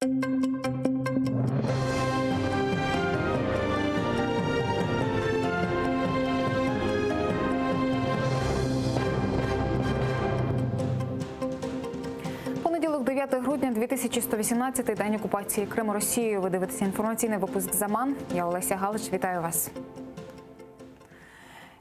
Понеділок, 9 грудня, 2118, день окупації Криму Росією. Ви дивитеся інформаційний випуск «Заман». Я Олеся Галич. Вітаю вас.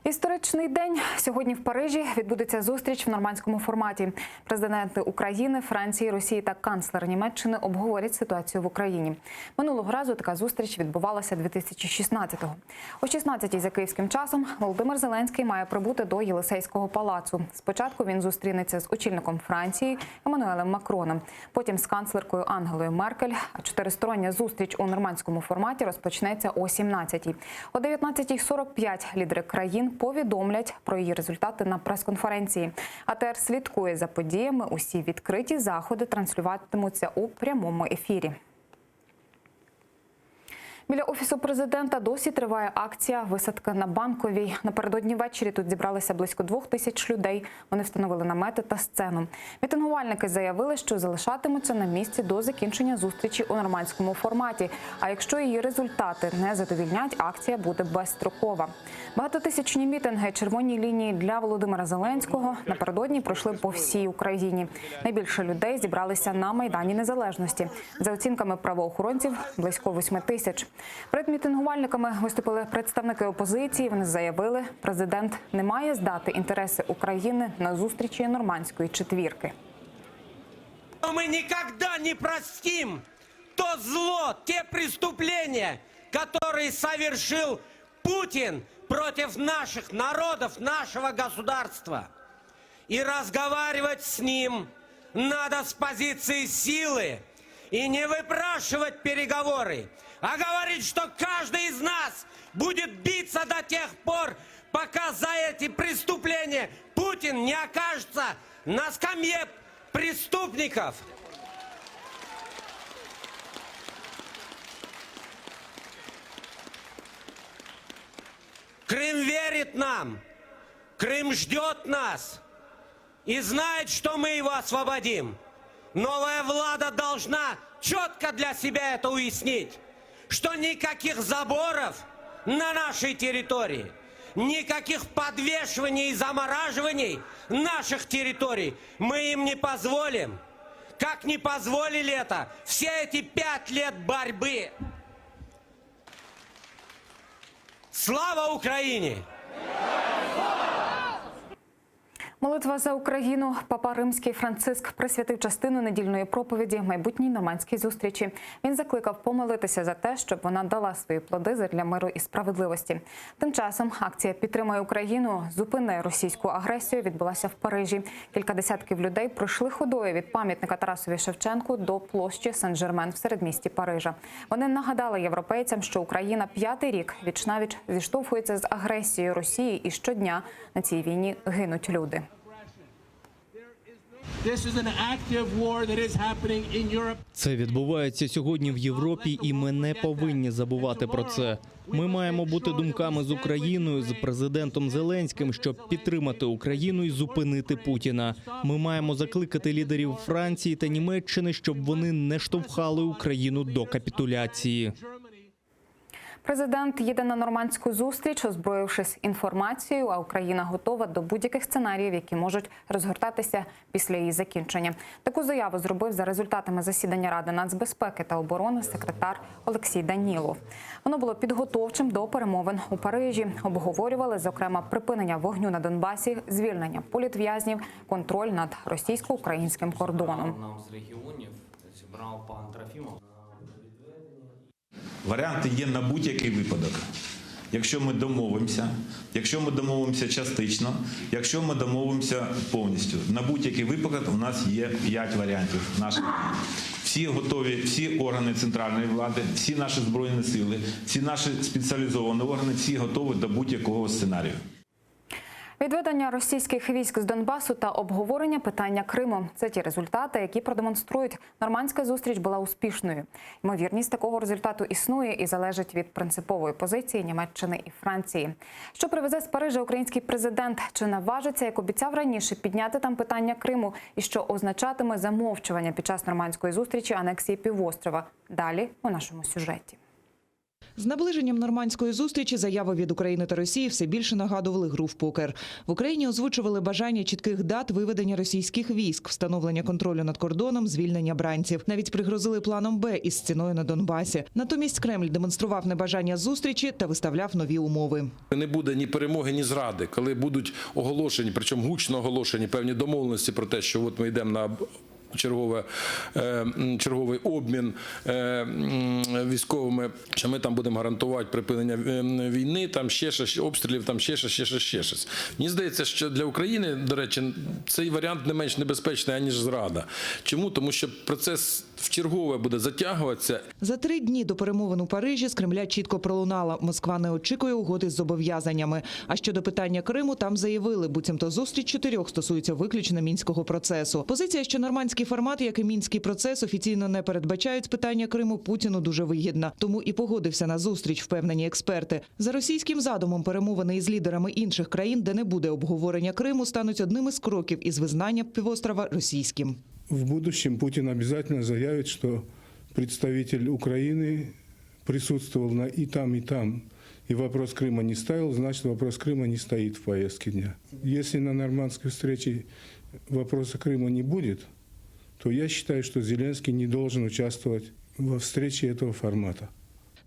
Історичний день. Сьогодні в Парижі відбудеться зустріч в нормандському форматі. Президенти України, Франції, Росії та канцлер Німеччини обговорять ситуацію в Україні. Минулого разу така зустріч відбувалася 2016-го. О 16-й за київським часом Володимир Зеленський має прибути до Єлисейського палацу. Спочатку він зустрінеться з очільником Франції Еммануелем Макроном, потім з канцлеркою Ангелою Меркель. А чотиристороння зустріч у нормандському форматі розпочнеться о 17-й. О 19:45 лідери країн повідомлять про її результати на прес-конференції. АТР слідкує за подіями. Усі відкриті заходи транслюватимуться у прямому ефірі. Біля Офісу президента досі триває акція «Висадка на Банковій». Напередодні ввечері тут зібралися близько 2000 людей. Вони встановили намети та сцену. Мітингувальники заявили, що залишатимуться на місці до закінчення зустрічі у нормандському форматі. А якщо її результати не задовільнять, акція буде безстрокова. Багатотисячні мітинги «Червоні лінії» для Володимира Зеленського напередодні пройшли по всій Україні. Найбільше людей зібралися на Майдані Незалежності. За оцінками правоохоронців, близько 8000. Перед мітингувальниками виступили представники опозиції. Вони заявили, президент не має здати інтереси України на зустрічі нормандської четвірки. Ми ніколи не простимо то зло, те преступлення, які совершив Путін проти наших народів, нашого государства. І розмовляти з ним треба з позиції сили і не випрашувати переговори. А говорит, что каждый из нас будет биться до тех пор, пока за эти преступления Путин не окажется на скамье преступников. Крым верит нам, Крым ждет нас и знает, что мы его освободим. Новая влада должна четко для себя это уяснить, что никаких заборов на нашей территории, никаких подвешиваний и замораживаний наших территорий мы им не позволим. Как не позволили это все эти 5 лет борьбы. Слава Украине! Молитва за Україну. Папа Римський Франциск присвятив частину недільної проповіді майбутній нормандській зустрічі. Він закликав помолитися за те, щоб вона дала свої плоди задля миру і справедливості. Тим часом акція «Підтримай Україну. Зупини російську агресію» відбулася в Парижі. Кілька десятків людей пройшли ходою від пам'ятника Тарасові Шевченку до площі Сен-Жермен в середмісті Парижа. Вони нагадали європейцям, що Україна 5-й рік віч-навіч зіштовхується з агресією Росії і щодня на цій війні гинуть люди. Це відбувається сьогодні в Європі, і ми не повинні забувати про це. Ми маємо бути думками з Україною, з президентом Зеленським, щоб підтримати Україну і зупинити Путіна. Ми маємо закликати лідерів Франції та Німеччини, щоб вони не штовхали Україну до капітуляції. Президент їде на нормандську зустріч, озброївшись інформацією, а Україна готова до будь-яких сценаріїв, які можуть розгортатися після її закінчення. Таку заяву зробив за результатами засідання Ради нацбезпеки та оборони секретар Олексій Данілов. Воно було підготовчим до перемовин у Парижі. Обговорювали, зокрема, припинення вогню на Донбасі, звільнення політв'язнів, контроль над російсько-українським кордоном. Варіанти є на будь-який випадок. Якщо ми домовимося частично, якщо ми домовимося повністю. На будь-який випадок у нас є 5 варіантів наших. Всі готові, всі органи центральної влади, всі наші збройні сили, всі наші спеціалізовані органи, всі готові до будь-якого сценарію. Відведення російських військ з Донбасу та обговорення питання Криму – це ті результати, які продемонструють, нормандська зустріч була успішною. Ймовірність такого результату існує і залежить від принципової позиції Німеччини і Франції. Що привезе з Парижа український президент? Чи наважиться, як обіцяв раніше, підняти там питання Криму? І що означатиме замовчування під час нормандської зустрічі анексії півострова? Далі у нашому сюжеті. З наближенням нормандської зустрічі заяви від України та Росії все більше нагадували гру в покер. В Україні озвучували бажання чітких дат виведення російських військ, встановлення контролю над кордоном, звільнення бранців. Навіть пригрозили планом Б із стіною на Донбасі. Натомість Кремль демонстрував небажання зустрічі та виставляв нові умови. Не буде ні перемоги, ні зради, коли будуть оголошені, причому гучно оголошені певні домовленості про те, що от ми йдемо на черговий обмін військовими, що ми там будемо гарантувати припинення війни, там ще щось, обстрілів, там ще щось. Мені здається, що для України, до речі, цей варіант не менш небезпечний, аніж зрада. Чому? Тому що процес вчергове буде затягуватися. За 3 дні до перемовин у Парижі з Кремля чітко пролунало. Москва не очікує угоди з зобов'язаннями. А щодо питання Криму, там заявили, буцімто зустріч 4 стосується виключно мінського процесу. Позиція, що нормандський формат, як і мінський процес, офіційно не передбачають з питання Криму, Путіну дуже вигідна. Тому і погодився на зустріч, впевнені експерти. За російським задумом перемовини із лідерами інших країн, де не буде обговорення Криму, стануть одним із кроків із визнання півострова російським. В будущем Путин обязательно заявит, что представитель Украины присутствовал и там, и вопрос Крыма не ставил, значит, вопрос Крыма не стоит в повестке дня. Если на нормандской встрече вопроса Крыма не будет, то я считаю, что Зеленский не должен участвовать во встрече этого формата.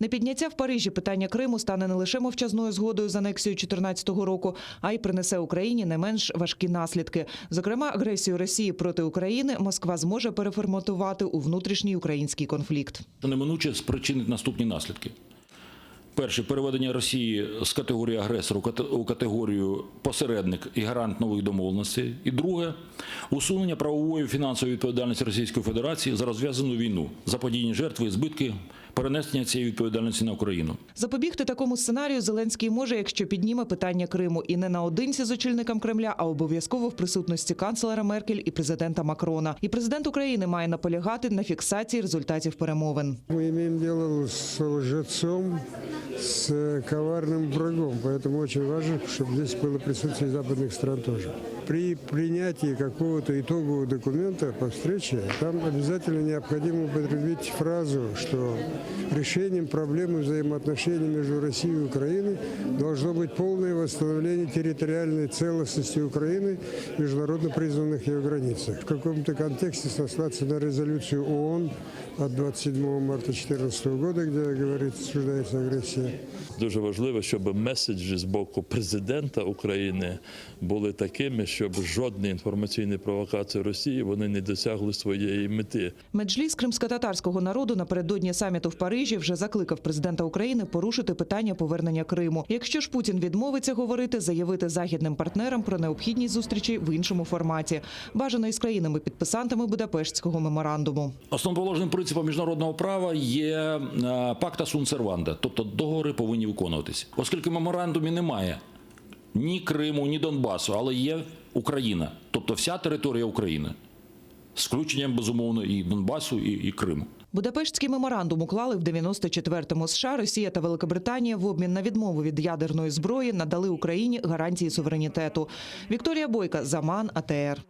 Непідняття в Парижі питання Криму стане не лише мовчазною згодою з анексією 2014 року, а й принесе Україні не менш важкі наслідки. Зокрема, агресію Росії проти України Москва зможе переформатувати у внутрішній український конфлікт. Неминуче спричинить наступні наслідки. Перше – переведення Росії з категорії агресора у категорію посередник і гарант нових домовленостей. І друге – усунення правової і фінансової відповідальності Російської Федерації за розв'язану війну, заподіяні жертви і збитки, перенесення цієї відповідальності на Україну. Запобігти такому сценарію Зеленський може, якщо підніме питання Криму. І не наодинці з очільником Кремля, а обов'язково в присутності канцлера Меркель і президента Макрона. І президент України має наполягати на фіксації результатів перемовин. Ми маємо справу з лжецом, с коварным врагом, поэтому очень важно, чтобы здесь было присутствие западных стран тоже. При принятии какого-то итогового документа по встрече, там обязательно необходимо употребить фразу, что решением проблемы взаимоотношений между Россией и Украиной должно быть полное восстановление территориальной целостности Украины в международно признанных ее границах. В каком-то контексте сослаться на резолюцию ООН от 27 марта 2014 года, где говорится, осуждается агрессия. Дуже важливо, щоб меседжі з боку президента України були такими, щоб жодні інформаційні провокації Росії вони не досягли своєї мети. Меджліс кримськотатарського народу напередодні саміту в Парижі вже закликав президента України порушити питання повернення Криму. Якщо ж Путін відмовиться говорити, заявити західним партнерам про необхідність зустрічі в іншому форматі. Бажано із країнами-підписантами Будапештського меморандуму. Основоположним принципом міжнародного права є пакта сун серванда, тобто договори повинні виконуватися. Оскільки в меморандумі немає ні Криму, ні Донбасу, але є Україна, тобто вся територія України, з включенням, безумовно, і Донбасу, і Криму. Будапештський меморандум уклали в 94-му. США, Росія та Великобританія в обмін на відмову від ядерної зброї надали Україні гарантії суверенітету. Вікторія Бойка, Заман, АТР.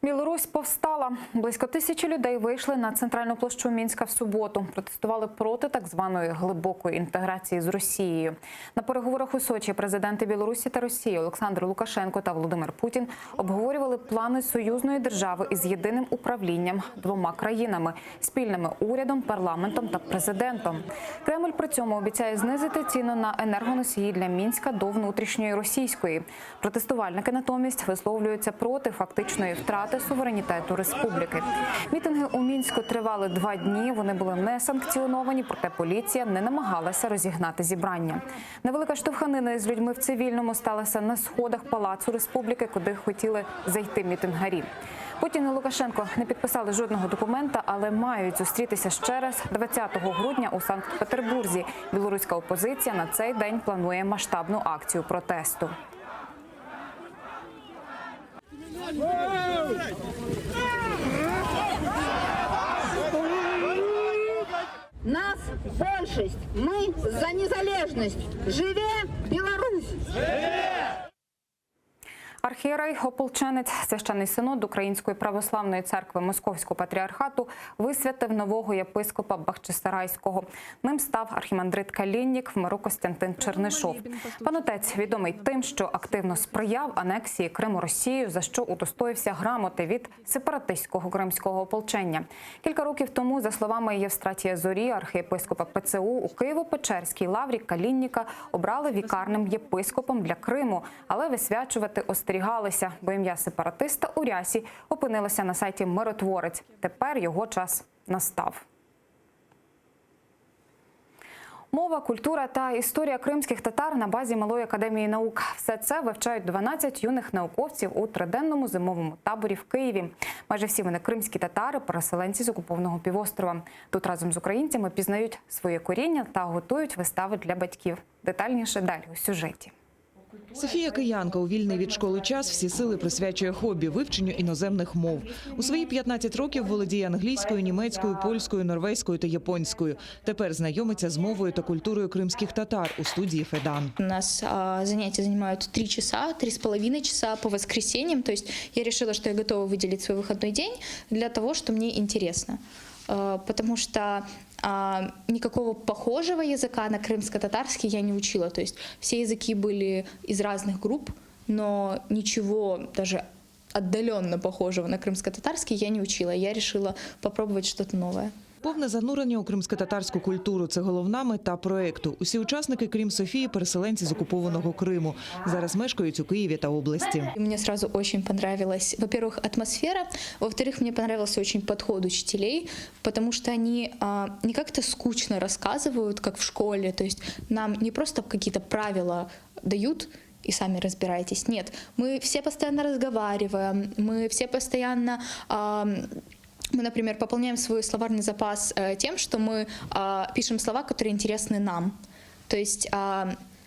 Білорусь повстала. Близько 1000 людей вийшли на центральну площу Мінська в суботу. Протестували проти так званої глибокої інтеграції з Росією. На переговорах у Сочі президенти Білорусі та Росії Олександр Лукашенко та Володимир Путін обговорювали плани союзної держави із єдиним управлінням 2 країнами – спільними урядом, парламентом та президентом. Кремль при цьому обіцяє знизити ціну на енергоносії для Мінська до внутрішньої російської. Протестувальники натомість висловлюються проти фактичної втрати суверенітету республіки. Мітинги у Мінську тривали 2 дні. Вони були не санкціоновані, проте поліція не намагалася розігнати зібрання. Невелика штовханина з людьми в цивільному сталася на сходах Палацу Республіки, куди хотіли зайти мітингарі. Путін і Лукашенко не підписали жодного документа, але мають зустрітися ще раз 20 грудня у Санкт-Петербурзі. Білоруська опозиція на цей день планує масштабну акцію протесту. Нас большесть, мы за незалежность. Живе Беларусь! Архієрей Ополченець, священний синод Української православної церкви Московського патріархату висвятив нового єпископа Бахчисарайського. Ним став архімандрит Каліннік Вмиру Костянтин Чернишов. Пан отець відомий тим, що активно сприяв анексії Криму Росією, за що удостоївся грамоти від сепаратистського кримського ополчення. Кілька років тому, за словами Євстратія Зорі, архієпископа ПЦУ, у Києво-Печерській лаврі Калінніка обрали вікарним єпископом для Криму, але висвячувати остерігалися, бо ім'я сепаратиста у рясі опинилося на сайті «Миротворець». Тепер його час настав. Мова, культура та історія кримських татар на базі Малої академії наук. Все це вивчають 12 юних науковців у триденному зимовому таборі в Києві. Майже всі вони кримські татари, переселенці з окупованого півострова. Тут разом з українцями пізнають своє коріння та готують вистави для батьків. Детальніше далі у сюжеті. Софія Киянка у вільний від школи час всі сили присвячує хобі – вивченню іноземних мов. У свої 15 років володіє англійською, німецькою, польською, норвезькою та японською. Тепер знайомиться з мовою та культурою кримських татар у студії «Федан». У нас занятия занимают 3 часа, 3,5 часа по воскресеньям. То есть я решила, что я готова выделить свой выходной день для того, что мне интересно. Потому что никакого похожего языка на крымско-татарский я не учила. То есть все языки были из разных групп, но ничего даже отдаленно похожего на крымско-татарский я не учила. Я решила попробовать что-то новое. Повне занурення у кримсько-татарську культуру – це головна мета проєкту. Усі учасники, крім Софії, переселенці з окупованого Криму. Зараз мешкають у Києві та області. Мне сразу очень понравилась, во-первых, атмосфера, во-вторых, мне понравился очень подход учителей, потому что они не как-то скучно рассказывают, как в школе, то есть нам не просто какие-то правила дают, и сами разбирайтесь. Нет, мы все постоянно разговариваем, мы все постоянно... Мы, например, пополняем свой словарный запас тем, что мы пишем слова, которые интересны нам. То есть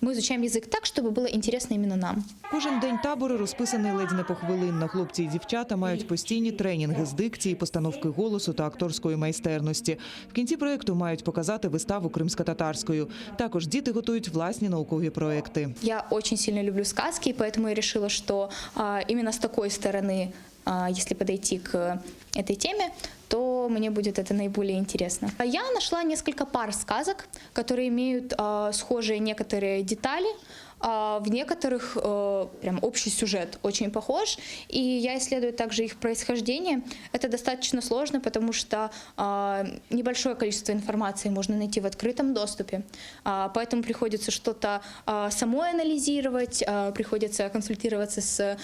мы изучаем язык так, чтобы было интересно именно нам. Кожен день табору розписаний ледь не похвилинно. Хлопці і дівчата мають постійні тренінги з дикції, постановки голосу та акторської майстерності. В кінці проєкту мають показати виставу кримсько-татарською. Також діти готують власні наукові проєкти. Я очень сильно люблю сказки, поэтому я решила, что именно с такой стороны, если подойти к этой теме, то мне будет это наиболее интересно. Я нашла несколько пар сказок, которые имеют схожие некоторые детали, в некоторых прям общий сюжет очень похож, и я исследую также их происхождение. Это достаточно сложно, потому что небольшое количество информации можно найти в открытом доступе, поэтому приходится что-то самой анализировать, приходится консультироваться с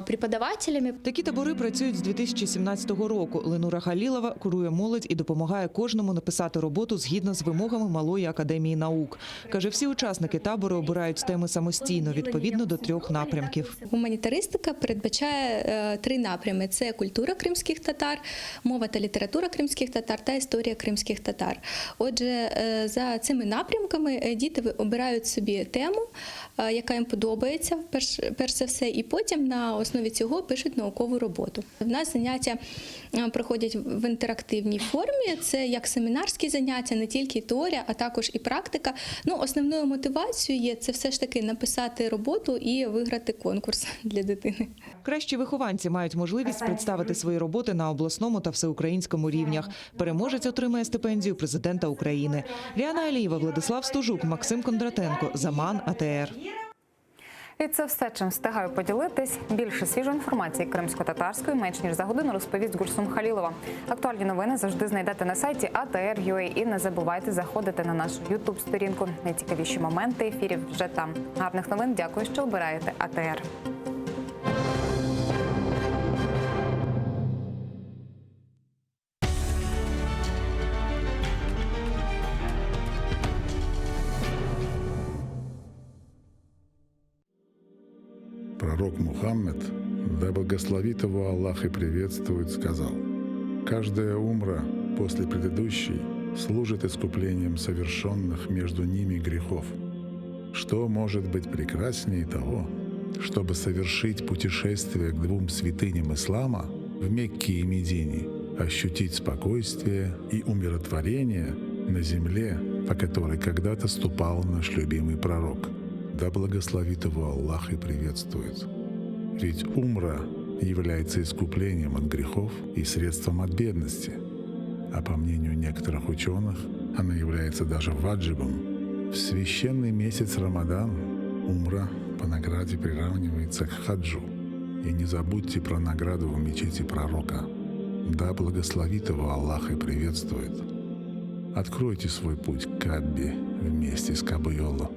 преподавателями. Такі табори працюють з 2017 року. Ленура Халілова курує молодь і допомагає кожному написати роботу згідно з вимогами Малої академії наук. Каже, всі учасники табору обирають теми самостійно, відповідно до 3 напрямків. Гуманітаристика передбачає 3 напрями. Це культура кримських татар, мова та література кримських татар та історія кримських татар. Отже, за цими напрямками діти обирають собі тему, яка їм подобається, перш за все, і потім на основі цього пишуть наукову роботу. В нас заняття проходять в інтерактивній формі. Це як семінарські заняття, не тільки теорія, а також і практика. Основною мотивацією є це все ж таки написати роботу і виграти конкурс для дитини. Кращі вихованці мають можливість представити свої роботи на обласному та всеукраїнському рівнях. Переможець отримає стипендію президента України. Ліана Алієва, Владислав Стужук, Максим Кондратенко. Заман, АТР. І це все, чим встигаю поділитись. Більше свіжої інформації кримсько-татарської менш ніж за годину розповість Гульсум Халілова. Актуальні новини завжди знайдете на сайті ATR.ua і не забувайте заходити на нашу YouTube-сторінку. Найцікавіші моменти ефірів вже там. Гарних новин, дякую, що обираєте АТР. Пророк Мухаммед да благословит его Аллах и приветствует, сказал: «Каждая умра после предыдущей служит искуплением совершенных между ними грехов. Что может быть прекраснее того, чтобы совершить путешествие к двум святыням ислама в Мекке и Медине, ощутить спокойствие и умиротворение на земле, по которой когда-то ступал наш любимый пророк. Да благословит его Аллах и приветствует. Ведь умра является искуплением от грехов и средством от бедности. А по мнению некоторых ученых, она является даже ваджибом. В священный месяц Рамадан умра по награде приравнивается к хаджу. И не забудьте про награду в мечети пророка. Да благословит его Аллах и приветствует. Откройте свой путь к Каббе вместе с Кабайолло.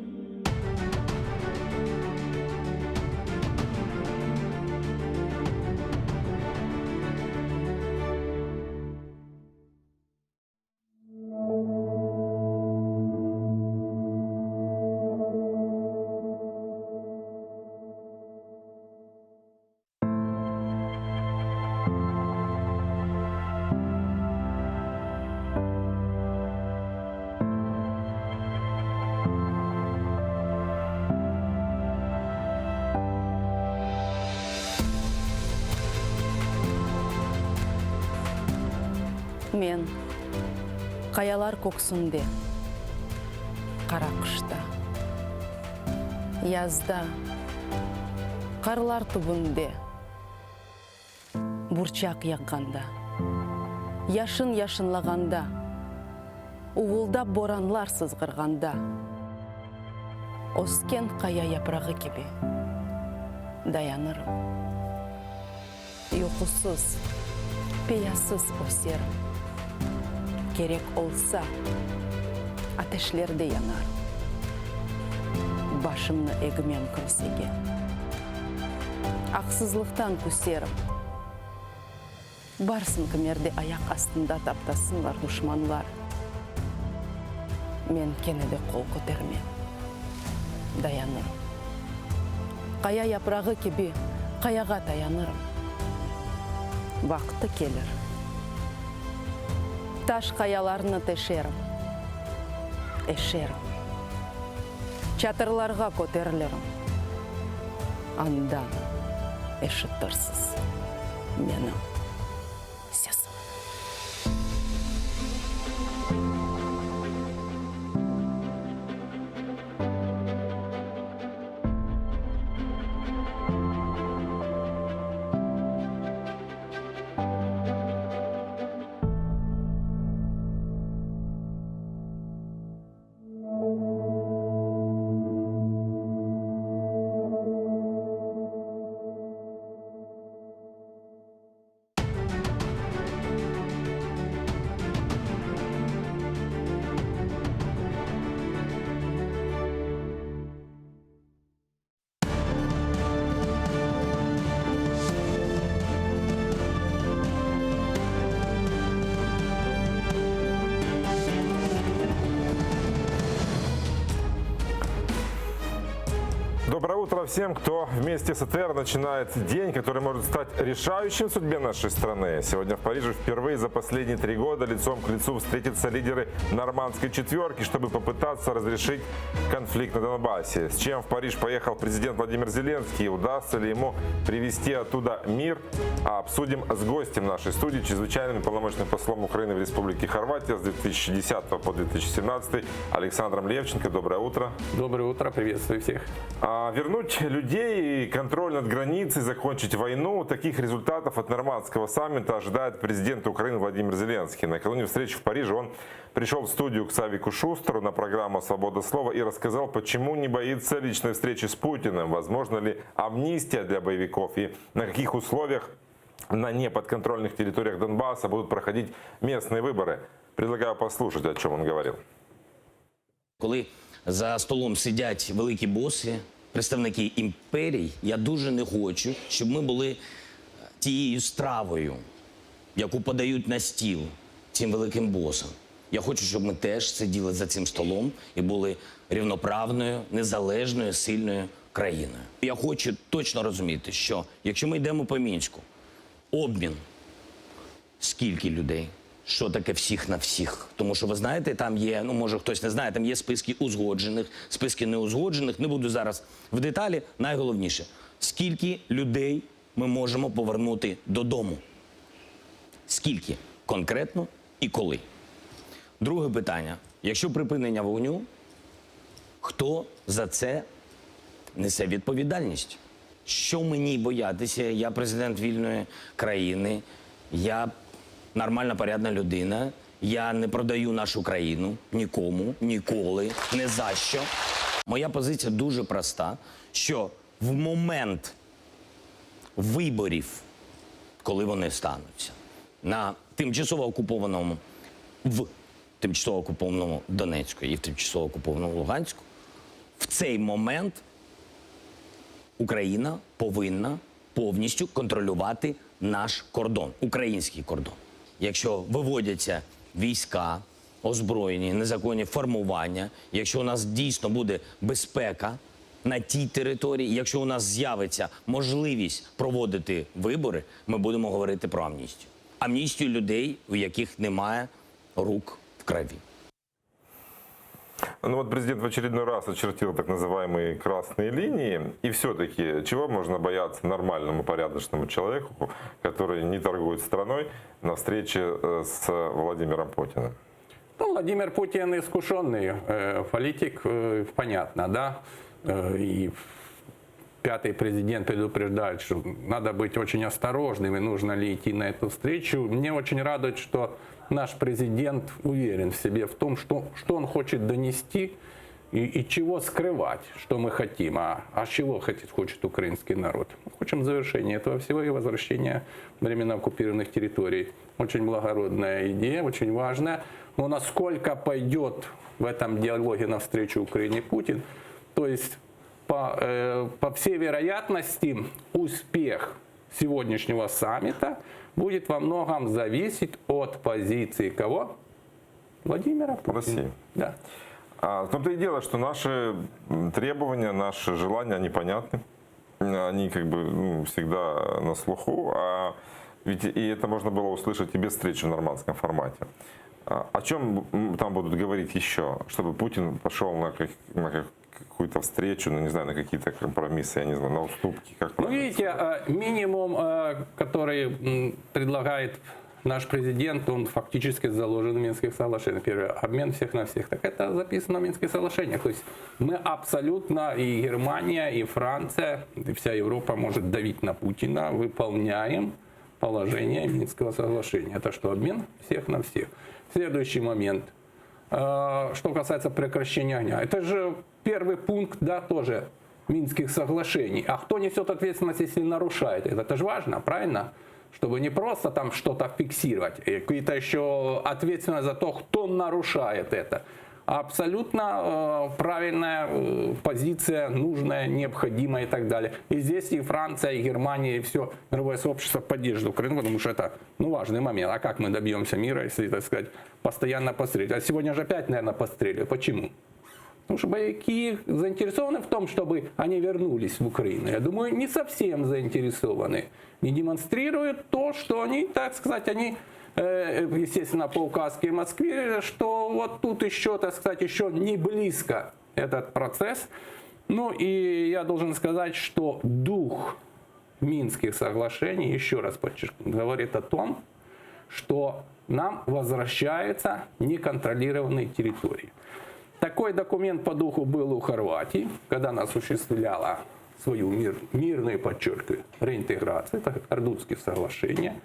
Мен қаялар көксінде, қара қышта, язда, қарлар түбінде, бурчақ яғғанда, яшын-яшынлағанда, уылдап боранлар сызғырғанда, оскен қая япрағы кебе, даянырым. Ұйқысыз, пиясыз осерім. Керек olsa ateşlerde yanar. Başımны egmem kimsege. Ақсызлықтан күсерім. Барсын кімерде аяқ астында таптасынлар дұшманлар. Мен кенеде қол көтермем. Dayanırım. Қая япрағы кебе, қаяға таянырым. Вақты келір. Taş kayalarını teşerim, eşerim, çatırlarga көтерілерім, andan eşittirsiz benim sesim. Доброе утро всем, кто вместе с ЭТР начинает день, который может стать решающим в судьбе нашей страны. Сегодня в Париже впервые за последние 3 года лицом к лицу встретятся лидеры нормандской четверки, чтобы попытаться разрешить конфликт на Донбассе. С чем в Париж поехал президент Владимир Зеленский, удастся ли ему привести оттуда мир, обсудим с гостем нашей студии, чрезвычайным полномочным послом Украины в Республике Хорватия с 2010 по 2017 Александром Левченко. Доброе утро. Доброе утро, приветствую всех. Вернуть людей, контроль над границей, закончить войну. Таких результатов от нормандского саммита ожидает президент Украины Владимир Зеленский. Накануне встречи в Париже он пришел в студию к Савику Шустеру на программу «Свобода слова» и рассказал, почему не боится личной встречи с Путиным, возможно ли амнистия для боевиков и на каких условиях на неподконтрольных территориях Донбасса будут проходить местные выборы. Предлагаю послушать, о чем он говорил. Коли за столом сидять великі боси, представники імперій, я дуже не хочу, щоб ми були тією стравою, яку подають на стіл цим великим босам. Я хочу, щоб ми теж сиділи за цим столом і були рівноправною, незалежною, сильною країною. Я хочу точно розуміти, що якщо ми йдемо по Мінську, обмін, скільки людей, що таке всіх на всіх. Тому що, ви знаєте, там є, ну, може хтось не знає, там є списки узгоджених, списки неузгоджених. Не буду зараз в деталі. Найголовніше, скільки людей ми можемо повернути додому. Скільки конкретно і коли. Друге питання. Якщо припинення вогню, хто за це несе відповідальність? Що мені боятися? Я президент вільної країни, я нормальна, порядна людина, я не продаю нашу країну нікому, ніколи, не за що. Моя позиція дуже проста, що в момент виборів, коли вони стануться, на тимчасово окупованому, в тимчасово окупованому Донецьку і в тимчасово окупованому Луганську, в цей момент Україна повинна повністю контролювати наш кордон, український кордон. Якщо виводяться війська, озброєні, незаконні формування, якщо у нас дійсно буде безпека на тій території, якщо у нас з'явиться можливість проводити вибори, ми будемо говорити про амністію. Амністію людей, у яких немає рук в крові. Ну вот президент в очередной раз очертил так называемые красные линии. И все-таки чего можно бояться нормальному, порядочному человеку, который не торгует страной, на встрече с Владимиром Путиным? Ну, Владимир Путин искушенный политик, понятно, да? И пятый президент предупреждает, что надо быть очень осторожным и нужно ли идти на эту встречу. Мне очень радует, что наш президент уверен в себе, в том, что он хочет донести и чего скрывать, что мы хотим, а чего хочет украинский народ. Мы хотим завершения этого всего и возвращения временно оккупированных территорий. Очень благородная идея, очень важная. Но насколько пойдет в этом диалоге навстречу Украине Путин, то есть по всей вероятности успех сегодняшнего саммита будет во многом зависеть от позиции кого? Владимира Путина. России. Да. В том-то и дело, что наши требования, наши желания, они понятны. Они как бы всегда на слуху. Ведь и это можно было услышать и без встречи в нормандском формате. О чем там будут говорить еще? Чтобы Путин пошел на какую-то встречу, ну не знаю, на какие-то компромиссы, я не знаю, на уступки. Как ну, видите, минимум, который предлагает наш президент, он фактически заложен в Минских соглашениях. Первый обмен всех на всех. Так это записано в Минских соглашениях. То есть мы абсолютно, и Германия, и Франция, и вся Европа может давить на Путина, выполняем положение Минского соглашения. Это что, обмен всех на всех. Следующий момент. Что касается прекращения огня. Это же первый пункт, да, тоже Минских соглашений. А кто несет ответственность, если нарушает это? Это же важно, правильно? Чтобы не просто там что-то фиксировать, какие-то еще ответственность за то, кто нарушает это. Абсолютно правильная позиция, нужная, необходимая и так далее. И здесь и Франция, и Германия, и все мировое сообщество поддерживает Украину, потому что это важный момент. А как мы добьемся мира, если, так сказать, постоянно постреливать? А сегодня же опять, наверное, постреливают. Почему? Потому что боевики заинтересованы в том, чтобы они вернулись в Украину. Я думаю, не совсем заинтересованы. Не демонстрируют то, что они, так сказать, они, естественно, по указке Москвы, что вот тут еще, так сказать, еще не близко этот процесс. Ну и я должен сказать, что дух Минских соглашений, еще раз подчеркну, говорит о том, что нам возвращаются неконтролированные территории. Такой документ по духу был у Хорватии, когда она осуществляла свою мирную, подчеркиваю, реинтеграцию, это Ордутские соглашения.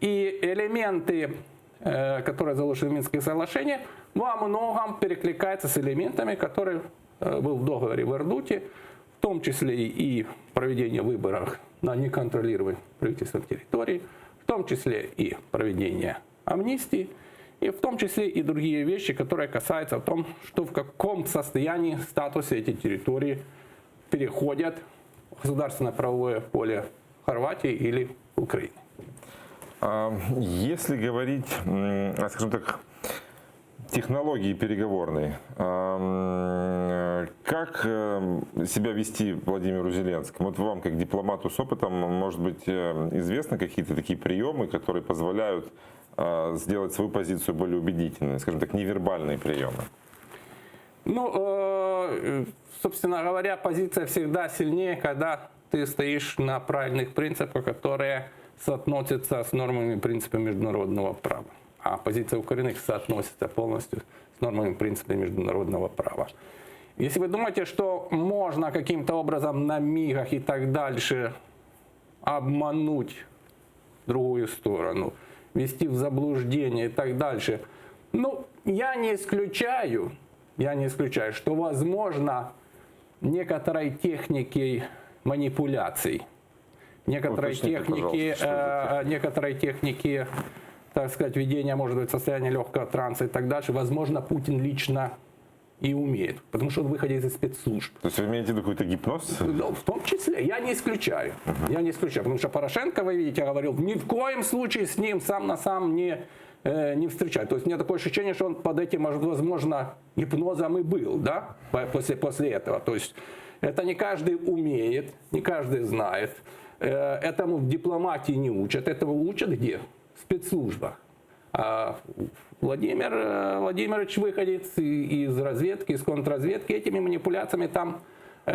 И элементы, которые заложены в Минских соглашениях, во многом перекликаются с элементами, которые был в договоре в Ордуте, в том числе и проведение выборов на неконтролируемой правительственной территории, в том числе и проведение амнистии, и в том числе и другие вещи, которые касаются о том, что в каком состоянии, статусе эти территории переходят в государственное правовое поле Хорватии или Украины. Если говорить, скажем так, технологии переговорной, Как себя вести Владимиру Зеленскому? Вот вам, как дипломату с опытом, может быть, известны какие-то такие приемы, которые позволяют сделать свою позицию более убедительной, скажем так, невербальные приемы? Ну, собственно говоря, позиция всегда сильнее, когда ты стоишь на правильных принципах, которые соотносятся с нормами и принципами международного права. А позиция Украины соотносится полностью с нормами и принципами международного права. Если вы думаете, что можно каким-то образом на мигах и так дальше обмануть другую сторону, ввести в заблуждение и так дальше, ну, я не исключаю, что возможно некоторой техникой манипуляций, некоторой техники, так сказать, ведения, может быть, состояния легкого транса и так дальше, возможно, Путин лично и умеет, потому что он выходит из спецслужб. То есть вы имеете в виду какой-то гипноз? Ну, в том числе, я не исключаю. Я не исключаю, потому что Порошенко, вы видите, говорил, ни в коем случае с ним сам на сам не встречать. То есть у меня такое ощущение, что он под этим, возможно, гипнозом и был, да, после этого. То есть это не каждый умеет, не каждый знает. Этому в дипломатии не учат. Этого учат где? В спецслужбах. А Владимир Владимирович выходит из разведки, из контрразведки, этими манипуляциями там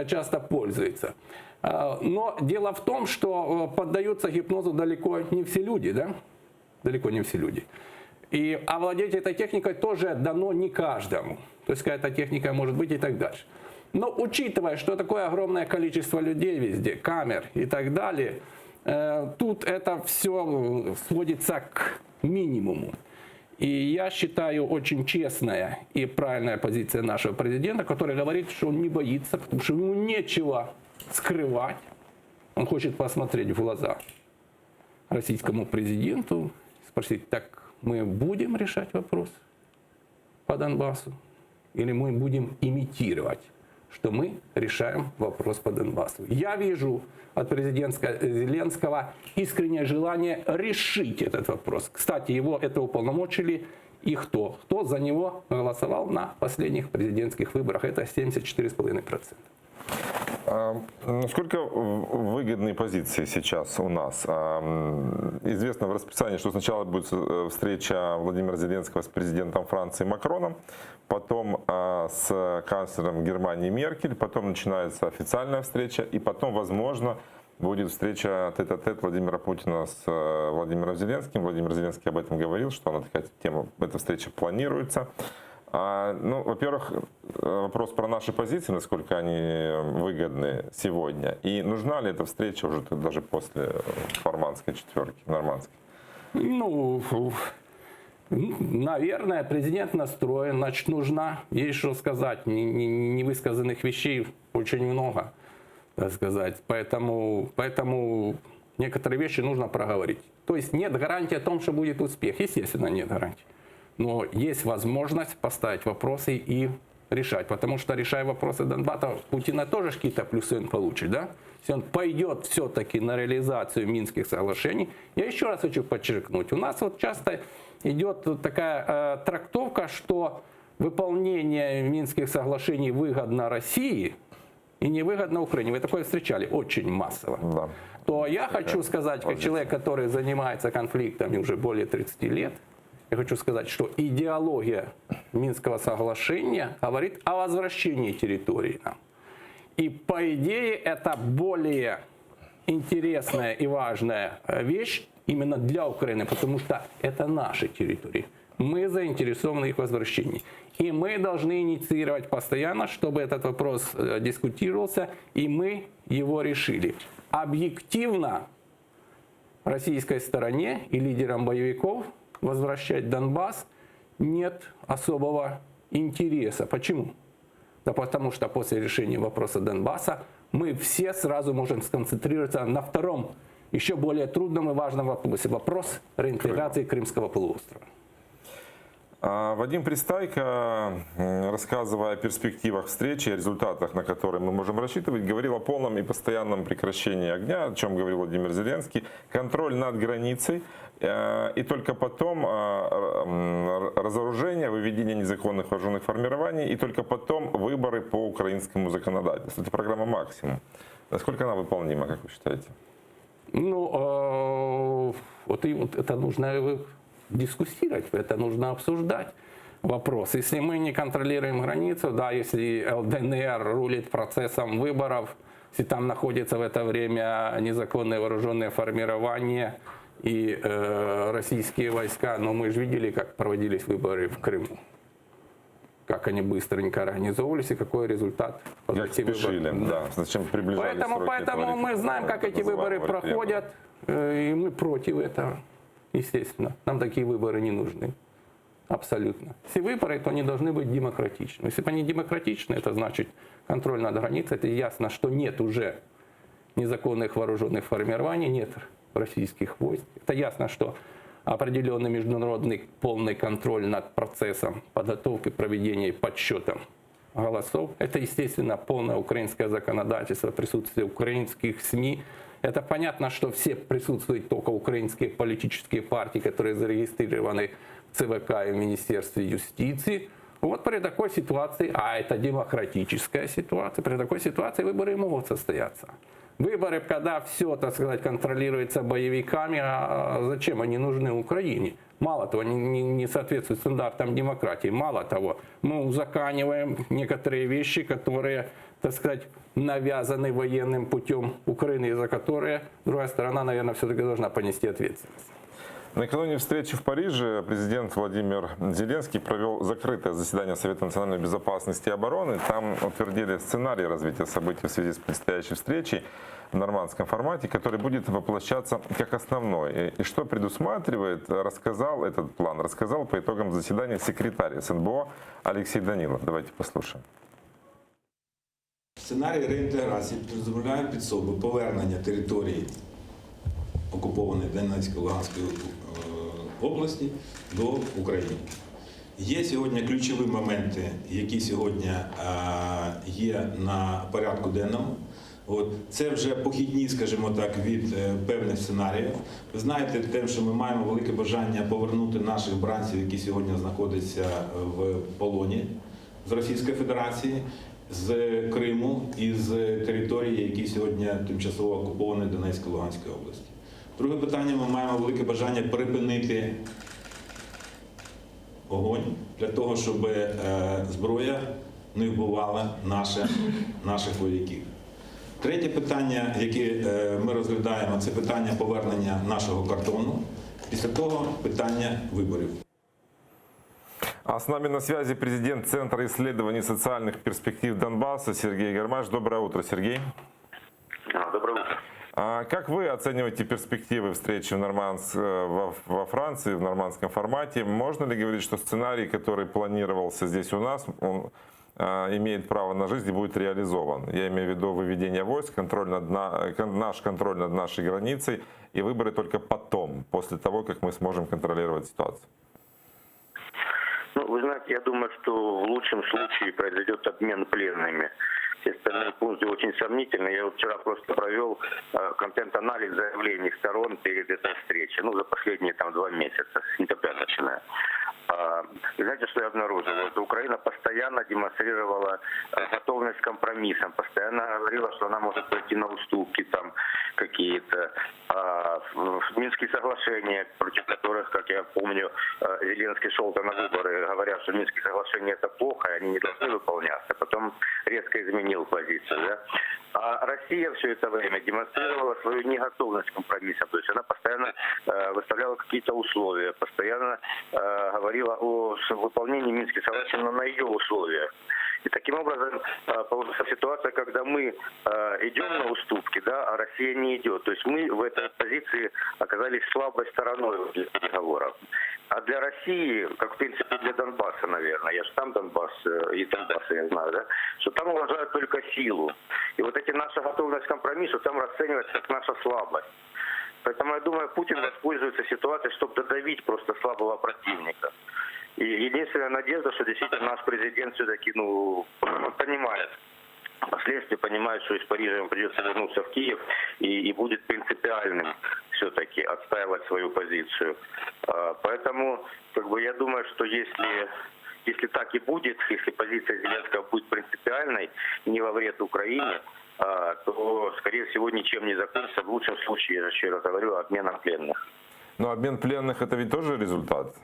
часто пользуется. Но дело в том, что поддаются гипнозу далеко не все люди, да? Далеко не все люди. И овладеть этой техникой тоже дано не каждому. То есть какая-то техника может быть и так дальше. Но учитывая, что такое огромное количество людей везде, камер и так далее, тут это все сводится к минимуму. И я считаю, очень честная и правильная позиция нашего президента, который говорит, что он не боится, потому что ему нечего скрывать. Он хочет посмотреть в глаза российскому президенту, спросить, так мы будем решать вопрос по Донбассу или мы будем имитировать, что мы решаем вопрос по Донбассу. Я вижу от президента Зеленского искреннее желание решить этот вопрос. Кстати, его это уполномочили и кто? Кто за него голосовал на последних президентских выборах? Это 74,5%. Насколько выгодные позиции сейчас у нас? Известно в расписании, что сначала будет встреча Владимира Зеленского с президентом Франции Макроном, потом с канцлером Германии Меркель, потом начинается официальная встреча, и потом, возможно, будет встреча тет-а-тет Владимира Путина с Владимиром Зеленским. Владимир Зеленский об этом говорил, что эта встреча планируется. Ну, во-первых, вопрос про наши позиции, насколько они выгодны сегодня. И нужна ли эта встреча уже даже после формандской четверки, нормандской? Ну, наверное, президент настроен, значит, нужна. Есть что сказать. Невысказанных вещей очень много, так сказать. Поэтому некоторые вещи нужно проговорить. То есть нет гарантии о том, что будет успех. Естественно, нет гарантии. Но есть возможность поставить вопросы и решать. Потому что, решая вопросы Донбасса, Путина тоже какие-то плюсы он получит, да? Если он пойдет все-таки на реализацию Минских соглашений, я еще раз хочу подчеркнуть, у нас вот часто идет такая трактовка, что выполнение Минских соглашений выгодно России и невыгодно Украине. Вы такое встречали очень массово. Да. То я хочу сказать, как человек, который занимается конфликтами уже более 30 лет, я хочу сказать, что идеология Минского соглашения говорит о возвращении территории нам. И по идее это более интересная и важная вещь именно для Украины, потому что это наши территории. Мы заинтересованы в их возвращении. И мы должны инициировать постоянно, чтобы этот вопрос дискутировался, и мы его решили. Объективно российской стороне и лидерам боевиков возвращать Донбасс нет особого интереса. Почему? Да потому что после решения вопроса Донбасса мы все сразу можем сконцентрироваться на втором, еще более трудном и важном вопросе. Вопрос реинтеграции Крымского полуострова. Вадим Пристайко, рассказывая о перспективах встречи, о результатах, на которые мы можем рассчитывать, говорил о полном и постоянном прекращении огня, о чем говорил Владимир Зеленский, контроль над границей, и только потом разоружение, выведение незаконных вооруженных формирований, и только потом выборы по украинскому законодательству. Это программа «Максимум». Насколько она выполнима, как вы считаете? Ну, вот это нужно дискуссировать, это нужно обсуждать вопрос. Если мы не контролируем границу, да, если ЛДНР рулит процессом выборов, если там находятся в это время незаконные вооруженные формирования и российские войска, но мы же видели, как проводились выборы в Крыму, как они быстренько организовывались и какой результат. Как спешили, да. Зачем приближались сроки Поэтому мы знаем, как эти выборы проходят, и мы против этого. Естественно, нам такие выборы не нужны. Абсолютно. Если выборы, то они должны быть демократичны. Если бы они демократичны, это значит контроль над границей. Это ясно, что нет уже незаконных вооруженных формирований, нет российских войск. Это ясно, что определенный международный полный контроль над процессом подготовки, проведения и подсчета голосов. Это, естественно, полное украинское законодательство, присутствие украинских СМИ. Это понятно, что все присутствуют только украинские политические партии, которые зарегистрированы в ЦВК и в Министерстве юстиции. Вот при такой ситуации, а это демократическая ситуация, при такой ситуации выборы могут состояться. Выборы, когда все, так сказать, контролируется боевиками, а зачем они нужны Украине? Мало того, они не соответствуют стандартам демократии. Мало того, мы узакониваем некоторые вещи, которые, так сказать, навязаны военным путем Украины, и за которые другая сторона, наверное, все-таки должна понести ответственность. Накануне встречи в Париже президент Владимир Зеленский провел закрытое заседание Совета национальной безопасности и обороны. Там утвердили сценарий развития событий в связи с предстоящей встречей в нормандском формате, который будет воплощаться как основной. И что предусматривает, этот план рассказал по итогам заседания секретарь СНБО Алексей Данилов. Давайте послушаем. Сценарій реінтеграції дозволяє під собою повернення території окупованої Донецької, Луганської області до України. Є сьогодні ключові моменти, які сьогодні є на порядку денному. Це вже похідні, скажімо так, від певних сценаріїв. Ви знаєте, те, що ми маємо велике бажання повернути наших бранців, які сьогодні знаходяться в полоні з Російської Федерації, з Криму і з території, які сьогодні тимчасово окуповані Донецької, Луганської області. Друге питання, ми маємо велике бажання припинити огонь для того, щоб зброя не вбивала наших вояків. Третє питання, яке ми розглядаємо, це питання повернення нашого кордону. Після того питання виборів. А с нами на связи президент Центра исследований социальных перспектив Донбасса Сергей Гармаш. Доброе утро, Сергей. Доброе утро. Как вы оцениваете перспективы встречи во Франции в нормандском формате? Можно ли говорить, что сценарий, который планировался здесь у нас, он имеет право на жизнь и будет реализован? Я имею в виду выведение войск, наш контроль над нашей границей и выборы только потом, после того, как мы сможем контролировать ситуацию. Ну, вы знаете, я думаю, что в лучшем случае произойдет обмен пленными. Все остальные пункты очень сомнительны. Я вот вчера просто провел контент-анализ заявлений сторон перед этой встречей. Ну, за последние 2 месяца, с сентября начиная. И знаете, что я обнаружил? Вот Украина постоянно демонстрировала готовность к компромиссам, постоянно говорила, что она может пойти на уступки там какие-то. Минские соглашения, против которых, как я помню, Зеленский шел на выборы, говоря, что Минские соглашения это плохо, и они не должны выполняться. Потом резко изменил позицию. Да? А Россия все это время демонстрировала свою неготовность к компромиссам. То есть она постоянно выставляла какие-то условия, постоянно говорила о выполнении Минских соглашений на ее условиях. И таким образом получится ситуация, когда мы идем на уступки, да, а Россия не идет. То есть мы в этой позиции оказались слабой стороной для переговоров. А для России, как в принципе для Донбасса, наверное, я же там Донбасс, и Донбасса я знаю, да, что там уважают только силу. И вот эти наша готовность к компромиссу там расценивается как наша слабость. Поэтому я думаю, Путин воспользуется ситуацией, чтобы додавить просто слабого противника. И единственная надежда, что действительно наш президент все-таки понимает последствия, понимает, что из Парижа ему придется вернуться в Киев и будет принципиальным все-таки отстаивать свою позицию. Поэтому я думаю, что если так и будет, если позиция Зеленского будет принципиальной, не во вред Украине, то, скорее всего, ничем не закончится. В лучшем случае, я еще раз говорю, обменом пленных. Но обмен пленных – это ведь тоже результат?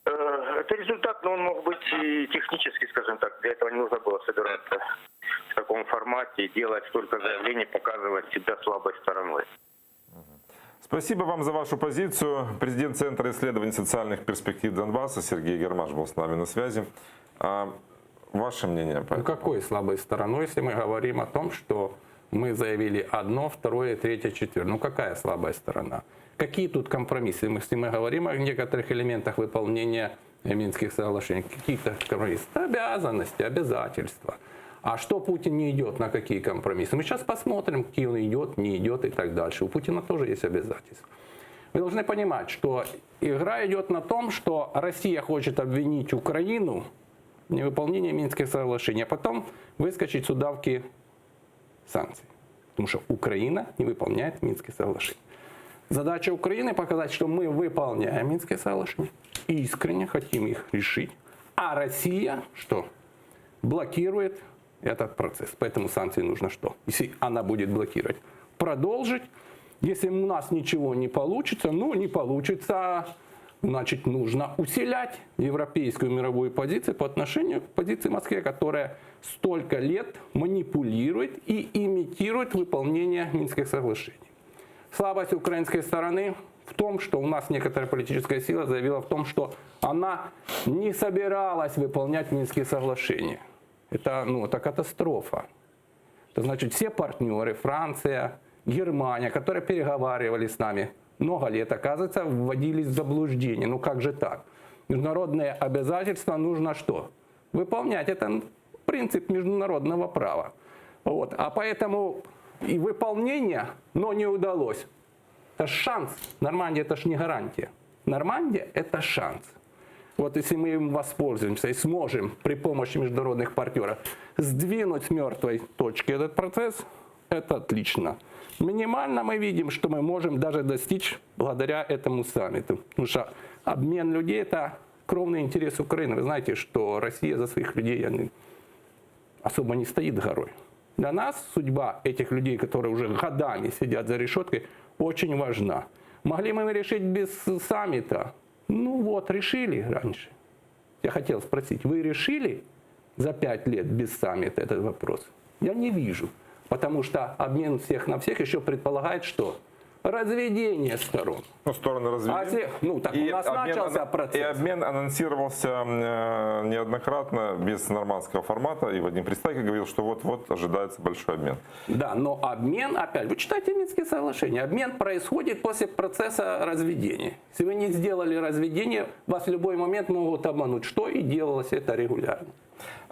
Это результат, но он мог быть и технически, скажем так. Для этого не нужно было собираться в таком формате, делать столько заявлений, показывать себя слабой стороной. Спасибо вам за вашу позицию. Президент Центра исследований социальных перспектив Донбасса Сергей Гермаш был с нами на связи. Ваше мнение? Какой слабой стороной, если мы говорим о том, что мы заявили одно, второе, третье, четвертое? Какая слабая сторона? Какие тут компромиссы? Если мы говорим о некоторых элементах выполнения Минских соглашений, какие-то компромиссы, обязанности, обязательства. А что Путин не идет, на какие компромиссы? Мы сейчас посмотрим, какие он идет, не идет и так дальше. У Путина тоже есть обязательства. Вы должны понимать, что игра идет на том, что Россия хочет обвинить Украину в невыполнении Минских соглашений, а потом выскочить с удавки санкций. Потому что Украина не выполняет Минские соглашения. Задача Украины показать, что мы выполняем Минские соглашения, искренне хотим их решить, а Россия что? Блокирует этот процесс. Поэтому санкции нужно что? Если она будет блокировать, продолжить. Если у нас ничего не получится, не получится, значит, нужно усилять европейскую мировую позицию по отношению к позиции Москвы, которая столько лет манипулирует и имитирует выполнение Минских соглашений. Слабость украинской стороны в том, что у нас некоторая политическая сила заявила в том, что она не собиралась выполнять Минские соглашения. Это катастрофа. Это значит, все партнеры, Франция, Германия, которые переговаривали с нами много лет, оказывается, вводились в заблуждение. Как же так? Международные обязательства нужно что? Выполнять. Это принцип международного права. А поэтому и выполнение, но не удалось. Это шанс. Нормандия – это ж не гарантия. Нормандия – это шанс. Если мы им воспользуемся и сможем при помощи международных партнеров сдвинуть с мертвой точки этот процесс, это отлично. Минимально мы видим, что мы можем даже достичь благодаря этому саммиту. Потому что обмен людей – это кровный интерес Украины. Вы знаете, что Россия за своих людей особо не стоит горой. Для нас судьба этих людей, которые уже годами сидят за решеткой, очень важна. Могли мы решить без саммита? Решили раньше. Я хотел спросить, вы решили за 5 лет без саммита этот вопрос? Я не вижу. Потому что обмен всех на всех еще предполагает, что разведение сторон. Стороны разведения. У нас начался процесс. И обмен анонсировался неоднократно без нормандского формата. И Вадим Пристайко говорил, что вот-вот ожидается большой обмен. Да, но обмен, опять, вы читайте Минские соглашения, обмен происходит после процесса разведения. Если вы не сделали разведение, вас в любой момент могут обмануть. Что и делалось это регулярно.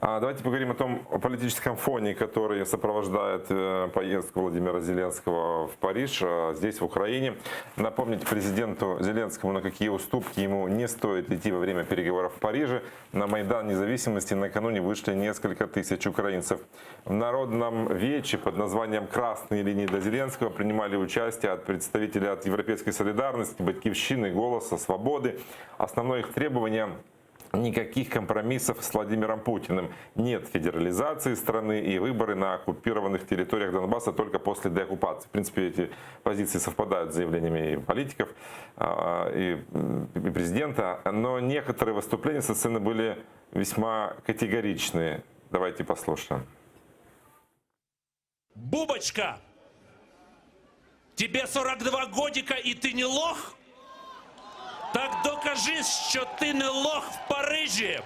Давайте поговорим о том политическом фоне, который сопровождает поездку Владимира Зеленского в Париж, здесь, в Украине. Напомнить президенту Зеленскому, на какие уступки ему не стоит идти во время переговоров в Париже. На Майдан Независимости накануне вышли несколько тысяч украинцев. В народном вече под названием «Красные линии до Зеленского» принимали участие представители от Европейской солидарности, Батькивщины, Голоса, Свободы. Основное их требование – никаких компромиссов с Владимиром Путиным. Нет федерализации страны и выборы на оккупированных территориях Донбасса только после деоккупации. В принципе, эти позиции совпадают с заявлениями и политиков, и президента. Но некоторые выступления со сцены были весьма категоричные. Давайте послушаем. Бубочка, тебе 42 годика и ты не лох? Так докажи, що ти не лох в Парижі.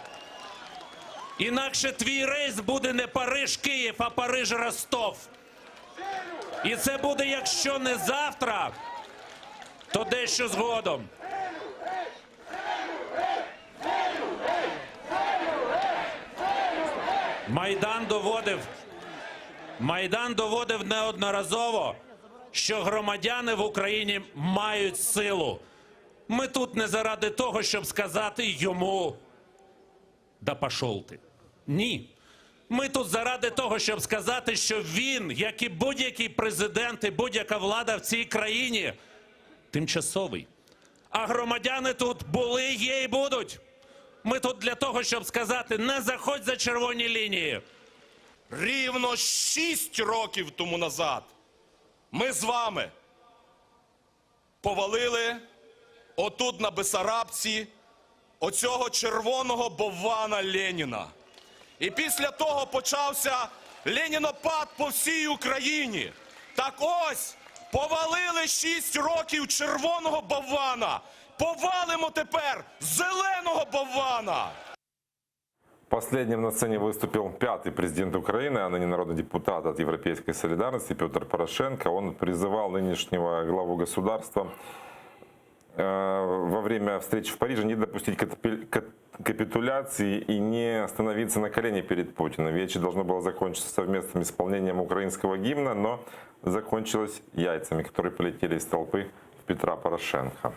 Інакше твій рейс буде не Париж-Київ, а Париж-Ростов. І це буде, якщо не завтра, то дещо згодом. Майдан доводив неодноразово, що громадяни в Україні мають силу. Ми тут не заради того, щоб сказати йому «да пошов ти». Ні. Ми тут заради того, щоб сказати, що він, як і будь-який президент і будь-яка влада в цій країні, тимчасовий. А громадяни тут були, є і будуть. Ми тут для того, щоб сказати, не заходь за червоні лінії. Рівно 6 років тому назад ми з вами повалили отут на Бесарабці оцього червоного боввана Леніна. І після того почався ленінопад по всій Україні. Так ось, повалили 6 років червоного боввана. Повалимо тепер зеленого боввана. Последним на сцене выступил 5-й президент Украины, а ныне народный депутат от Европейской солидарности Петр Порошенко. Он призывал нынешнего главу государства во время встречи в Париже не допустить капитуляции и не становиться на колени перед Путиным. Вечер должно было закончиться совместным исполнением украинского гимна, но закончилось яйцами, которые полетели из толпы в Петра Порошенко.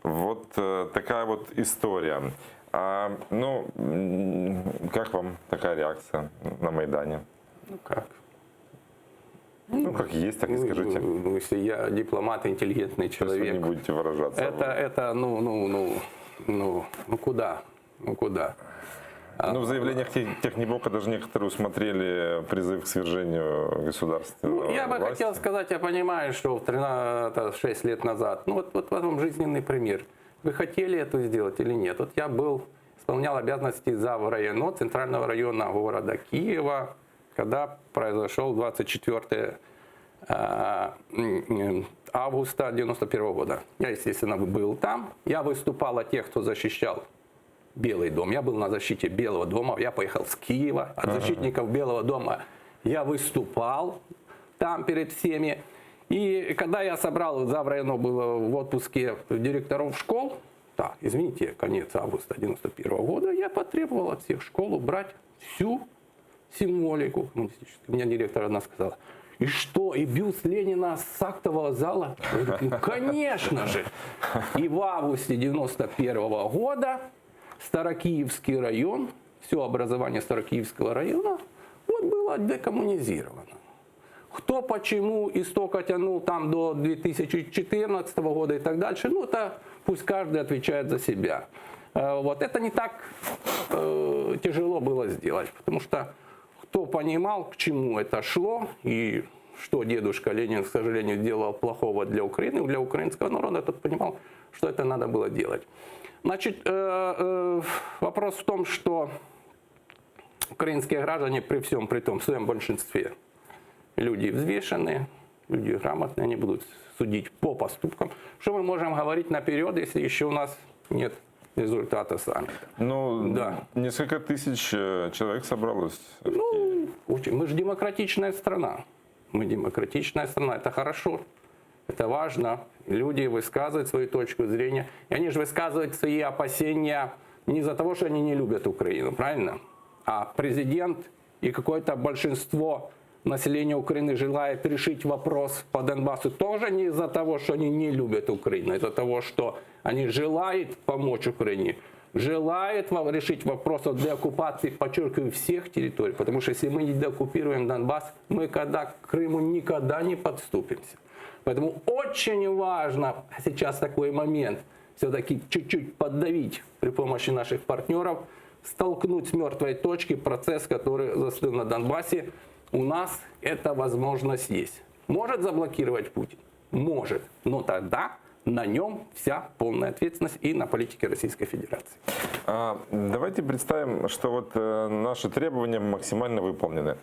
Вот такая вот история. Ну, как вам такая реакция на Майдане? Ну как? Ну, как есть, так и скажите. Ну, если я дипломат, интеллигентный человек. Если вы не будете выражаться. Куда? Ну, куда? Ну, в заявлениях Техниблока даже некоторые усмотрели призыв к свержению государственного Ну, я бы власти. хотел сказать, я понимаю, что 6 лет назад, ну вот вам жизненный пример. Вы хотели это сделать или нет? Вот я исполнял обязанности заврайона Центрального района города Киева, когда произошел 24 августа 1991 года. Я, естественно, был там. Я выступал от тех, кто защищал Белый дом. Я был на защите Белого дома. Я поехал с Киева. От защитников Белого дома я выступал там перед всеми. И когда я собрал, заврайоно было в отпуске директоров школ, так, извините, конец августа 1991 года, я потребовал от всех школ убрать всю символику коммунистическую. Меня директор одна сказала: и что, и бюст Ленина с актового зала? Я говорю, ну, конечно же. И в августе 1991 года Старокиевский район, все образование Старокиевского района вот было декоммунизировано. Кто почему истока тянул там до 2014 года и так дальше, ну это пусть каждый отвечает за себя. Вот это не так тяжело было сделать, потому что кто понимал, к чему это шло и что дедушка Ленин, к сожалению, делал плохого для Украины, для украинского народа, тот понимал, что это надо было делать. Значит, вопрос в том, что украинские граждане при всем при том, в своем большинстве, люди взвешенные, люди грамотные, они будут судить по поступкам. Что мы можем говорить наперед, если еще у нас нет результата саммита? Ну, да. Несколько тысяч человек собралось. Ну, мы же демократичная страна. Мы демократичная страна, это хорошо, это важно. Люди высказывают свою точку зрения. И они же высказывают свои опасения не из-за того, что они не любят Украину, правильно? А президент и какое-то большинство населения Украины желает решить вопрос по Донбассу тоже не из-за того, что они не любят Украину, а из-за того, что они желают помочь Украине, желают решить вопрос о деоккупации, подчеркиваю, всех территорий. Потому что если мы не деоккупируем Донбасс, мы к Крыму никогда не подступимся. Поэтому очень важно сейчас такой момент все-таки чуть-чуть поддавить при помощи наших партнеров, столкнуть с мертвой точки процесс, который застыл на Донбассе. У нас эта возможность есть. Может заблокировать Путин? Может. Но тогда на нем вся полная ответственность и на политике Российской Федерации. Давайте представим, что вот наши требования максимально выполнены.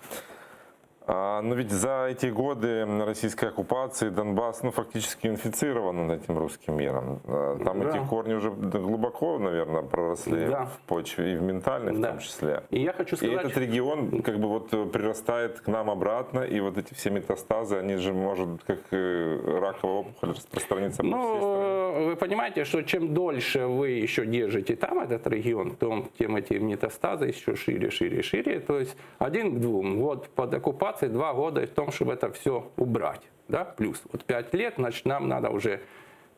Но ведь за эти годы российской оккупации Донбасс фактически инфицирован этим русским миром. Там эти корни уже глубоко, наверное, проросли в почве и в ментальной в том числе. И я хочу сказать, и этот регион как бы вот прирастает к нам обратно, и вот эти все метастазы, они же, может, как раковая опухоль, распространиться по всей стране. Вы понимаете, что чем дольше вы еще держите там этот регион, тем эти метастазы еще шире, шире, шире. То есть 1 к 2. Вот под оккупацией 2 года в том, чтобы это все убрать. Да? Плюс вот 5 лет, значит, нам надо уже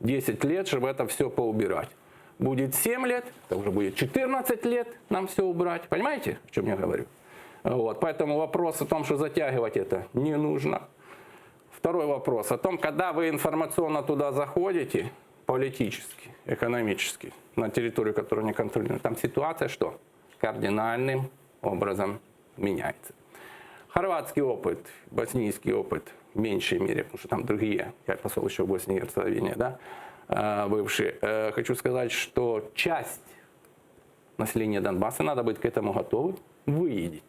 10 лет, чтобы это все поубирать. Будет 7 лет, это уже будет 14 лет нам все убрать. Понимаете, о чем я говорю? Вот. Поэтому вопрос о том, что затягивать это не нужно. Второй вопрос о том, когда вы информационно туда заходите, политически, экономически, на территорию, которую не контролируют, там ситуация что? Кардинальным образом меняется. Хорватский опыт, боснийский опыт в меньшей мере, потому что там другие, я посол еще в Боснии и Герцеговине, да, бывший. Хочу сказать, что часть населения Донбасса, надо быть к этому готовым, выедет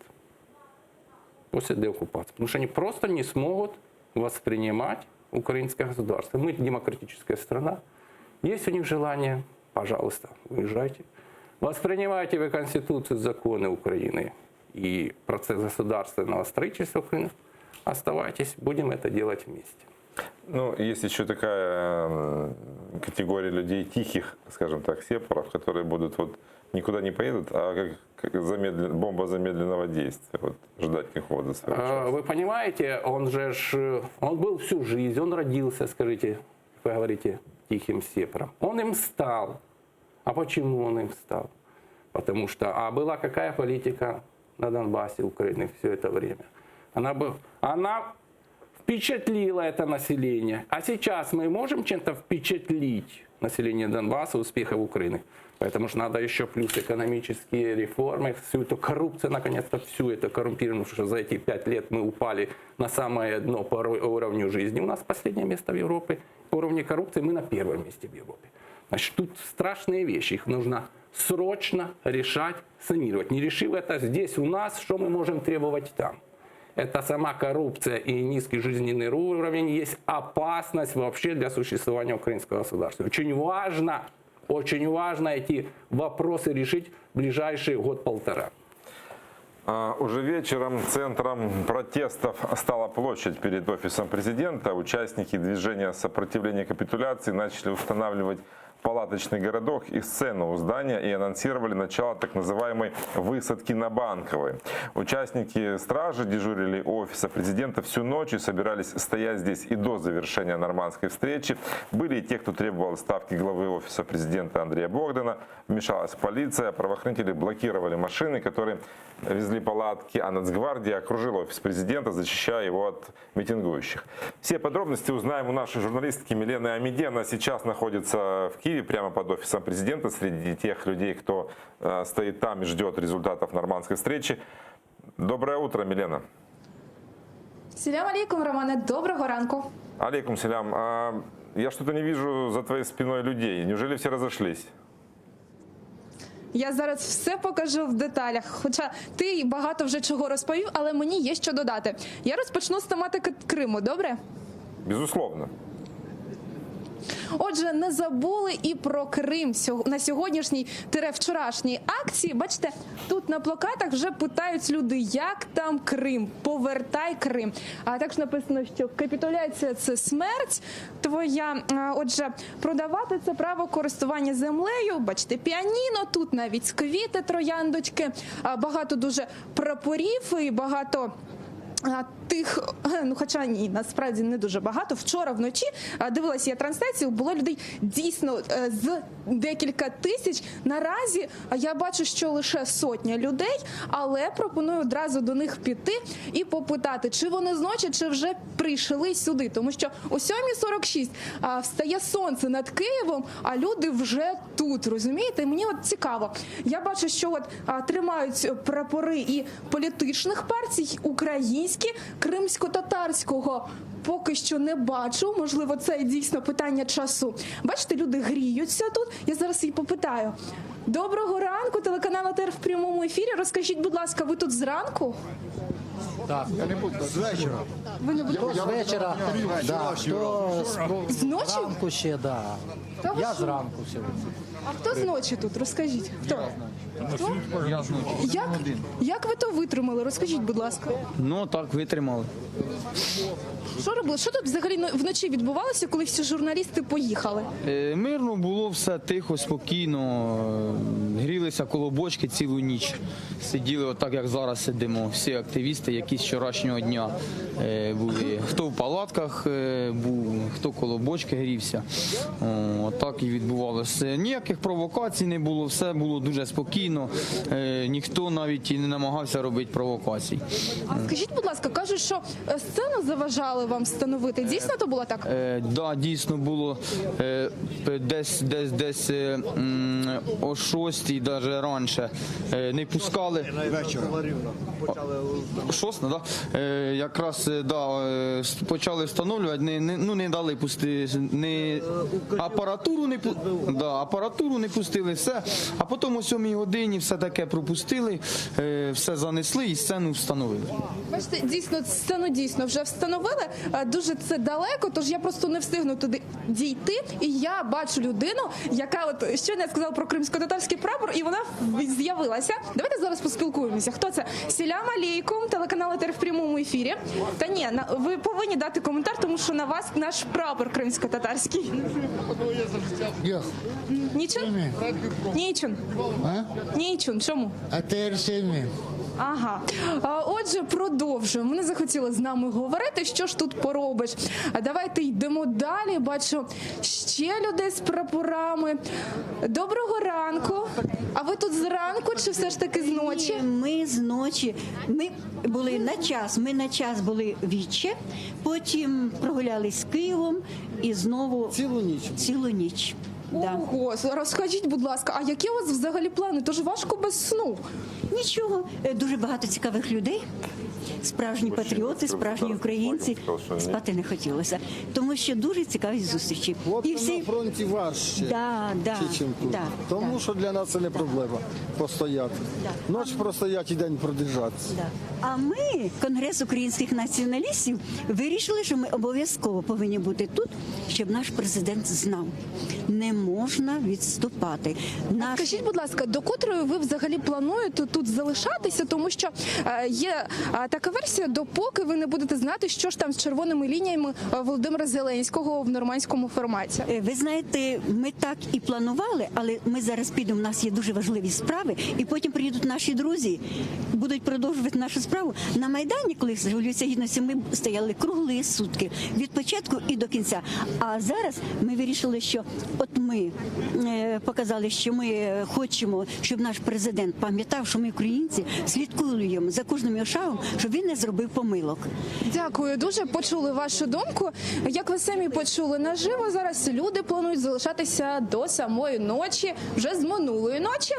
после деоккупации. Потому что они просто не смогут воспринимать украинское государство. Мы демократическая страна. Есть у них желание, пожалуйста, уезжайте. Воспринимайте вы Конституцию, законы Украины и процесс государственного строительства Украины, оставайтесь, будем это делать вместе. Ну, есть еще такая категория людей тихих, скажем так, сепаров, которые будут вот никуда не поедут, а как бомба замедленного действия, вот, ждать прихода своего часа. Вы понимаете, он был всю жизнь, он родился, скажите, вы говорите, тихим сепаром. Он им стал. А почему он им стал? Потому что, была какая политика на Донбассе Украины все это время? Она впечатлила это население. А сейчас мы можем чем-то впечатлить население Донбасса, успехов Украины? Поэтому что надо еще плюс экономические реформы, всю эту коррупцию, наконец-то всю эту коррумпированную, потому что за эти 5 лет мы упали на самое дно по уровню жизни. У нас последнее место в Европе. По уровню коррупции мы на 1-м месте в Европе. Значит, тут страшные вещи, их нужно срочно решать, санировать. Не решив это здесь у нас, что мы можем требовать там? Это сама коррупция и низкий жизненный уровень есть опасность вообще для существования украинского государства. Очень важно эти вопросы решить в ближайший год-полтора. Уже вечером центром протестов стала площадь перед офисом президента. Участники движения сопротивления капитуляции начали устанавливать палаточный городок и сцену у здания и анонсировали начало так называемой высадки на Банковой. Участники стражи дежурили у офиса президента всю ночь и собирались стоять здесь и до завершения нормандской встречи. Были и те, кто требовал отставки главы офиса президента Андрея Богдана. Вмешалась полиция, правоохранители блокировали машины, которые везли палатки, а Нацгвардия окружила офис президента, защищая его от митингующих. Все подробности узнаем у нашей журналистки Милены Амиди. Она сейчас находится в Киеве, прямо под офисом президента, среди тех людей, кто стоит там и ждет результатов нормандской встречи. Доброе утро, Милена. Селям алейкум, Романе. Доброго ранку. Алейкум селям. Я что-то не вижу за твоей спиной людей. Неужели все разошлись? Я зараз все покажу в деталях, хоча ти багато вже чого розповів, але мені є що додати. Я розпочну з тематики Криму, добре? Безусловно. Отже, не забули і про Крим на сьогоднішній вчорашній акції. Бачите, тут на плакатах вже питають люди, як там Крим, повертай Крим. А також написано, що капітуляція – це смерть твоя. Отже, продавати це право користування землею. Бачите, піаніно, тут навіть квіти, трояндочки, багато дуже прапорів і багато тих, ну хоча ні, насправді не дуже багато. Вчора вночі дивилася я трансляцію, було людей дійсно з декілька тисяч. Наразі я бачу, що лише сотня людей, але пропоную одразу до них піти і попитати, чи вони зночі, чи вже прийшли сюди. Тому що о 7:46 встає сонце над Києвом, а люди вже тут, розумієте? Мені от цікаво. Я бачу, що от тримають прапори і політичних партій, українські, кримсько-татарського поки що не бачу. Можливо, це дійсно питання часу. Бачите, люди гріються тут. Я зараз її попитаю. Доброго ранку, телеканал АТR в прямому ефірі. Розкажіть, будь ласка, ви тут зранку? Так, з вечора. Ви не будете? З вечора, да. Хто З ночі? зранку ще, да. Та ви Я що? зранку сьогодні. А хто з ночі тут? Розкажіть. Хто? Хто? Я з ночі. Як ви то витримали? Розкажіть, будь ласка. Ну, так, витримали. Що робили? Що тут взагалі вночі відбувалося, коли всі журналісти поїхали? Мирно було все тихо, спокійно. Грілися коло бочки цілу ніч. Сиділи отак, як зараз сидимо. Всі активісти, які з вчорашнього дня були. Хто в палатках був, хто коло бочки грівся. Отак і відбувалося. Ніяких провокацій не було, все було дуже спокійно. Ніхто навіть і не намагався робити провокацій. Скажіть, будь ласка, кажуть, що сцену заважали вам встановити. Дійсно то було так? Да, дійсно було десь о 6-й, навіть раніше. Не пускали. Шостна, да? Якраз почали встановлювати, не дали пустити, апаратуру не пустили, все. А потім о 7-й годині все таке пропустили, все занесли і сцену встановили. Бачите, дійсно, сцену дійсно вже встановили. Дуже це далеко, тож я просто не встигну туди дійти. І я бачу людину, яка от щойно я сказала про кримсько-татарський прапор, і вона з'явилася. Давайте зараз поспілкуємося. Хто це? Сілям алейкум, телеканал ЕТР в прямому ефірі. Та ні, ви повинні дати коментар, тому що на вас наш прапор кримсько-татарський. Нічим? Нічим. Нічим. Чому? Ага. Отже, продовжуємо. Вони захотіли з нами говорити, що ж тут поробиш. А давайте йдемо далі. Бачу ще людей з прапорами. Доброго ранку. А ви тут зранку чи все ж таки з ночі? Ми з ночі. Ми були на час. Ми на час були в Іччі, потім прогулялись з Києвом і знову цілу ніч. Да. Ого, розкажіть, будь ласка, а які у вас взагалі плани? Тож важко без сну. Нічого, дуже багато цікавих людей, справжні патріоти, справжні українці. Спати не хотілося, тому що дуже цікаві зустрічі. І всі... на фронті важче, чим тут. Тому що для нас це не проблема постояти. Ночь простояти і день продержатися. А ми, Конгрес українських націоналістів, вирішили, що ми обов'язково повинні бути тут, щоб наш президент знав. Не можна відступати. Скажіть, будь ласка, до котрої ви взагалі плануєте тут залишатися, тому що є така версія, допоки ви не будете знати, що ж там з червоними лініями Володимира Зеленського в нормандському форматі. Ви знаєте, ми так і планували, але ми зараз підемо, у нас є дуже важливі справи, і потім приїдуть наші друзі, будуть продовжувати нашу справу. На Майдані, коли Революція Гідності, ми стояли круглі сутки, від початку і до кінця. А зараз ми вирішили, що от ми показали, що ми хочемо, щоб наш президент пам'ятав, що ми, українці, слідкуємо за кожним його шагом, щоб він не зробив помилок. Дякую дуже. Почули вашу думку. Як ви самі почули наживо, зараз люди планують залишатися до самої ночі, вже з минулої ночі.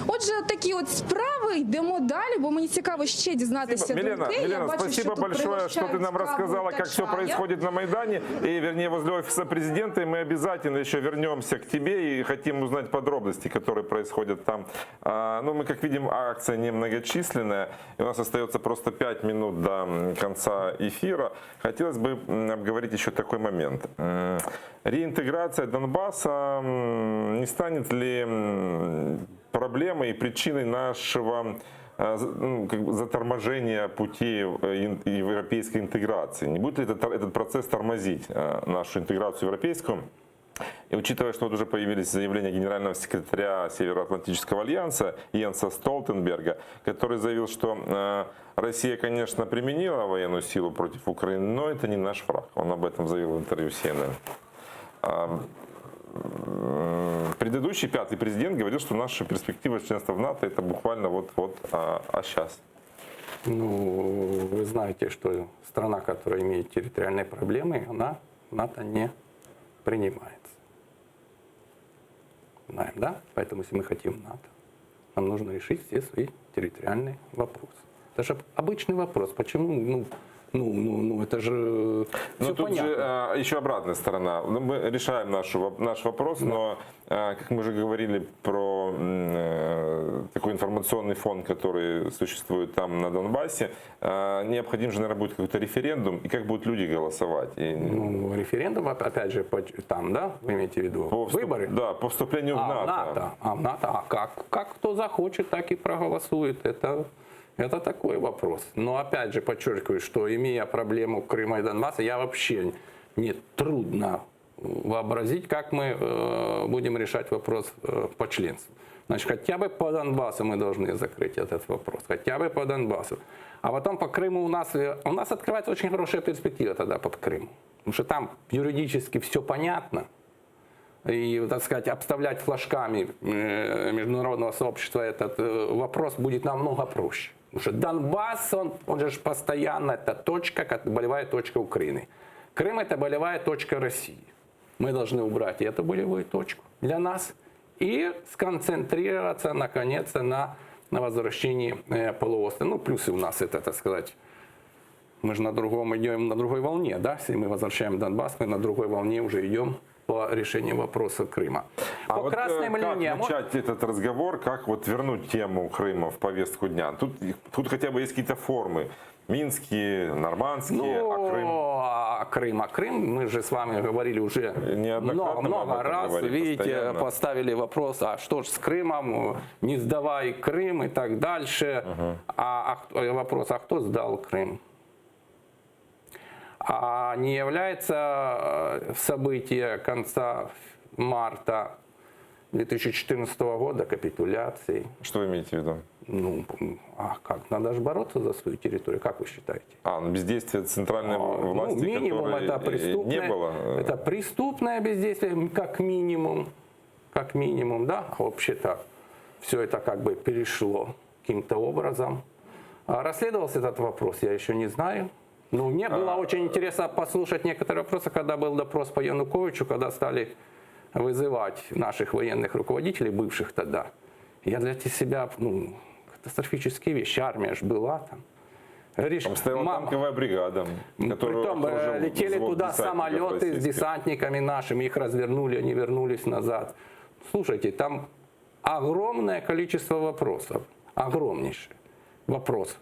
Отже, такі от справи, йдемо далі, бо мені цікаво ще дізнатися думки. Милена, спасибо большое, что ты нам рассказала, как все происходит на Майдане, и, вернее, возле офиса президента, и мы обязательно еще вернемся к тебе и хотим узнать подробности, которые происходят там. Ну, мы, как видим, акция немногочисленная, и у нас остается просто 5 минут до конца эфира. Хотелось бы обговорить еще такой момент. Реинтеграция Донбасса не станет ли проблемой и причиной нашего заторможения пути европейской интеграции? Не будет ли этот процесс тормозить нашу интеграцию европейскую? И учитывая, что вот уже появились заявления генерального секретаря Североатлантического альянса Йенса Столтенберга, который заявил, что Россия, конечно, применила военную силу против Украины, но это не наш враг. Он об этом заявил в интервью CNN. Предыдущий, 5-й президент говорил, что наша перспектива членства в НАТО это буквально вот-вот, а сейчас. Ну, вы знаете, что страна, которая имеет территориальные проблемы, она в НАТО не принимается. Знаем, да? Поэтому, если мы хотим НАТО, нам нужно решить все свои территориальные вопросы. Это же обычный вопрос. Почему? Это же все тут понятно. же еще обратная сторона. Мы решаем наш вопрос, но, как мы уже говорили про такой информационный фон, который существует там на Донбассе, необходим же, наверное, будет какой-то референдум, и как будут люди голосовать? И... Ну, референдум, опять же, там, да, вы имеете в виду? Выборы? Да, по вступлению в НАТО. В НАТО. Как кто захочет, так и проголосует. Это такой вопрос. Но опять же подчеркиваю, что имея проблему Крыма и Донбасса, я вообще мне трудно вообразить, как мы будем решать вопрос по членству. Значит, хотя бы по Донбассу мы должны закрыть этот вопрос. Хотя бы по Донбассу. А потом по Крыму у нас открывается очень хорошая перспектива тогда по Крыму. Потому что там юридически все понятно. И, так сказать, обставлять флажками международного сообщества этот вопрос будет намного проще. Потому что Донбасс, он же постоянно, это точка, болевая точка Украины. Крым – это болевая точка России. Мы должны убрать эту болевую точку для нас и сконцентрироваться, наконец, на возвращении полуострова. Ну, плюсы у нас это, так сказать, мы же идем на другой волне, да? Если мы возвращаем Донбасс, мы на другой волне уже идем по решению вопроса Крыма. А по вот красным как линиям... начать этот разговор, как вот вернуть тему Крыма в повестку дня? Тут хотя бы есть какие-то формы. Минские, нормандские, Крым, мы же с вами говорили уже много раз, видите, постоянно. поставили вопрос, а что ж с Крымом, не сдавай Крым и так дальше. Вопрос, а кто сдал Крым? А не является событие конца марта 2014 года капитуляцией? Что вы имеете в виду? Ну, а как? Надо же бороться за свою территорию, как вы считаете? Бездействие центральной власти, ну, минимум которой это преступное, не было? Это преступное бездействие, как минимум, да? А вообще-то все это как бы перешло каким-то образом. Расследовался этот вопрос, я еще не знаю. Ну, мне было очень интересно послушать некоторые вопросы, когда был допрос по Януковичу, когда стали вызывать наших военных руководителей, бывших тогда. Я для себя, катастрофические вещи. Армия же была там. Говоришь, там стояла танковая бригада, притом летели туда самолеты с десантниками нашими, их развернули, они вернулись назад. Слушайте, там огромное количество вопросов, огромнейший вопрос.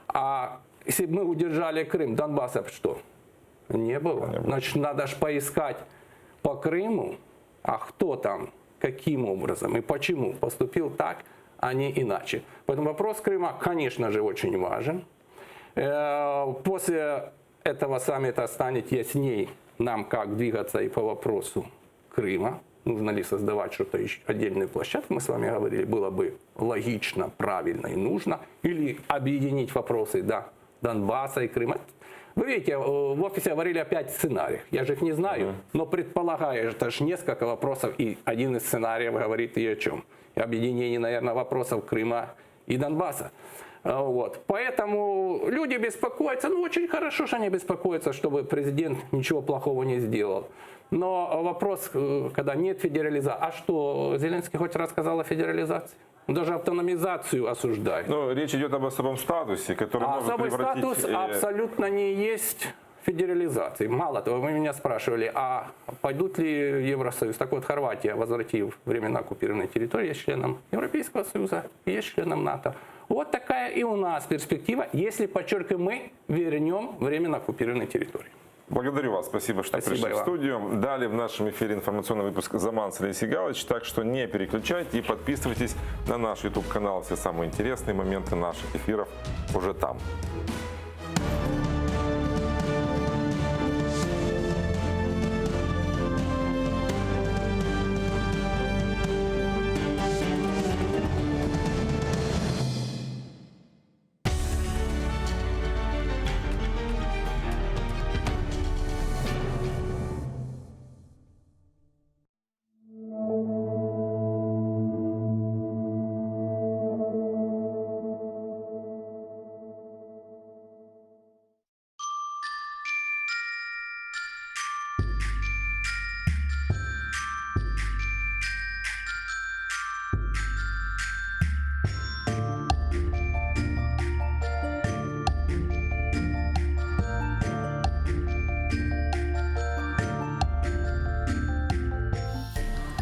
А если бы мы удержали Крым, Донбасса что? Не было. Значит, надо же поискать по Крыму, а кто там, каким образом и почему поступил так, а не иначе. Поэтому вопрос Крыма, конечно же, очень важен. После этого саммита станет ясней нам, как двигаться и по вопросу Крыма. Нужно ли создавать что-то, отдельную площадку, мы с вами говорили, было бы логично, правильно и нужно. Или объединить вопросы Донбасса и Крыма. Вы видите, в офисе говорили о 5 сценариях. Я же их не знаю, но предполагаю, это же несколько вопросов, и один из сценариев говорит и о чем. И объединение, наверное, вопросов Крыма и Донбасса. Вот. Поэтому люди беспокоятся, очень хорошо, что они беспокоятся, чтобы президент ничего плохого не сделал. Но вопрос, когда нет федерализации, а что, Зеленский хоть раз сказал о федерализации? Он даже автономизацию осуждает. Но речь идет об особом статусе, который может особый превратить... статус абсолютно не есть федерализации. Мало того, вы меня спрашивали, а пойдут ли в Евросоюз? Так вот, Хорватия, возвратив временно оккупированной территории, есть членом Европейского Союза, есть членом НАТО. Вот такая и у нас перспектива, если, подчеркиваю, мы вернем временно оккупированные территории. Благодарю вас, спасибо, что пришли в студию. Далее в нашем эфире информационный выпуск «Заман» с Ильей Сигалович, так что не переключайте и подписывайтесь на наш YouTube-канал. Все самые интересные моменты наших эфиров уже там.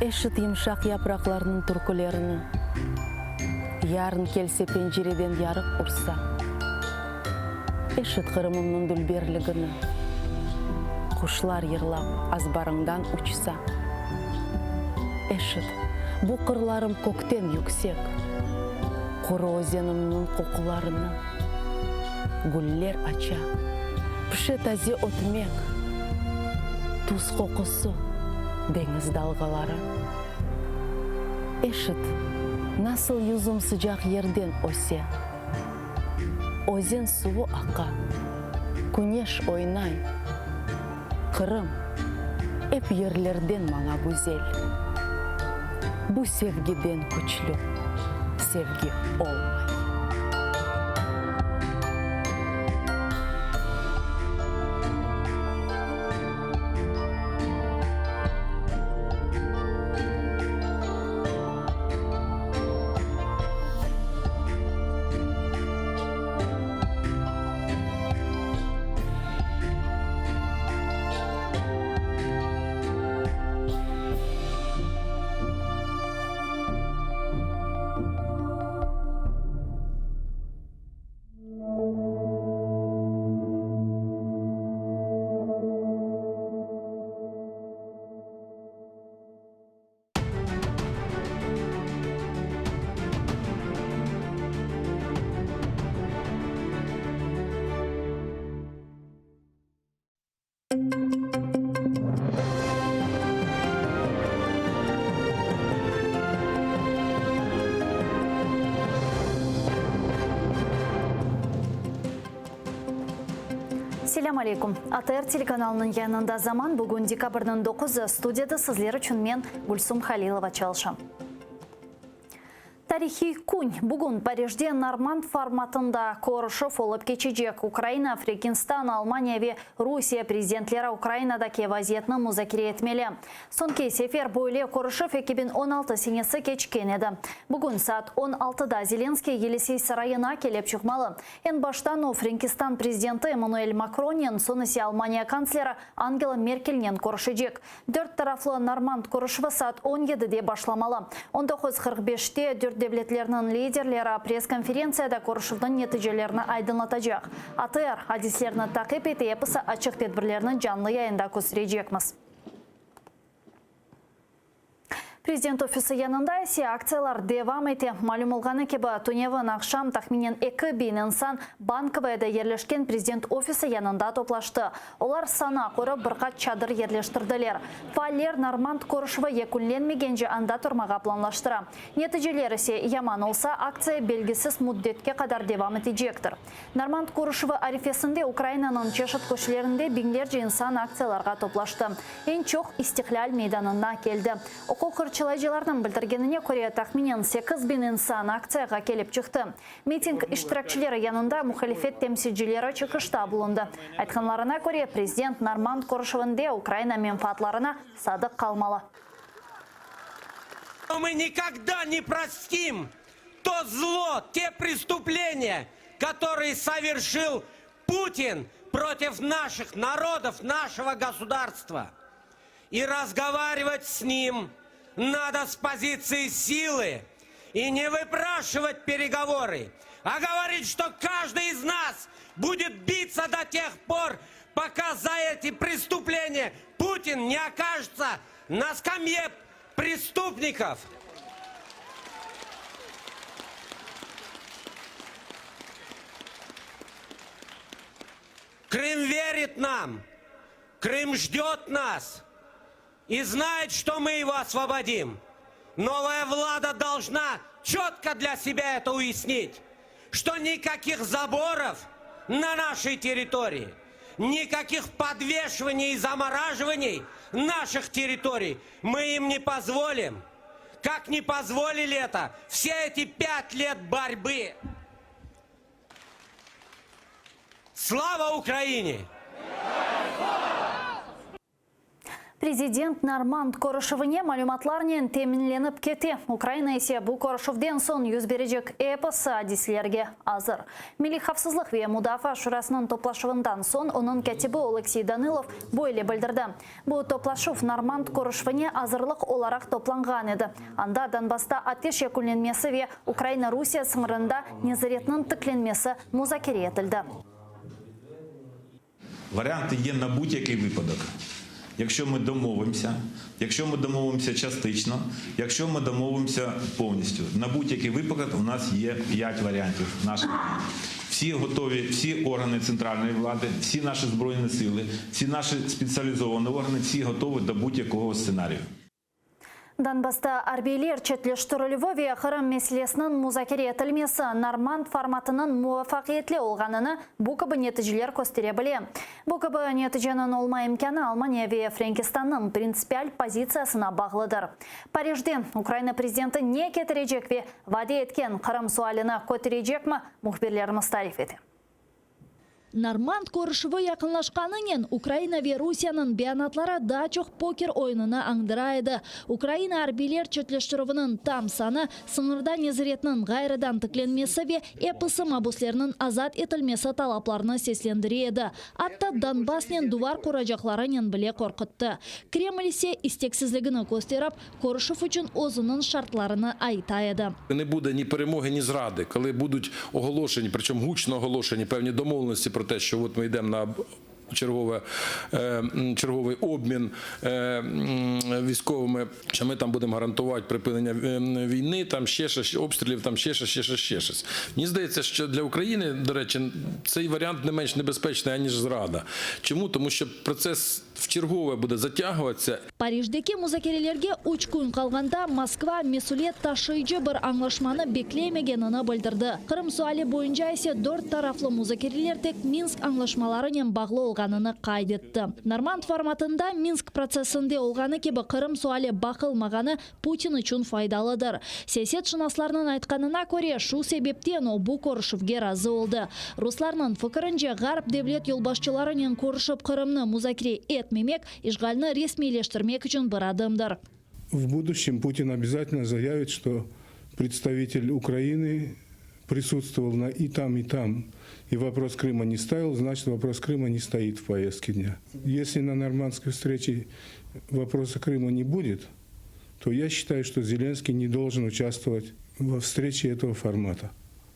Eşit yumuşak yapraklarının türkülerini, Ярын келсе пенжереден ярық ұрса. Эшіт қырымымның дүлберлігіні. Құшылар ерлап, азбарыңдан ұчса. Эшіт, бұл қырларым көктен yüksek. Құры өзенімнің қоқыларыны. Гүллер ача. Піші тазе отмек. Туз қоқысы. Деңіз далғалары. Эшіт, насыл юзым sıcak yerden осе. Өзен суы ақа. Күнеш ойнай. Қырым, эп ерлерден маңа güzel. Бұл sevgiden күчлі. Sevgi olmay. Ассаляму алейкум. АТР телеканалының янында заман бүгін декабрның 9-ы студияда сізлер үшін мен Гүлсум Халилова чалшам. Тарихи күн бүгін Парижде Норманд форматында Корышев олып кечежек. Украина, Африкинстан, Алмания ве Русия президентлері Украинадаки вазиетні музакире етмелі. Сонке сефер бойле Корышев екебін 16 сенесі кечкен еді. Бүгін саат 16-да Зеленский Елисей сарайына келеп чықмалы. Ен баштан Африкинстан президенті Эммануэль Макронен, сонысы Алмания канцлері Ангела Меркельнен Корышежек. 4 тарафлы Норманд Корышевы саат 17-де башламалы. 19:45-те 4 devletlerinin liderleri пресс-конференцияда Корышевдің нәтижелерін айдынлатacak. АТР адислеріні тақип еті епісі açık тедбірлерінің жанлы яйында көсірежекміз. Президент офисы янында есе акциялар девам еті. Малюм олғаны кебі Туневын ақшам тахминен 2 бейін инсан банковайда ерлешкен президент офисы янында топлашты. Олар сана қоры бірқат чадыр ерлештірділер. Файлер Норманд Корышевы екунленмегенже анда тұрмаға планлаштыра. Нәтижелер есе яман олса акция белгісіз мұддетке қадар девам етежектір. Норманд Корышевы арифесінде Украинаның чешет көшілерінде бинглерже инсан акцияларға топлашты. Ең чоқ истиклал мейданына келді. Чылайжылардан білдіргеніне Корея тахминен 8 бин инсан акцияға келіп чықты. Митинг иштиракчылары янында мұхалифет темсилчилері чықышта бұлынды. Айтқанларына Корея президент Норманд Корышевінде Украина менфаатларына садық қалмалы. Мы никогда не простим то зло, те преступления, которые совершил Путин против наших народов, нашего государства. И разговаривать с ним надо с позиции силы и не выпрашивать переговоры, а говорить, что каждый из нас будет биться до тех пор, пока за эти преступления Путин не окажется на скамье преступников. Крым верит нам, Крым ждет нас. И знает, что мы его освободим. Новая влада должна четко для себя это уяснить, что никаких заборов на нашей территории, никаких подвешиваний и замораживаний наших территорий мы им не позволим. Как не позволили это все эти 5 лет борьбы. Слава Украине! Президент Нарманд Корышевыне малюматларнен теминленіп кете. Украина есе бұл Корышевден сон юз бережек эпосы адислерге азыр. Милли хавсызлық ве Мудафа шурасының топлашывындан сон оның кәтебі Алексей Данилов бойле білдірді. Бұл топлашыв Нарманд Корышевыне азырлық оларақ топланған еді. Анда Донбасста атеш екуленмесі ве Украина-Русия сыңырында незаретнің тікленмесі музакере етілді. Варіанти є на будь-який випадок. Якщо ми домовимося частично, якщо ми домовимося повністю. На будь-який випадок у нас є 5 варіантів наших дій. Всі готові, всі органи центральної влади, всі наші збройні сили, всі наші спеціалізовані органи, всі готові до будь-якого сценарію. Донбасста арбейлер четлештірілігі ве Қырым мәселесінің музакере етілмесі Нарманд форматының муафақиетлі олғаныны бұл кабы нәтижелер көстере біле. Бұл кабы нәтиженің олмай имканы Алмания ве Франкистанның принципиаль позициясына бағлыдыр. Парижден Украина президенті не кетірежек ве ваде еткен Қырым суалына көтережек ма мұхберлеріміз тариф еті. Нарманд Корышевы якынлашқанымен Украина ве Русияның биянатлары да жоқ покер ойынына аңдырайды. Украина арбейлер четлештіровының там саны сыңырда незіретінің ғайрыдан тікленмесі ве эпысы мабуслерінің азат етілмесі талапларына сеслендіреді. Атта Донбаснен дувар қорajақларынан біле қорқытты. Кремль ise істексізлігіні көстеріп, Корышев үшін озының шартларını айтайды. Не буде ні перемоги, ні зради, коли будуть оголошені, причому гучно оголошені певні домовленості про те, що от ми йдемо на черговий обмін військовими, що ми там будемо гарантувати припинення війни, там ще щось, обстрілів, там ще щось. Мені здається, що для України, до речі, цей варіант не менш небезпечний, аніж зрада. Чому? Тому що процес вчергове буде затягуватися. Париждеки музакерелерге 3 күн қалғанда Москва месулет ташыйчы бір аңлашманы беклемегенini білдірді. Қырым суали бойынша есе 4 тарафлы музакерелер тек Минск аңлашмаларымен бағлы олғанını қайдетті. Нарманд форматында Минск процесінде олғаны кебі Қырым суали бақылмағаны Путин үшін файдалыдыр. Саясат шынасларының айтқанына көре шу себептен ол бұл Корышевге разы олды. Русларның фікірінше ғарып девлет елбашчыларының Корышев Қырымны музакере етмемек, ишғалны ресмейлештірмек үшін бір адымдыр. В будущем Путин обязательно заявит, что представитель Украины присутствовал и там, и вопрос Крыма не ставил, значит, вопрос Крыма не стоит в повестке дня. Если на нормандской встрече вопроса Крыма не будет, то я считаю, что Зеленский не должен участвовать во встрече этого формата.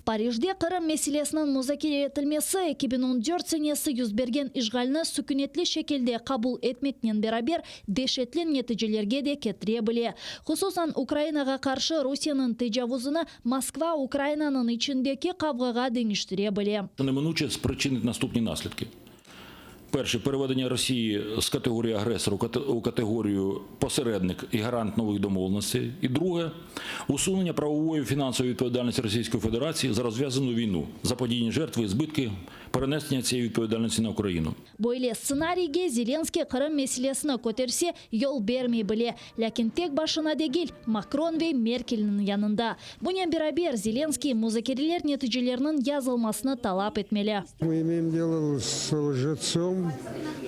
Парижде Қырым мәселесінің музакере етілмесі 2014 сенесі юзберген ишғалны сүкінетлі шекелде қабул етмекнен берабер дешетлен нәтижелерге де кетіре біле. Құсусан Украинаға қаршы Русияның тежавузыны Москва Украинаның ішіндекі қавғаға денештіре біле. Неминуче спричинить наступні наслідки. Перше, переведення Росії з категорії агресора у категорію посередник і гарант нових домовленостей. І друге, усунення правової і фінансової відповідальності Російської Федерації за розв'язану війну, заподіяні жертви і збитки, перенесення цієї відповідальності на Україну. Бойле сценарийге Зеленский Қырым мәселесіні көтерсе, ел бермей біле. Ләкин тек башына дегел Макрон ве Меркельнің янында. Бұнен берабер Зеленский музакерелер нәтижелерінің yazılmasını талап етмелі. Мы имеем дело с лжецом,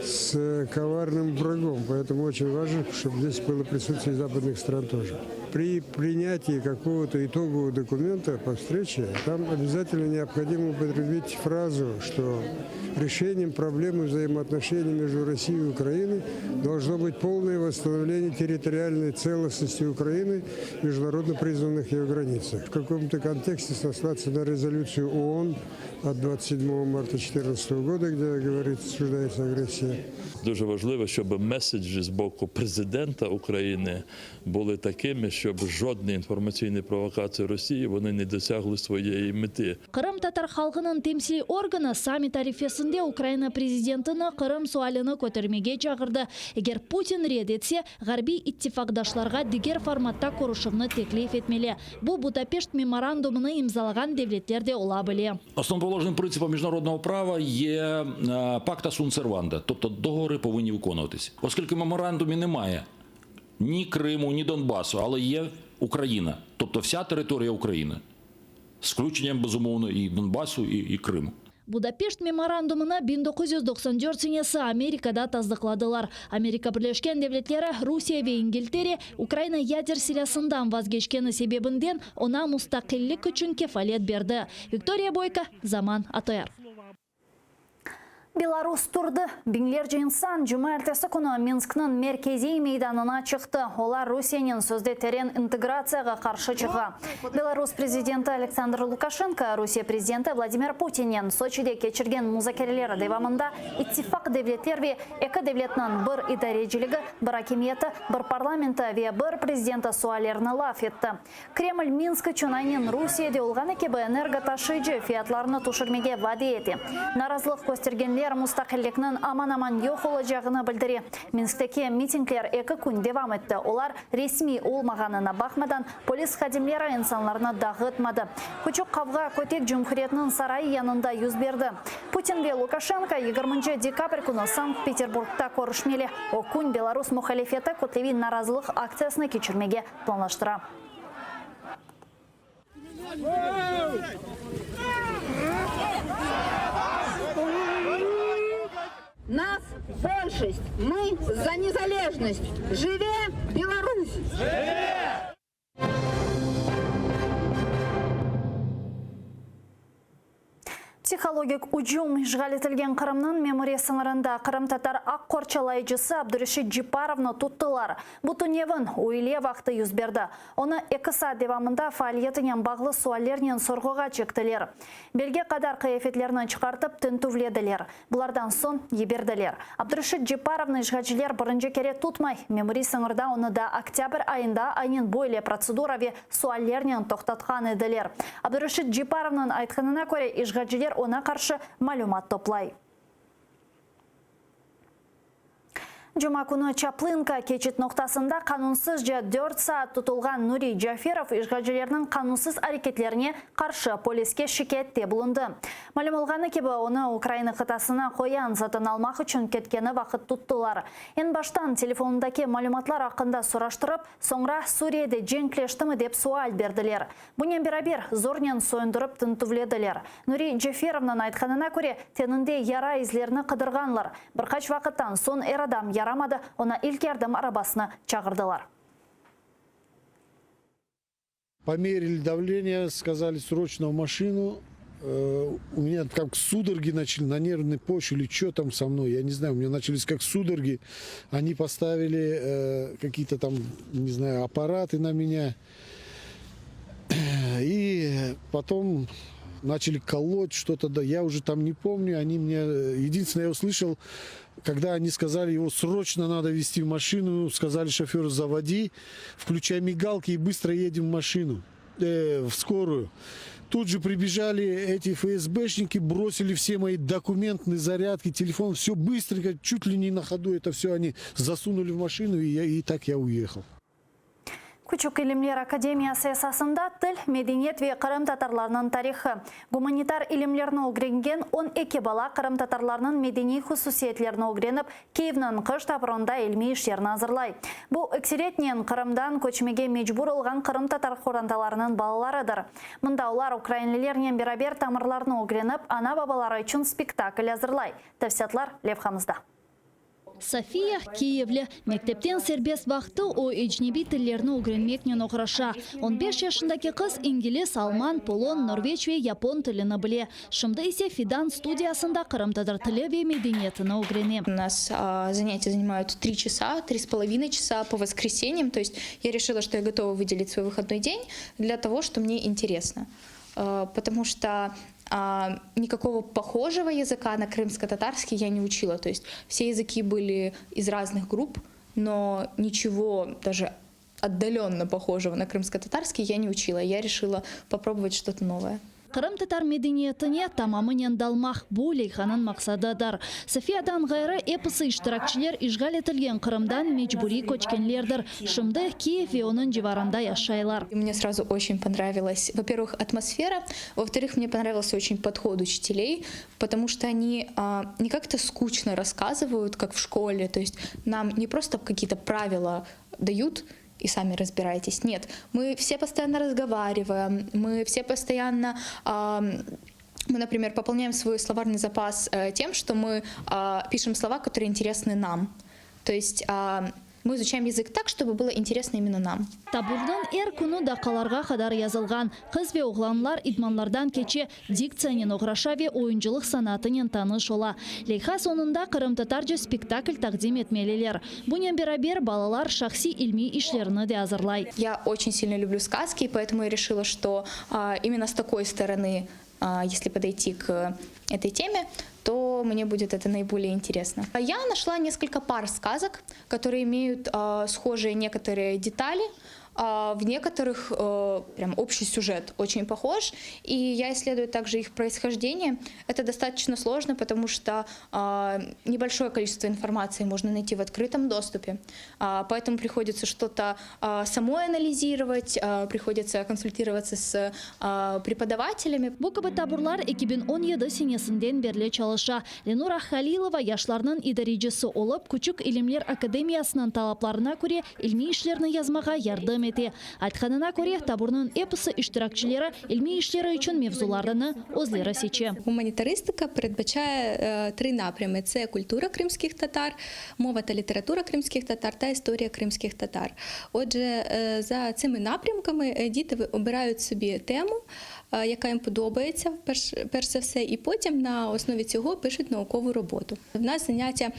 с коварным врагом, поэтому очень важно, чтобы здесь было присутствие западных стран тоже. При принятии какого-то итогового документа по встрече, там обязательно необходимо употребить фразу, что решением проблемы взаимоотношений между Россией и Украиной должно быть полное восстановление территориальной целостности Украины в международно признанных ее границах. В каком-то контексте сослаться на резолюцию ООН от 27 марта 2014 года, где говорится, осуждается агрессия. Дуже важливо, щоб меседжі з боку президента України були такими, щоб жодні інформаційні провокації Росії вони не досягли своєї мети. Қырым татар халқының темсili органы саммит арифесінде Украина президентіні Қырым суалыны көтермеге чағырды. Егер Путин ред етсе, ғарби иттифақдашларға дегер форматта Корышевны теклиф етмелі. Бұл Будапешт меморандумыны имзалаған девлеттерде ола біле. Основоположним принципом міжнародного права є пакта sunt servanda, тобто договори повинні виконуватися. Оскільки в меморандумі немає ні Криму, ні Донбасу, але є Україна, тобто вся територія України, з включенням, безумовно, і Донбасу, і Криму. Будапешт меморандумына 1994 сенесі Америкада таздықладылар. Америка Бірлешкен Девлетлері Русия ве Ингилтере Украина ядер силасындан вазгешкені себебінден она мустақиллік үшін кефалет берді. Виктория Бойко, Заман АТР. Беларусь турды. Бинглер жинсан жұма әртесі күні Минскнің меркези мейданына шықты. Олар Русияның сөзде терен интеграцияға қаршы шыға. Беларусь президенті Александр Лукашенко, Русия президенті Владимир Путинен Сочиде кечірген музакерлері девамында иттифақ девлеттер ве екі девлетнан бір идарежілігі, бір акиметі, бір парламенті ве бір президенті суалерні лаф етті. Кремль Минск чунайнен Русияде олған екебі энерготашыйжы фиятларыны тушырмеге ваде еті. Наразылық көстергенлер мұстақиллікнің аман-аман yok olacağını білдіре. Минсктегі митинглер екі күн девам етті. Олар ресми олмағанына бақмадан полис хадимлері инсанларына дағытмады. Күчік қавға көтек Жұмхуретінің сарайы янында юз берді. Путин ве Лукашенко 20 декабрь күні Санкт-Петербургта көрішмелі. О күн Беларусь мұхалифеті көтлеви наразылық акциясыны кечірмеге планлаштыра. Нас большесть, мы за незалежность. Живе Беларусь! Психологик уджум жғалетілген Қырымның мемория сыңырында Қырым татар ақ қорчалайжысы Абдурашид Джипаровны туттылар. Бұтыневін ойле вақты юзберді. Оны 2 саат девамында фаалиетінен бағлы суалернен сұрғыға чектілер. Белге қадар қияфетлерін чықартып түнтувледілер. Бұлардан сон еберділер. Абдурашид Джипаровны жғачылер бірінші кере тұтмай. Мемория сыңырда оны да октябрь айында айнен бойле процедураве суалернен тоқтатқан еділер. Абдурашид Джипаровның айтқанына көре жғачылер ona karşı malumat toplay. Жұма күні Чаплынка кечет ноқтасында қанунсыз 4 саат тұтылған Нури Джаферов išғажылерінің қанунсыз әрекетлеріне қаршы полиске шикетте бұлынды. Мәлім олғаны кебі оны Украина қытасына қоян сатын алмақ үшін кеткені вақыт тұттылар. Ең баштан телефонындаки мәліматлар ақында сұраштырып, соңра Сурияде женклештімі деп суал берділер. Бұнен берабер зорнен сойындырып тынтувледілер. Нури Джаферовның айтқанына көре тенінде яра излеріні қыдырғанлар. Бірқач вақыттан сон ер адам ярамады, она ilk yardım arabasına çağırdılar. Померили давление, сказали срочно в машину. У меня как судороги начали на нервной почве или что там со мной, я не знаю, у меня начались как судороги. Они поставили какие-то там, не знаю, аппараты на меня. И потом начали колоть что-то, да, я уже там не помню, они мне, единственное, я услышал, когда они сказали, его срочно надо везти в машину, сказали шоферу заводи, включай мигалки и быстро едем в машину, в скорую. Тут же прибежали эти ФСБшники, бросили все мои документные зарядки, телефон, все быстренько, чуть ли не на ходу это все они засунули в машину, и так я уехал. Küçük İlimler Akademiyası esasında til, medeniyet ve Kırım Tatarlarının tarixi. Gumanitar ilimlerini öğrengen 12 bala Kırım Tatarlarının medeni hususiyetlerini öğrenip, Kiev'nin kış tapırında ilmi işlerini hazırlay. Bu ekseretinen Kırım'dan köçmege mecbur olgan Kırım Tatar xorandalarının balalarıdır. Mında ular Ukraynililerden beraber tamırlarını öğrenip, ana babaları için spektakl hazırlay. Tavsiyatlar levhamızda. София Киевлі. Мектептен сербес вақты о ежнеби тілеріні öğrenmekнен оқыраша. 15 yaşındaki қыз инглиз, алман, полон, норвеж ve япон тіліні біле. Шымды ise Fidan студиясында Қырым татар тілі ve medeniyetini öğreне. У нас занятия занимают 3 часа, 3,5 часа по воскресеньям. То есть я решила, что я готова выделить свой выходной день для того, что мне интересно. Потому что никакого похожего языка на крымско-татарский я не учила. То есть все языки были из разных групп, но ничего даже отдаленно похожего на крымско-татарский я не учила. Я решила попробовать что-то новое. Қырым татар медениетіне тамамынен далмақ болей ханын мақсадыдар. Софиядан ғайры эпосы иштиракчилер ишғал етілген Қырымдан мечбури көчкенлердір. Шымды Киев и оның живарында яшайлар. Мне сразу очень понравилась, во-первых, атмосфера, во-вторых, мне понравился очень подход учителей, потому что они не как-то скучно рассказывают, как в школе, то есть нам не просто какие-то правила дают, и сами разбирайтесь. Нет, мы все постоянно разговариваем, мы все постоянно Мы, например, пополняем свой словарный запас тем, что мы пишем слова, которые интересны нам. То есть мы изучаем язык так, чтобы было интересно именно нам. Табурдан күні дақаларға қадар язылған. Қыз ве оғланлар идманлардан кече дикцияның оғраша ве ойынчылық санатының таныш ола. Лейха сонында Қырым-татарча спектакль тақдим етмелелер. Бұнен берабер балалар шахси илми ишлеріні де азырлай. Я очень сильно люблю сказки, поэтому я решила, что именно с такой стороны, если подойти к этой теме, то мне будет это наиболее интересно. Я нашла несколько пар сказок, которые имеют схожие некоторые детали, в некоторых прям общий сюжет очень похож, и я исследую также их происхождение. Это достаточно сложно, потому что небольшое количество информации можно найти в открытом доступе, поэтому приходится что-то самой анализировать, приходится консультироваться с преподавателями. Букабы табурлар 2017 сенесінден берле çalışа. Ленура Халилова яшларның идарежесі олып, Күчік Илимлер Академиясының талапларына көре илми ишлерні язмаға ярдым еті. Айтқанына көре табурның эпосы іштиракчылары илми ішлері үшін мевзуларыны өзлері сече. Гуманітаристика передбачає три напрями. Це культура кримських татар, мова та література кримських татар та історія кримських татар. Отже, за цими напрямками діти обирають собі тему, яка їм подобається, перш за все, і потім на основі цього пишуть наукову роботу. В нас заняття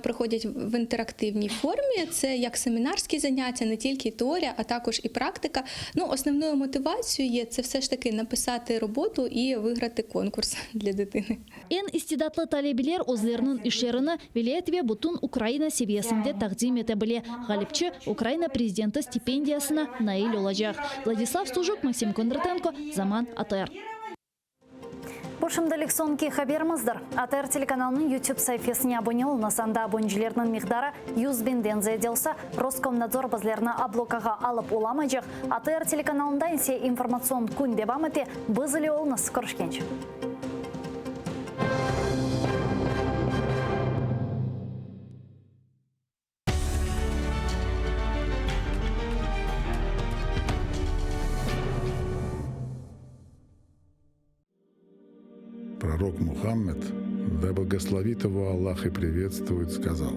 проходять в інтерактивній формі, це як семінарські заняття, не тільки теорія, а також і практика. Основною мотивацією є це все ж таки написати роботу і виграти конкурс для дитини. Ен истидатлы талебилер өзлерінің ишлеріні вилаятве бутун Украина севиясында тақдим ете біле. Ғалипчы Украина президенті стипендиясына наил олажақ. Владислав Стужук, Максим Кондратенко, Заман АТР. Бушымдылық сонки хабермыздар. АТР телеканалының YouTube сайфесіне абоне олнасанда абонжілерінің миқдары 100 бенден зәделса, Роскомнадзор бізлеріні аблокаға алып оламайжық. АТР телеканалында инсе информацион күн дебамыте бізілі олнас көрішкенші. Пророк Мухаммед, да благословит его Аллах и приветствует, сказал: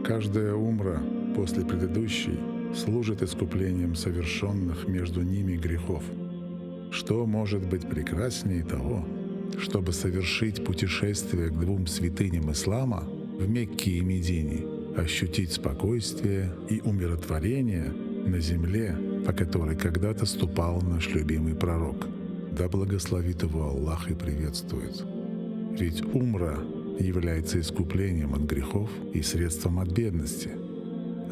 «Каждая умра после предыдущей служит искуплением совершенных между ними грехов. Что может быть прекраснее того, чтобы совершить путешествие к двум святыням ислама в Мекке и Медине, ощутить спокойствие и умиротворение на земле, по которой когда-то ступал наш любимый пророк? Да благословит его Аллах и приветствует. Ведь умра является искуплением от грехов и средством от бедности.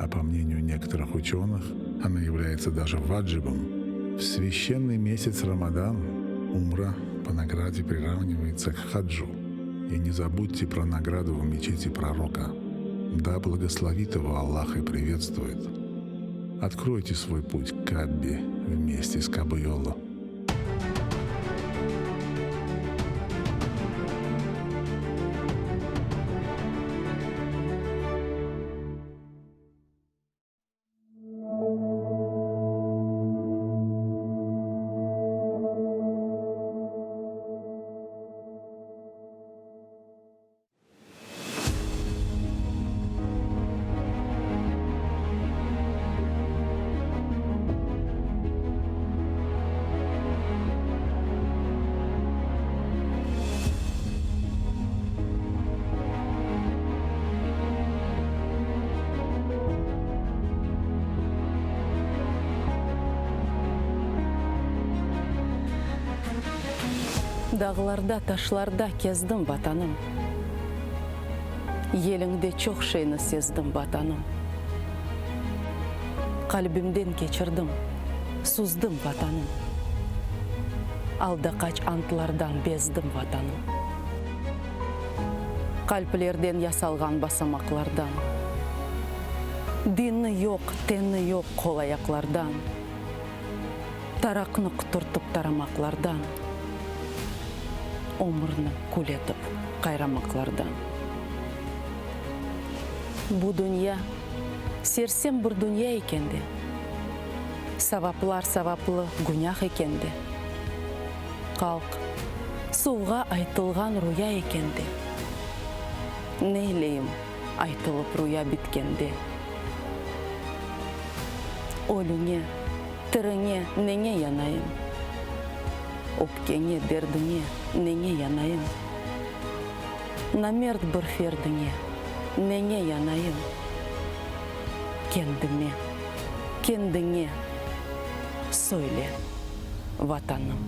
А по мнению некоторых ученых, она является даже ваджибом. В священный месяц Рамадан умра по награде приравнивается к хаджу. И не забудьте про награду в мечети пророка. Да благословит его Аллах и приветствует. Откройте свой путь к Каббе вместе с Кабайоло. Dağlarda, taşlarda kezdim vatanım. Еліңде çok şeyini sezdim vatanım. Kalbimden geçirdim, suzdum vatanım. Alda kaç antlardan bezdim vatanım. Kalplerden yasalgan basamaklardan. Dini yok, teni yok kol ayaklardan. Tarakını kuturtup taramaklardan. Omurni kuletip kayramaklardan. Bu dünya sersem bir dünya ekendi. Savaplar savaplı günah ekendi. Kalk, суға айтылған руя екенде. Нейлейім айтылып руя біткенде. Өліңе, тіріңе нене янайым. Өпкеңе, дердіңе нене янайым. Намерт бір фердіңе нене янайым. Кендіңе сөйле, ватаным.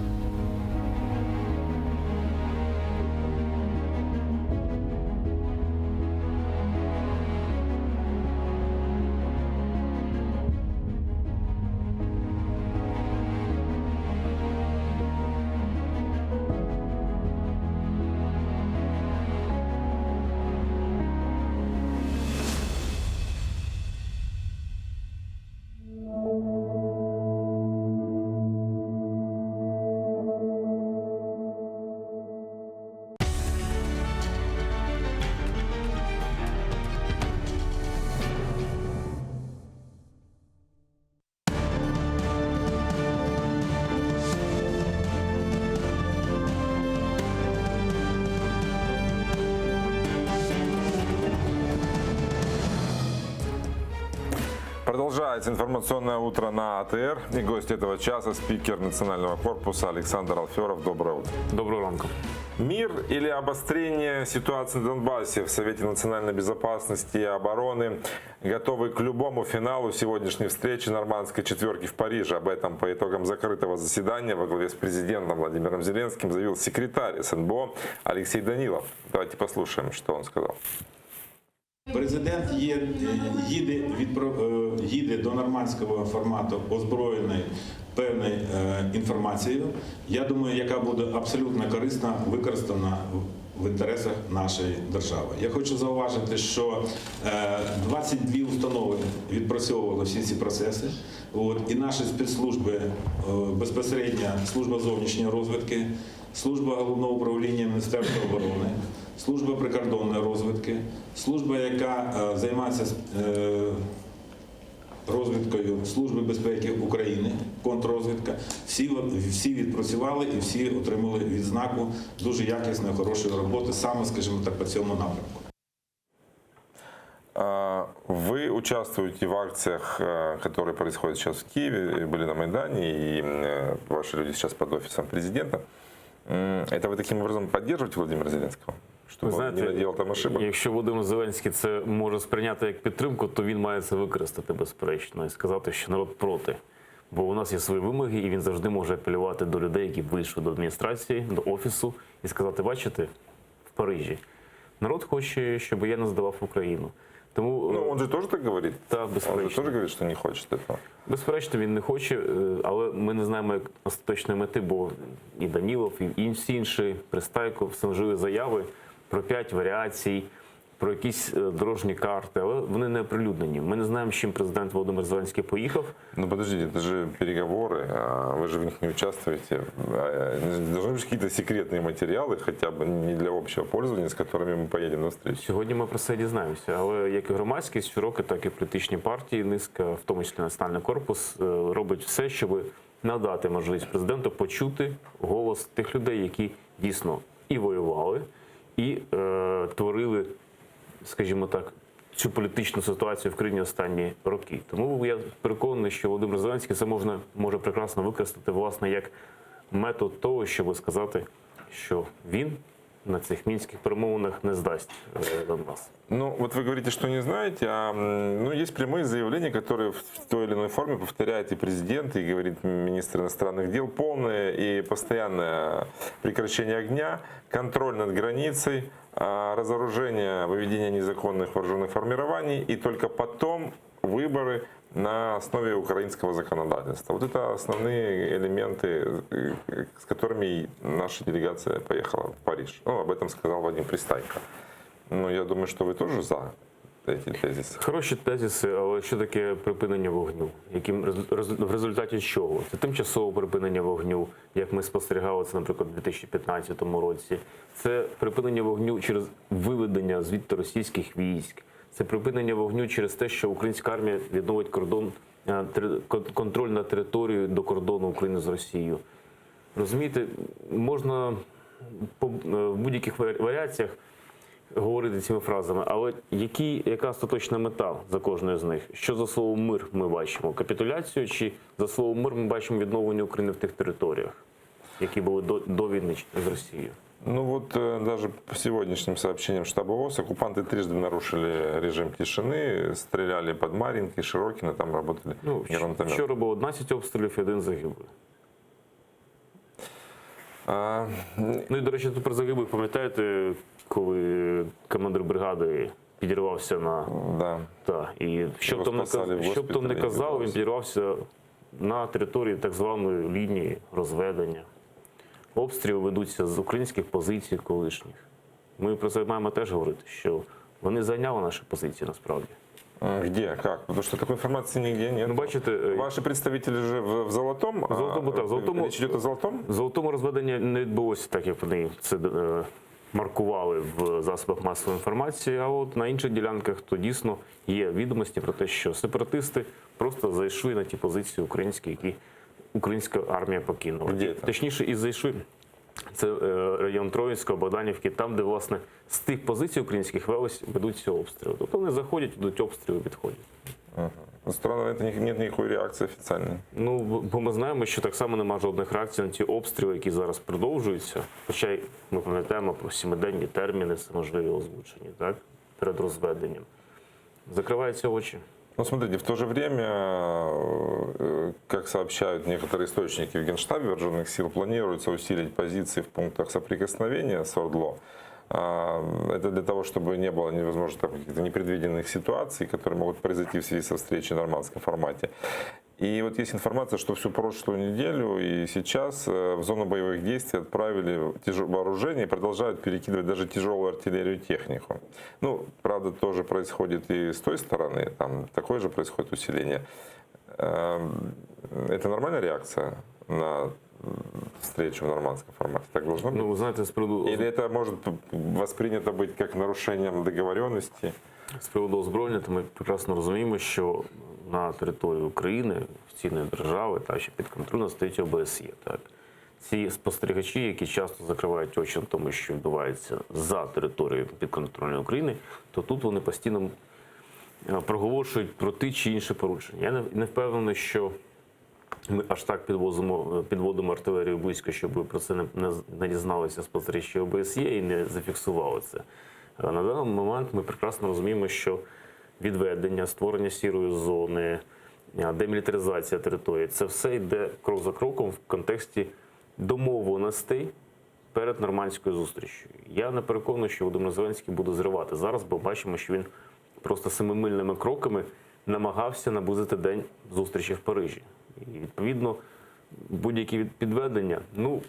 Продолжается информационное утро на АТР. И гость этого часа — спикер Национального корпуса Александр Алферов. Доброе утро. Доброго ранку. Мир или обострение ситуации на Донбассе? В Совете национальной безопасности и обороны готовы к любому финалу сегодняшней встречи нормандской четверки в Париже. Об этом по итогам закрытого заседания во главе с президентом Владимиром Зеленским заявил секретарь СНБО Алексей Данилов. Давайте послушаем, что он сказал. Президент їде до нормандського формату озброєний певною інформацією, я думаю, яка буде абсолютно корисно використана в інтересах нашої держави. Я хочу зауважити, що 22 установи відпрацьовували всі ці процеси, і наші спецслужби, безпосередньо служба зовнішньої розвідки, служба головного управління Міністерства оборони, служба прикордонної розвідки, служба, яка займається розвідкою Служби безпеки України, контррозвідка, всі відпрацювали і всі отримали відзнаку дуже якісної, хорошої роботи, саме, скажімо так, по цьому напрямку. Вы участвуете в акциях, которые происходят сейчас в Киеве, были на Майдане, и ваши люди сейчас под офисом президента. Это вы таким образом поддерживаете Володимира Зеленского? Щоб він не наделал там ошибок? Якщо Володимир Зеленський це може сприйняти як підтримку, то він має це використати безперечно і сказати, що народ проти. Бо у нас є свої вимоги, і він завжди може апелювати до людей, які вийшли до адміністрації, до офісу, і сказати, бачите, в Парижі народ хоче, щоб я не здавав Україну. Тому, ну, он же тоже так говорит. Так, безперечно. Он же тоже говорит, что не хочет этого. Безперечно, він не хоче, але ми не знаємо як остаточної мети, бо і Данілов, і всі інші, Пристайко, служили заяви про 5 варіацій, про якісь дорожні карти, але вони не оприлюднені. Ми не знаємо, з чим президент Володимир Зеленський поїхав. Ну, подождите, это же переговоры, вы же в них не участвуете. Должны быть какие-то секретные материалы, хотя бы не для общего пользования, с которыми мы поедем на встречу. Сьогодні ми про це дізнаємося, але як і громадськість, щороку, так і політичні партії, низка, в тому числі Національний корпус, робить все, щоб надати можливість президенту почути голос тих людей, які дійсно і воювали, і творили, скажімо так, цю політичну ситуацію в країні останні роки. Тому я переконаний, що Володимир Зеленський це може прекрасно використати, власне, як метод того, щоб сказати, що він на цих мінських перемовинах не сдаст Донбасс. Ну, вот вы говорите, что не знаете, ну, есть прямые заявления, которые в той или иной форме повторяет и президент, и говорит министр иностранных дел. Полное и постоянное прекращение огня, контроль над границей, разоружение, выведение незаконных вооруженных формирований, и только потом выборы на основе украинского законодательства. Вот это основные элементы, с которыми наша делегация поехала в Париж. Ну, об этом сказал Вадим Пристайко. Ну, я думаю, що ви теж за ці тезиси. Хороші тезиси, але що таке припинення вогню? В результаті чого? Це тимчасове припинення вогню, як ми спостерігали це, наприклад, у 2015 році. Це припинення вогню через виведення звідти російських військ. Це припинення вогню через те, що українська армія відновить контроль над територією до кордону України з Росією. Розумієте, можна в будь-яких варіаціях говорити цими фразами, але яка остаточна мета за кожною з них? Що за словом мир ми бачимо? Капітуляцію чи за словом мир ми бачимо відновлення України в тих територіях, які були до війни з Росією? Ну вот даже по сегодняшним сообщениям штаба ВОС оккупанты трижды нарушили режим тишины, стреляли под Мар'їнки, Широкино, там работали гранатометы. Вчора було 11 обстрілів і 1 загиблий. Ну і, до речі, тут про загиблих, пам'ятаєте, коли командир бригади підірвався на... Да. Так, і що б там не казав, він підірвався на території так званої лінії розведення. Обстріли ведуться з українських позицій колишніх. Ми про це маємо теж говорити, що вони зайняли наші позиції насправді. Где? Как? Потому что такой информации нигде нет. Ну, бачите, ваші представники же в Золотому? Річ йде о Золотому? В Золотому розведення не відбулося так, як вони це маркували в засобах масової інформації, а от на інших ділянках то дійсно є відомості про те, що сепаратисти просто зайшли на ті позиції українські, які українська армія покинула. Точніше, і зайшли. Це район Троїцького, Богданівки, там, де, власне, з тих позицій українських ведуться обстріли. Тобто вони заходять, йдуть обстріли, відходять. Странно, на це немає ніякої реакції офіційної. Ну, бо ми знаємо, що так само немає жодних реакцій на ті обстріли, які зараз продовжуються. Хоча ми пам'ятаємо про 7-денні терміни, це можливі озвучені, так, перед розведенням. Закриваються очі. Ну, смотрите, в то же время, как сообщают некоторые источники в Генштабе Вооруженных сил, планируется усилить позиции в пунктах соприкосновения с ОРДЛО. Это для того, чтобы не было невозможно каких-то непредвиденных ситуаций, которые могут произойти в связи со встречей в нормандском формате. И вот есть информация, что всю прошлую неделю и сейчас в зону боевых действий отправили вооружение и продолжают перекидывать даже тяжелую артиллерию и технику. Ну, правда, тоже происходит и с той стороны, там такое же происходит усиление. Это нормальная реакция на встречу в нормандском формате? Так должно быть? Ну, вы знаете, Или это может воспринято быть как нарушением договоренности? З приводу озброєння, то ми прекрасно розуміємо, що на території України, офіційної держави, та ще підконтрольно стоїть ОБСЄ. Так? Ці спостерігачі, які часто закривають очі на тому, що відбувається за територією підконтрольної України, то тут вони постійно проголошують про ті чи інші порушення. Я не впевнений, що ми аж так підводимо артилерію близько, щоб про це не дізналися спостерігачі ОБСЄ і не зафіксували це. На даний момент ми прекрасно розуміємо, що відведення, створення сірої зони, демілітаризація території – це все йде крок за кроком в контексті домовленостей перед нормандською зустрічю. Я не переконаний, що Володимир Зеленський буде зривати зараз, бо бачимо, що він просто семимильними кроками намагався наблизити день зустрічі в Парижі. І, відповідно, будь-які підведення, ну,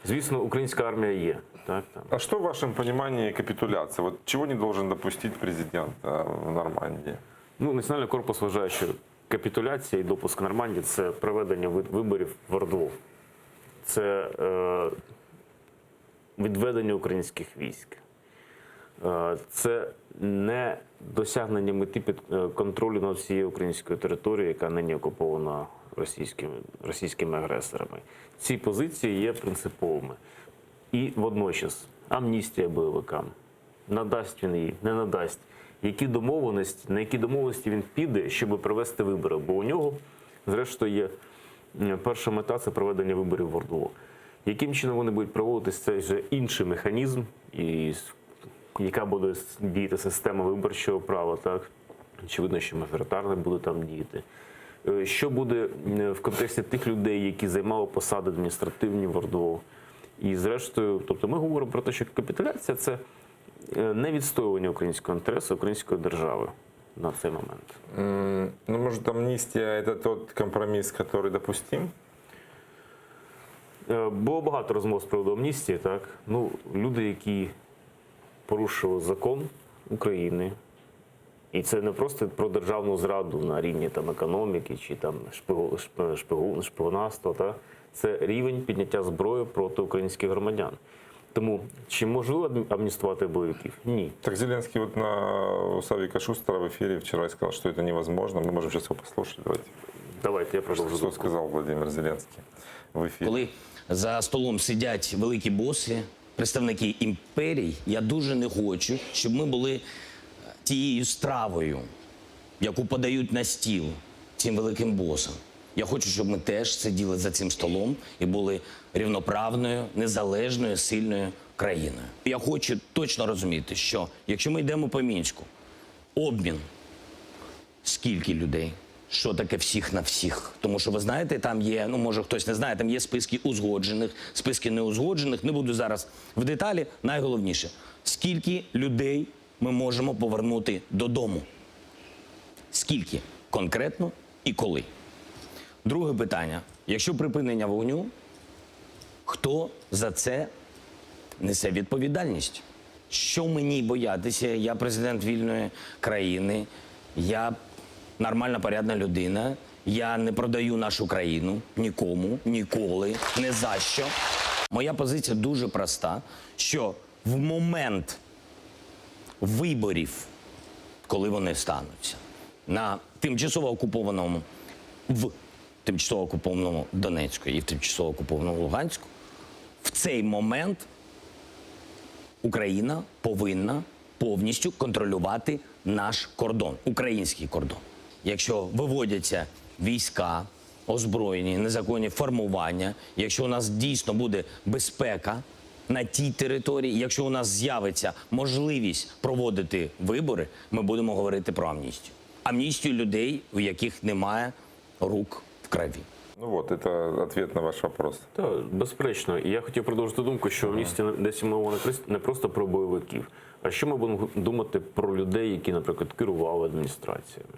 звісно, українська армія є. Так, там. А что в вашем понимании капитуляция? Вот чего не должен допустить президент в Нормандии? Ну, Національний корпус вважає, що капітуляція і допуск Нормандії – це проведення виборів в ОРДЛО. Це відведення українських військ. Це не досягнення мети під контролю над всією українською територією, яка нині окупована російськими агресорами. Ці позиції є принциповими. І водночас амністія бойовикам. Надасть він її, не надасть. На які домовленості він піде, щоб провести вибори. Бо у нього, зрештою, є перша мета – це проведення виборів в ОРДЛО. Яким чином вони будуть проводитися, це вже інший механізм, і яка буде діяти система виборчого права, так? Очевидно, що мажоритарне буде там діяти. Що буде в контексті тих людей, які займали посади адміністративні в ОРДЛО. І зрештою, тобто ми говоримо про те, що капітуляція – це не відстоювання українського інтересу, української держави на цей момент. Ну, может, амнистия – это тот компромисс, который допустим? Було багато розмов з приводу амністії, так? Ну, люди, які порушили закон України, і це не просто про державну зраду на рівні там, економіки чи там, шпигунства, так? Це рівень підняття зброї проти українських громадян. Тому чи можливо амністувати бойовиків? Ні. Так Зеленский вот у Савика Шустера в эфире вчера сказал, что это невозможно. Мы можем сейчас его послушать. Давайте. Давайте, я продовжу. Что сказал Владимир Зеленский в эфире? Коли за столом сидять великі боси, представники імперій, я дуже не хочу, щоб ми були тією стравою, яку подають на стіл цим великим босам. Я хочу, щоб ми теж сиділи за цим столом і були рівноправною, незалежною, сильною країною. Я хочу точно розуміти, що якщо ми йдемо по Мінську, обмін, скільки людей, що таке всіх на всіх. Тому що, ви знаєте, там є, ну, може хтось не знає, там є списки узгоджених, списки неузгоджених. Не буду зараз в деталі. Найголовніше, скільки людей ми можемо повернути додому. Скільки конкретно і коли. Друге питання. Якщо припинення вогню, хто за це несе відповідальність? Що мені боятися? Я президент вільної країни, я нормальна, порядна людина, я не продаю нашу країну нікому, ніколи, не за що. Моя позиція дуже проста, що в момент виборів, коли вони стануться, на тимчасово окупованому, в тимчасово окупованому Донецьку і в тимчасово окупованому Луганську, в цей момент Україна повинна повністю контролювати наш кордон, український кордон. Якщо виводяться війська, озброєні, незаконні формування, якщо у нас дійсно буде безпека на тій території, якщо у нас з'явиться можливість проводити вибори, ми будемо говорити про амністію. Амністію людей, у яких немає рук в крові. Ну вот, это ответ на ваш вопрос. Так, безперечно. І я хотів продовжити думку, що в місті десь мова не просто про бойовиків, а що ми будемо думати про людей, які, наприклад, керували адміністраціями.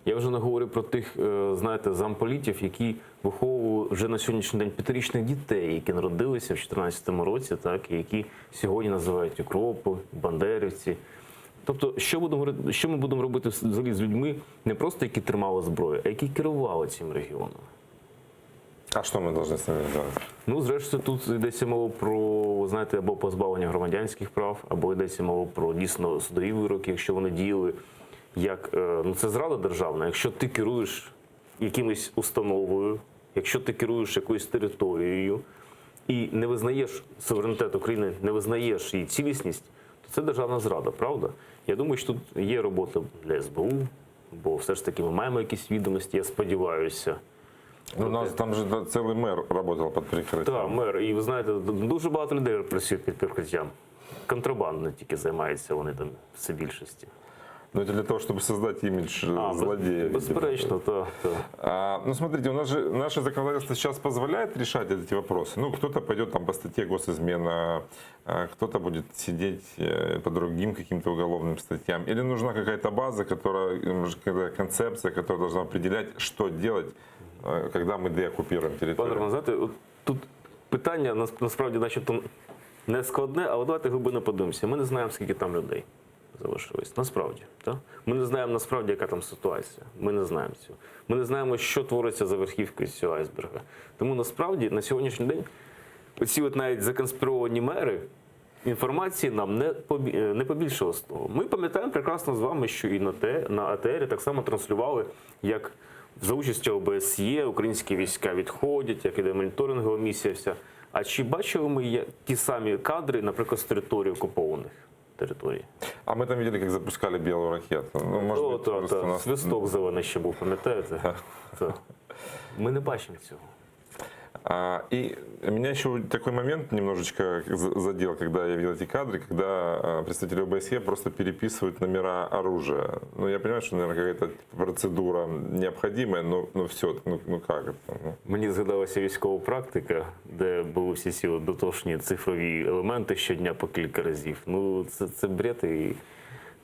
Я вже не говорю про тих, знаєте, замполітів, які виховували вже на сьогоднішній день 5-річних дітей, які народилися в 2014 році, так, і які сьогодні називають укропи, бандерівці. Тобто, що ми будемо робити взагалі з людьми, не просто які тримали зброю, а які керували цим регіоном? А що ми повинні з ними робити? Ну, зрештою, тут йдеться мова про, знаєте, або позбавлення громадянських прав, або йдеться мова про дійсно судові вироки, якщо вони діяли як, ну це зрада державна, якщо ти керуєш якимось установою, якщо ти керуєш якоюсь територією і не визнаєш суверенітет України, не визнаєш її цілісність, то це державна зрада, правда? Я думаю, що тут є робота для СБУ, бо все ж таки ми маємо якісь відомості, я сподіваюся. Ну, у нас там же цілий мер працював під прикриттям. Так, мер. І ви знаєте, дуже багато людей працюють під прикриттям. Контрабандно тільки займаються вони там все більшості. Ну, это для того, чтобы создать имидж злодея. Бесспоречно, да. Ну, смотрите, у нас же наше законодательство сейчас позволяет решать эти вопросы. Ну, кто-то пойдет там по статье госизмена, кто-то будет сидеть по другим каким-то уголовным статьям. Или нужна какая-то база, какая-то концепция, которая должна определять, что делать, когда ми деокупуємо територію. Пане Роман, знаєте, от тут питання насправді начебто не складне, але давайте глибину подивимося. Ми не знаємо, скільки там людей залишилось. Насправді. Так? Ми не знаємо насправді, яка там ситуація. Ми не знаємо цього. Ми не знаємо, що твориться за верхівкою цього айсберга. Тому насправді на сьогоднішній день оці от навіть законспіровані мери інформації нам не побільшало з того. Ми пам'ятаємо прекрасно з вами, що і на АТР так само транслювали, як за участю ОБСЄ українські війська відходять, як іде моніторингова місія вся. А чи бачили ми ті самі кадри, наприклад, з території окупованих територій? А ми там бачили, як запускали білу ракету. Ну, може, так. Свисток зелений ще був, пам'ятаєте? Ми не бачимо цього. И меня еще такой момент немножечко задел, когда я видел эти кадры, когда представители ОБСЕ просто переписывают номера оружия. Ну, я понимаю, что, наверное, какая-то процедура необходимая, но все, ну как это? Мені згадалася військова практика, де були всі ці дотошні цифрові елементи щодня по кілька разів. Ну, це бред, і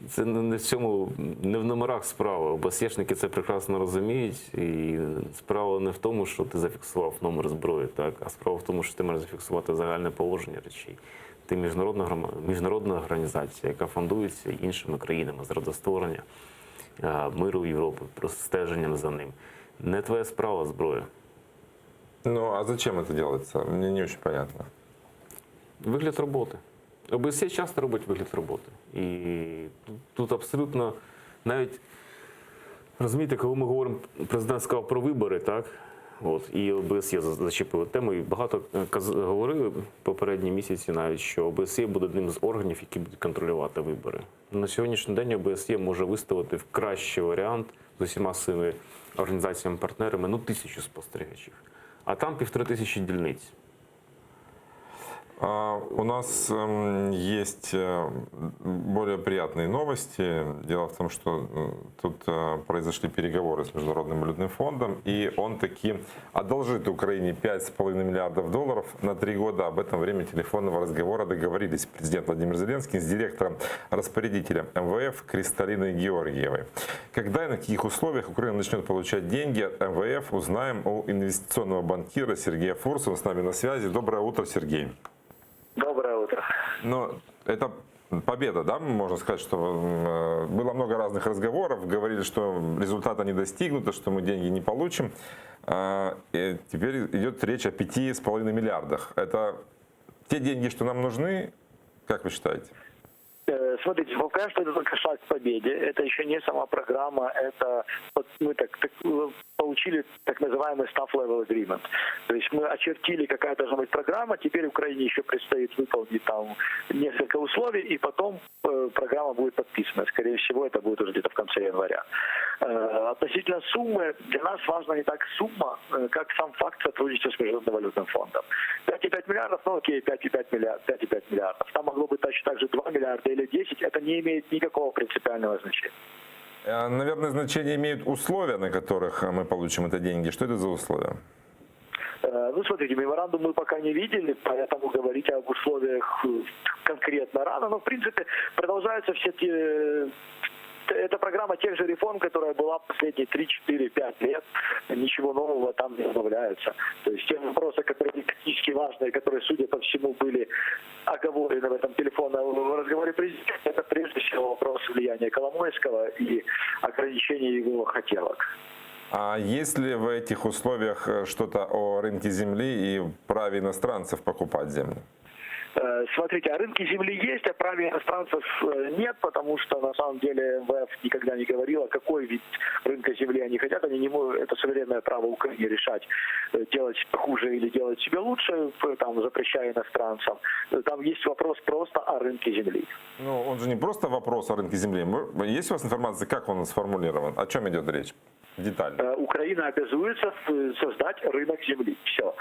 це не в цьому, не в номерах справа. ОБСЄшники це прекрасно розуміють, і справа не в тому, що ти зафіксував номер зброї, так? А справа в тому, що ти можеш зафіксувати загальне положення речей. Ти міжнародна організація, яка фондується іншими країнами з радостворення миру Європи, про стеженням за ним. Не твоя справа зброя. Ну, а зачем это делается? Мне не очень понятно. Вигляд роботи. ОБСЄ часто робить вигляд роботи. І тут абсолютно навіть Розумієте, коли ми говоримо, президент сказав про вибори, так? От, і ОБСЄ зачепили тему, і багато говорили попередні місяці навіть, що ОБСЄ буде одним з органів, які будуть контролювати вибори. На сьогоднішній день ОБСЄ може виставити в кращий варіант з усіма своїми організаціями-партнерами 1000 спостерігачів. А там 1500 дільниць. У нас есть более приятные новости. Дело в том, что тут произошли переговоры с Международным валютным фондом, и он таки одолжит Украине $5,5 миллиардов на 3 года. Об этом время телефонного разговора договорились президент Владимир Зеленский с директором-распорядителем МВФ Кристалиной Георгиевой. Когда и на каких условиях Украина начнет получать деньги от МВФ, узнаем у инвестиционного банкира Сергея Фурса. Он с нами на связи. Доброе утро, Сергей. Доброе утро. Но это победа, да, можно сказать, что было много разных разговоров, говорили, что результата не достигнуто, что мы деньги не получим. И теперь идет речь о $5,5 миллиардах. Это те деньги, что нам нужны, как вы считаете? Смотрите, пока что это только шаг к победе. Это еще не сама программа, это мы получили так называемый staff level agreement. То есть мы очертили, какая должна быть программа, теперь Украине еще предстоит выполнить там несколько условий, и потом программа будет подписана. Скорее всего, это будет уже где-то в конце января. Относительно суммы, для нас важна не так сумма, как сам факт сотрудничества с Международным валютным фондом. 5,5 миллиардов, ну окей, 5,5 миллиардов. Там могло быть точно так же 2 миллиарда или 10, это не имеет никакого принципиального значения. Наверное, значение имеют условия, на которых мы получим это деньги. Что это за условия? Ну, смотрите, меморандум мы пока не видели, поэтому говорить об условиях конкретно рано. Но, в принципе, продолжаются все те... Это программа тех же реформ, которая была последние 3, 4, 5 лет. Ничего нового там не добавляется. То есть те вопросы, которые критически важные, которые, судя по всему, были оговорены в этом телефонном разговоре президента, это прежде всего вопрос влияния Коломойского и ограничения его хотелок. А есть ли в этих условиях что-то о рынке земли и праве иностранцев покупать землю? Смотрите, о рынке земли есть, о праве иностранцев нет, потому что на самом деле МВФ никогда не говорила, какой вид рынка земли они хотят. Они не могут, это суверенное право Украины решать, делать хуже или делать себе лучше, там, запрещая иностранцам. Там есть вопрос просто о рынке земли. Ну, он же не просто вопрос о рынке земли. Есть у вас информация, как он сформулирован? О чем идет речь? Детально. Украина обязуется создать рынок земли. Все.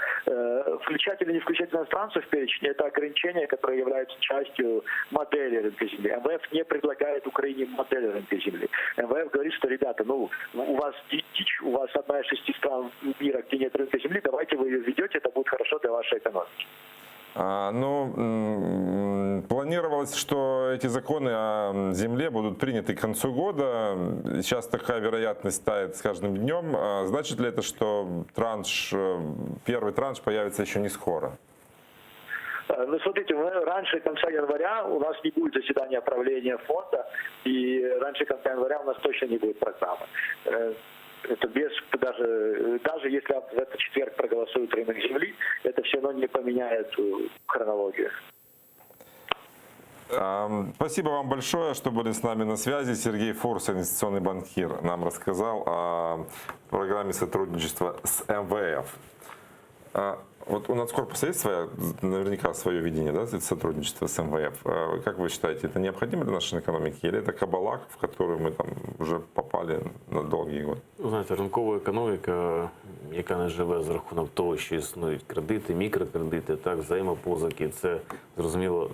Включать или не включать иностранцев в перечень – это ограничения, которые являются частью модели рынка земли. МВФ не предлагает Украине модель рынка земли. МВФ говорит, что, ребята, ну, у вас дичь, у вас одна из 6 стран мира, где нет рынка земли, давайте вы ее введете, это будет хорошо для вашей экономики. Планировалось, что эти законы о земле будут приняты к концу года. Сейчас такая вероятность тает с каждым днем. Значит ли это, что первый транш появится еще не скоро? Ну, смотрите, раньше конца января у нас не будет заседания правления фонда, и раньше конца января у нас точно не будет программы. Это даже если в этот четверг проголосует рынок земли, это все равно не поменяет хронологию. Спасибо вам большое, что были с нами на связи. Сергей Фурс, инвестиционный банкир, нам рассказал о программе сотрудничества с МВФ. Вот у Нацкорпуса есть наверняка свое видение, да, сотрудничества с МВФ. Как вы считаете, это необходимо для нашей экономики? Или это кабала, в которую мы там уже попали на довгі годи? Знаєте, ринкова економіка, яка не живе за рахунок того, що існують кредити, мікрокредити, так, взаємопозики, це, зрозуміло,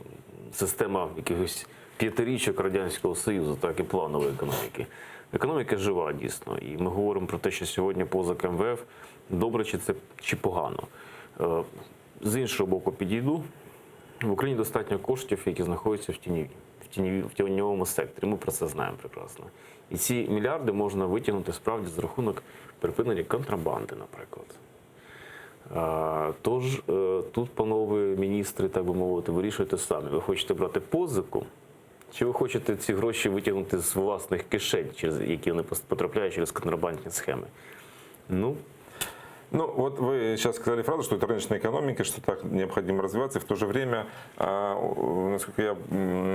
система якихось п'ятирічок Радянського Союзу, так, і планової економіки. Економіка жива, дійсно. І ми говоримо про те, що сьогодні позик МВФ добре чи погано. З іншого боку підійду, в Україні достатньо коштів, які знаходяться в тіньовому секторі. Ми про це знаємо прекрасно. І ці мільярди можна витягнути справді за рахунок припинення контрабанди, наприклад. Тож тут, панове міністри, так би мовити, вирішуйте самі. Ви хочете брати позику, чи ви хочете ці гроші витягнути з власних кишень, які вони потрапляють через контрабандні схеми? Ну, Ну, вот вы сейчас сказали фразу, что это рыночная экономика, что так необходимо развиваться. И в то же время, насколько я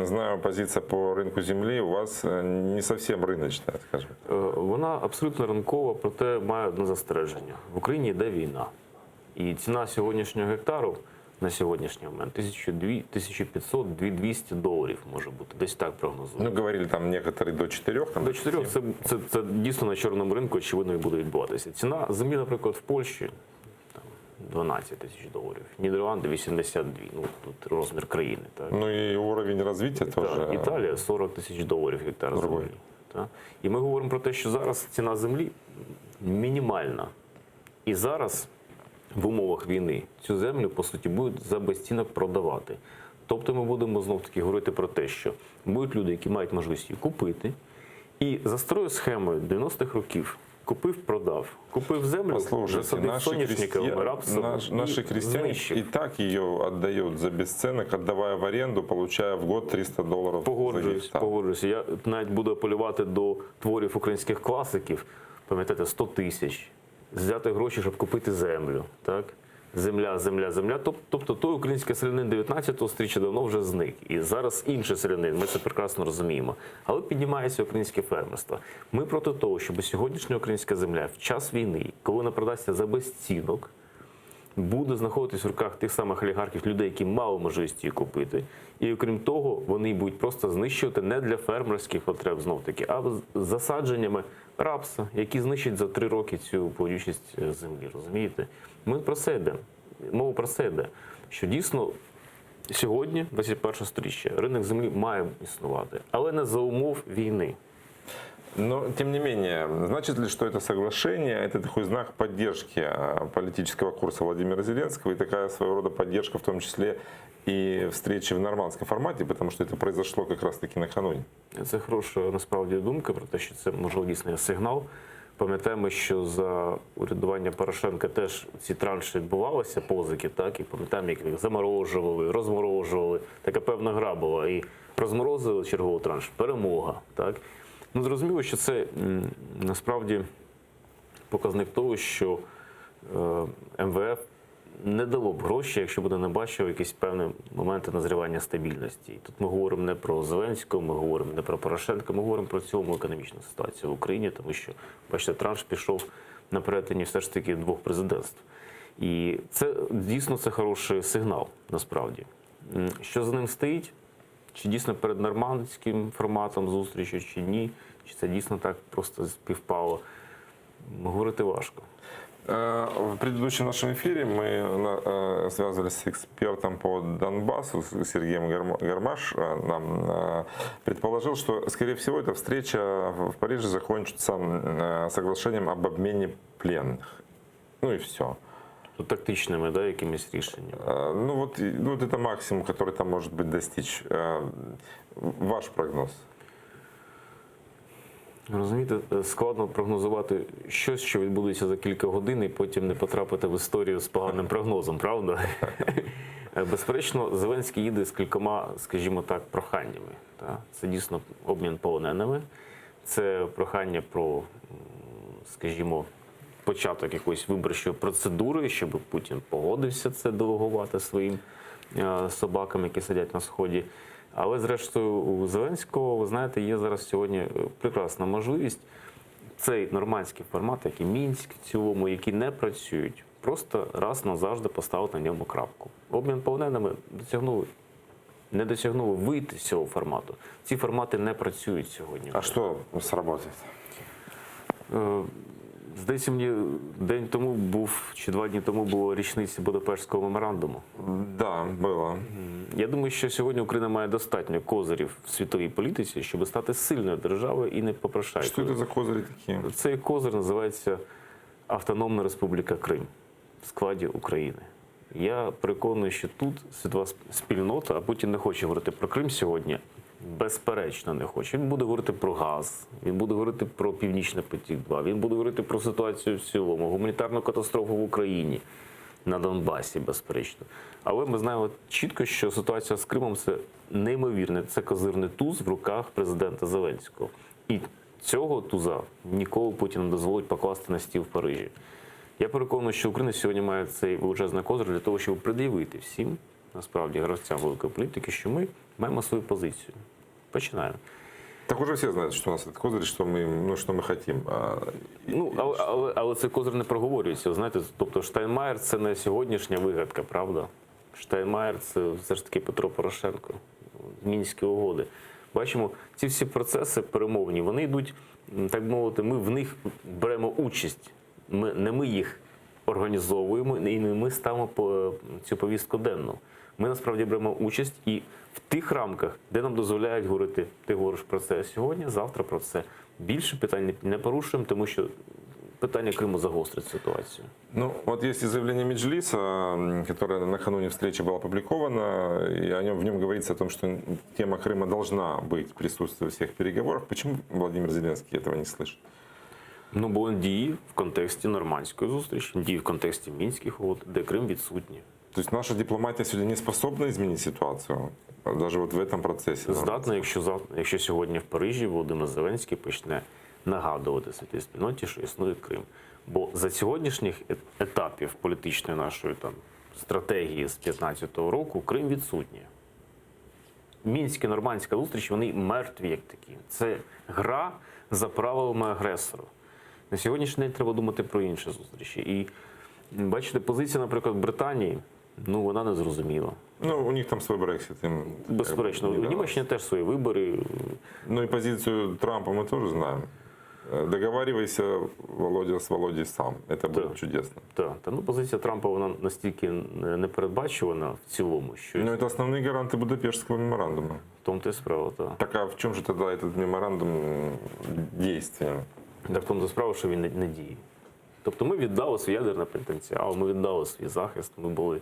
знаю, позиция по рынку земли у вас не совсем рыночная, скажем. Вона абсолютно ринкова, проте має одне застереження. В Україні йде війна. І ціна сьогоднішнього гектару на сьогоднішній момент 1500-2200 доларів може бути. Десь так прогнозують. Ну, говорили там некоторые до 4. Там, до 4 це дійсно на чорному ринку, очевидно, і буде відбуватися. Ціна землі, наприклад, в Польщі там, 12 тисяч доларів. Нідерланди 82. Ну, тут розмір країни. Так. Ну і уровень розвитку теж. Італія 40 тисяч доларів гектар землі. Так. І ми говоримо про те, що зараз ціна землі мінімальна. І зараз в умовах війни цю землю, по суті, будуть за безцінок продавати. Тобто ми будемо знов-таки говорити про те, що будуть люди, які мають можливість її купити, і за старою схемою 90-х років купив-продав, купив землю, засадив соняшником, рапсом. Наши крестьяне и так ее отдают за бесценок, отдавая в аренду, получая в год $300 Погоджуюсь. Я навіть буду апелювати до творів українських класиків, пам'ятаєте, 100 тисяч. Взяти гроші, щоб купити землю. Так? Земля, земля, земля. Тобто той український селянин 19-го сторіччя давно вже зник. І зараз інший селянин, ми це прекрасно розуміємо. Але піднімається українське фермерство. Ми проти того, щоб сьогоднішня українська земля в час війни, коли вона продасться за безцінок, буде знаходитись в руках тих самих олігархів, людей, які мали можливість її купити. І окрім того, вони будуть просто знищувати не для фермерських потреб знов-таки, а з засадженнями рапса, які знищать за 3 роки цю плодючість землі. Розумієте? Ми про це йде. Мова про це йде. Що дійсно сьогодні, 21 сторіччя, ринок землі має існувати, але не за умов війни. Но, тем не менее, значит ли, что это соглашение, это такой знак поддержки политического курса Владимира Зеленского и такая своего рода поддержка, в том числе и встречи в нормандском формате, потому что это произошло как раз-таки накануне? Це хороша, насправді, думка про те, що це, можливо, дійсно є сигнал. Пам'ятаємо, що за урядування Порошенка теж ці транші відбувалися, позики, так, і пам'ятаємо, як їх заморожували, розморожували. Така певна гра була. І розморозили черговий транш. Перемога, так. Ну, зрозуміло, що це насправді показник того, що МВФ не дало б гроші, якщо б не бачив якісь певні моменти назрівання стабільності. Тут ми говоримо не про Зеленського, ми говоримо не про Порошенка, ми говоримо про цілому економічну ситуацію в Україні, тому що, бачите, транш пішов на перетині все ж таки 2 президентств. І це дійсно це хороший сигнал, насправді. Що за ним стоїть? Чи дійсно перед нормандським форматом зустрічі, чи ні? Чи це дійсно так просто співпало? Говорити важко. В предыдущем нашем эфире мы связывались с экспертом по Донбассу, Сергеем Гармаш. Нам предположил, что, скорее всего, эта встреча в Париже закончится соглашением об обмене пленных. Ну и все. Тактичними, да, якимись рішеннями? Ну вот это максимум, который там может быть достичь. Ваш прогноз? Розумієте, складно прогнозувати щось, що відбудеться за кілька годин, і потім не потрапити в історію з поганим прогнозом, правда? Безперечно, Зеленський їде з кількома, скажімо так, проханнями. Це дійсно обмін полоненими, це прохання про, скажімо, початок якоїсь виборчої процедури, щоб Путін погодився це делегувати своїм собакам, які сидять на Сході. Але, зрештою, у Зеленського, ви знаєте, є зараз сьогодні прекрасна можливість цей нормандський формат, як і Мінськ в цілому, які не працюють, просто раз назавжди поставити на ньому крапку. Обмін полоненими не досягнули вийти з цього формату. Ці формати не працюють сьогодні. А що сработає? Здається, мені день тому був, чи 2 дні тому було річниці Будапештського меморандуму. Да, було. Я думаю, що сьогодні Україна має достатньо козирів в світовій політиці, щоб стати сильною державою і не попрошайкою. Що це за козирі такі? Цей козир називається Автономна Республіка Крим в складі України. Я переконаний, що тут світова спільнота, а Путін не хоче говорити про Крим сьогодні, безперечно не хоче. Він буде говорити про газ, він буде говорити про Північний потік-2, він буде говорити про ситуацію в цілому, гуманітарну катастрофу в Україні, на Донбасі, безперечно. Але ми знаємо чітко, що ситуація з Кримом – це неймовірне, це козирний туз в руках президента Зеленського. І цього туза ніколи Путін не дозволить покласти на стіл в Парижі. Я переконаний, що Україна сьогодні має цей величезний козир для того, щоб пред'явити всім, насправді, гравцям великої політики, що ми маємо свою позицію. Починаємо. Так уже все знают, что у нас этот козырь, что мы хотим. Але цей козир не проговорюється. Знаєте, тобто Штайнмаєр – це не сьогоднішня вигадка, правда? Штайнмаєр – це все ж таки Петро Порошенко, Мінські угоди. Бачимо, ці всі процеси перемовні, вони йдуть, так би мовити, ми в них беремо участь. Не ми їх організовуємо і не ми ставимо цю повістку денну. Ми насправді беремо участь і в тих рамках, де нам дозволяють говорити, ти говориш про це сьогодні, завтра про це. Більше питань не порушуємо, тому що питання Криму загострить ситуацию. Ну, вот есть заявление Меджлиса, которое накануне встречи было опубликовано, и в нем говорится о том, что тема Крыма должна быть в присутствии всех переговоров. Почему Владимир Зеленский этого не слышит? Ну, бо він діє в контексті нормандської зустрічі, діє в контексті Мінських угод, де Крим відсутній. То есть наша дипломатия сегодня не способна изменить ситуацию, даже вот в этом процессе? Здатна, якщо сьогодні в Парижі Володимир Зеленський почне нагадувати світовій спільноті, що існує Крим. Бо за сьогоднішніх етапів політичної нашої стратегії з 2015 року Крим відсутній. Мінська, нормандська зустріч, вони мертві як такі. Це гра за правилами агресора. На сьогоднішній день треба думати про інші зустрічі. І бачите, позиція, наприклад, Британії, ну, вона не зрозуміла. Ну, у них там свой Брексит. Безперечно, у Німеччини теж свої вибори. Ну і позицію Трампа ми теж знаємо. Договаривайся, Володя, з Володей сам. Це буде чудесно. Так, ну позиція Трампа, вона настільки непередбачувана в цілому, що... Ну, це основні гаранти Будапештського меморандуму. В тому-то і справа, так. Так, а в чому ж тоді цей меморандум дійствує? Так в тому-то справа, що він не діє. Тобто ми віддали свій ядерний потенціал, ми віддали свій захист, ми були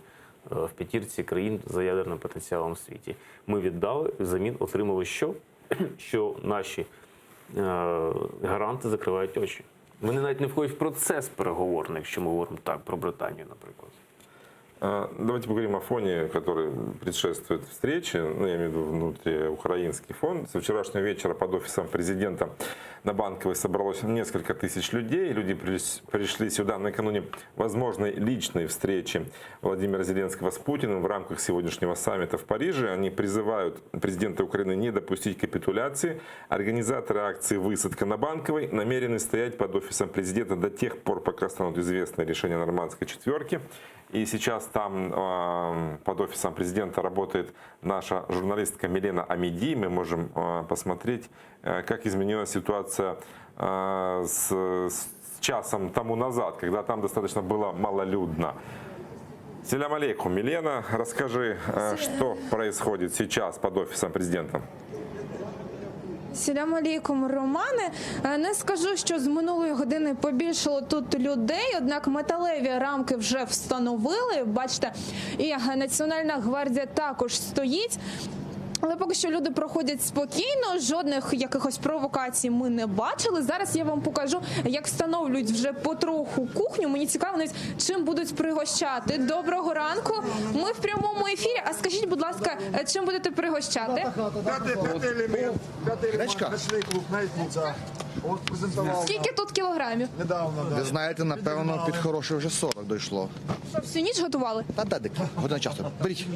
в п'ятірці країн за ядерним потенціалом в світі. Ми віддали, взамін отримали що? Що наші гаранти закривають очі. Вони навіть не входять в процес переговорний, якщо ми говоримо так про Британію, наприклад. Давайте поговорим о фоне, который предшествует встрече. Ну, я имею в виду внутриукраинский фон. Со вчерашнего вечера под офисом президента на Банковой собралось несколько тысяч людей. Люди пришли сюда накануне возможной личной встречи Владимира Зеленского с Путиным в рамках сегодняшнего саммита в Париже. Они призывают президента Украины не допустить капитуляции. Организаторы акции «Высадка на Банковой» намерены стоять под офисом президента до тех пор, пока станут известны решения нормандской четверки. И сейчас там под офисом президента работает наша журналистка Милена Амиди. Мы можем посмотреть, как изменилась ситуация с часом тому назад, когда там достаточно было малолюдно. Селям алейкум, Милена, расскажи, что происходит сейчас под офисом президента. Селям алейкум, Романе. Не скажу, що з минулої години побільшало тут людей, однак металеві рамки вже встановили. Бачите, і Національна гвардія також стоїть. Але поки що люди проходять спокійно, жодних якихось провокацій ми не бачили. Зараз я вам покажу, як встановлюють вже потроху кухню. Мені цікаво навіть, чим будуть пригощати. Доброго ранку, ми в прямому ефірі. А скажіть, будь ласка, чим будете пригощати? Ночний клуб «Мельниця». Скільки тут кілограмів? Ви знаєте, напевно, під хороше вже 40 дійшло. Всю ніч готували? Та дедик, година часу. Беріть.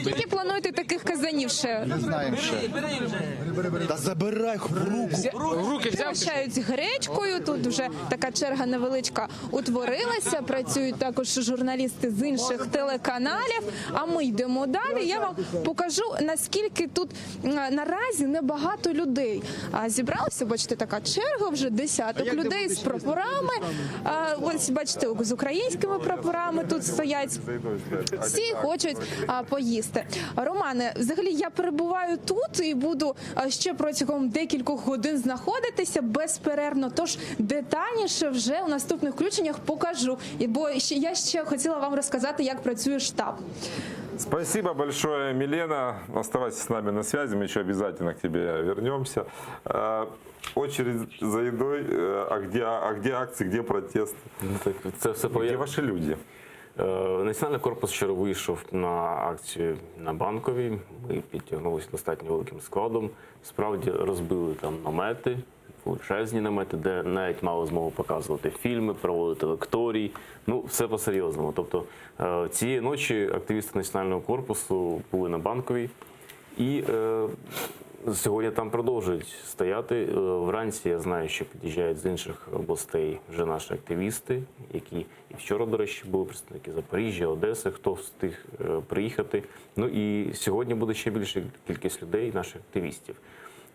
Скільки плануєте таких казанів ще? Не знаємо ще. Та забирай в руку. Пригощають гречкою, тут вже така черга невеличка утворилася, працюють також журналісти з інших телеканалів, а ми йдемо далі. Я вам покажу, наскільки тут наразі небагато людей. Зібралося, бачите, така черга, вже десяток людей з прапорами, ось бачите, з українськими прапорами тут стоять. Всі хочуть поїсти. Романе, взагалі я перебуваю тут і буду ще протягом декількох годин знаходитися безперервно, тож детальніше вже у наступних включеннях покажу. Бо я ще хотіла вам розказати, як працює штаб. Спасибо большое, Милена. Оставайся с нами на связи, мы еще обязательно к тебе вернемся. Очередь за едой, а где акции, где протест? Где ваши люди? Національний корпус вчора вийшов на акцію на Банковій. Ми підтягнулися достатньо великим складом. Справді розбили там намети, величезні намети, де навіть мали змогу показувати фільми, проводити лекторії. Ну, все по-серйозному. Тобто цієї ночі активісти Національного корпусу були на Банковій і сьогодні там продовжують стояти. Вранці я знаю, що під'їжджають з інших областей вже наші активісти, які і вчора, до речі, були представники Запоріжжя, Одеси, хто встиг приїхати. Ну і сьогодні буде ще більша кількість людей, наших активістів.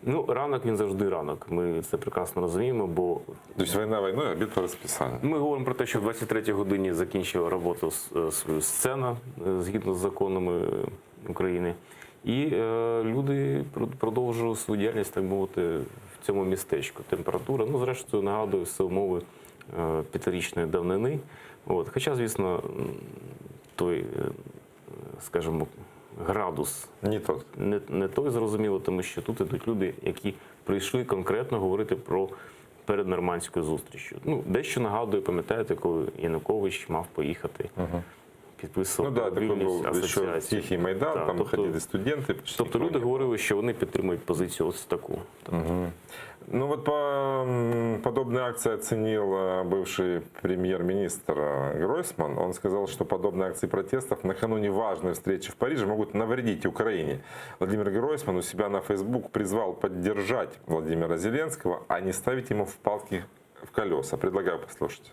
Ну, ранок він завжди ранок. Ми це прекрасно розуміємо, бо... Тобто війна війною, обід по розписанню. Ми говоримо про те, що в 23-й годині закінчила роботу свою сцена згідно з законами України. І люди продовжують свою діяльність, так мовити, в цьому містечку. Температура, ну, зрештою, нагадую, все умови 5-річної давнини. От. Хоча, звісно, той, скажімо, градус не той, зрозуміло, тому що тут ідуть люди, які прийшли конкретно говорити про перед нормандською зустрічю. Ну, дещо нагадує, пам'ятаєте, коли Янукович мав поїхати, підписувати вільність асоціації. Тихий Майдан, там ходили студенти. Тобто люди говорили, що вони підтримують позицію ось таку. Ну вот подобные акции оценил бывший премьер-министр Гройсман. Он сказал, что подобные акции протестов накануне важной встречи в Париже могут навредить Украине. Владимир Гройсман у себя на Facebook призвал поддержать Владимира Зеленского, а не ставить ему палки в колеса. Предлагаю послушать.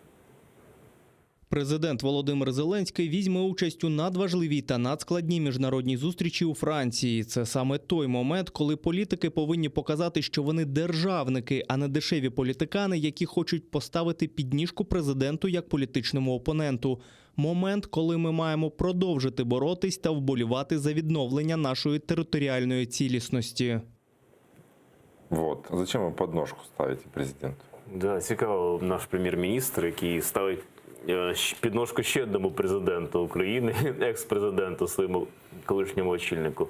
Президент Володимир Зеленський візьме участь у надважливій та надскладній міжнародній зустрічі у Франції. Це саме той момент, коли політики повинні показати, що вони державники, а не дешеві політикани, які хочуть поставити підніжку президенту як політичному опоненту. Момент, коли ми маємо продовжити боротись та вболівати за відновлення нашої територіальної цілісності. Вот. Зачем ви подножку ставите президенту? Да, цікаво, наш прем'єр-міністр, який ставить підножку ще одному президенту України, екс-президенту, своєму колишньому очільнику.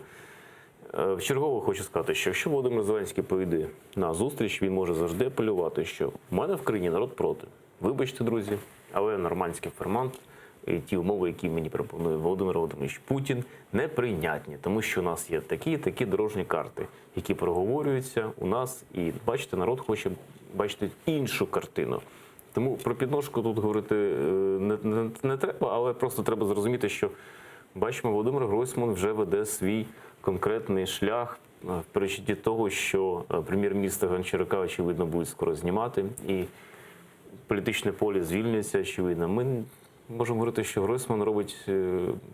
Вчергово хочу сказати, що якщо Володимир Зеленський поїде на зустріч, він може завжди апелювати, що в мене в країні народ проти. Вибачте, друзі, але нормандський формат і ті умови, які мені пропонує Володимир Володимирович Путін, неприйнятні, тому що у нас є такі дорожні карти, які проговорюються у нас, і бачите, народ хоче бачити іншу картину. Тому про підножку тут говорити не треба, але просто треба зрозуміти, що, бачимо, Володимир Гройсман вже веде свій конкретний шлях в перечутті того, що прем'єр-міністра Гончарука, очевидно, будуть скоро знімати, і політичне поле звільниться, очевидно. Ми можемо говорити, що Гройсман робить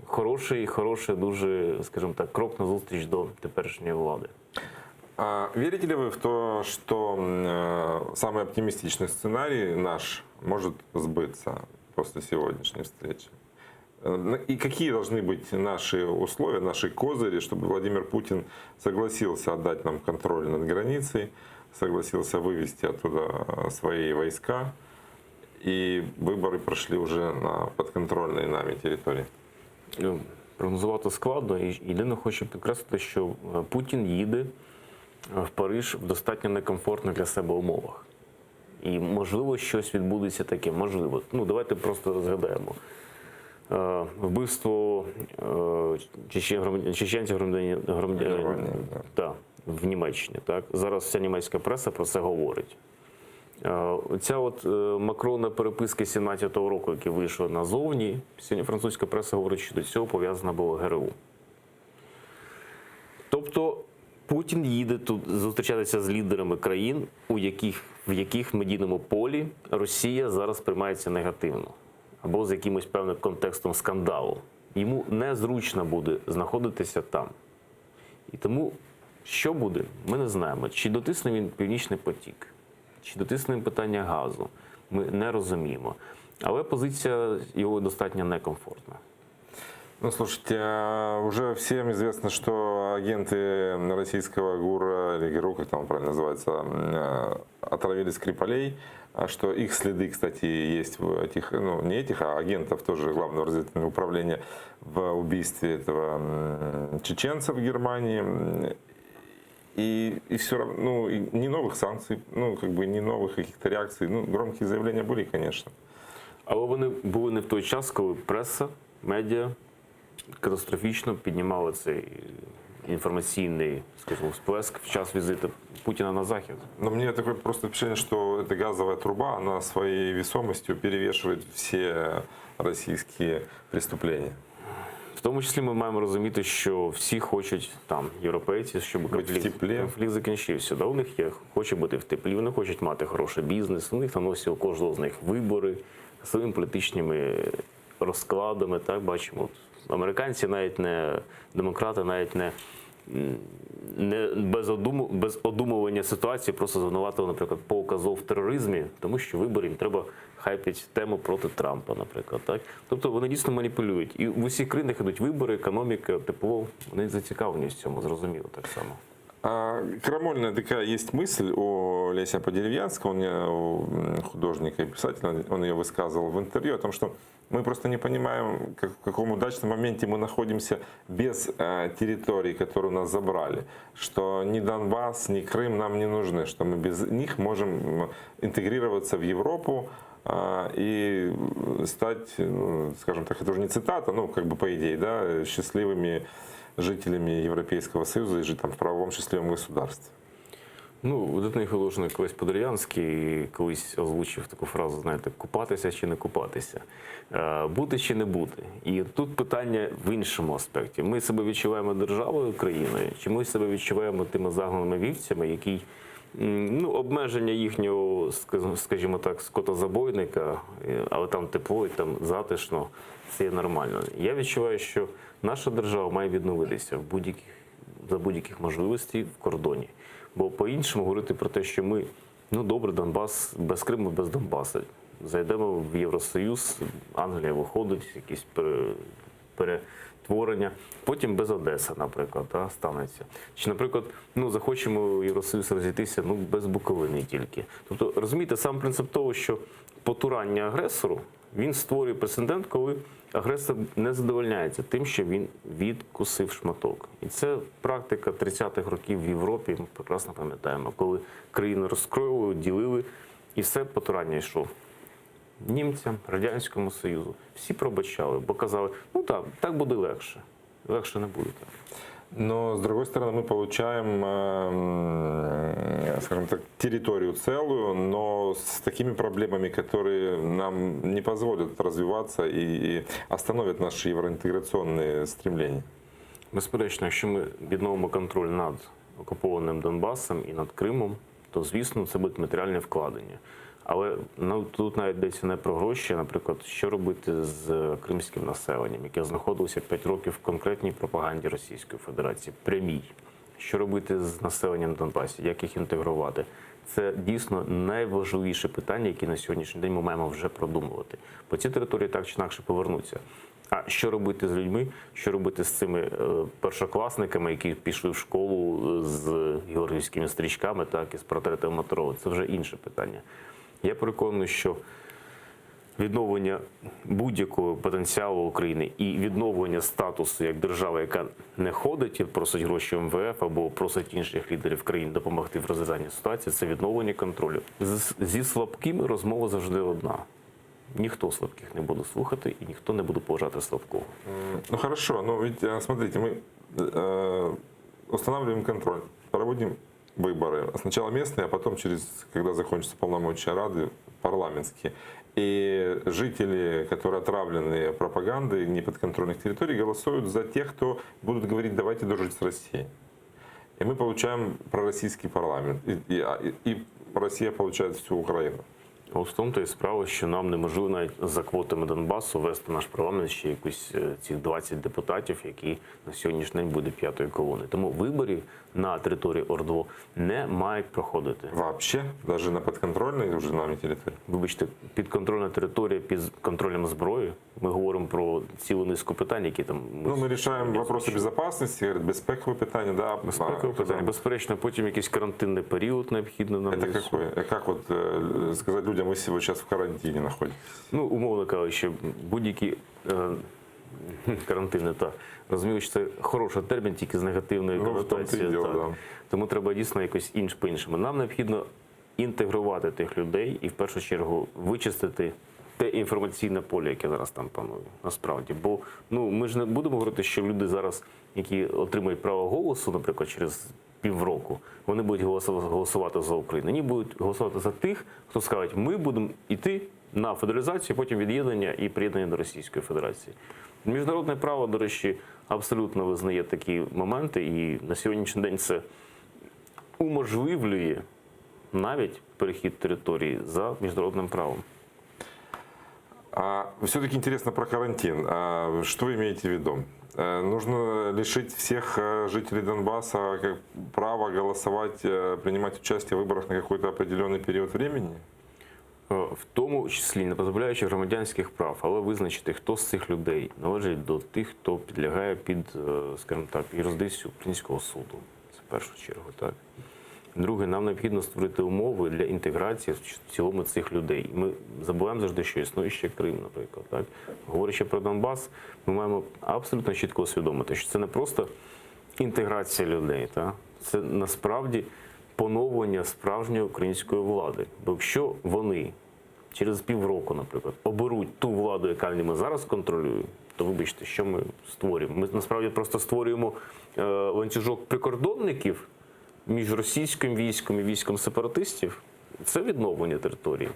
хороший дуже, скажімо так, крок на зустріч до теперішньої влади. А верите ли вы в то, что самый оптимистичный сценарий наш может сбыться после сегодняшней встречи? И какие должны быть наши условия, наши козыри, чтобы Владимир Путин согласился отдать нам контроль над границей, согласился вывести оттуда свои войска, и выборы прошли уже на подконтрольной нами территории? Прогнозувати складно. І єдине хочу підкреслити, що Путін їде в Париж в достатньо некомфортних для себе умовах. І, можливо, щось відбудеться таке. Можливо. Ну, давайте просто згадаємо. Вбивство чеченців в Німеччині. Так? Зараз вся німецька преса про це говорить. Ця от Макрона переписки 17-го року, які вийшли назовні, сьогодні французька преса говорить, що до цього пов'язана була ГРУ. Тобто Путін їде тут зустрічатися з лідерами країн, в яких в медійному полі Росія зараз сприймається негативно, або з якимось певним контекстом скандалу. Йому незручно буде знаходитися там. І тому, що буде, ми не знаємо. Чи дотисне він Північний потік, чи дотисне він питання газу, ми не розуміємо. Але позиція його достатньо некомфортна. Ну, слушайте, уже всем известно, что агенты российского ГУРа, или ГРУ, как там правильно называется, отравили Скрипалей, что их следы, кстати, есть в этих, ну, не этих, а агентов тоже Главного разведывательного управления в убийстве этого чеченца в Германии. И все равно, ну, и не новых санкций, ну, как бы не новых каких-то реакций, ну, громкие заявления были, конечно. Але вони були не в той час, коли преса, медіа катастрофічно піднімали цей інформаційний, скажімо, сплеск в час візиту Путіна на Захід. Но мне такое просто впечатление, что эта газовая труба, она своей весомостью перевешивает все российские преступления. В тому числі ми маємо розуміти, що всі хочуть там європейці, щоб конфлікт закінчився. Да, у них є хоче бути в теплі, вони хочуть мати хороший бізнес, у них там ось у кожного з них вибори своїми політичними розкладами. Так бачимо, от, американці навіть не демократи, навіть не без одумування ситуації просто звинуватили, наприклад, по указу в тероризмі, тому що вибори їм треба хайпить тему проти Трампа, наприклад. Так? Тобто вони дійсно маніпулюють. І в усіх країнах ідуть вибори, економіка, тепло. Вони зацікавлені в цьому, зрозуміло так само. Крамольная такая есть мысль у Леся Подеревьянского, он художник и писатель, он ее высказывал в интервью, о том, что мы просто не понимаем, в каком удачном моменте мы находимся без территорий, которые у нас забрали, что ни Донбасс, ни Крым нам не нужны, что мы без них можем интегрироваться в Европу и стать, скажем так, это уже не цитата, ну, как бы по идее, да, счастливыми жителями Европейского Союза и жить там в правовом счастливом государстве. Ну, видатний художник Лесь Подерев'янський колись озвучив таку фразу, знаєте, купатися чи не купатися, бути чи не бути. І тут питання в іншому аспекті. Ми себе відчуваємо державою, країною, чи ми себе відчуваємо тими загнаними вівцями, які, ну, обмеження їхнього, скажімо так, скотозабойника, але там тепло і там затишно, це є нормально. Я відчуваю, що наша держава має відновитися за будь-яких можливостей в кордоні. Бо по-іншому говорити про те, що ми, ну добре, Донбас, без Криму, без Донбасу, зайдемо в Євросоюз, Англія виходить, якісь перетворення, потім без Одеси, наприклад, станеться. Чи, наприклад, ну, захочемо в Євросоюз розійтися, ну, без Буковини тільки. Тобто, розумієте, сам принцип того, що потурання агресору, він створює прецедент, коли агресор не задовольняється тим, що він відкусив шматок. І це практика 30-х років в Європі, ми прекрасно пам'ятаємо, коли країни розкроювали, ділили, і все потурання йшло німцям, Радянському Союзу. Всі пробачали, бо казали, ну так буде легше. Легше не буде так. Но, с другой стороны, мы получаем, скажем так, территорию целую, но с такими проблемами, которые нам не позволят развиваться и остановят наши євроінтеграційні стремления. Безперечно, якщо ми відновимо контроль над окупованим Донбасом і над Кримом, то, звісно, це будуть матеріальні вкладення. Але тут навіть йдеться не про гроші, а, наприклад, що робити з кримським населенням, яке знаходилося 5 років в конкретній пропаганді Російської Федерації, прямій. Що робити з населенням Донбасу, як їх інтегрувати. Це дійсно найважливіше питання, яке на сьогоднішній день ми маємо вже продумувати. Бо ці території так чи інакше повернуться. А що робити з людьми, що робити з цими першокласниками, які пішли в школу з георгіївськими стрічками, так, і з портретом Моторова, це вже інше питання. Я переконаний, що відновлення будь-якого потенціалу України і відновлення статусу як держави, яка не ходить і просить гроші МВФ або просить інших лідерів країн допомогти в розв'язанні ситуації, це відновлення контролю. Зі слабкими розмова завжди одна. Ніхто слабких не буде слухати і ніхто не буде поважати слабкого. Ну хорошо, но ведь смотрите, мы устанавливаем контроль, проводим выборы. Сначала местные, а потом, когда закончатся полномочия Рады, парламентские. И жители, которые отравлены пропагандой неподконтрольных территорий, голосуют за тех, кто будут говорить, давайте дружить с Россией. И мы получаем пророссийский парламент. И Россия получает всю Украину. От в тому-то і справа, що нам неможливо навіть за квотами Донбасу вести наш парламент ще якусь цих 20 депутатів, які на сьогоднішній день буде п'ятої колони. Тому вибори на території ОРДЛО не мають проходити. Вообще? Навіть на підконтрольній вже нами території? Вибачте, підконтрольна територія під контролем зброї. Ми говоримо про цілу низку питань, які там... Ну, ми вирішуємо вопроси безпечності, безпекові питання, да. Безпекові питання. Безперечно, потім якийсь карантинний період необхідно нам. Это какой? Как вот сказать людям, вы сейчас в карантине находитесь? Ну, умовно кажучи, будь-які карантини, так. Розумію, що це хороший термін, тільки з негативною конотацією. Да. Тому треба дійсно якось по-іншому. Нам необхідно інтегрувати тих людей і в першу чергу вичистити те інформаційне поле, яке зараз там панує, насправді. Бо ну, ми ж не будемо говорити, що люди зараз які отримують право голосу, наприклад, через півроку, вони будуть голосувати за Україну. Вони будуть голосувати за тих, хто скаже, ми будемо йти на федералізацію, потім від'єднання і приєднання до Російської Федерації. Міжнародне право, до речі, абсолютно визнає такі моменти, і на сьогоднішній день це уможливлює навіть перехід території за міжнародним правом. Все-таки интересно про карантин. Что вы имеете в виду? Нужно лишить всех жителей Донбасса права голосовать, принимать участие в выборах на какой-то определенный период времени? В тому числі не позбавляючи громадянських прав, але визначити, хто з цих людей належить до тих, хто підлягає під, скажімо так, юрисдикцію українського суду. Це в першу чергу, так. Друге, нам необхідно створити умови для інтеграції в цілому цих людей. Ми забуваємо завжди, що існує ще Крим, наприклад. Так? Говорячи про Донбас, ми маємо абсолютно чітко усвідомити, що це не просто інтеграція людей, так? Це насправді поновлення справжньої української влади. Бо якщо вони через півроку, наприклад, оберуть ту владу, яка ми зараз контролюємо, то вибачте, що ми створюємо? Ми насправді просто створюємо ланцюжок прикордонників між російським військом і військом сепаратистів. Це відновлення території.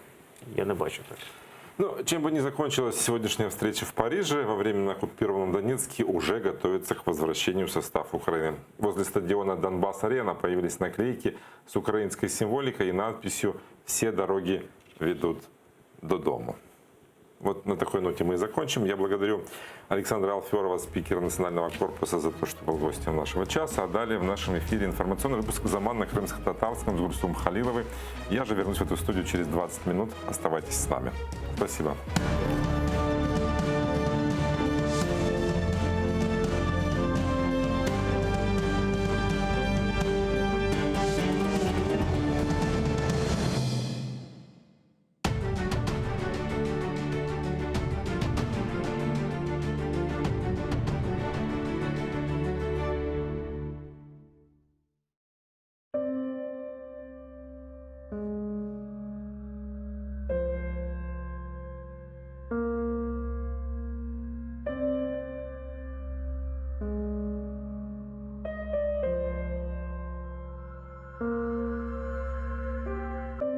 Я не бачу так. Ну, чем бы ни закончилась сегодняшняя встреча в Париже, во временно оккупированном Донецке уже готовится к возвращению в состав Украины. Возле стадиона Донбасс-Арена появились наклейки с украинской символикой и надписью «Все дороги ведут додому». Вот на такой ноте мы и закончим. Я благодарю Александра Алферова, спикера Национального корпуса, за то, что был гостем нашего часа. А далее в нашем эфире информационный выпуск «Заман» на крымско-татарском с Гульсум Халиловой. Я же вернусь в эту студию через 20 минут. Оставайтесь с нами. Спасибо.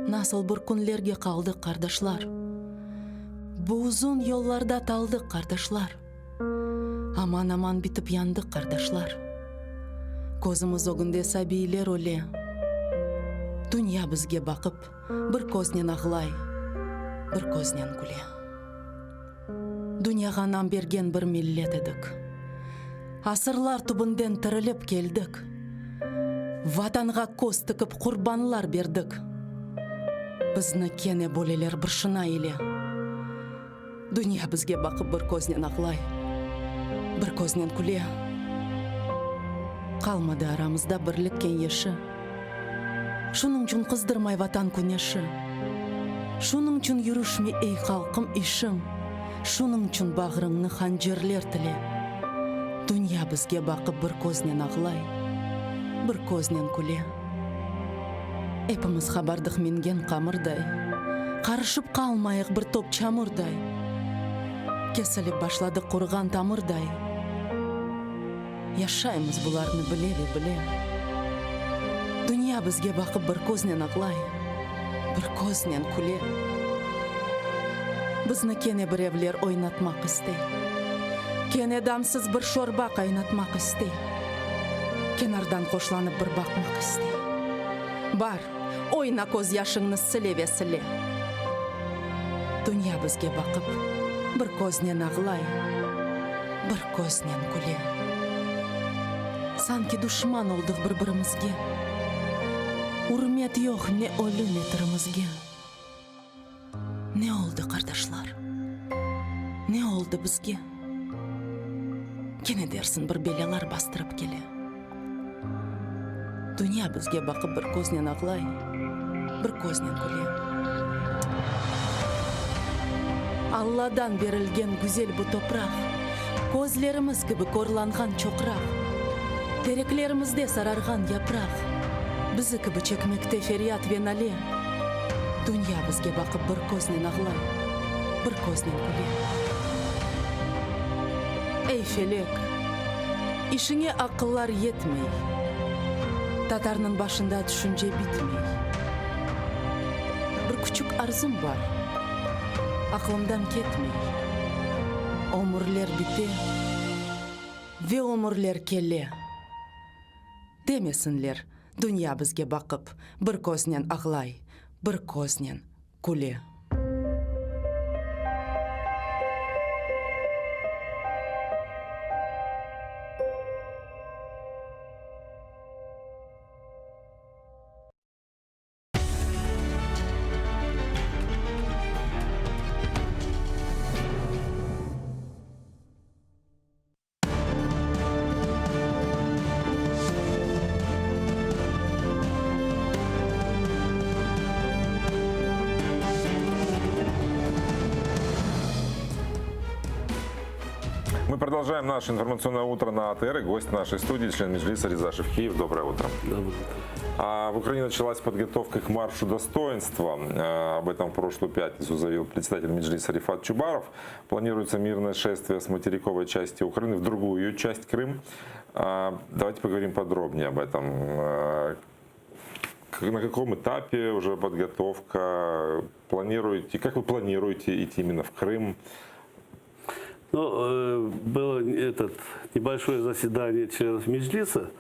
Nasıl bir kunlarga qaldık qardaşlar. Bu uzun yollarda taldık qardaşlar. Aman bitip yandık qardaşlar. Ko'zimiz o'g'inde sabiylar o'li. Dünya bizga baqib, bir ko'znen ag'lay, bir ko'znen kulya. Dunyoga nam bergen bir millet edik. Asırlar tubundan tirilib keldik. Vatanga ko'z tikib qurbonlar berdik. Bizni kene bo'lelar bir shina ile. Dunyo bizga baqib bir ko'znen ag'lay, bir ko'znen kulya. Qalmadi aramizda birlik kengashi. Shuning uchun qizdirmay vatan kuneshi. Shuning uchun yurishmi ey xalqim ishim. Shuning uchun bag'ringni xanjarlar tili. Dunyo bizga baqib bir ko'znen ag'lay, bir ko'znen kulya. Hepimiz xabardik mingen qamirday. Qarishib qalmayıq bir top çamurday. Kesilib başladı qurgan tamirday. Yaşaymiz bularni bile. Dünya bizga baqib bir ko'znen ag'lay, bir ko'znen kulya. Bizni kene birevler o'ynatmoq istay. Kene damsiz bir sho'rba qaynatmoq istay. Kenardan qo'shlanib bir baqmoq istay. Bar, o'yna ko'z yoshingni sile. Dünya bizga baqib bir ko'znen ag'lay, bir ko'znen kulya. Sanki dushman oldik bir-birimizga. Hurmat yo'q ne o'lim etrimizga. Ne oldu qardaşlar? Ne oldu bizga? Kene dersin bir belalar bastırıp kele. Dünya bizga baqib bir ko'znen ag'lay, bir ko'znen kulya. Allah'dan berilgen güzel bu toprak, ko'zlarimiz gibi ko'rlangan cho'qroq, tereklerimizde sarargan yaprak, bizi gibi çekmekte feryat ve nale. Dünya bizga baqib bir ko'znen ag'lay, bir ko'znen kulya. Ey felek, Ишіңе ақыллар етмей, татарның башында düşünce bitmей. Bir küçük arzum var, aklımdan ketmey. Ömürler bite ve ömürler kelle. Demesinler, dünya bizge bakıp, bir köznen ağlay, bir köznen kule. Мы продолжаем наше информационное утро на АТР. Гость нашей студии, член Меджлиса Реза Шевкиев. Доброе утро. В Украине началась подготовка к маршу достоинства. Об этом в прошлую пятницу заявил председатель Меджлиса Рифат Чубаров. Планируется мирное шествие с материковой части Украины в другую ее часть, Крым. Давайте поговорим подробнее об этом. На каком этапе уже подготовка? Планируете, как вы планируете идти именно в Крым? Ну, было небольшое заседание членов Меджлиса,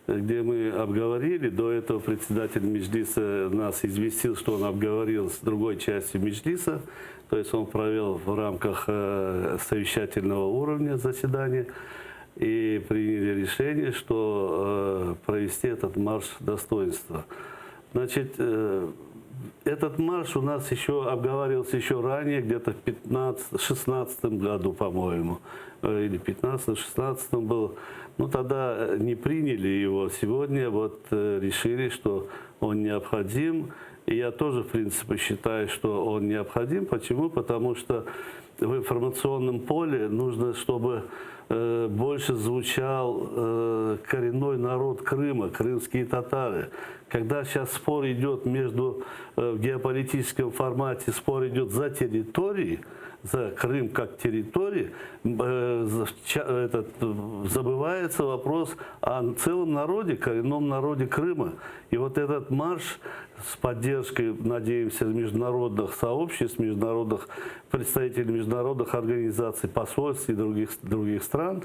где мы обговорили. До этого председатель Меджлиса нас известил, что он обговорил с другой частью Меджлиса. То есть он провел в рамках совещательного уровня заседания и приняли решение, что провести этот марш достоинства. Значит, этот марш у нас еще обговаривался еще ранее, где-то в 15-16 году, по-моему, или 15-16 был. Ну, тогда не приняли его. Сегодня вот решили, что он необходим. И я тоже, в принципе, считаю, что он необходим. Почему? Потому что в информационном поле нужно, чтобы больше звучал коренной народ Крыма, крымские татары. Когда сейчас спор идет в геополитическом формате, спор идет за территории, за Крым как территорию, забывается вопрос о целом народе, коренном народе Крыма. И вот этот марш с поддержкой, надеемся, международных сообществ, международных представителей международных организаций, посольств и других стран,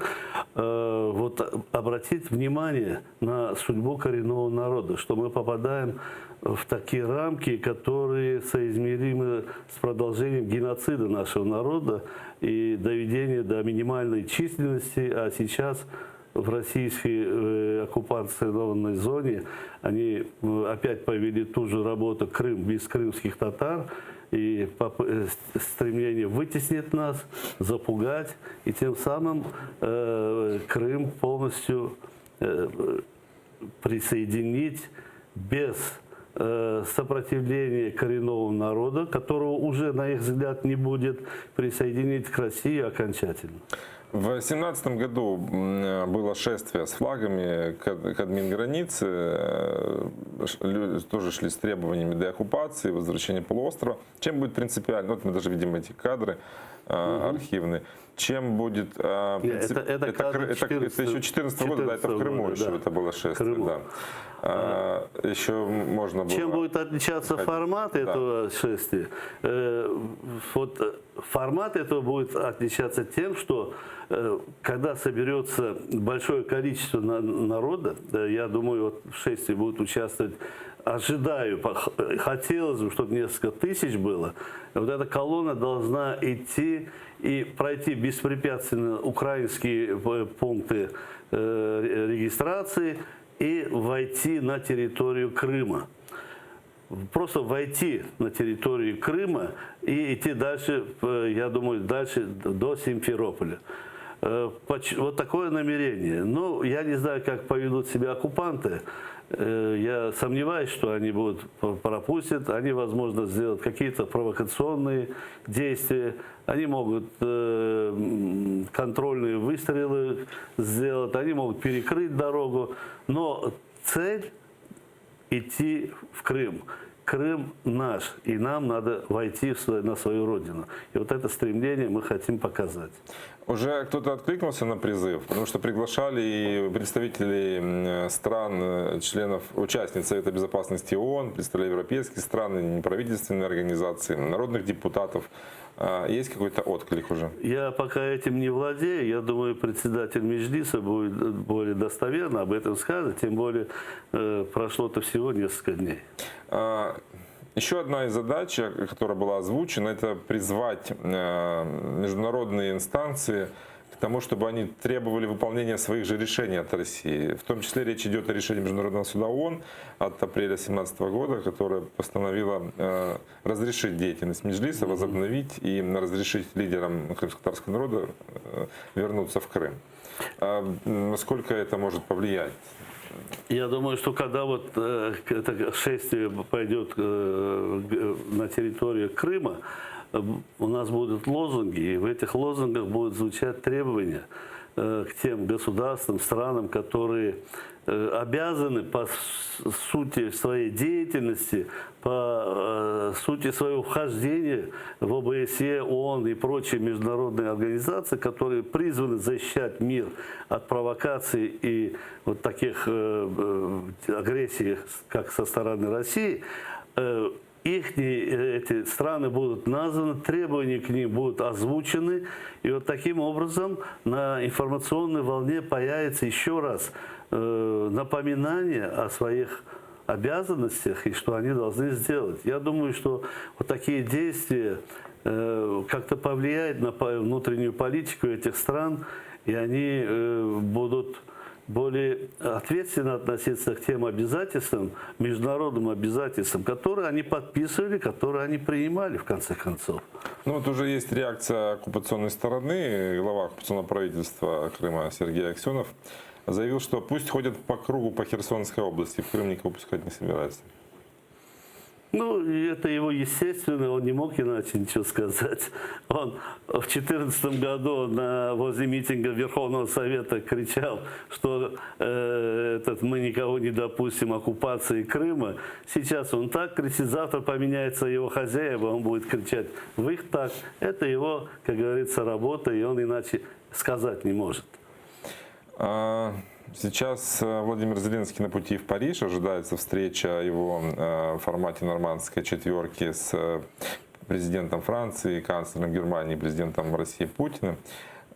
вот обратить внимание на судьбу коренного народа, что мы попадаем в такие рамки, которые соизмеримы с продолжением геноцида нашего народа и доведения до минимальной численности, а сейчас в российской оккупационной зоне они опять повели ту же работу «Крым без крымских татар», и стремление вытеснить нас, запугать, и тем самым Крым полностью присоединить без сопротивления коренного народа, которого уже, на их взгляд, не будет, присоединить к России окончательно. В 2017 году было шествие с флагами к админгранице. Тоже шли с требованиями деоккупации, возвращения полуострова. Чем будет принципиально? Вот мы даже видим эти кадры архивные. Чем будет... Это еще 14 года, да, это в Крыму еще это было шествие. Да. Еще можно было... Чем будет отличаться формат этого шествия? Вот формат этого будет отличаться тем, что когда соберется большое количество народа, я думаю, вот в шествии будут участвовать, ожидаю, хотелось бы, чтобы несколько тысяч было, вот эта колонна должна идти и пройти беспрепятственно украинские пункты регистрации и войти на территорию Крыма. Просто войти на территорию Крыма и идти дальше, я думаю, дальше до Симферополя. Вот такое намерение. Ну, я не знаю, как поведут себя оккупанты. Я сомневаюсь, что они пропустят. Они, возможно, сделают какие-то провокационные действия. Они могут контрольные выстрелы сделать. Они могут перекрыть дорогу. Но цель – идти в Крым. Крым наш, и нам надо войти на свою родину. И вот это стремление мы хотим показать. Уже кто-то откликнулся на призыв, потому что приглашали и представителей стран, членов, участниц Совета Безопасности ООН, представителей европейских стран, неправительственные организации, народных депутатов. Есть какой-то отклик уже? Я пока этим не владею. Я думаю, председатель Меджлиса будет более достоверно об этом сказать. Тем более прошло-то всего несколько дней. Еще одна из задач, которая была озвучена, это призвать международные инстанции к тому, чтобы они требовали выполнения своих же решений от России. В том числе речь идет о решении Международного суда ООН от апреля 2017 года, которое постановило разрешить деятельность Меджлиса, возобновить и разрешить лидерам крымско-татарского народа вернуться в Крым. Насколько это может повлиять? Я думаю, что когда вот это шествие пойдет на территорию Крыма, у нас будут лозунги, и в этих лозунгах будут звучать требования к тем государствам, странам, которые обязаны по сути своей деятельности, по сути своего вхождения в ОБСЕ, ООН и прочие международные организации, которые призваны защищать мир от провокаций и вот таких агрессий, как со стороны России, эти страны будут названы, требования к ним будут озвучены, и вот таким образом на информационной волне появится еще раз напоминание о своих обязанностях и что они должны сделать. Я думаю, что вот такие действия как-то повлияют на внутреннюю политику этих стран, и они будут более ответственно относиться к тем обязательствам, международным обязательствам, которые они подписывали, которые они принимали в конце концов. Ну вот уже есть реакция оккупационной стороны. Глава оккупационного правительства Крыма Сергей Аксенов заявил, что пусть ходят по кругу по Херсонской области, в Крым никого пускать не собирается. Ну, это его естественно, он не мог иначе ничего сказать. Он в 2014 году возле митинга Верховного Совета кричал, что мы никого не допустим оккупации Крыма. Сейчас он так кричит, завтра поменяется его хозяева, он будет кричать в их так. Это его, как говорится, работа, и он иначе сказать не может. Сейчас Владимир Зеленский на пути в Париж. Ожидается встреча его в формате нормандской четверки с президентом Франции, канцлером Германии, президентом России Путиным,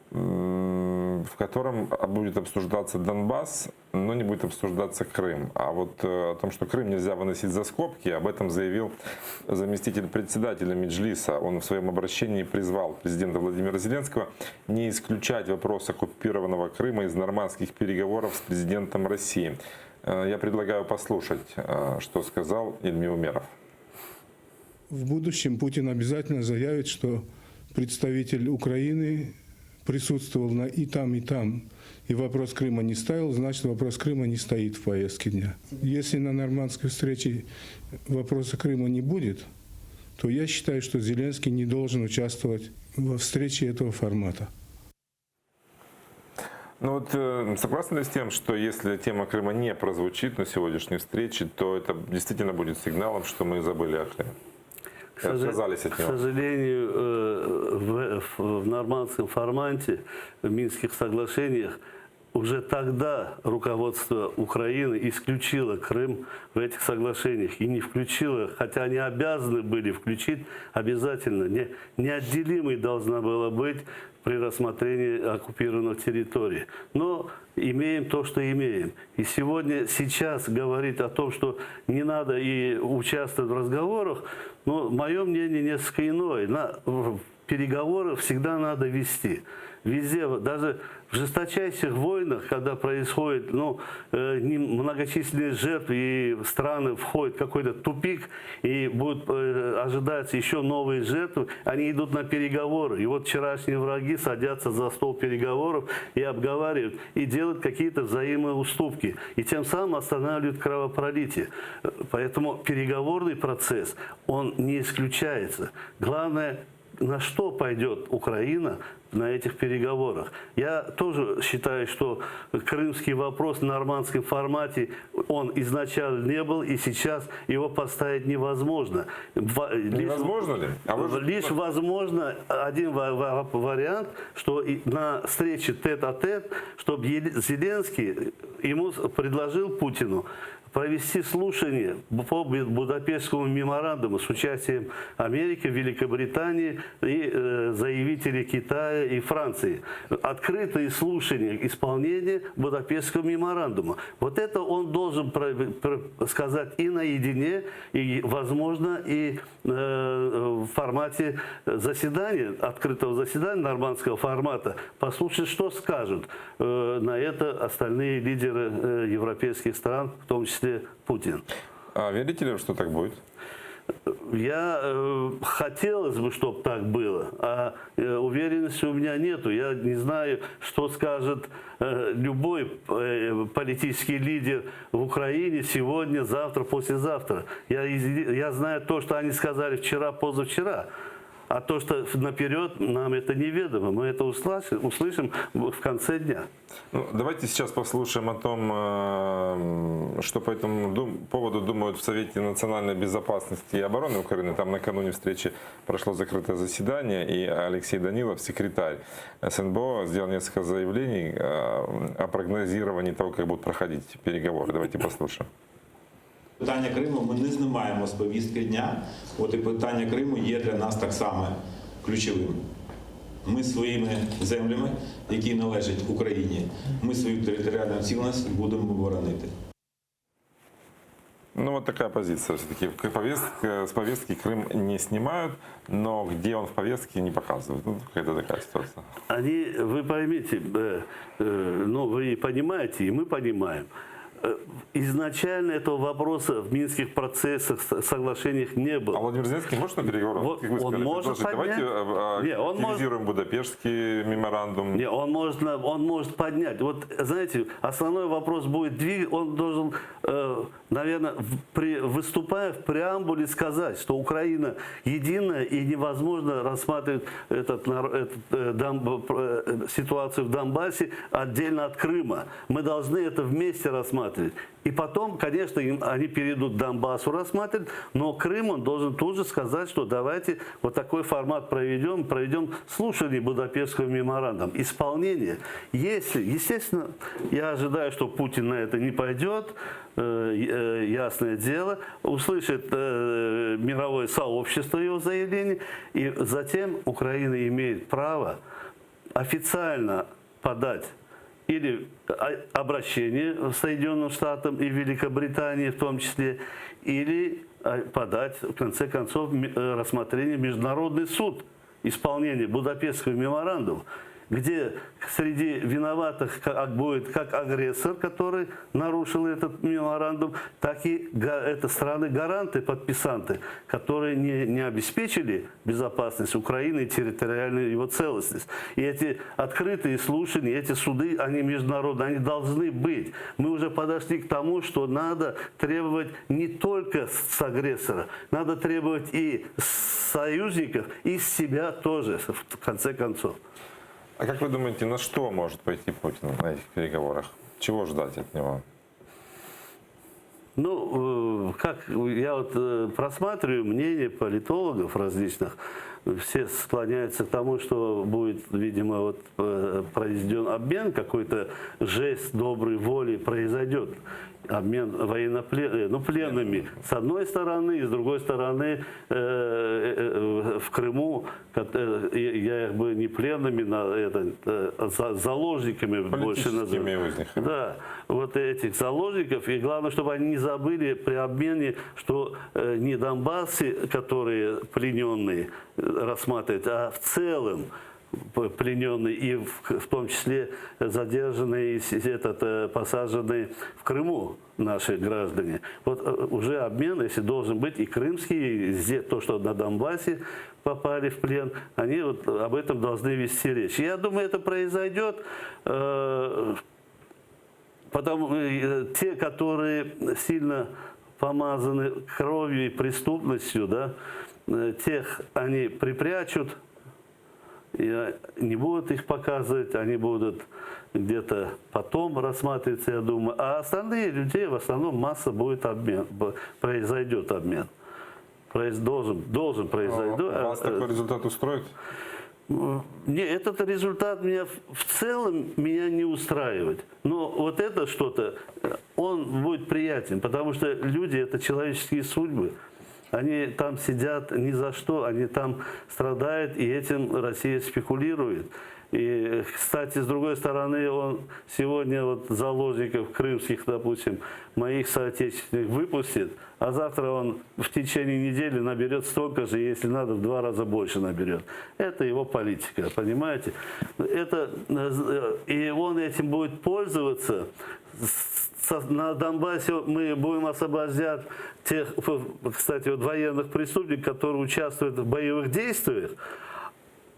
в котором будет обсуждаться Донбасс, но не будет обсуждаться Крым. А вот о том, что Крым нельзя выносить за скобки, об этом заявил заместитель председателя Меджлиса. Он в своем обращении призвал президента Владимира Зеленского не исключать вопрос оккупированного Крыма из нормандских переговоров с президентом России. Я предлагаю послушать, что сказал Ильми Умеров. В будущем Путин обязательно заявит, что представитель Украины присутствовал и там, и вопрос Крыма не ставил, значит, вопрос Крыма не стоит в повестке дня. Если на нормандской встрече вопроса Крыма не будет, то я считаю, что Зеленский не должен участвовать во встрече этого формата. Ну вот согласны ли с тем, что если тема Крыма не прозвучит на сегодняшней встрече, то это действительно будет сигналом, что мы забыли о Крыме? К сожалению, в нормандском формате, в Минских соглашениях, уже тогда руководство Украины исключило Крым в этих соглашениях. И не включило, хотя они обязаны были включить обязательно. Неотделимой должна была быть при рассмотрении оккупированных территорий. Но имеем то, что имеем. И сейчас говорить о том, что не надо и участвовать в разговорах, мое мнение несколько иное. Переговоры всегда надо вести. Везде, даже в жесточайших войнах, когда происходит многочисленные жертвы, и страны входят в какой-то тупик, и будут ожидаться еще новые жертвы, они идут на переговоры. И вот вчерашние враги садятся за стол переговоров и обговаривают, и делают какие-то взаимные уступки. И тем самым останавливают кровопролитие. Поэтому переговорный процесс, он не исключается. Главное, на что пойдет Украина на этих переговорах. Я тоже считаю, что крымский вопрос в нормандском формате, он изначально не был, и сейчас его поставить невозможно. Невозможно ли? Лишь возможно один вариант, что на встрече тет-а-тет, чтобы Зеленский ему предложил Путину провести слушание по Будапештскому меморандуму с участием Америки, Великобритании и заявителей Китая и Франции. Открытые слушания исполнения Будапештского меморандума. Вот это он должен сказать и наедине, и, возможно, и в формате заседания, открытого заседания нормандского формата, послушать, что скажут на это остальные лидеры европейских стран, в том числе Путин. А верите ли, что так будет? Хотелось бы, чтобы так было, а уверенности у меня нету. Я не знаю, что скажет любой политический лидер в Украине сегодня, завтра, послезавтра. Я знаю то, что они сказали вчера, позавчера. А то, что наперед, нам это неведомо. Мы это услышим в конце дня. Ну, давайте сейчас послушаем о том, что по этому поводу думают в Совете национальной безопасности и обороны Украины. Там накануне встречи прошло закрытое заседание, и Алексей Данилов, секретарь СНБО, сделал несколько заявлений о прогнозировании того, как будут проходить переговоры. Давайте послушаем. Питання Криму ми не знімаємо з повістки дня. От і питання Криму є для нас так само ключовим. Ми своїми землями, які належать Україні, ми свою територіальну цілісність будемо боронити. Ну вот такая позиция. Все-таки с повестки Крым не снимают, но где он в повестке не показывают. Ну, какая-то такая ситуация. Вы поймите, ну вы понимаете, и мы понимаем. Изначально этого вопроса в минских процессах, соглашениях не было. А Владимир Зеленский может на переговорах? Вот, он может поднять. Давайте активизируем Будапештский меморандум. Не, он может поднять. Вот, знаете, основной вопрос будет он должен, наверное, выступая в преамбуле, сказать, что Украина единая и невозможно рассматривать ситуацию в Донбассе отдельно от Крыма. Мы должны это вместе рассматривать. И потом, конечно, они перейдут к Донбассу рассматривать, но Крым он должен тут же сказать, что давайте вот такой формат проведем слушание Будапештского меморандума. Исполнение. Если, естественно, я ожидаю, что Путин на это не пойдет, ясное дело, услышит мировое сообщество его заявление, и затем Украина имеет право официально подать или обращение в Соединенным Штатам и Великобритании в том числе, или подать, в конце концов, рассмотрение в Международный суд исполнения Будапештского меморандума, где среди виноватых будет как агрессор, который нарушил этот меморандум, так и это страны-гаранты, подписанты, которые не обеспечили безопасность Украины и территориальную его целостность. И эти открытые слушания, эти суды, они международные, они должны быть. Мы уже подошли к тому, что надо требовать не только с агрессора, надо требовать и с союзников, и с себя тоже, в конце концов. А как вы думаете, на что может пойти Путин на этих переговорах? Чего ждать от него? Ну, как я вот просматриваю мнения политологов различных, все склоняются к тому, что будет, видимо, вот произведен обмен, какой-то жест доброй воли произойдет. Обмен пленными с одной стороны, и с другой стороны в Крыму, я их бы не пленными, заложниками больше называю. Да, вот этих заложников, и главное, чтобы они не забыли при обмене, что не Донбассы, которые плененные, рассматривать, а в целом плененные и в том числе задержанные, посаженные в Крыму наши граждане. Вот уже обмен, если должен быть, и крымский, и то, что на Донбассе попали в плен, они вот об этом должны вести речь. Я думаю, это произойдет, потому те, которые сильно помазаны кровью и преступностью, да, тех они припрячут, и не будут их показывать, они будут где-то потом рассматриваться, я думаю. А остальные людей, в основном масса будет обмен, произойдет обмен. Должен произойти. Вас такой результат устроит? Этот результат меня в целом меня не устраивает. Но вот это что-то, он будет приятен, потому что люди – это человеческие судьбы. Они там сидят ни за что, они там страдают, и этим Россия спекулирует. И, кстати, с другой стороны, он сегодня вот заложников крымских, допустим, моих соотечественников выпустит, а завтра он в течение недели наберет столько же, если надо, в 2 раза больше наберет. Это его политика, понимаете? И он этим будет пользоваться. На Донбассе мы будем освобождать тех, кстати, вот военных преступников, которые участвуют в боевых действиях,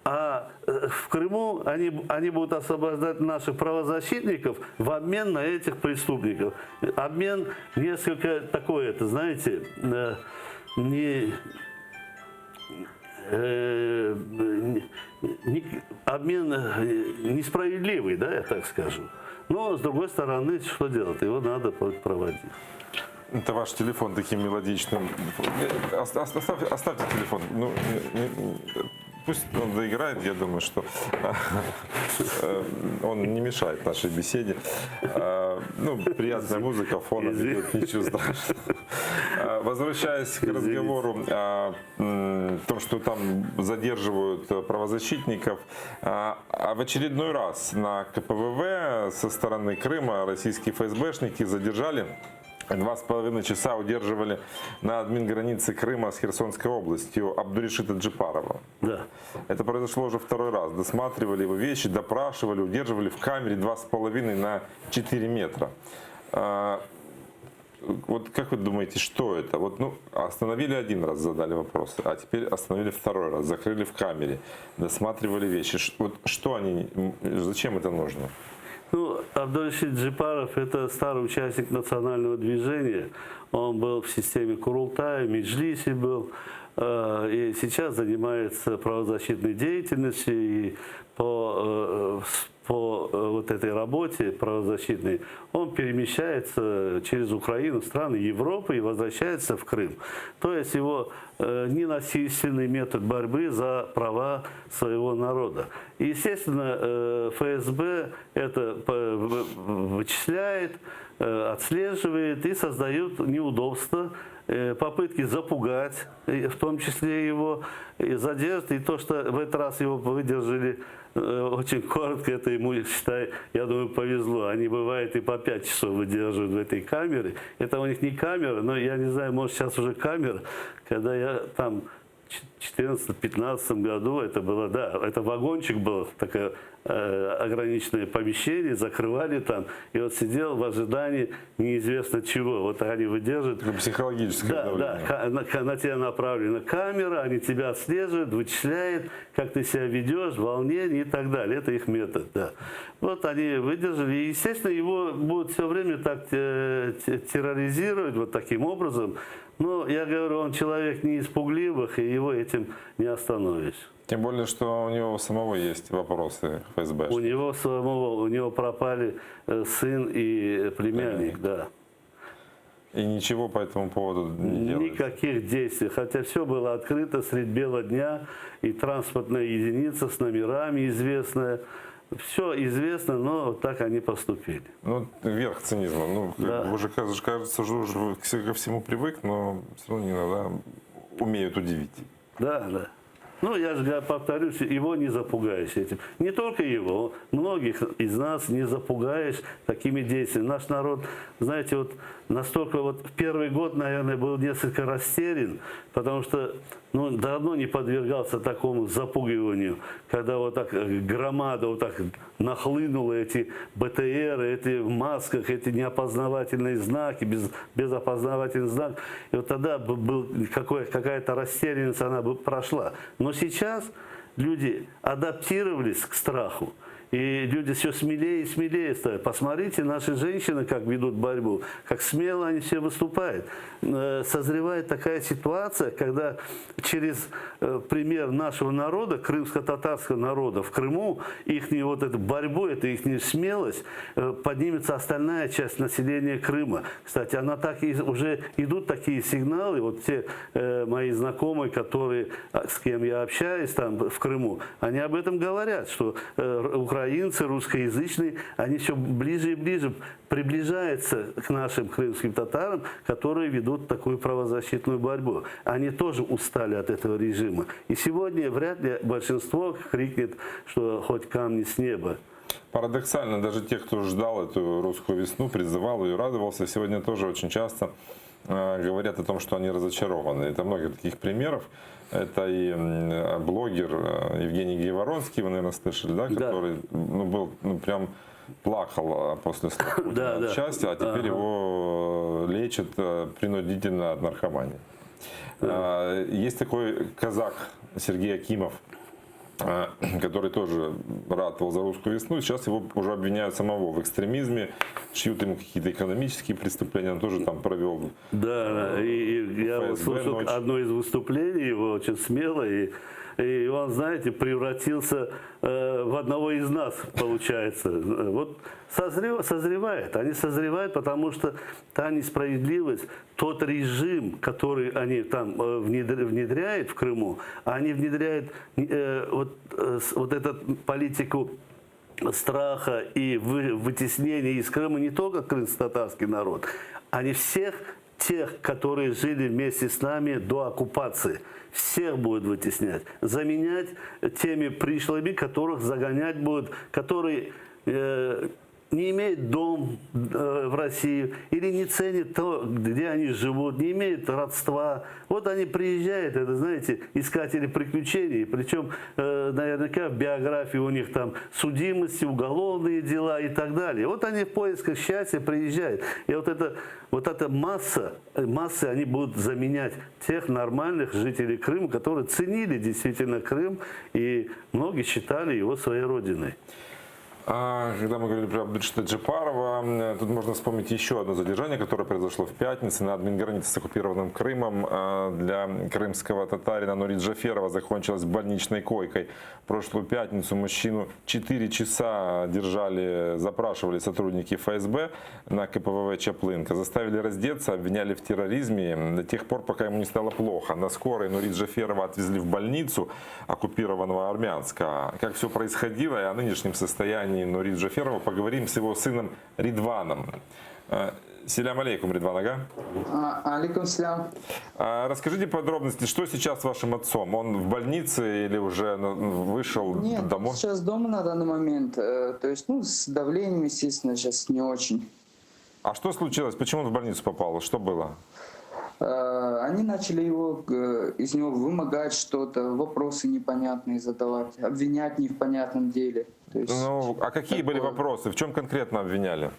а в Крыму они будут освобождать наших правозащитников в обмен на этих преступников. Обмен несколько такой, это, знаете, обмен несправедливый, да, я так скажу. Но, с другой стороны, что делать? Его надо проводить. Это ваш телефон таким мелодичным. Оставьте телефон. Ну, пусть он доиграет, я думаю, что он не мешает нашей беседе. Ну, приятная музыка, фон, ничего страшного. Возвращаясь к разговору о том, что там задерживают правозащитников, в очередной раз на КПВВ со стороны Крыма российские ФСБшники задержали 2,5 часа удерживали на админгранице Крыма с Херсонской областью Абдуришита Джипарова. Да. Это произошло уже 2-й раз. Досматривали его вещи, допрашивали, удерживали в камере 2,5 на 4 метра. Вот как вы думаете, что это? Вот, ну, остановили 1 раз, задали вопросы, а теперь остановили 2-й раз, закрыли в камере, досматривали вещи. Вот что они, зачем это нужно? Ну, Абдуришит Джипаров – это старый участник национального движения. Он был в системе Курултая, Меджлисе был. И сейчас занимается правозащитной деятельностью. И по вот этой работе правозащитной он перемещается через Украину, страны Европы и возвращается в Крым. То есть его ненасильственный метод борьбы за права своего народа. И, естественно, ФСБ это вычисляет, отслеживает и создает неудобства, попытки запугать, в том числе его задержат. И то, что в этот раз его выдержали очень коротко, это ему, считай, я думаю, повезло. Они, бывает, и по 5 часов выдерживают в этой камере. Это у них не камера, но я не знаю, может, сейчас уже камера. Когда я там в 2014-2015 году, это было, да, это вагончик был, такое ограниченное помещение, закрывали там, и вот сидел в ожидании неизвестно чего. Вот они выдерживают. Психологическое давление. Да, на тебя направлена камера, они тебя отслеживают, вычисляют, как ты себя ведешь, волнение и так далее. Это их метод, да. Вот они выдержали, и, естественно, его будут все время так терроризировать вот таким образом. Но, я говорю, он человек не из пугливых, и его этим не остановишь. Тем более, что у него самого есть вопросы ФСБ. У него пропали сын и племянник, да. И ничего по этому поводу не делается? Никаких действий. Хотя все было открыто средь бела дня, и транспортная единица с номерами известная. Все известно, но вот так они поступили. Ну, верх цинизма. Ну, да. Уже кажется, что уже ко всему привык, но все равно иногда умеют удивить. Да, да. Ну, я же повторюсь, его не запугаешь этим. Не только его, многих из нас не запугаешь такими действиями. Наш народ, знаете, вот настолько вот в первый год, наверное, был несколько растерян, потому что давно не подвергался такому запугиванию, когда вот так громада вот так нахлынула, эти БТРы, эти в масках, эти неопознавательные знаки, без опознавательных знаков. И вот тогда был какая-то растерянность, она бы прошла. Но сейчас люди адаптировались к страху. И люди все смелее и смелее ставят. Посмотрите, наши женщины как ведут борьбу, как смело они все выступают. Созревает такая ситуация, когда через пример нашего народа, крымско-татарского народа в Крыму, их вот эту борьбу, это их смелость, поднимется остальная часть населения Крыма. Кстати, она так и уже идут такие сигналы, вот те мои знакомые, которые, с кем я общаюсь там в Крыму, они об этом говорят, что украинцы, русскоязычные, они все ближе и ближе приближаются к нашим крымским татарам, которые ведут такую правозащитную борьбу. Они тоже устали от этого режима. И сегодня вряд ли большинство крикнет, что хоть камни с неба. Парадоксально, даже те, кто ждал эту русскую весну, призывал ее, радовался, сегодня тоже очень часто говорят о том, что они разочарованы. Это много таких примеров. Это и блогер Евгений Гейворонский, вы, наверное, слышали, да? Который был прям плакал после слов Путина от счастья, а теперь его лечат принудительно от наркомании. Есть такой казак Сергей Акимов, который тоже ратовал за русскую весну. Сейчас его уже обвиняют самого в экстремизме, шьют ему какие-то экономические преступления, он тоже там провел. Да, и я слушал одно из выступлений его очень смело, и он, знаете, превратился в одного из нас, получается. Вот созревает. Они созревают, потому что та несправедливость, тот режим, который они там внедряют в Крыму, они внедряют вот эту политику страха и вытеснения из Крыма не только крымско-татарский народ, они всех тех, которые жили вместе с нами до оккупации. Всех будут вытеснять, заменять теми пришлыми, которых загонять будут, которые не имеют дом в России или не ценят то, где они живут, не имеют родства. Вот они приезжают, это, знаете, искатели приключений, причем наверняка в биографии у них там судимости, уголовные дела и так далее. Вот они в поисках счастья приезжают. И вот эта масса они будут заменять тех нормальных жителей Крыма, которые ценили действительно Крым, и многие считали его своей родиной. Когда мы говорили про Абдульшата Джапарова, тут можно вспомнить еще одно задержание, которое произошло в пятницу на админгранице с оккупированным Крымом. Для крымского татарина Нури Джаферова закончилась больничной койкой. В прошлую пятницу мужчину 4 часа запрашивали сотрудники ФСБ на КПВВ Чаплынка. Заставили раздеться, обвиняли в терроризме до тех пор, пока ему не стало плохо. На скорой Нури Джаферова отвезли в больницу оккупированного Армянска. Как все происходило и о нынешнем состоянии Нури Джаферова поговорим с его сыном Ридваном. Селям алейкум, Ридван, ага. Алейкум селям. Расскажите подробности, что сейчас с вашим отцом? Он в больнице или уже вышел домой? Нет, сейчас дома на данный момент. То есть, с давлением, естественно, сейчас не очень. А что случилось? Почему он в больницу попал? Что было? Они начали из него вымогать что-то, вопросы непонятные задавать, обвинять не в понятном деле. То есть, а какие были вопросы? В чем конкретно обвиняли?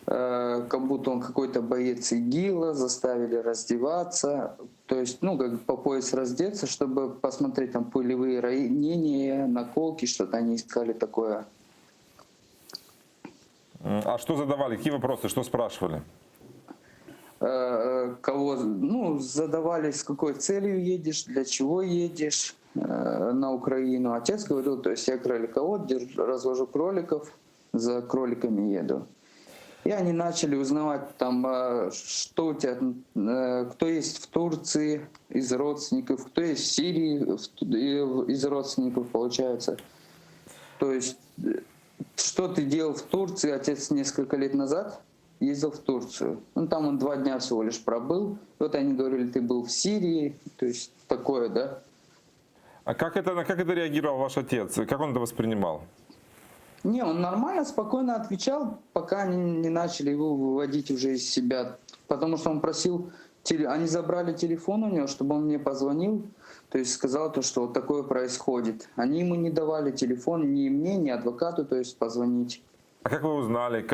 Как будто он какой-то боец ИГИЛа, заставили раздеваться, то есть, как по пояс раздеться, чтобы посмотреть там пулевые ранения, наколки, что-то они искали такое. А что задавали? Какие вопросы? Что спрашивали? Кого, задавали, с какой целью едешь, для чего едешь на Украину. Отец говорил, то есть я кроликовод, развожу кроликов, за кроликами еду. И они начали узнавать там, что у тебя, кто есть в Турции из родственников, кто есть в Сирии из родственников, получается. То есть, что ты делал в Турции, отец несколько лет назад ездил в Турцию. Там он 2 дня всего лишь пробыл. Вот они говорили, ты был в Сирии, то есть такое, да. А как это реагировал ваш отец? Как он это воспринимал? Не, он нормально, спокойно отвечал, пока они не начали его выводить уже из себя. Потому что он просил, они забрали телефон у него, чтобы он мне позвонил, то есть сказал, что вот такое происходит. Они ему не давали телефон ни мне, ни адвокату, то есть позвонить. А как вы узнали?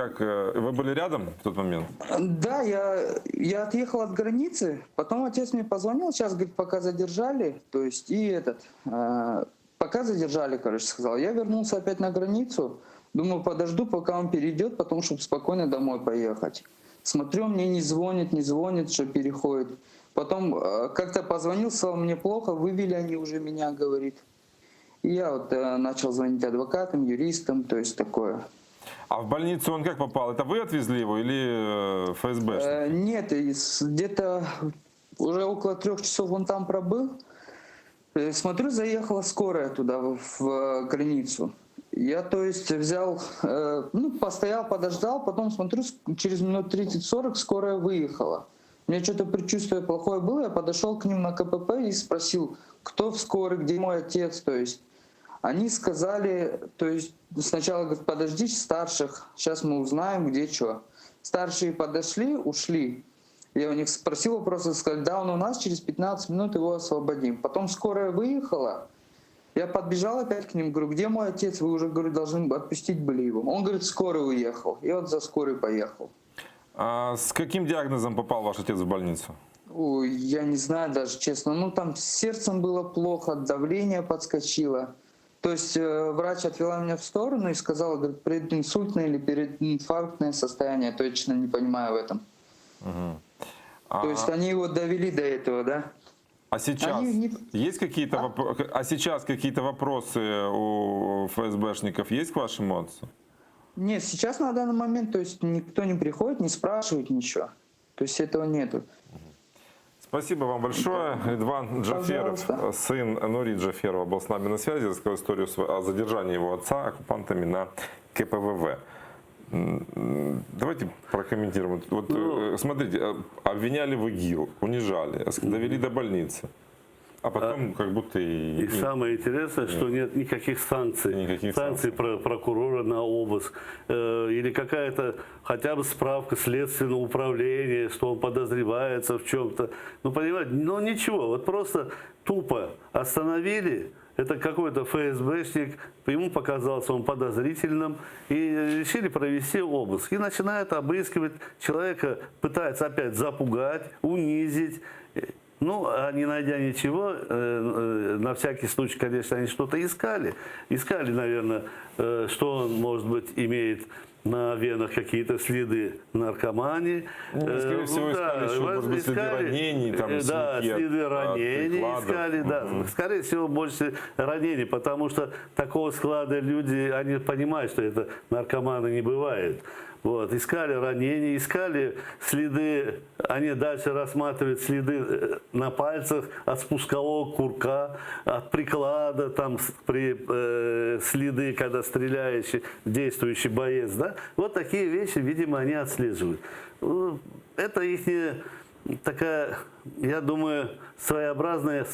Вы были рядом в тот момент? Да, я отъехал от границы, потом отец мне позвонил, сейчас, говорит, пока задержали, то есть Пока задержали, короче, сказал. Я вернулся опять на границу. Думаю, подожду, пока он перейдет, потом, чтобы спокойно домой поехать. Смотрю, мне не звонит, что переходит. Потом как-то позвонил, сказал, мне плохо, вывели они уже меня, говорит. И я вот начал звонить адвокатам, юристам, то есть такое. А в больницу он как попал? Это вы отвезли его или ФСБ? Нет, где-то уже около 3 часов он там пробыл. Смотрю, заехала скорая туда, в границу. Я, то есть, взял, постоял, подождал, потом смотрю, через минут 30-40 скорая выехала. У меня что-то предчувствие плохое было, я подошел к ним на КПП и спросил, кто в скорой, где мой отец, то есть. Они сказали, то есть, сначала говорят, подожди старших, сейчас мы узнаем, где что. Старшие подошли, ушли. Я у них спросил вопросы, сказали, да, он у нас, через 15 минут его освободим. Потом скорая выехала, я подбежал опять к ним, говорю, где мой отец, вы уже, говорю, должны отпустить были его. Он говорит, скорый уехал, и вот за скорой поехал. А с каким диагнозом попал ваш отец в больницу? Ой, я не знаю даже, честно, там с сердцем было плохо, давление подскочило. То есть врач отвела меня в сторону и сказала, говорит, прединсультное или перединфарктное состояние, точно не понимаю в этом. То есть они его довели до этого, да? А сейчас есть какие-то какие-то вопросы у ФСБшников есть к вашему отцу? Нет, сейчас на данный момент, то есть никто не приходит, не спрашивает ничего. То есть этого нету. Спасибо вам большое. Ридван Джаферов, сын Нури Джаферова, был с нами на связи, рассказал историю о задержании его отца оккупантами на КПВВ. Давайте прокомментируем. Вот, смотрите, обвиняли в ИГИЛ, унижали, довели до больницы. А потом как будто и самое интересное, что нет никаких санкций. Санкций прокурора на обыск. Или какая-то хотя бы справка следственного управления, что он подозревается в чем-то. Понимаете, ничего. Вот просто тупо остановили. Это какой-то ФСБшник, ему показался он подозрительным, и решили провести обыск. И начинают обыскивать человека, пытаются опять запугать, унизить. А не найдя ничего, на всякий случай, конечно, они что-то искали. Искали, наверное, что он, может быть, имеет на венах какие-то следы наркомании. Скорее всего, искали еще, может быть, следы ранений. Следы ранений искали, да. Скорее всего, больше ранений, потому что такого склада люди, они понимают, что это наркоманы не бывает. Вот, искали ранения, искали следы, они дальше рассматривают следы на пальцах от спускового курка, от приклада, там следы, когда стреляющий, действующий боец, да? Вот такие вещи, видимо, они отслеживают. Это их такая, я думаю, своеобразная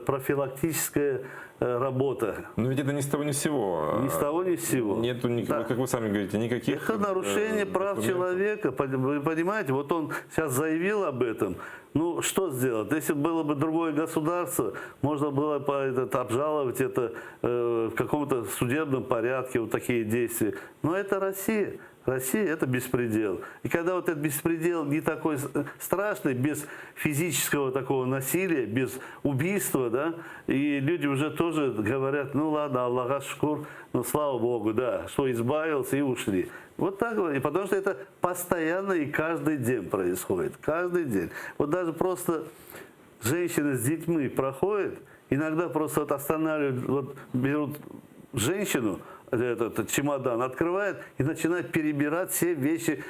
профилактическая работа. Но ведь это ни с того ни с сего. Ни с того ни с сего. Нету, как вы сами говорите, никаких... Это нарушение прав человека. Вы понимаете, вот он сейчас заявил об этом. Что сделать? Если было бы другое государство, можно было бы обжаловать это в каком-то судебном порядке, вот такие действия. Но это Россия. Россия – это беспредел. И когда вот этот беспредел не такой страшный, без физического такого насилия, без убийства, да, и люди уже тоже говорят, ладно, Аллах шукур, слава Богу, да, что избавился и ушли. Вот так вот. И потому что это постоянно и каждый день происходит. Каждый день. Вот даже просто женщины с детьми проходят, иногда просто останавливают, берут женщину, этот чемодан открывает и начинает перебирать все вещи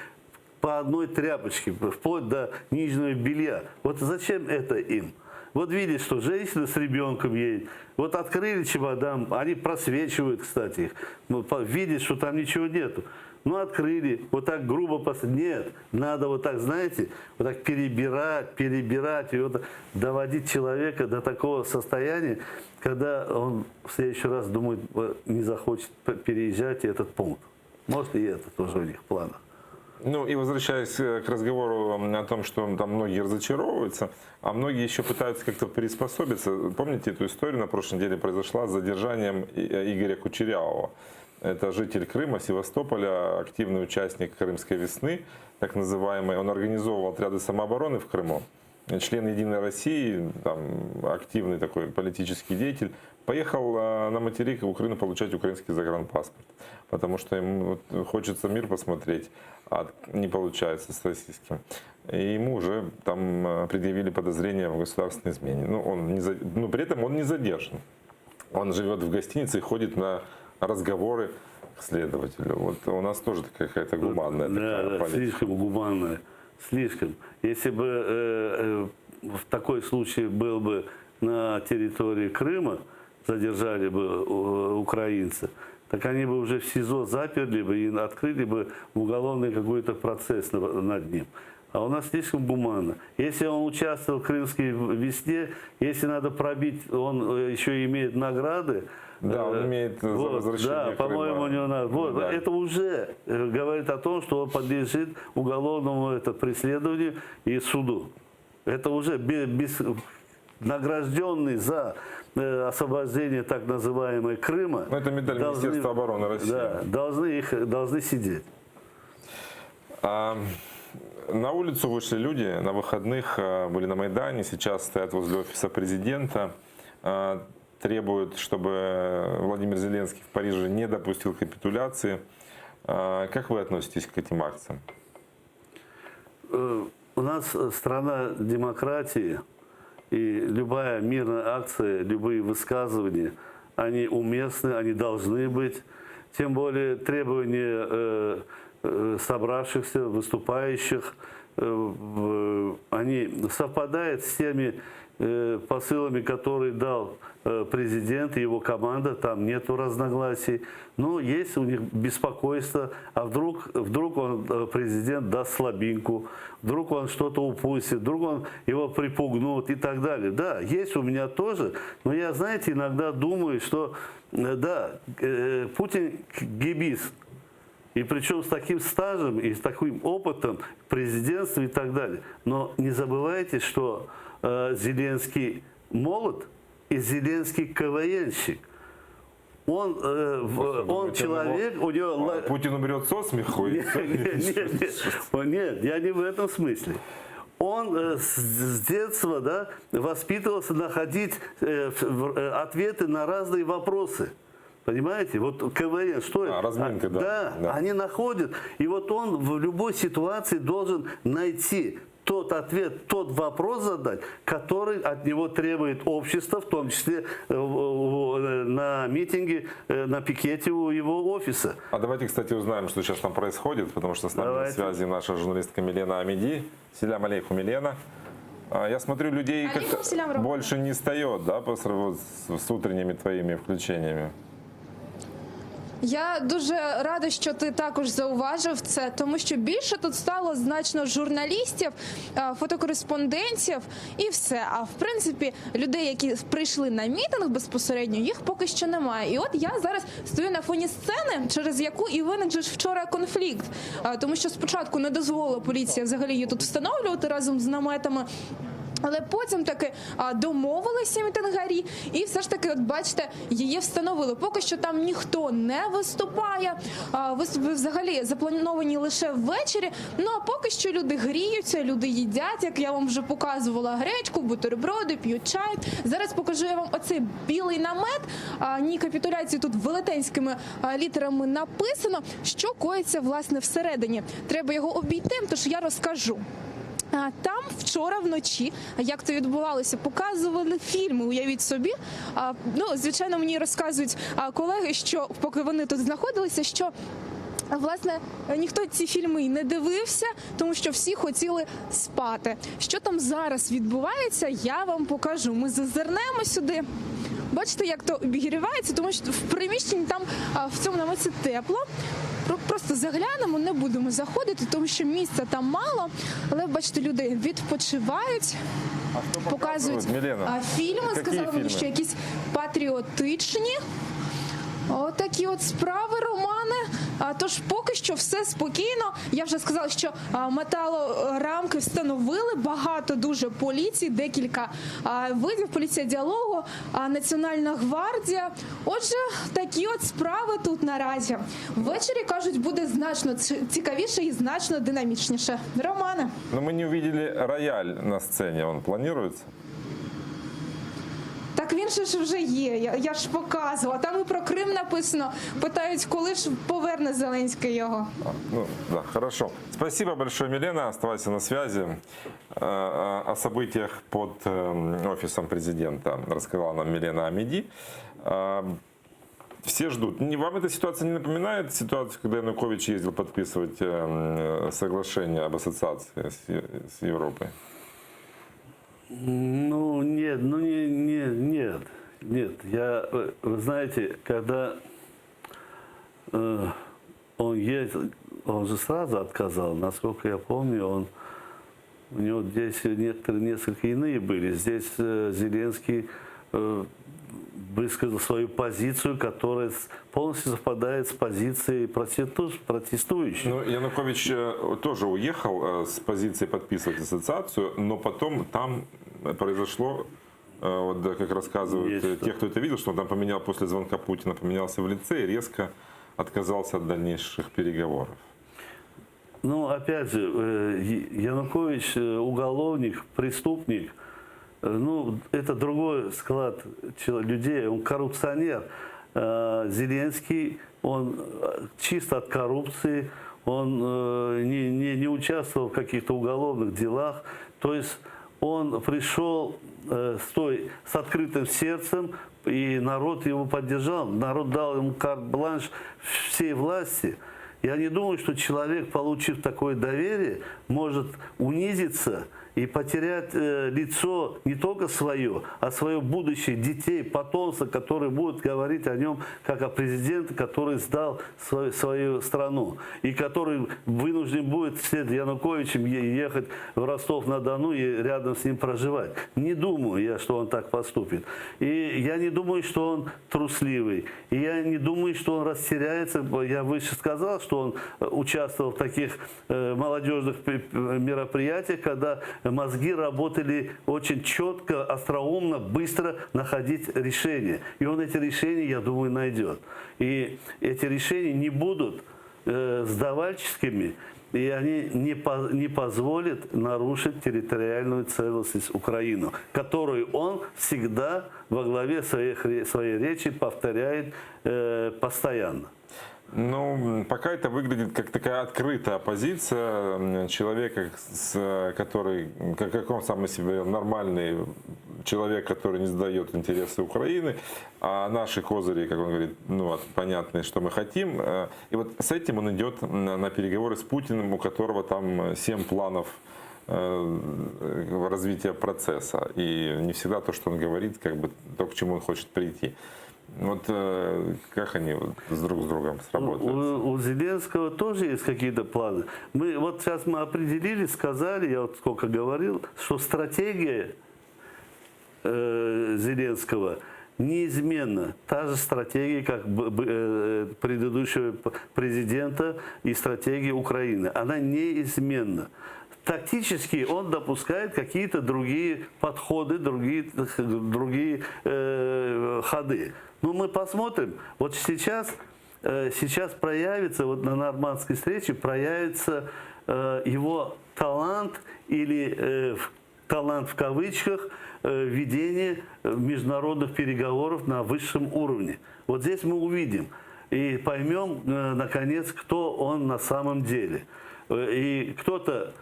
по одной тряпочке, вплоть до нижнего белья. Вот зачем это им? Вот видишь, что женщина с ребенком едет. Вот открыли чемодан, они просвечивают, кстати, их. Видишь, что там ничего нету. Открыли, вот так грубо нет, надо вот так, знаете, вот так перебирать, и вот доводить человека до такого состояния, когда он в следующий раз думает, не захочет переезжать и этот пункт. Может, и это тоже у них в планах. И возвращаясь к разговору о том, что там многие разочаровываются, а многие еще пытаются как-то приспособиться. Помните эту историю, на прошлой неделе произошла с задержанием Игоря Кучерявого? Это житель Крыма, Севастополя, активный участник Крымской весны, так называемый. Он организовывал отряды самообороны в Крыму. член «Единой России», там, активный такой политический деятель, поехал на материк Украины получать украинский загранпаспорт, потому что ему хочется мир посмотреть, а не получается с российским. И ему уже там предъявили подозрение в государственной измене. Но при этом он не задержан. Он живет в гостинице и ходит на разговоры к следователю. Вот у нас тоже какая-то гуманная такая политика. Слишком гуманная. Слишком. Если бы в такой случай был бы на территории Крыма, задержали бы украинца, так они бы уже в СИЗО заперли бы и открыли бы уголовный какой-то процесс над ним. А у нас слишком гуманно. Если он участвовал в Крымской весне, если надо пробить, он еще имеет награды. Да, он имеет возвращение да, по-моему, у него надо. Вот, да. Это уже говорит о том, что он подлежит уголовному преследованию и суду. Это уже награжденный за освобождение так называемой Крыма. Но это медаль Министерства обороны России. Да, должны сидеть. На улицу вышли люди, на выходных были на Майдане, сейчас стоят возле офиса президента, требуют, чтобы Владимир Зеленский в Париже не допустил капитуляции. Как вы относитесь к этим акциям? У нас страна демократии, и любая мирная акция, любые высказывания, они уместны, они должны быть. Тем более требования собравшихся, выступающих, они совпадают с теми посылами, которые дал президент и его команда, там нету разногласий. Но есть у них беспокойство, а вдруг президент даст слабинку, вдруг он что-то упустит, вдруг он его припугнут и так далее. Да, есть у меня тоже, но я, знаете, иногда думаю, что да, Путин гибист. И причем с таким стажем и с таким опытом президентства и так далее. Но не забывайте, что Зеленский молод и Зеленский КВНщик. Он человек, у него... Путин умрет со смеху? Нет, я не в этом смысле. Он с детства воспитывался находить ответы на разные вопросы. Понимаете? Вот КВН, что это? Разминка, да. Они находят. И вот он в любой ситуации должен найти тот ответ, тот вопрос задать, который от него требует общество, в том числе на митинге, на пикете у его офиса. А давайте, кстати, узнаем, что сейчас там происходит, потому что с нами на связи наша журналистка Милена Амиди. Селям алейкум, Милена. Я смотрю, людей как-то больше не встает, да, с утренними твоими включениями. Я дуже рада, що ти також зауважив це, тому що більше тут стало значно журналістів, фотокореспондентів і все. А в принципі, людей, які прийшли на мітинг безпосередньо, їх поки що немає. І от я зараз стою на фоні сцени, через яку і виник же вчора конфлікт. Тому що спочатку не дозволила поліція взагалі її тут встановлювати разом з наметами. Але потім таки домовилися мітингарі і все ж таки, от бачите, її встановили. Поки що там ніхто не виступає, виступи взагалі заплановані лише ввечері. Ну а поки що люди гріються, люди їдять, як я вам вже показувала, гречку, бутерброди, п'ють чай. Зараз покажу я вам оцей білий намет. Ні капітуляції тут велетенськими літерами написано, що коїться власне всередині. Треба його обійти, тож я розкажу. Там вчора вночі, як це відбувалося, показували фільми, уявіть собі. Ну, звичайно, мені розказують колеги, що поки вони тут знаходилися, що власне ніхто ці фільми і не дивився, тому що всі хотіли спати. Що там зараз відбувається, я вам покажу. Ми зазирнемо сюди. Бачите, як то обігрівається, тому що в приміщенні там в цьому наметі тепло. Просто заглянемо, не будемо заходити, тому що місця там мало. Але, бачите, люди відпочивають, показують фільми, сказали мені, що якісь патріотичні. Отакі от справи, романи. Тож поки що все спокійно. Я вже сказала, що металорамки встановили, багато дуже поліції, декілька видів, поліція діалогу, Національна гвардія. Отже, такі от справи тут наразі. Ввечері, кажуть, буде значно цікавіше і значно динамічніше. Романе. Но мы не увидели рояль на сцене, он планируется? Так він же ж вже є, я ж показувала. Там і про Крим написано. Питають, коли ж поверне Зеленський його. Ну, да, хорошо. Спасибо большое, Милена. Оставайся на связи. О событиях под офисом президента рассказала нам Милена Амиди. Все ждут. Вам эта ситуация не напоминает ситуацию, когда Янукович ездил подписывать соглашение об ассоциации с Европой? Ну, нет, нет. Вы знаете, когда он ездил, он же сразу отказал, насколько я помню, у него здесь несколько иные были. Здесь Зеленский высказал свою позицию, которая полностью совпадает с позицией протестующих. Ну, Янукович тоже уехал с позиции подписывать ассоциацию, но потом там произошло, вот как рассказывают те, кто это видел, что он там поменял после звонка Путина, поменялся в лице и резко отказался от дальнейших переговоров. Ну, опять же, Янукович уголовник, преступник. Ну, это другой склад людей, он коррупционер. Зеленский, он чисто от коррупции, он не участвовал в каких-то уголовных делах. То есть он пришел с открытым сердцем, и народ его поддержал. Народ дал ему карт-бланш всей власти. Я не думаю, что человек, получив такое доверие, может унизиться и потерять лицо не только свое, а свое будущее, детей, потомство, которые будут говорить о нем как о президенте, который сдал свою страну и который вынужден будет вслед за Януковичем ехать в Ростов-на-Дону и рядом с ним проживать. Не думаю я, что он так поступит. И я не думаю, что он трусливый. И я не думаю, что он растеряется. Я выше сказал, что он участвовал в таких молодежных мероприятиях, когда мозги работали очень четко, остроумно, быстро находить решения. И он эти решения, я думаю, найдет. И эти решения не будут сдавальческими, и они не позволят нарушить территориальную целостность Украины, которую он всегда во главе своей речи повторяет постоянно. Ну, пока это выглядит как такая открытая позиция человека, который, как он сам себе нормальный человек, который не сдает интересы Украины, а наши козыри, как он говорит, ну, понятно, что мы хотим. И вот с этим он идет на переговоры с Путиным, у которого там 7 планов развития процесса. И не всегда то, что он говорит, как бы то, к чему он хочет прийти. Вот как они друг с другом сработают? У Зеленского тоже есть какие-то планы. Вот сейчас мы определили, сказали, я вот сколько говорил, что стратегия Зеленского неизменна. Та же стратегия, как предыдущего президента и стратегия Украины. Она неизменна. Тактически он допускает какие-то другие подходы, другие ходы. Ну, мы посмотрим. Вот сейчас проявится, вот на нормандской встрече проявится его талант или талант в кавычках ведения международных переговоров на высшем уровне. Вот здесь мы увидим и поймем, наконец, кто он на самом деле. И кто-то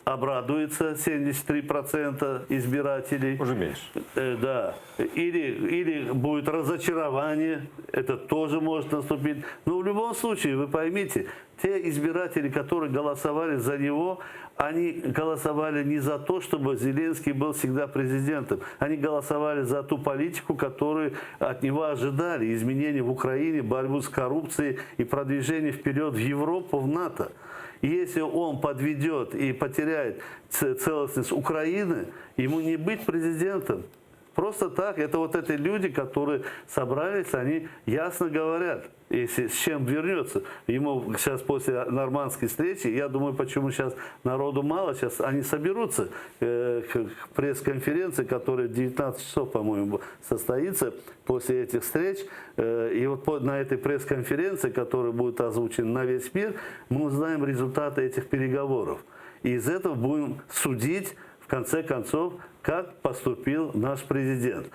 обрадуется, 73% избирателей. Уже меньше. Да. Или будет разочарование, это тоже может наступить. Но в любом случае, вы поймите, те избиратели, которые голосовали за него, они голосовали не за то, чтобы Зеленский был всегда президентом. Они голосовали за ту политику, которую от него ожидали. Изменения в Украине, борьбу с коррупцией и продвижение вперед в Европу, в НАТО. И если он подведет и потеряет целостность Украины, ему не быть президентом. просто так. Это вот эти люди, которые собрались, они ясно говорят, если с чем вернется. Ему сейчас после нормандской встречи, я думаю, почему сейчас народу мало, сейчас они соберутся к пресс-конференции, которая в 19 часов, по-моему, состоится после этих встреч. И вот на этой пресс-конференции, которая будет озвучена на весь мир, мы узнаем результаты этих переговоров. И из этого будем судить, в конце концов, как поступил наш президент.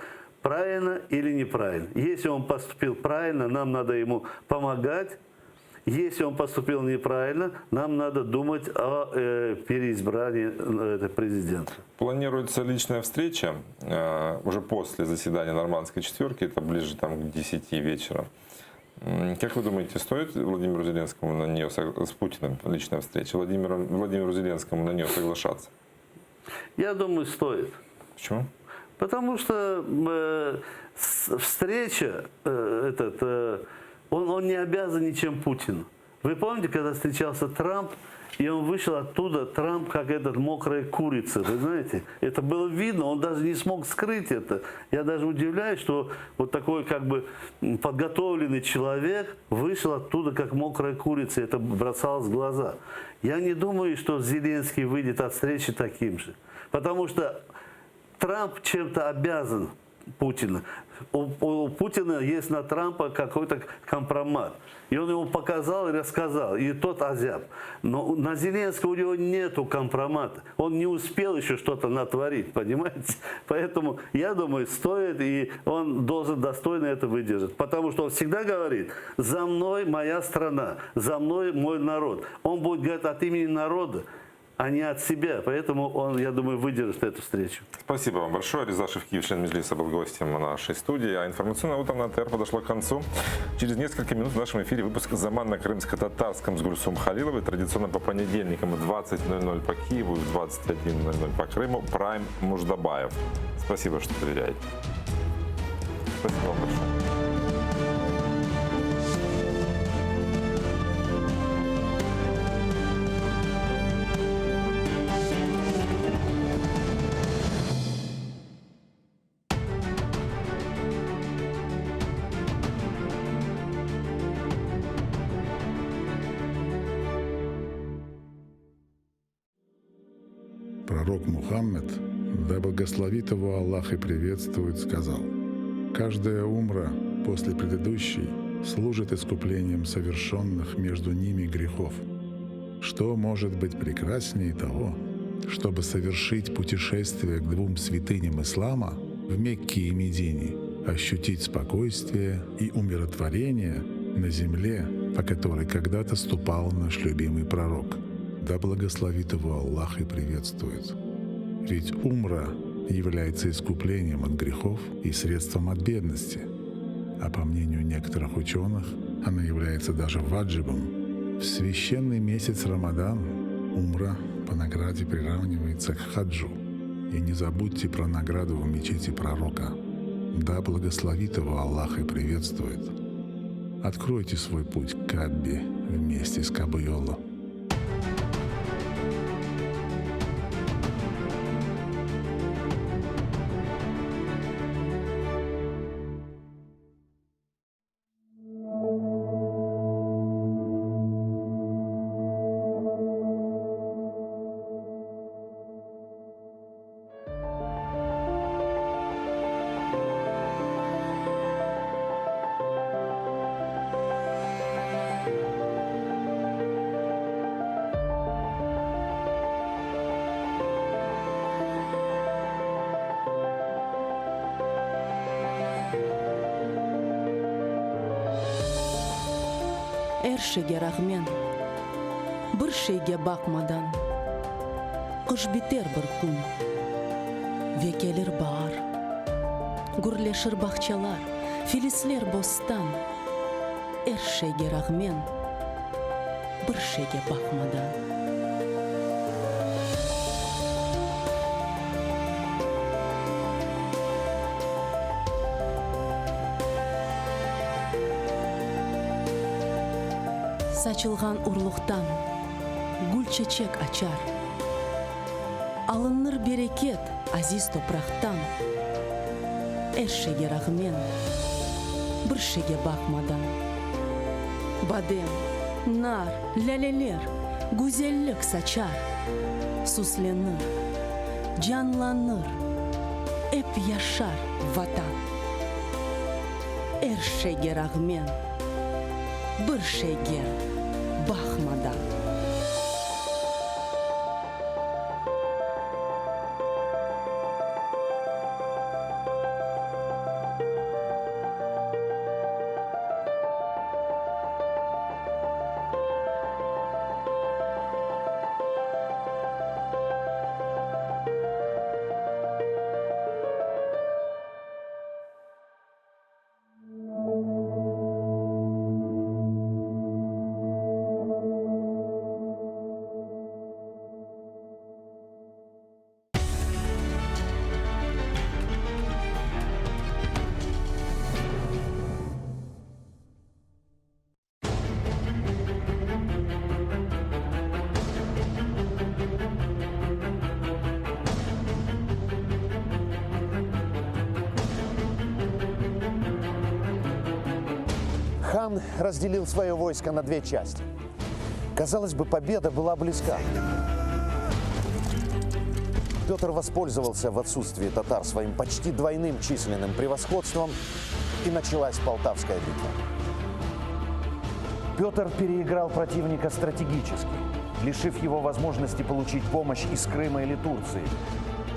Правильно или неправильно. Если он поступил правильно, нам надо ему помогать. Если он поступил неправильно, нам надо думать о переизбрании президента. Планируется личная встреча уже после заседания нормандской четверки, это ближе там, к 10 вечера. Как вы думаете, стоит Владимиру Зеленскому на нее с Путиным личная встреча? Владимиру Зеленскому на нее соглашаться? Я думаю, стоит. Почему? Потому что встреча, он не обязан ничем Путину. Вы помните, когда встречался Трамп, и он вышел оттуда, Трамп как мокрая курица, вы знаете? Это было видно, он даже не смог скрыть это. Я даже удивляюсь, что вот такой подготовленный человек вышел оттуда как мокрая курица, это бросалось в глаза. Я не думаю, что Зеленский выйдет от встречи таким же. Потому что Трамп чем-то обязан Путину. У Путина есть на Трампа какой-то компромат. И он ему показал и рассказал. И тот озяб. Но на Зеленского у него нету компромата. Он не успел еще что-то натворить, понимаете? Поэтому, я думаю, стоит, и он должен достойно это выдержать. Потому что он всегда говорит: за мной моя страна, за мной мой народ. Он будет говорить от имени народа, а не от себя. Поэтому он, я думаю, выдержит эту встречу. Спасибо вам большое. Реза Шевкиев, член Меджлиса, был гостем нашей студии. А информационное утро на ТР подошло к концу. Через несколько минут в нашем эфире выпуск «Заман на крымско-татарском» с Гульсум Халиловой. Традиционно по понедельникам в 20:00 по Киеву, в 21:00 по Крыму. Прайм Муждабаев. Спасибо, что доверяете. Спасибо вам большое. Пророк Мухаммед, да благословит его Аллах и приветствует, сказал: «Каждая умра после предыдущей служит искуплением совершенных между ними грехов. Что может быть прекраснее того, чтобы совершить путешествие к двум святыням ислама в Мекке и Медине, ощутить спокойствие и умиротворение на земле, по которой когда-то ступал наш любимый пророк? Да благословит его Аллах и приветствует. Ведь умра является искуплением от грехов и средством от бедности. А по мнению некоторых ученых, она является даже ваджибом. В священный месяц Рамадан умра по награде приравнивается к хаджу. И не забудьте про награду в мечети пророка. Да благословит его Аллах и приветствует. Откройте свой путь к Каббе вместе с Кабайоло. Her şeyge rağmen, bir şeyge bakmadan, kış biter bir kun ve gelir bahar. Gürleşir bahçeler, filizler bostan. Her şeyge rağmen, bir şeyge bakmadan. Saçılgan urluktan gül çiçek açar. Alınır bereket aziz topraktan. her şeyge rağmen bir şeyge bakmadan. Badem, nar, laleler, güzellik saçar, süslenir, canlanır, hep yaşar vatan. Her şeyge rağmen bir şeyge bakmadan. Хан разделил свое войско на две части. Казалось бы, победа была близка. Петр воспользовался в отсутствии татар своим почти двойным численным превосходством, и началась Полтавская битва. Петр переиграл противника стратегически, лишив его возможности получить помощь из Крыма или Турции.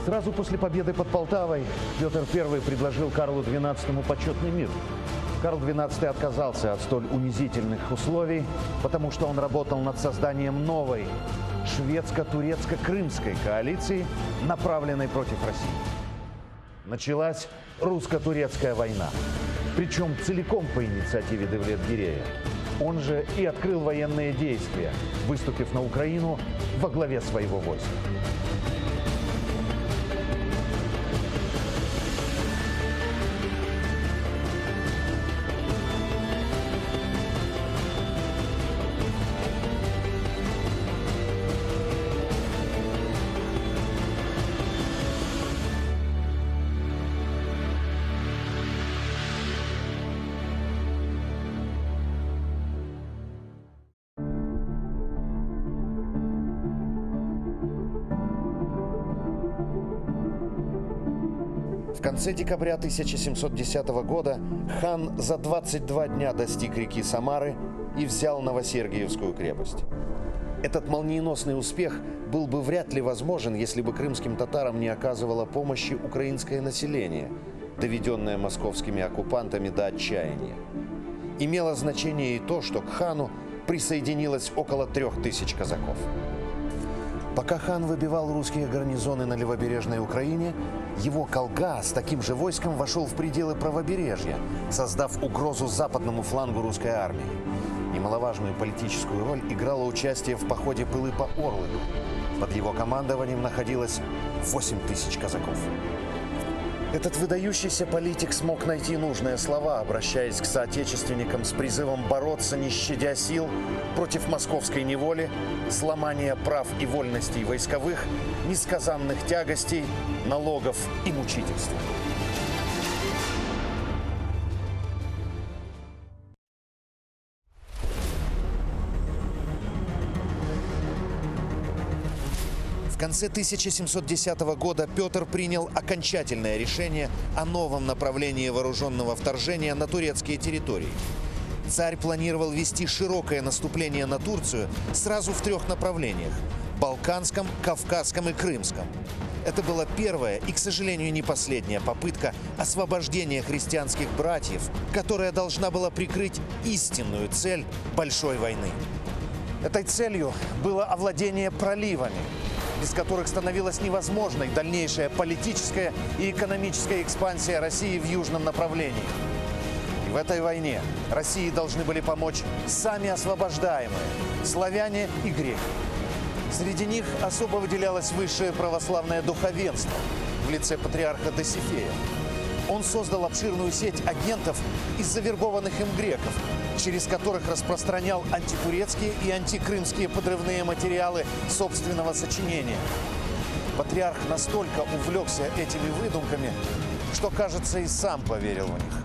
Сразу после победы под Полтавой Петр I предложил Карлу XII почетный мир. Карл XII отказался от столь унизительных условий, потому что он работал над созданием новой шведско-турецко-крымской коалиции, направленной против России. Началась русско-турецкая война, причем целиком по инициативе Давлет-Гирея. Он же и открыл военные действия, выступив на Украину во главе своего войска. В конце декабря 1710 года хан за 22 дня достиг реки Самары и взял Новосергиевскую крепость. Этот молниеносный успех был бы вряд ли возможен, если бы крымским татарам не оказывало помощи украинское население, доведенное московскими оккупантами до отчаяния. Имело значение и то, что к хану присоединилось около 3000 казаков. Пока хан выбивал русские гарнизоны на левобережной Украине, его Калга с таким же войском вошел в пределы правобережья, создав угрозу западному флангу русской армии. Немаловажную политическую роль играло участие в походе Пылы по Орлыку. Под его командованием находилось 8000 казаков. Этот выдающийся политик смог найти нужные слова, обращаясь к соотечественникам с призывом бороться, не щадя сил, против московской неволи, сломания прав и вольностей войсковых, несказанных тягостей, налогов и мучительства. В конце 1710 года Петр принял окончательное решение о новом направлении вооруженного вторжения на турецкие территории. Царь планировал вести широкое наступление на Турцию сразу в 3 направлениях – Балканском, Кавказском и Крымском. Это была первая и, к сожалению, не последняя попытка освобождения христианских братьев, которая должна была прикрыть истинную цель Большой войны. Этой целью было овладение проливами, без которых становилась невозможной дальнейшая политическая и экономическая экспансия России в южном направлении. И в этой войне России должны были помочь сами освобождаемые – славяне и греки. Среди них особо выделялось высшее православное духовенство в лице патриарха Досифея. Он создал обширную сеть агентов из завербованных им греков, через которых распространял антитурецкие и антикрымские подрывные материалы собственного сочинения. Патриарх настолько увлекся этими выдумками, что, кажется, и сам поверил в них.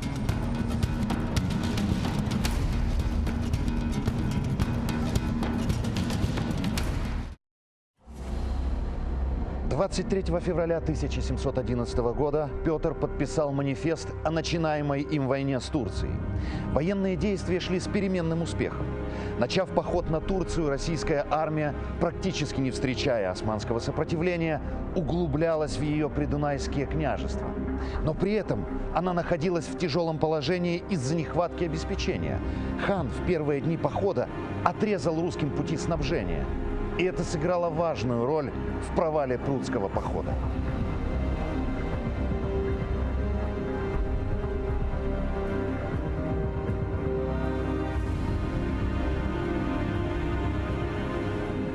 «23 февраля 1711 года Петр подписал манифест о начинаемой им войне с Турцией. Военные действия шли с переменным успехом. Начав поход на Турцию, российская армия, практически не встречая османского сопротивления, углублялась в ее придунайские княжества. Но при этом она находилась в тяжелом положении из-за нехватки обеспечения. Хан в первые дни похода отрезал русским пути снабжения. И это сыграло важную роль в провале Прудского похода.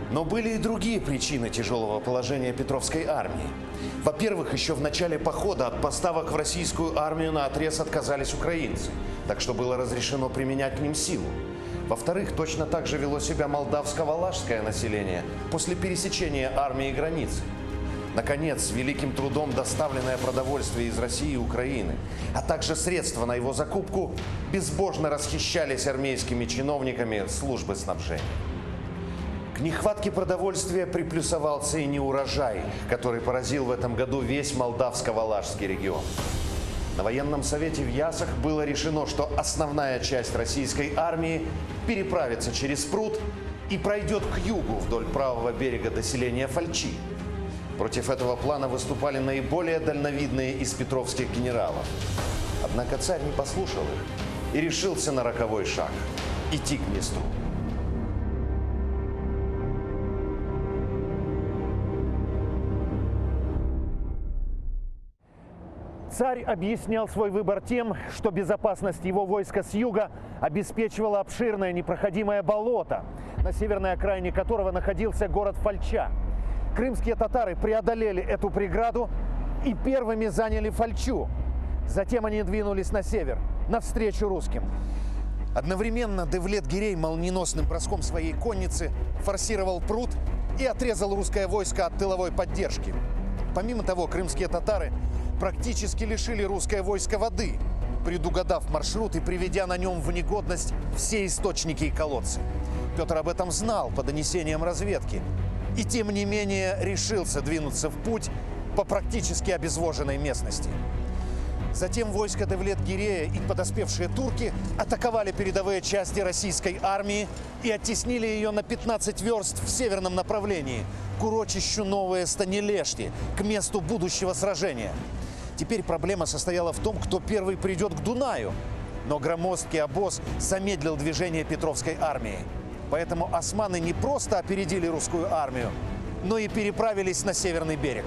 Но были и другие причины тяжелого положения Петровской армии. Во-первых, еще в начале похода от поставок в российскую армию наотрез отказались украинцы, так что было разрешено применять к ним силу. Во-вторых, точно так же вело себя молдавско-валашское население после пересечения армии границы. Наконец, великим трудом доставленное продовольствие из России и Украины, а также средства на его закупку безбожно расхищались армейскими чиновниками службы снабжения. К нехватке продовольствия приплюсовался и неурожай, который поразил в этом году весь молдавско-валашский регион. На военном совете в Ясах было решено, что основная часть российской армии переправится через пруд и пройдет к югу вдоль правого берега до селения Фальчи. Против этого плана выступали наиболее дальновидные из петровских генералов. Однако царь не послушал их и решился на роковой шаг – идти к Днестру. Царь объяснял свой выбор тем, что безопасность его войска с юга обеспечивало обширное непроходимое болото, на северной окраине которого находился город Фальча. Крымские татары преодолели эту преграду и первыми заняли Фальчу. Затем они двинулись на север, навстречу русским. Одновременно Девлет-Гирей молниеносным броском своей конницы форсировал пруд и отрезал русское войско от тыловой поддержки. Помимо того, крымские татары практически лишили русское войско воды, предугадав маршрут и приведя на нем в негодность все источники и колодцы. Петр об этом знал по донесениям разведки и, тем не менее, решился двинуться в путь по практически обезвоженной местности. Затем войска Девлет-Гирея и подоспевшие турки атаковали передовые части российской армии и оттеснили ее на 15 верст в северном направлении, к урочищу Новые Станилешти, к месту будущего сражения. Теперь проблема состояла в том, кто первый придет к Дунаю. Но громоздкий обоз замедлил движение Петровской армии. Поэтому османы не просто опередили русскую армию, но и переправились на северный берег.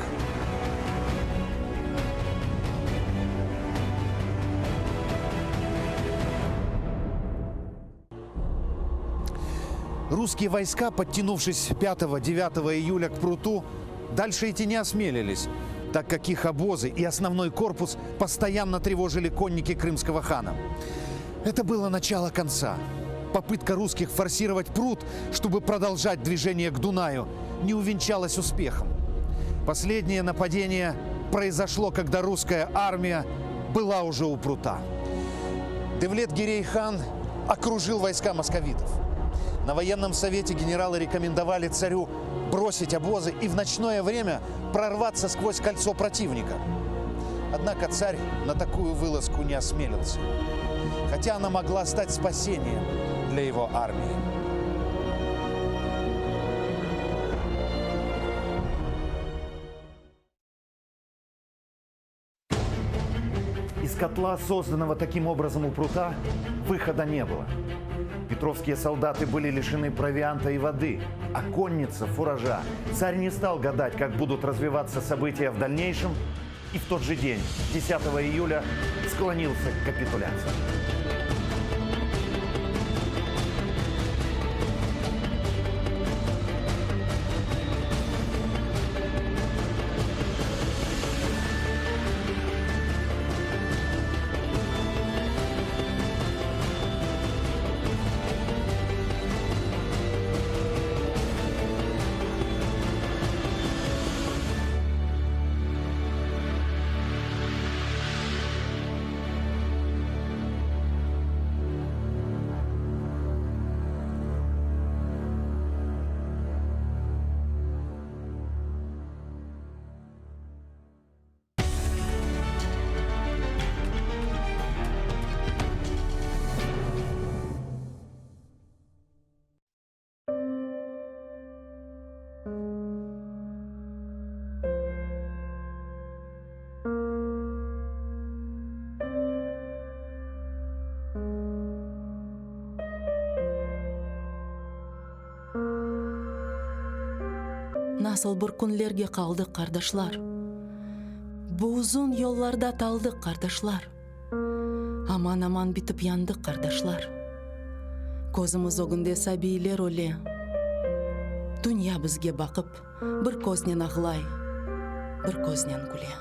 Русские войска, подтянувшись 5-9 июля к пруту, дальше идти не осмелились, так как их обозы и основной корпус постоянно тревожили конники крымского хана. Это было начало конца. Попытка русских форсировать пруд, чтобы продолжать движение к Дунаю, не увенчалась успехом. Последнее нападение произошло, когда русская армия была уже у прута. Девлет-Гирей хан окружил войска московитов. На военном совете генералы рекомендовали царю бросить обозы и в ночное время прорваться сквозь кольцо противника. Однако царь на такую вылазку не осмелился, хотя она могла стать спасением для его армии. Из котла, созданного таким образом у прута, выхода не было. Петровские солдаты были лишены провианта и воды, а конница – фуража. Царь не стал гадать, как будут развиваться события в дальнейшем, и в тот же день, 10 июля, склонился к капитуляции. Насыл бір күнлерге қалдық, қардашлар. Бұл ұзын yollarda талдық, қардашлар. Аман-аман бітіп яндық, қардашлар. Көзіміз огынде сәбейлер оле. Дүния бізге бақып, бір көзнен ағылай, бір көзнен күле.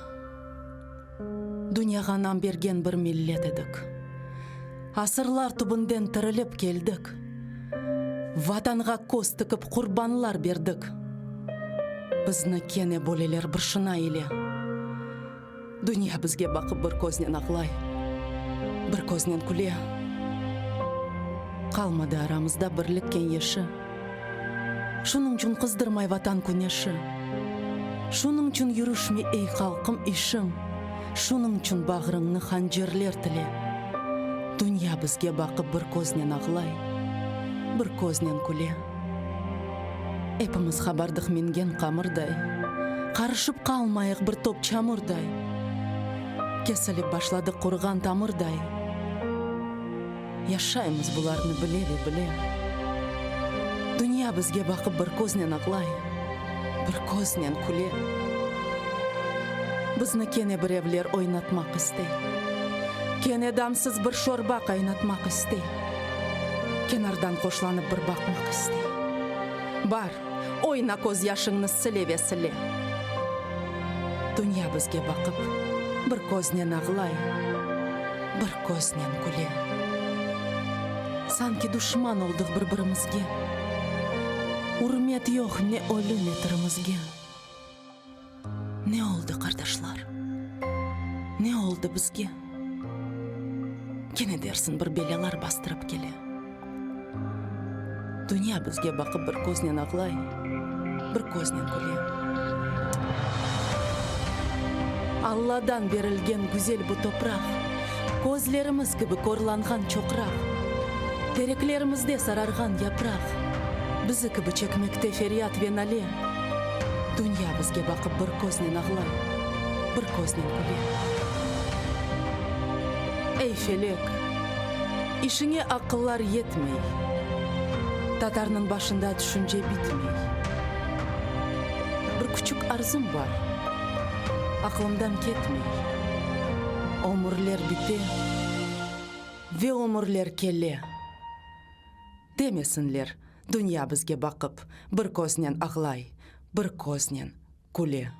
Дүнияға нам берген бір миллет едік. Асырлар түбінден тіріліп келдік. Ватанға көз тікіп құрбанлар бердік. Бізні кене болелер бір шына еле. Дүния бізге бақып бір көзнен ағылай, бір көзнен күле. Қалмады арамызда бірліккен еші. Шуның чүн қыздырмай ватан күнеші. Шуның чүн юрушме ей қалқым ишің. Шуның чүн бағырыңны ханжерлер тіле. Дүния бізге бақып бір көзнен ағылай, бір көзнен күле. Эпіміз хабардық менген қамырдай, қарышып қалмайық бір топ чамырдай. Кесіліп башладық құрған тамырдай. Яшаймыз бұларны біле. Дүния бізге бақып бір көзнен ағылай, бір көзнен күле. Бізні кене біревлер ойнатмақ істей. Кене дамсыз бір шорба қайнатмақ істей. Кенардан қошланып бір бақмақ істей. Бар, ойна көз яшыңны сіле. Дүния бізге бақып, бір көзнен ағылай, бір көзнен күле. Санки душман олдық бір-бірімізге. Урмет жоқ не өлі, не тірімізге. Не олды, қардашлар? Не олды бізге? Кене дерсін бір белелар бастырып келе. Дүния бізге бақып бір көзнен ағылай, бір көзнен күле. Алладан берілген güzel bu топрақ, көзлеріміз кібі корланған чоқрақ, тереклерімізде сарарған япрақ, бізі кібі чекмекте ферият венале. Дүния бізге бақып бір көзнен ағылай, бір көзнен күле. Эй, фелек, ішіңе ақыллар етмей, татарның башында түшінже бітмей. Бір күчік арзым бар, ақылымдан кетмей. Өмірлер біте, ве өмірлер келе. Демесінлер, дүния бізге бақып, бір көзнен ағылай, бір көзнен күле.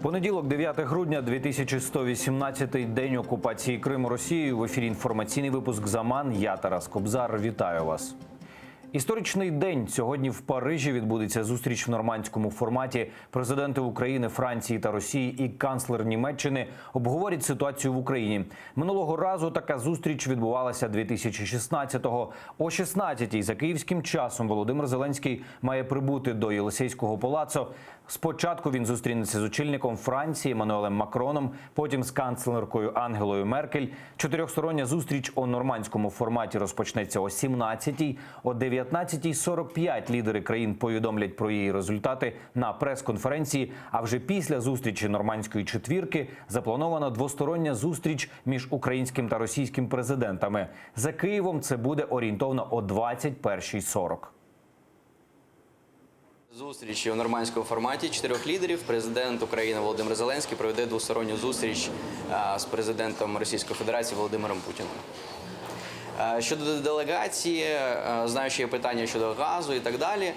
Понеділок, 9 грудня, 2118 день окупації Криму Росією. В ефірі інформаційний випуск «Заман». Я Тарас Кобзар. Вітаю вас. Історичний день. Сьогодні в Парижі відбудеться зустріч в нормандському форматі. Президенти України, Франції та Росії і канцлер Німеччини обговорять ситуацію в Україні. Минулого разу така зустріч відбувалася 2016-го. О 16-й за київським часом Володимир Зеленський має прибути до Єлисейського палацу. Спочатку він зустрінеться з очільником Франції Еммануелем Макроном, потім з канцлеркою Ангелою Меркель. Чотирьохстороння зустріч у нормандському форматі розпочнеться о 17-й. О 19:45 лідери країн повідомлять про її результати на прес-конференції, а вже після зустрічі нормандської четвірки запланована двостороння зустріч між українським та російським президентами. За Києвом це буде орієнтовно о 21:40. Зустрічі у нормандському форматі чотирьох лідерів. Президент України Володимир Зеленський проведе двосторонню зустріч з президентом Російської Федерації Володимиром Путіним. Щодо делегації, знаю, що є питання щодо газу і так далі.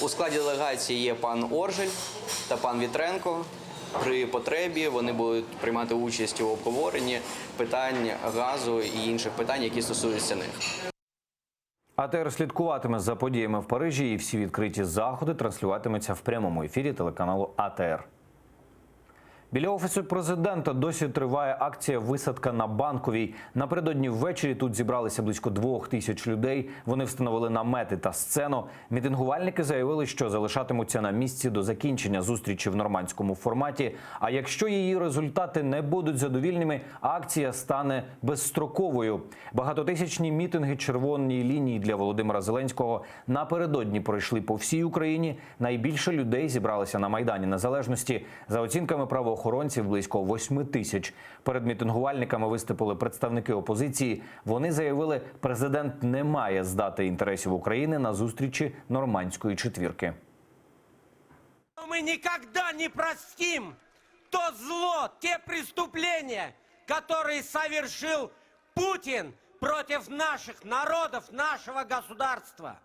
У складі делегації є пан Оржель та пан Вітренко. При потребі вони будуть приймати участь у обговоренні питань газу і інших питань, які стосуються них. АТР слідкуватиме за подіями в Парижі, і всі відкриті заходи транслюватимуться в прямому ефірі телеканалу АТР. Біля офісу президента досі триває акція «Висадка на Банковій». Напередодні ввечері тут зібралися близько 2000 людей. Вони встановили намети та сцену. Мітингувальники заявили, що залишатимуться на місці до закінчення зустрічі в нормандському форматі. А якщо її результати не будуть задовільними, акція стане безстроковою. Багатотисячні мітинги червоної лінії для Володимира Зеленського напередодні пройшли по всій Україні. Найбільше людей зібралися на Майдані Незалежності. За оцінками правоохоронців, близько 8000. Перед мітингувальниками виступили представники опозиції. Вони заявили, президент не має здати інтересів України на зустрічі нормандської четвірки. Мы никогда не простим то зло, те преступления, которые совершил Путин против наших народов, нашего государства.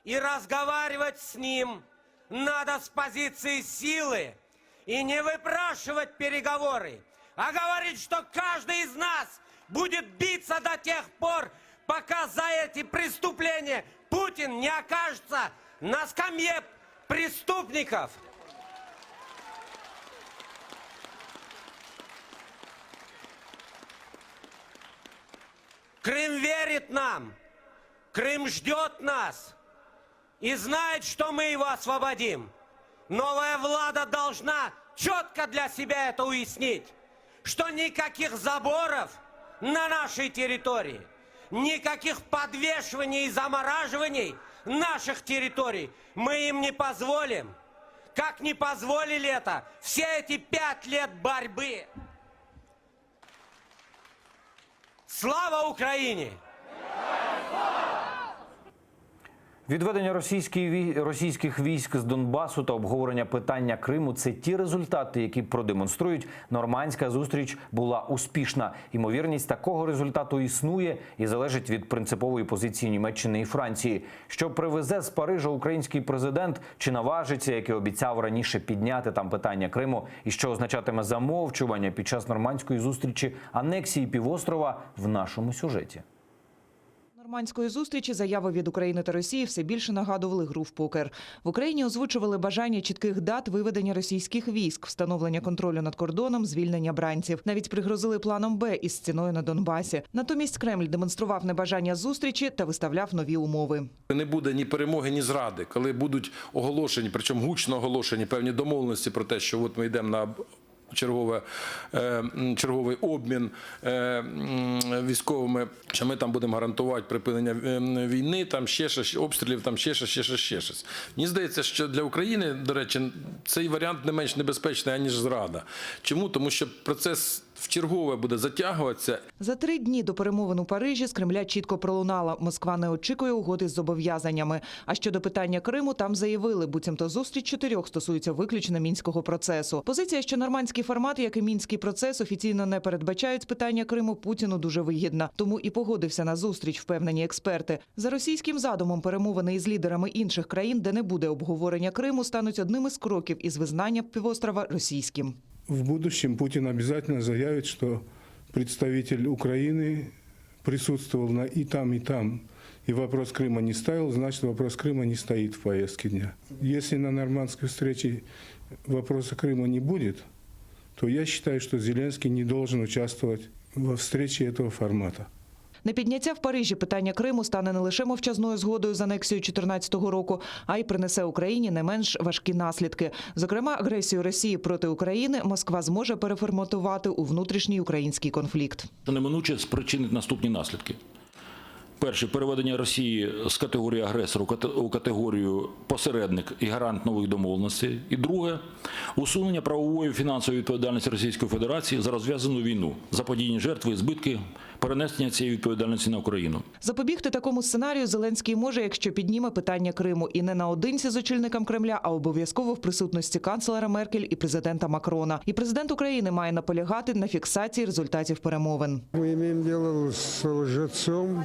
И разговаривать с ним надо с позиции силы. И не выпрашивать переговоры, а говорить, что каждый из нас будет биться до тех пор, пока за эти преступления Путин не окажется на скамье преступников. Крым верит нам, Крым ждет нас и знает, что мы его освободим. Новая влада должна четко для себя это уяснить, что никаких заборов на нашей территории, никаких подвешиваний и замораживаний наших территорий мы им не позволим, как не позволили это все эти 5 лет борьбы. Слава Украине! Відведення російських військ з Донбасу та обговорення питання Криму – це ті результати, які продемонструють, нормандська зустріч була успішна. Ймовірність такого результату існує і залежить від принципової позиції Німеччини і Франції. Що привезе з Парижа український президент, чи наважиться, як і обіцяв раніше, підняти там питання Криму, і що означатиме замовчування під час нормандської зустрічі анексії півострова в нашому сюжеті. Нормандської зустрічі заяви від України та Росії все більше нагадували гру в покер. В Україні озвучували бажання чітких дат виведення російських військ, встановлення контролю над кордоном, звільнення бранців. Навіть пригрозили планом Б із стіною на Донбасі. Натомість Кремль демонстрував небажання зустрічі та виставляв нові умови. Не буде ні перемоги, ні зради, коли будуть оголошені, причому гучно оголошені певні домовленості про те, що от ми йдемо на черговий обмін військовими, що ми там будемо гарантувати припинення війни, там ще щось, обстрілів, там ще щось. Мені здається, що для України, до речі, цей варіант не менш небезпечний, аніж зрада. Чому? Тому що процес вчергове буде затягуватися. За 3 дні до перемовин у Парижі з Кремля чітко пролунало. Москва не очікує угоди з зобов'язаннями. А щодо питання Криму, там заявили, буцімто зустріч 4 стосується виключно мінського процесу. Позиція, що нормандський формат, як і мінський процес, офіційно не передбачають питання Криму, Путіну дуже вигідна. Тому і погодився на зустріч, впевнені експерти. За російським задумом перемовини із лідерами інших країн, де не буде обговорення Криму, стануть одним із кроків із визнання півострова російським. В будущем Путин обязательно заявит, что представитель Украины присутствовал и там, и вопрос Крыма не ставил, значит, вопрос Крыма не стоит в повестке дня. Если на нормандской встрече вопроса Крыма не будет, то я считаю, что Зеленский не должен участвовать во встрече этого формата. Непідняття в Парижі питання Криму стане не лише мовчазною згодою з анексією 2014 року, а й принесе Україні не менш важкі наслідки. Зокрема, агресію Росії проти України Москва зможе переформатувати у внутрішній український конфлікт. Це неминуче спричинить наступні наслідки. Перше – переведення Росії з категорії агресора у категорію посередник і гарант нових домовленостей. І друге – усунення правової і фінансової відповідальності Російської Федерації за розв'язану війну, заподіяні жертви і збитки, перенесення цієї відповідальності на Україну. Запобігти такому сценарію Зеленський може, якщо підніме питання Криму. І не наодинці з очільником Кремля, а обов'язково в присутності канцлера Меркель і президента Макрона. І президент України має наполягати на фіксації результатів перемовин. Ми маємо справу з лжецом,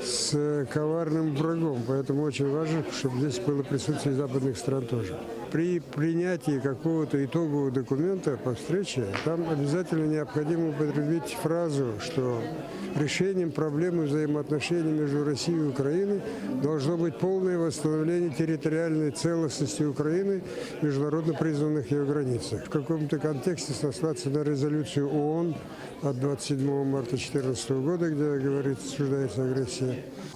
с коварным врагом, поэтому очень важно, чтобы здесь было присутствие западных стран тоже. при принятии какого-то итогового документа по встрече, там обязательно необходимо употребить фразу, что решением проблемы взаимоотношений между Россией и Украиной должно быть полное восстановление территориальной целостности Украины в международно признанных ее границах. В каком-то контексте сослаться на резолюцию ООН от 27 марта 2014 года, где говорится, осуждается агрессия.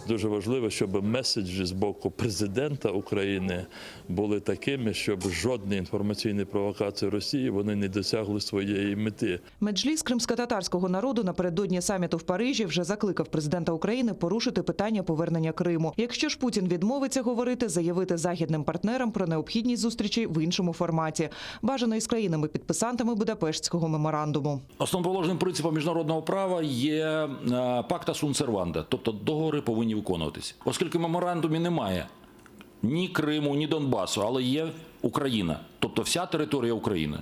Дуже важливо, щоб меседжі з боку президента України були такими, щоб жодні інформаційні провокації Росії вони не досягли своєї мети. Меджліс кримськотатарського народу напередодні саміту в Парижі вже закликав президента України порушити питання повернення Криму. Якщо ж Путін відмовиться говорити, заявити західним партнерам про необхідність зустрічі в іншому форматі, бажано із країнами-підписантами Будапештського меморандуму. Основоположним принципом міжнародного права є пакта сун серванда, тобто договори повинні виконуватися. Оскільки в меморандумі немає ні Криму, ні Донбасу, але є Україна, тобто вся територія України,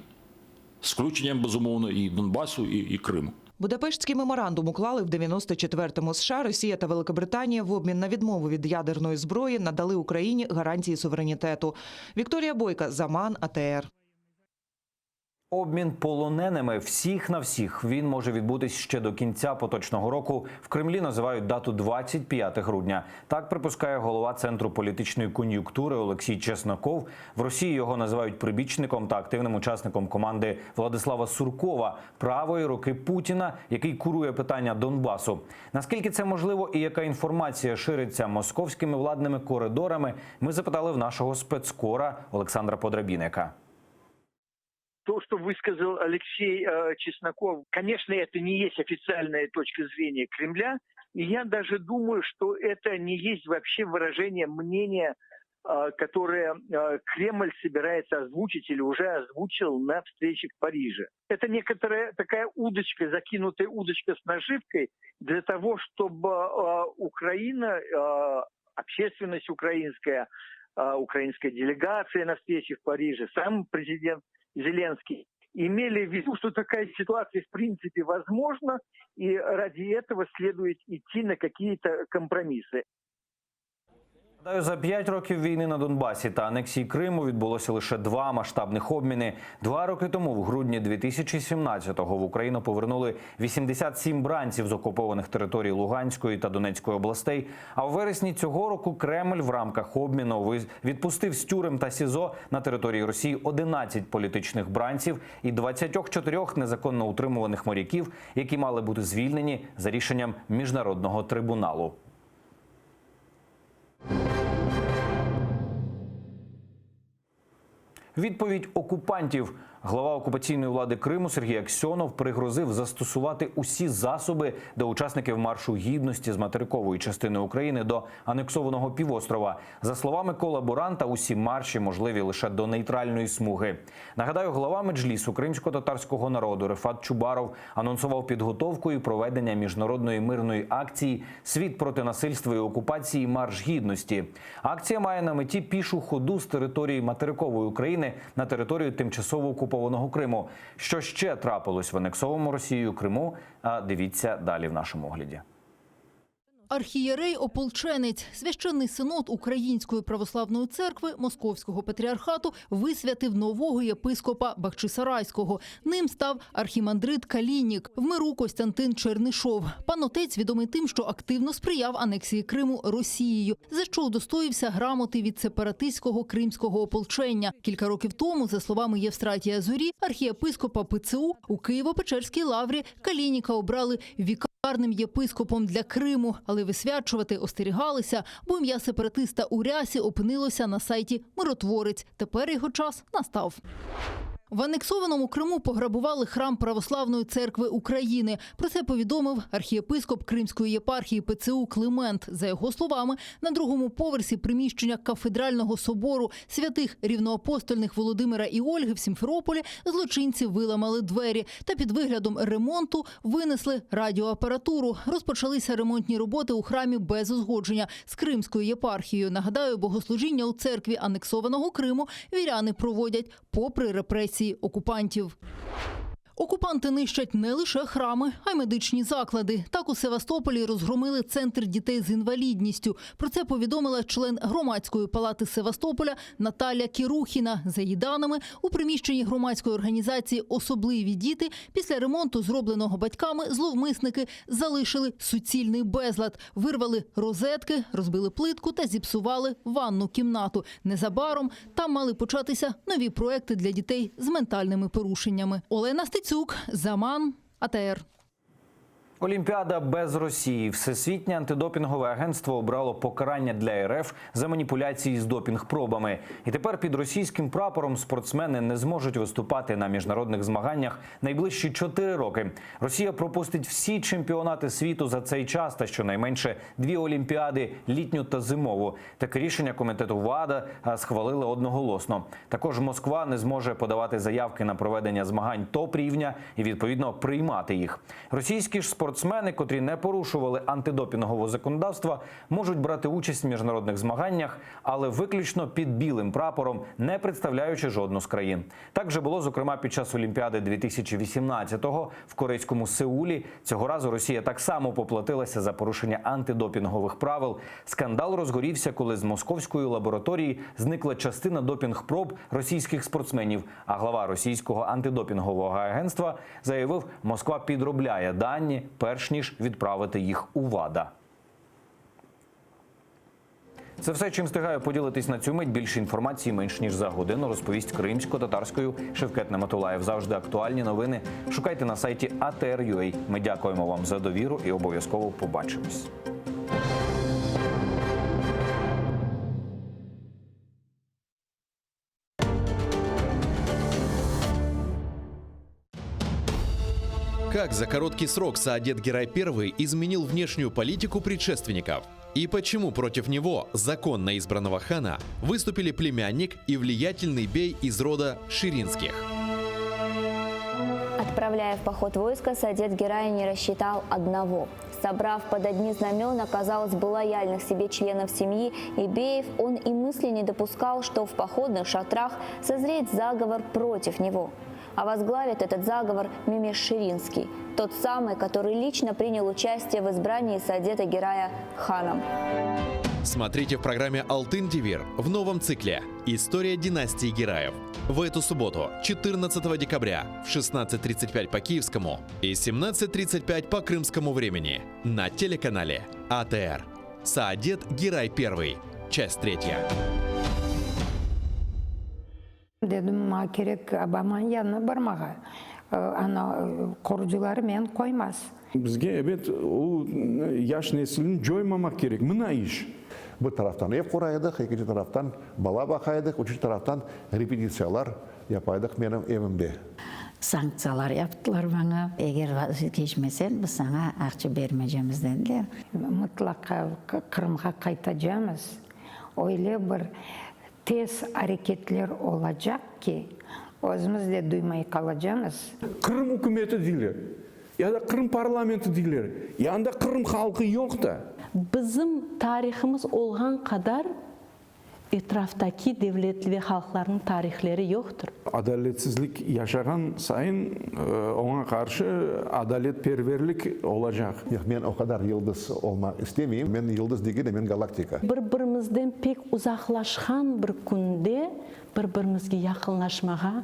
з включенням, безумовно, і Донбасу, і Криму. Будапештський меморандум уклали в 94-му. США, Росія та Великобританія в обмін на відмову від ядерної зброї надали Україні гарантії суверенітету. Вікторія Бойка, Заман, АТР. Обмін полоненими всіх на всіх. Він може відбутись ще до кінця поточного року. В Кремлі називають дату 25 грудня. Так припускає голова Центру політичної кон'юнктури Олексій Чесноков. В Росії його називають прибічником та активним учасником команди Владислава Суркова, правої руки Путіна, який курує питання Донбасу. Наскільки це можливо і яка інформація шириться московськими владними коридорами, ми запитали в нашого спецкора Олександра Подрабінека. То, что высказал Алексей Чесноков, конечно, это не есть официальная точка зрения Кремля. И я даже думаю, что это не есть вообще выражение мнения, которое Кремль собирается озвучить или уже озвучил на встрече в Париже. Это некоторая такая удочка, закинутая удочка с наживкой для того, чтобы Украина, общественность украинская, украинская делегация на встрече в Париже, сам президент Зеленский имели в виду, что такая ситуация в принципе возможна, и ради этого следует идти на какие-то компромиссы. За 5 років війни на Донбасі та анексії Криму відбулося лише 2 масштабних обміни. 2 роки тому, в грудні 2017-го, в Україну повернули 87 бранців з окупованих територій Луганської та Донецької областей. А в вересні цього року Кремль в рамках обміну відпустив з тюрем та СІЗО на території Росії 11 політичних бранців і 24 незаконно утримуваних моряків, які мали бути звільнені за рішенням Міжнародного трибуналу. Відповідь окупантів. Глава окупаційної влади Криму Сергій Аксьонов пригрозив застосувати усі засоби до учасників Маршу Гідності з материкової частини України до анексованого півострова. За словами колаборанта, усі марші можливі лише до нейтральної смуги. Нагадаю, глава Меджлісу кримсько-татарського народу Рефат Чубаров анонсував підготовку і проведення міжнародної мирної акції «Світ проти насильства і окупації. Марш Гідності». Акція має на меті пішу ходу з території материкової України на територію тимчасово окупованого Криму. Що ще трапилось в анексованому Росією Криму? Дивіться далі в нашому огляді. Архієрей-ополченець, священний синод Української православної церкви Московського патріархату висвятив нового єпископа Бахчисарайського. Ним став архімандрит Калінік, в миру Костянтин Чернишов. Пан отець відомий тим, що активно сприяв анексії Криму Росією, за що удостоївся грамоти від сепаратистського кримського ополчення. Кілька років тому, за словами Євстратія Зорі, архієпископа ПЦУ у Києво-Печерській лаврі Калініка обрали вікарним єпископом для Криму, але висвячувати остерігалися, бо ім'я сепаратиста у рясі опинилося на сайті «Миротворець». Тепер його час настав. В анексованому Криму пограбували храм Православної церкви України. Про це повідомив архієпископ Кримської єпархії ПЦУ Климент. За його словами, на другому поверсі приміщення кафедрального собору святих рівноапостольних Володимира і Ольги в Сімферополі злочинці виламали двері та під виглядом ремонту винесли радіоапаратуру. Розпочалися ремонтні роботи у храмі без узгодження з Кримською єпархією. Нагадаю, богослужіння у церкві анексованого Криму віряни проводять попри репресії окупантів. Окупанти нищать не лише храми, а й медичні заклади. Так у Севастополі розгромили центр дітей з інвалідністю. Про це повідомила член громадської палати Севастополя Наталя Кірухіна. За її даними, у приміщенні громадської організації «Особливі діти» після ремонту, зробленого батьками, зловмисники залишили суцільний безлад. Вирвали розетки, розбили плитку та зіпсували ванну кімнату. Незабаром там мали початися нові проекти для дітей з ментальними порушеннями. Олена Стецюк, Заман, АТР. Олімпіада без Росії. Всесвітнє антидопінгове агентство обрало покарання для РФ за маніпуляції з допінг-пробами. І тепер під російським прапором спортсмени не зможуть виступати на міжнародних змаганнях найближчі 4 роки. Росія пропустить всі чемпіонати світу за цей час та щонайменше 2 олімпіади – літню та зимову. Таке рішення комітету ВАДА схвалили одноголосно. Також Москва не зможе подавати заявки на проведення змагань топ-рівня і, відповідно, приймати їх. Російські ж спортсмени, котрі не порушували антидопінгового законодавства, можуть брати участь в міжнародних змаганнях, але виключно під білим прапором, не представляючи жодну з країн. Так же було, зокрема, під час Олімпіади 2018-го в корейському Сеулі. Цього разу Росія так само поплатилася за порушення антидопінгових правил. Скандал розгорівся, коли з московської лабораторії зникла частина допінг-проб російських спортсменів, а глава російського антидопінгового агентства заявив, Москва підробляє дані, перш ніж відправити їх у ВАДА. Це все, чим встигаю поділитись на цю мить. Більше інформації менш ніж за годину розповість кримсько-татарською Шевкет Нематулаєв. Завжди актуальні новини шукайте на сайті ATR.ua. Ми дякуємо вам за довіру і обов'язково побачимось. Как за короткий срок Саадет Герай I изменил внешнюю политику предшественников? И почему против него, законно избранного хана, выступили племянник и влиятельный бей из рода Ширинских? Отправляя в поход войска, Саадет Герай не рассчитал одного. Собрав под одни знамена, казалось бы, лояльных себе членов семьи Ибеев, он и мысли не допускал, что в походных шатрах созреет заговор против него. А возглавит этот заговор Мимеш Ширинский, тот самый, который лично принял участие в избрании Саадета Герая ханом. Смотрите в программе «Алтын Девир» в новом цикле «История династии Гераев». В эту субботу, 14 декабря, в 16:35 по киевскому и 17:35 по крымскому времени на телеканале АТР. Саадет Герай I. Часть 3. Dedim ma керек Обаман yanına бармага. Ана коржулары мен коймас. Бізге әбет ол яш нәсілін жоймамақ керек. Мына иш. Bir taraftan ev kuraydık, ikinci taraftan bala bakaydık, üçüncü taraftan repetisiyalar yapaydık benim evimde. Sanksiyalar yaptılar bana. Eğer geçmesen biz sana akça vermeyeceğimiz dediler. Mutlaka Kırım'a kaytacağımız. Öyle bir tez hareketler olacak ki özümüz de duymayı kalacağız. Kırım hükümeti değiller. Ya da Kırım parlamenti değiller. Yanında Kırım halkı yok da. Bizim tarihimiz olğan kadar etraftaki devlet ve halkların tarihleri yoktur. Adaletsizlik yaşayan sayın ona karşı adaletperverlik olacak. Ben o kadar yıldız olmak istemeyeyim. Ben yıldız değil, ben galaktika. Bir-birimizden pek uzaklaşan bir günde bir-birimizge yakınlaşmağa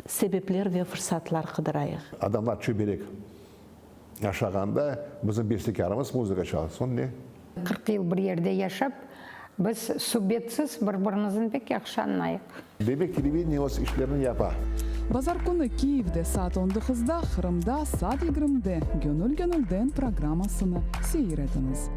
sebepler ve fırsatlar kıdırayıq. Adamlar çöberek yaşaganda bizim bestekarımız müzik çalar. Son ne? 40 yıl bir yerde yaşap biz subyetsiz birbirimizin pek yaxşı anlayıq. Demek televideniye o işlerini yapar. Bazar kuni Kiyev'de saat 19'da, Kırım'da saat 20'de Gönül Gönül'den programmasını seyrediniz.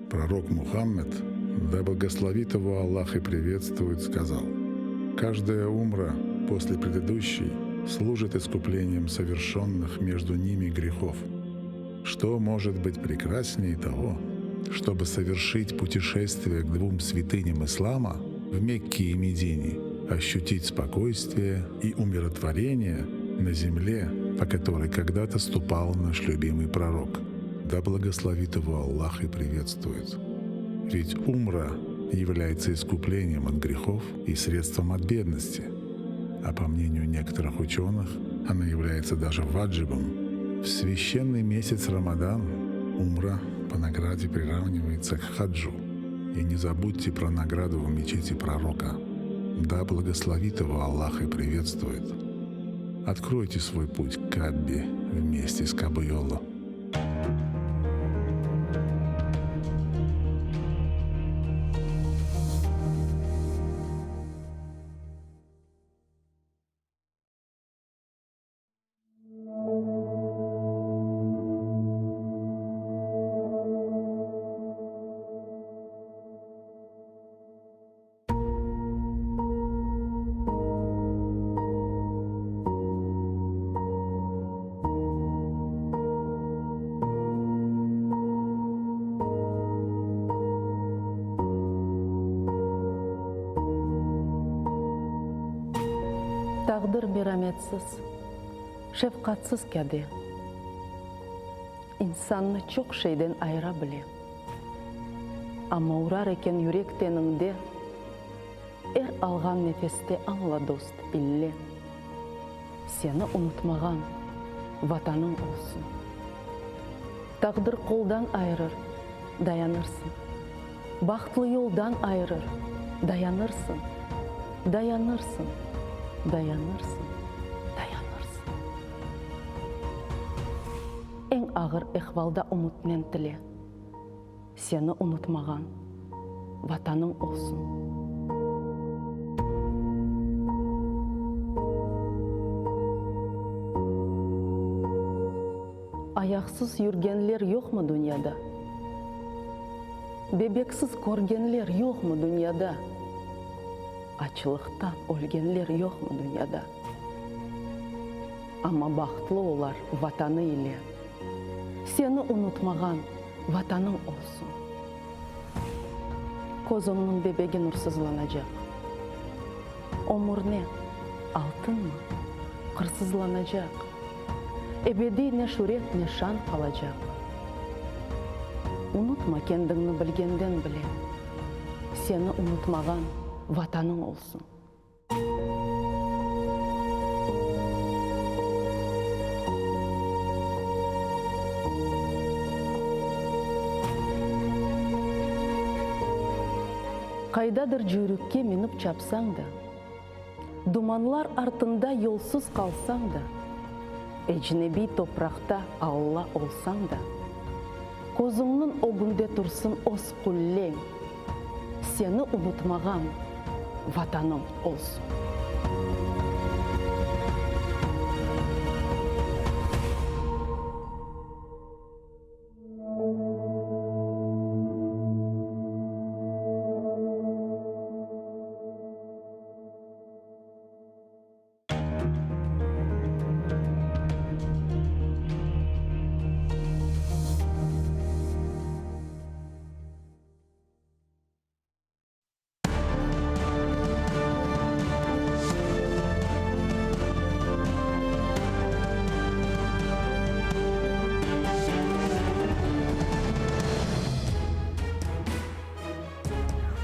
Пророк Мухаммед, да благословит его Аллах и приветствует, сказал: «Каждая умра после предыдущей служит искуплением совершенных между ними грехов. Что может быть прекраснее того, чтобы совершить путешествие к двум святыням ислама в Мекке и Медине, ощутить спокойствие и умиротворение на земле, по которой когда-то ступал наш любимый пророк. Да благословит его Аллах и приветствует. Ведь умра является искуплением от грехов и средством от бедности. А по мнению некоторых ученых, она является даже ваджибом. В священный месяц Рамадан умра по награде приравнивается к хаджу. И не забудьте про награду в мечети пророка. Да благословит его Аллах и приветствует. Откройте свой путь к Каббе вместе с Кабайоло. Тағдыр мераметсіз, шефқатсыз кәде. İnsanны çok şeyden ayıra bile. Ama uğrar eken yürekteninde, algan nefeste anla dost bille. Seni unutmağan vatanın olsun. Tağdır koldan ayırır, dayanırsın. Bahtlı yoldan ayırır, dayanırsın. Dayanırsın. Dayanırsın, dayanırsın. En ağır ehvalda umutmen tile. Seni unutmağan vatanın olsun. Ayaksız yürgenler yok mu dünyada? Bebeksiz korgenler yok mu dünyada? Açlıktan ölgenler yok mu dünyada? Ama bahtlı olar vatanı ile. Seni unutmağan vatanın olsun. Kozumnun bebeği nursuzlanacak. Omur ne? Altın mı? Hırsızlanacak. Ebedi ne şöhret ne şan kalacak. Unutma kendini bilgenden bile. Seni unutmağan vatanın olsun. Kaydadır jürükке minip çapsan da, dumanlar артында yolsuz kalsan da, ecnebi toprakta Allah olsan da, kozunun o günde tursun os kullen, seni unutmağan vatanım olsun.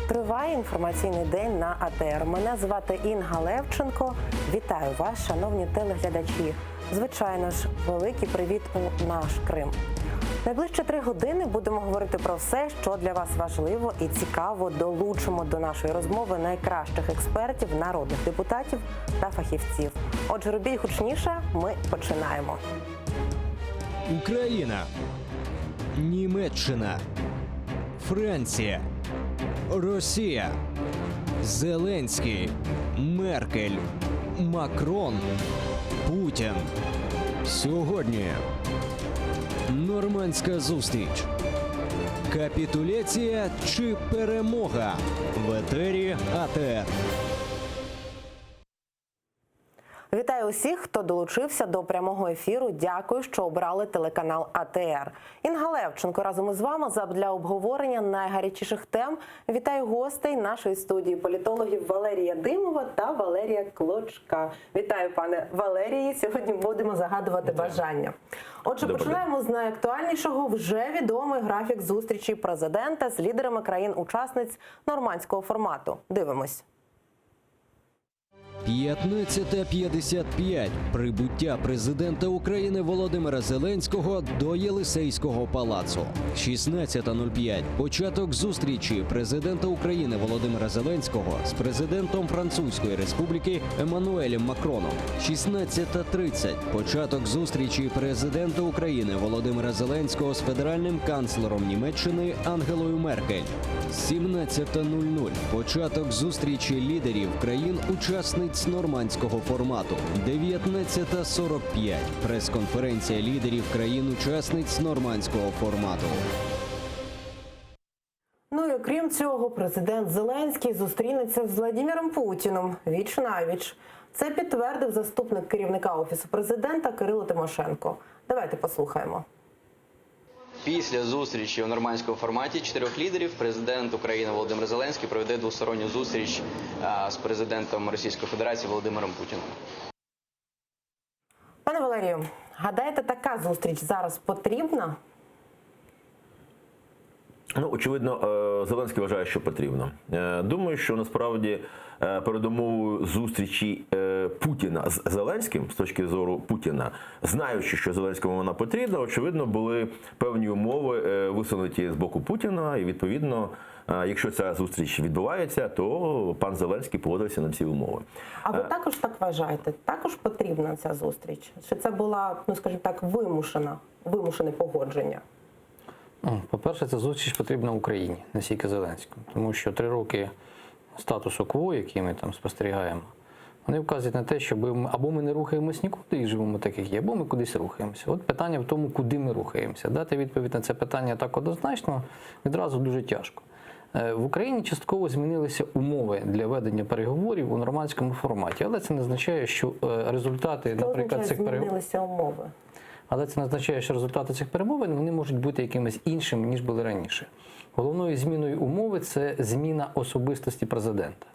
Триває інформаційний день на АТР. Мене звати Інга Левченко. Вітаю вас, шановні телеглядачі. Звичайно ж, великий привіт у наш Крим. Найближчі 3 години будемо говорити про все, що для вас важливо і цікаво. Долучимо до нашої розмови найкращих експертів, народних депутатів та фахівців. Отже, робіть гучніше, ми починаємо. Україна, Німеччина, Франція, Росія, Зеленський, Меркель, Макрон, Путін. Сьогодні нормандська зустріч. Капітуляція чи перемога? В етері АТР. Вітаю усіх, хто долучився до прямого ефіру. Дякую, що обрали телеканал АТР. Інга Левченко разом із вами для обговорення найгарячіших тем. Вітаю гостей нашої студії, політологів Валерія Димова та Валерія Клочка. Вітаю, пане Валерії. Сьогодні будемо загадувати бажання. Отже, починаємо з найактуальнішого. Вже відомий графік зустрічі президента з лідерами країн-учасниць нормандського формату. Дивимось. 15:55. Прибуття президента України Володимира Зеленського до Єлисейського палацу. 16:05. Початок зустрічі президента України Володимира Зеленського з президентом Французької Республіки Еммануелем Макроном. 16:30. Початок зустрічі президента України Володимира Зеленського з федеральним канцлером Німеччини Ангелою Меркель. 17:00. Початок зустрічі лідерів країн-учасниць нормандського формату. 19:45. Прес-конференція лідерів країн-учасниць нормандського формату. Ну і окрім цього, президент Зеленський зустрінеться з Владимиром Путіним віч-навіч. Це підтвердив заступник керівника Офісу президента Кирило Тимошенко. Давайте послухаємо. Після зустрічі у нормандському форматі 4 лідерів президент України Володимир Зеленський проведе двосторонню зустріч з президентом Російської Федерації Володимиром Путіним. Пане Валерію, гадаєте, така зустріч зараз потрібна? Ну, очевидно, Зеленський вважає, що потрібно. Думаю, що насправді передумовою зустрічі Путіна з Зеленським, з точки зору Путіна, знаючи, що Зеленському вона потрібна, очевидно, були певні умови висунуті з боку Путіна, і відповідно, якщо ця зустріч відбувається, то пан Зеленський погодився на ці умови. А ви також так вважаєте? Також потрібна ця зустріч? Чи це була, ну скажімо так, вимушене погодження? По-перше, ця зустріч потрібна Україні, не стільки Зеленському. Тому що 3 роки статусу КВО, який ми там спостерігаємо, вони вказують на те, що або ми не рухаємось нікуди і живемо так, як є, або ми кудись рухаємося. От питання в тому, куди ми рухаємося. Дати відповідь на це питання так однозначно відразу дуже тяжко. В Україні частково змінилися умови для ведення переговорів у нормандському форматі, але це не означає, що результати, наприклад, цих переговорів... Змінилися умови? Але це не означає, що результати цих перемовин вони можуть бути якимись іншими, ніж були раніше. Головною зміною умови – це зміна особистості президента.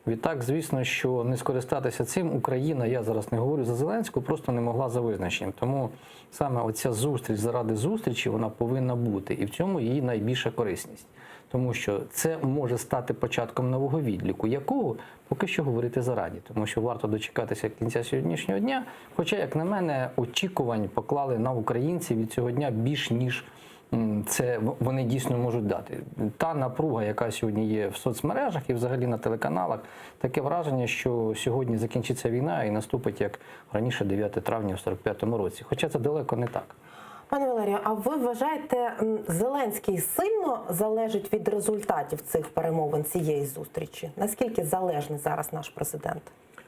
Відтак, звісно, що не скористатися цим Україна, я зараз не говорю за Зеленського, просто не могла за визначенням. Тому саме оця зустріч заради зустрічі, вона повинна бути. І в цьому її найбільша корисність. Тому що це може стати початком нового відліку, якого поки що говорити зараді. Тому що варто дочекатися кінця сьогоднішнього дня. Хоча, як на мене, очікувань поклали на українців від цього дня більш, ніж це вони дійсно можуть дати. Та напруга, яка сьогодні є в соцмережах і взагалі на телеканалах, таке враження, що сьогодні закінчиться війна і наступить, як раніше, 9 травня в 45-му році. Хоча це далеко не так. Пане Валерію, а ви вважаєте, Зеленський сильно залежить від результатів цих перемовин, цієї зустрічі? Наскільки залежний зараз наш президент?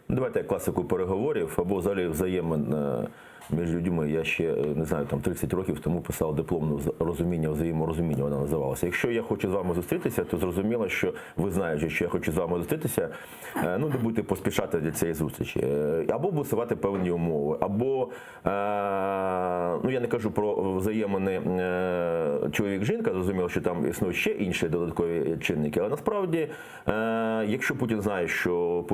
Давайте класику переговорів або взагалі взаємин між людьми. Я ще, не знаю, там 30 років тому писав дипломну розуміння, взаєморозуміння вона називалася. Якщо я хочу з вами зустрітися, то зрозуміло, що ви знаєте, що я хочу з вами зустрітися, ну не будете поспішати для цієї зустрічі. Або висувати певні умови, або, ну я не кажу про взаємини чоловік-жінка, зрозуміло, що там існують ще інші додаткові чинники, але насправді, якщо Путін знає, що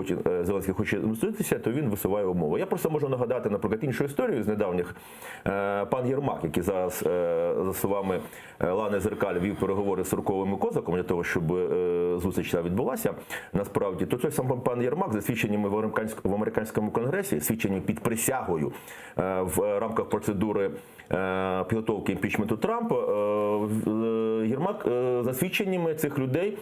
Зеленський хоче зустрітися, то він висуває умови. Я просто можу нагадати, наприклад, іншу історію з недавніх. Пан Єрмак, який зараз, за словами Лани Зеркаль, вів переговори з Сурковим і Козаком для того, щоб зустріч відбулася, насправді, то той сам пан Єрмак за свідченнями в американському конгресі, свідченнями під присягою в рамках процедури підготовки імпічменту Трампа, Єрмак за свідченнями цих людей,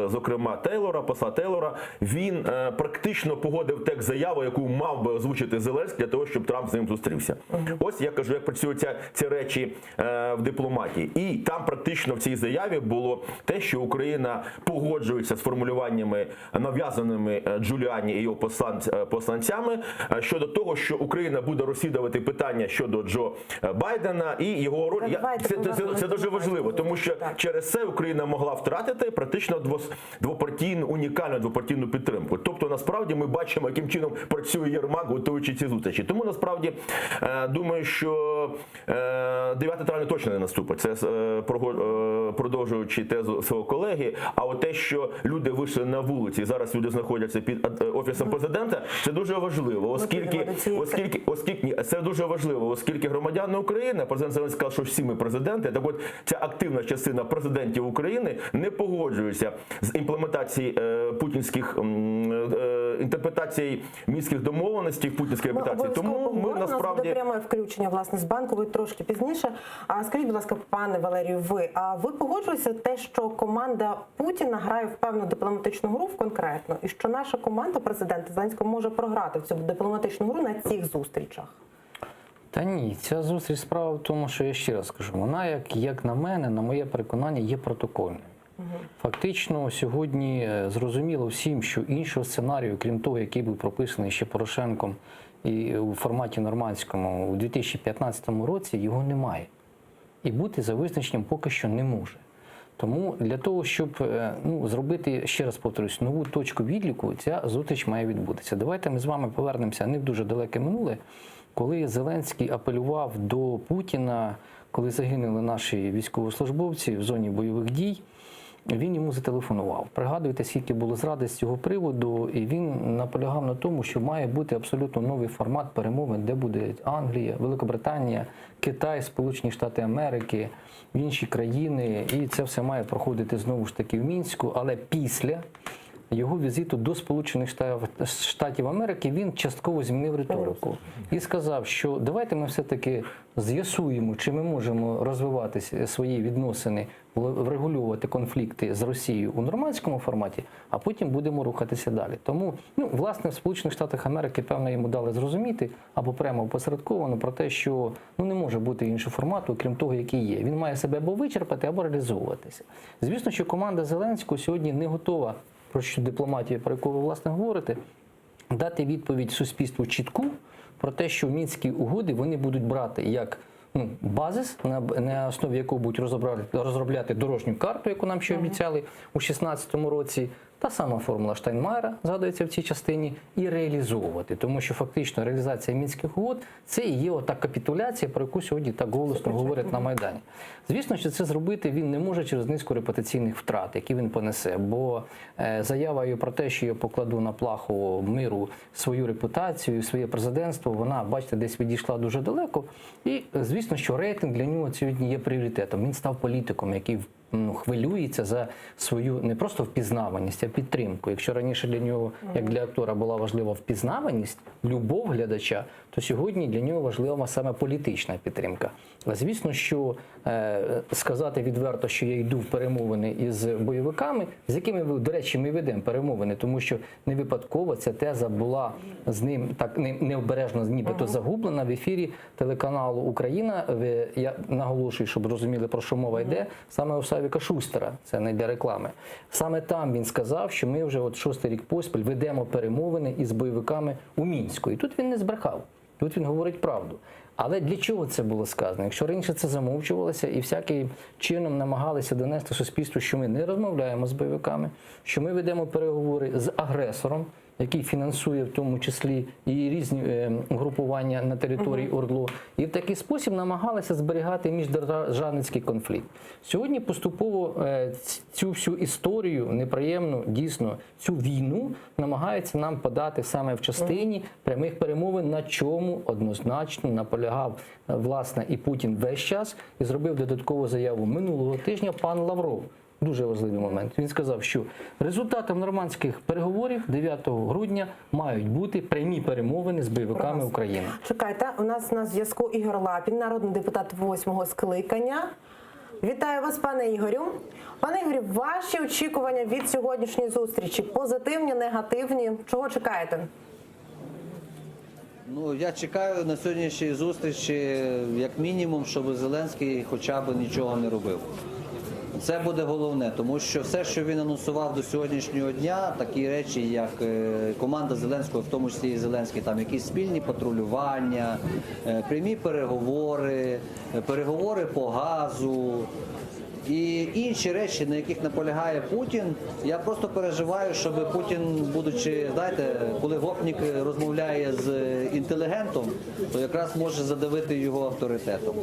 зокрема Тейлора, посла Тейлора, він практично погодив текст заяви, яку мав би озвучити Зеленський для того, щоб Трамп з ним зустрівся. Ось я кажу, як працюють ці речі в дипломатії. І там практично в цій заяві було те, що Україна погоджується з формулюваннями, нав'язаними Джуліані і його посланцями, щодо того, що Україна буде розслідувати питання щодо Джо Байдена і його роль. Це дуже важливо, тому що через це Україна могла втратити практично унікальну двопартійну підтримку. Тобто, насправді, ми бачимо, яким чином працює Єрмак, готуючи ці зустрічі. Тому, насправді, думаю, що 9 травня точно не наступить. Це продовжуючи тезу свого колеги. А от те, що люди вийшли на вулиці, і зараз люди знаходяться під Офісом Президента, це дуже важливо, оскільки громадяни України, президент Зеленський сказав, що всі ми президенти, так от ця активна частина президентів України не погоджується з імплементацією путінських інтерпретацій мінських домовленостей, путінської інтерпретації. Тому ми насправді... Буде пряме включення, власне, з банку, ви трошки пізніше. А скажіть, будь ласка, пане Валерію, ви погоджуєтеся те, що команда Путіна грає в певну дипломатичну гру конкретно, і що наша команда президента Зеленського може програти в цю дипломатичну гру на цих зустрічах? Та ні, ця зустріч справа в тому, що я ще раз скажу, вона, як на мене, на моє переконання, є протокольною. Фактично, сьогодні зрозуміло всім, що іншого сценарію, крім того, який був прописаний ще Порошенком і у форматі нормандському у 2015 році, його немає. І бути за визначенням поки що не може. Тому для того, щоб зробити, ще раз повторюсь, нову точку відліку, ця зустріч має відбутися. Давайте ми з вами повернемося не в дуже далеке минуле, коли Зеленський апелював до Путіна, коли загинули наші військовослужбовці в зоні бойових дій, він йому зателефонував. Пригадуєте, скільки було зради з цього приводу, і він наполягав на тому, що має бути абсолютно новий формат перемовин, де буде Англія, Великобританія, Китай, Сполучені Штати Америки, інші країни, і це все має проходити знову ж таки в Мінську, але після його візиту до Сполучених Штатів Америки він частково змінив риторику і сказав, що давайте ми все-таки з'ясуємо, чи ми можемо розвивати свої відносини, врегулювати конфлікти з Росією у нормандському форматі, а потім будемо рухатися далі. Тому, власне, в Сполучених Штатах Америки, певно, йому дали зрозуміти, або прямо опосередковано, про те, що не може бути іншого формату, крім того, який є. Він має себе або вичерпати, або реалізовуватися. Звісно, що команда Зеленського сьогодні не готова, про що дипломатія, про яку ви, власне, говорите, дати відповідь суспільству чітку про те, що мінські угоди вони будуть брати як базис, на основі якого будуть розробляти дорожню карту, яку нам ще обіцяли у 2016 році, та сама формула Штайнмайєра, згадується в цій частині, і реалізовувати. Тому що фактично реалізація мінських угод – це і є ота капітуляція, про яку сьогодні так голосно говорять на Майдані. Звісно, що це зробити він не може через низку репутаційних втрат, які він понесе, бо заява про те, що я покладу на плаху миру свою репутацію, своє президентство, вона, бачите, десь відійшла дуже далеко. І, звісно, що рейтинг для нього сьогодні є пріоритетом. Він став політиком, який хвилюється за свою не просто впізнаваність, а підтримку. Якщо раніше для нього, як для актора, була важлива впізнаваність, любов глядача, то сьогодні для нього важлива саме політична підтримка. Але звісно, що сказати відверто, що я йду в перемовини із бойовиками, з якими, до речі, ми ведемо перемовини, тому що не випадково ця теза була з ним так необережно нібито загублена в ефірі телеканалу «Україна». Я наголошую, щоб розуміли, про що мова йде, саме у Савіка Шустера, це не для реклами. Саме там він сказав, що ми вже 6-й рік поспіль ведемо перемовини із бойовиками у Мінську. І тут він не збрехав, тут він говорить правду. Але для чого це було сказано? Якщо раніше це замовчувалося і всяким чином намагалися донести суспільству, що ми не розмовляємо з бойовиками, що ми ведемо переговори з агресором, який фінансує в тому числі і різні угрупування на території ОРДЛО, і в такий спосіб намагалися зберігати міждержавницький конфлікт. Сьогодні поступово цю всю історію, неприємну, дійсно, цю війну намагаються нам подати саме в частині прямих перемовин, на чому однозначно наполягав, власне, і Путін весь час, і зробив додаткову заяву минулого тижня пан Лавров. Дуже важливий момент. Він сказав, що результатом нормандських переговорів 9 грудня мають бути прямі перемовини з бойовиками України. Чекайте, у нас на зв'язку Ігор Лапін, народний депутат 8-го скликання. Вітаю вас, пане Ігорю. Пане Ігорю, ваші очікування від сьогоднішньої зустрічі? Позитивні, негативні? Чого чекаєте? Я чекаю на сьогоднішній зустрічі, як мінімум, щоб Зеленський хоча б нічого не робив. Це буде головне, тому що все, що він анонсував до сьогоднішнього дня, такі речі, як команда Зеленського, в тому числі і Зеленський, там якісь спільні патрулювання, прямі переговори, переговори по газу і інші речі, на яких наполягає Путін. Я просто переживаю, щоб Путін, будучи, знаєте, коли гопнік розмовляє з інтелігентом, то якраз може задавити його авторитетом.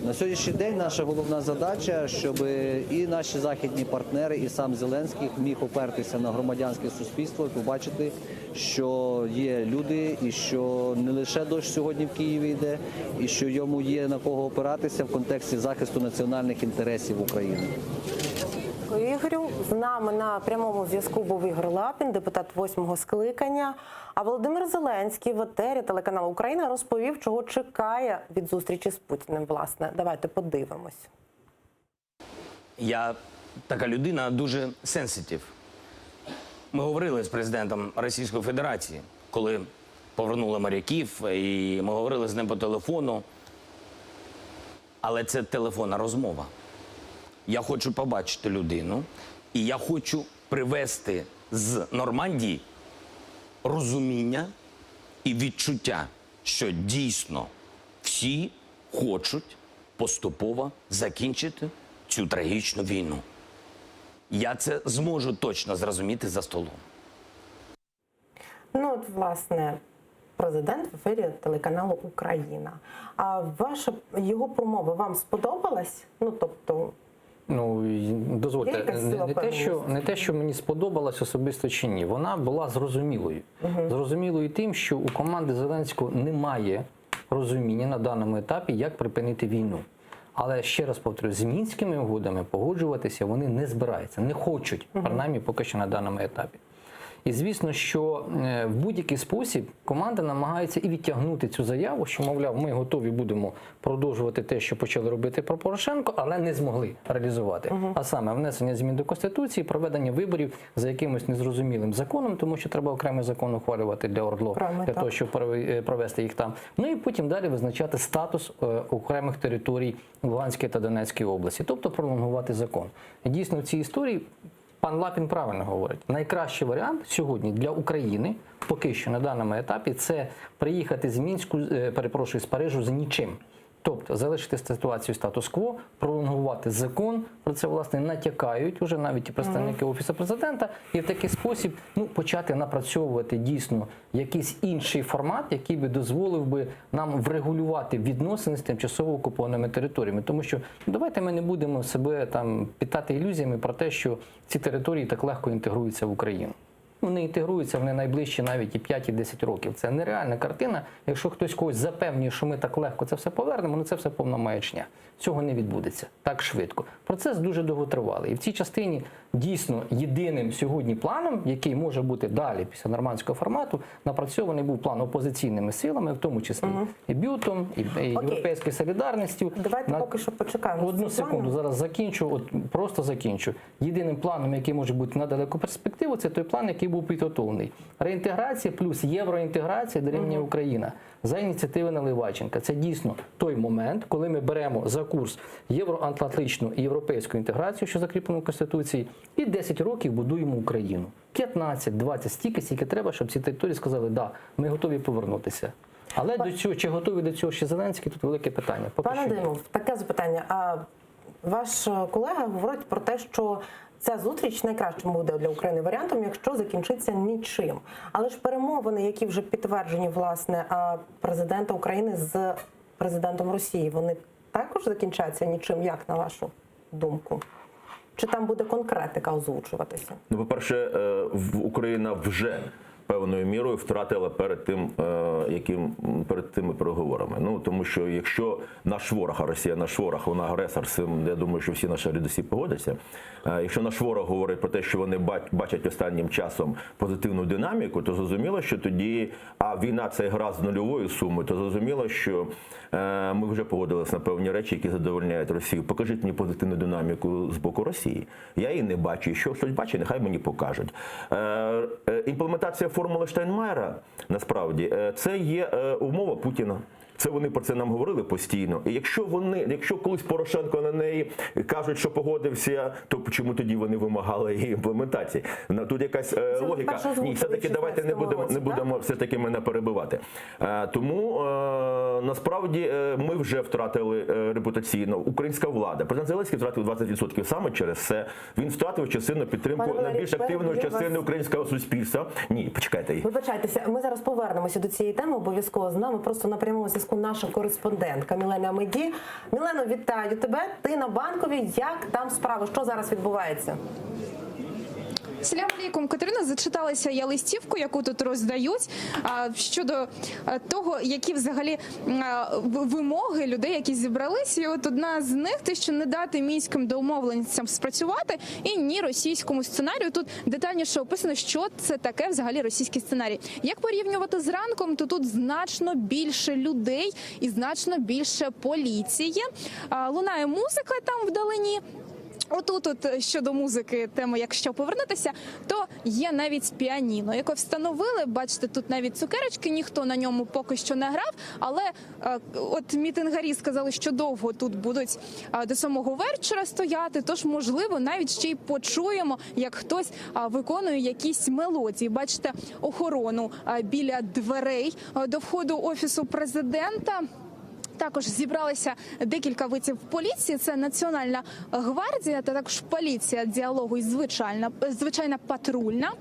На сьогоднішній день наша головна задача, щоб і наші західні партнери, і сам Зеленський міг опертися на громадянське суспільство і побачити, що є люди, і що не лише дощ сьогодні в Києві йде, і що йому є на кого опиратися в контексті захисту національних інтересів України. Ігорю, з нами на прямому зв'язку був Ігор Лапін, депутат 8-го скликання. А Володимир Зеленський в етері телеканалу «Україна» розповів, чого чекає від зустрічі з Путіним, власне. Давайте подивимось. Я така людина дуже сенситив. Ми говорили з президентом Російської Федерації, коли повернули моряків, і ми говорили з ним по телефону. Але це телефонна розмова. Я хочу побачити людину, і я хочу привести з Нормандії розуміння і відчуття, що дійсно всі хочуть поступово закінчити цю трагічну війну. Я це зможу точно зрозуміти за столом. Ну, от, власне, президент в ефірі телеканалу «Україна». А його промова вам сподобалась? Ну, тобто... Ну, дозвольте, не те, що мені сподобалось особисто чи ні. Вона була зрозумілою. Зрозумілою тим, що у команди Зеленського немає розуміння на даному етапі, як припинити війну. Але, ще раз повторюю, з Мінськими угодами погоджуватися вони не збираються, не хочуть, принаймні поки що на даному етапі. І звісно, що в будь-який спосіб команда намагається і відтягнути цю заяву, що, мовляв, ми готові будемо продовжувати те, що почали робити про Порошенко, але не змогли реалізувати. А саме внесення змін до Конституції, проведення виборів за якимось незрозумілим законом, тому що треба окремий закон ухвалювати для ОРДЛО, для того, щоб провести їх там. Ну і потім далі визначати статус окремих територій Луганської та Донецької області, тобто пролонгувати закон. І дійсно в цій історії пан Лапін правильно говорить. Найкращий варіант сьогодні для України, поки що на даному етапі, це приїхати з Мінську, з Парижу з нічим. Тобто залишити ситуацію статус-кво, пролонгувати закон, про це, власне, натякають уже навіть і представники Офісу Президента, і в такий спосіб почати напрацьовувати дійсно якийсь інший формат, який би дозволив би нам врегулювати відносини з тимчасово окупованими територіями. Тому що давайте ми не будемо себе там питати ілюзіями про те, що ці території так легко інтегруються в Україну. Вони інтегруються, вони найближчі навіть і 5, і 10 років. Це нереальна картина. Якщо хтось когось запевнює, що ми так легко це все повернемо, ну це все повна маячня. Цього не відбудеться так швидко. Процес дуже довготривалий. І в цій частині дійсно єдиним сьогодні планом, який може бути далі після нормандського формату, напрацьований був план опозиційними силами, в тому числі і БЮТом, і Європейською солідарністю. Давайте поки що почекаємо. Одну секунду, зараз закінчу, просто закінчу. Єдиним планом, який може бути на далеку перспективу, це той план, який був підготовлений. Реінтеграція плюс євроінтеграція дорівнює Україна за ініціативи Наливайченка. Це дійсно той момент, коли ми беремо за курс євроатлантичну і європейську інтеграцію, що закріплено в Конституції, і 10 років будуємо Україну. 15, 20, стільки, скільки треба, щоб ці території сказали, да, ми готові повернутися. Але до цього, чи готові до цього ще Зеленський, тут велике питання. Пане Димов, таке запитання. А ваш колега говорить про те, що ця зустріч найкращим буде для України варіантом, якщо закінчиться нічим. Але ж перемовини, які вже підтверджені, власне, президента України з президентом Росії, вони також закінчаться нічим, як на вашу думку? Чи там буде конкретика озвучуватися? Ну, по-перше, Україна вже певною мірою втратила перед тими переговорами. Ну, тому що якщо наш ворог, а Росія наш ворог, вона агресор, з цим, я думаю, що всі наші глядачі погодяться. Якщо наш ворог говорить про те, що вони бачать останнім часом позитивну динаміку, то зрозуміло, що тоді, а війна це гра з нульовою сумою, то зрозуміло, що ми вже погодилися на певні речі, які задовольняють Росію. Покажіть мені позитивну динаміку з боку Росії. Я її не бачу. Якщо хтось бачить, нехай мені покажуть. Імплементація формули Штайнмаєра, насправді, це є умова Путіна. Це вони про це нам говорили постійно. І якщо колись Порошенко на неї кажуть, що погодився, то чому тоді вони вимагали її імплементації? Тут якась логіка. Ні, все-таки давайте не будемо все-таки мене перебивати. Тому насправді ми вже втратили репутаційно. Українська влада. Президент Зеленський втратив 20% саме через це. Він втратив частину підтримку найбільш активної частини українського суспільства. Ні, почекайте. Вибачайтеся, ми зараз повернемося до цієї теми, обов'язково з нами. Просто на прямому зв'язку наша кореспондентка Мілена Амеді. Мілено, вітаю тебе. Ти на Банковій. Як там справи? Що зараз відбувається? Салям алейкум. Катерина, зачиталася я листівку, яку тут роздають, щодо того, які взагалі вимоги людей, які зібралися. І от одна з них, те, що не дати мінським домовленостям спрацювати і ні російському сценарію. Тут детальніше описано, що це таке взагалі російський сценарій. Як порівнювати з ранком, то тут значно більше людей і значно більше поліції. Лунає музика там вдалині. Отут щодо музики теми, якщо повернутися, то є навіть піаніно, яке встановили. Бачите, тут навіть цукерочки, ніхто на ньому поки що не грав, але от мітингарі сказали, що довго тут будуть до самого вечора стояти, тож, можливо, навіть ще й почуємо, як хтось виконує якісь мелодії. Бачите, охорону біля дверей до входу Офісу президента. Також зібралися декілька видів поліції. Це Національна гвардія та також поліція діалогу і звичайна патрульна.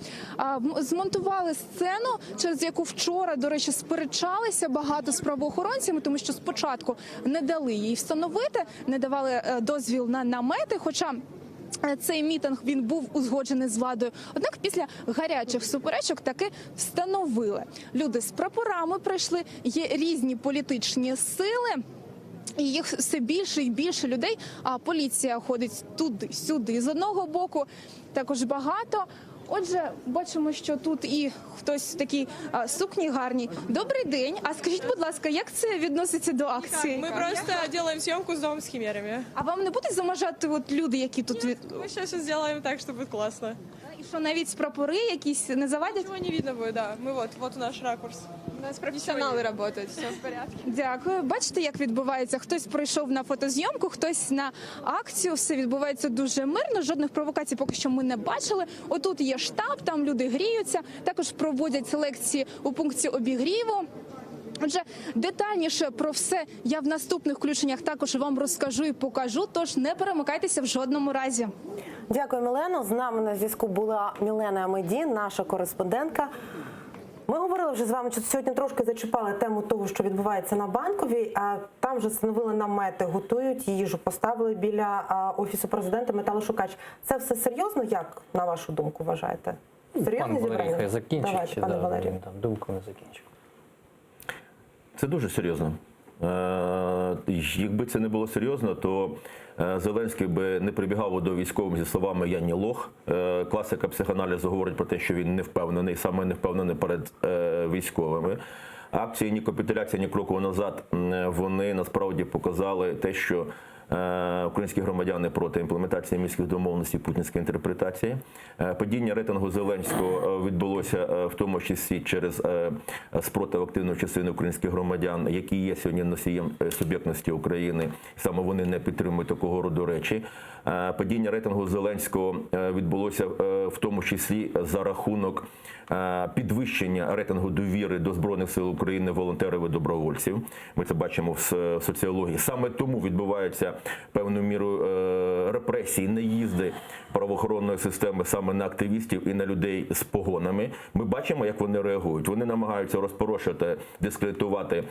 Змонтували сцену, через яку вчора, до речі, сперечалися багато з правоохоронцями, тому що спочатку не дали їй встановити, не давали дозвіл на намети, хоча цей мітинг, він був узгоджений з владою. Однак після гарячих суперечок таки встановили. Люди з прапорами прийшли, є різні політичні сили. І їх все більше і більше людей, а поліція ходить туди-сюди. З одного боку також багато. Отже, бачимо, що тут і хтось в такій сукні гарній. Добрий день. А скажіть, будь ласка, як це відноситься до акції? Ми просто робимо зйомку з новими химерами. А вам не будуть заважати от люди, які тут? Ми зараз зробимо так, щоб буде класно. І що, навіть прапори якісь не завадять? Нічого не видно буде, да. Ми вот наш ракурс. У нас професіонали працюють, все в порядку. Дякую. Бачите, як відбувається? Хтось прийшов на фотозйомку, хтось на акцію. Все відбувається дуже мирно, жодних провокацій поки що ми не бачили. Отут є штаб, там люди гріються, також проводять лекції у пункті обігріву. Отже, детальніше про все я в наступних включеннях також вам розкажу і покажу, тож не перемикайтеся в жодному разі. Дякую, Мілено. З нами на зв'язку була Мілена Амеді, наша кореспондентка. Ми говорили вже з вами, що сьогодні трошки зачіпали тему того, що відбувається на Банковій. Там вже встановили намети, готують їжу, поставили біля Офісу президента металошукач. Це все серйозно, як, на вашу думку, вважаєте? Серйозне зібрання? Валерій хай закінчить. Давайте, пане Валерію. Він там думку не закінчив. Це дуже серйозно. Якби це не було серйозно, то Зеленський би не прибігав до військових зі словами «я не лох». Класика психоаналізу говорить про те, що він не впевнений, саме не впевнений перед військовими. Акції «Ні капітуляція, ні кроку назад» вони насправді показали те, що українські громадяни проти імплементації мінських домовленостей, путінської інтерпретації. Падіння рейтингу Зеленського відбулося в тому числі через спротив активної частини українських громадян, які є сьогодні носієм суб'єктності України. Саме вони не підтримують такого роду речі. Падіння рейтингу Зеленського відбулося в тому числі за рахунок підвищення рейтингу довіри до Збройних сил України волонтерів і добровольців. Ми це бачимо в соціології. Саме тому відбуваються певною мірою репресії, наїзди правоохоронної системи саме на активістів і на людей з погонами. Ми бачимо, як вони реагують. Вони намагаються розпорошити, дискредитувати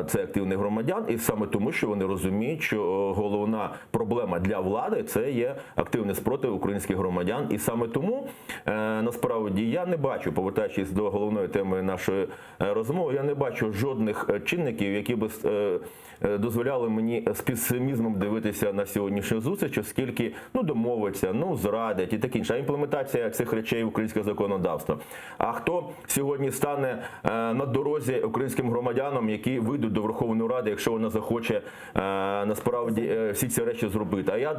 цей активний громадян, і саме тому, що вони розуміють, що головна проблема для влади – це є активний спротив українських громадян. І саме тому, насправді, я не бачу, повертаючись до головної теми нашої розмови, я не бачу жодних чинників, які б дозволяли мені песимізмом дивитися на сьогоднішню зустріч, оскільки домовиться, зрадять і таке інше. А імплементація цих речей в українське законодавство. А хто сьогодні стане на дорозі українським громадянам, які вийдуть до Верховної Ради, якщо вона захоче насправді всі ці речі зробити? А я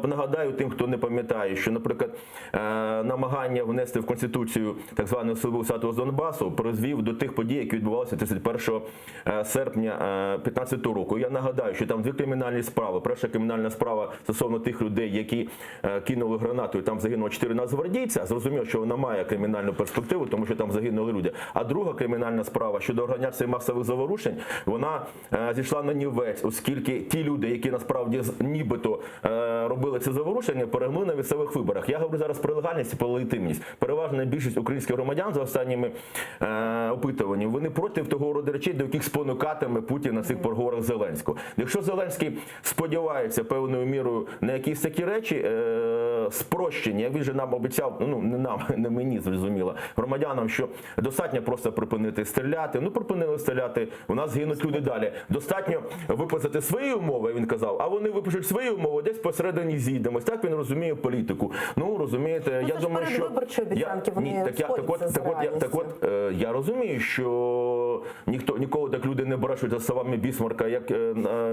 нагадаю тим, хто не пам'ятає, що, наприклад, намагання внести в Конституцію так званий особливий статус Донбасу призвів до тих подій, які відбувалися 31 серпня 2015 року. Я нагадаю, що там 2 кримінальні справи. Перша кримінальна справа стосовно тих людей, які кинули гранату, і там загинуло 4 нацгвардійця. Зрозуміло, що вона має кримінальну перспективу, тому що там загинули люди. А друга кримінальна справа щодо організації масових заворушень, вона зійшла на нівець, оскільки ті люди, які насправді нібито робили ці заворушення, перемогли на місцевих виборах. Я говорю зараз про легальність і про легітимність. Переважна більшість українських громадян за останніми опитуваннями, вони проти того роду речей, до яких спонукатиме Путін на цих переговорах Зеленського. Якщо Зеленський сподівається певною мірою на якісь такі речі, спрощення, як він же нам обіцяв, не нам, не мені, зрозуміло, громадянам, що достатньо просто припинити стріляти. Припинили стріляти, у нас гинуть люди далі. Достатньо виписати свої умови, він казав, а вони випишуть свої умови, десь посередині зійдемось. Так він розуміє політику. Розумієте, я думаю, що... Я розумію, що ніколи так люди не брешуть за словами Бісмарка, як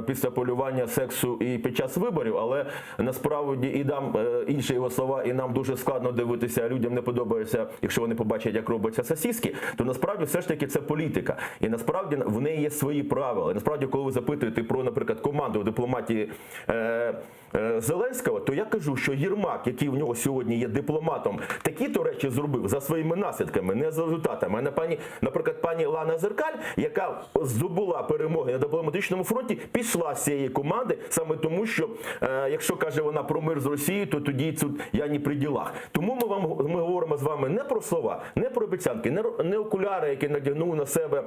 після полювання, сексу і під час виборів, але насправді і нам інші його слова, і нам дуже складно дивитися, людям не подобається, якщо вони побачать, як робляться сосиски, то насправді все ж таки це політика. І насправді в неї є свої правила. І насправді, коли ви запитуєте про, наприклад, команду в дипломатії Зеленського, то я кажу, що Єрмак, який в нього сьогодні є дипломатом, такі-то речі зробив за своїми наслідками, не за результатами. Наприклад, пані Лана Зеркаль, яка здобула перемоги на дипломатичному фронті, пішла з цієї команди саме тому, що якщо каже вона про мир з Росією, то тоді тут я не при ділах. Тому ми говоримо з вами не про слова, не про обіцянки, не окуляри, які надягнув на себе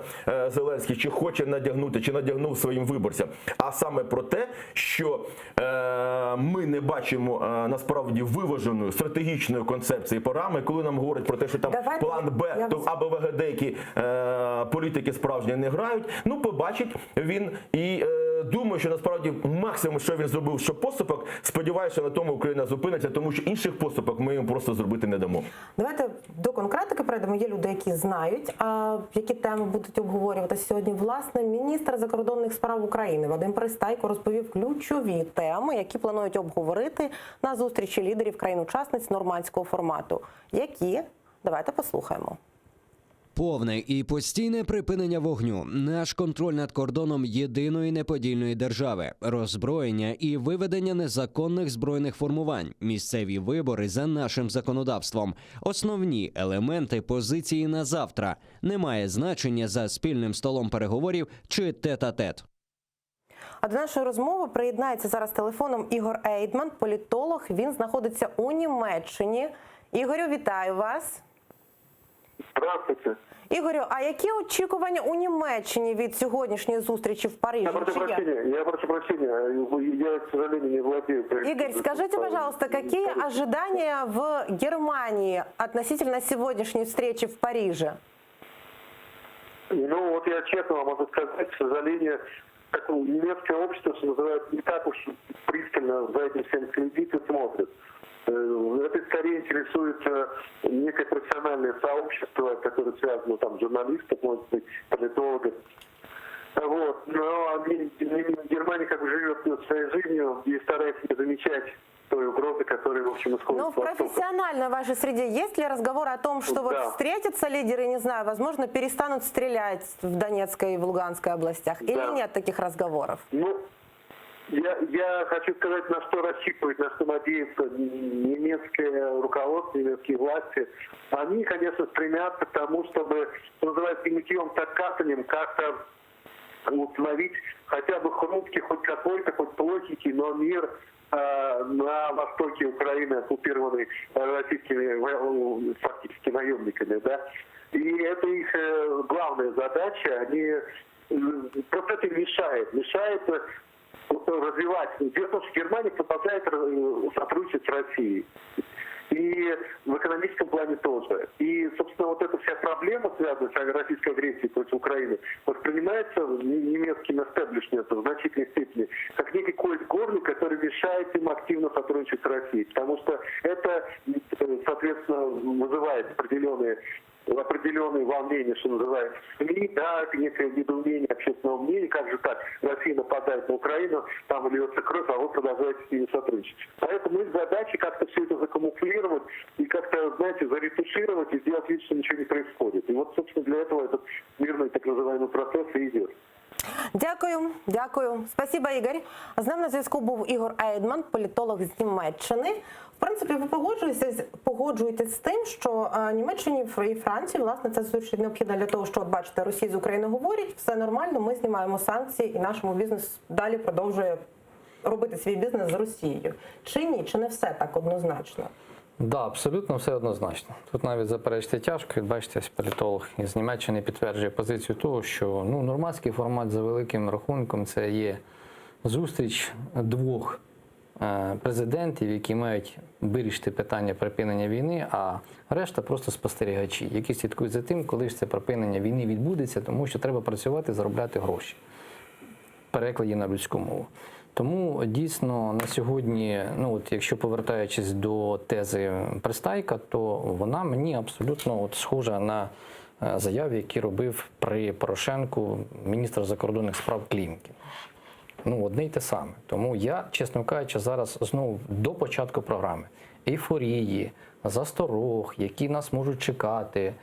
Зеленський, чи хоче надягнути, чи надягнув своїм виборцям, а саме про те, що ми не бачимо насправді виваженої стратегічної концепції програми, коли нам говорять про те, що там план Б, то АБВГ деякі політики справжні не грають. Побачить він і думаю, що насправді максимум, що він зробив, що поступок, сподіваюся, на тому Україна зупиниться, тому що інших поступок ми їм просто зробити не дамо. Давайте до конкретики перейдемо. Є люди, які знають, які теми будуть обговорюватися сьогодні. Власне, міністр закордонних справ України Вадим Пристайко розповів ключові теми, які планують обговорити на зустрічі лідерів країн-учасниць нормандського формату. Які? Давайте послухаємо. Повне і постійне припинення вогню, наш контроль над кордоном єдиної неподільної держави, роззброєння і виведення незаконних збройних формувань, місцеві вибори за нашим законодавством, основні елементи позиції на завтра. Немає значення за спільним столом переговорів чи тет-а-тет. А до нашої розмови приєднається зараз телефоном Ігор Ейдман, політолог. Він знаходиться у Німеччині. Ігорю, вітаю вас. Здравствуйте. Ігорю, а які очікування у Німеччині від сьогоднішньої зустрічі в Парижі? Я прошу прощения, я, к сожалению, не владею. Игорь, скажите, пожалуйста, какие ожидания в Германии относительно сегодняшней встречи в Париже? Я честно вам могу сказать, к сожалению, немецкое общество, что называется, не так уж пристально за этим всем следит и смотрит. Это скорее интересует некое профессиональное сообщество, которое связано с журналистов, может быть, политологов. Но Германия живет своей жизнью и старается не замечать той угрозы, которая, в общем, исходит с Востока. В профессиональной вашей среде есть ли разговор о том, что встретятся лидеры, не знаю, возможно, перестанут стрелять в Донецкой и в Луганской областях? Или нет таких разговоров? Я хочу сказать, на что рассчитывает, на что надеется немецкое руководство, немецкие власти. Они, конечно, стремятся к тому, чтобы, что называется, мытьем так катанием как-то установить хотя бы хрупкий, хоть какой-то, хоть плохенький, но мир на востоке Украины, оккупированной российскими фактически наемниками. Да? И это их главная задача. Они просто это мешает развивать. Дело в том, что Германия продолжает сотрудничать с Россией. и в экономическом плане тоже. И, собственно, вот эта вся проблема, связанная с российской агрессией против Украины, воспринимается немецким эстеблишментом в значительной степени как некий кость горный, который мешает им активно сотрудничать с Россией. Потому что это, соответственно, вызывает определенные волнения, что называется, в СМИ, да, некое недоумение общественного мнения, как же так, Россия нападает на Украину, там льется кровь, а вы продолжаете с ними сотрудничать. Поэтому их задача как-то все это закамуфлировать и как-то, знаете, заретушировать и сделать вид, что ничего не происходит. И вот, собственно, для этого этот мирный так называемый процесс и идет. Дякую. Спасибо, Ігор. З нами на зв'язку був Ігор Ейдман, політолог з Німеччини. В принципі, ви погоджуєтесь з тим, що Німеччині і Франції, власне, це зустріч необхідна для того, що, от бачите, Росія з Україною говорять, все нормально, ми знімаємо санкції і нашому бізнесу далі продовжує робити свій бізнес з Росією. Чи ні? Чи не все так однозначно? Да, абсолютно все однозначно. Тут навіть заперечити тяжко. Бачите, політолог із Німеччини підтверджує позицію того, що нормандський формат за великим рахунком це є зустріч двох президентів, які мають вирішити питання припинення війни, а решта просто спостерігачі, які слідкують за тим, коли ж це припинення війни відбудеться, тому що треба працювати, заробляти гроші. В перекладі на людську мову. Тому дійсно на сьогодні, якщо повертаючись до тези Пристайка, то вона мені абсолютно схожа на заяви, які робив при Порошенку міністр закордонних справ Клімкін. Одне й те саме. Тому я, чесно кажучи, зараз знову до початку програми ейфорії, засторог, які нас можуть чекати,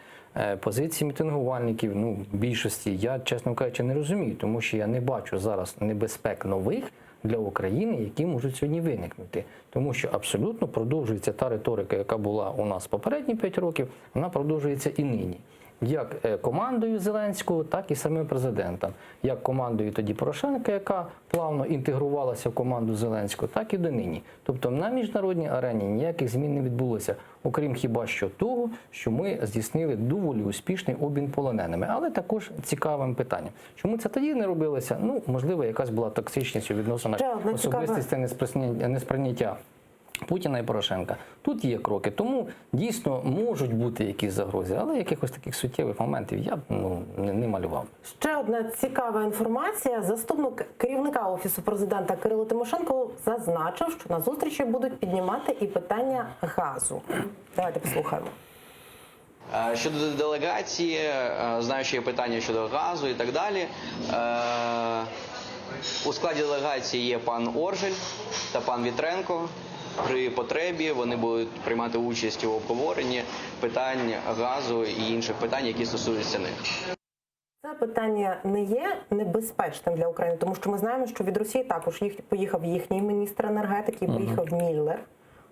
позиції мітингувальників, більшості, я, чесно кажучи, не розумію, тому що я не бачу зараз небезпек нових для України, які можуть сьогодні виникнути. Тому що абсолютно продовжується та риторика, яка була у нас попередні 5 років, вона продовжується і нині. Як командою Зеленського, так і самим президентом. Як командою тоді Порошенка, яка плавно інтегрувалася в команду Зеленського, так і донині. Тобто на міжнародній арені ніяких змін не відбулося, окрім хіба що того, що ми здійснили доволі успішний обмін полоненими. Але також цікавим питанням. Чому це тоді не робилося? Можливо, якась була токсичність у відносинах особистості, несприйняття Путіна і Порошенка. Тут є кроки, тому дійсно можуть бути якісь загрози, але якихось таких суттєвих моментів я б не малював. Ще одна цікава інформація. Заступник керівника Офісу президента Кирило Тимошенко зазначив, що на зустрічі будуть піднімати і питання газу. Давайте послухаємо. Щодо делегації, знаю, що є питання щодо газу і так далі. У складі делегації є пан Оржель та пан Вітренко. При потребі вони будуть приймати участь у обговоренні питань газу і інших питань, які стосуються них. Це питання не є небезпечним для України, тому що ми знаємо, що від Росії також поїхав їхній міністр енергетики, поїхав Міллер.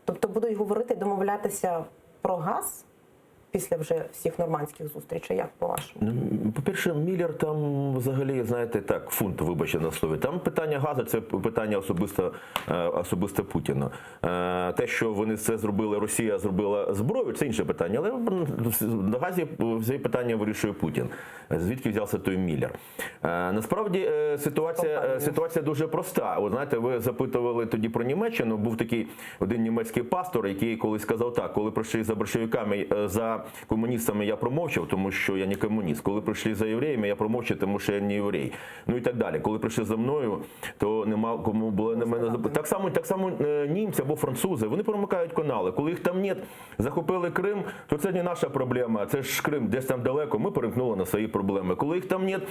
Тобто будуть говорити, домовлятися про газ після вже всіх нормандських зустрічей, як по-вашому? По-перше, Міллер там взагалі, знаєте, так, фунт, вибачте на слові. Там питання газу – це питання особисто Путіна. Те, що вони це зробили, Росія зробила зброю, це інше питання. Але на газі всі питання вирішує Путін. Звідки взявся той Міллер? Насправді ситуація дуже проста. От, знаєте, ви запитували тоді про Німеччину. Був такий один німецький пастор, який колись сказав так, коли прийшли за большевиками, за комуністами я промовчав, тому що я не комуніст. Коли прийшли за євреями, я промовчав, тому що я не єврей. Ну і так далі. Коли прийшли за мною, то нема кому було на мене запитати. Так само німці або французи, вони промикають канали. Коли їх там нет, захопили Крим, то це не наша проблема. Це ж Крим десь там далеко, ми перемкнули на свої проблеми. Коли їх там нет,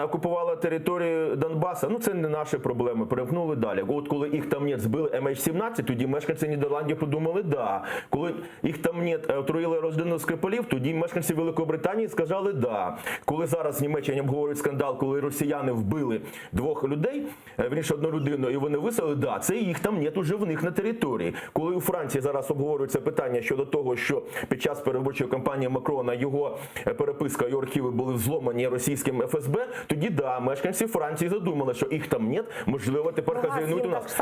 окупували територію Донбаса, це не наші проблеми, перемкнули далі. От коли їх там нет, збили MH17, тоді мешканці Нідерландів подумали, да. Коли їх там нет, отруїли родину Скрипалів, тоді мешканці Великої Британії сказали да. Коли зараз в Німеччині обговорюють скандал, коли росіяни вбили 2 людей, вірніше 1 людину, і вони виселили, да, це їх там нет уже в них на території. Коли у Франції зараз обговорюється питання щодо того, що під час передвиборчої кампанії Макрона його переписка і архіви були взломані російським ФСБ, тоді да, мешканці Франції задумали, що їх там нет, можливо, тепер хазяйнують у нас.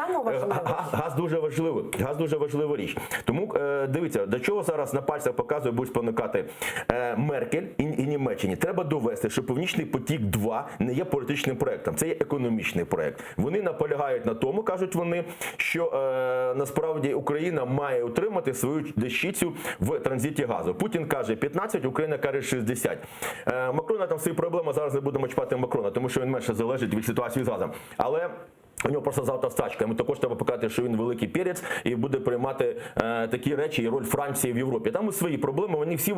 Газ дуже важлива річ. Тому дивіться, до чого зараз на пальцях показує, будуть спонукати Меркель і Німеччині треба довести, що Північний потік-2 не є політичним проектом, це є економічний проект. Вони наполягають на тому, кажуть вони, що насправді Україна має утримати свою дещицю в транзиті газу. Путін каже 15, Україна каже 60. Макрона там свої проблеми, зараз не будемо чіпати Макрона, тому що він менше залежить від ситуації з газом. Але у нього просто завтра стачка. Йому також треба показати, що він великий перець і буде приймати такі речі і роль Франції в Європі. Там свої проблеми, вони всі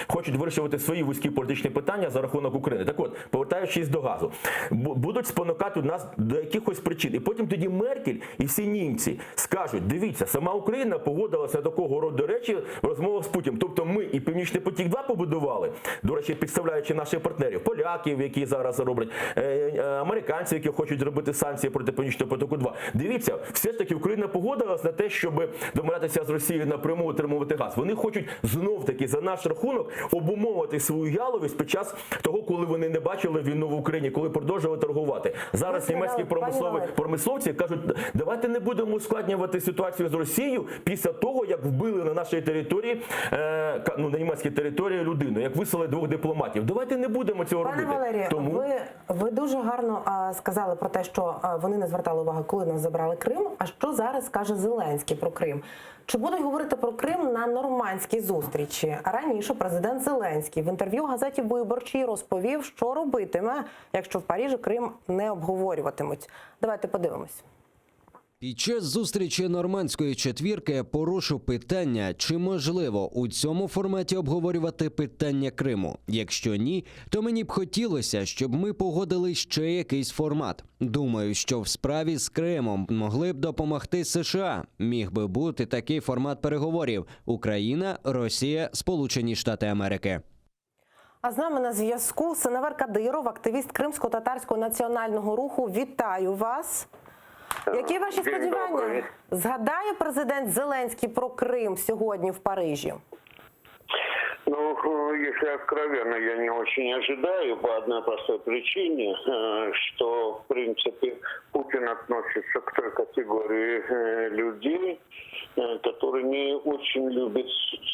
хочуть вирішувати свої вузькі політичні питання за рахунок України. Так от, повертаючись до газу, будуть спонукати нас до якихось причин. І потім тоді Меркель і всі німці скажуть, дивіться, сама Україна погодилася на такого роду речі в розмовах з Путіним. Тобто ми і Північний потік-2 побудували, до речі, підставляючи наших партнерів, поляків, які зараз роблять, американців, які хочуть робити санкції проти Північного потоку-2. Дивіться, все ж таки Україна погодилась на те, щоб домовлятися з Росією напряму отримувати газ. Вони хочуть знов-таки за наш рахунок обумовити свою яловість під час того, коли вони не бачили війну в Україні, коли продовжували торгувати. Зараз німецькі промисловці кажуть, давайте не будемо ускладнювати ситуацію з Росією після того, як вбили на нашій території, на німецькій території людину, як вислали 2 дипломатів. Давайте не будемо цього робити. Пане Валерію, Тому... ви дуже гарно сказали про те, що вони не звертали увагу, коли нас забрали Крим. А що зараз каже Зеленський про Крим? Чи будуть говорити про Крим на нормандській зустрічі? Раніше президент Зеленський в інтерв'ю газеті «Виборчий» розповів, що робитиме, якщо в Парижі Крим не обговорюватимуть. Давайте подивимось. Під час зустрічі нормандської четвірки порушив питання, чи можливо у цьому форматі обговорювати питання Криму. Якщо ні, то мені б хотілося, щоб ми погодили ще якийсь формат. Думаю, що в справі з Кримом могли б допомогти США. Міг би бути такий формат переговорів: Україна, Росія, Сполучені Штати Америки. А з нами на зв'язку Сеневер Кадиров, активіст Кримсько-татарського національного руху. Вітаю вас! Які ваші сподівання? Згадає президент Зеленський про Крим сьогодні в Парижі? Ну, если откровенно, я не очень ожидаю по одной простой причине, что, в принципе, Путин относится к той категории людей, которые не очень любят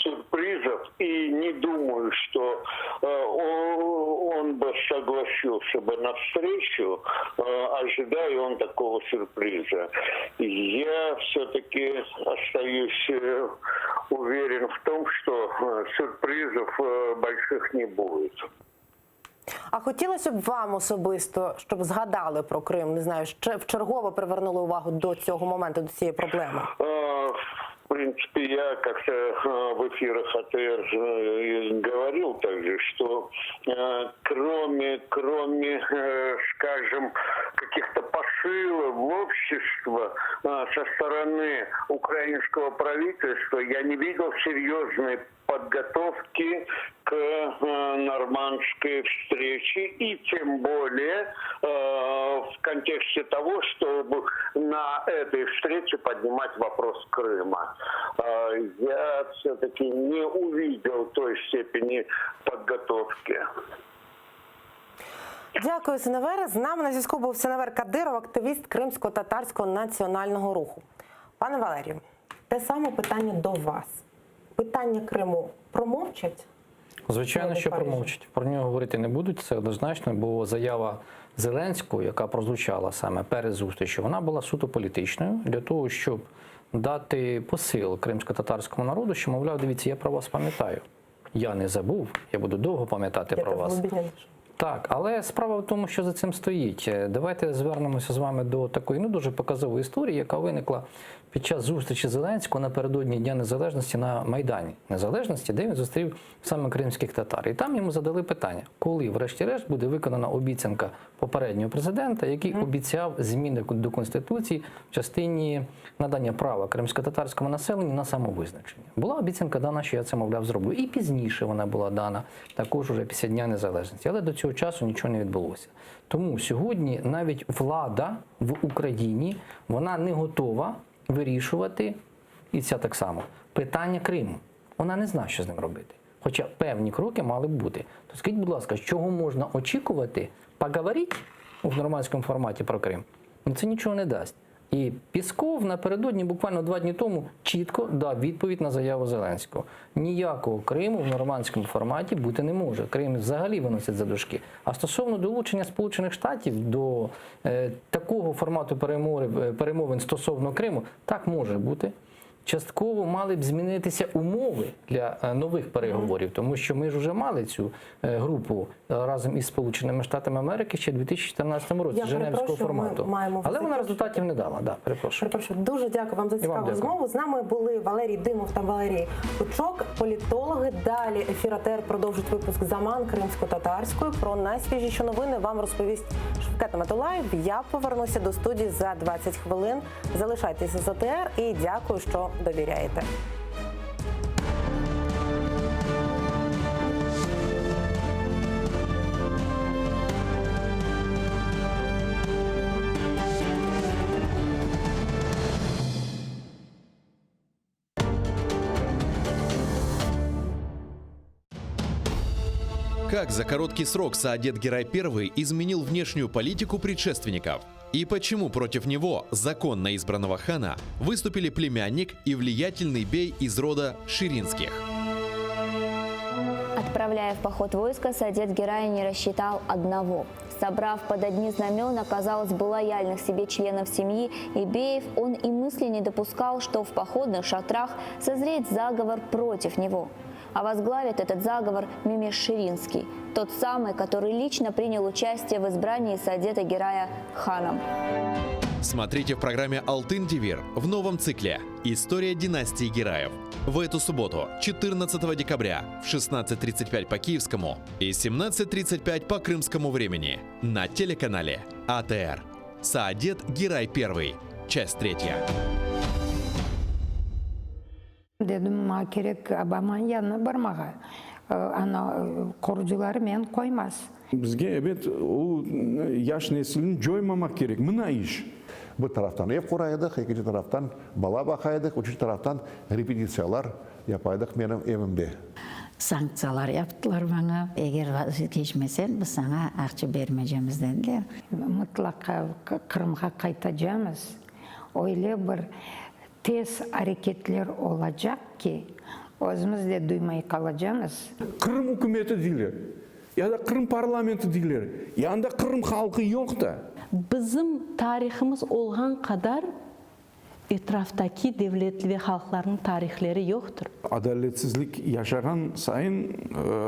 сюрпризов, и не думаю, что он бы согласился бы на встречу, ожидая он такого сюрприза. Я все-таки остаюсь уверен в том, что сюрпризов больших не будет. А хотілося б вам особисто, щоб згадали про Крим, не знаю, вчергово привернули увагу до цього моменту, до цієї проблеми? В принципе, я как-то в эфирах АТР говорил также, что кроме, скажем, каких-то посылов в общество со стороны украинского правительства, я не видел серьезной подготовки к нормандской встрече, и тем более в контексте того, чтобы на этой встрече поднимать вопрос Крыма. Я все-таки не увидел той степени подготовки. Дякую, Сеневере. З нами на зв'язку був Сеневер Кадиров, активіст Кримсько-татарського національного руху. Пане Валерію, те саме питання до вас. Питання Криму промовчать? Звичайно, що промовчать. Про нього говорити не будуть, це однозначно, бо заява Зеленського, яка прозвучала саме перед зустрічю, вона була суто політичною, для того, щоб дати посил кримсько-татарському народу, що, мовляв, дивіться, я про вас пам'ятаю. Я не забув, я буду довго пам'ятати про вас. Так, але справа в тому, що за цим стоїть. Давайте звернемося з вами до такої дуже показової історії, яка виникла під час зустрічі Зеленського напередодні Дня Незалежності на Майдані Незалежності, де він зустрів саме кримських татар. І там йому задали питання, коли, врешті-решт, буде виконана обіцянка попереднього президента, який обіцяв зміни до Конституції в частині надання права кримсько-татарському населенню на самовизначення. Була обіцянка дана, що я це, мовляв, зроблю. І пізніше вона була дана, також уже після Дня Незалежності. Але до цього часу нічого не відбулося. Тому сьогодні навіть влада в Україні, вона не готова вирішувати, і ця так само, питання Криму. Вона не знає, що з ним робити. Хоча певні кроки мали б бути. То скажіть, будь ласка, чого можна очікувати, поговорити в нормандському форматі про Крим? Ну, це нічого не дасть. І Пісков напередодні, буквально 2 дні тому, чітко дав відповідь на заяву Зеленського. Ніякого Криму в нормандському форматі бути не може. Крим взагалі виносять за дужки. А стосовно долучення Сполучених Штатів до такого формату перемовин стосовно Криму, так може бути. Частково мали б змінитися умови для нових переговорів, тому що ми ж вже мали цю групу разом із Сполученими Штатами Америки ще в 2014 році Женевського формату. Але вона результатів не дала. Да, перепрошую. Дуже дякую вам за цікаву розмову. З нами були Валерій Димов та Валерій Кучок, політологи. Далі ефір АТР продовжить випуск «Заман» кримсько-татарською. Про найсвіжіші новини вам розповість Шевкет Аматулаєв. Я повернуся до студії за 20 хвилин. Залишайтеся з АТР і дякую, що довіряєте. Как за короткий срок Саадет Герай I изменил внешнюю политику предшественников? И почему против него, законно избранного хана, выступили племянник и влиятельный бей из рода Ширинских? Отправляя в поход войска, Саадет Герай не рассчитал одного. Собрав под одни знамена, казалось бы, лояльных себе членов семьи и беев, он и мысли не допускал, что в походных шатрах созреет заговор против него. А возглавит этот заговор Мемеш Ширинский, тот самый, который лично принял участие в избрании Саадета Герая ханом. Смотрите в программе «Алтын Дивир» в новом цикле «История династии Гераев». В эту субботу, 14 декабря в 16:35 по киевскому и 17:35 по крымскому времени на телеканале АТР. Саадет Герай I. Часть 3. Dedim ma керек Обаманың yanına бармаға. Ана қоржылары мен қоймас. Бізге әбет ол яш нәсілін жоймамақ керек. Мына иш. Bir taraftan ev kuraydık, ikinci taraftan bala bakaydık, üçüncü taraftan repetisiyalar yapaydık benim evimde. Sanksiyalar yaptılar bana. Eğer vaziyet geçmesen biz sana akça vermeyeceğimiz dediler. Mutlaka Kırım'a kaytacağımız. Öyle bir tez hareketler olacak ki özümüz de duymay kalacağız. Kırım hükümeti değiller. Ya da Kırım parlamenti değiller. Yanında Kırım halkı yok da. Bizim tarihimiz olğan kadar etraftaki devletli ve halkların tarihleri yoktur. Adaletsizlik yaşagan sayın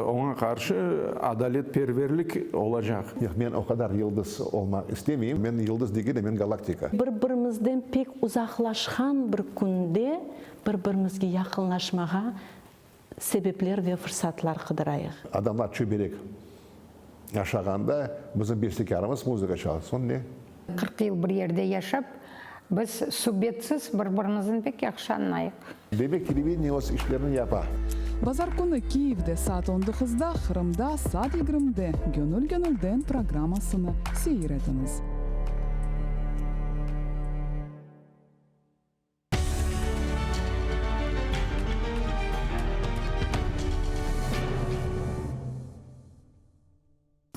ona karşı adaletperverlik olacak. Yok, ben o kadar yıldız olmak istemeyeyim. Ben yıldız değil de ben galaktika. Bir-birimizden pek uzaklaşan bir günde bir-birimizge yakınlaşmağa sebepler ve fırsatlar kıdırayıq. Adamlar çöberek yaşaganda bizim bestekarımız muzika çalsın ne? 40 yıl bir yerde yaşap biz subyetsiz birbirimizin pek yaxşı anlayıq. Demek televideniye öz işlerini yapar. Bazar kuni Kiyev'de saat 19'da, Kırım'da saat 20'de Gönül Gönül'den programmasını seyrediniz.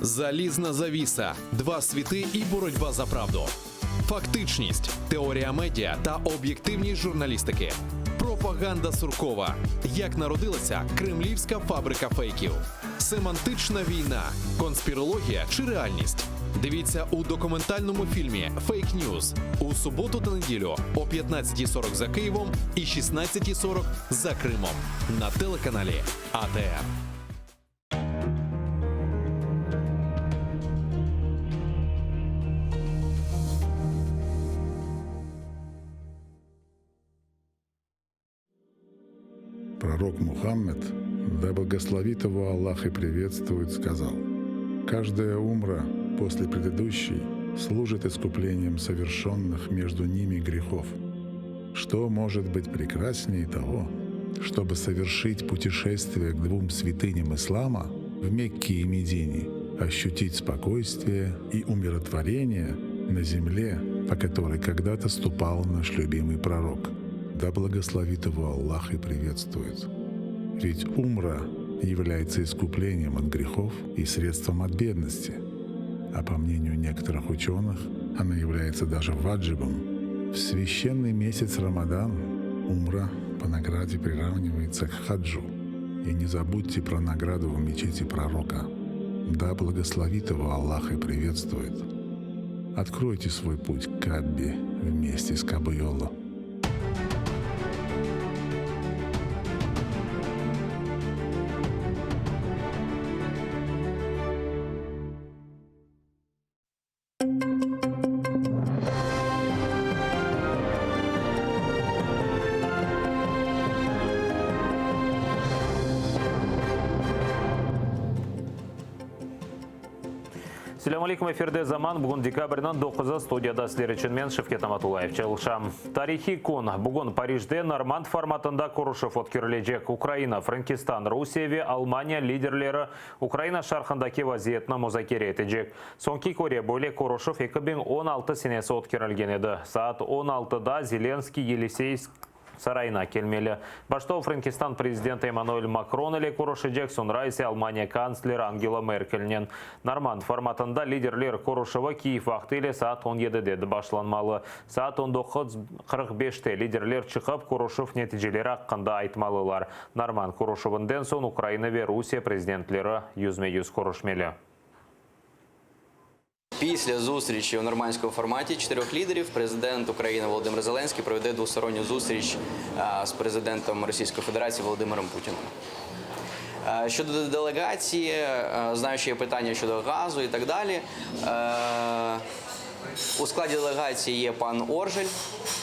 Залізна завіса, два світи і боротьба за правду. Фактичність, теорія медіа та об'єктивність журналістики. Пропаганда Суркова. Як народилася кремлівська фабрика фейків. Семантична війна, конспірологія чи реальність. Дивіться у документальному фільмі «Фейк Ньюз» у суботу та неділю о 15:40 за Києвом і 16:40 за Кримом на телеканалі АТР. Пророк Мухаммед, да благословит его Аллах и приветствует, сказал: «Каждая умра после предыдущей служит искуплением совершенных между ними грехов. Что может быть прекраснее того, чтобы совершить путешествие к двум святыням ислама в Мекке и Медине, ощутить спокойствие и умиротворение на земле, по которой когда-то ступал наш любимый пророк. Да благословит его Аллах и приветствует. Ведь умра является искуплением от грехов и средством от бедности, а по мнению некоторых ученых, она является даже ваджибом, В священный месяц Рамадан умра по награде приравнивается к хаджу. И не забудьте про награду в мечети пророка. Да благословит его Аллах и приветствует. Откройте свой путь к Каббе вместе с Кабайоло. Селям алейкум, эфирде заман. Бүгін декабрьнан 9 студияда сілер үшін мен Шевкет Аматулаев. Чалшам. Тарихи кун. Бүгін Парижде Норманд форматында Корушев өткерілежек. Украина, Франкистан, Русия, Алмания лидерлері Украина шарқындаки вазиетні музакер етежек. Сонки көре бөле Корушев 2016 сенесі өткерілген еді. Саат 16-да Зеленский, Елисейск сарайына келмелі. Башта Франкистан президенті Эммануэль Макрон или Корушевжек, сонрайсы Алмания канцлер Ангела Меркельнен. Норманд форматында лидерлер Корушева Киев вақты или саат 17-де башланмалы. Саат 19:45-те лидерлер чықып Корушев нәтижелері аққында айтмалылар. Норманд Корушевынден сон Украина ве Русия президентлері yüzme-yüz көрішмелі. Після зустрічі у нормандському форматі 4 лідерів президент України Володимир Зеленський проведе двосторонню зустріч з президентом Російської Федерації Володимиром Путіним. Щодо делегації, знаю, що є питання щодо газу і так далі. У складі делегації є пан Оржель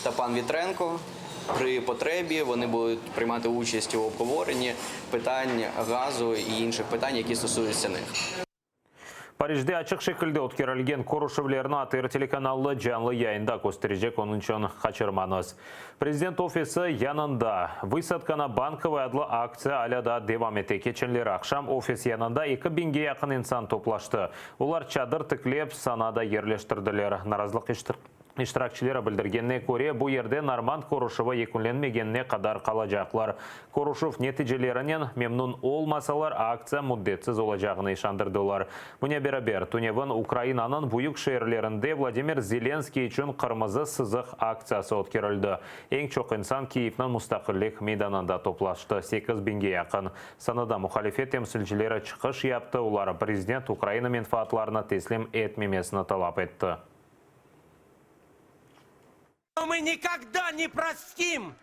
та пан Вітренко. При потребі вони будуть приймати участь у обговоренні питань газу і інших питань, які стосуються них. Парижде ачық шекілді өткерілген Корушевлерін атыр телеканаллы жанлы яйында көстережек оның үшін қачырманыз. Президент офисі янында высадкана банковый адлы акция аляда девам ете кеченлер ақшам офис янында 2000-ге яқын инсан топлашты. Олар чадыр тіклеп санада ерлештірділер. Наразылық иштиракчылары білдіргенне көре, бұл ерде Норманд Корушева екінленмегенне қадар қалажақлар. Корушев нәтижелерінен мемнун олмасалар акция мұддетсіз олажағыны ишандырдылар. Бұне берабер, Туневын Украинаның бұйық шейрлерінде Владимир Зеленский үшін қырмызы сызық акциясы өткерілді. Ең чоқ инсан Киевнің мұстақылық мейданында топлашты. 8000-ге яқын. Санада мұхалифет темсілчілері чықыш япты. Олар президент Украина менфаатларына теслим етмемесіні талап етті. Мы никогда не простим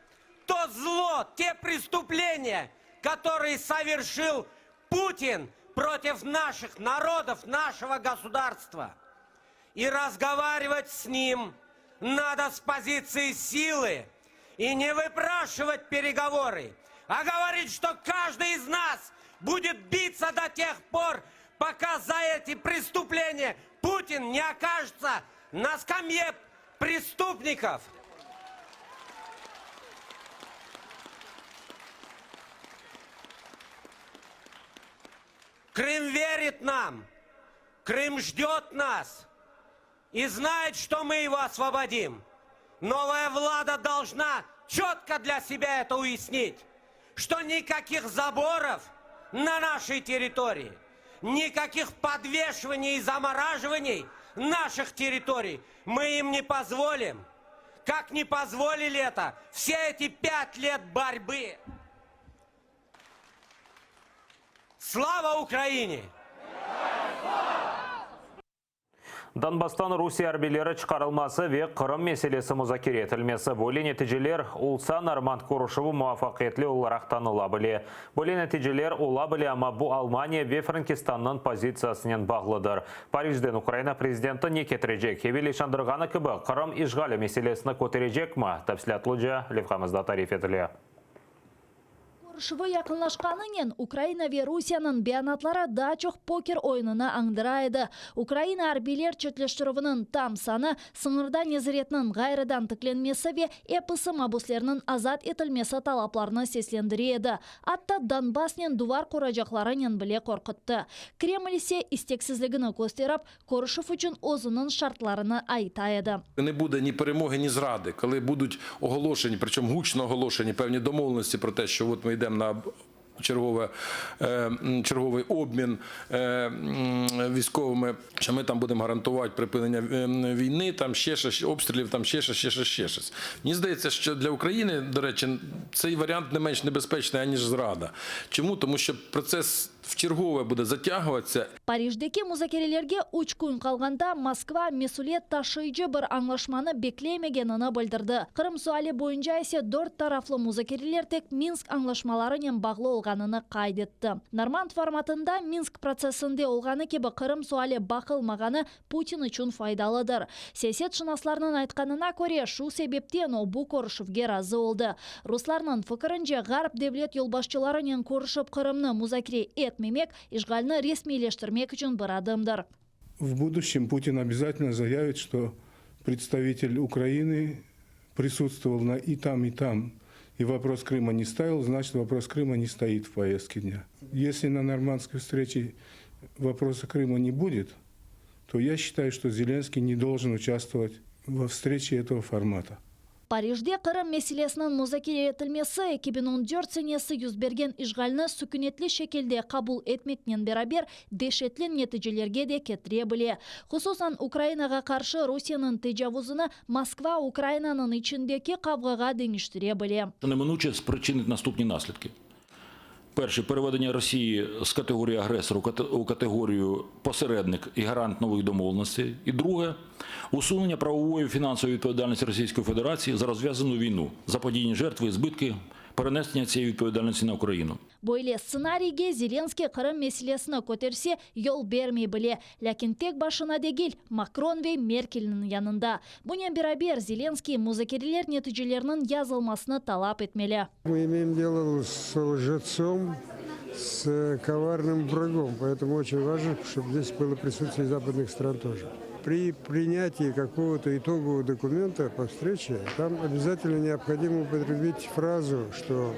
то зло, те преступления, которые совершил Путин против наших народов, нашего государства. И разговаривать с ним надо с позиции силы и не выпрашивать переговоры, а говорить, что каждый из нас будет биться до тех пор, пока за эти преступления Путин не окажется на скамье преступников. Крым верит нам, Крым ждет нас и знает, что мы его освободим. Новая влада должна четко для себя это уяснить, что никаких заборов на нашей территории, никаких подвешиваний и замораживаний наших территорий мы им не позволим, как не позволили это все эти 5 лет борьбы. Слава Украине! Донбастан Русия арбелері чықарылмасы ве Қырым меселесі музакер етілмесі. Бөлі нәтижелер ұлса Норманд Корушеву муафақетлі оларақ таныла біле. Бөлі нәтижелер ола біле, ама бұл Алмания ве Франкистанның позициясынан бағлыдыр. Парижден Украина президенті не кетірежек. Хевели шандырғаны кібі Қырым ишғалі меселесіні көтережек ма? Тәпсілатлы левқамызда тариф етіле. Корушевы якынлашқанымен Украина ве Русияның биянатлары дачық покер ойынына аңдырайды. Украина арбелер чөтлештірівінің там саны сыңырдан езіретінің ғайрыдан тікленмесі ве эпысы мабуслерінің азат етілмесі талапларыны сеслендіреді. Атта Донбаснен дувар қорajақларынен біле қорқытты. Кремль ise істексізлігіні көстеріп, Корушев үшін озының шартларыны айтайды. Не буде ні перемоги, ні зради, коли будуть оголошені, причому гучно оголошені певні домовленості про те, що от ми йдемо на черговий обмін військовими, що ми там будемо гарантувати припинення війни, там ще щось, обстрілів, там ще щось. Мені здається, що для України, до речі, цей варіант не менш небезпечний, аніж зрада. Чому? Тому що процес вчергове буде затягуватися. Париждеки музакерелерге 3 күн қалғанда Москва месулет ташыйчы бір аңлашманы беклемегенini білдірді. Қырым суали бойынша есе 4 тарафлы музакерелер тек Минск аңлашмаларымен бағлы олғанını қайдетті. Норманд форматында Минск процессінде олғаны кебі Қырым суали бақылмағаны Путин үшін файдалыдыр. Сесет шынасларының айтқанына көре шу себептен о бұ Корышевге разы олды. Русларның фікірінже ғарып девлет елбашчыларының Корышев Қырымны музакере мемек ишғалны ресмилештірмек үшін бір адымдыр. В будущем Путин обязательно заявит, что представитель Украины присутствовал и там, и вопрос Крыма не ставил, значит, вопрос Крыма не стоит в повестке дня. Если на нормандской встрече вопроса Крыма не будет, то я считаю, что Зеленский не должен участвовать во встрече этого формата. Парижде Қырым меселесінің музакере етілмесі 2014 сенесі юзберген ишғалны сүкінетлі шекелде қабул етмекнен берабер дешетлен нәтижелерге де кетіре біле. Құсусан Украинаға қаршы Русияның тежавузыны Москва Украинаның ішіндекі қавғаға денештіре біле. Неминуче спричинить наступні наслідки. Перше, переведення Росії з категорії агресора у категорію посередник і гарант нових домовленостей. І друге, усунення правової і фінансової відповідальності Російської Федерації за розв'язану війну, заподіяні жертви і збитки, перенесення цієї відповідальності на Україну. Бойле сценарийге Зеленский Қырым меселесіні көтерсе, ел бермей біле. Ләкин тек башына дегел Макрон ве Меркельнің янында. Бұнен берабер Зеленский музакерелер нәтижелерінің язылмасыны талап етмелі. Мы имеем дело с лжецом, с коварным врагом, поэтому очень важно, чтобы здесь было присутствие западных стран тоже. При принятии какого-то итогового документа по встрече, там обязательно необходимо употребить фразу, что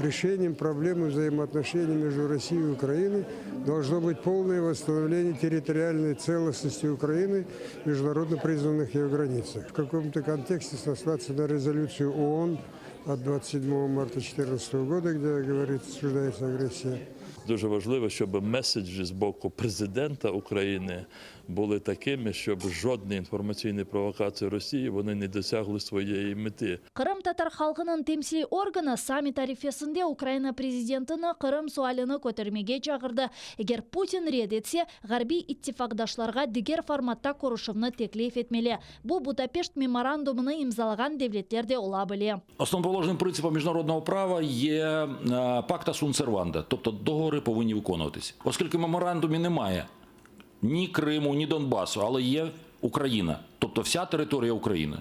решением проблемы взаимоотношений между Россией и Украиной должно быть полное восстановление территориальной целостности Украины в международно признанных ее границах. В каком-то контексте сослаться на резолюцию ООН от 27 марта 2014 года, где говорится, осуждается агрессия. Дуже важливо, щоб меседжі з боку президента України були такими, щоб жодні інформаційні провокації Росії вони не досягли своєї мети. Қырым татар халқының темсili органы саммит арифесінде Украина президентіні Қырым суалыны көтермеге чағырды. Егер Путин ред етсе, ғарби иттифақдашларға дигер форматта Корышевны теклиф етмелі. Бұл Будапешт меморандумыны имзалаған девлеттерде ола біле. Основоположним принципом міжнародного права є пакта сун серванда, тобто договори повинні виконуватися. Оскільки в меморандумі немає ні Криму, ні Донбасу, але є Україна, тобто вся територія України,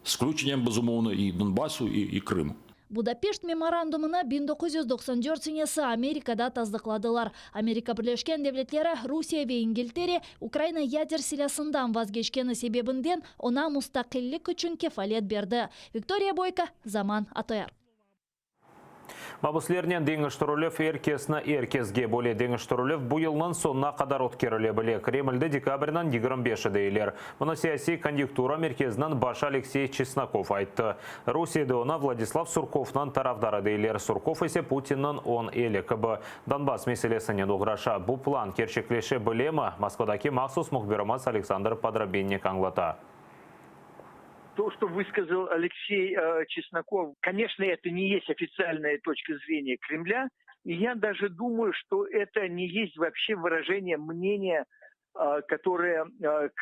з включенням, безумовно, і Донбасу, і Криму. Будапешт меморандумына 1994 сенесі Америкада таздықладылар. Америка Бірлешкен Девлетлері Русия ве Ингилтере Украина ядер силасындан вазгешкені себебінден она мұстақиллік үшін кефалет берді. Виктория Бойко, Заман АТР. Мабуслернен Деңіштұрулев еркесіні еркесге боле Деңіштұрулев бұйылның сонына қадар өткерілі біле. Кремльді декабрынан 25 дейлер. Мұны сияси конъюнктура мерkezінен башы Алексей Чесноков айтты. Русияда оны Владислав Сурковнан тарафдары дейлер. Сурков есе Путиннің он елі кібі. Донбасс меселесінен ұғыраша бұл план керчеклеші білемі? Москвадаки мақсус мұхбирымыз Александр Подробинник аңлата. То, что высказал Алексей Чесноков, конечно, это не есть официальная точка зрения Кремля. И я даже думаю, что это не есть вообще выражение мнения, которое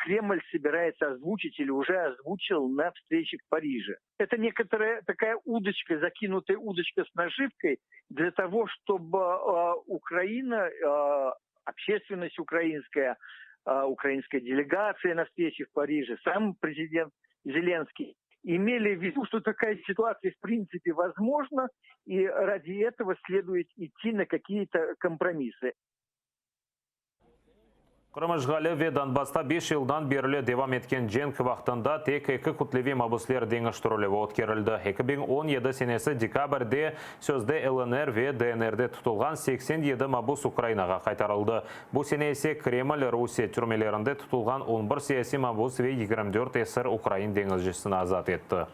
Кремль собирается озвучить или уже озвучил на встрече в Париже. Это некоторая такая удочка, закинутая удочка с наживкой для того, чтобы Украина, общественность украинская, украинская делегация на встрече в Париже, сам президент Зеленский имели в виду, что такая ситуация в принципе возможна, и ради этого следует идти на какие-то компромиссы. Қырымышғалы ве Донбаста 5 жылдан берілі девам еткен женг вақтында тек 2 күтлеве мабуслер Деңіштұрулеві өткерілді. 2017 сенесі декабрде сөзді ЛНР ве ДНРде тұтылған 87 мабус Украинаға қайтарылды. Бұл сенесі Кремль Русия түрмелерінде тұтылған 11 сияси мабус ве 24 есір Украин деңізжісін азат етті.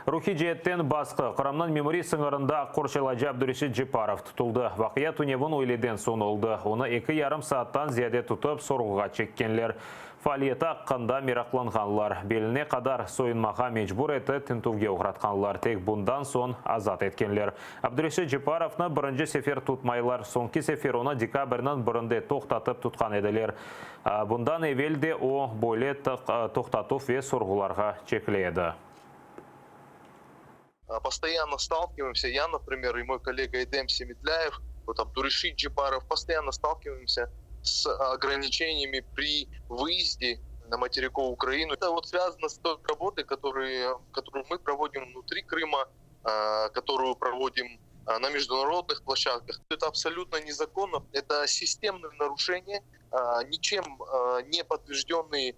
Рухи жеттен басқы Құрамнан мемори сыңырында Қоршеладжы Абдуришит Джипаров тұтылды. Вақия түневін ойледен сон олды. Оны 2,5 сааттан зияде тұтып сорғыға чеккенлер. Фалиета қанда мирақланғанлар. Беліне қадар сойынмаға мечбур еті тінтуге ұғратқанлар. Тек бұндан сон азат еткенлер. Абдуришит Джипаровны бірінші сефер тұтмайлар. Сонки сефер оны декабрнан бірінде тоқтатып тұтқан еділер. Бұндан евелде о бойле тоқтату ве сорғыларға чекледі. Постоянно сталкиваемся, я, например, и мой коллега Эдем Семетляев, вот Абдуришит Джипаров, постоянно сталкиваемся с ограничениями при выезде на материковую Украину. Это вот связано с той работой, которую мы проводим внутри Крыма, которую проводим на международных площадках. Это абсолютно незаконно, это системное нарушение, ничем не подтвержденные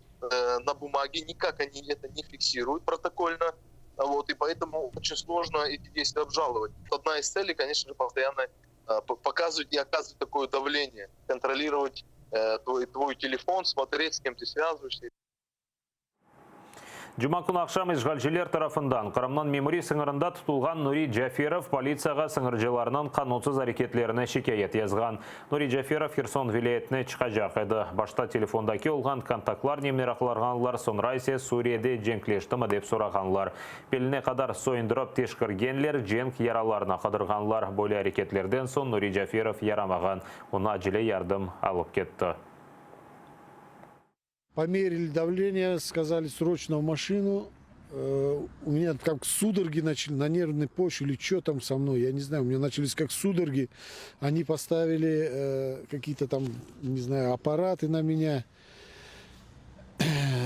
на бумаге, никак они это не фиксируют протокольно. Вот, и поэтому очень сложно эти действия обжаловать. Одна из целей, конечно же, постоянно показывать и оказывать такое давление, контролировать твой телефон, смотреть, с кем ты связываешься. Жұма күн ақшам ишғалшылар тарафындан Құрамнан мемори сыңырында тұтылған Нури Джафиров полицияға сыңыржыларының қанунсыз әрекетлеріне шикаят язған. Нури Джафиров Херсон вилаетіне чықажақ еді. Башта телефондаки олған контактлар немерақларғанлар сонрайсе Суриеде женклештімі деп сұрағанлар. Беліне қадар сойындырып тешкіргенлер женк яраларына қадырғанлар. Бөлі әрекетлерден сон Нури Джафиров ярамаған. Ona acele ярдым алып кетті. Померили давление, сказали срочно в машину. У меня как судороги начали на нервной почве или что там со мной, я не знаю. У меня начались как судороги. Они поставили какие-то там, не знаю, аппараты на меня.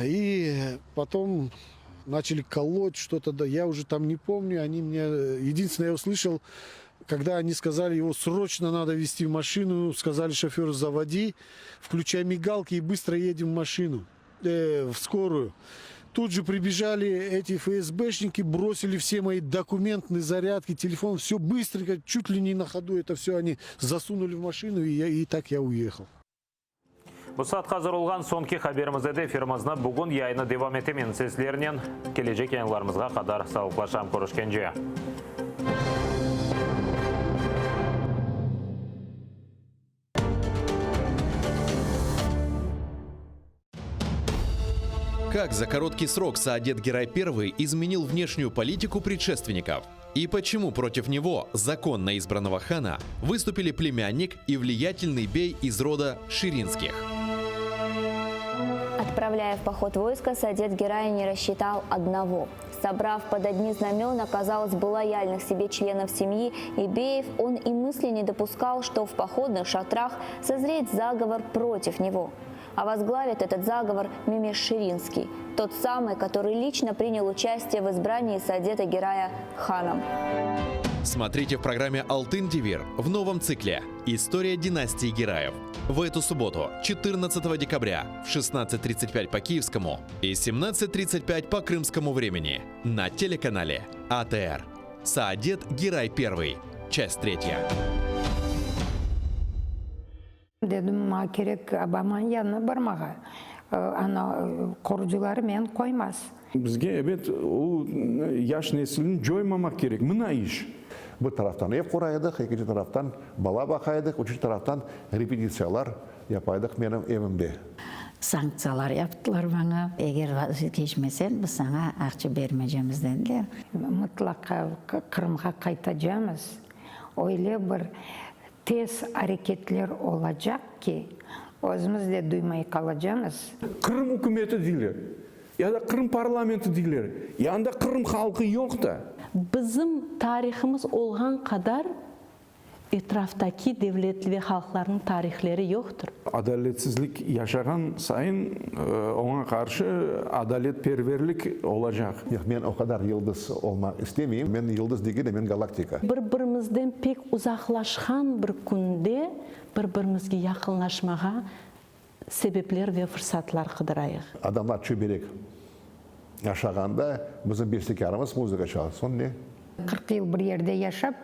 И потом начали колоть что-то. Да, я уже там не помню. Они мне... Единственное, я услышал, когда они сказали, его срочно надо везти в машину, сказали шоферу: заводи, включай мигалки и быстро едем в машину, в скорую. Тут же прибежали эти ФСБшники, бросили все мои документные зарядки, телефон, все быстренько, чуть ли не на ходу это все они засунули в машину, и так я уехал. Бұсат қазыр олған сонки хаберімізді эфирімізді бүгін яйны девам етемен сесілерінен кележек яйынларымызға қадар сауықлашам көрішкенже. Как за короткий срок Саадет Герай I изменил внешнюю политику предшественников? И почему против него, законно избранного хана, выступили племянник и влиятельный бей из рода Ширинских? Отправляя в поход войска, Саадет Герай не рассчитал одного. Собрав под одни знамена, казалось бы, лояльных себе членов семьи Ибеев, он и мысли не допускал, что в походных шатрах созреет заговор против него. А возглавит этот заговор Мемеш Ширинский, тот самый, который лично принял участие в избрании Саадета Герая ханом. Смотрите в программе «Алтын Дивир» в новом цикле «История династии Гераев». В эту субботу, 14 декабря в 16:35 по киевскому и 17:35 по крымскому времени на телеканале АТР. Саадет Герай I. Часть 3. Dedim ma керек Обаманың yanına бармаға. Ана қоржылары мен қоймас. Бізге әбет ол яш нәсілін жоймамақ керек. Мына иш. Bir taraftan ev kuraydık, ikinci taraftan bala bakaydık, üçüncü taraftan repetisiyalar yapaydık benim evimde. Sanksiyalar yaptılar bana. Eğer vaziyet geçmesen biz sana akça vermeyeceğimiz dediler. Mutlaka Kırım'a kaytacağımız. Öyle bir tez hareketler olacak ki özümüz de duymay kalacağımız. Kırım hükümeti değiller. Ya da Kırım parlamenti değiller. Ya da Kırım halkı yok da. Bizim tarihimiz olğan kadar etraftaki devletli ve halkların tarihleri yoktur. Adaletsizlik yaşagan sayın ona karşı adaletperverlik olacak. Yok, ben o kadar yıldız olmak istemeyeyim. Ben yıldız değil de ben galaktika. Bir-birimizden pek uzaklaşan bir günde bir-birimizge yakınlaşmağa sebepler ve fırsatlar kıdırayıq. Adamlar çöberek yaşaganda bizim bestekarımız muzika çalsın ne? 40 yıl bir yerde yaşap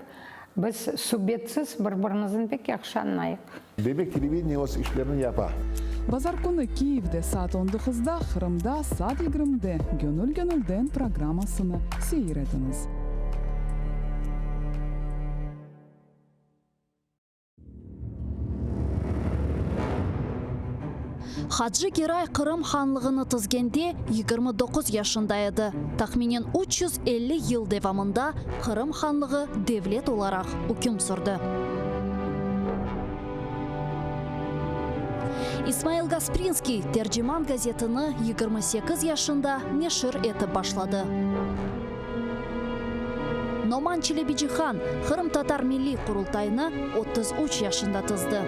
biz subyetsiz birbirimizin pek yaxşı anlayıq. Demek televideniye o işlerini yapar. Базар күні Киевде саат 19-да, Қырымда саат 20-де Гönül программасыны сейретіңіз. Хаджи Герай Қырым ханлығыны тізгенде 29 yaşında еді. Тахминен 350 ел девамында Қырым ханлығы девлет оларақ үкім сүрді. Исмаил Гаспринский Терджиман газетіні 28 yaşında нешір еті башлады. Номан Челебиджихан Қырым татар милли құрылтайны 33 yaşında тізді.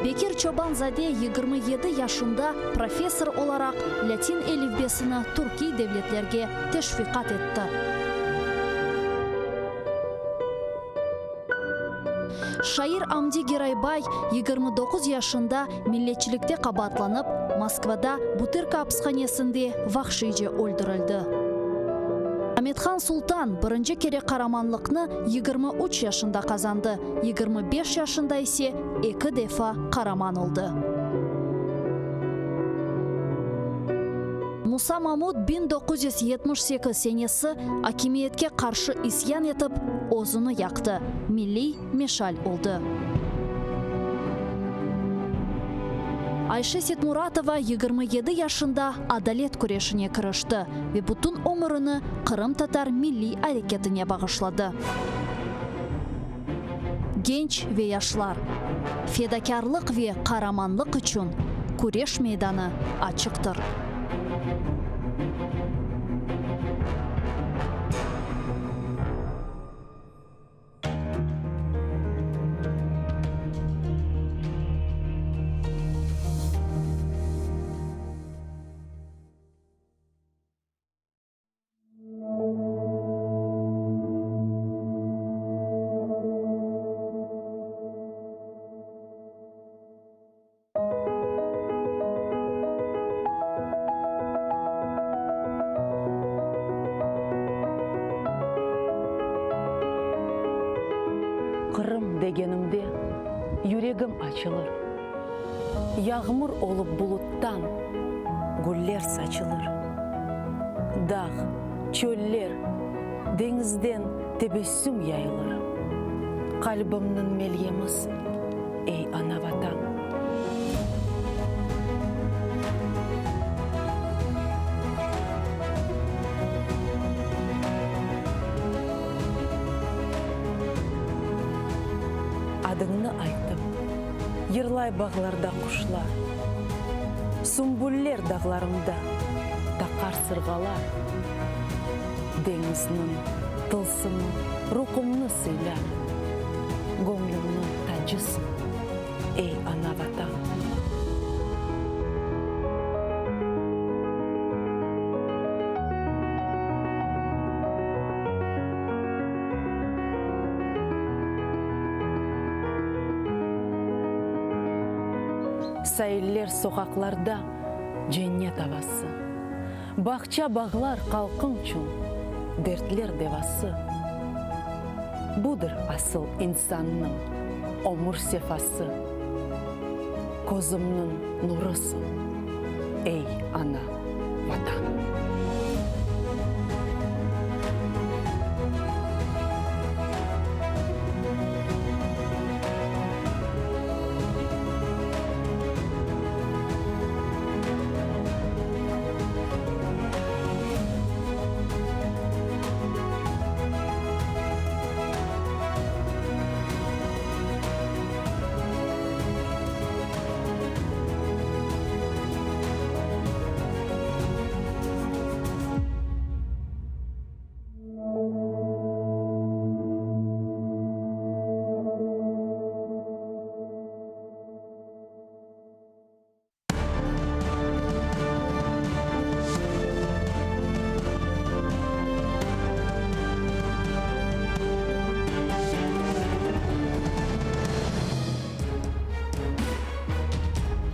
Бекир Чобанзаде 27 yaşında профессор olarak Latin әліпбесіні Түрки devletlerге teşviqat etті. Шайыр Амди Герайбай 29 yaşında milletçilikte qabatlanıp, Moskvada Butyrka hapishanesinde vahşice öldürüldü. Ahmetхан Султан бірінші кере қараманлықны 23 yaşında kazandı. 25 yaşında ise 2 defa қараман oldu. Musa Mahmud 1978 senesi hakimiyetke karşı isyan etip ozunu yaktı. Milli meşal oldu. Ayşe Setmuratova 27 yaşında adalet күрешіне кірішті ve bütün ömrünü Kırım Tatar milli hareketine bağışladı. Genç ve yaşlar, fedakarlık ve kahramanlık için күреш meydanı açıktır. Қырым дегенімде жүрегім açılır. Yağmur olup buluttan güller saçılır. Dağ, çöller, denizden tebessüm yayılır. Kalbimnin melyemiz, ey ana vatan. Adını ayttım, yırlay bağlarda kuşlar, sümbüller dağlarımda takar sırgalar, denizinin tılsımı ruhumnu sıylar, gönlümün tacısın, ey ana vatan. Sayıller sokaklarda cennet havası. Bahçe bağlar kalkın için dertler devası. Budur asıl insanın ömür sefası. Gözümün nurusun, ey ana vatan.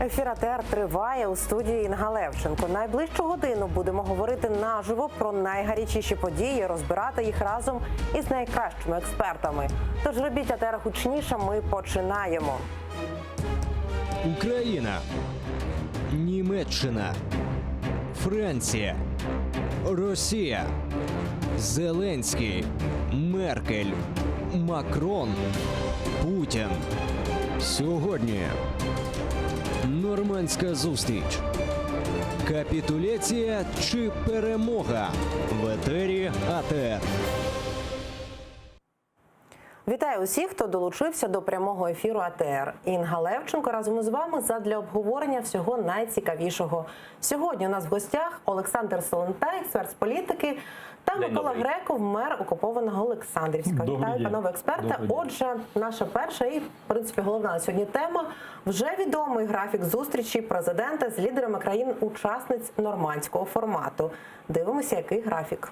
Ефір АТР триває, у студії Інга Левченко. Найближчу годину будемо говорити наживо про найгарячіші події, розбирати їх разом із найкращими експертами. Тож робіть АТР гучніше, ми починаємо. Україна, Німеччина, Франція, Росія, Зеленський, Меркель, Макрон, Путін. Сьогодні нормандська зустріч. Капітуляція чи перемога? В етері АТР. Вітаю усіх, хто долучився до прямого ефіру АТР. Інга Левченко разом із вами задля обговорення всього найцікавішого. Сьогодні у нас в гостях Олександр Солонтай, експерт з політики, та Микола Греков, мер окупованого Олександрівська. Вітаю, панове експерти. Отже, наша перша і, в принципі, головна на сьогодні тема – вже відомий графік зустрічі президента з лідерами країн-учасниць нормандського формату. Дивимося, який графік.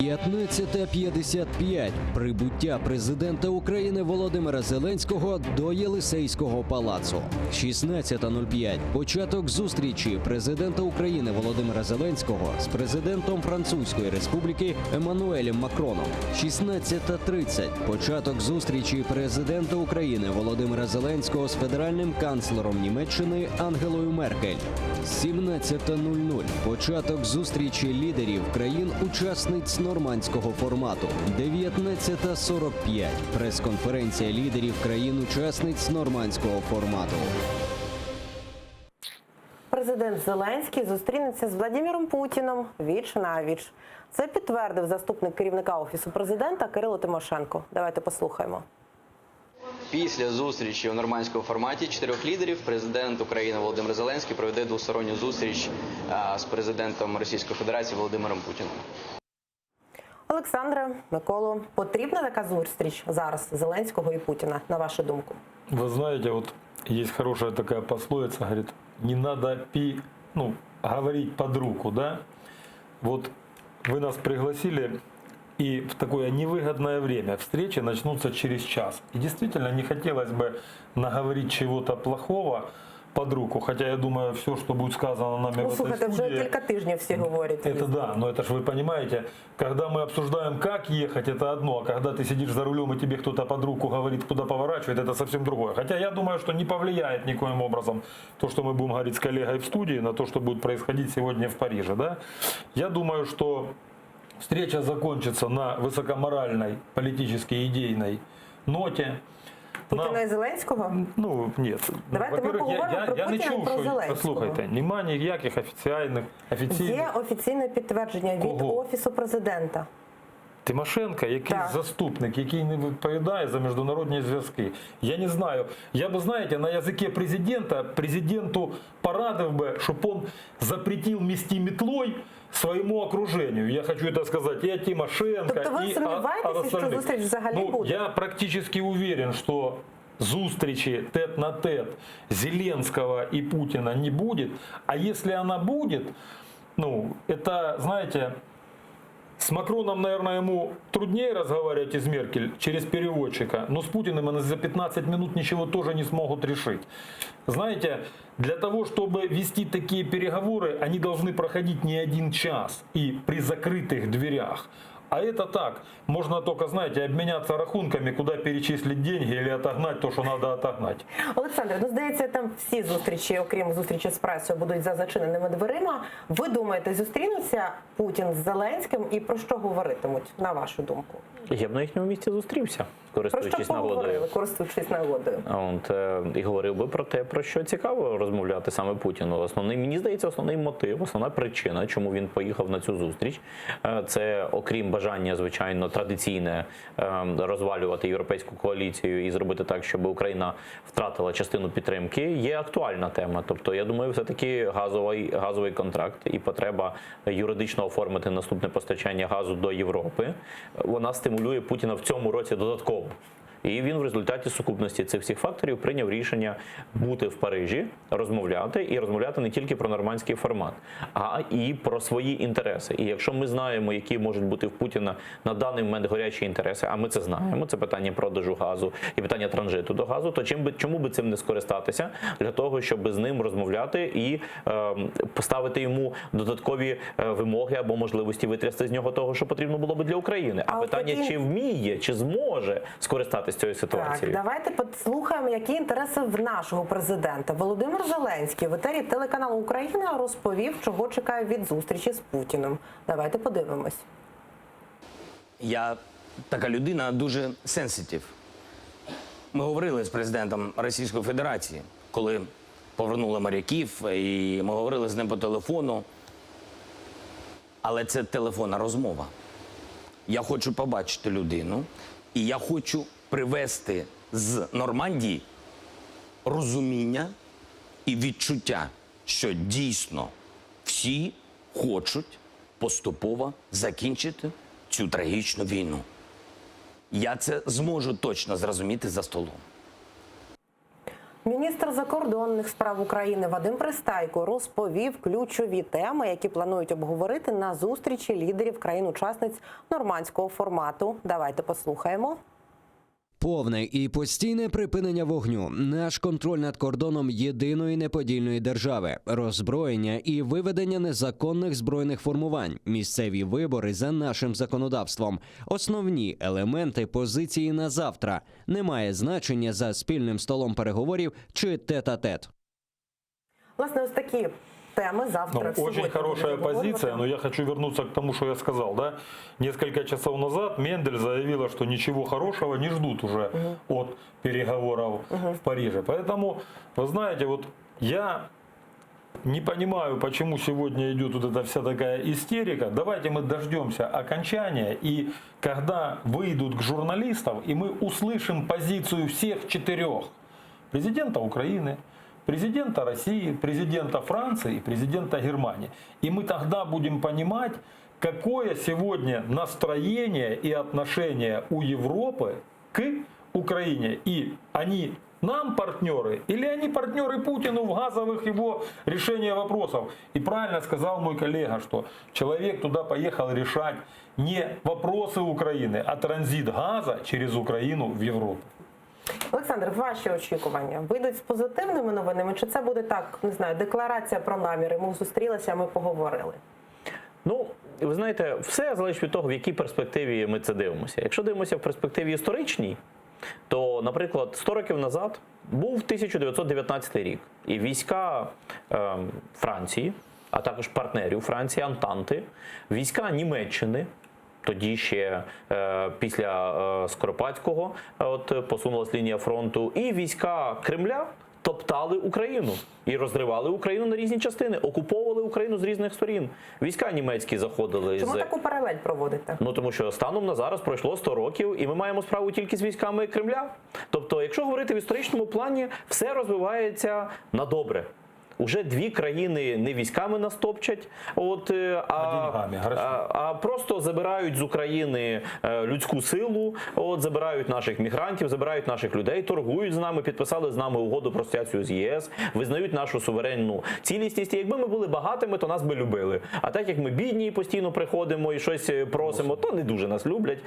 15:55. Прибуття президента України Володимира Зеленського до Єлисейського палацу. 16:05. Початок зустрічі президента України Володимира Зеленського з президентом Французької Республіки Еммануелем Макроном. 16:30. Початок зустрічі президента України Володимира Зеленського з федеральним канцлером Німеччини Ангелою Меркель. 17:00. Початок зустрічі лідерів країн-учасниць нормандського формату. 19:45. Прес-конференція лідерів країн-учасниць нормандського формату. Президент Зеленський зустрінеться з Владимиром Путіном віч-навіч. Це підтвердив заступник керівника Офісу президента Кирило Тимошенко. Давайте послухаємо. Після зустрічі у нормандському форматі 4 лідерів президент України Володимир Зеленський проведе двосторонню зустріч з президентом Російської Федерації Володимиром Путіним. Олександре, Миколо, потрібна така зустріч зараз Зеленського і Путіна, на вашу думку? Вы знаете, вот есть хорошая такая пословица, говорит, не надо говорить под руку, да? Вот вы нас пригласили, и в такое невыгодное время встречи начнутся через час. И действительно не хотелось бы наговорить чего-то плохого под руку, хотя я думаю, все, что будет сказано нами в этой Слухайте, студии... вже кілька тижнів всі говорять. Это да, но это же вы понимаете, когда мы обсуждаем, как ехать, это одно, а когда ты сидишь за рулем и тебе кто-то под руку говорит, куда поворачивать, это совсем другое. Хотя я думаю, что не повлияет никоим образом то, что мы будем говорить с коллегой в студии, на то, что будет происходить сегодня в Париже. Да? Я думаю, что встреча закончится на высокоморальной, политической, идейной ноте. Путіна і Зеленського? Ну, нет. Давайте ми поговоримо про Путіна і про Зеленського. Слухайте, нема ніяких офіційних... Є офіційне підтвердження від Офісу президента. Тимошенко, який заступник, який не відповідає за міжнародні зв'язки. Я не знаю. Я би, знаєте, на язикі президенту порадив би, щоб він запретив мести метлой своєму окружению. Я хочу это сказать и о Тимошенко, тобто ви сумніваєтеся, що зустріч взагалі буде? Я практически уверен, что зустрічи тет-на-тет Зеленского и Путина не будет. А если она будет, это, знаете, с Макроном, наверное, ему труднее разговаривать из Меркель через переводчика, но с Путиным они за 15 минут ничего тоже не смогут решить. Знаете, для того, чтобы вести такие переговоры, они должны проходить не 1 час и при закрытых дверях. А это так, можно только, знаете, обменяться рахунками, куда перечислить деньги или отогнать то, що треба отогнать. Олександр, здається, там всі зустрічі, окрім зустрічі з пресою, будуть за зачиненими дверима. Ви думаєте, зустрінуться Путін з Зеленським і про що говоритимуть, на вашу думку? Я б на їхньому місці зустрівся, користуючись нагодою. Користуючись нагодою. І говорив би про те, про що цікаво розмовляти саме Путіну. Мені здається, основний мотив, основна причина, чому він поїхав на цю зустріч, це, окрім бажання, звичайно, традиційне розвалювати європейську коаліцію і зробити так, щоб Україна втратила частину підтримки, є актуальна тема. Тобто, я думаю, все-таки газовий контракт і потреба юридично оформити наступне постачання газу до Європи, вона стимулює Путіна в цьому році додатково. І він в результаті сукупності цих всіх факторів прийняв рішення бути в Парижі, розмовляти, і розмовляти не тільки про нормандський формат, а і про свої інтереси. І якщо ми знаємо, які можуть бути в Путіна на даний момент гарячі інтереси, а ми це знаємо, це питання продажу газу і питання транзиту до газу, то чому би цим не скористатися для того, щоб з ним розмовляти і поставити йому додаткові вимоги або можливості витрясти з нього того, що потрібно було би для України. А питання, чи вміє, чи зможе скористатися цією ситуацією. Так, давайте послухаємо, які інтереси в нашого президента. Володимир Зеленський в етері телеканалу «Україна» розповів, чого чекає від зустрічі з Путіним. Давайте подивимось. Я така людина дуже сенситив. Ми говорили з президентом Російської Федерації, коли повернули моряків, і ми говорили з ним по телефону. Але це телефонна розмова. Я хочу побачити людину, і я хочу привести з Нормандії розуміння і відчуття, що дійсно всі хочуть поступово закінчити цю трагічну війну. Я це зможу точно зрозуміти за столом. Міністр закордонних справ України Вадим Пристайко розповів ключові теми, які планують обговорити на зустрічі лідерів країн-учасниць нормандського формату. Давайте послухаємо. Повне і постійне припинення вогню, наш контроль над кордоном єдиної неподільної держави, роззброєння і виведення незаконних збройних формувань, місцеві вибори за нашим законодавством, основні елементи позиції на завтра, немає значення за спільним столом переговорів чи тет-а-тет. Власне, ось такі темы завтра. Очень хорошая позиция, но я хочу вернуться к тому, что я сказал. Да? Несколько часов назад Мендель заявила, что ничего хорошего не ждут уже от переговоров в Париже. Поэтому, вы знаете, вот я не понимаю, почему сегодня идет вот эта вся такая истерика. Давайте мы дождемся окончания, и когда выйдут к журналистам, и мы услышим позицию всех четырех: президента Украины, президента России, президента Франции и президента Германии. И мы тогда будем понимать, какое сегодня настроение и отношение у Европы к Украине. И они нам партнеры или они партнеры Путину в газовых его решениях вопросов. И правильно сказал мой коллега, что человек туда поехал решать не вопросы Украины, а транзит газа через Украину в Европу. Олександр, ваші очікування вийдуть з позитивними новинами, чи це буде так, не знаю, декларація про наміри? Ми зустрілися, ми поговорили. Ну, ви знаєте, все залежить від того, в якій перспективі ми це дивимося. Якщо дивимося в перспективі історичній, то, наприклад, 100 років назад був 1919 рік, і війська Франції, а також партнерів Франції, Антанти, війська Німеччини, тоді ще після Скоропадського посунулась лінія фронту, і війська Кремля топтали Україну і розривали Україну на різні частини, окуповували Україну з різних сторін. Війська німецькі заходили. Чому таку паралель проводите? Ну, тому що станом на зараз пройшло 100 років, і ми маємо справу тільки з військами Кремля. Тобто, якщо говорити в історичному плані, все розвивається на добре. Уже дві країни не військами нас топчать, а просто забирають з України людську силу, забирають наших мігрантів, забирають наших людей, торгують з нами, підписали з нами угоду про асоціацію з ЄС, визнають нашу суверенну цілісність. І якби ми були багатими, то нас би любили. А так як ми бідні і постійно приходимо і щось просимо, то не дуже нас люблять,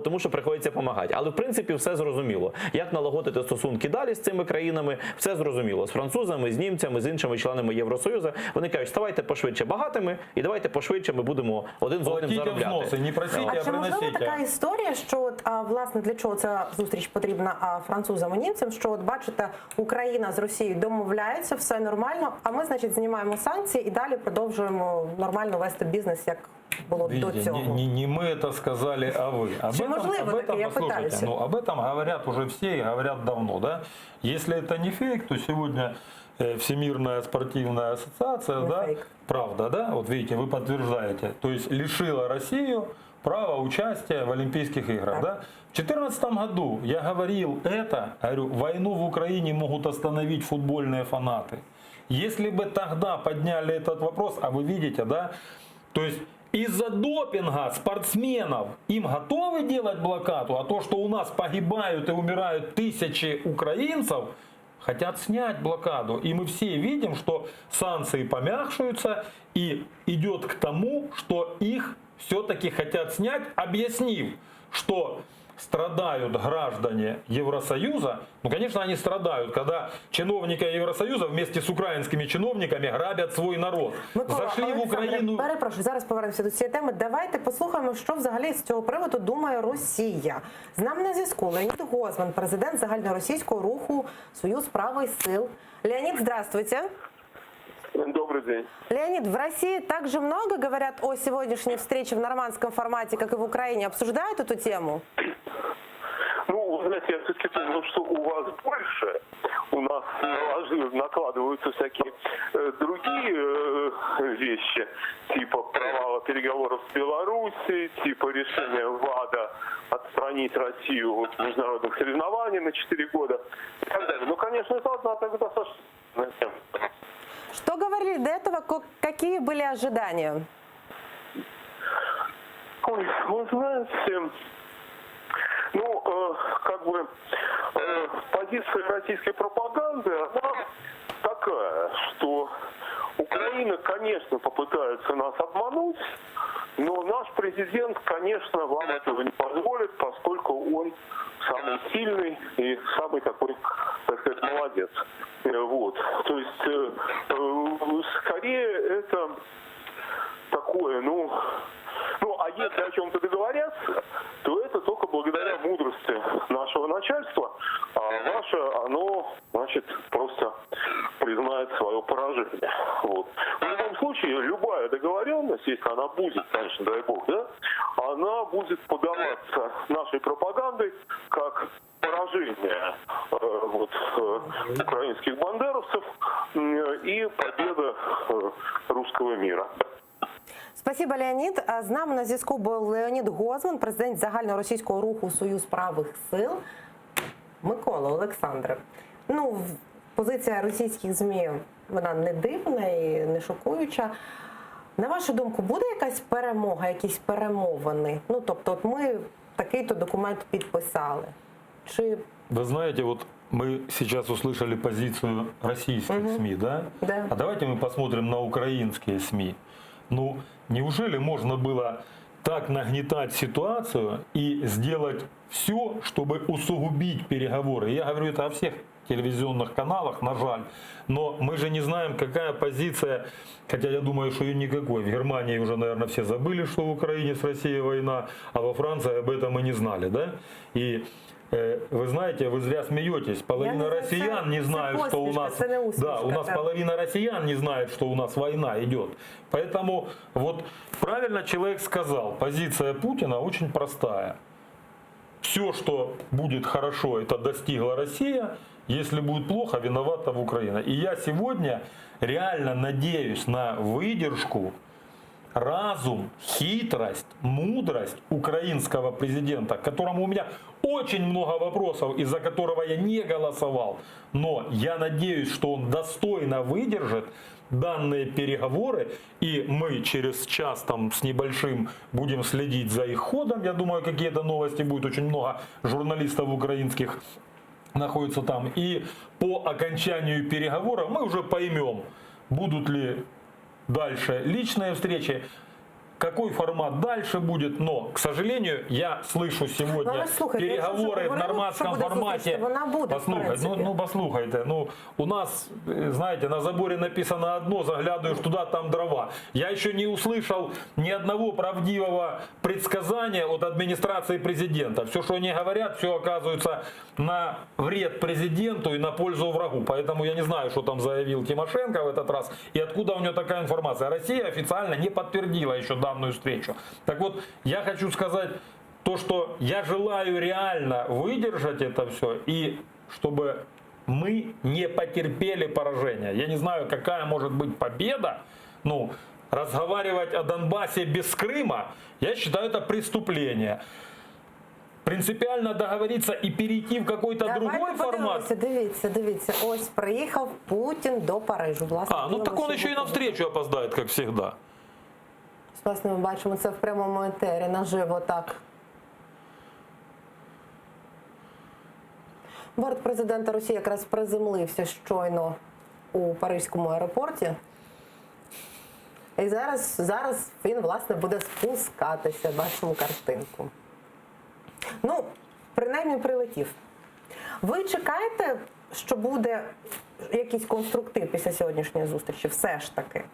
тому що приходиться допомагати. Але в принципі все зрозуміло. Як налагодити стосунки далі з цими країнами, все зрозуміло. З французами, з німцями, з іншими членами Євросоюзу. Вони кажуть, ставайте пошвидше багатими і давайте пошвидше ми будемо один з одним заробляти. Не просіть, а чи можливо така історія, що власне для чого ця зустріч потрібна французам і німцям, що от бачите, Україна з Росією домовляється, все нормально, а ми, значить, знімаємо санкції і далі продовжуємо нормально вести бізнес, як було до цього. Не ми це сказали, а ви. Об этом говорят уже все и говорят давно. Да? Если это не фейк, то сегодня Всемирная спортивная ассоциация, да, правда, да, вот видите, вы подтверждаете, то есть лишила Россию права участия в Олимпийских играх. Да? В 2014 году я говорил говорю, войну в Украине могут остановить футбольные фанаты. Если бы тогда подняли этот вопрос, а вы видите, да, то есть из-за допинга спортсменов им готовы делать блокаду, а то, что у нас погибают и умирают тысячи украинцев, хотят снять блокаду. И мы все видим, что санкции помягчаются и идет к тому, что их все-таки хотят снять, объяснив, что страдают граждане Евросоюза. Ну, конечно, они страдают, когда чиновники Евросоюза вместе с украинскими чиновниками грабят свой народ. Зашли в Україну. Перепрошую, зараз повернемося до цієї теми. Давайте послухаємо, що взагалі з цього приводу думає Росія. З нами на зв'язку Леонід Гозман, президент загальноросійського руху «Союз правых сил». Леонид, здравствуйте. Добрый день. Леонид, в России также много говорят о сегодняшней встрече в нормандском формате, как и в Украине. Обсуждают эту тему? Ну, вы знаете, я все-таки думаю, что у вас больше. У нас накладываются всякие другие вещи, типа провала переговоров с Белоруссией, типа решения ВАДА отстранить Россию от международных соревнований на 4 года и так далее. Ну, конечно, это одна так достаточно тема. Что говорили до этого, какие были ожидания? Ой, вы знаете, ну, позиция российской пропаганды, она такая, что Украина, конечно, попытается нас обмануть, но наш президент, конечно, вам этого не позволит, поскольку он самый сильный и самый такой, так сказать, молодец. Вот. То есть, скорее это такое, а если о чем-то договорятся, то это только благодаря мудрости нашего начальства, а ваше, оно, значит, просто признает свое поражение. Вот. В любом случае, любая договоренность, если она будет, конечно, дай бог, да, она будет подаваться нашей пропагандой как поражение украинских бандеровцев и победа русского мира. Спасибо, Леонід. А з нами на зв'язку був Леонід Гозман, президент загальноросійського руху «Союз правих сил». Микола, Олександре, позиція російських ЗМІ, вона не дивна і не шокуюча. На вашу думку, буде якась перемога, якісь перемовини? Тобто, от ми такий-то документ підписали. Чи... Вы знаете, вот мы сейчас услышали позицию российских СМИ, да? Да. А давайте мы посмотрим на украинские СМИ. Неужели можно было так нагнетать ситуацию и сделать все, чтобы усугубить переговоры? Я говорю это о всех телевизионных каналах, на жаль. Но мы же не знаем, какая позиция, хотя я думаю, что ее никакой. В Германии уже, наверное, все забыли, что в Украине с Россией война, а во Франции об этом и не знали, да? И вы знаете, вы зря смеетесь. Половина россиян не знают, что у нас... Да, у нас половина россиян не знает, что у нас война идет. Поэтому вот правильно человек сказал, позиция Путина очень простая. Все, что будет хорошо, это достигла Россия. Если будет плохо, виновата Украина. И я сегодня реально надеюсь на выдержку, разум, хитрость, мудрость украинского президента, к которому у меня очень много вопросов, из-за которого я не голосовал. Но я надеюсь, что он достойно выдержит данные переговоры, и мы через час с небольшим будем следить за их ходом. Я думаю, какие-то новости будут. Очень много журналистов украинских находится там. И по окончанию переговоров мы уже поймем, будут ли дальше личные встречи, какой формат дальше будет. Но, к сожалению, я слышу сегодня переговоры в нормандском формате. Послухайте, у нас, знаете, на заборе написано одно, заглядываешь туда, там дрова. Я еще не услышал ни одного правдивого предсказания от администрации президента. Все, что они говорят, все оказывается на вред президенту и на пользу врагу. Поэтому я не знаю, что там заявил Тимошенко в этот раз и откуда у него такая информация. Россия официально не подтвердила еще данную встречу. Так вот, я хочу сказать то, что я желаю реально выдержать это все и чтобы мы не потерпели поражения. Я не знаю, какая может быть победа. Разговаривать о Донбассе без Крыма, я считаю, это преступление. Принципіально договориться і перейти в какой-то другой формат. Дивіться. Ось приїхав Путін до Парижу. Так он еще и на встречу опоздает, как всегда. Власне, ми бачимо це в прямому етері, наживо, так. Борт президента Росії якраз приземлився щойно у Паризькому аеропорті. І зараз він, власне, буде спускатися. Бачимо картинку. Ну, принаймні прилетів. Ви чекаєте, що буде якийсь конструктив після сьогоднішньої зустрічі? Все ж таки.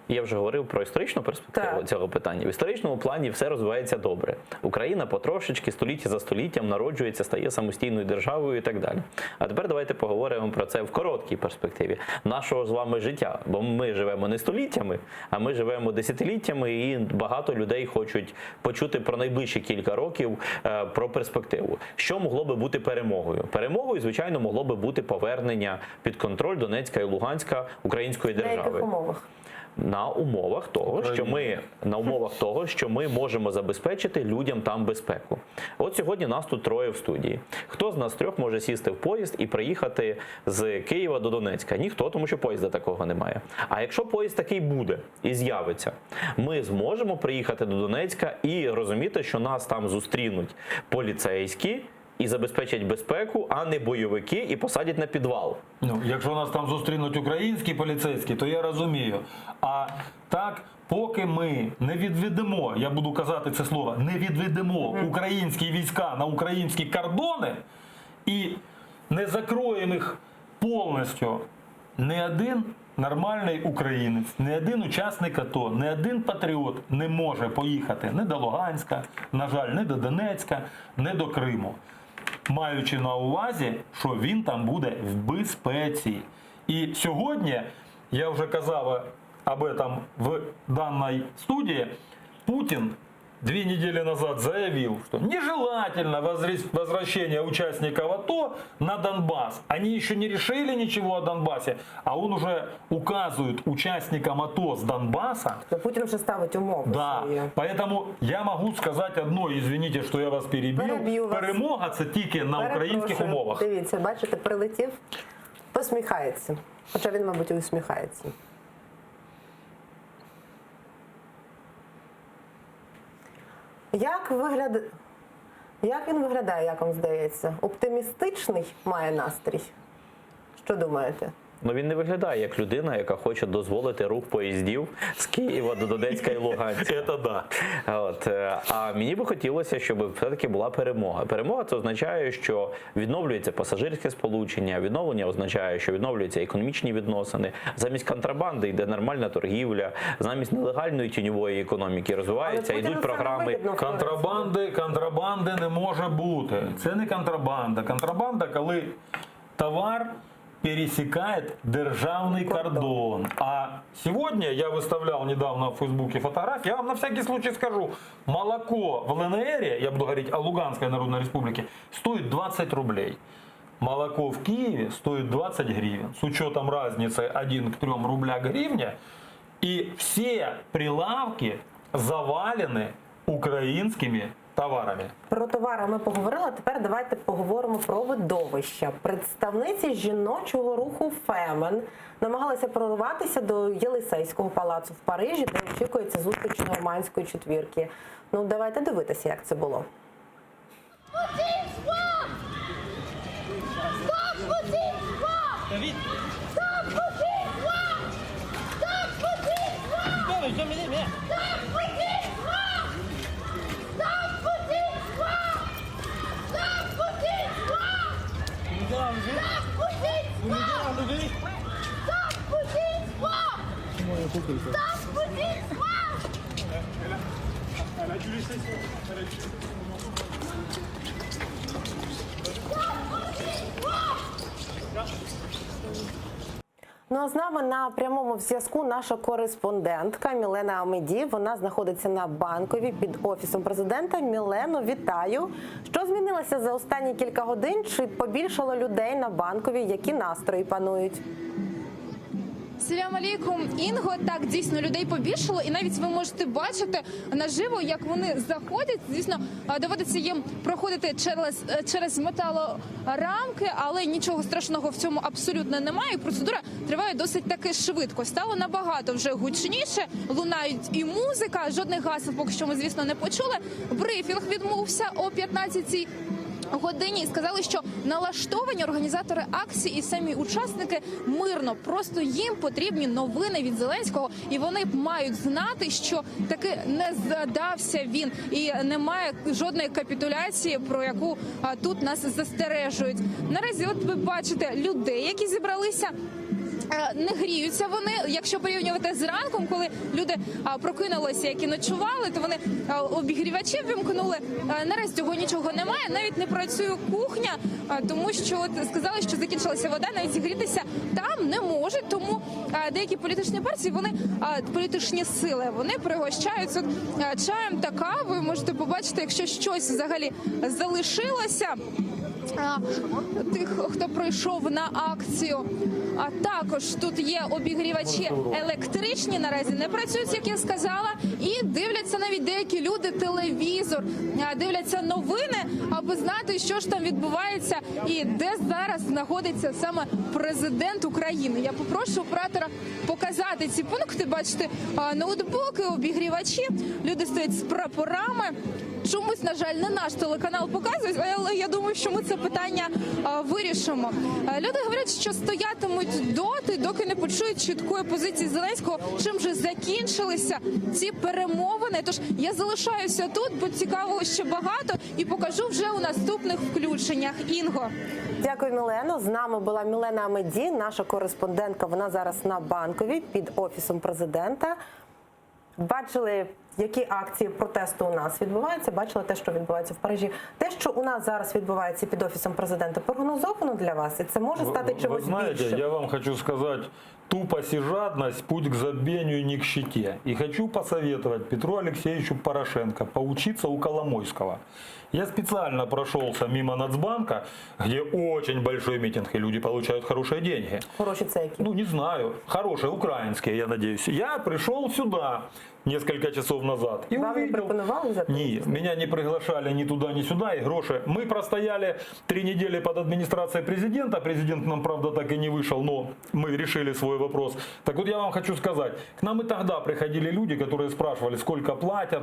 Я вже говорив про історичну перспективу цього питання. В історичному плані все розвивається добре. Україна потрошечки, століття за століттям народжується, стає самостійною державою і так далі. А тепер давайте поговоримо про це в короткій перспективі нашого з вами життя. Бо ми живемо не століттями, а ми живемо десятиліттями, і багато людей хочуть почути про найближчі кілька років про перспективу. Що могло би бути перемогою? Перемогою, звичайно, могло би бути повернення під контроль Донецька і Луганська української держави. На яких умовах? На умовах того, що ми можемо забезпечити людям там безпеку. От сьогодні нас тут троє в студії. Хто з нас трьох може сісти в поїзд і приїхати з Києва до Донецька? Ніхто, тому що поїзда такого немає. А якщо поїзд такий буде і з'явиться, ми зможемо приїхати до Донецька і розуміти, що нас там зустрінуть поліцейські і забезпечать безпеку, а не бойовики, і посадять на підвал. Ну, якщо нас там зустрінуть українські поліцейські, то я розумію. А так, поки ми не відведемо, я буду казати це слово, не відведемо українські війська на українські кордони і не закроємо їх повністю, ні один нормальний українець, ні один учасник АТО, ні один патріот не може поїхати ні до Луганська, на жаль, ні до Донецька, ні до Криму. Маючи на увазі, що він там буде в безпеці. І сьогодні, я вже казав об этом в данной студии, Путин 2 недели назад заявил, что нежелательно возвращение участников АТО на Донбасс. Они еще не решили ничего о Донбассе, а он уже указывает участникам АТО с Донбасса. Путин уже ставит умовы. Да, поэтому я могу сказать одно, извините, що я вас перебив. Перемога – це тільки на українських умовах. Дивіться, бачите, прилетів, посміхається. Хоча він, мабуть, і усміхається. Як він виглядає, як вам здається? Оптимістичний має настрій? Що думаєте? Ну, він не виглядає як людина, яка хоче дозволити рух поїздів з Києва до Донецька і Луганська. Це да. А мені би хотілося, щоб все-таки була перемога. Перемога – це означає, що відновлюється пасажирське сполучення, відновлення означає, що відновлюються економічні відносини. Замість контрабанди йде нормальна торгівля, замість нелегальної тіньової економіки розвивається, йдуть програми. Контрабанди не може бути. Це не контрабанда. Контрабанда, коли товар пересекает державный кордон. А сегодня я выставлял недавно в Фейсбуке фотографии, я вам на всякий случай скажу, молоко в ЛНР, я буду говорить о Луганской Народной Республике, стоит 20 рублей. Молоко в Киеве стоит 20 гривен. С учетом разницы 1 к 3 рубля гривня. И все прилавки завалены українськими товарами. Про товари ми поговорили, тепер давайте поговоримо про видовища. Представниці жіночого руху «Фемен» намагалися прорватися до Єлисейського палацу в Парижі, де очікується зустріч нормандської четвірки. Ну, давайте дивитися, як це було. Ну а з нами на прямому зв'язку наша кореспондентка Мілена Амеді. Вона знаходиться на Банковій під Офісом президента. Мілено, вітаю. Що змінилося за останні кілька годин? Чи побільшало людей на Банковій? Які настрої панують? Салям алейкум. Інго, так, дійсно, людей побільшало, і навіть ви можете бачити наживо, як вони заходять. Звісно, доводиться їм проходити через металорамки, але нічого страшного в цьому абсолютно немає. І процедура триває досить таки швидко. Стало набагато вже гучніше, лунають і музика, жодних гасел поки що ми, звісно, не почули. Брифінг відбувся о 15-й годині і сказали, що налаштовані організатори акції і самі учасники мирно. Просто їм потрібні новини від Зеленського, і вони мають знати, що таки не здався він і немає жодної капітуляції, про яку тут нас застережують. Наразі, от ви бачите людей, які зібралися. Не гріються вони, якщо порівнювати з ранком, коли люди прокинулися, які ночували, то вони обігрівачі вимкнули. Наразі цього нічого немає, навіть не працює кухня, тому що сказали, що закінчилася вода, навіть зігрітися там не можуть, тому деякі політичні партії, політичні сили, вони пригощаються чаєм та кавою. Можете побачити, якщо щось взагалі залишилося. Тих, хто прийшов на акцію. А також тут є обігрівачі електричні, наразі не працюють, як я сказала, і дивляться навіть деякі люди телевізор, дивляться новини, аби знати, що ж там відбувається і де зараз знаходиться саме президент України. Я попрошу оператора показати ці пункти. Бачите, ноутбуки, обігрівачі, люди стоять з прапорами. Чомусь, на жаль, не наш телеканал показують, але я думаю, що ми це питання вирішимо. Люди говорять, що стоятимуть доти, доки не почують чіткої позиції Зеленського, чим же закінчилися ці перемовини. Тож я залишаюся тут, бо цікавого ще багато, і покажу вже у наступних включеннях. Інго. Дякую, Мілено. З нами була Мілена Амеді, наша кореспондентка. Вона зараз на Банковій під Офісом президента. Бачили, які акції протесту у нас відбуваються, бачили те, що відбувається в Парижі. Те, що у нас зараз відбувається під Офісом президента, прогнозовано для вас? І це може стати чимось більшим? Вы знаете, я вам хочу сказать, тупость и жадность – путь к забвению, не к щите. И хочу посоветовать Петру Алексеевичу Порошенко поучиться у Коломойского. Я специально прошелся мимо Нацбанка, где очень большой митинг, и люди получают хорошие деньги. Хорошие цеки. Ну, не знаю. Хорошие, украинские, я надеюсь. Я пришел сюда несколько часов назад. И вам не пропонували за Нет, меня не приглашали ни туда, ни сюда, и гроши. Мы простояли 3 недели под администрацией президента. Президент нам, правда, так и не вышел, но мы решили свой вопрос. Так вот, я вам хочу сказать, к нам и тогда приходили люди, которые спрашивали, сколько платят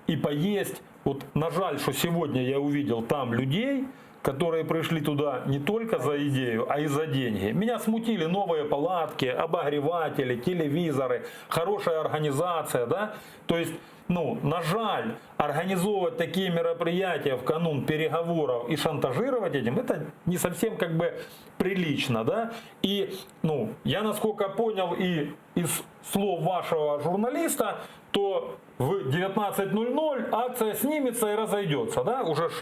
и поесть. Вот, на жаль, что сегодня я увидел там людей, которые пришли туда не только за идею, а и за деньги. Меня смутили новые палатки, обогреватели, телевизоры, хорошая организация, да? То есть, ну, на жаль, организовывать такие мероприятия в канун переговоров и шантажировать этим, это не совсем как бы прилично, да? И, ну, я насколько понял и из слов вашего журналиста, то в 19:00 акция снимется и разойдется, да? Уже ж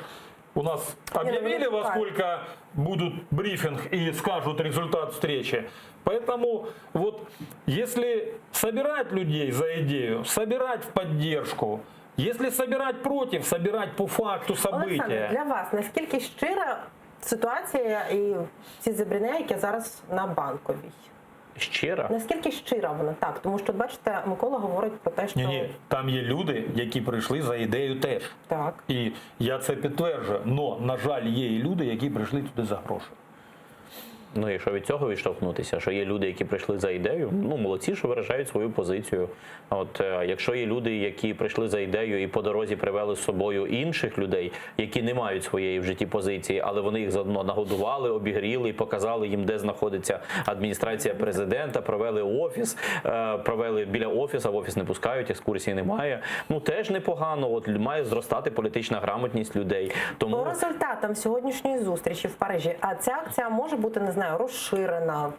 у нас объявили, во сколько будут брифинг и скажут результат встречи. Поэтому вот если собирать людей за идею, собирать в поддержку, если собирать против, собирать по факту события. Олександр, для вас наскільки щира ситуація і ці зібрання, які зараз на Банковій? Щира? Наскільки щира вона? Так, тому що, бачите, Микола говорить про те, що... Ні, там є люди, які прийшли за ідею теж. Так. І я це підтверджую. Но, на жаль, є і люди, які прийшли туди за гроші. Ну, якщо від цього відштовхнутися, що є люди, які прийшли за ідею, ну, молодці, що виражають свою позицію. От, якщо є люди, які прийшли за ідею і по дорозі привели з собою інших людей, які не мають своєї в житті позиції, але вони їх заодно нагодували, обігріли і показали їм, де знаходиться адміністрація президента, провели офіс, провели біля офісу, в офіс не пускають, екскурсії немає. Ну, теж непогано, от має зростати політична грамотність людей. Тому... По результатам сьогоднішньої зустрічі в Парижі, а ця акція може бути, не знаю, розширена?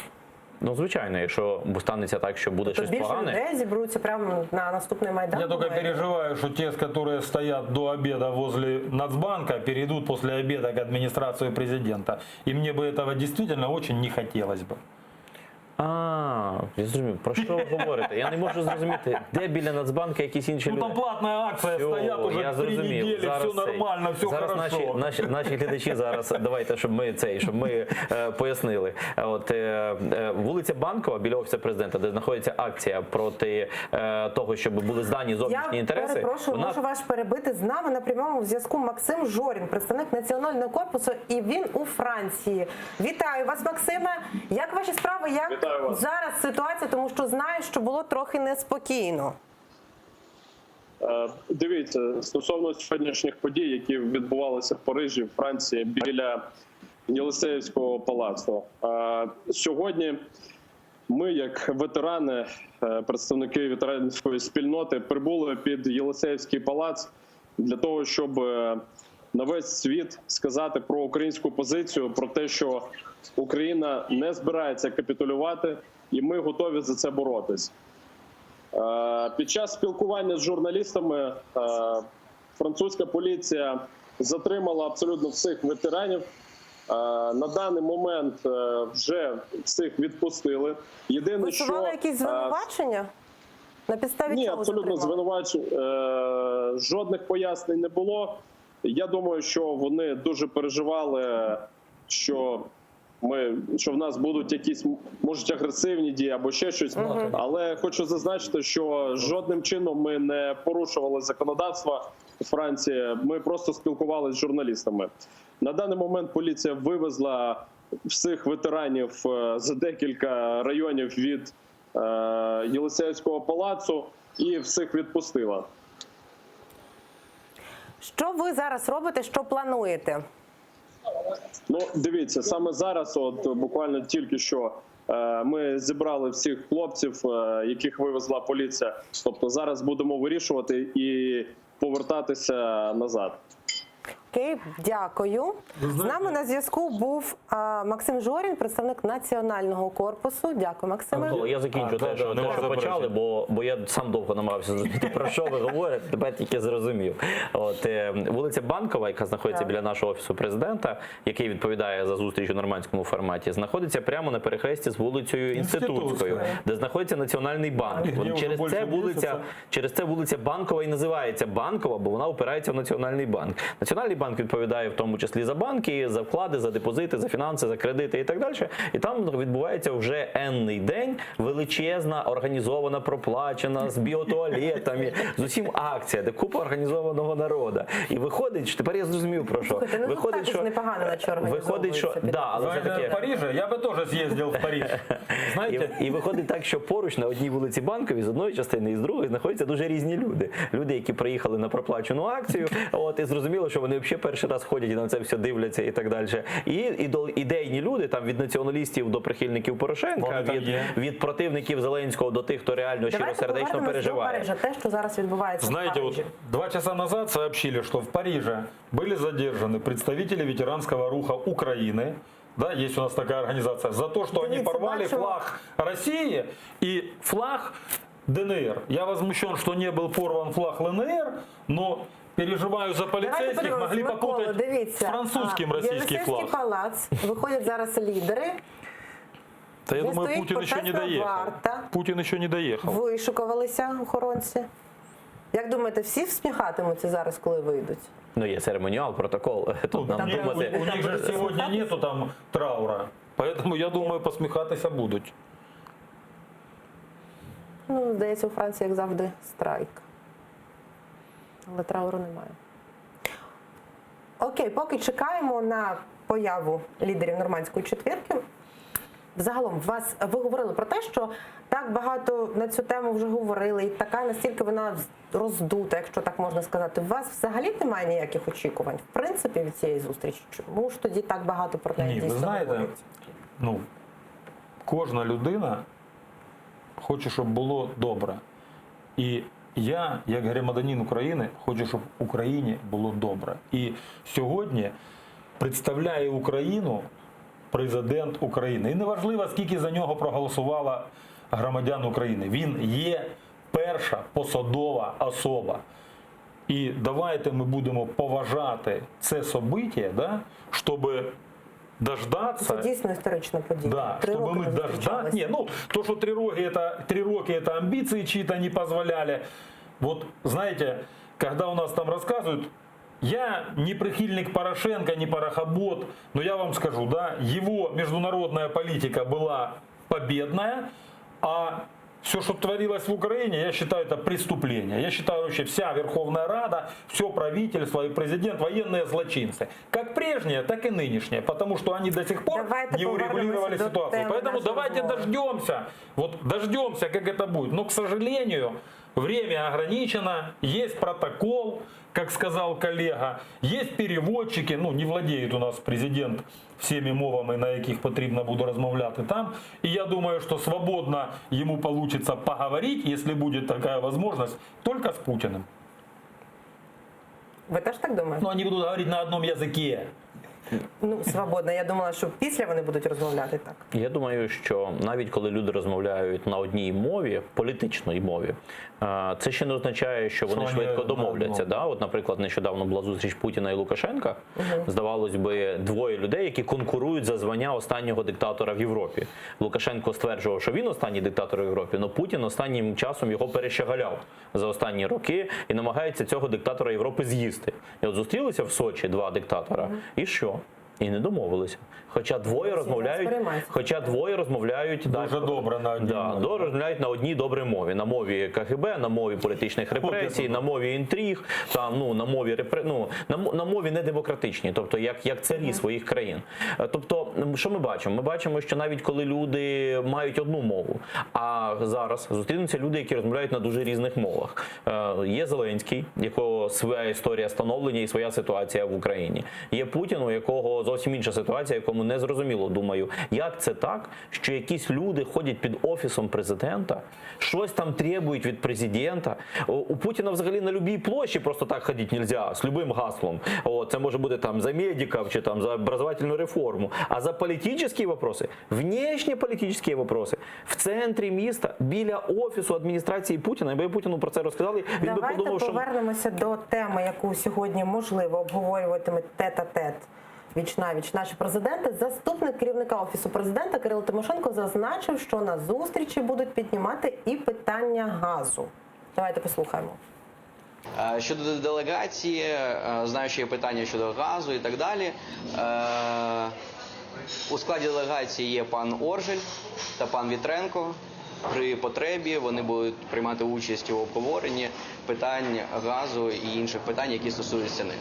Ну, звичайно, якщо станеться так, що буде щось погане. Більше людей зібруться прямо на наступний Майдан? Я только переживаю, что те, которые стоят до обеда возле Нацбанка, перейдут после обеда к администрации президента. И мне бы этого действительно очень не хотелось бы. Я зрозумів. Про що ви говорите? Я не можу зрозуміти, де біля Нацбанка якісь інші люди. Ну там платная акция стоят уже я 3 зрозумів. недели, Зараз все нормально, все зараз хорошо. наші глядачі зараз, давайте, щоб ми пояснили. От вулиця Банкова біля Офісу Президента, де знаходиться акція проти того, щоб були здані зовнішні інтереси. Я перепрошую, можу вас перебити. З нами на прямому зв'язку Максим Жорін, представник Національного корпусу, і він у Франції. Вітаю вас, Максиме. Як ваші справи? Як зараз ситуація? Тому що знаю, що було трохи неспокійно. Дивіться, стосовно сьогоднішніх подій, які відбувалися в Парижі, в Франції, біля Єлисеївського палацу. Сьогодні ми, як ветерани, представники ветеранської спільноти, прибули під Єлисеївський палац для того, щоб на весь світ сказати про українську позицію, про те, що Україна не збирається капітулювати, і ми готові за це боротись. Під час спілкування з журналістами французька поліція затримала абсолютно всіх ветеранів. На даний момент вже всіх відпустили. Єдине, Висували якісь звинувачення? На підставі ні, чого абсолютно затримали? звинувачень. Жодних пояснень не було. Я думаю, що вони дуже переживали, що в нас будуть якісь, можуть, агресивні дії або ще щось. Але хочу зазначити, що жодним чином ми не порушували законодавство Франції. Ми просто спілкувалися з журналістами. На даний момент поліція вивезла всіх ветеранів за декілька районів від Єлисеївського палацу і всіх відпустила. Що ви зараз робите, що плануєте? Ну, дивіться, саме зараз, от буквально тільки що, ми зібрали всіх хлопців, яких вивезла поліція. Тобто зараз будемо вирішувати і повертатися назад. Окей, дякую. З нами на зв'язку був Максим Жорін, представник Національного корпусу. Дякую, Максиме. Я закінчу те, що почали, бо я сам довго намагався зрозуміти, про що ви говорите, тепер тільки зрозумів. От, вулиця Банкова, яка знаходиться біля нашого Офісу Президента, який відповідає за зустріч у нормандському форматі, знаходиться прямо на перехресті з вулицею Інститутською, де знаходиться Національний банк. Через це вулиця Банкова і називається Банкова, бо вона опирається в Національний банк. Національний банк відповідає в тому числі за банки, за вклади, за депозити, за фінанси, за кредити і так далі. І там відбувається вже енний день величезна, організована, проплачена, з біотуалетами, з усім акція, де купа організованого народу. І виходить, тепер я зрозумів про що. Слухайте, Виходить, що непогано на чого виходить, що в Париже я би теж з'їздив в Париж. Знаєте? І виходить так, що поруч на одній вулиці Банковій з одної частини і з другої знаходяться дуже різні люди. Люди, які приїхали на проплачену акцію, і зрозуміло, що вони взагалі перший раз ходять і на це все дивляться і так далі. І ідейні люди, там від націоналістів до прихильників Порошенка, від противників Зеленського до тих, хто реально щиросердечно переживає. Парижа, те, що зараз відбувається в Парижі. Вот 2 часа назад сообщили, что в Париже были задержаны представители ветеранского руха Украины. Да, есть у нас такая организация. За то, что они порвали флаг России и флаг ДНР. Я возмущен, что не был порван флаг ЛНР, но переживаю за полицейских, могли попутать с французским российский флаг. Єлисейський палац, виходять зараз лідери. Та я думаю, Путин еще не доехал. Путин еще не доехал. Вишукувалися охоронці. Як думаєте, всі всміхатимуться зараз, коли вийдуть? Ну, є церемоніал, протокол. Тут нам думати... У них же сьогодні нету там траура. Поэтому, я думаю, посміхатися будуть. Ну, здається, у Франції, як завжди, страйк. Але трауру немає. Окей, поки чекаємо на появу лідерів Нормандської четвірки. Загалом, ви говорили про те, що так багато на цю тему вже говорили, і така настільки вона роздута, якщо так можна сказати. У вас взагалі немає ніяких очікувань, в принципі, від цієї зустрічі? Чому ж тоді так багато про неї дійсно говорять? Ви знаєте, кожна людина хоче, щоб було добре. І я, як громадянин України, хочу, щоб Україні було добре. І сьогодні представляє Україну президент України. І неважливо, скільки за нього проголосувало громадян України. Він є перша посадова особа. І давайте ми будемо поважати це событие, да, щоб дождаться. Це дійсно історична подія. Да, 3 чтобы роки мы не дождаться. зустрічалися. Не, ну, то, что 3 роки это амбиции чьи-то не позволяли. Вот, знаете, когда у нас там рассказывают, я не прихильник Порошенко, не порохобот, но я вам скажу, да, его международная политика была победная, а все, что творилось в Украине, я считаю, это преступление. Я считаю, вообще вся Верховная Рада, все правительство и президент военные злочинцы. Как прежние, так и нынешние. Потому что они до сих пор не урегулировали ситуацию. Поэтому давайте дождемся. Вот дождемся, как это будет. Но, к сожалению, время ограничено. Есть протокол, как сказал коллега. Есть переводчики. Ну, не владеет у нас президент всеми мовами, на яких потрібно буде розмовляти там. И я думаю, что свободно ему получится поговорить, если будет такая возможность, только с Путиным. Ви теж так думаєте? Но они будут говорить на одном языке. Ну, свободно. Я думала, що після вони будуть розмовляти так. Я думаю, що навіть коли люди розмовляють на одній мові, політичній мові, це ще не означає, що вони швидко домовляться. Да? От, наприклад, нещодавно була зустріч Путіна і Лукашенка. Здавалось би, двоє людей, які конкурують за звання останнього диктатора в Європі. Лукашенко стверджував, що він останній диктатор в Європі, але Путін останнім часом його перещеголяв за останні роки і намагається цього диктатора Європи з'їсти. І от зустрілися в Сочі 2 диктатора. І що? І не домовилися. Хоча двоє розмовляють дуже добре на одній мові. розмовляють на одній добрій мові. На мові КГБ, на мові політичних репресій, на мові інтриг, там, ну, на мові недемократичній, тобто як царі своїх країн. Тобто, що ми бачимо? Ми бачимо, що навіть коли люди мають одну мову, а зараз зустрінуться люди, які розмовляють на дуже різних мовах. Є Зеленський, якого своя історія становлення і своя ситуація в Україні. Є Путін, у якого зовсім інша ситуація, якому не зрозуміло, думаю, як це так, що якісь люди ходять під офісом президента, щось там требують від президента. У Путіна взагалі на любій площі просто так ходити нельзя, з любим гаслом. Це може бути там за медиків чи там за образовательну реформу. А за політичні вопроси, внешньополітичні вопроси, в центрі міста, біля офісу адміністрації Путіна, якби Путіну про це розказали, він би подумав, що... Давайте повернемося до теми, яку сьогодні можливо обговорюватимуть тет-а-тет. Віч-навіч наші президенти. Заступник керівника Офісу президента Кирило Тимошенко зазначив, що на зустрічі будуть піднімати і питання газу. Давайте послухаємо. Щодо делегації, знаю, що є питання щодо газу і так далі. У складі делегації є пан Оржель та пан Вітренко. При потребі вони будуть приймати участь у обговоренні питань газу і інших питань, які стосуються них.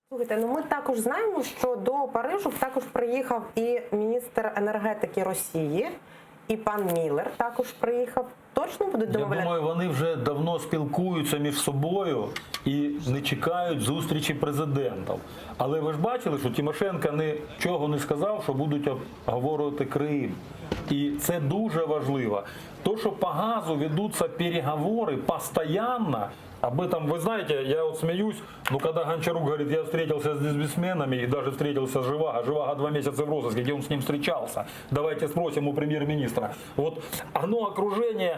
Слухайте, ну ми також знаємо, що до Парижу також приїхав і міністр енергетики Росії, і пан Міллер також приїхав. Точно будуть домовляти? Я думаю, вони вже давно спілкуються між собою і не чекають зустрічі президентів. Але ви ж бачили, що Тимошенко нічого не сказав, що будуть обговорювати Крим. І це дуже важливо. То, що по газу ведуться переговори постійно, об этом, вы знаете, я вот смеюсь, но когда Гончарук говорит, я встретился с бизнесменами и даже встретился с Живаго. Живаго 2 месяца в розыске, где он с ним встречался. Давайте спросим у премьер-министра. Вот оно, окружение,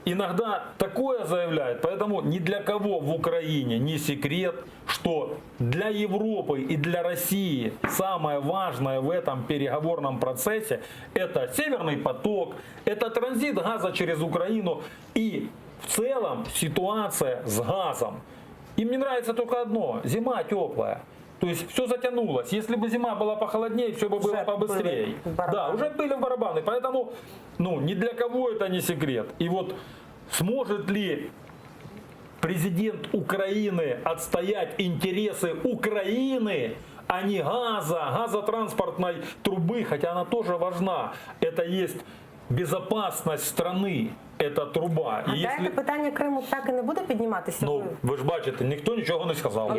иногда такое заявляет. Поэтому ни для кого в Украине не секрет, что для Европы и для России самое важное в этом переговорном процессе это Северный поток, это транзит газа через Украину и в целом ситуация с газом. Им не нравится только одно – зима теплая. То есть все затянулось. Если бы зима была похолоднее, все бы было побыстрее. Да, уже были в барабаны. Поэтому ни для кого это не секрет. И вот сможет ли президент Украины отстоять интересы Украины, а не газотранспортной трубы, хотя она тоже важна. Это есть безопасность страны. Це труба. А дайте питання Криму так і не буде підніматися? Ну, ви ж бачите, ніхто нічого не сказав.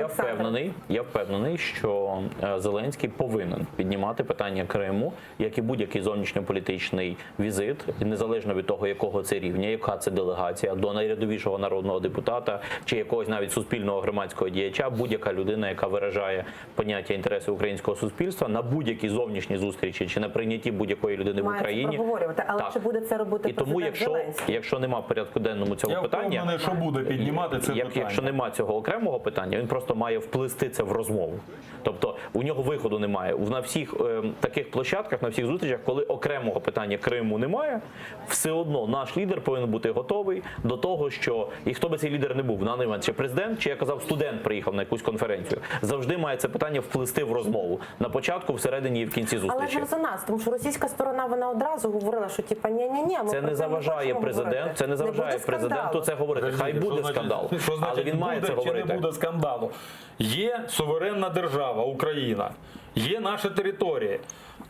Я впевнений, що Зеленський повинен піднімати питання Криму, як і будь-який зовнішньополітичний візит, незалежно від того, якого це рівня, яка це делегація, до найрядовішого народного депутата чи якогось навіть суспільного громадського діяча, будь-яка людина, яка виражає поняття інтереси українського суспільства, на будь-якій зовнішній зустрічі чи на прийнятті будь-якої людини в Україні. Але чи буде це робити президент Зеленський? Якщо нема в порядку денному цього питання, Я впевнений, що буде піднімати це питання. Якщо нема цього окремого питання, він просто має вплести це в розмову. Тобто у нього виходу немає. На всіх таких площадках, на всіх зустрічах, коли окремого питання Криму немає, все одно наш лідер повинен бути готовий до того, що, і хто би цей лідер не був, на даний момент, чи президент, чи, я казав, студент приїхав на якусь конференцію, завжди має це питання вплести в розмову. На початку, всередині і в кінці Але зустрічі. ж за нас, тому що російська сторона, вона одразу говорила, що типа ні-ні-ні, ми Це про не заважає хочемо президент, говорити. це не заважає президенту це говорити. Хай буде скандал, але він має це буде чи не говорити. буде скандалу. Є суверенна держава Україна, є наші території,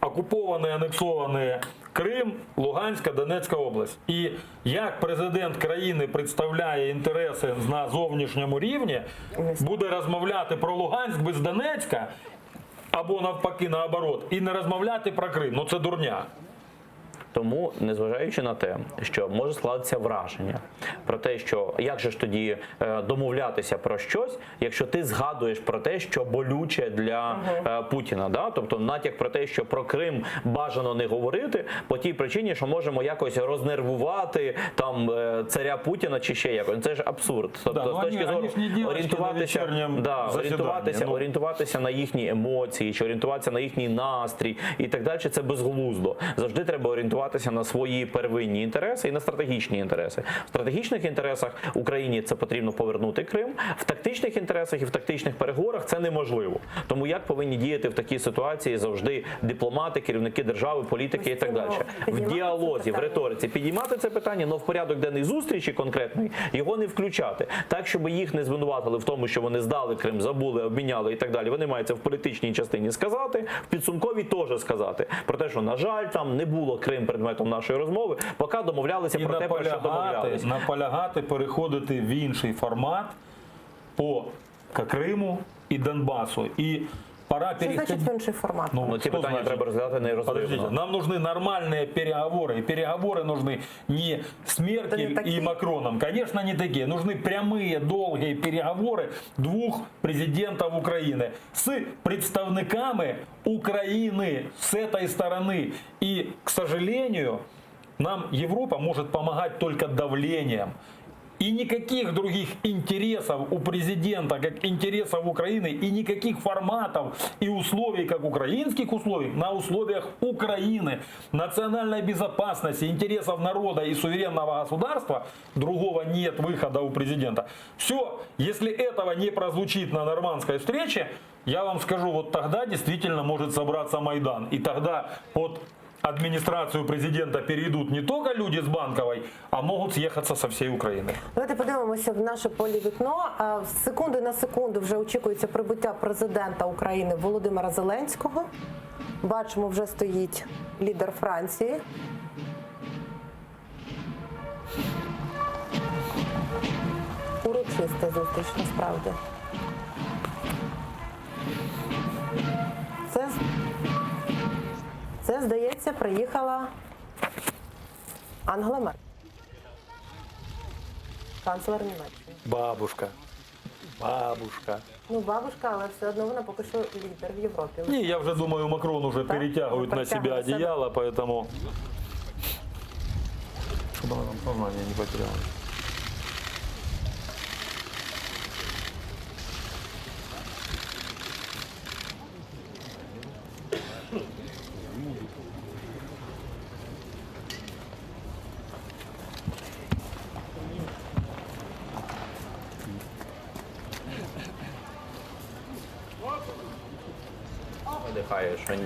окуповані, анексовані Крим, Луганська, Донецька область. І як президент країни представляє інтереси на зовнішньому рівні, буде розмовляти про Луганськ без Донецька, або навпаки, наоборот, і не розмовляти про Крим. Ну це дурня. Тому, незважаючи на те, що може складатися враження про те, що як же ж тоді домовлятися про щось, якщо ти згадуєш про те, що болюче для Путіна, да? Тобто натяк про те, що про Крим бажано не говорити, по тій причині, що можемо якось рознервувати там царя Путіна чи ще якось. Це ж абсурд. Тобто, з точки зору орієнтуватися на їхні емоції, чи орієнтуватися на їхній настрій і так далі, це безглуздо. Завжди треба орієнтуватися на свої первинні інтереси і на стратегічні інтереси. В стратегічних інтересах Україні це потрібно повернути Крим, в тактичних інтересах і в тактичних переговорах це неможливо. Тому як повинні діяти в такій ситуації завжди дипломати, керівники держави, політики і так далі. В діалозі, в риториці підіймати це питання, але в порядок денний зустрічі конкретної його не включати. Так, щоб їх не звинуватили в тому, що вони здали Крим, забули, обміняли і так далі. Вони мають це в політичній частині сказати, в підсумковій теж сказати. Про те, що, на жаль, там не було Крим предметом нашої розмови, поки домовлялися про те, про що домовлялися. Наполягати, переходити в інший формат по Криму і Донбасу. І пора переходить... Что значит в інший формат? Ну, ці питання треба розглядати не розривно. Нам нужны нормальные переговоры. И переговоры нужны не с Меркель и Макроном. Конечно, не такие. Нужны прямые, долгие переговоры двух президентов Украины с представниками Украины с этой стороны. И, к сожалению, нам Европа может помогать только давлением. И никаких других интересов у президента, как интересов Украины, и никаких форматов и условий, как украинских условий, на условиях Украины, национальной безопасности, интересов народа и суверенного государства, другого нет выхода у президента. Все, если этого не прозвучит на нормандской встрече, я вам скажу, вот тогда действительно может собраться Майдан. И тогда под адміністрацію президента перейдуть не тільки люди з Банкової, а можуть з'їхатися зі всієї України. Давайте подивимося в наше полівікно. З секунди на секунду вже очікується прибуття президента України Володимира Зеленського. Бачимо, вже стоїть лідер Франції. Урочиста зустріч, насправді. Це, здається, приїхала Ангела Меркель, канцлер Німеччини. Бабушка. Ну, бабушка, але все одно вона поки що лідер в Європі. Ні, я вже думаю, Макрон уже перетягує на себе одеяло, поэтому... Щоб вона там сознание не потеряла.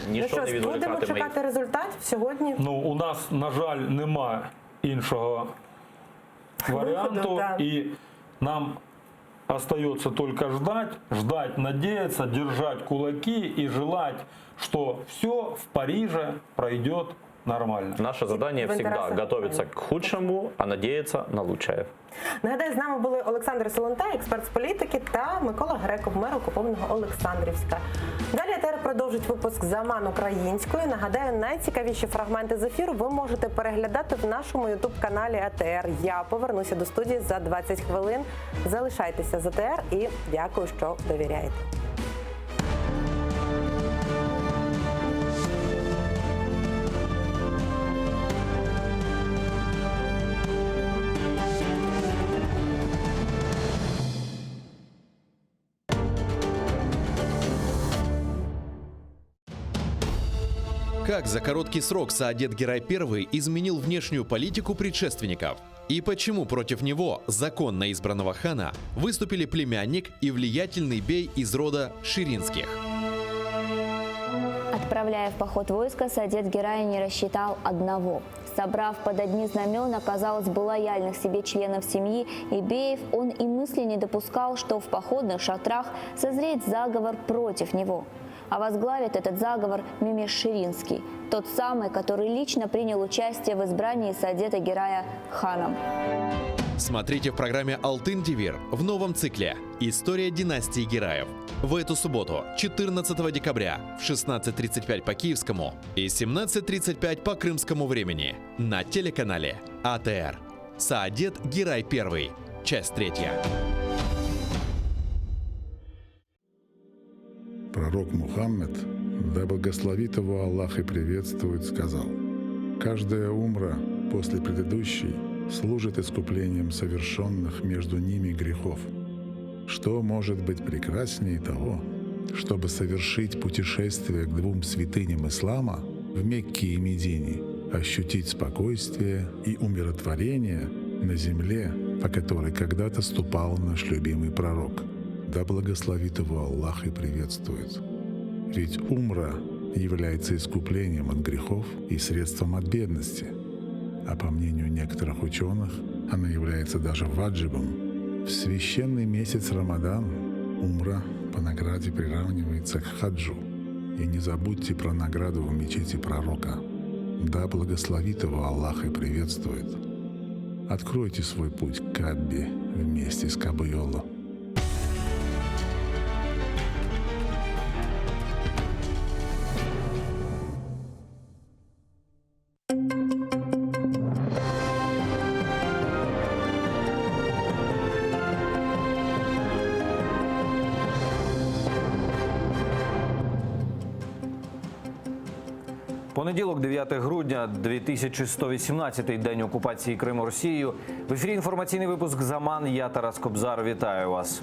Ну що, будемо чекати результатів сьогодні? Ну, у нас, на жаль, немає іншого варіанту, і нам остается только ждать, надеяться, держать кулаки и желать, что все в Париже пройдет нормально. Наше задание всегда готовиться к худшему, а надеяться на лучшее. Нагадаю, з нами були Олександр Солонтай, експерт з політики, та Микола Греков, мер окупованого Олександрівська. Далі ЕТР продовжить випуск «Заман українською». Нагадаю, найцікавіші фрагменти з ефіру ви можете переглядати в нашому ютуб-каналі АТР. Я повернуся до студії за 20 хвилин. Залишайтеся з АТР і дякую, що довіряєте. Как за короткий срок Саадет Герай I изменил внешнюю политику предшественников? И почему против него, законно избранного хана, выступили племянник и влиятельный бей из рода Ширинских? Отправляя в поход войска, Саадет Герай не рассчитал одного. Собрав под одни знамена, казалось бы, лояльных себе членов семьи и беев, он и мысли не допускал, что в походных шатрах созреет заговор против него. А возглавит этот заговор Мемеш Ширинский, тот самый, который лично принял участие в избрании Саадета Герая ханом. Смотрите в программе «Алтын Тивир» в новом цикле «История династии Гераев». В эту субботу, 14 декабря в 16:35 по киевскому и 17:35 по крымскому времени на телеканале АТР. Саадет Герай I. Часть 3. Пророк Мухаммед, да благословит его Аллах и приветствует, сказал: «Каждая умра после предыдущей служит искуплением совершенных между ними грехов. Что может быть прекраснее того, чтобы совершить путешествие к двум святыням ислама в Мекке и Медине, ощутить спокойствие и умиротворение на земле, по которой когда-то ступал наш любимый пророк? Да благословит его Аллах и приветствует. Ведь умра является искуплением от грехов и средством от бедности. А по мнению некоторых ученых, она является даже ваджибом. В священный месяц Рамадан умра по награде приравнивается к хаджу. И не забудьте про награду в мечети пророка. Да благословит его Аллах и приветствует. Откройте свой путь к Каббе вместе с Кабайоло. Понеділок, 9 грудня, 2118-й день окупації Криму Росією. В ефірі інформаційний випуск «Заман». Я Тарас Кобзар. Вітаю вас.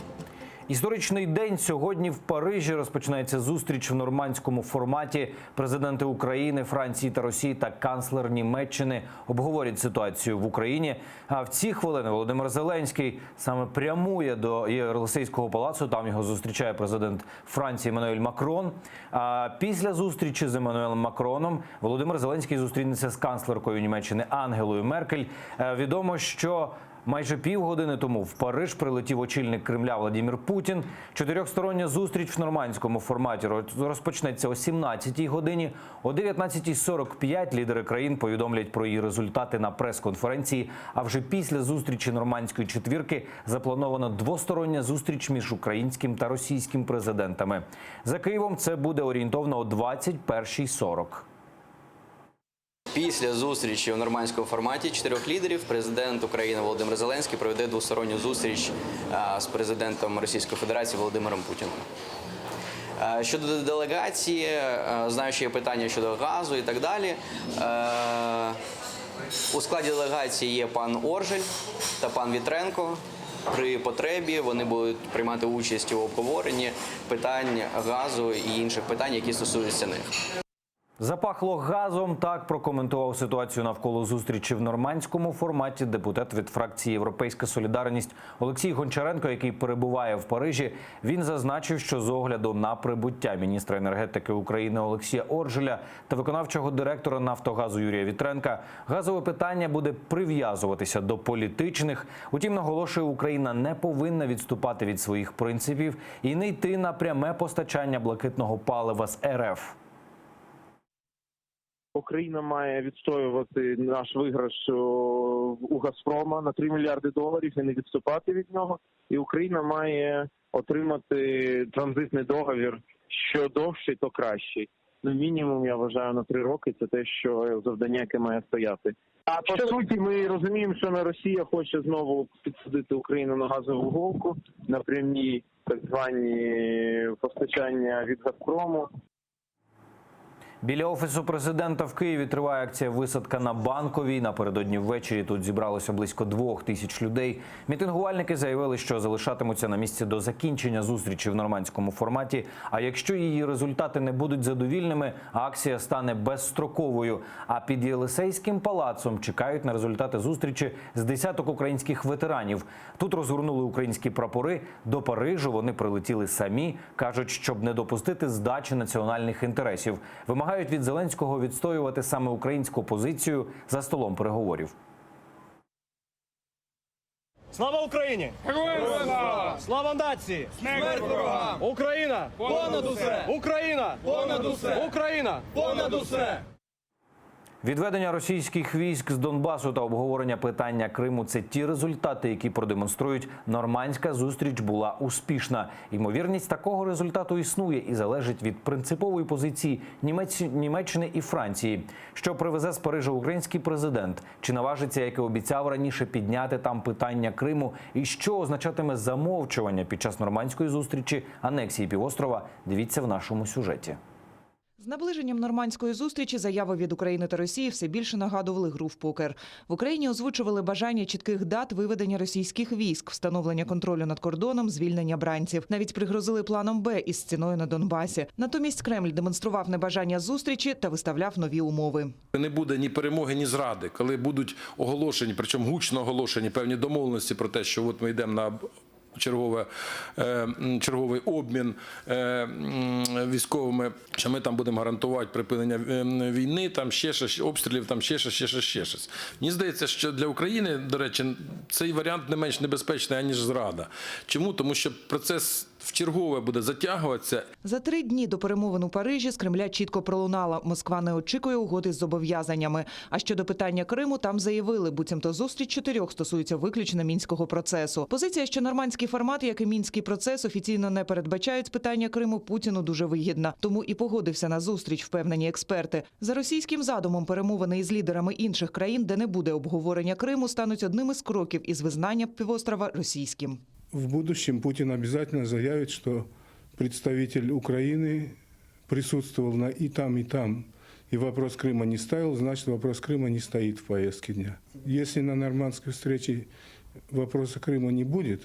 Історичний день. Сьогодні в Парижі розпочинається зустріч в нормандському форматі. Президенти України, Франції та Росії та канцлер Німеччини обговорять ситуацію в Україні. А в ці хвилини Володимир Зеленський саме прямує до Єлисейського палацу. Там його зустрічає президент Франції Еммануель Макрон. А після зустрічі з Еммануелем Макроном Володимир Зеленський зустрінеться з канцлеркою Німеччини Ангелою Меркель. Відомо, що майже півгодини тому в Париж прилетів очільник Кремля Владимир Путін. Чотирьохстороння зустріч в нормандському форматі розпочнеться о 17-й годині. О 19:45 лідери країн повідомлять про її результати на прес-конференції. А вже після зустрічі нормандської четвірки запланована двостороння зустріч між українським та російським президентами. За Києвом це буде орієнтовно о 21:40. Після зустрічі у нормандському форматі чотирьох лідерів президент України Володимир Зеленський проведе двосторонню зустріч з президентом Російської Федерації Володимиром Путіним. Щодо делегації, знаю, що є питання щодо газу і так далі. У складі делегації є пан Оржель та пан Вітренко. При потребі вони будуть приймати участь у обговоренні питань газу і інших питань, які стосуються них. Запахло газом. Так прокоментував ситуацію навколо зустрічі в нормандському форматі депутат від фракції «Європейська солідарність» Олексій Гончаренко, який перебуває в Парижі. Він зазначив, що з огляду на прибуття міністра енергетики України Олексія Оржеля та виконавчого директора «Нафтогазу» Юрія Вітренка, газове питання буде прив'язуватися до політичних. Утім, наголошує, Україна не повинна відступати від своїх принципів і не йти на пряме постачання блакитного палива з РФ. Україна має відстоювати наш виграш у «Газпрома» на $3 мільярди і не відступати від нього. І Україна має отримати транзитний договір, що довший, то кращий. Ну, мінімум, я вважаю, на 3 роки – це те, що завдання, яке має стояти. А по суті, ми розуміємо, що Росія хоче знову підсадити Україну на газову голку, на прямі так звані постачання від «Газпрому». Біля Офісу президента в Києві триває акція «Висадка на Банковій». Напередодні ввечері тут зібралося близько 2000 людей. Мітингувальники заявили, що залишатимуться на місці до закінчення зустрічі в нормандському форматі. А якщо її результати не будуть задовільними, акція стане безстроковою. А під Єлисейським палацом чекають на результати зустрічі з десяток українських ветеранів. Тут розгорнули українські прапори. До Парижу вони прилетіли самі. Кажуть, щоб не допустити здачі національних інтересів. Вимагають від Зеленського відстоювати саме українську позицію за столом переговорів. Слава Україні! Героям слава! Слава нації! Смерть ворогам! Україна! Понад усе! Україна! Понад усе! Україна! Понад усе! Відведення російських військ з Донбасу та обговорення питання Криму – це ті результати, які продемонструють, нормандська зустріч була успішна. Ймовірність такого результату існує і залежить від принципової позиції Німеччини і Франції. Що привезе з Парижа український президент? Чи наважиться, як і обіцяв раніше, підняти там питання Криму? І що означатиме замовчування під час нормандської зустрічі анексії півострова? Дивіться в нашому сюжеті. З наближенням нормандської зустрічі заяви від України та Росії все більше нагадували гру в покер. В Україні озвучували бажання чітких дат виведення російських військ, встановлення контролю над кордоном, звільнення бранців. Навіть пригрозили планом Б із стіною на Донбасі. Натомість Кремль демонстрував небажання зустрічі та виставляв нові умови. Не буде ні перемоги, ні зради. Коли будуть оголошені, причому гучно оголошені певні домовленості про те, що от ми йдемо на черговий обмін військовими, що ми там будемо гарантувати припинення війни, там ще щось, обстрілів, там ще щось. Мені здається, що для України, до речі, цей варіант не менш небезпечний, аніж зрада. Чому? Тому що процес вчергове буде затягуватися. За 3 дні до перемовин у Парижі з Кремля чітко пролунало: Москва не очікує угоди з зобов'язаннями. А щодо питання Криму, там заявили, буцімто зустріч 4 стосується виключно мінського процесу. Позиція, що нормандський формат, як і мінський процес, офіційно не передбачають питання Криму, Путіну дуже вигідна. Тому і погодився на зустріч, впевнені експерти. За російським задумом, перемовини із лідерами інших країн, де не буде обговорення Криму, стануть одним із кроків із визнання півострова російським. В будущем Путин обязательно заявит, что представитель Украины присутствовал и там, и вопрос Крыма не ставил, значит, вопрос Крыма не стоит в повестке дня. Если на нормандской встрече вопроса Крыма не будет,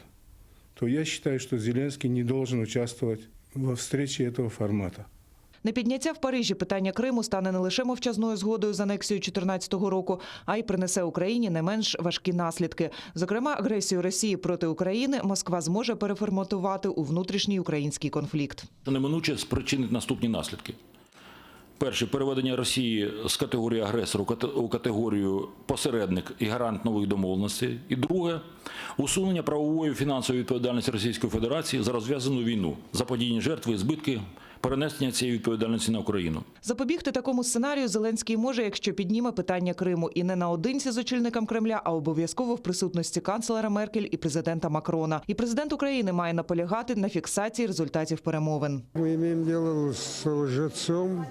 то я считаю, что Зеленский не должен участвовать во встрече этого формата. Непідняття в Парижі питання Криму стане не лише мовчазною згодою з анексією 2014 року, а й принесе Україні не менш важкі наслідки. Зокрема, агресію Росії проти України Москва зможе переформатувати у внутрішній український конфлікт. Це неминуче спричинить наступні наслідки. Перше – переведення Росії з категорії агресора у категорію посередник і гарант нових домовленостей. І друге – усунення правової і фінансової відповідальності Російської Федерації за розв'язану війну, заподіяні жертви і збитки, перенесення цієї відповідальності на Україну. Запобігти такому сценарію Зеленський може, якщо підніме питання Криму. І не наодинці з очільником Кремля, а обов'язково в присутності канцлера Меркель і президента Макрона. І президент України має наполягати на фіксації результатів перемовин. Ми маємо справу з лжецом,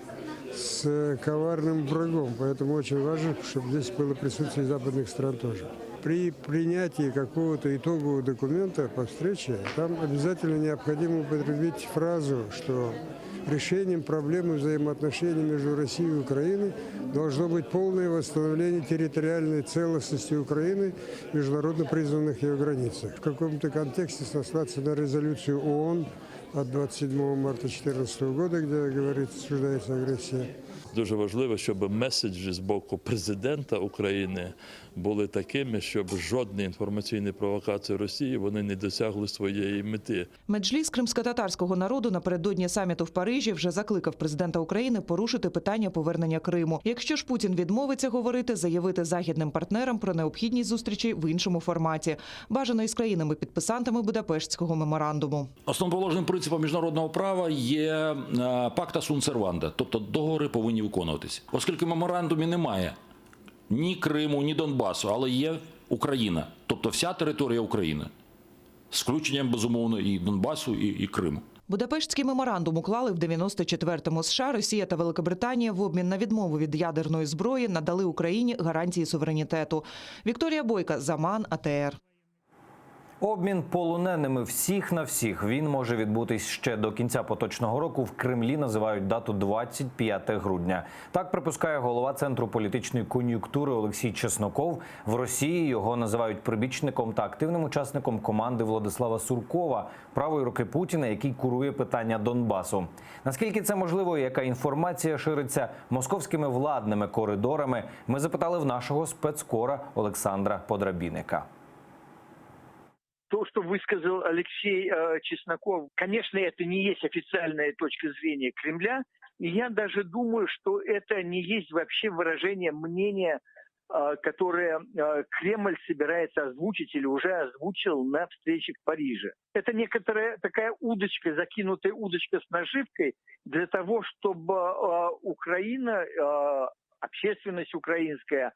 с коварным врагом, поэтому очень важно, чтобы здесь было присутствие западных стран тоже. При принятии какого-то итогового документа по встрече, там обязательно необходимо употребить фразу, что решением проблемы взаимоотношений между Россией и Украиной должно быть полное восстановление территориальной целостности Украины в международно признанных ее границах. В каком-то контексте сослаться на резолюцию ООН от 27 марта 2014 года, где говорится, осуждается агрессия. Дуже важливо, щоб меседжі з боку президента України були такими, щоб жодні інформаційні провокації Росії вони не досягли своєї мети. Меджліс кримськотатарського народу напередодні саміту в Парижі вже закликав президента України порушити питання повернення Криму. Якщо ж Путін відмовиться говорити, заявити західним партнерам про необхідність зустрічі в іншому форматі. Бажано із країнами-підписантами Будапештського меморандуму. Основоположним принципом міжнародного права є пакта сун серванда, тобто договори повинні виконуватися. Оскільки в меморандумі немає ні Криму, ні Донбасу, але є Україна, тобто вся територія України, з включенням, безумовно, і Донбасу, і Криму. Будапештський меморандум уклали в 94-му. США, Росія та Великобританія в обмін на відмову від ядерної зброї надали Україні гарантії суверенітету. Вікторія Бойка, Заман, АТР. Обмін полоненими всіх на всіх. Він може відбутись ще до кінця поточного року. В Кремлі називають дату 25 грудня. Так припускає голова Центру політичної кон'юнктури Олексій Чесноков. В Росії його називають прибічником та активним учасником команди Владислава Суркова, правої руки Путіна, який курує питання Донбасу. Наскільки це можливо і яка інформація шириться московськими владними коридорами, ми запитали в нашого спецкора Олександра Подрабінника. То, что высказал Алексей Чесноков, конечно, это не есть официальная точка зрения Кремля. И я даже думаю, что это не есть вообще выражение мнения, которое Кремль собирается озвучить или уже озвучил на встрече в Париже. Это некоторая такая удочка, закинутая удочка с наживкой для того, чтобы Украина, общественность украинская,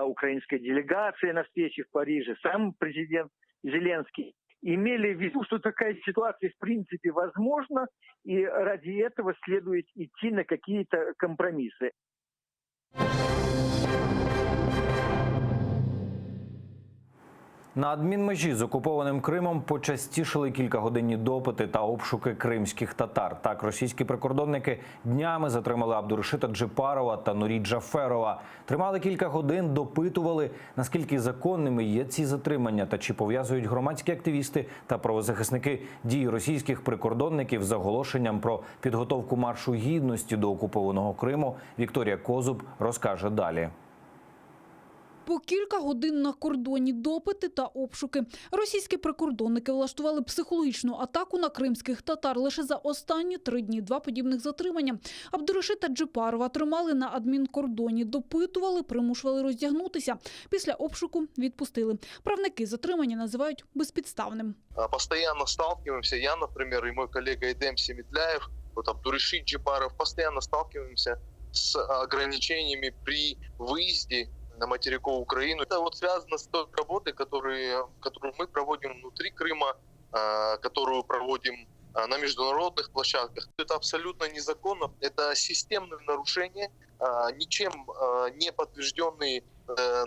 украинская делегация на встрече в Париже, сам президент Зеленский имели в виду, что такая ситуация в принципе возможна, и ради этого следует идти на какие-то компромиссы. На адмінмежі з окупованим Кримом почастішили кількагодинні допити та обшуки кримських татар. Так, російські прикордонники днями затримали Абдурашита Джипарова та Нурі Джаферова. Тримали кілька годин, допитували, наскільки законними є ці затримання та чи пов'язують громадські активісти та правозахисники дії російських прикордонників з оголошенням про підготовку маршу гідності до окупованого Криму. Вікторія Козуб розкаже далі. По кілька годин на кордоні допити та обшуки. Російські прикордонники влаштували психологічну атаку на кримських татар. Лише за останні 3 дні 2 подібних затримання. Абдурашита Джипарова тримали на адмінкордоні, допитували, примушували роздягнутися. Після обшуку відпустили. Правники затримання називають безпідставним. Постоянно сталкиваемся, я, например, и мой коллега Эдем Семедляев, вот Абдурашит Джипаров, постоянно сталкиваемся с ограничениями при выезде на материковую Украину. Это вот связано с той работой, которую мы проводим внутри Крыма, которую проводим на международных площадках. Это абсолютно незаконно. Это системные нарушения, ничем не подтвержденные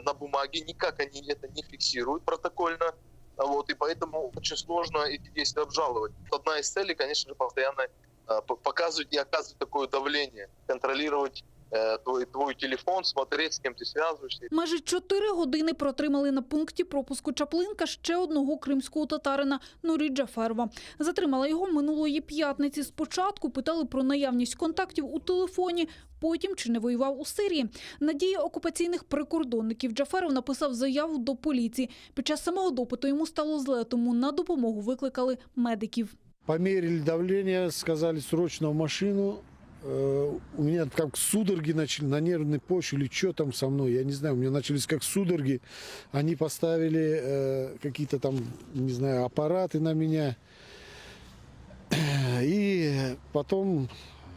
на бумаге, никак они это не фиксируют протокольно. Вот, и поэтому очень сложно эти действия обжаловать. Одна из целей, конечно же, постоянно показывать и оказывать такое давление, контролировать твой телефон, смотреть, з ким ти зв'язуєшся. Майже 4 години протримали на пункті пропуску Чаплинка ще одного кримського татарина Нурі Джаферова. Затримала його минулої п'ятниці. Спочатку питали про наявність контактів у телефоні, потім чи не воював у Сирії. На дії окупаційних прикордонників Джаферов написав заяву до поліції. Під час самого допиту йому стало зле, тому на допомогу викликали медиків. Померили давление, сказали срочно в машину. У меня как судороги начали на нервной почве или что там со мной, я не знаю, у меня начались как судороги. Они поставили какие-то там, не знаю, аппараты на меня. И потом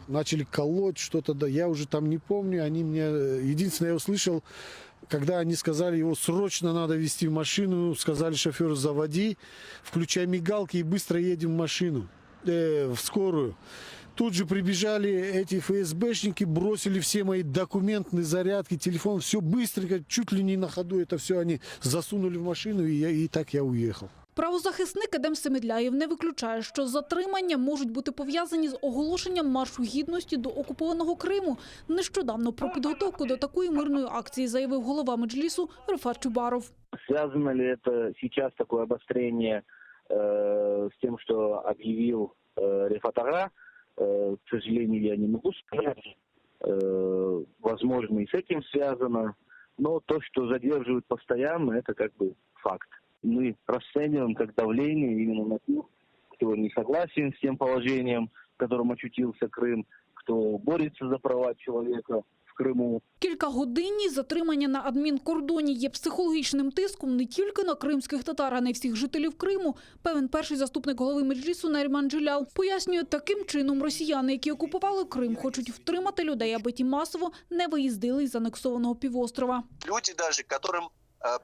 начали колоть что-то, да, я уже там не помню. Они мне, единственное, я услышал, когда они сказали, его срочно надо везти в машину, сказали шоферу: заводи, включай мигалки и быстро едем в машину, в скорую. Тут же прибежали эти ФСБшники, бросили все мои документные зарядки, телефон, все быстренько, чуть ли не на ходу это все они засунули в машину, и так я уехал. Правозахисник Едем Семедляєв не виключає, що затримання можуть бути пов'язані з оголошенням маршу гідності до окупованого Криму. Нещодавно про підготовку до такої мирної акції заявив голова Меджлісу Рефат Чубаров. Связано ли это сейчас такое обострение с тем, что объявил Рефат Ага? К сожалению, я не могу сказать. Возможно, и с этим связано. Но то, что задерживают постоянно, это как бы факт. Мы расцениваем как давление именно на тех, кто не согласен с тем положением, в котором очутился Крым, кто борется за права человека в Криму. Кількагодинні затримання на адмінкордоні є психологічним тиском не тільки на кримських татар, а й всіх жителів Криму. Певен перший заступник голови Меджлісу Наріман Джилял пояснює, таким чином росіяни, які окупували Крим, хочуть втримати людей, аби ті масово не виїздили із анексованого півострова. Люди даже, которым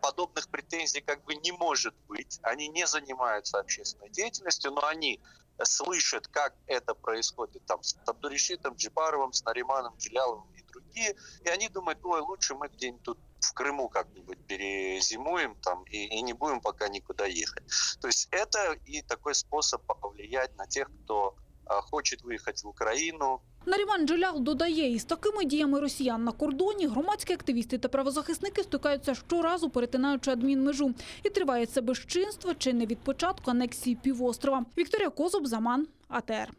подобных претензий как бы не может быть, они не занимаются общественной деятельностью, но они слышат, как это происходит там с Абдуришитом Джипаровым, с Нариманом Джиляловым и другие, и они думают, ой, лучше мы где-нибудь тут в Крыму как-нибудь перезимуем там и не будем пока никуда ехать. То есть это и такой способ повлиять на тех, кто хоче виїхати в Україну. Наріман Джилялов додає, із такими діями росіян на кордоні громадські активісти та правозахисники стикаються щоразу, перетинаючи адмінмежу. І триває це безчинство чи не від початку анексії півострова. Вікторія Козуб, Заман, АТР.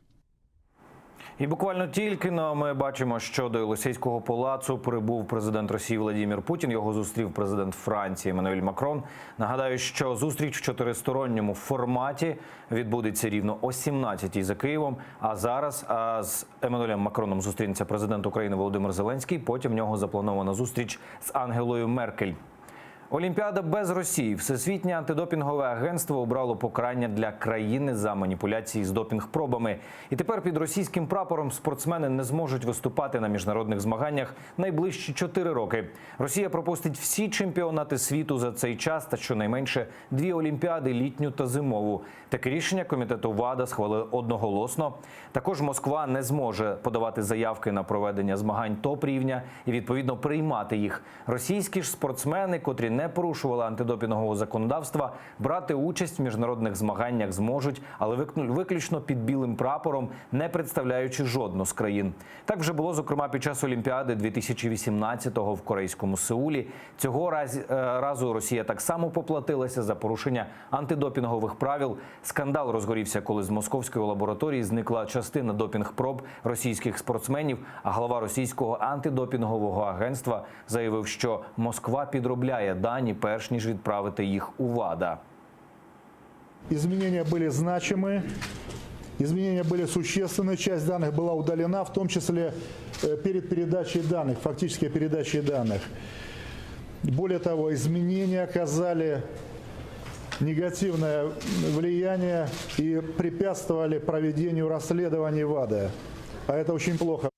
І буквально тільки ми бачимо, що до Єлисейського палацу прибув президент Росії Владимир Путін. Його зустрів президент Франції Еммануель Макрон. Нагадаю, що зустріч в чотиристоронньому форматі відбудеться рівно о 17-й за Києвом. А зараз з Еммануелем Макроном зустрінеться президент України Володимир Зеленський. Потім в нього запланована зустріч з Ангелою Меркель. Олімпіада без Росії. Всесвітнє антидопінгове агентство обрало покарання для країни за маніпуляції з допінг-пробами. І тепер під російським прапором спортсмени не зможуть виступати на міжнародних змаганнях найближчі 4 роки. Росія пропустить всі чемпіонати світу за цей час та щонайменше 2 олімпіади – літню та зимову. Таке рішення комітету ВАДА схвалили одноголосно. Також Москва не зможе подавати заявки на проведення змагань топ-рівня і, відповідно, приймати їх. Російські ж спортсмени, котрі не порушували антидопінгового законодавства, брати участь в міжнародних змаганнях зможуть, але виключно під білим прапором, не представляючи жодну з країн. Так вже було, зокрема, під час Олімпіади 2018-го в корейському Сеулі. Цього разу Росія так само поплатилася за порушення антидопінгових правил. Скандал розгорівся, коли з московської лабораторії зникла частина допінг-проб російських спортсменів, а глава російського антидопінгового агентства заявив, що Москва підробляє дані, перш ніж відправити їх у ВАДА. Изменения были значимые, изменения были существенные, часть данных была удалена, в том числе перед передачей данных, фактически передачей данных. Более того, изменения оказали негативное влияние и препятствовали проведению расследований ВАДА. А это очень плохо.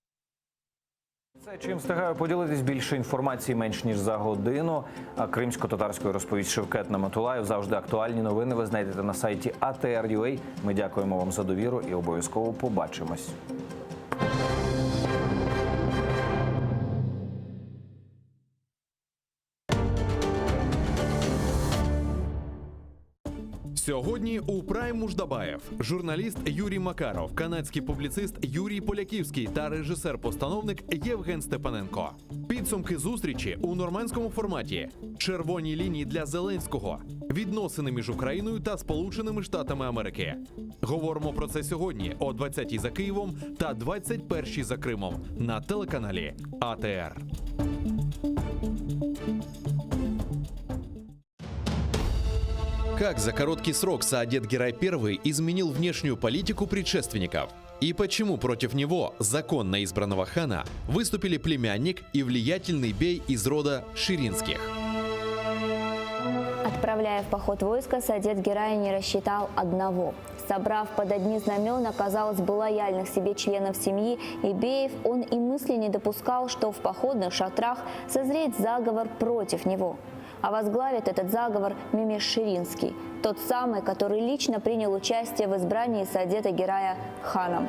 Це чим встигаю поділитись. Більше інформації менш ніж за годину. А кримсько-татарською розповість Шевкет Наматулаєв. Завжди актуальні новини ви знайдете на сайті ATR.ua. Ми дякуємо вам за довіру і обов'язково побачимось. Сьогодні у Прайм Муждабаєв журналіст Юрій Макаров, канадський публіцист Юрій Поляківський та режисер-постановник Євген Степаненко. Підсумки зустрічі у нормандському форматі. Червоні лінії для Зеленського. Відносини між Україною та Сполученими Штатами Америки. Говоримо про це сьогодні о 20-й за Києвом та 21-й за Кримом на телеканалі АТР. Как за короткий срок Саадет Герай I изменил внешнюю политику предшественников? И почему против него, законно избранного хана, выступили племянник и влиятельный бей из рода Ширинских? Отправляя в поход войска, Саадет Герай не рассчитал одного. Собрав под одни знамена, казалось бы, лояльных себе членов семьи Ибеев, он и мысли не допускал, что в походных шатрах созреет заговор против него. А возглавит этот заговор Мимеш Ширинский, тот самый, который лично принял участие в избрании Саадета Герая ханом.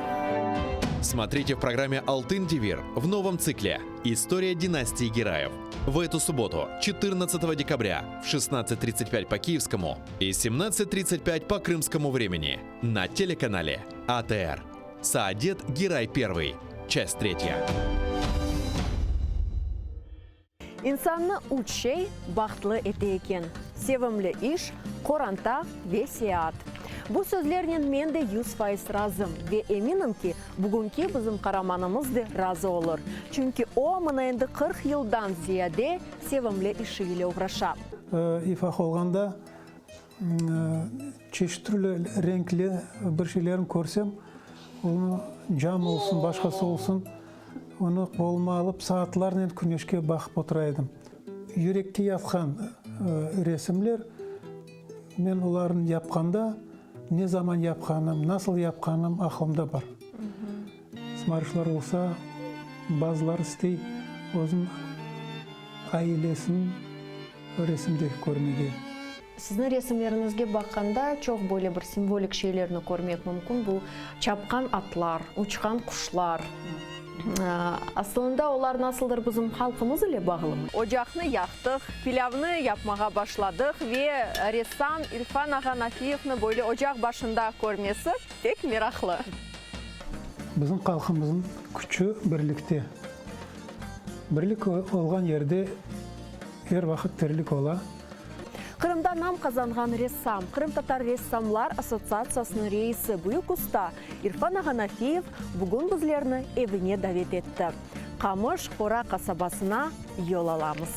Смотрите в программе «Алтын Дивир» в новом цикле «История династии Гераев». В эту субботу, 14 декабря, в 16:35 по киевскому и 17:35 по крымскому времени на телеканале АТР. Саадет Герай I. Часть 3. İnsanны үч şey бақытлы ете екен. Sevimli iş, Коранта ve seyahat. Bu sözlerden men de 100% razım ve eminim ki bugünkü bizim karamanımız da razı olur. Çünkü o mına endi 40 yıldan ziyade sevimli işiyle uğraşap. İfak olganda çeşitli renkli bir şeylerini görsem, onu cam olsun, başkası olsun, onu koluma alıp saatlerden güneşke bakıp oturaydım. Yürekte yatkan resimler, men onların yapkanda ne zaman yapkanım, nasıl yapkanım aklımda var. Smarışlar olsa, bazıları istey, özüm ailesinin resimde görmege. Сіздің ресімлеріңізге баққанда чоқ бөлі бір символик шейлеріні көрмек мүмкін. Бұл чапқан атлар, учқан құшлар. Aslında onlar nasıldır bizim halkımız ile bağlı mı? Ocağını yaktık, pilavını yapmaya başladık ve ressam İrfan Ağanafiyev'ni böyle ocak başında görmesi pek meraklı. Bizim halkımızın gücü birlikte. Birlik olgan yerde her vakit dirlik ola. Kırım'da nam kazanған ressam, Kırım Tatar Ressamlar Assotsiatsiyasының reisi Büyük Usta İrfan Ağanafiyev bugün bizlerini evine davet etti. Kamış Қора kasabasına yol alamız.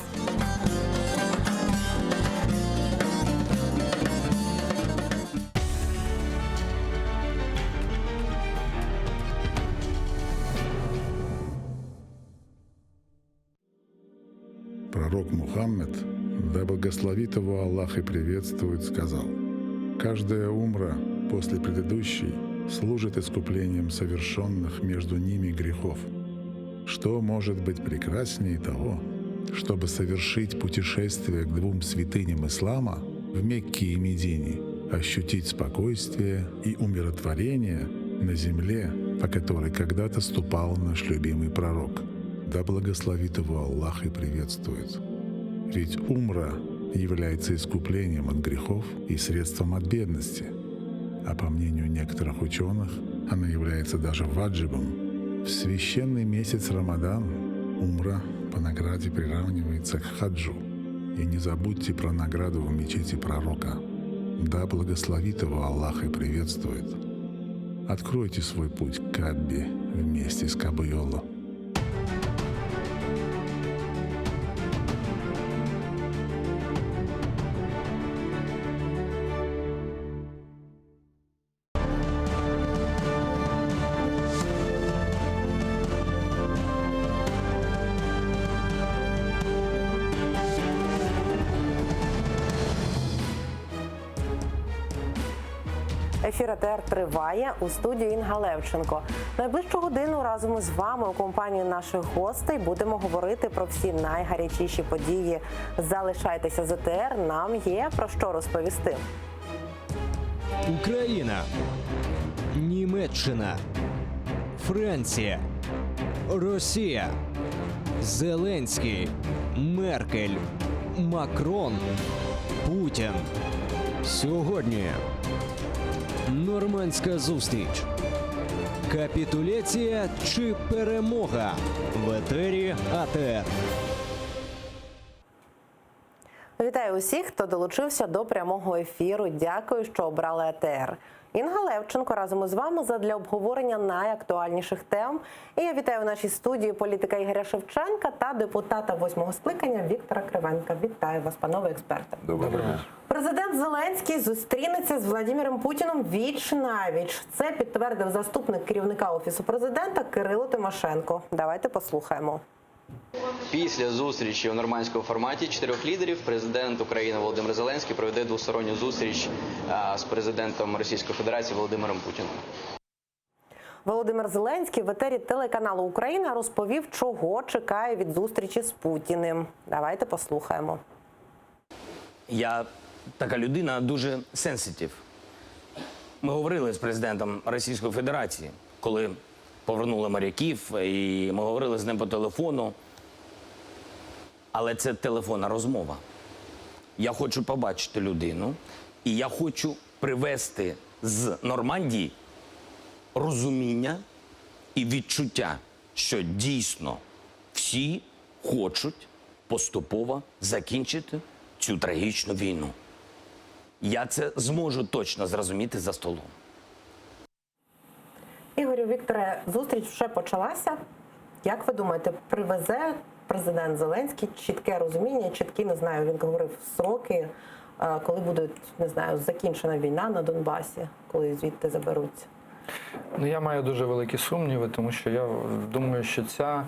Пророк Мухаммед, да благословит его Аллах и приветствует, сказал: «Каждая умра после предыдущей служит искуплением совершенных между ними грехов. Что может быть прекраснее того, чтобы совершить путешествие к двум святыням ислама в Мекке и Медине, ощутить спокойствие и умиротворение на земле, по которой когда-то ступал наш любимый пророк. Да благословит его Аллах и приветствует. Ведь умра является искуплением от грехов и средством от бедности. А по мнению некоторых ученых, она является даже ваджибом. В священный месяц Рамадан умра по награде приравнивается к хаджу. И не забудьте про награду в мечети пророка. Да благословит его Аллах и приветствует. Откройте свой путь к Каббе вместе с Кабайоло. Ефір АТР триває, у студії Інга Левченко. Найближчу годину разом із вами у компанії наших гостей будемо говорити про всі найгарячіші події. Залишайтеся з АТР, нам є про що розповісти. Україна, Німеччина, Франція, Росія, Зеленський, Меркель, Макрон, Путін. Сьогодні нормандська зустріч. Капітуляція чи перемога? В етері АТР. Вітаю усіх, хто долучився до прямого ефіру. Дякую, що обрали АТР. Інга Левченко разом із вами задля обговорення найактуальніших тем. І я вітаю в нашій студії політика Ігоря Шевченка та депутата 8-го скликання Віктора Кривенка. Вітаю вас, панове експерти. Доброго. Президент Зеленський зустрінеться з Владимиром Путіним віч-навіч. Це підтвердив заступник керівника Офісу президента Кирило Тимошенко. Давайте послухаємо. Після зустрічі у нормандському форматі 4 лідерів президент України Володимир Зеленський проведе двосторонню зустріч з президентом Російської Федерації Володимиром Путіним. Володимир Зеленський в етері телеканалу «Україна» розповів, чого чекає від зустрічі з Путіним. Давайте послухаємо. Я така людина дуже сенситив. Ми говорили з президентом Російської Федерації, коли повернули моряків, і ми говорили з ним по телефону. Але це телефонна розмова. Я хочу побачити людину, і я хочу привести з Нормандії розуміння і відчуття, що дійсно всі хочуть поступово закінчити цю трагічну війну. Я це зможу точно зрозуміти за столом. Ігорю, Вікторе, зустріч вже почалася. Як ви думаєте, привезе президент Зеленський чітке розуміння, чіткі, не знаю, він говорив сроки, коли буде, не знаю, закінчена війна на Донбасі, коли звідти заберуться? Ну, я маю дуже великі сумніви, тому що я думаю, що ця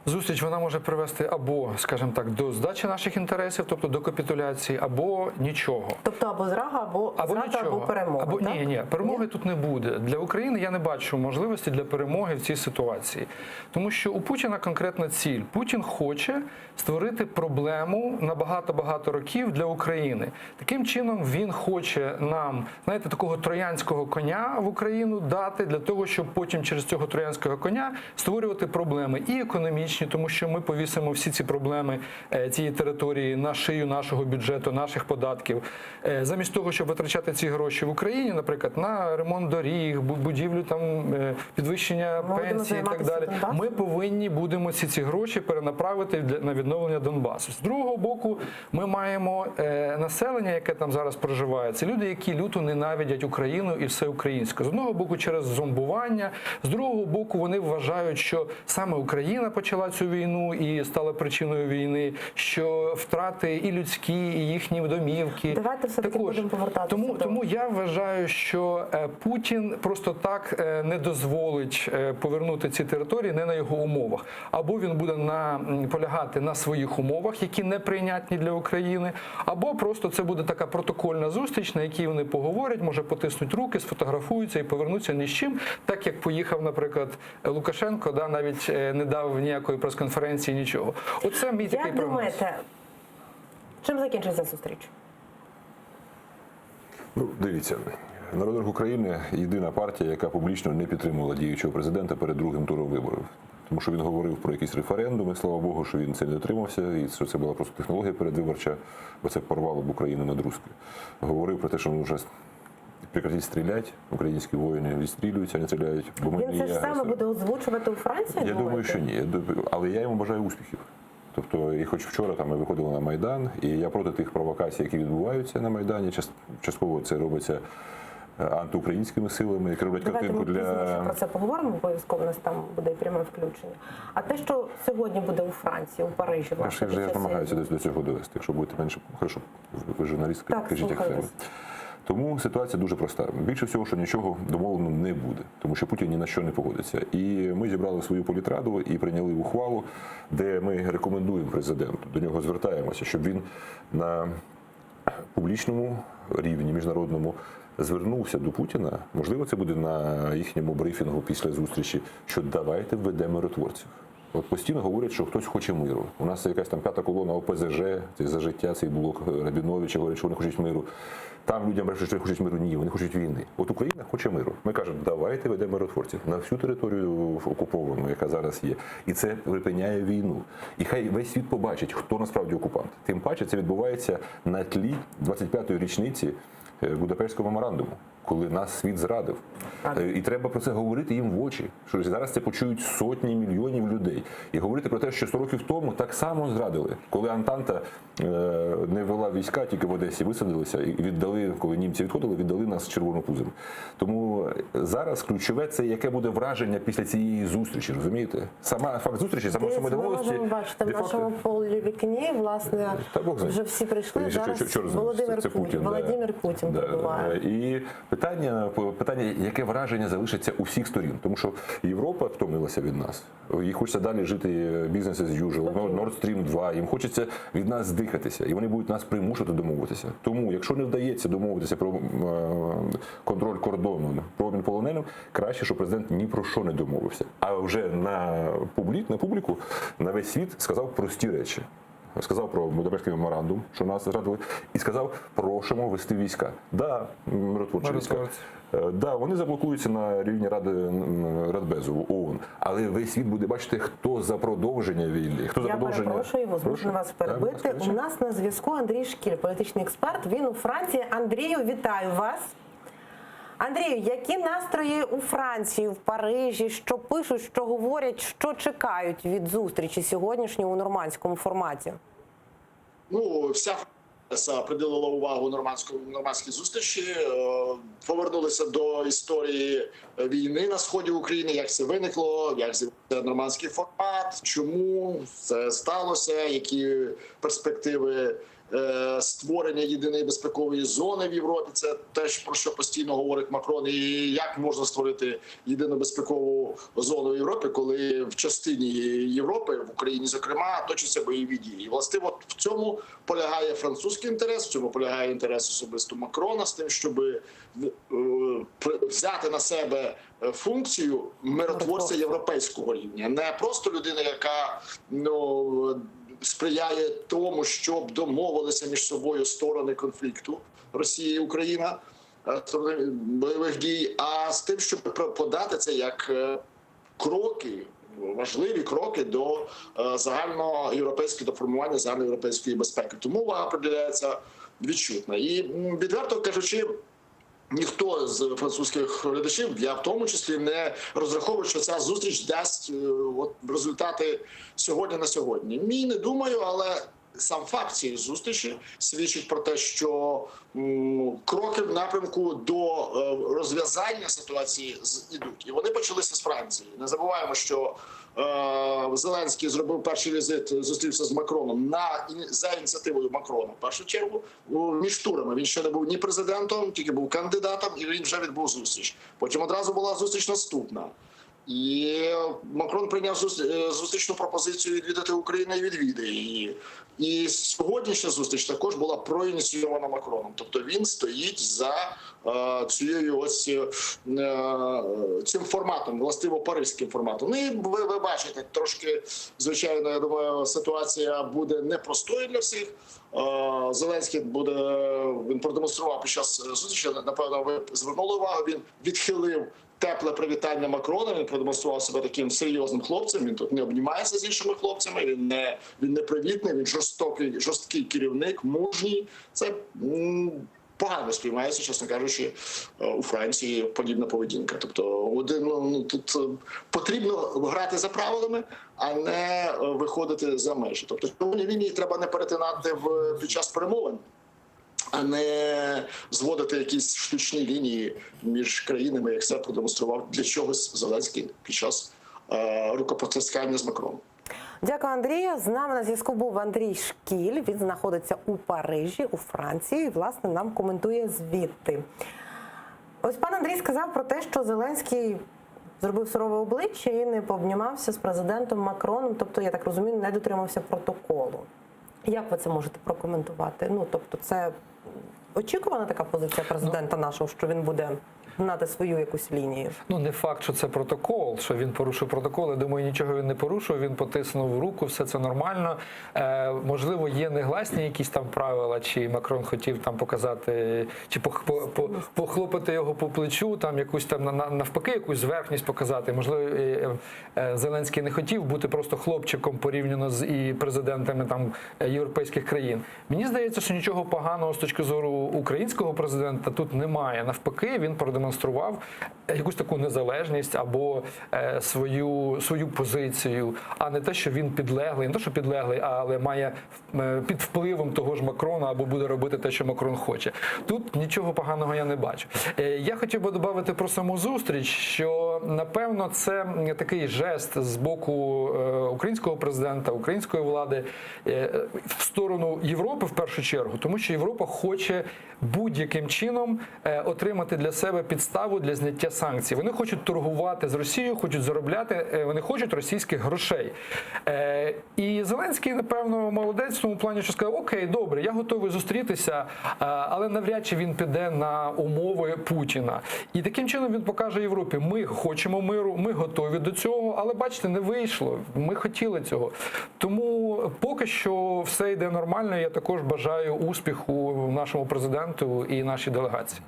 зустріч вона може привести або, скажімо так, до здачі наших інтересів, тобто до капітуляції, або нічого. Тобто або зрага, або перемога. Ні, перемоги тут не буде. Для України я не бачу можливості для перемоги в цій ситуації. Тому що у Путіна конкретна ціль. Путін хоче створити проблему на багато-багато років для України. Таким чином він хоче нам, знаєте, такого троянського коня в Україну дати для того, щоб потім через цього троянського коня створювати проблеми і економічні, тому що ми повісимо всі ці проблеми цієї території на шию нашого бюджету, наших податків. Замість того, щоб витрачати ці гроші в Україні, наприклад, на ремонт доріг, будівлю, там, підвищення пенсій і так далі, ми повинні будемо ці гроші перенаправити на відновлення Донбасу. З другого боку, ми маємо населення, яке там зараз проживає. Це люди, які люто ненавидять Україну і все українське. З одного боку, через зомбування, з другого боку, вони вважають, що саме Україна почала цю війну і стала причиною війни, що втрати і людські, і їхні домівки. Давайте все-таки будемо повертатися. Тому я вважаю, що Путін просто так не дозволить повернути ці території не на його умовах. Або він буде полягати на своїх умовах, які неприйнятні для України, або просто це буде така протокольна зустріч, на якій вони поговорять, може потиснуть руки, сфотографуються і повернуться ні з чим, так як поїхав, наприклад, Лукашенко, навіть не дав ніякої прес-конференції, нічого. Оце мій такий прогноз. Як думаєте, чим закінчиться зустріч? Дивіться, Народний Рух України – єдина партія, яка публічно не підтримувала діючого президента перед другим туром виборів. Тому що він говорив про якісь референдуми, слава Богу, що він це не дотримався, і що це була просто технологія передвиборча, бо це порвало б Україну на друзки. Говорив про те, що вже прекратіть стріляти, українські воїни відстрілюються, не стріляють. Бо він це ж саме буде озвучувати у Франції? Я думаю, що ні. Але я йому бажаю успіхів. Тобто, і хоч вчора ми виходили на Майдан, і я проти тих провокацій, які відбуваються на Майдані, частково це робиться антиукраїнськими силами, які роблять картинку для... Давайте ми пізніше про це поговоримо, обов'язково у нас там буде пряме включення. А те, що сьогодні буде у Франції, у Парижі, власне, я намагаюся до цього довести. Якщо будете менше, хорошо, ви журналістка, кажіть, як треба. Тому ситуація дуже проста. Більше всього, що нічого домовлено не буде, тому що Путін ні на що не погодиться. І ми зібрали свою політраду і прийняли ухвалу, де ми рекомендуємо президенту, до нього звертаємося, щоб він на публічному рівні, міжнародному, звернувся до Путіна, можливо, це буде на їхньому брифінгу після зустрічі, що давайте введемо миротворців. От постійно говорять, що хтось хоче миру. У нас це якась там п'ята колона ОПЗЖ, це «За життя», цей блок Рабіновича, говорять, що вони хочуть миру. Там людям брешуть, що вони хочуть миру. Ні, вони хочуть війни. От Україна хоче миру. Ми кажемо, давайте ведемо миротворців на всю територію окуповану, яка зараз є. І це припиняє війну. І хай весь світ побачить, хто насправді окупант. Тим паче це відбувається на тлі 25-ї річниці Будапештського меморандуму, коли нас світ зрадив. І треба про це говорити їм в очі, що зараз це почують сотні мільйонів людей. І говорити про те, що 100 років тому так само зрадили. Коли Антанта не вела війська, тільки в Одесі висадилися і віддали, коли німці відходили, віддали нас червонопузим. Тому зараз ключове – це яке буде враження після цієї зустрічі, розумієте? Сама факт зустрічі, сама домовленості. Ми можемо бачити в нашому полі вікні, власне, вже всі прийшли, зараз Володимир Путін прибуває. І питання, яке враження залишиться у всіх сторін. Тому що Європа втомилася від нас. Їй хочеться далі жити бізнес as usual, Nord Stream 2, їм хочеться від нас здихатися. І вони будуть нас примушувати домовитися. Тому, якщо не вдається домовитися про контроль кордону, про обмін полоненим, краще, щоб президент ні про що не домовився. А вже на публіку, на весь світ сказав прості речі. Сказав про Будапештський меморандум, що нас зрадили, і сказав, просимо вести війська. Да, миротворчі війська. Да, вони заблокуються на рівні Радбезу, ООН. Але весь світ буде бачити, хто за продовження війни, хто за продовження... Я перепрошую, змушена вас перебити. У нас на зв'язку Андрій Шкіль, політичний експерт. Він у Франції. Андрію, вітаю вас. Андрію, які настрої у Франції, в Парижі, що пишуть, що говорять, що чекають від зустрічі сьогоднішньої у нормандському форматі? Вся Франція приділила увагу нормандській зустрічі, повернулися до історії війни на сході України, як це виникло, як з'явився нормандський формат, чому це сталося, які перспективи створення єдиної безпекової зони в Європі. Це теж про що постійно говорить Макрон. І як можна створити єдину безпекову зону в Європі, коли в частині Європи, в Україні зокрема, точаться бойові дії. І властиво в цьому полягає французький інтерес, в цьому полягає інтерес особисто Макрона з тим, щоб взяти на себе функцію миротворця європейського рівня. Не просто людина, яка сприяє тому, щоб домовилися між собою сторони конфлікту Росія і Україна, сторони бойових дій, а з тим, щоб подати це як кроки, важливі кроки до загальноєвропейського, до формування загальноєвропейської безпеки. Тому увага приділяється відчутна. І відверто кажучи, ніхто з французьких глядачів, я в тому числі, не розраховує, що ця зустріч дасть результати сьогодні на сьогодні. Ні, не думаю, але сам факт цієї зустрічі свідчить про те, що кроки в напрямку до розв'язання ситуації ідуть. І вони почалися з Франції. Не забуваємо, що Зеленський зробив перший візит, зустрівся з Макроном за ініціативою Макрона. В першу чергу між турами. Він ще не був ні президентом, тільки був кандидатом, і він вже відбув зустріч. Потім одразу була зустріч наступна. І Макрон прийняв зустрічну пропозицію відвідати Україну і відвідає її. І сьогоднішня зустріч також була проініційована Макроном. Тобто він стоїть за цим форматом, властиво паризьким форматом. Ну і ви бачите, трошки, звичайно, я думаю, ситуація буде непростою для всіх. Зеленський він продемонстрував під час зустрічі, напевно, ви звернули увагу, він відхилив тепле привітання Макрона, він продемонстрував себе таким серйозним хлопцем, він тут не обнімається з іншими хлопцями, він не привітний, він жорсткий керівник, мужній. Це погано сприймається, чесно кажучи, у Франції подібна поведінка. Тобто тут потрібно грати за правилами, а не виходити за межі. Тобто червоні лінії треба не перетинати під час перемовин, а не зводити якісь штучні лінії між країнами, як це продемонстрував для чогось Зеленський під час рукопотискання з Макроном. Дякую, Андрію. З нами на зв'язку був Андрій Шкіль. Він знаходиться у Парижі, у Франції, і, власне, нам коментує звідти. Ось пан Андрій сказав про те, що Зеленський зробив сурове обличчя і не пообнімався з президентом Макроном. Тобто, я так розумію, не дотримався протоколу. Як ви це можете прокоментувати? Тобто, це очікувана така позиція президента нашого, що він буде гнати свою якусь лінію? Не факт, що це протокол, що він порушив протокол. Я думаю, нічого він не порушив, він потиснув руку, все це нормально. Можливо, є негласні якісь там правила, чи Макрон хотів там показати, чи похлопати його по плечу, там якусь там навпаки, якусь зверхність показати. Можливо, Зеленський не хотів бути просто хлопчиком порівняно з і президентами там європейських країн. Мені здається, що нічого поганого з точки зору українського президента тут немає. Навпаки, він продемонстрував якусь таку незалежність або свою позицію, а не те, що він підлеглий, не те, що підлеглий, але має під впливом того ж Макрона або буде робити те, що Макрон хоче. Тут нічого поганого я не бачу. Я хотів би додати про саму зустріч, що, напевно, це такий жест з боку українського президента, української влади в сторону Європи в першу чергу, тому що Європа хоче будь-яким чином отримати для себе підставу для зняття санкцій. Вони хочуть торгувати з Росією, хочуть заробляти, вони хочуть російських грошей. І Зеленський, напевно, молодець в тому плані, що сказав: окей, добре, я готовий зустрітися, але навряд чи він піде на умови Путіна. І таким чином він покаже Європі: ми хочемо миру, ми готові до цього, але, бачите, не вийшло, ми хотіли цього. Тому поки що все йде нормально, я також бажаю успіху нашому президенту і нашій делегації.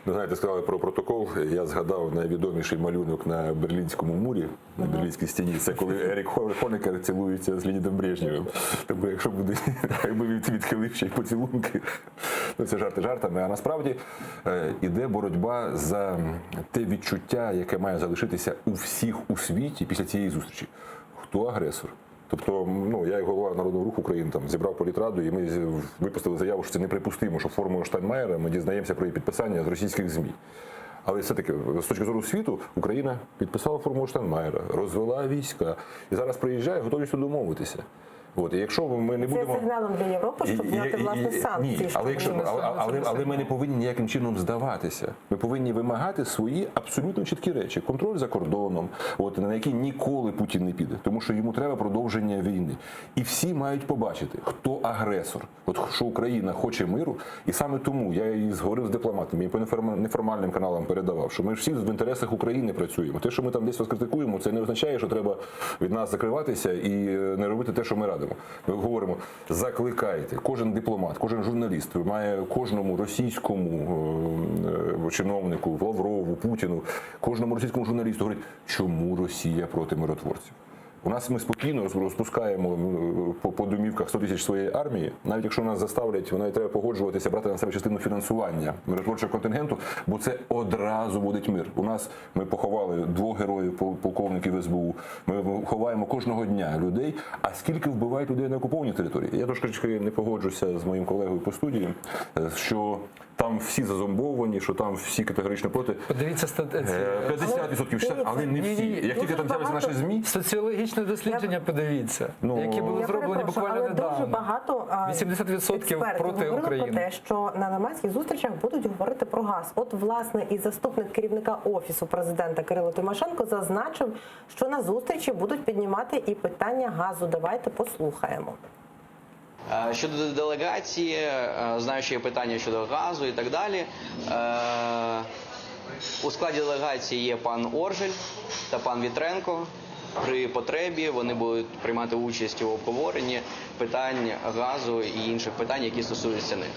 Знаєте, сказали про протокол. Я згадав найвідоміший малюнок на Берлінському мурі, на Берлінській стіні. Це коли Ерік Хонекер цілується з Леонідом Брежнєвим. Тобто, якщо буде, якби він відхилив ще й поцілунки, це жарти жартами. А насправді іде боротьба за те відчуття, яке має залишитися у всіх у світі після цієї зустрічі. Хто агресор? Тобто, я як голова Народного руху України зібрав політраду, і ми випустили заяву, що це неприпустимо, що формулою Штайнмаєра ми дізнаємося про її підписання з російських ЗМІ. Але все-таки, з точки зору світу, Україна підписала формулу Штайнмаєра, розвела війська, і зараз приїжджає готовістю домовитися. От, і якщо ми не будемо... Це сигналом для Європи, щоб зняти, власне, санкції. Ні, але ми не повинні ніяким чином здаватися. Ми повинні вимагати свої абсолютно чіткі речі. Контроль за кордоном, от, на який ніколи Путін не піде, тому що йому треба продовження війни. І всі мають побачити, хто агресор. От що Україна хоче миру, і саме тому я і зговорив з дипломатами, і по неформальним каналам передавав, що ми ж всі в інтересах України працюємо. Те, що ми там десь вас критикуємо, це не означає, що треба від нас закриватися і не робити те, що ми радимо. Ми говоримо, закликайте, кожен дипломат, кожен журналіст має кожному російському чиновнику, Лаврову, Путіну, кожному російському журналісту говорить, чому Росія проти миротворців. У нас ми спокійно розпускаємо по домівках 100 тисяч своєї армії, навіть якщо нас заставлять, навіть треба погоджуватися, брати на себе частину фінансування миротворчого контингенту, бо це одразу буде мир. У нас ми поховали 2 героїв полковників СБУ, ми ховаємо кожного дня людей, а скільки вбивають людей на окупованій території? Я трошки не погоджуся з моїм колегою по студії, що там всі зазомбовані, що там всі категорично проти. Подивіться статистику. 50%, але не всі. Як тільки там з'являться наші ЗМІ... Соціологічне дослідження, подивіться, які були зроблені буквально недавно. Дуже багато 80% проти України. Про те, що на нормандських зустрічах будуть говорити про газ. От, власне, і заступник керівника Офісу президента Кирило Тимошенко зазначив, що на зустрічі будуть піднімати і питання газу. Давайте послухаємо. Щодо делегації, знаю, що є питання щодо газу і так далі. У складі делегації є пан Оржель та пан Вітренко. При потребі вони будуть приймати участь у обговоренні питань газу і інших питань, які стосуються них.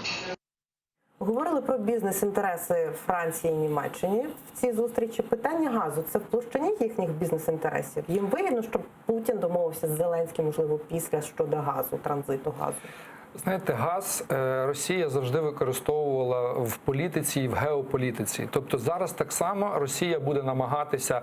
Говорили про бізнес-інтереси Франції і Німеччині в цій зустрічі. Питання газу – це в площині їхніх бізнес-інтересів? Їм вигідно, щоб Путін домовився з Зеленським, можливо, після щодо газу, транзиту газу? Знаєте, газ Росія завжди використовувала в політиці і в геополітиці. Тобто зараз так само Росія буде намагатися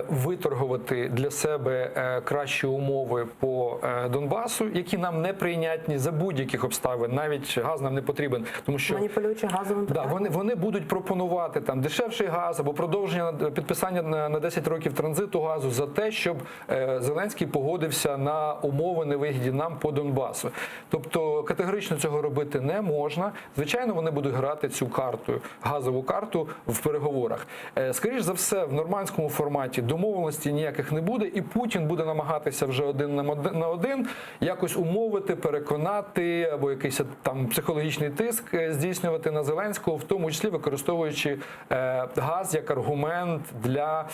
виторгувати для себе кращі умови по Донбасу, які нам не прийнятні за будь-яких обставин. Навіть газ нам не потрібен, тому що маніпулюючи газовим питанням. Вони будуть пропонувати там дешевший газ або продовження підписання на 10 років транзиту газу за те, щоб Зеленський погодився на умови невигідні нам по Донбасу. Тобто категорично цього робити не можна. Звичайно, вони будуть грати цю карту, газову карту в переговорах. Скоріш за все, в нормандському форматі домовленості ніяких не буде, і Путін буде намагатися вже один на один якось умовити, переконати або якийсь там психологічний тиск здійснювати на Зеленського, в тому числі використовуючи газ як аргумент для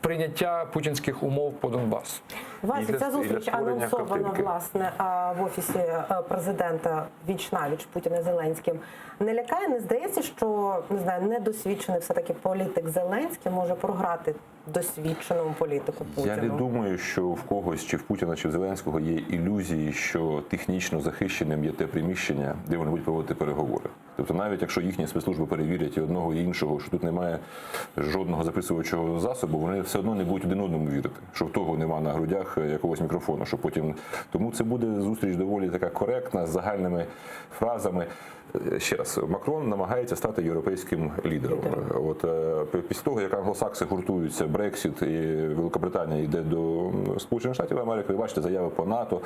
прийняття путінських умов по Донбасу. Вася, ця зустріч анонсована, власне, в Офісі президента віч-навіч Путіна і Зеленським. Не лякає, не здається, що, не знаю, недосвідчений все-таки політик Зеленський може програти досвідченому політику Путіну? Я не думаю, що в когось, чи в Путіна, чи в Зеленського є ілюзії, що технічно захищеним є те приміщення, де вони будуть проводити переговори. Тобто навіть якщо їхні спецслужби перевірять і одного, і іншого, що тут немає жодного записувачого засобу, вони все одно не будуть один одному вірити, що в того нема на грудях якогось мікрофону, що потім... Тому це буде зустріч доволі така коректна, з загальними фразами. Ще раз, Макрон намагається стати європейським лідером. От після того, як англосакси гуртуються, Брексіт і Великобританія йде до Сполучених Штатів Америки, ви бачите заяви по НАТО,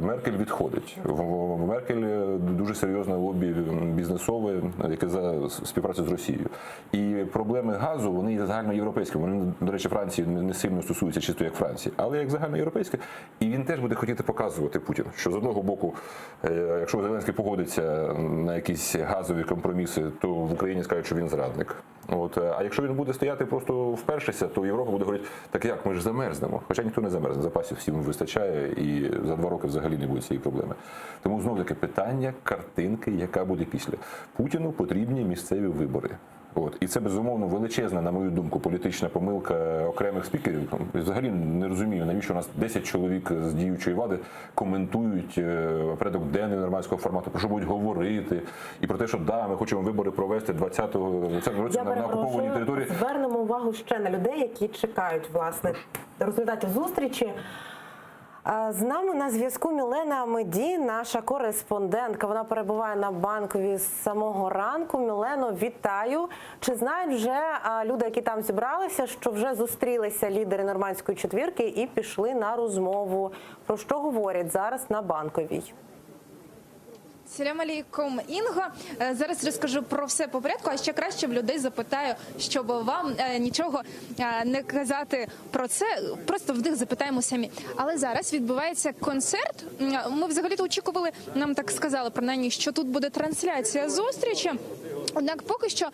Меркель відходить. В Меркель дуже серйозне лобі бізнесове, яке за співпрацю з Росією. І проблеми газу, вони є загальноєвропейські. Вони, до речі, Франції не сильно стосуються чисто як Франції, але як загальноєвропейське. І він теж буде хотіти показувати Путіну, що з одного боку, якщо Зеленський погодиться на якісь газові компроміси, то в Україні скажуть, що він зрадник. От, а якщо він буде стояти просто впершися, то Європа буде говорити, так як, ми ж замерзнемо. Хоча ніхто не замерзне, запасів всім вистачає і за 2 роки взагалі не буде цієї проблеми. Тому знову-таки питання, картинки, яка буде після. Путіну потрібні місцеві вибори. От. І це, безумовно, величезна, на мою думку, політична помилка окремих спікерів. Взагалі не розумію, навіщо у нас 10 чоловік з діючої влади коментують порядок денний нормандського формату, про що будуть говорити, і про те, що да, ми хочемо вибори провести 20-го році на окупованій території. Звернемо увагу ще на людей, які чекають, власне, результатів зустрічі. З нами на зв'язку Мілена Амеді, наша кореспондентка. Вона перебуває на Банковій з самого ранку. Мілено, вітаю. Чи знають вже люди, які там зібралися, що вже зустрілися лідери Нормандської четвірки і пішли на розмову? Про що говорять зараз на Банковій? Салям алейкум, Інго. Зараз розкажу про все по порядку, а ще краще в людей запитаю, щоб вам нічого не казати про це, просто в них запитаємо самі. Але зараз відбувається концерт. Ми взагалі-то очікували, нам так сказали, принаймні, що тут буде трансляція зустрічі. Однак поки що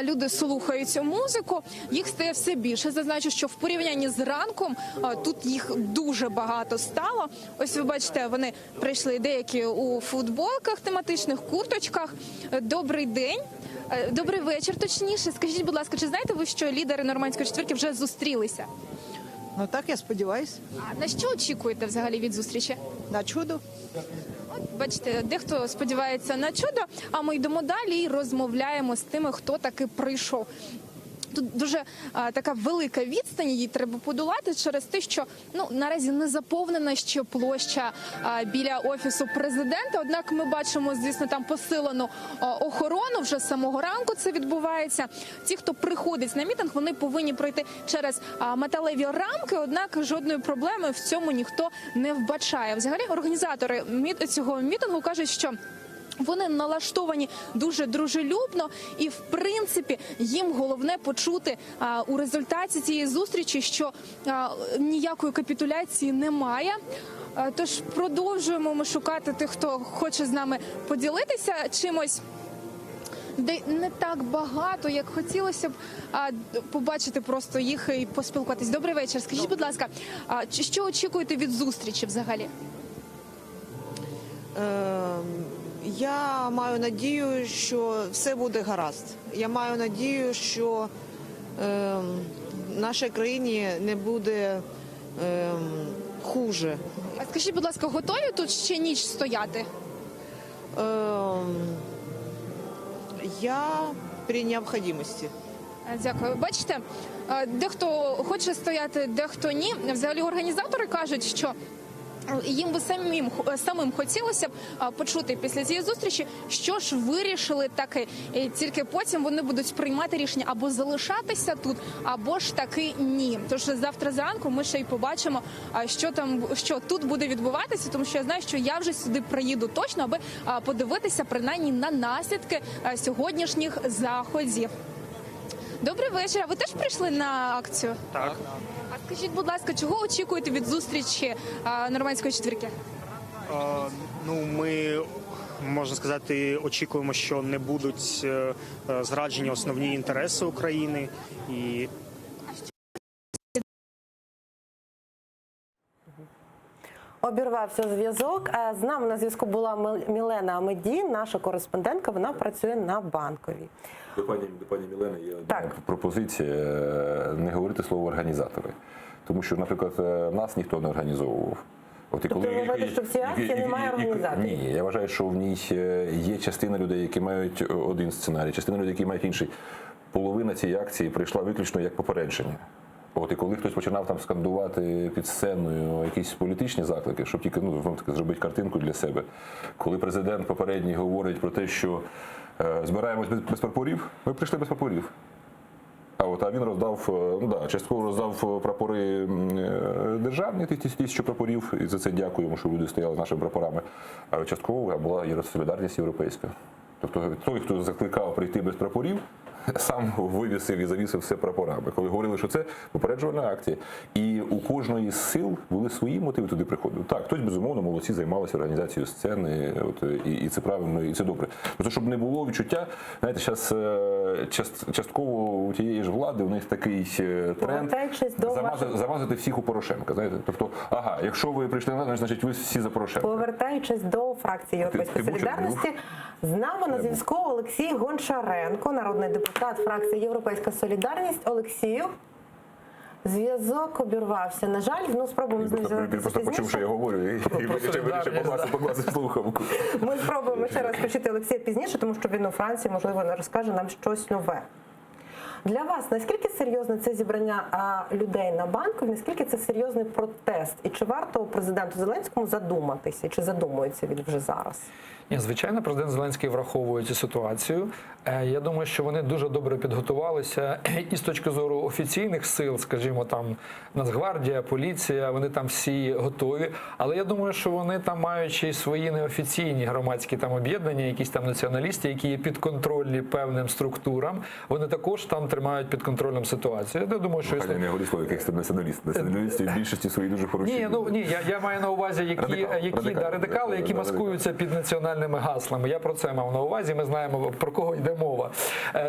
люди слухають музику, їх стає все більше. Зазначу, що в порівнянні з ранком тут їх дуже багато стало. Ось ви бачите, вони прийшли деякі у футболках, тематичних курточках. Добрий день. Добрий вечір, точніше. Скажіть, будь ласка, чи знаєте ви, що лідери Нормандської четвірки вже зустрілися? Ну так, я сподіваюся. А на що очікуєте взагалі від зустрічі? На чудо. От, бачите, дехто сподівається на чудо, а ми йдемо далі і розмовляємо з тими, хто таки прийшов. Тут дуже така велика відстань, її треба подолати через те, що наразі не заповнена ще площа біля Офісу Президента. Однак ми бачимо, звісно, там посилену охорону, вже з самого ранку це відбувається. Ті, хто приходить на мітинг, вони повинні пройти через металеві рамки, однак жодної проблеми в цьому ніхто не вбачає. Взагалі, організатори цього мітингу кажуть, що вони налаштовані дуже дружелюбно і, в принципі, їм головне почути у результаті цієї зустрічі, що ніякої капітуляції немає. Тож продовжуємо ми шукати тих, хто хоче з нами поділитися чимось. Де не так багато, як хотілося б побачити просто їх і поспілкуватись. Добрий вечір. Скажіть, будь ласка, що очікуєте від зустрічі взагалі? Я маю надію, що все буде гаразд. Я маю надію, що нашій країні не буде хуже. А скажіть, будь ласка, готові тут ще ніч стояти? Я при необхідності. Дякую. Бачите, дехто хоче стояти, дехто ні. Взагалі організатори кажуть, що їм би самим хотілося б почути після цієї зустрічі, що ж вирішили таки. І тільки потім вони будуть приймати рішення або залишатися тут, або ж таки ні. Тож завтра зранку ми ще й побачимо, що тут буде відбуватися, тому що я знаю, що я вже сюди приїду точно, аби подивитися принаймні на наслідки сьогоднішніх заходів. Добрий вечір. А ви теж прийшли на акцію? Так. А скажіть, будь ласка, чого очікуєте від зустрічі Нормандської четвірки? Ми, можна сказати, очікуємо, що не будуть зраджені основні інтереси України. І Обірвався зв'язок. З нами на зв'язку була Мілена Амеді, наша кореспондентка. Вона працює на Банковій. До пані Мілени є одна пропозиція не говорити слово «організатори». Тому що, наприклад, нас ніхто не організовував. Тобто ви вважаєте, що в цій акції немає організаторів? Ні, я вважаю, що в ній є частина людей, які мають один сценарій, частина людей, які мають інший. Половина цієї акції прийшла виключно як попередження. І коли хтось починав там скандувати під сценою якісь політичні заклики, щоб тільки зробити картинку для себе. Коли президент попередній говорить про те, що збираємось без прапорів, ми прийшли без прапорів. А він роздав, частково роздав прапори державні, тисячу прапорів, і за це дякуємо, що люди стояли з нашими прапорами. А частково була солідарність європейська. Тобто той, хто закликав прийти без прапорів, сам вивісив і завісив все прапорами. Коли говорили, що це попереджувальна акція. І у кожної з сил були свої мотиви туди приходу. Так, хтось, безумовно, молодці, займалися організацією сцени, і це правильно, і це добре. Просто, щоб не було відчуття, знаєте, зараз частково у тієї ж влади у них такий тренд замазати всіх у Порошенка. Знаєте? Тобто, якщо ви прийшли на, значить ви всі за Порошенка. Повертаючись до фракції Європейської солідарності, з нами на зв'язку Олексій Гончаренко, народний депутат фракції Європейська солідарність. Олексію, зв'язок обірвався. На жаль, спробуємо зв'язатися пізніше. Просто почув, що я говорю, і вирішив покласти слухавку. Ми спробуємо ще раз почути Олексія пізніше, тому що він у Франції, можливо, не розкаже нам щось нове. Для вас наскільки серйозне це зібрання людей на Банковій, наскільки це серйозний протест? І чи варто президенту Зеленському задуматися, чи задумується він вже зараз? Ні, звичайно, президент Зеленський враховує цю ситуацію. Я думаю, що вони дуже добре підготувалися і з точки зору офіційних сил, скажімо, там Нацгвардія, поліція, вони там всі готові. Але я думаю, що вони там маючи і свої неофіційні громадські там об'єднання, якісь там націоналісти, які є підконтрольні певним структурам, вони також там тримають під контролем ситуацію. Я думаю, що не говори слово якихось там націоналістів, в більшості свої дуже хороші. Ні, я маю на увазі, радикали, які маскуються під національними гаслами. Я про це мав на увазі, ми знаємо, про кого йде мова.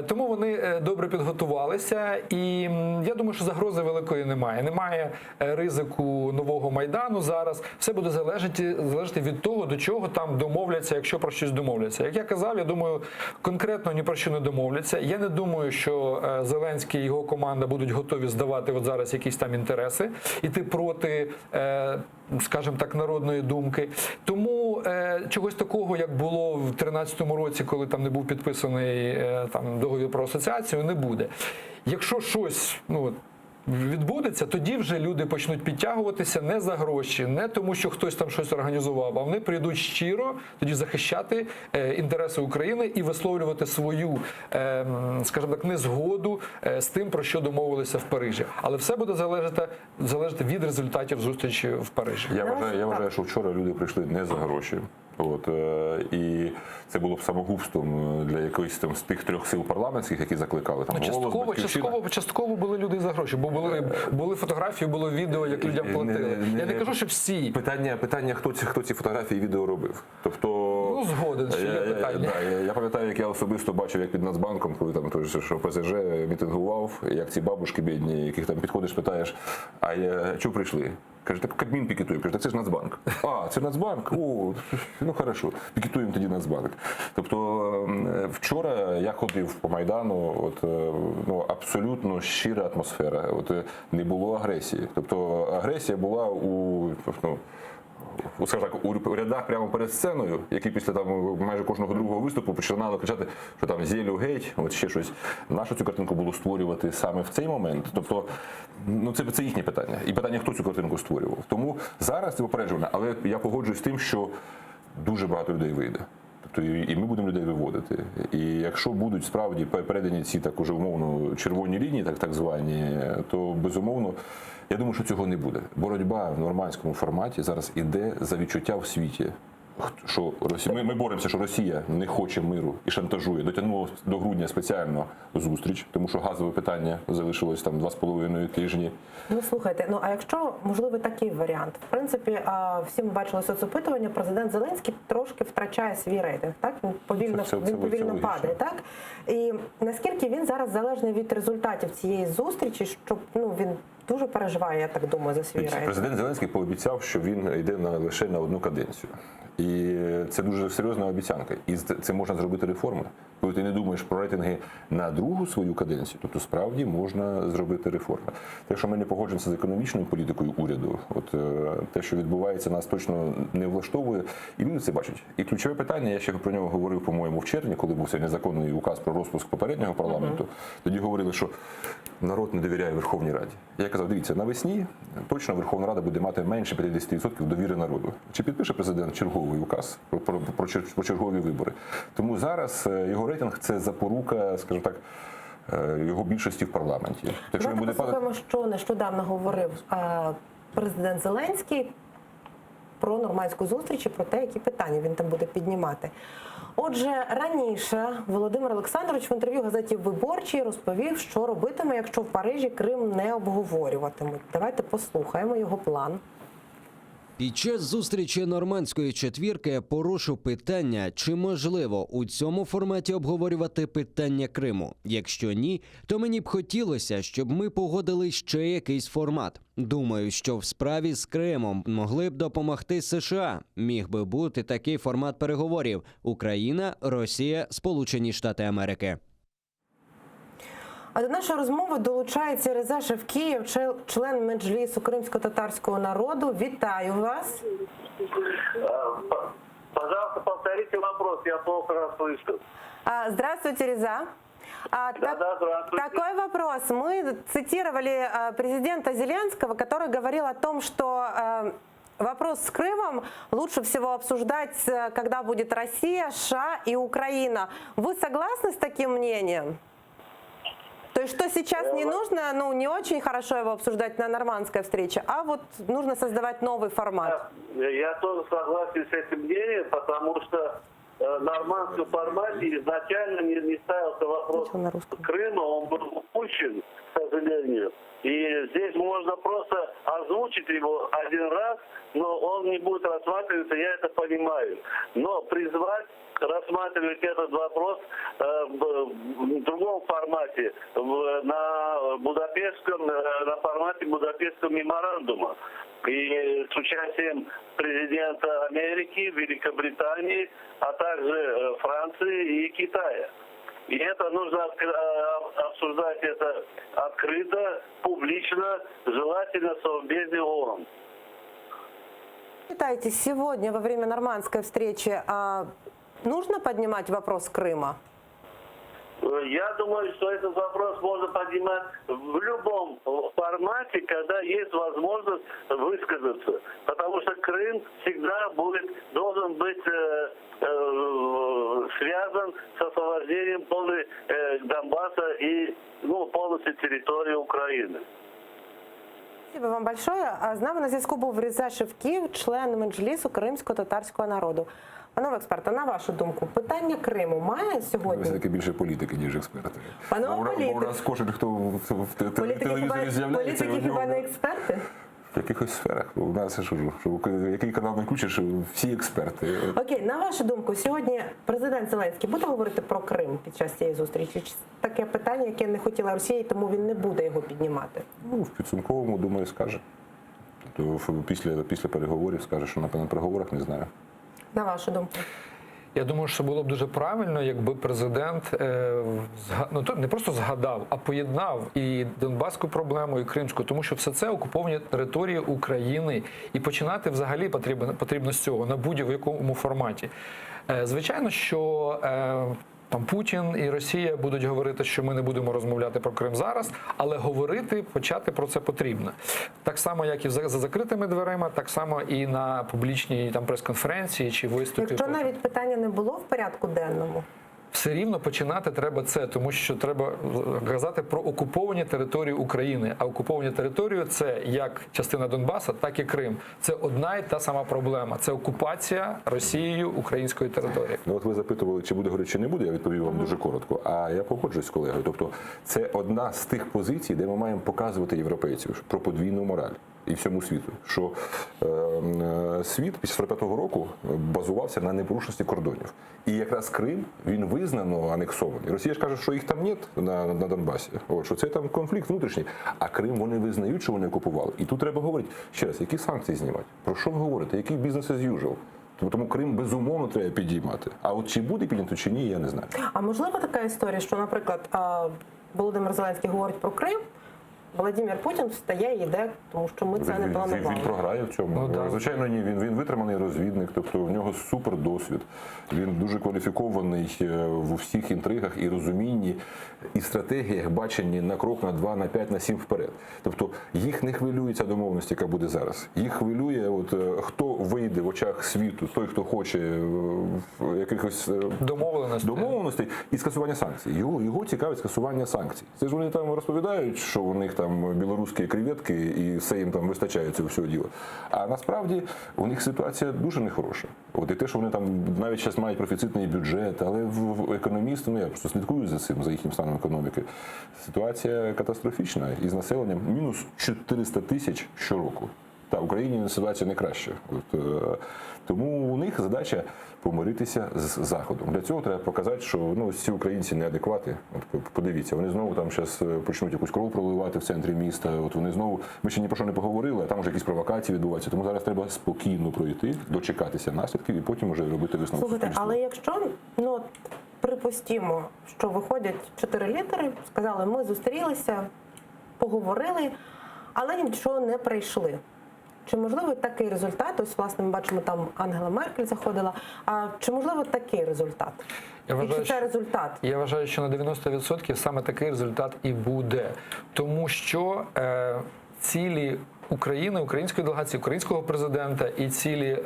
Тому вони добре підготувалися, і я думаю, що загрози великої немає. Немає ризику нового Майдану зараз. Все буде залежати від того, до чого там домовляться, якщо про щось домовляться. Як я казав, я думаю, конкретно ні про що не домовляться. Я не думаю, що Зеленський і його команда будуть готові здавати от зараз якісь там інтереси, іти проти, скажімо так, народної думки. Тому чогось такого, як було в 2013 році, коли там не був підписаний там договір про асоціацію, не буде. Якщо щось, відбудеться, тоді вже люди почнуть підтягуватися не за гроші, не тому, що хтось там щось організував, а вони прийдуть щиро тоді захищати інтереси України і висловлювати свою, скажімо так, незгоду з тим, про що домовилися в Парижі. Але все буде залежати від результатів зустрічі в Парижі. Я вважаю, що вчора люди прийшли не за гроші. І це було б самогубством для якоїсь там з тих 3 сил парламентських, які закликали. Там Частково були люди за гроші, бо були фотографії, було відео, як людям платили. Я не кажу, що всі. Питання, хто ці фотографії і відео робив. Тобто, згоден, що є питання. Я пам'ятаю, як я особисто бачив, як під Нацбанком, коли там той, що ПСЖ мітингував, як ці бабушки бідні, яких там підходиш, питаєш, а чого прийшли? Каже, так Кабмін пікетує. Каже, так це ж Нацбанк. Це Нацбанк? Хорошо, пікетуємо тоді Нацбанк. Тобто вчора я ходив по Майдану, абсолютно щира атмосфера. Не було агресії. Тобто агресія була у рядах прямо перед сценою, які після там майже кожного другого виступу починали кричати, що там «Зєлю геть», ще щось. Нашу цю картинку було створювати саме в цей момент. Тобто, це їхнє питання. І питання, хто цю картинку створював. Тому зараз це попереджено, але я погоджуюсь з тим, що дуже багато людей вийде. Тобто, і ми будемо людей виводити. І якщо будуть справді передані ці так уже умовно червоні лінії, так звані, то безумовно, я думаю, що цього не буде. Боротьба в нормандському форматі зараз іде за відчуття в світі. Що ми боремося, що Росія не хоче миру і шантажує. Дотягнуло до грудня спеціально зустріч, тому що газове питання залишилось там 2,5 тижні. Слухайте, а якщо, можливо, такий варіант? В принципі, всі ми бачили соцопитування, президент Зеленський трошки втрачає свій рейтинг, так? Він повільно падає, так? І наскільки він зараз залежний від результатів цієї зустрічі, щоб, він дуже переживає, я так думаю, за свій рейтинг. Президент Зеленський пообіцяв, що він йде лише на 1 каденцію. І це дуже серйозна обіцянка. І це можна зробити реформи. Коли ти не думаєш про рейтинги на 2 свою каденцію, то справді можна зробити реформи. Те, що ми не погоджуємося з економічною політикою уряду, те, що відбувається, нас точно не влаштовує. І люди це бачать. І ключове питання, я ще про нього говорив, по-моєму, в червні, коли був цей незаконний указ про розпуск попереднього парламенту. Тоді говорили, що народ не довіряє Верховній Раді. Я казав, дивіться, навесні точно Верховна Рада буде мати менше 50% довіри народу. Чи підпише президент черговий указ про чергові вибори? Тому зараз його рейтинг – це запорука, скажімо так, його більшості в парламенті. Давайте послухаємо, що нещодавно говорив президент Зеленський про нормандську зустріч і про те, які питання він там буде піднімати. Отже, раніше Володимир Олександрович в інтерв'ю газеті «Виборчий» розповів, що робитиме, якщо в Парижі Крим не обговорюватимуть. Давайте послухаємо його план. Під час зустрічі нормандської четвірки порушив питання, чи можливо у цьому форматі обговорювати питання Криму. Якщо ні, то мені б хотілося, щоб ми погодили ще якийсь формат. Думаю, що в справі з Кримом могли б допомогти США. Міг би бути такий формат переговорів – Україна, Росія, Сполучені Штати Америки. А до нашої розмови долучається Реза Шевкієв, член Меджлісу кримсько-татарського народу. Вітаю вас. Пожалуйста, повторите вопрос, я плохо расслышал. Здравствуйте, Реза. Такой вопрос. Мы цитировали президента Зеленского, который говорил о том, что вопрос с Крымом лучше всего обсуждать, когда будет Россия, США и Украина. Вы согласны с таким мнением? То есть, что сейчас не нужно, ну, не очень хорошо его обсуждать на нормандской встрече, а вот нужно создавать новый формат? Я тоже согласен с этим мнением, потому что в нормандском формате изначально не ставился вопрос Крыма, он был упущен, к сожалению. И здесь можно просто озвучить его один раз, но он не будет рассматриваться, я это понимаю. Но призвать рассматривать этот вопрос в другом формате, на формате Будапештского меморандума. И с участием президента Америки, Великобритании, а также Франции и Китая. И это нужно обсуждать это открыто, публично, желательно в Совбезе ООН. Считаете, сегодня во время нормандской встречи нужно поднимать вопрос Крыма? Я думаю, что этот вопрос можно поднимать в любом формате, когда есть возможность высказаться. Потому что Крым всегда должен быть связан с освобождением Донбасса и полностью территории Украины. Спасибо вам большое. З нами на зв'язку був Риза Шевків, член Меджлісу кримсько-татарського народу. Панове експерти, на вашу думку, питання Криму має сьогодні? Це таки більше політики, ніж експерти. Панове політики. Бо у нас кожен, хто в телевізорі з'являється, політики хіба не експерти? В якихось сферах. У нас що який канал не включиш, всі експерти. Окей, на вашу думку, сьогодні президент Зеленський буде говорити про Крим під час цієї зустрічі? Чи таке питання, яке не хотіла Росія, тому він не буде його піднімати? Ну, в підсумковому, думаю, скаже. Тобто після переговорів скаже, що на переговорах не знаю. На вашу думку? Я думаю, що було б дуже правильно, якби президент не просто згадав, а поєднав і донбаську проблему, і кримську, тому що все це окуповані території України. І починати взагалі потрібно з цього на будь-якому форматі. Звичайно, що там Путін і Росія будуть говорити, що ми не будемо розмовляти про Крим зараз, але почати про це потрібно. Так само, як і за закритими дверима, так само і на публічній прес-конференції чи виступі. Якщо навіть питання не було в порядку денному? Все рівно починати треба це, тому що треба казати про окуповані території України. А окуповані території – це як частина Донбаса, так і Крим. Це одна і та сама проблема. Це окупація Росією української території. Ну от ви запитували, чи буде говорити, чи не буде, я відповів вам дуже коротко. А я погоджуюсь з колегою. Тобто це одна з тих позицій, де ми маємо показувати європейців про подвійну мораль. І всьому світу, що світ після 45-го року базувався на непорушності кордонів. І якраз Крим, він визнано анексований. Росія ж каже, що їх там немає на Донбасі, що це там конфлікт внутрішній. А Крим вони визнають, що вони окупували. І тут треба говорити, ще раз, які санкції знімати? Про що ви говорите? Який бізнес as usual? Тому Крим безумовно треба підіймати. А от чи буде піднято, чи ні, я не знаю. А можливо така історія, що, наприклад, Володимир Зеленський говорить про Крим, Володимир Путін встає і йде, тому що ми це не планували. Він програє в цьому. Звичайно, ні. Він витриманий розвідник, тобто в нього супер досвід. Він дуже кваліфікований в усіх інтригах і розумінні, і стратегіях, баченні на крок, на 2, на 5, на 7 вперед. Тобто їх не хвилює ця домовленість, яка буде зараз. Їх хвилює, хто вийде в очах світу, той, хто хоче якихось домовленостей і скасування санкцій. Його цікавить скасування санкцій. Це ж вони там розповідають, що у них там білоруські креветки і все їм там вистачає цього всього діла. А насправді у них ситуація дуже нехороша. І те, що вони там навіть зараз мають профіцитний бюджет, але економісти, я просто слідкую за цим, за їхнім станом економіки. Ситуація катастрофічна. Із населенням мінус 400 тисяч щороку. Та в Україні ситуація не краща. Тому у них задача помиритися з Заходом. Для цього треба показати, що ці українці неадеквати. Подивіться, вони знову там зараз почнуть якусь кров проливати в центрі міста. Вони знову, ми ще ні про що не поговорили, а там вже якісь провокації відбуваються. Тому зараз треба спокійно пройти, дочекатися наслідків і потім вже робити висновки. Слухайте, але якщо, припустімо, що виходять 4 лідери, сказали, ми зустрілися, поговорили, але нічого не прийшли. Чи можливо такий результат? Ось, власне, ми бачимо, там Ангела Меркель заходила. А чи можливо такий результат? І чи це результат? Я вважаю, що на 90% саме такий результат і буде. Тому що цілі України, української делегації, українського президента і цілі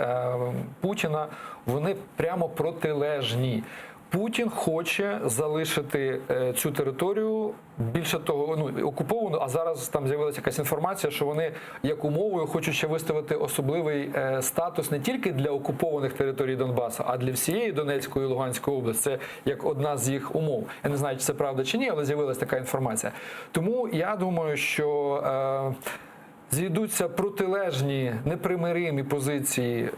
Путіна, вони прямо протилежні. Путін хоче залишити цю територію, більше того, окуповану, а зараз там з'явилася якась інформація, що вони як умовою хочуть ще виставити особливий статус не тільки для окупованих територій Донбасу, а для всієї Донецької і Луганської області. Це як одна з їх умов. Я не знаю, чи це правда чи ні, але з'явилася така інформація. Тому я думаю, що зійдуться протилежні, непримиримі позиції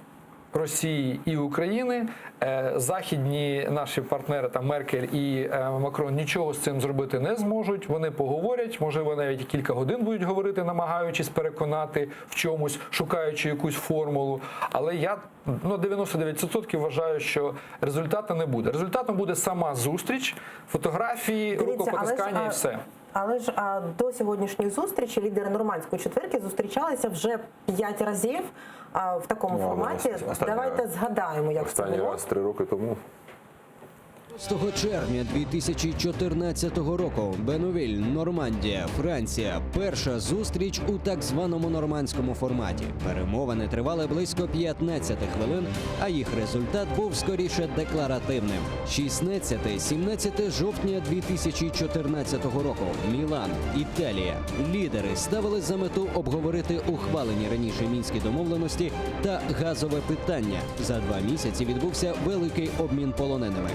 Росії і України. Західні наші партнери, там Меркель і Макрон, нічого з цим зробити не зможуть. Вони поговорять, можливо, навіть кілька годин будуть говорити, намагаючись переконати в чомусь, шукаючи якусь формулу. Але я 99% вважаю, що результату не буде. Результатом буде сама зустріч, фотографії, рукопотискання і все. Але ж до сьогоднішньої зустрічі лідери Нормандської четвірки зустрічалися вже 5 разів в такому форматі. Давайте згадаємо, як це було. Останній раз 3 роки тому. 6 червня 2014 року. Бенувіль, Нормандія, Франція. Перша зустріч у так званому нормандському форматі. Перемовини тривали близько 15 хвилин, а їх результат був скоріше декларативним. 16-17 жовтня 2014 року. Мілан, Італія. Лідери ставили за мету обговорити ухвалені раніше мінські домовленості та газове питання. За 2 місяці відбувся великий обмін полоненими.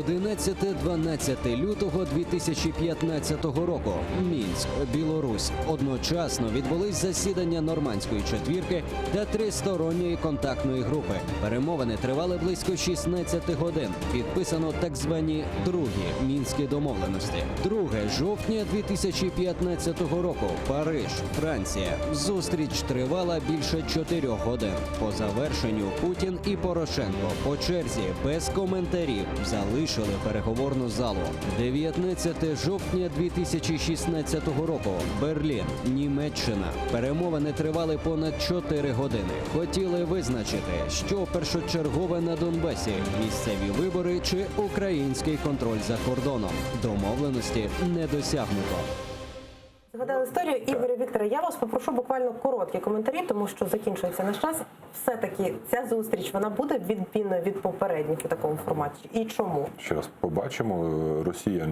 11-12 лютого 2015 року. Мінськ, Білорусь. Одночасно відбулись засідання Нормандської четвірки та тристоронньої контактної групи. Перемовини тривали близько 16 годин. Підписано так звані другі мінські домовленості. 2 жовтня 2015 року. Париж, Франція. Зустріч тривала більше 4 годин. По завершенню Путін і Порошенко по черзі без коментарів залишили переговорну залу. 19 жовтня 2016 року. Берлін, Німеччина. Перемовини тривали понад 4 години. Хотіли визначити, що першочергове на Донбасі – місцеві вибори чи український контроль за кордоном. Домовленості не досягнуто. Згадали історію. Ігорю, Вікторе, я вас попрошу буквально короткі коментарі, тому що закінчується наш час. Все-таки ця зустріч, вона буде відмінною від попередніх у такому форматі? І чому? Ще раз побачимо. Росія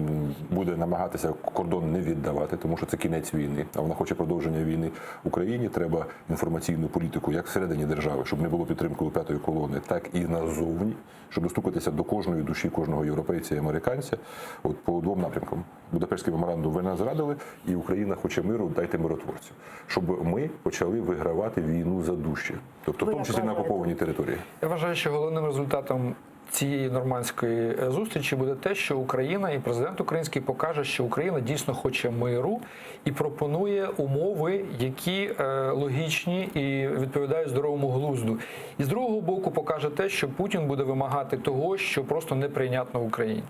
буде намагатися кордон не віддавати, тому що це кінець війни, а вона хоче продовження війни. Україні треба інформаційну політику як всередині держави, щоб не було підтримкою п'ятої колони, так і назовні, щоб достукатися до кожної душі, кожного європейця і американця. От по 2 напрямкам. Будапештський меморандум ви нас зрадили, і Україна хоче миру, дайте миротворців. Щоб ми почали вигравати війну за душі. Тобто, в тому числі на окупованій території. Я вважаю, що головним результатом цієї нормандської зустрічі буде те, що Україна і президент український покаже, що Україна дійсно хоче миру і пропонує умови, які логічні і відповідають здоровому глузду. І з другого боку покаже те, що Путін буде вимагати того, що просто неприйнятно в Україні.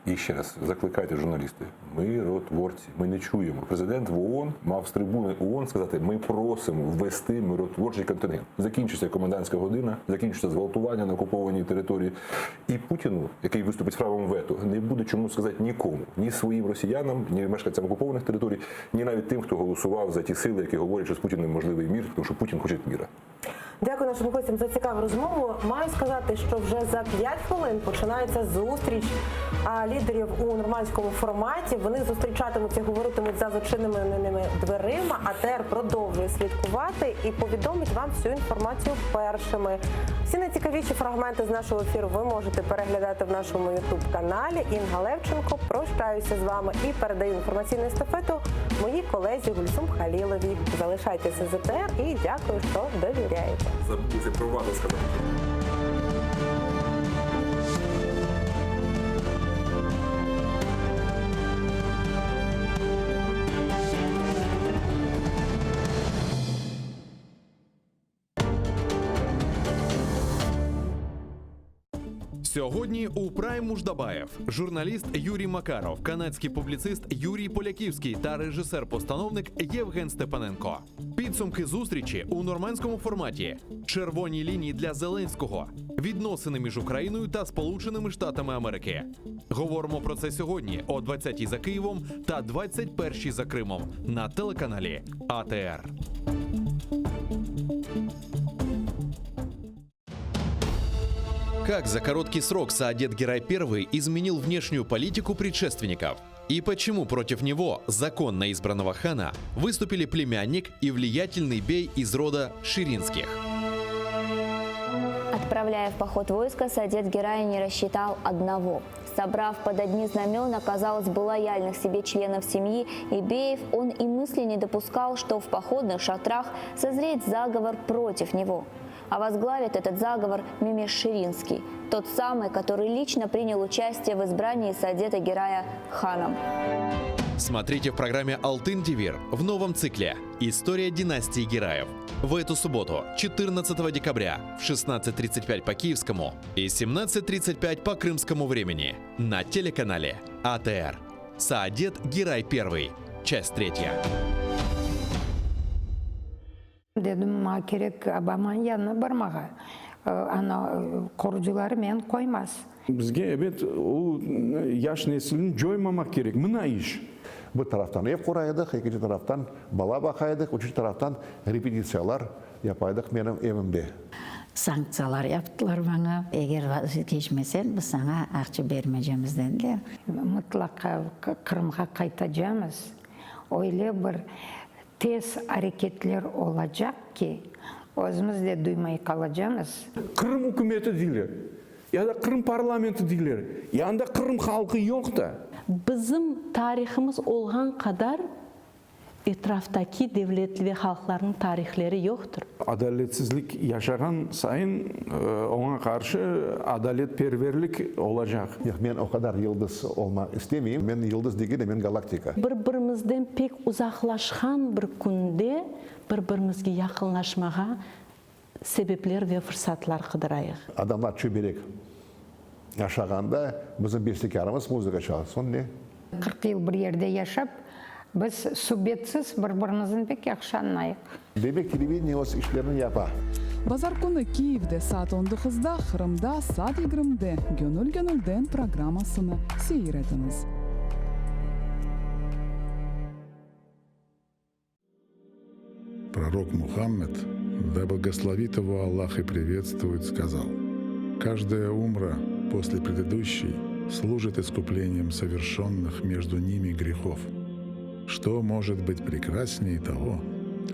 І ще раз закликайте журналісти, миротворці, ми не чуємо. Президент в ООН мав з трибуни ООН сказати, ми просимо ввести миротворчий контингент. Закінчиться комендантська година, закінчиться зґвалтування на окупованій території. І Путіну, який виступить з правом вето, не буде чому сказати нікому. Ні своїм росіянам, ні мешканцям окупованих територій, ні навіть тим, хто голосував за ті сили, які говорять, що з Путіним можливий мір, тому що Путін хоче міра. Дякую нашим гостям за цікаву розмову. Маю сказати, що вже за 5 хвилин починається зустріч лідерів у нормандському форматі. Вони зустрічатимуться, говоритимуть за зачиненими дверима, а ТР продовжує слідкувати і повідомить вам всю інформацію першими. Всі найцікавіші фрагменти з нашого ефіру ви можете переглядати в нашому YouTube-каналі. Інга Левченко, прощаюся з вами і передаю інформаційну естафету моїй колезі Гульсум Халіловій. Залишайтеся з ТР і дякую, що довіряєте. Забудьте про владу сказати. Сьогодні у Прайм Муждабаєв журналіст Юрій Макаров, канадський публіцист Юрій Поляківський та режисер-постановник Євген Степаненко. Підсумки зустрічі у нормандському форматі, червоні лінії для Зеленського, відносини між Україною та Сполученими Штатами Америки. Говоримо про це сьогодні о 20-й за Києвом та 21-й за Кримом на телеканалі АТР. Как за короткий срок Саадет Герай I изменил внешнюю политику предшественников? И почему против него, законно избранного хана, выступили племянник и влиятельный бей из рода Ширинских? Отправляя в поход войска, Саадет Герай не рассчитал одного. Собрав под одни знамена, казалось бы, лояльных себе членов семьи и беев, он и мысли не допускал, что в походных шатрах созреет заговор против него. А возглавит этот заговор Мимеш Ширинский, тот самый, который лично принял участие в избрании Саадета Герая ханом. Смотрите в программе «Алтын Дивир» в новом цикле «История династии Гераев». В эту субботу, 14 декабря в 16:35 по киевскому и 17:35 по крымскому времени на телеканале АТР. Саадет Герай I. Часть 3. Dedim ma керек Обаман yanına бармага. Ана коржулары мен коймас. Бізге evet o yaş neslini joymamak gerek. Mına iş. Bir taraftan ev kuraydık, ikinci taraftan bala bakaydık, üçüncü taraftan repetisiyalar yapaydık benim evimde. Sanksiyalar yaptılar bana. Eğer geçmesen biz sana akça vermeyeceğimiz dediler. Mutlaka Kırım'a kaytacağımız. Öyle bir tez hareketler olacak ki özümüz de duymayı kalacağız. Kırım hükümeti değiller. Ya da Kırım parlamenti değiller. Yanında Kırım halkı yok da. Bizim tarihimiz olğan kadar etraftaki devletli ve halkların tarihleri yoktur. Adaletsizlik yaşayan sayın ona karşı adaletperverlik olacak. Ben o kadar yıldız olmak istemeyeyim. Ben yıldız değil, ben galaktika. Bir-birimizden pek uzaklaşan bir günde bir-birimizge yakınlaşmağa sebepler ve fırsatlar kıdırayıq. Adamlar çöberek yaşaganda bizim bestekarımız müzik çalar. Son ne? 40 yıl bir yerde yaşap biz subyetsiz birbirimizin pek yaxşı anlayıq. Demek televideniye o işlerini yapar. Bazar kuni Kiyev'de saat 19'da, Kırım'da saat 20'de Gönül Gönül'den programmasını seyrediniz. Пророк Мухаммед, да благословит его Аллах и приветствует, сказал: «Каждая умра после предыдущей служит искуплением совершенных между ними грехов. Что может быть прекраснее того,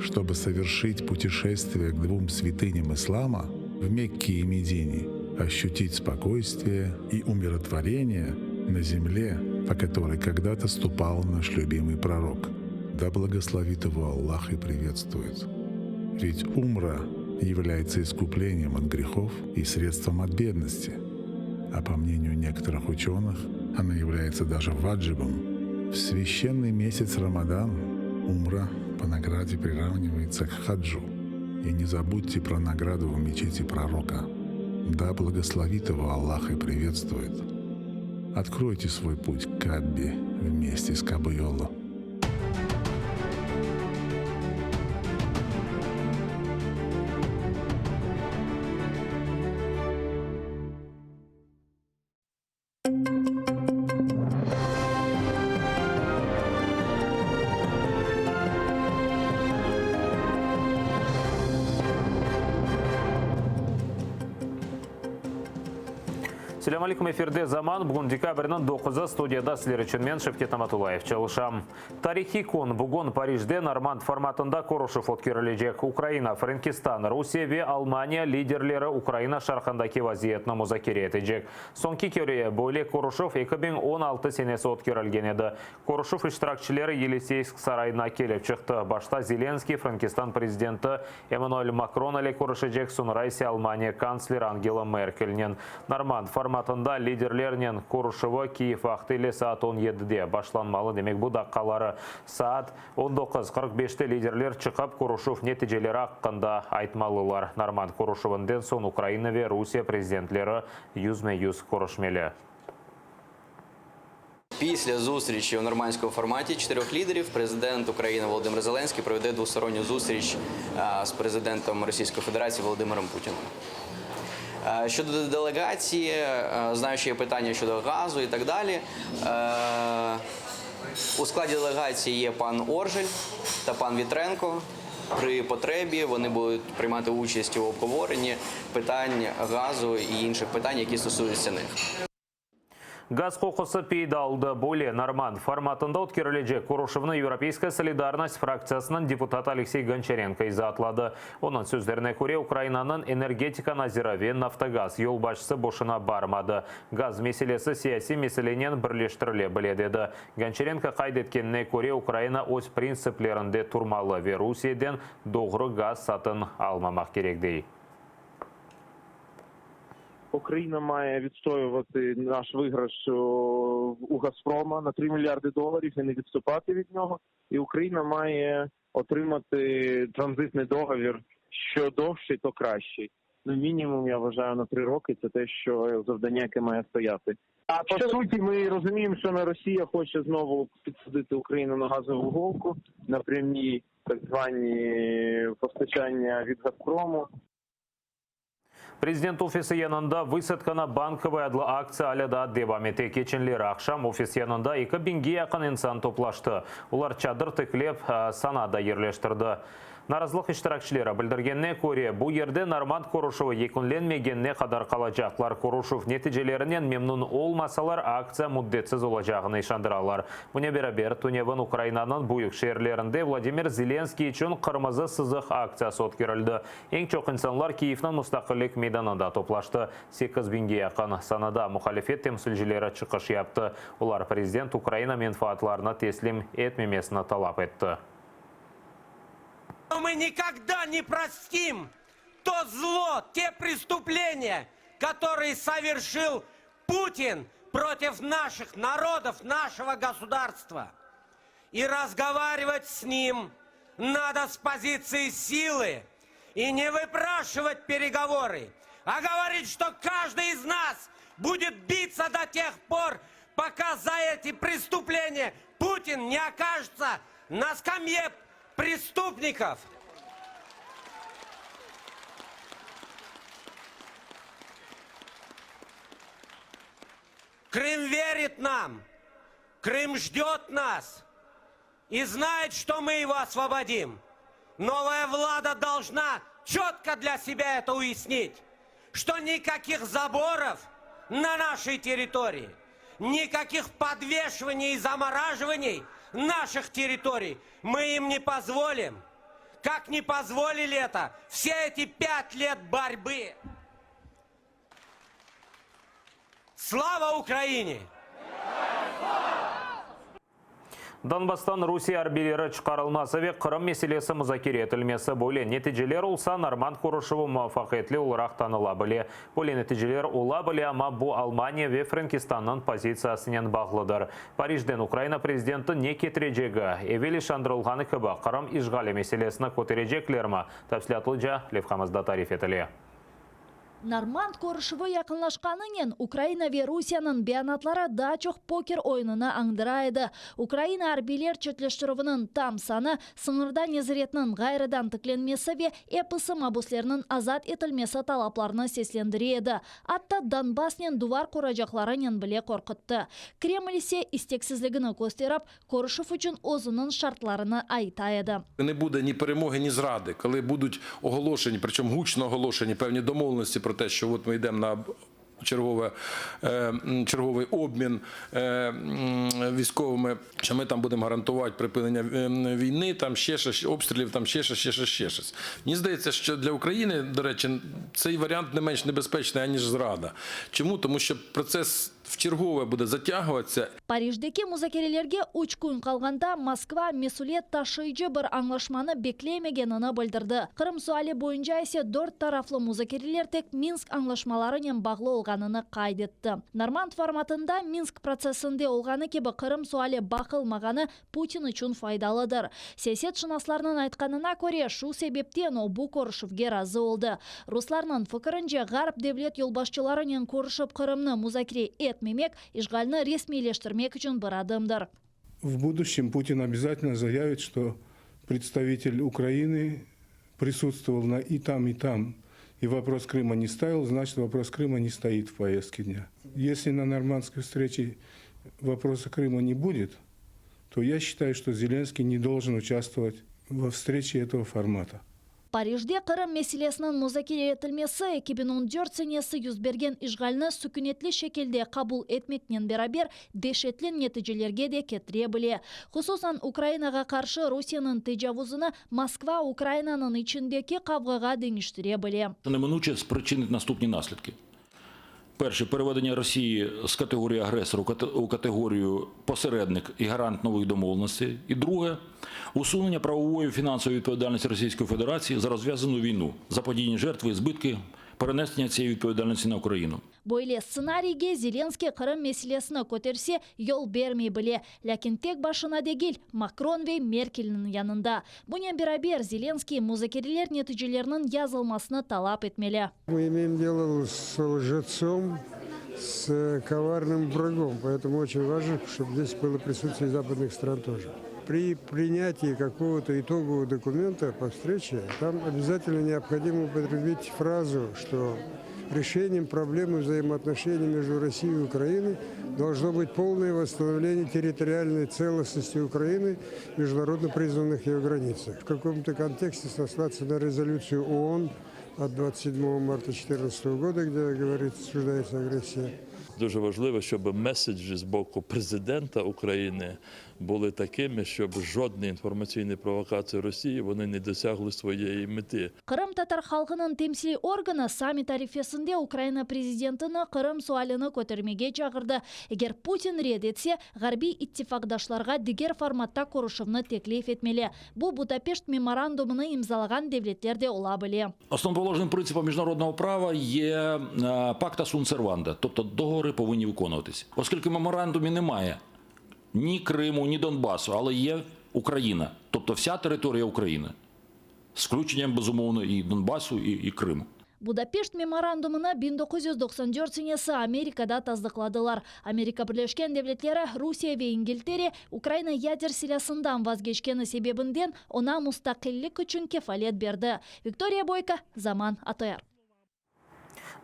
чтобы совершить путешествие к двум святыням ислама в Мекке и Медине, ощутить спокойствие и умиротворение на земле, по которой когда-то ступал наш любимый пророк. Да благословит его Аллах и приветствует. Ведь умра является искуплением от грехов и средством от бедности. А по мнению некоторых ученых, она является даже ваджибом. В священный месяц Рамадан умра по награде приравнивается к хаджу. И не забудьте про награду в мечети пророка. Да благословит его Аллах и приветствует. Откройте свой путь к Каббе вместе с Кабайоло. Селям алейкум, эфирде заман. Бүгін декабрьнің 9-ы студияда сілер үшін мен Шевкет Аматулаев чалышам. Тарихи кон бүгін Парижде норманд форматында Корушев өткөрүлөжек. Украина, Франкистан, Русия ве Алмания лидерлері Украина шарқындаки вазиетні музакире етежек. Сонки көрее бөлек Корушев 2016 сенесі өткөрүлген еді. Корушев иштиракчылары Елисейск сарайына келіп чықты. Башта Зеленский, Франкистан президенті Эммануэль Макрон әле көрішежек, сонрайся Алмания канцлер Ангела Меркельнен. Норманд формат форматында лидерлерінен Курушева Киев вақтылы саат 17-де башланмалы. Демек бұл даққалары саат 19:45-те лидерлер чықап Курушев нәтижелері аққанда айтмалылар. Норман Курушевінден сон Украина ве Русия президентлері юзме-юз көрішмелі. Після зустрічі у нормандському форматі 4 лідерів президент України Володимир Зеленський проведе двосторонню зустріч з президентом Російської Федерації Володимиром Путіним. Щодо делегації, знаю, що є питання щодо газу і так далі. У складі делегації є пан Оржель та пан Вітренко. При потребі вони будуть приймати участь у обговоренні питань газу і інших питань, які стосуються них. Газ қоқысы пейдалды более норманд форматында өткерілежек Курушевны Европейская солидарность фракциясының депутаты Алексей Гончаренко изатлады. Оның сөздеріне көре Украинаның энергетика назирове Нафтогаз ел башысы бошына бармады. Газ меселесі сияси меселенен бірлештіріле біледеді. Гончаренко қайдеткеніне көре Украина өз принциплерінде турмалы ве Русияден doğru газ сатын алмамақ керекдей. Україна має відстоювати наш виграш у Газпрома на 3 мільярди доларів і не відступати від нього. І Україна має отримати транзитний договір, що довший, то кращий. Ну, мінімум, я вважаю, на 3 роки це те, що завдання, яке має стояти. А по суті, ми розуміємо, що Росія хоче знову підсадити Україну на газову голку, на прямі так звані постачання від Газпрому. Президент офисы янында высадкана банковая адлы акция аляда дебамете кеченлер ақшам офис янында 2 бинге яқын инсан топлашты. Олар чадыр тіклеп санада ерлештірді. Наразылық іштіракшілері білдіргенне көре, бұл ерде Норманд Курушевы екінленмегенне қадар қалажақлар. Курушев нәтижелерінен мемнун олмасалар акция мұддетсіз олажағыны ишандыралар. Бұне берабер Туневын Украинаның бұйық шерлерінде Владимир Зеленский үшін қырмызы сызық акциясы өткерілді. Ең чоқ инсанлар Киевнің мұстақылық мейданында топлашты. 8 бинге яқын санада мұхалифет темсілжілері чықыш япты. Олар президент Украина менфаатларына теслим етмемесіні талап етті. Мы никогда не простим то зло, те преступления, которые совершил Путин против наших народов, нашего государства. И разговаривать с ним надо с позиции силы и не выпрашивать переговоры, а говорить, что каждый из нас будет биться до тех пор, пока за эти преступления Путин не окажется на скамье преступников. Крым верит нам, Крым ждет нас и знает, что мы его освободим. Новая влада должна четко для себя это уяснить, что никаких заборов на нашей территории, никаких подвешиваний и замораживаний наших территорий мы им не позволим, как не позволили это все эти 5 лет борьбы. Слава Украине! Донбастан Русия арбилері чықарылмасы ве Қырым меселесі мұзакер етілмесі боле. Нәтижелер олса Норманд Курушевы мұвафақетлі олырақ таныла біле. Боле нәтижелер ола біле, ама бұл Алмания ве Франкистанның позициясынен бағлыдыр. Парижден Украина президенті не кетірежегі. Эвели шандырылғаны кіба Қырым ишғалі меселесіні көтережеклерма. Тәпсілатлы Левхамызда тариф етіле. Норманд Курушевы якынлашқанымен Украина ве Русияның биянатлары дачоқ покер ойынына аңдырайды. Украина арбилер чөтлештірівінің там саны сыңырдан езіретінің ғайрыдан тікленмесі ве эпысы мабуслерінің азат етілмесі талапларына сеслендіреді. Атта Донбаснен дувар қорajақларынан біле қорқытты. Кремль ise істексізлігіні көстеріп, Курушев үшін озының шартларını айтайды. Не буде ні перемоги, ні зради, коли будуть оголошені, причому гучно оголошені певні домовленості про те, що от ми йдемо на черговий обмін військовими, що ми там будемо гарантувати припинення війни, там ще щось, обстрілів, там ще щось. Мені здається, що для України, до речі, цей варіант не менш небезпечний, аніж зрада. Чому? Тому що процес вчергове буде затягуватися. Париждеки музакерелерге 3 күн қалғанда Москва месулет ташыйчы бір аңлашманы беклемегенini білдірді. Қырым суали бойынша есе 4 тарафлы музакерелер тек Минск аңлашмаларымен бағлы олғанını қайдетті. Норманд форматында Минск процессінде олғаны кебі Қырым суали бақылмағаны Путин үшін файдалыдыр. Сесет шынасларының айтқанына көре шу себептен о бұ көрішівге разы олды. Русларның фікірінже ғарып девлет елбашчыларының көрішіп Қырымны музакере етмемек, ишғалны ресмилештірмек үшін бір адымдыр. В будущем Путин обязательно заявит, что представитель Украины присутствовал и там, и вопрос Крыма не ставил, значит, вопрос Крыма не стоит в повестке дня. Если на нормандской встрече вопроса Крыма не будет, то я считаю, что Зеленский не должен участвовать во встрече этого формата. Парижде Қырым меселесінің музакере етілмесі 2014 сенесі юзберген ишғалны сүкінетлі шекелде қабул етмекнен берабер дешетлі нәтижелерге де кетіре біле. Хусусан Украинаға қаршы Русияның тежавузыны Москва Украинаның ішіндекі қавғаға деңіштіре біле. Неминуче спричинить наступні наслідки. Перше, переведення Росії з категорії агресора у категорію посередник і гарант нових домовленостей. І друге, усунення правової і фінансової відповідальності Російської Федерації за розв'язану війну, заподіяні жертви і збитки, перенесення цієї відповідальності на Україну. Бойле сценарийге Зеленский Қырым меселесіні көтерсе, ел бермей біле. Ләкин тек башына дегел Макрон ве Меркельнің янында. Бұнен берабер Зеленский музакерелер нәтижелерінің yazılmasını талап етмелі. Мы имеем дело с лжецом, с коварным врагом, поэтому очень важно, чтобы здесь было присутствие западных стран тоже. При принятии какого-то итогового документа по встрече, там обязательно необходимо употребить фразу, что решением проблемы взаимоотношений между Россией и Украиной должно быть полное восстановление территориальной целостности Украины в международно признанных ее границах. В каком-то контексте сослаться на резолюцию ООН от 27 марта 2014 года, где говорится, осуждается агрессия. Дуже важливо, щоб меседжі з боку президента України були такими, щоб жодні інформаційні провокації Росії вони не досягли своєї мети. Қырым татар халқының темсili органы саммит арифесінде Украина президентіні Қырым суалыны көтермеге чағырды. Егер Путин ред етсе, ғарби иттифақдашларға дигер форматта көрішімні теклиф етмелі. Бұл Будапешт меморандумыны имзалаған девлеттерде ола біле. Основоположним принципом міжнародного права є пакта сун-серванда, тобто договори повинні виконуватися. Оскільки в меморандумі немає ні Криму, ні Донбасу, але є Україна, тобто вся територія України, з включенням, безумовно, і Донбасу, і Криму. Будапешт меморандумына 1994 сенесі Америкада таздықладылар. Америка Бірлескен Девлетлері Русия ве Ингилтере Украина ядер силасындан вазгешкені себебінден она мұстақиллік үшін кефалет берді. Виктория Бойко, Заман АТР.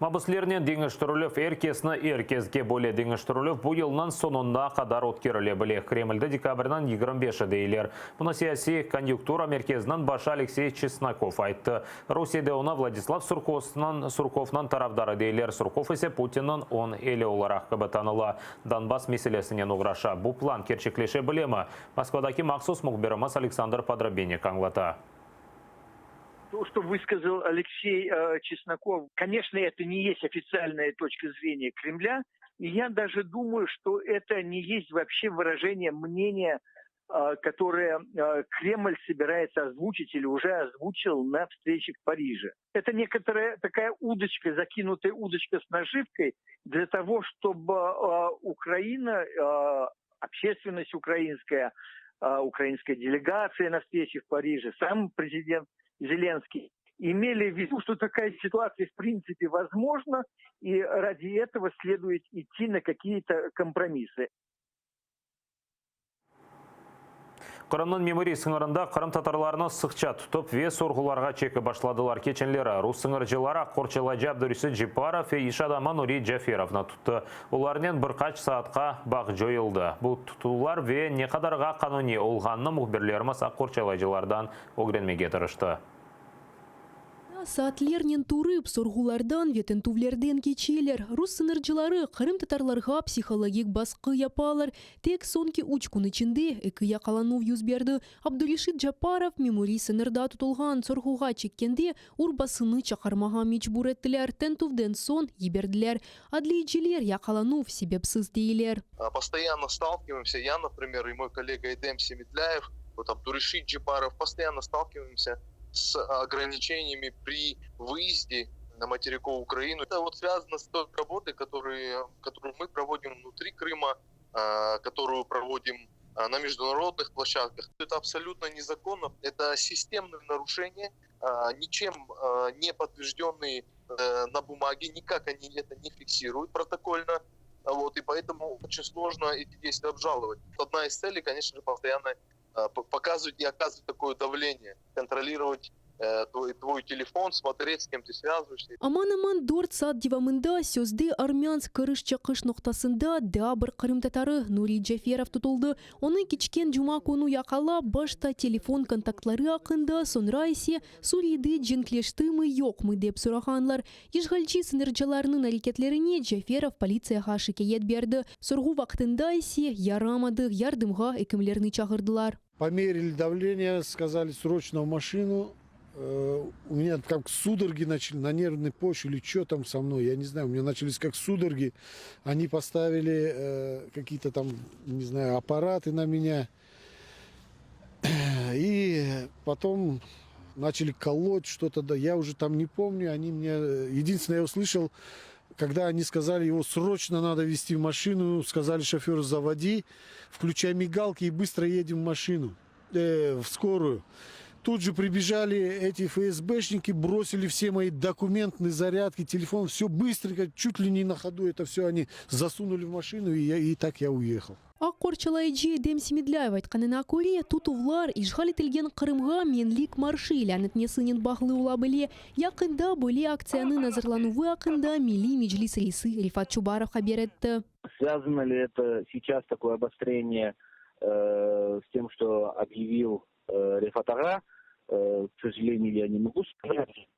Мабыслерінен Деңіштірілів әркесіні әркезге бөле Деңіштірілів бұл елінің сонында қадар өткерілі біле. Кремльді декабрынан 25 дейлер. Бұны сияси конъюнктура мерkezінің башы Алексей Чесноков айтты. Русияда оны Владислав Сурковнан тарафдары дейлер. Сурков есе Путиннің он елі оларақ қыбытанылы. Донбасс меселесінен ұғраша. Бұл план керчеклеше білемі. Москвадаки мақсус мұқберіміз Александр Подробенек аңлата. То, что высказал Алексей Чесноков, конечно, это не есть официальная точка зрения Кремля. И я даже думаю, что это не есть вообще выражение мнения, которое Кремль собирается озвучить или уже озвучил на встрече в Париже. Это некоторая такая удочка, закинутая удочка с наживкой для того, чтобы Украина, общественность украинская, украинская делегация на встрече в Париже, сам президент Зеленский имели в виду, что такая ситуация в принципе возможна, и ради этого следует идти на какие-то компромиссы. Қырымның меморий сыңырында Қырым татарларына сықча тұтып, вес орғыларға чекі башладылар кеченлері. Рус сыңыржылары Қорчыла Жабдурисі Джипаров и Ишадама Нури Джаферовна тұтты. Оларнен бір қач саатқа бақ жойылды. Бұл тұтулар ве не қадарға қануни олғанны мұхберлеріміз Қорчыла жылардан огренмеге тұрышты. саатлернен турып соргулардан ветентувлерден кечелер. Рус сынырчылары Кырым татарларга психологик баскы япалар. Тек сонки учкун ичинде эки якалануу юз берди. Абдулишит Жапаров мемори сынырда тутулган соргуга чеккенде урбасыны чакармага мичбур эттилер. Тентувден сон ебердилер. Адлийчилер якалануу себепсиз дейлер. Постоянно сталкиваемся, я, например, и мой коллега Эдем Семедляев, вот Абдулишит Джапаров, постоянно сталкиваемся с ограничениями при выезде на материковую Украину. Это вот связано с той работой, которую мы проводим внутри Крыма, которую проводим на международных площадках. Это абсолютно незаконно. Это системные нарушения, ничем не подтвержденные на бумаге, никак они это не фиксируют протокольно. Вот, и поэтому очень сложно эти действия обжаловать. Одна из целей, конечно же, постоянно показывать и оказывать такое давление, контролировать твой телефон, смотреть, с кем ты связываешься. Аман-аман 4 саат дивамында сөзде армянск кырыш чакыш ноктасында да бір Кырым татары Нури Джаферов тутулды. Оны кичкен жума кону якала башта телефон контактлары акында, сонра исе Суриде жинклештимы жокмы деп сураганлар. Ишгалчы сынырчыларынын аракетлерине Джаферов полицияга шикаят берди. Соргу вактында исе ярамады, ярдымга экимлерни чагырдылар. Померили давление, сказали срочно в машину. У меня как судороги начали на нервной почве или что там со мной, я не знаю, у меня начались как судороги. Они поставили какие-то там, не знаю, аппараты на меня. И потом начали колоть что-то, да, я уже там не помню. Они мне, единственное, я услышал, когда они сказали, его срочно надо везти в машину, сказали шоферу: заводи, включай мигалки и быстро едем в машину, в скорую. Тут же прибежали эти ФСБшники, бросили все мои документные зарядки, телефон, все быстренько, чуть ли не на ходу это все они засунули в машину, и так я уехал. Аккорчалайджи Эдем Семедляев айтканына көре, тутувлар ишгал етилген Кырымга менлик маршы иләнетмесінен бағлы ула біле. Якында бөле акцияны назарлануы акында Милли Меджлис рейсы Рифат Чубаров хабер етті. Связано ли это сейчас такое обострение с тем, что объявил Рифат Ага? К сожалению, я не могу сказать.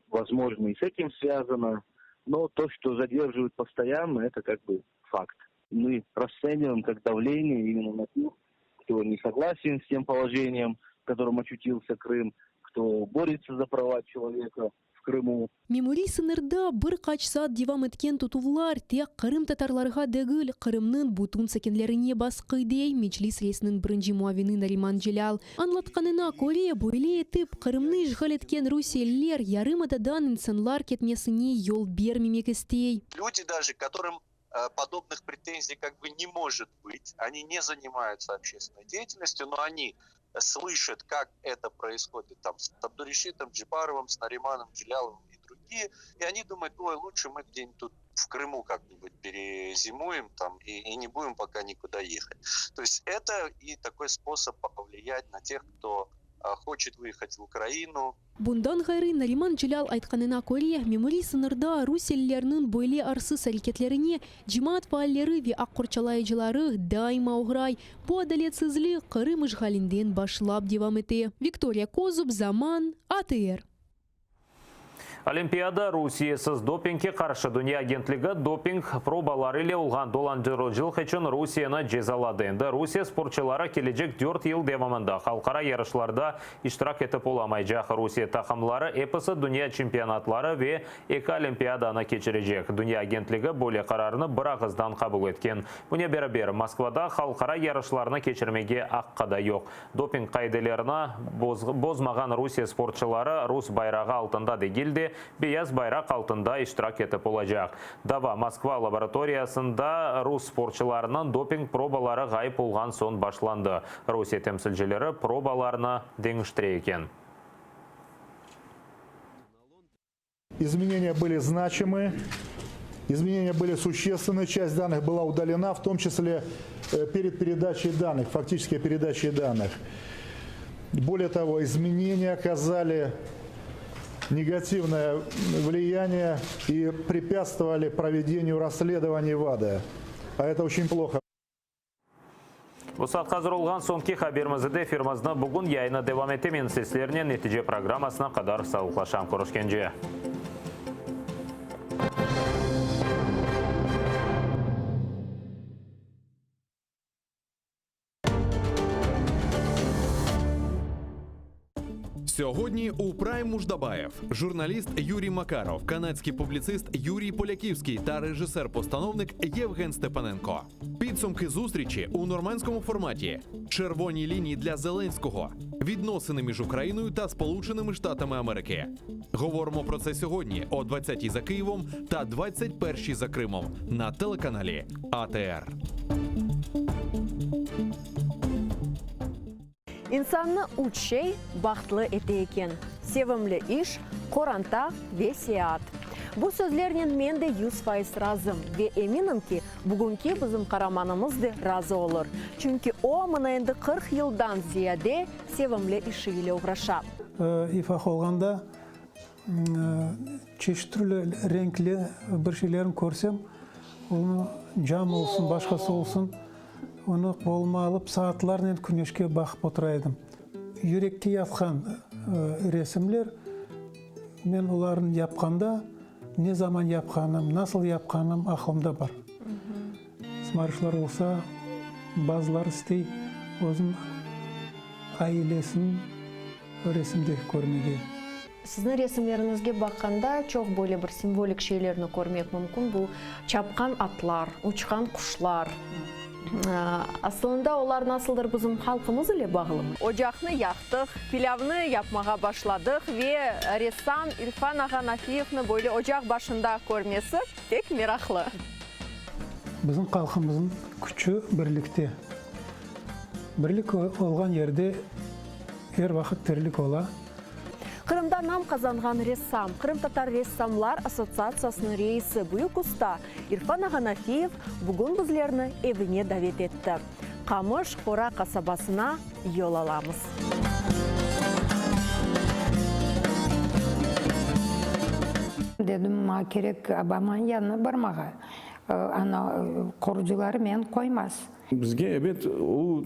Возможно, и с этим связано. Но то, что задерживают постоянно, это как бы факт. Мы расцениваем как давление именно на тех, кто не согласен с тем положением, в котором очутился Крым, кто борется за права человека в Крыму. Мемори сынырда бір качсат дивам еткен тутувлар тек Кырым татарларга дегіл Кырымнын бутун сәкенлеріне басқы дей Меджлис рейсінің бірінші муавини Нариман Джелал. Анлатқанына көре бойле етіп Кырымны ишгал еткен руселлер ярымададан инсанлар кетмесіне ел бермемек істей. Люди даже, которым подобных претензий как бы не может быть, они не занимаются общественной деятельностью, но они слышат, как это происходит там с Абдулишитом Джапаровым, с Нариманом Джеляловым и другие, и они думают: ой, лучше мы где-нибудь тут в Крыму как-нибудь перезимуем там и не будем пока никуда ехать. То есть это и такой способ повлиять на тех, кто хочет выехать в Украину. Бундан гайры Нариман Джелал айтканына көре, мемори сынырда руселлернын бойле арсыз әрекетлеріне жимаат фааллері ве аккорчалайчылары дайма уграй. Бу адалетсізлі Кырым ишгалинден башлап девам ете. Виктория Козуб, Заман, АТР. Олимпиада Русиясыз допингке қаршы дүния агентлігі допинг пробалары иле улған доландыру жыл үшін Русияны жезалады. Енді Русия спортчылары кележек 4 ел девамында халқара ярышларда иштирак етіп оламай жақ. Русия тақымлары эпысы дүния чемпионатлары ве екі Олимпиаданы кечірежек. Дүния агентлігі бөле қарарыны бір ағыздан қабыл еткен. Бұне бері Москвада халқара ярышларны кечірмеге аққада жоқ. Допинг қайделеріні бозмаған Русия спортчылары Рус байрағы алтында дегілде бейаз байрақ алтында иштирак етіп олажақ. Дава Москва лабораториясында рус спортчыларының допинг пробалары ғайып болған сон башланды. Русия темсілжелері пробаларына деңіштіре екен. Изменения были значимы, изменения были существенны, часть данных была удалена, в том числе перед передачей данных, фактически передачей данных. Более того, изменения оказали негативное влияние и препятствовали проведению расследований ВАДА. А это очень плохо. Бұсат қазір олған соңки хаберімізді фирмазына бүгін яйына девам етемен сеслеріне нетиже программасына қадар сауықлашам көрішкенже. Сьогодні у Прайм Муждабаєв журналіст Юрій Макаров, канадський публіцист Юрій Поляківський та режисер-постановник Євген Степаненко. Підсумки зустрічі у нормандському форматі. Червоні лінії для Зеленського. Відносини між Україною та Сполученими Штатами Америки. Говоримо про це сьогодні о 20-й за Києвом та 21-й за Кримом на телеканалі АТР. İnsanны үч şey бақытлы ете екен. Sevimli iş, koranта ve seyahat. Bu sözlerinin men de 100% razım ve eminim ki bugünkü bizim karamanımız da razı olur. Çünkü o mına endi 40 yıldan ziyade sevimli işiyle uğraşap. İfak olganda çeşit türlü renkli bir şeylerin görsem, onu cam olsun, başkası olsun, onu koluma alıp saatlerden güneşke bakıp oturaydım. Yürekte yatkan resimler, men onların yapkanda ne zaman yapkanım, nasıl yapkanım aklımda var. Smarışlar olsa bazıları istey, özün ailesinin resimde görmege. Sizin resimlerinizge bakanda çok böyle bir simbolik şeylerini görmek mümkün. Bu çapkan atlar, uçkan kuşlar. Aslında onlar nasıldır bizim halkımız ile bağlı. Ocakını yaktık, pilavını yapmaya başladık ve ressam İrfan Aghanafiyevni böyle ocak başında görmesi pek meraklı. Bizim halkımızın gücü birlikte. Birlik olgan yerde her vakit dirlik ola. Kırım'da nam kazangan ressam, Kırım Tatar Ressamlar Assotsiatsiyasının reisi Büyük Usta İrfan Aghanafiyev bugün bizlerini evine davet etti. Kamış Xora kasabasına yol alamız. Dedim ma gerek abamın yanına barmağa. Ana korucuları men koymaz. Bizge evet o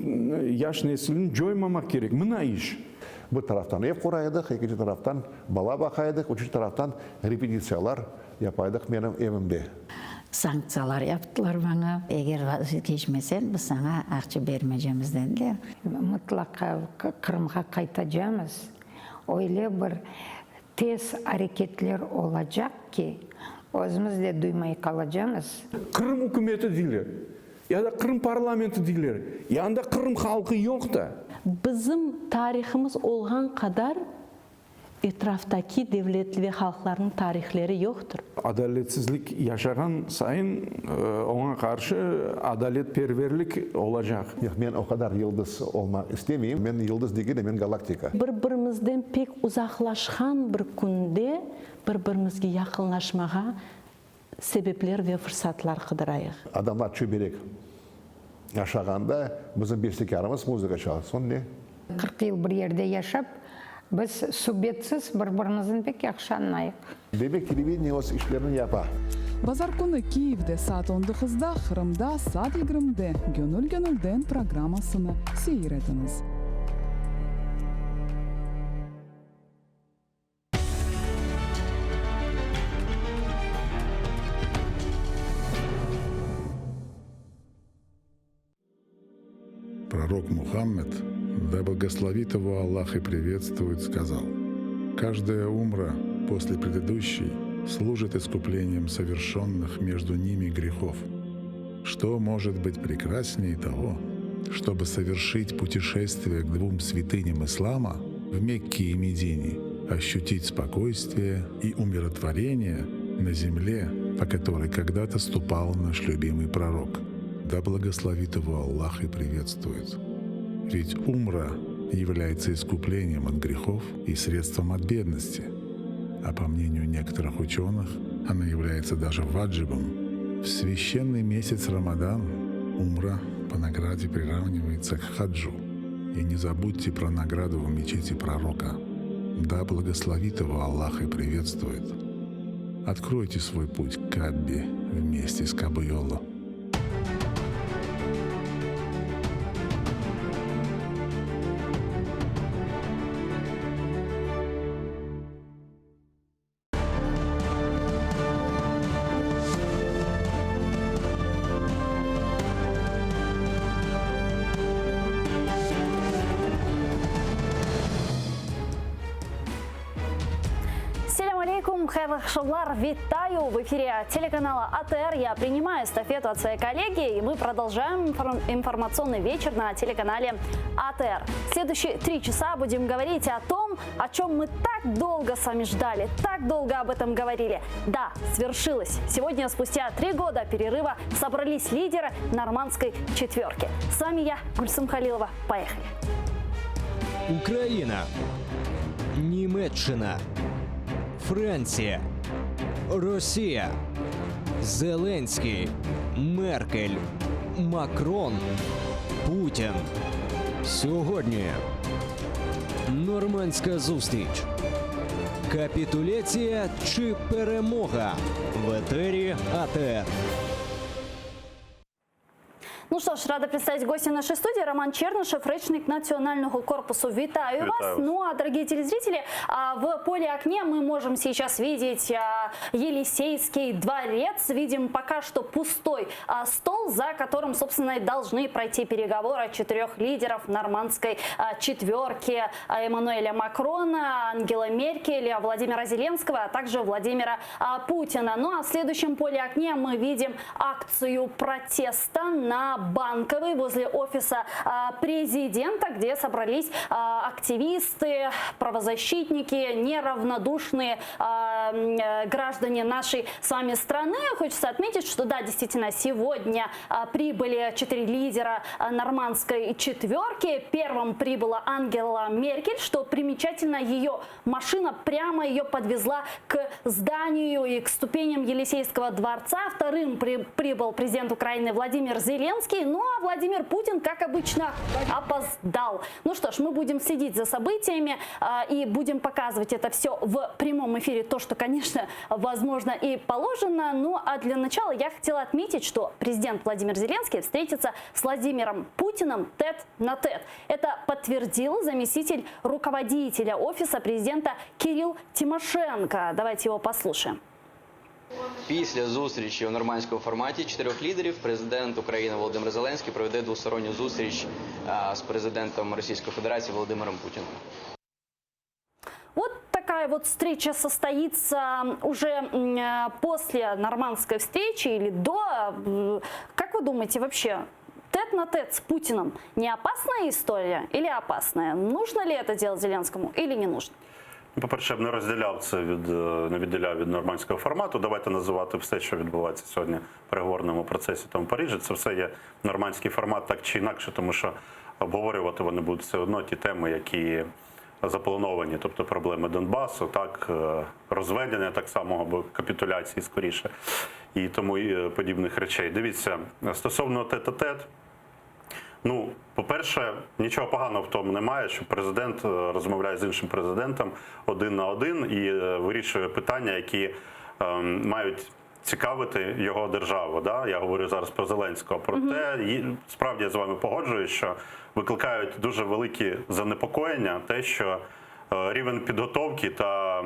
yaş neslini joymamak gerek. Mına iş. Bir taraftan ev kuraydık, ikinci taraftan bala bakaydık, üçüncü taraftan repetisiyalar yapaydık benim evimde. Sanksiyalar yaptılar bana. Eğer geçmesen biz sana akça vermeyeceğimiz dediler. Mutlaka Kırım'a kaytacağımız. Öyle bir tez hareketler olacak ki özümüz de duymay kalacağımız. Kırım hükümeti değiller. Ya da Kırım parlamenti değiller. Ya da Kırım halkı yok da. Bizim tarihimiz olgan kadar etraftaki devletli ve halkların tarihleri yoktur. Adaletsizlik yaşagan sayın ona karşı adaletperverlik olacak. Yok, ben o kadar yıldız olmak istemeyeyim. Ben yıldız değil de ben galaktika. Bir-birimizden pek uzaklaşkan bir günde bir-birimizge yakınlaşmağa sebepler ve fırsatlar kıdırayıq. Adamlar çöberek yaşaganda bizim bestekarımız muzika çalsın ne? 40 yıl bir yerde yaşap biz subyetsiz birbirimizin pek yaxşı anlayıq. Demek televideniye o işlerini yapar. Bazar kuni Kiyev'de saat 19'da, Kırım'da saat 20'de Gönül Gönül'den programmasını seyrediniz. Пророк Мухаммед, да благословит его Аллах и приветствует, сказал: «Каждая умра после предыдущей служит искуплением совершенных между ними грехов. Что может быть прекраснее того, чтобы совершить путешествие к двум святыням ислама в Мекке и Медине, ощутить спокойствие и умиротворение на земле, по которой когда-то ступал наш любимый пророк? Да благословит его Аллах и приветствует. Ведь умра является искуплением от грехов и средством от бедности. А по мнению некоторых ученых, она является даже ваджибом. В священный месяц Рамадан умра по награде приравнивается к хаджу. И не забудьте про награду в мечети пророка. Да благословит его Аллах и приветствует. Откройте свой путь к Каббе вместе с Кабайоло. Шавлар, витаю! В эфире телеканала АТР. Я принимаю эстафету от своей коллеги, и мы продолжаем информационный вечер на телеканале АТР. Следующие 3 часа будем говорить о том, о чем мы так долго с вами ждали, так долго об этом говорили. Да, свершилось. Сегодня, спустя 3 года перерыва, собрались лидеры нормандской четверки. С вами я, Гульсум Халилова. Поехали. Україна, Німеччина, Франція, Росія, Зеленський, Меркель, Макрон, Путін. Сьогодні нормандська зустріч. Капітуляція чи перемога? В етері АТР. Ну что ж, рада представить гостя нашей студии. Роман Чернышев, речник Национального корпуса. Витаю вас. Ну а, дорогие телезрители, в поле окне мы можем сейчас видеть Елисейский дворец. Видим пока что пустой стол, за которым, собственно, и должны пройти переговоры 4 лидеров нормандской четверки: Эммануэля Макрона, Ангела Меркель, Владимира Зеленского, а также Владимира Путина. Ну а в следующем поле окне мы видим акцию протеста на Банковой возле офиса президента, где собрались активисты, правозащитники, неравнодушные граждане нашей с вами страны. Хочется отметить, что да, действительно, сегодня прибыли 4 лидера нормандской четверки. Первым прибыла Ангела Меркель, что примечательно, ее машина прямо ее подвезла к зданию и к ступеням Елисейского дворца. Вторым прибыл президент Украины Владимир Зеленский. Ну а Владимир Путин, как обычно, опоздал. Ну что ж, мы будем следить за событиями и будем показывать это все в прямом эфире, то, что, конечно, возможно и положено. Ну а для начала я хотела отметить, что президент Владимир Зеленский встретится с Владимиром Путиным тет-на-тет. Это подтвердил заместитель руководителя офиса президента Кирилл Тимошенко. Давайте его послушаем. Після зустрічі у нормандському форматі 4 лідерів президент України Володимир Зеленський проведе двосторонню зустріч з президентом Російської Федерації Владимиром Путиным. Вот такая вот встреча состоится уже после нормандской встречи или до. Как вы думаете, вообще тет-на-тет с Путиным не опасная история или опасная? Нужно ли это делать Зеленскому или не нужно? По-перше, я б не розділяв це не відділяв від нормандського формату. Давайте називати все, що відбувається сьогодні в переговорному процесі там в Парижі. Це все є нормандський формат так чи інакше, тому що обговорювати вони будуть все одно ті теми, які заплановані, тобто проблеми Донбасу, так, розведення так само або капітуляції скоріше і тому і подібних речей. Дивіться, стосовно тет-а-тет, ну, по-перше, нічого поганого в тому немає, що президент розмовляє з іншим президентом 1 на 1 і вирішує питання, які мають цікавити його державу. Да? Я говорю зараз про Зеленського. Проте, справді я з вами погоджуюсь, що викликають дуже великі занепокоєння те, що рівень підготовки та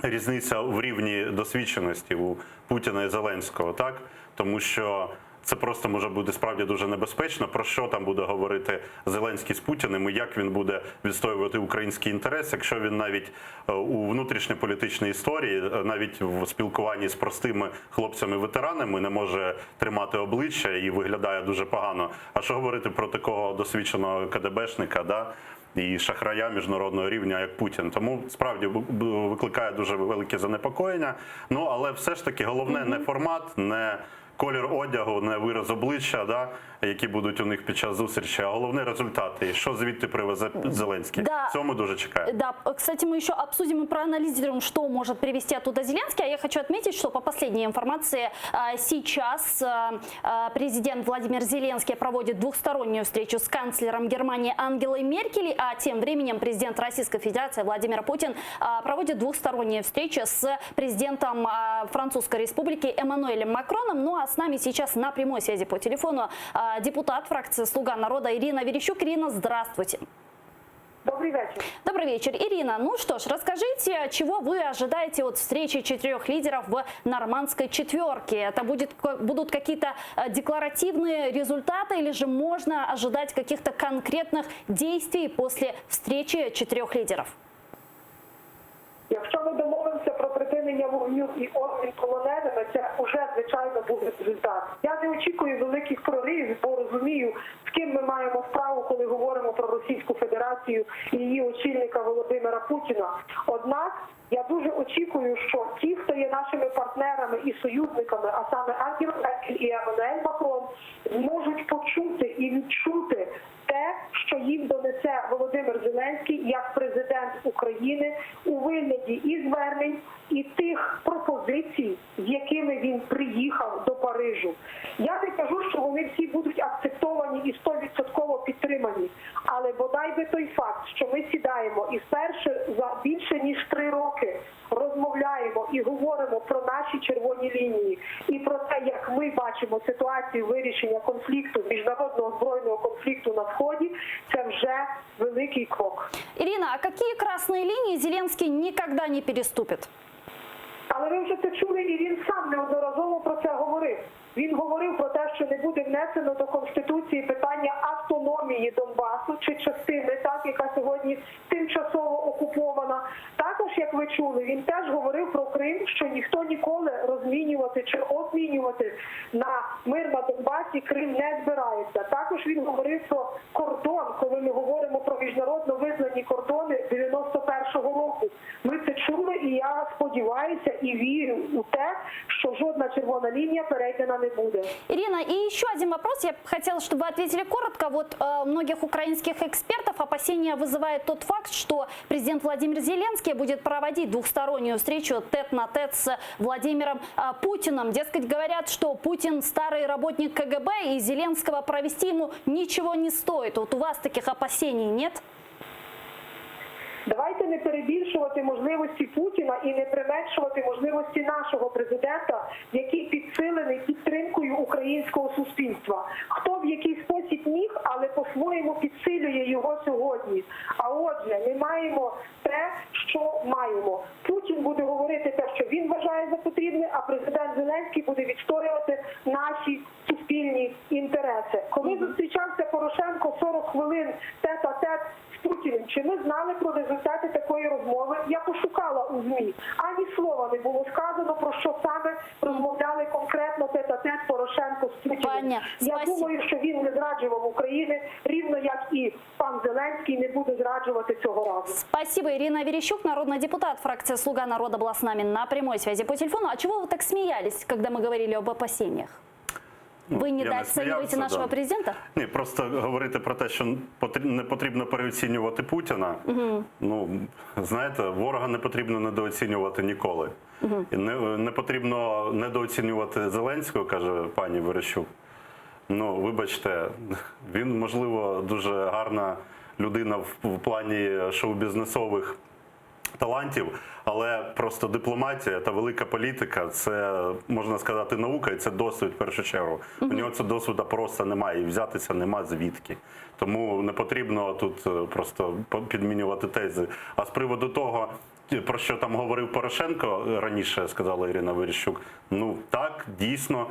різниця в рівні досвідченості у Путіна і Зеленського, так? Тому що це просто може бути справді дуже небезпечно, про що там буде говорити Зеленський з Путіним і як він буде відстоювати український інтерес, якщо він навіть у внутрішньополітичній історії, навіть в спілкуванні з простими хлопцями-ветеранами не може тримати обличчя і виглядає дуже погано. А що говорити про такого досвідченого КДБшника, да? І шахрая міжнародного рівня, як Путін. Тому, справді, викликає дуже велике занепокоєння. Ну, але все ж таки головне не формат, не колір одягу, не вираз обличчя, да, які будуть у них під час зустрічі, а головне результати. І що звідти привезе Зеленський. Да. Цьому дуже чекаем. Да, кстати, мы еще обсудим и проанализируем, что может привести оттуда Зеленский. А я хочу отметить, что по последней информации сейчас президент Владимир Зеленский проводит двухстороннюю встречу с канцлером Германии Ангелой Меркель, а тем временем президент Российской Федерации Владимир Путин проводит двухстороннюю встречу с президентом Французской Республики Эммануэлем Макроном. Ну а с нами сейчас на прямой связи по телефону депутат фракции «Слуга народа» Ирина Верещук. Ирина, здравствуйте. Добрый вечер. Добрый вечер. Ирина, ну что ж, расскажите, чего вы ожидаете от встречи 4 лидеров в нормандской четверке? Это будут какие-то декларативные результаты или же можно ожидать каких-то конкретных действий после встречи 4 лидеров? Якщо ми домовимося про припинення вогню і обмін полоненими, це вже, звичайно, буде результат. Я не очікую великих проривів, бо розумію, з ким ми маємо справу, коли говоримо про Російську Федерацію і її очільника Володимира Путіна. Однак, я дуже очікую, що ті, хто є нашими партнерами і союзниками, а саме Ангела Меркель і Еммануель Макрон, зможуть почути і відчути те, що їм донесе Володимир Зеленський як президент України у вигляді і звернень, і тих пропозицій, з якими він приїхав до Парижу. Я не кажу, що вони всі будуть акцептовані і 100% підтримані, але бодай би той факт, що ми сідаємо і вперше за більше ніж 3 роки розмовляємо і говоримо про наші червоні лінії і про те, як ми бачимо ситуацію вирішення конфлікту, міжнародного збройного конфлікту на Сході, це вже великий крок. Ирина, а какие красные линии Зеленский никогда не переступит? Але ви вже це чули, і він сам неодноразово про це говорив. Він говорив про те, що не буде внесено до Конституції питання автономії Донбасу чи частини, так, яка сьогодні тимчасово окупована. Також, як ви чули, він теж говорив про Крим, що ніхто ніколи розмінювати чи обмінювати на мир на Донбасі Крим не збирається. Також він говорив про кордон, коли ми говоримо про міжнародно визнані кордони 91-го року. Ми це чули, і я сподіваюся і вірю у те, що жодна червона лінія перейдена не буде. Ирина, и еще один вопрос. Я хотела, чтобы вы ответили коротко. Вот многих украинских экспертов опасения вызывает тот факт, что президент Владимир Зеленский будет проводить двухстороннюю встречу тет-на-тет с Владимиром Путиным. Дескать, говорят, что Путин старый работник КГБ, и Зеленского провести ему ничего не стоит. Вот у вас таких опасений нет? Давайте не перебільшувати можливості Путіна і не применшувати можливості нашого президента, який підсилений підтримкою українського суспільства. Хто в який спосіб міг, але по-своєму підсилює його сьогодні. А отже, ми маємо те, що маємо. Путін буде говорити те, що він вважає за потрібне, а президент Зеленський буде відстоювати наші суспільні інтереси. Коли зустрічався Порошенко 40 хвилин тет-а-тет з Путіним, чи ми знали про результати такої розмови? Я пошукала у ЗМІ. Ані слова не було сказано, про що саме розмовляли конкретно тет-а-тет Порошенко з Путіним. Я думаю, що він не зраджував України, рівно як і пан Зеленський не буде зраджувати цього разу. Спасибо. Ирина Верещук, народный депутат, фракция «Слуга народа» была с нами на прямой связи по телефону. А чего вы так смеялись, когда мы говорили об опасениях? Ви недооцінюєте нашого президента? Ні, просто говорити про те, що не потрібно переоцінювати Путіна. Ну, знаєте, ворога не потрібно недооцінювати ніколи. І не потрібно недооцінювати Зеленського, каже пані Верещук. Ну, вибачте, він, можливо, дуже гарна людина в плані шоу-бізнесових талантів, але просто дипломатія та велика політика – це, можна сказати, наука, і це досвід в першу чергу. У нього цього досвіду просто немає, і взятися нема звідки. Тому не потрібно тут просто підмінювати тези. А з приводу того, про що там говорив Порошенко раніше, сказала Ірина Верещук, ну так, дійсно,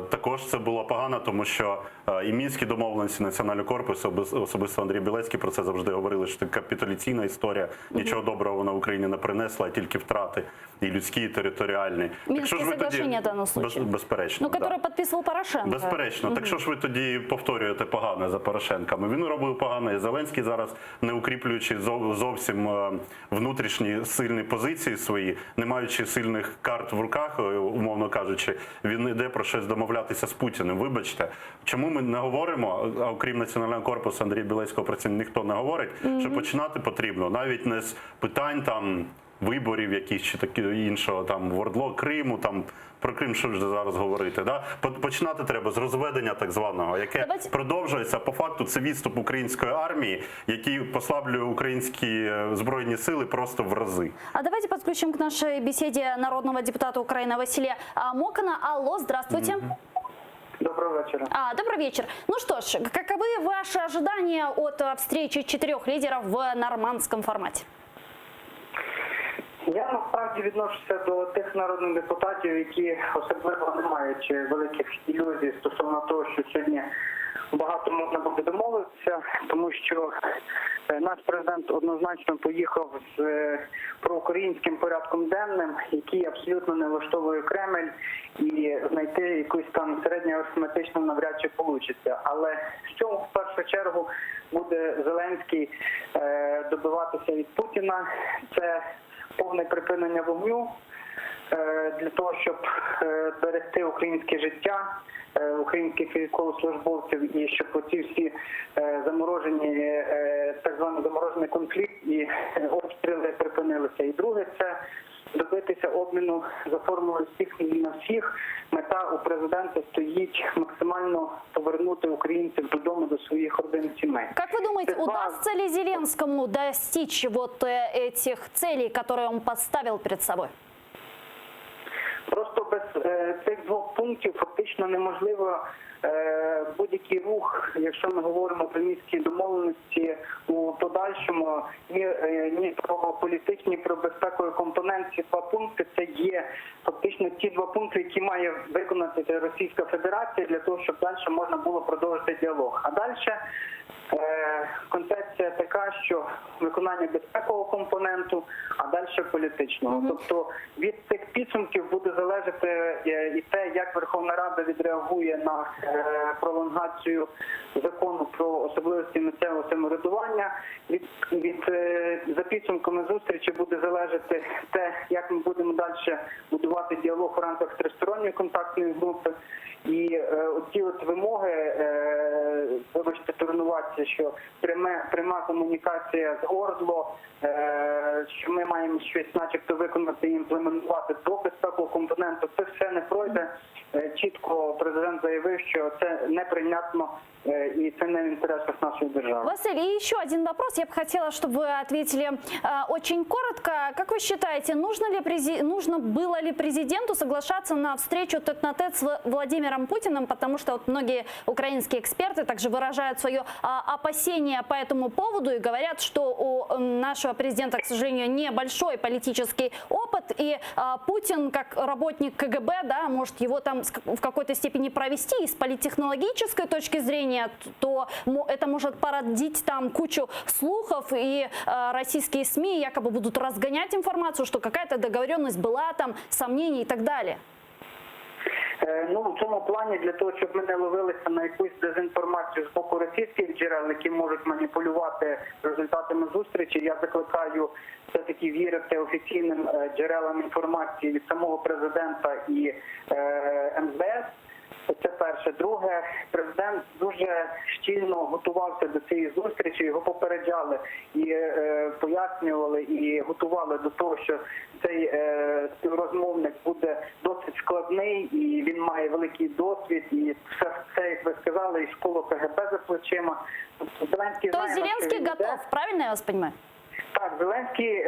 також це було погано, тому що і мінські домовленості Національного корпусу, особисто Андрій Білецький про це завжди говорили, що це капітуляційна історія, нічого доброго вона Україні не принесла, а тільки втрати і людські, і територіальні. Мінське соглашення в даному случае. Безперечно. Ну, яке підписував Порошенко. Безперечно. Так що ж ви тоді повторюєте погане за Порошенком? Він робив погане, і Зеленський зараз, не укріплюючи зовсім внутрішні сильні позиції свої, не маючи сильних карт в руках, умовно кажучи, він йде про щось домовлятися з Путіним. Вибачте, чому ми не говоримо, а окрім Національного корпусу Андрія Білецького про це ніхто не говорить, що починати потрібно навіть не з питань там виборів якихось чи такі іншого, там вордло Криму, там про Крим що ж зараз говорити, да? Починати треба з розведення так званого, яке продовжується, по факту це відступ української армії, який послаблює українські збройні сили просто в рази. А давайте подключим к нашей беседе народного депутата Украины Василия Мокана. Алло, здравствуйте. Доброго вечера. Добрый вечер. Ну что ж, каковы ваши ожидания от встречи 4 лидеров в нормандском формате? Я насправді насправді відношуся до тих народних депутатів, які особливо не мають великих ілюзій стосовно того, що сьогодні багато можна буде домовитися, тому що наш президент однозначно поїхав з проукраїнським порядком денним, який абсолютно не влаштовує Кремль, і знайти якусь там середньоарифметично навряд чи вийде. Але з цього в першу чергу буде Зеленський добиватися від Путіна. Це повне припинення вогню для того, щоб берегти українське життя, українських військовослужбовців, і щоб оці всі заморожені, так званий заморожений конфлікт і обстріли припинилися. І друге – це добитися обміну за формулою всіх на всіх. Мета у президента стоїть максимально повернути українців додому до своїх родин, сімей. Как вы думаете, удастся ли Зеленскому достичь вот этих целей, которые он поставил перед собой? Просто без цих двох пунктів фактично неможливо будь-який рух, якщо ми говоримо про мінські домовленості у подальшому, ні про політичні, про безпекові компоненти. Ці два пункти – це є фактично ті два пункти, які має виконати Російська Федерація для того, щоб далі можна було продовжити діалог. А далі концепція така, що виконання безпекового компоненту, а далі політичного. Тобто від цих підсумків буде залежати і те, як Верховна Рада відреагує на пролонгацію закону про особливості місцевого самоврядування. За підсумками зустрічі буде залежати те, як ми будемо далі будувати діалог у рамках тристоронньої контактної групи. І оці от вимоги, вибачте, турнуватися, що пряма комунікація з ОРДЛО, що ми маємо щось начебто виконати і імплементувати до безпекового компоненту, це все не пройде. Чітко президент заявив, що це неприйнятно и это не в интересах нашей державы. Василий, и еще один вопрос. Я бы хотела, чтобы вы ответили очень коротко. Как вы считаете, нужно было ли президенту соглашаться на встречу тет-на-тет с Владимиром Путиным? Потому что вот многие украинские эксперты также выражают свое опасение по этому поводу и говорят, что у нашего президента, к сожалению, небольшой политический опыт, и Путин, как работник КГБ, да, может его там в какой-то степени провести, и с политтехнологической точки зрения, то это может породить там кучу слухов, и российские СМИ якобы будут разгонять информацию, что какая-то договоренность была, там сомнений и так далее. Ну, в цьому плані, для того, щоб ми не ловилися на якусь дезінформацію з боку російських джерел, які можуть маніпулювати результатами зустрічі, я закликаю все-таки вірити офіційним джерелам інформації від самого президента і МЗС. Це перше. Друге, президент дуже щільно готувався до цієї зустрічі, його попереджали і пояснювали, і готували до того, що цей співрозмовник буде досить складний, і він має великий досвід, і все, як ви сказали, і школу КГБ за плечима. Зеленський То есть Зеленский готов, правильно я вас понимаю? Так, Зеленський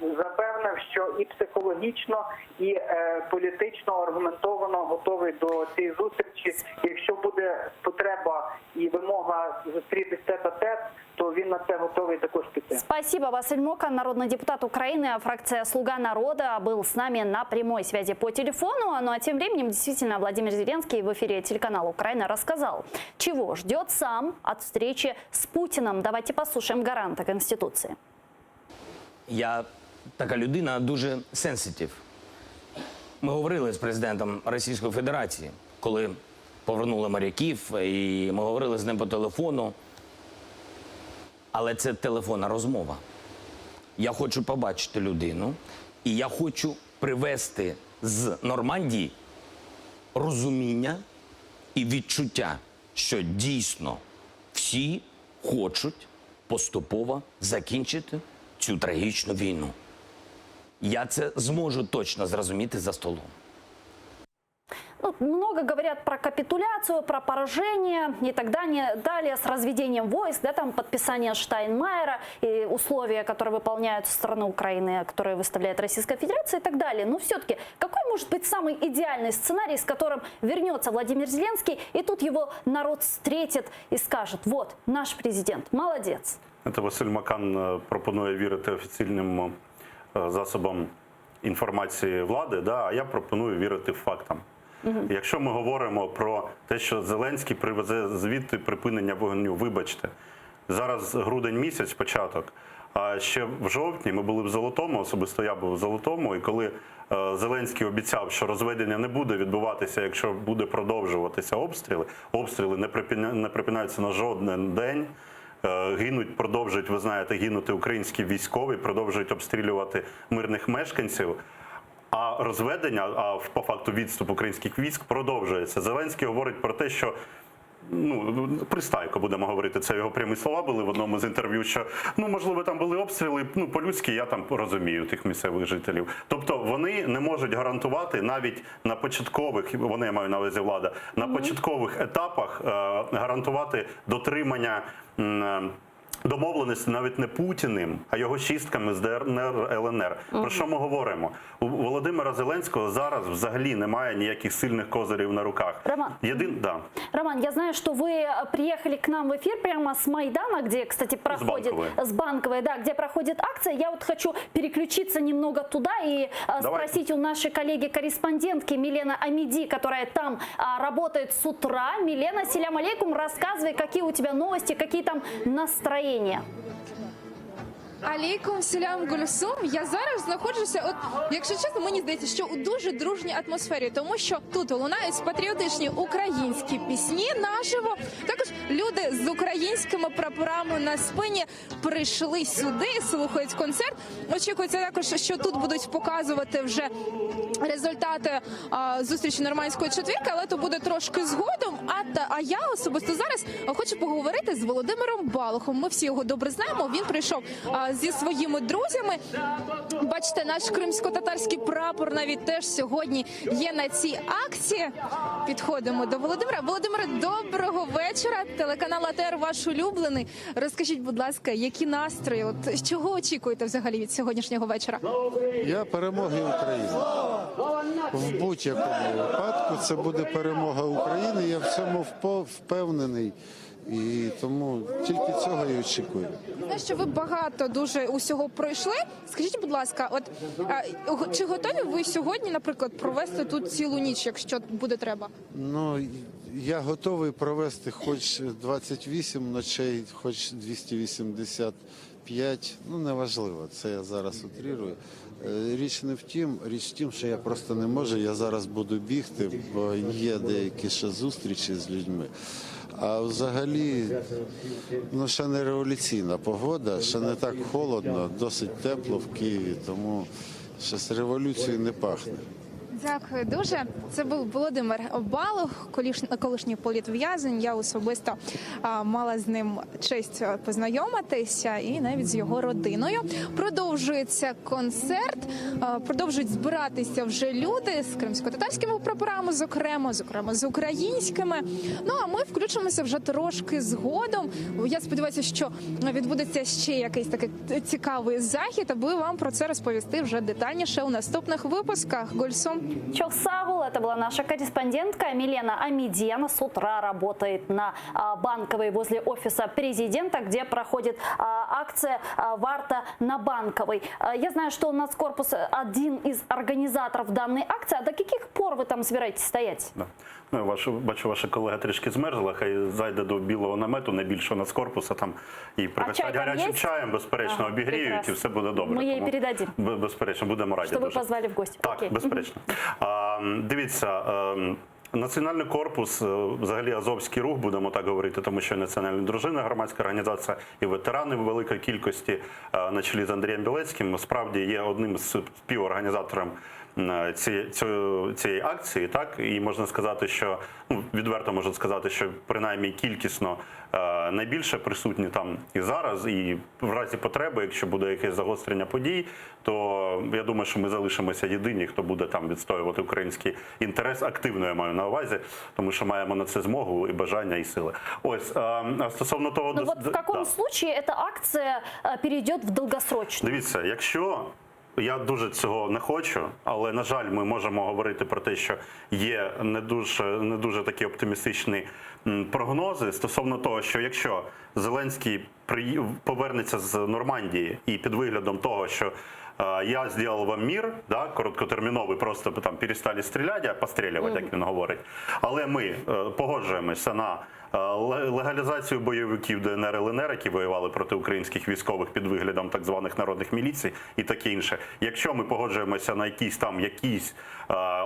запевнив, що і психологічно, і політично аргументовано готовий до цієї зустрічі. Якщо буде потреба і вимога зустрітися тет-а-тет, то він на це готовий також піти. Спасибо, Василь Мокан, народный депутат Украины, фракция «Слуга народа», был с нами на прямой связи по телефону. Ну а тем временем, действительно, Владимир Зеленский в эфире телеканала «Украина» рассказал, чего ждет сам от встречи с Путиным. Давайте послушаем гаранта Конституции. Я така людина дуже сенситив. Ми говорили з президентом Російської Федерації, коли повернули моряків, і ми говорили з ним по телефону. Але це телефонна розмова. Я хочу побачити людину, і я хочу привести з Нормандії розуміння і відчуття, що дійсно всі хочуть поступово закінчити цю трагічну війну. Я це зможу точно зрозуміти за столом. Ну, много говорят про капитуляцию, про поражение и так далее, с разведением войск, да, там подписание Штайнмайера и условия, которые выполняют со стороны Украины, которые выставляет Российская Федерация и так далее. Но все-таки какой может быть самый идеальный сценарий, с которым вернется Владимир Зеленский, и тут его народ встретит и скажет: вот, наш президент, молодец. Василь Макан пропонує вірити офіційним засобам інформації влади, а я пропоную вірити фактам. Якщо ми говоримо про те, що Зеленський привезе звідти припинення вогню, вибачте, зараз грудень місяць, початок, а ще в жовтні ми були в Золотому, особисто я був в Золотому, і коли Зеленський обіцяв, що розведення не буде відбуватися, якщо буде продовжуватися обстріли не припиняються на жоден день, гинуть, продовжують, ви знаєте, гинути українські військові, продовжують обстрілювати мирних мешканців, а розведення, по факту відступ українських військ продовжується. Зеленський говорить про те, що пристайко, будемо говорити, це його прямі слова були в одному з інтерв'ю, що, можливо, там були обстріли, по-людськи я там розумію тих місцевих жителів. Тобто вони не можуть гарантувати навіть на початкових, вони, я маю на увазі влада, на початкових етапах гарантувати дотримання домовленості навіть не Путіним, а його шістками з ДНР, ЛНР. Про що ми говоримо? У Володимира Зеленського зараз взагалі немає ніяких сильних козирів на руках. Роман, я знаю, что вы приехали к нам в эфир прямо с Майдана, где, кстати, проходит... С Банковой, да, где проходит акция. Я вот хочу переключиться немного туда и спросить у нашей коллеги-корреспондентки Милены Амиди, которая там работает с утра. Милена, селям алейкум, рассказывай, какие у тебя новости, какие там настроения. Алейкум селям Гульсум. Я зараз знаходжуся, якщо чесно, мені здається, що у дуже дружній атмосфері, тому що тут лунають патріотичні українські пісні наживо. Також люди з українськими прапорами на спині прийшли сюди, слухають концерт. Очікується також, що тут будуть показувати вже результати зустрічі нормандської четвірки, але то буде трошки згодом. А я особисто зараз хочу поговорити з Володимиром Балухом. Ми всі його добре знаємо. Він прийшов зі своїми друзями. Бачите, наш кримсько-татарський прапор навіть теж сьогодні є на цій акції. Підходимо до Володимира. Володимире, доброго вечора. Телеканал АТР ваш улюблений. Розкажіть, будь ласка, які настрої? Чого очікуєте взагалі від сьогоднішнього вечора? Я перемоги України. В будь-якому випадку це буде перемога України. Я в цьому впевнений. І тому тільки цього і очікую. Знаю, що ви багато дуже усього пройшли. Скажіть, будь ласка, чи готові ви сьогодні, наприклад, провести тут цілу ніч, якщо буде треба? Я готовий провести хоч 28 ночей, хоч 285. Неважливо, це я зараз утрирую. Річ не в тім, річ в тім, що я просто не можу. Я зараз буду бігти, бо є деякі ще зустрічі з людьми. А взагалі, ще не революційна погода, ще не так холодно, досить тепло в Києві, тому щось революцією не пахне. Дякую дуже. Це був Володимир Балух, колишній політв'язень. Я особисто мала з ним честь познайомитися і навіть з його родиною. Продовжується концерт, продовжують збиратися вже люди з кримсько-татарськими прапорами, зокрема з українськими. А ми включимося вже трошки згодом. Я сподіваюся, що відбудеться ще якийсь такий цікавий захід, аби вам про це розповісти вже детальніше у наступних випусках. Гульсум. Чохсагул, это была наша корреспондентка Милена Амиди. Она с утра работает на Банковой возле офиса президента, где проходит акция «Варта на Банковой». Я знаю, что у нас корпус один из организаторов данной акции. А до каких пор вы там собираетесь стоять? Бачу, ваша колега трішки змерзла, хай зайде до білого намету, найбільшого нас корпуса, там і пригощать гарячим чаєм, безперечно, обігріють, і все буде добре. Ми їй передадим. Безперечно, будемо раді. Що ви позвали в гості. Так, безперечно. Дивіться, Національний корпус, взагалі Азовський рух, будемо так говорити, тому що Національна дружина, громадська організація і ветерани в великій кількості на чолі з Андрієм Білецьким, справді є одним з співорганізаторів цієї акції, так, і можна сказати, що, відверто можна сказати, що принаймні кількісно найбільше присутні там і зараз, і в разі потреби, якщо буде якесь загострення подій, то я думаю, що ми залишимося єдині, хто буде там відстоювати український інтерес, активно я маю на увазі, тому що маємо на це змогу і бажання, і сили. Ось, а стосовно того... в якому случае эта акція перейде в довгосрочну? Дивіться, якщо... Я дуже цього не хочу, але, на жаль, ми можемо говорити про те, що є не дуже такі оптимістичні прогнози стосовно того, що якщо Зеленський повернеться з Нормандії і під виглядом того, що я сделал вам мир, да, короткотерміновий, просто там перестали стріляти, а пострілювати, як він говорить. Але ми погоджуємося на легалізацію бойовиків ДНР, ЛНР, які воювали проти українських військових під виглядом так званих народних міліцій і таке інше. Якщо ми погоджуємося на якийсь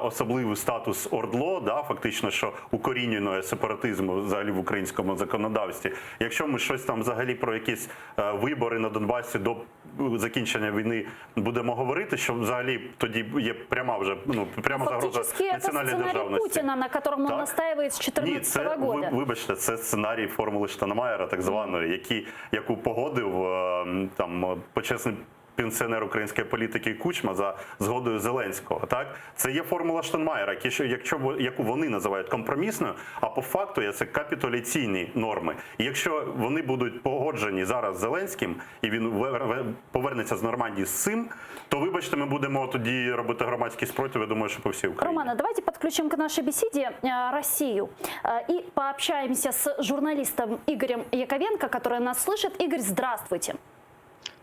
особливий статус ОРДЛО, да, фактично, що укорінює сепаратизму взагалі в українському законодавстві, якщо ми щось там взагалі про якісь вибори на Донбасі до закінчення війни будемо говорити, що взагалі тоді є пряма вже пряма загроза національної державності. Путіна, на якому він настаивает з 2014 року. Вибачте, це сценарій формули Штайнмаєра, так званої, яку погодив там почесний пенсіонер української політики Кучма за згодою Зеленського. Так, це є формула Штайнмаєра, яку вони називають компромісною, а по факту це капітуляційні норми. І якщо вони будуть погоджені зараз з Зеленським і він повернеться з Нормандії з цим, то вибачте, ми будемо тоді робити громадський спротив, я думаю, що по всій Україні. Романа, давайте подключим к нашей беседе Россию и пообщаемся с журналистом Игорем Яковенко, который нас слышит. Игорь, здравствуйте.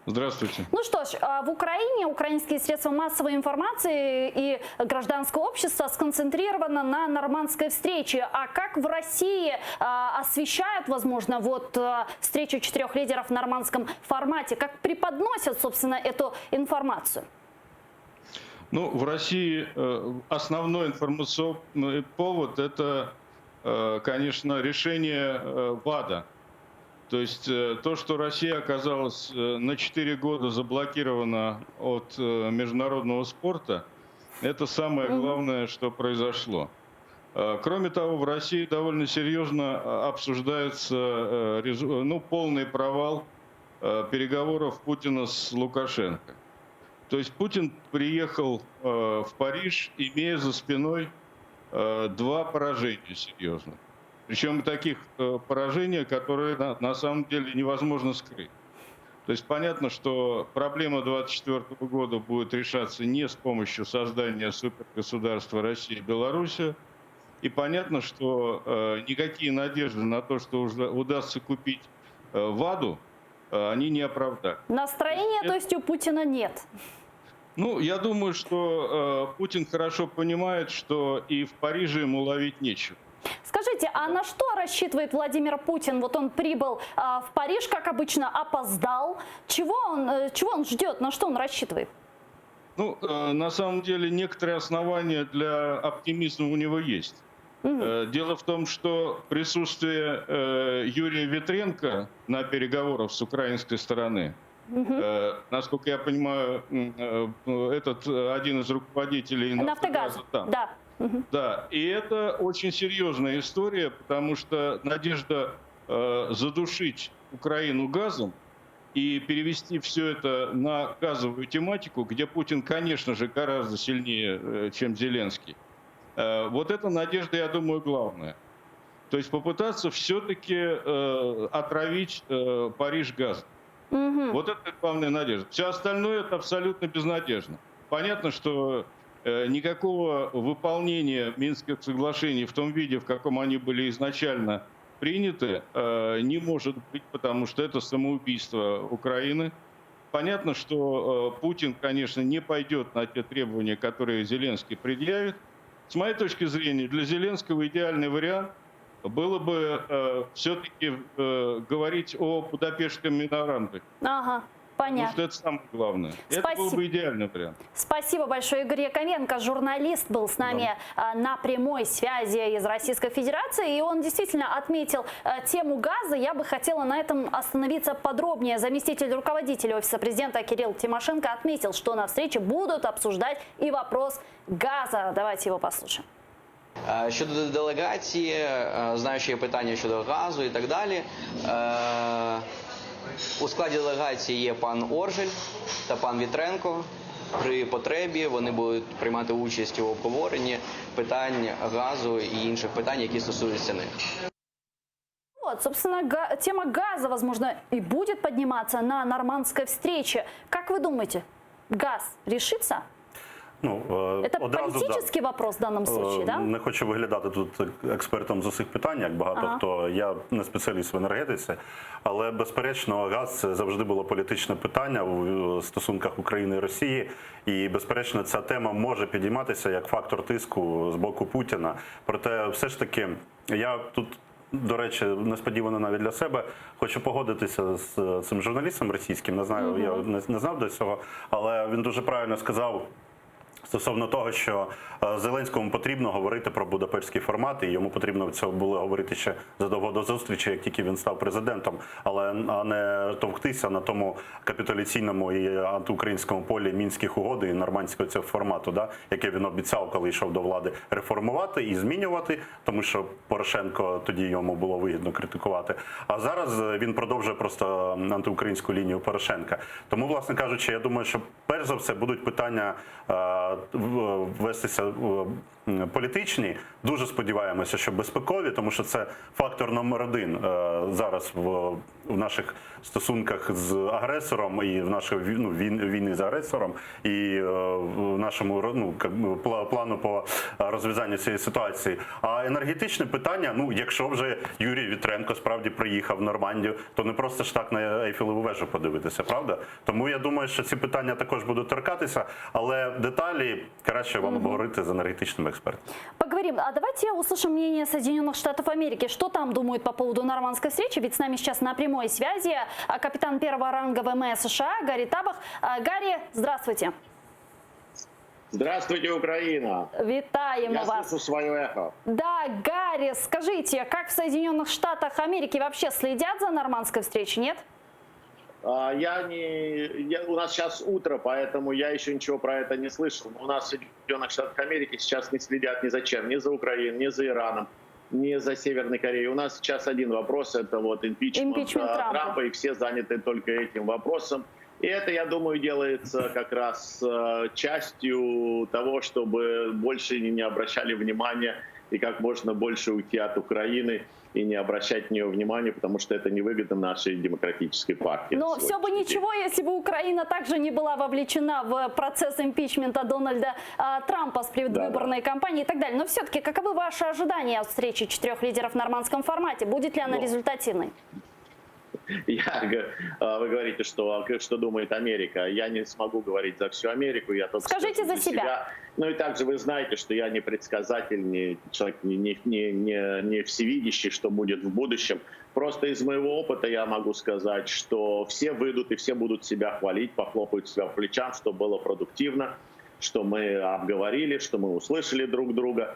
Здравствуйте. Ну что ж, в Украине украинские средства массовой информации и гражданское общество сконцентрировано на нормандской встрече. А как в России освещают, возможно, вот встречу 4 лидеров в нормандском формате? Как преподносят, собственно, эту информацию? Ну, в России основной информационный повод – это, конечно, решение ВАДА. То есть то, что Россия оказалась на 4 года заблокирована от международного спорта, это самое главное, что произошло. Кроме того, в России довольно серьезно обсуждается полный провал переговоров Путина с Лукашенко. То есть Путин приехал в Париж, имея за спиной 2 поражения серьезных. Причем таких поражений, которые на самом деле невозможно скрыть. То есть понятно, что проблема 2024 года будет решаться не с помощью создания супергосударства России и Беларуси. И понятно, что никакие надежды на то, что удастся купить ВАДу, они не оправдали. Настроения, то есть у Путина нет? Ну, я думаю, что Путин хорошо понимает, что и в Париже ему ловить нечего. Скажите, а на что рассчитывает Владимир Путин? Вот он прибыл в Париж, как обычно, опоздал. Чего он ждет? На что он рассчитывает? Ну, на самом деле, некоторые основания для оптимизма у него есть. Дело в том, что присутствие Юрия Витренко на переговорах с украинской стороны, насколько я понимаю, этот один из руководителей «Нафтогаза» там. Да. Да, и это очень серьезная история, потому что надежда задушить Украину газом и перевести все это на газовую тематику, где Путин, конечно же, гораздо сильнее, чем Зеленский. Вот эта надежда, я думаю, главная. То есть попытаться все-таки отравить Париж газом. Вот это главная надежда. Все остальное это абсолютно безнадежно. Понятно, что никакого выполнения Минских соглашений в том виде, в каком они были изначально приняты, не может быть, потому что это самоубийство Украины. Понятно, что Путин, конечно, не пойдет на те требования, которые Зеленский предъявит. С моей точки зрения, для Зеленского идеальный вариант было бы все-таки говорить о Будапештском меморандуме. Ага. Понятно. Потому что это самое главное. Спасибо. Это был бы идеальный вариант. Спасибо большое. Игорь Яковенко, журналист, был с нами на прямой связи из Российской Федерации. И он действительно отметил тему газа. Я бы хотела на этом остановиться подробнее. Заместитель руководителя Офиса президента Кирилл Тимошенко отметил, что на встрече будут обсуждать и вопрос газа. Давайте его послушаем. Щодо делегації, знаю, що є питання щодо газу і так далі. У складі делегації є пан Оржель та пан Вітренко. При потребі вони будуть приймати участь у обговоренні питань газу і інших питань, які стосуються них. Вот, собственно, тема газа, возможно, и будет подниматься на нормандской встрече. Как вы думаете, газ решится? Ну, Это политический вопрос в данном случае, да? Не хочу виглядати тут експертом з усіх питань, як багато хто. Я не спеціаліст в енергетиці, але безперечно газ – це завжди було політичне питання в стосунках України і Росії. І безперечно ця тема може підійматися як фактор тиску з боку Путіна. Проте все ж таки я тут, до речі, несподівано навіть для себе, хочу погодитися з цим журналістом російським. Не знаю, я не знав до цього, але він дуже правильно сказав стосовно того, що Зеленському потрібно говорити про будапештський формат, і йому потрібно це було говорити ще задовго до зустрічі, як тільки він став президентом, а не товктися на тому капітуляційному і антиукраїнському полі Мінських угод і нормандського цього формату, да, яке він обіцяв, коли йшов до влади, реформувати і змінювати, тому що Порошенко тоді йому було вигідно критикувати. А зараз він продовжує просто антиукраїнську лінію Порошенка. Тому, власне кажучи, я думаю, що перш за все будуть питання вестися політичні. Дуже сподіваємося, що безпекові, тому що це фактор номер один зараз в наших стосунках з агресором і в нашій війні з агресором і в нашому плану по розв'язанню цієї ситуації. А енергетичне питання, якщо вже Юрій Вітренко справді приїхав в Нормандію, то не просто ж так на Ейфелеву вежу подивитися, правда? Тому я думаю, що ці питання також будуть торкатися, але деталі краще вам обговорити з енергетичним експертом. Поговорим. А давайте услышим мнение Соединенных Штатов Америки. Что там думают по поводу нормандской встречи? Ведь с нами сейчас на прямой связи капитан первого ранга ВМС США Гарри Табах. Гарри, здравствуйте. Здравствуйте, Украина. Витаем Я вас. слышу свое эхо. Да, Гарри, скажите, как в Соединенных Штатах Америки вообще следят за нормандской встречей, нет? У нас сейчас утро, поэтому я еще ничего про это не слышал. У нас в Соединенных Штатах Америки сейчас не следят ни за чем, ни за Украиной, ни за Ираном, ни за Северной Кореей. У нас сейчас один вопрос, это вот импичмент Трампа, и все заняты только этим вопросом. И это, я думаю, делается как раз частью того, чтобы больше не обращали внимания и как можно больше уйти от Украины и не обращать на нее внимания, потому что это невыгодно нашей демократической партии. Но все бы ничего, если бы Украина также не была вовлечена в процесс импичмента Дональда Трампа с предвыборной кампанией и так далее. Но все-таки каковы ваши ожидания от встречи 4 лидеров в нормандском формате? Будет ли она результативной? Вы говорите, что думает Америка. Я не смогу говорить за всю Америку. Я только скажите за себя. Ну и также вы знаете, что я не предсказатель, не человек, не всевидящий, что будет в будущем. Просто из моего опыта я могу сказать, что все выйдут и все будут себя хвалить, похлопают себя по плечам, что было продуктивно, что мы обговорили, что мы услышали друг друга,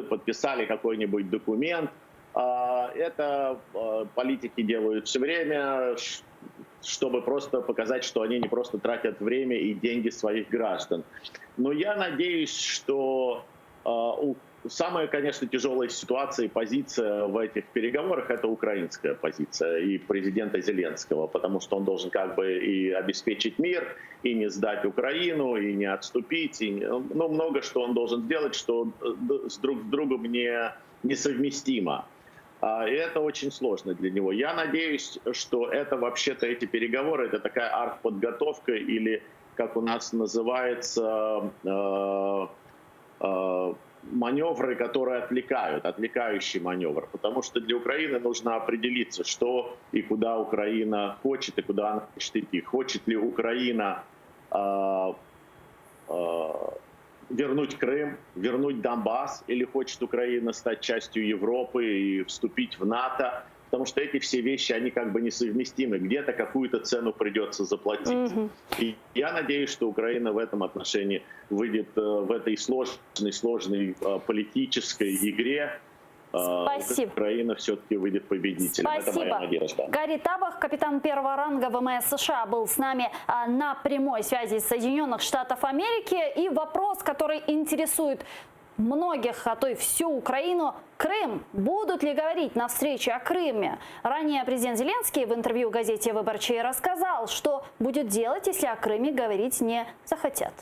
подписали какой-нибудь документ. Это политики делают все время, чтобы просто показать, что они не просто тратят время и деньги своих граждан. Но я надеюсь, что самая, конечно, тяжелая ситуация и позиция в этих переговорах – это украинская позиция и президента Зеленского, потому что он должен как бы и обеспечить мир, и не сдать Украину, и не отступить, много что он должен сделать, что друг с другом несовместимо. И это очень сложно для него. Я надеюсь, что это вообще-то эти переговоры, это такая артподготовка или, как у нас называется, маневры, которые отвлекают, отвлекающий маневр. Потому что для Украины нужно определиться, что и куда Украина хочет, и куда она хочет идти. Хочет ли Украина вернуть Крым, вернуть Донбасс, или хочет Украина стать частью Европы и вступить в НАТО, потому что эти все вещи, они как бы несовместимы. Где-то какую-то цену придется заплатить. И я надеюсь, что Украина в этом отношении выйдет в этой сложной политической игре. Спасибо. Украина все-таки выйдет победителем. Спасибо. Это моя надежда. Гарри Табах, капитан первого ранга ВМС США, был с нами на прямой связи из Соединенных Штатов Америки. И вопрос, который интересует многих, а то и всю Украину: Крым. Будут ли говорить на встрече о Крыме? Ранее президент Зеленский в интервью газете «Выборчий» рассказал, что будет делать, если о Крыме говорить не захотят.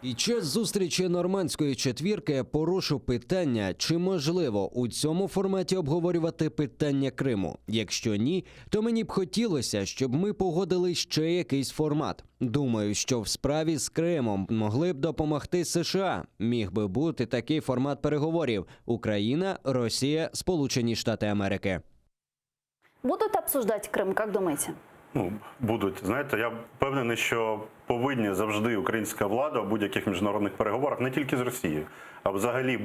Під час зустрічі нормандської четвірки порушу питання, чи можливо у цьому форматі обговорювати питання Криму. Якщо ні, то мені б хотілося, щоб ми погодили ще якийсь формат. Думаю, що в справі з Кримом могли б допомогти США. Міг би бути такий формат переговорів – Україна, Росія, Сполучені Штати Америки. Будут обсуждать Крым, как думаете? Ну, будуть. Знаєте, я впевнений, що повинні завжди українська влада в будь-яких міжнародних переговорах, не тільки з Росією, а взагалі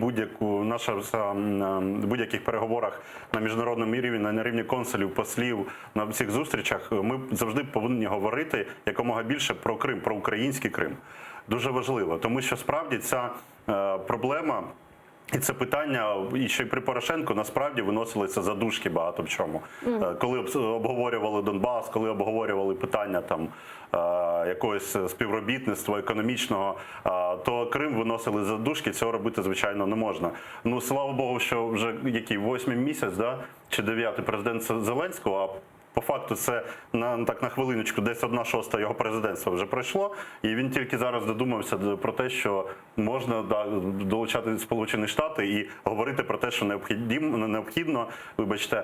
будь-яких переговорах на міжнародному рівні, на рівні консулів, послів, на всіх зустрічах, ми завжди повинні говорити якомога більше про Крим, про український Крим. Дуже важливо, тому що справді ця проблема і це питання, і ще й при Порошенку, насправді виносилися за дужки багато в чому. Коли обговорювали Донбас, коли обговорювали питання там якогось співробітництва економічного, то Крим виносили за дужки, цього робити, звичайно, не можна. Ну, слава Богу, що вже який 8-й місяць, да, чи 9-й президент Зеленського, а по факту це на хвилиночку, десь 1/6 його президентства вже пройшло, і він тільки зараз додумався про те, що можна долучати Сполучені Штати і говорити про те, що необхідно, вибачте,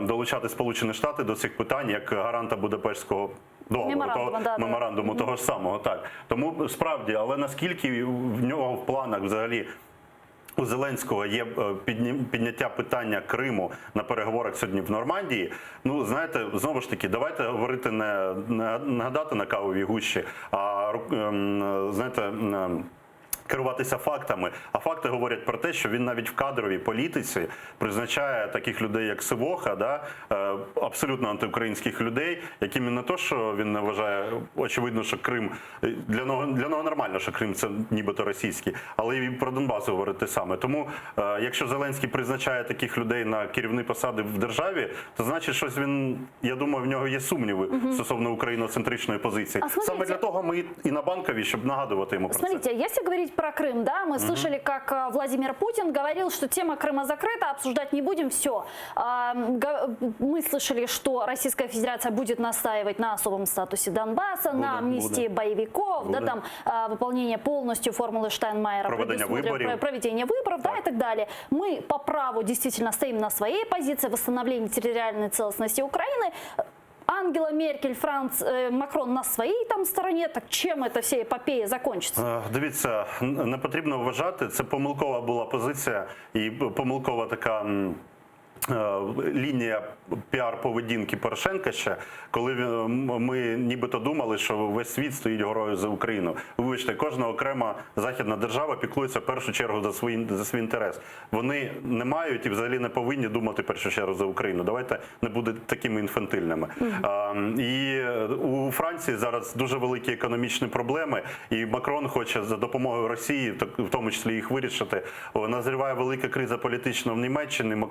долучати Сполучені Штати до цих питань як гаранта Будапештського договору, меморандуму того ж самого. Так. Тому справді, але наскільки в нього в планах взагалі у Зеленського є підняття питання Криму на переговорах сьогодні в Нормандії, ну, знаєте, знову ж таки, давайте говорити не гадати на кавовій гущі, а, знаєте, керуватися фактами. А факти говорять про те, що він навіть в кадровій політиці призначає таких людей, як Сивоха, да, абсолютно антиукраїнських людей, якими не то, що він не вважає, очевидно, що Крим, для нього нормально, що Крим це нібито російський, але і про Донбас говорить те саме. Тому, якщо Зеленський призначає таких людей на керівні посади в державі, то значить, щось він, я думаю, в нього є сумніви стосовно україноцентричної позиції. Саме для того ми і на Банковій, щоб нагадувати йому про це. Смотрите, если говорить про Крым, да, мы слышали, как Владимир Путин говорил, что тема Крыма закрыта, обсуждать не будем, все. Мы слышали, что Российская Федерация будет настаивать на особом статусе Донбасса, на амнистии боевиков, да, там, выполнение полностью формулы Штайнмайера, проведение выборов, да, и так далее. Мы по праву действительно стоим на своей позиции, восстановления территориальной целостности Украины. Ангела Меркель, Макрон на своїй там стороні, так чим ця вся епопея закінчиться? Дивіться, не потрібно вважати, це помилкова була позиція і помилкова така лінія піар-поведінки Порошенка ще, коли ми нібито думали, що весь світ стоїть горою за Україну. Вибачте, кожна окрема західна держава піклується в першу чергу за свій інтерес. Вони не мають і взагалі не повинні думати в першу чергу за Україну. Давайте не будемо такими інфантильними. І у Франції зараз дуже великі економічні проблеми, і Макрон хоче за допомогою Росії, в тому числі їх вирішити. Назріває велика криза політична в Німеччині,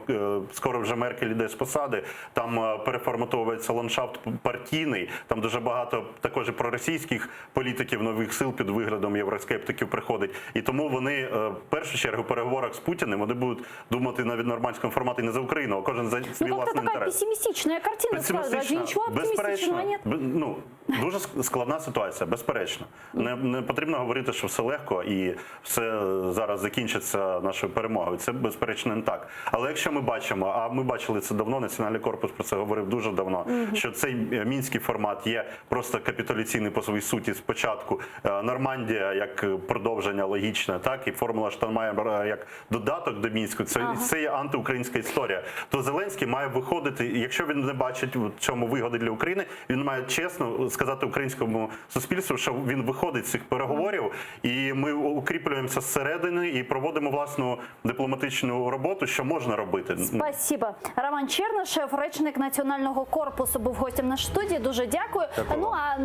скоро вже Меркель йде з посади, там переформатовується ландшафт партійний, там дуже багато також і проросійських політиків нових сил під виглядом євроскептиків приходить. І тому вони в першу чергу в переговорах з Путіним, вони будуть думати навіть в нормандському форматі не за Україну, а кожен за свій власний інтерес. Така песимістична картина складається, нічого оптимістичного немає. Ну, дуже складна ситуація, безперечно. Не потрібно говорити, що все легко і все зараз закінчиться нашою перемогою. Це, безперечно, не так. Але якщо ми бачимо, а ми бачили це давно, Національний корпус про це говорив дуже давно, що цей мінський формат є просто капітуляційний по своїй суті спочатку. Нормандія як продовження логічне, так, і формула Штайнмайера як додаток до Мінську, це є антиукраїнська історія. То Зеленський має виходити, якщо він не бачить в цьому вигоди для України, він має чесно сказати українському суспільству, що він виходить з цих переговорів, і ми укріплюємося зсередини і проводимо власну дипломатичну роботу, що можна робити. Спасибо. Роман Чернышев, речник Національного корпусу, був гостем нашої студії. Дуже дякую. Ну а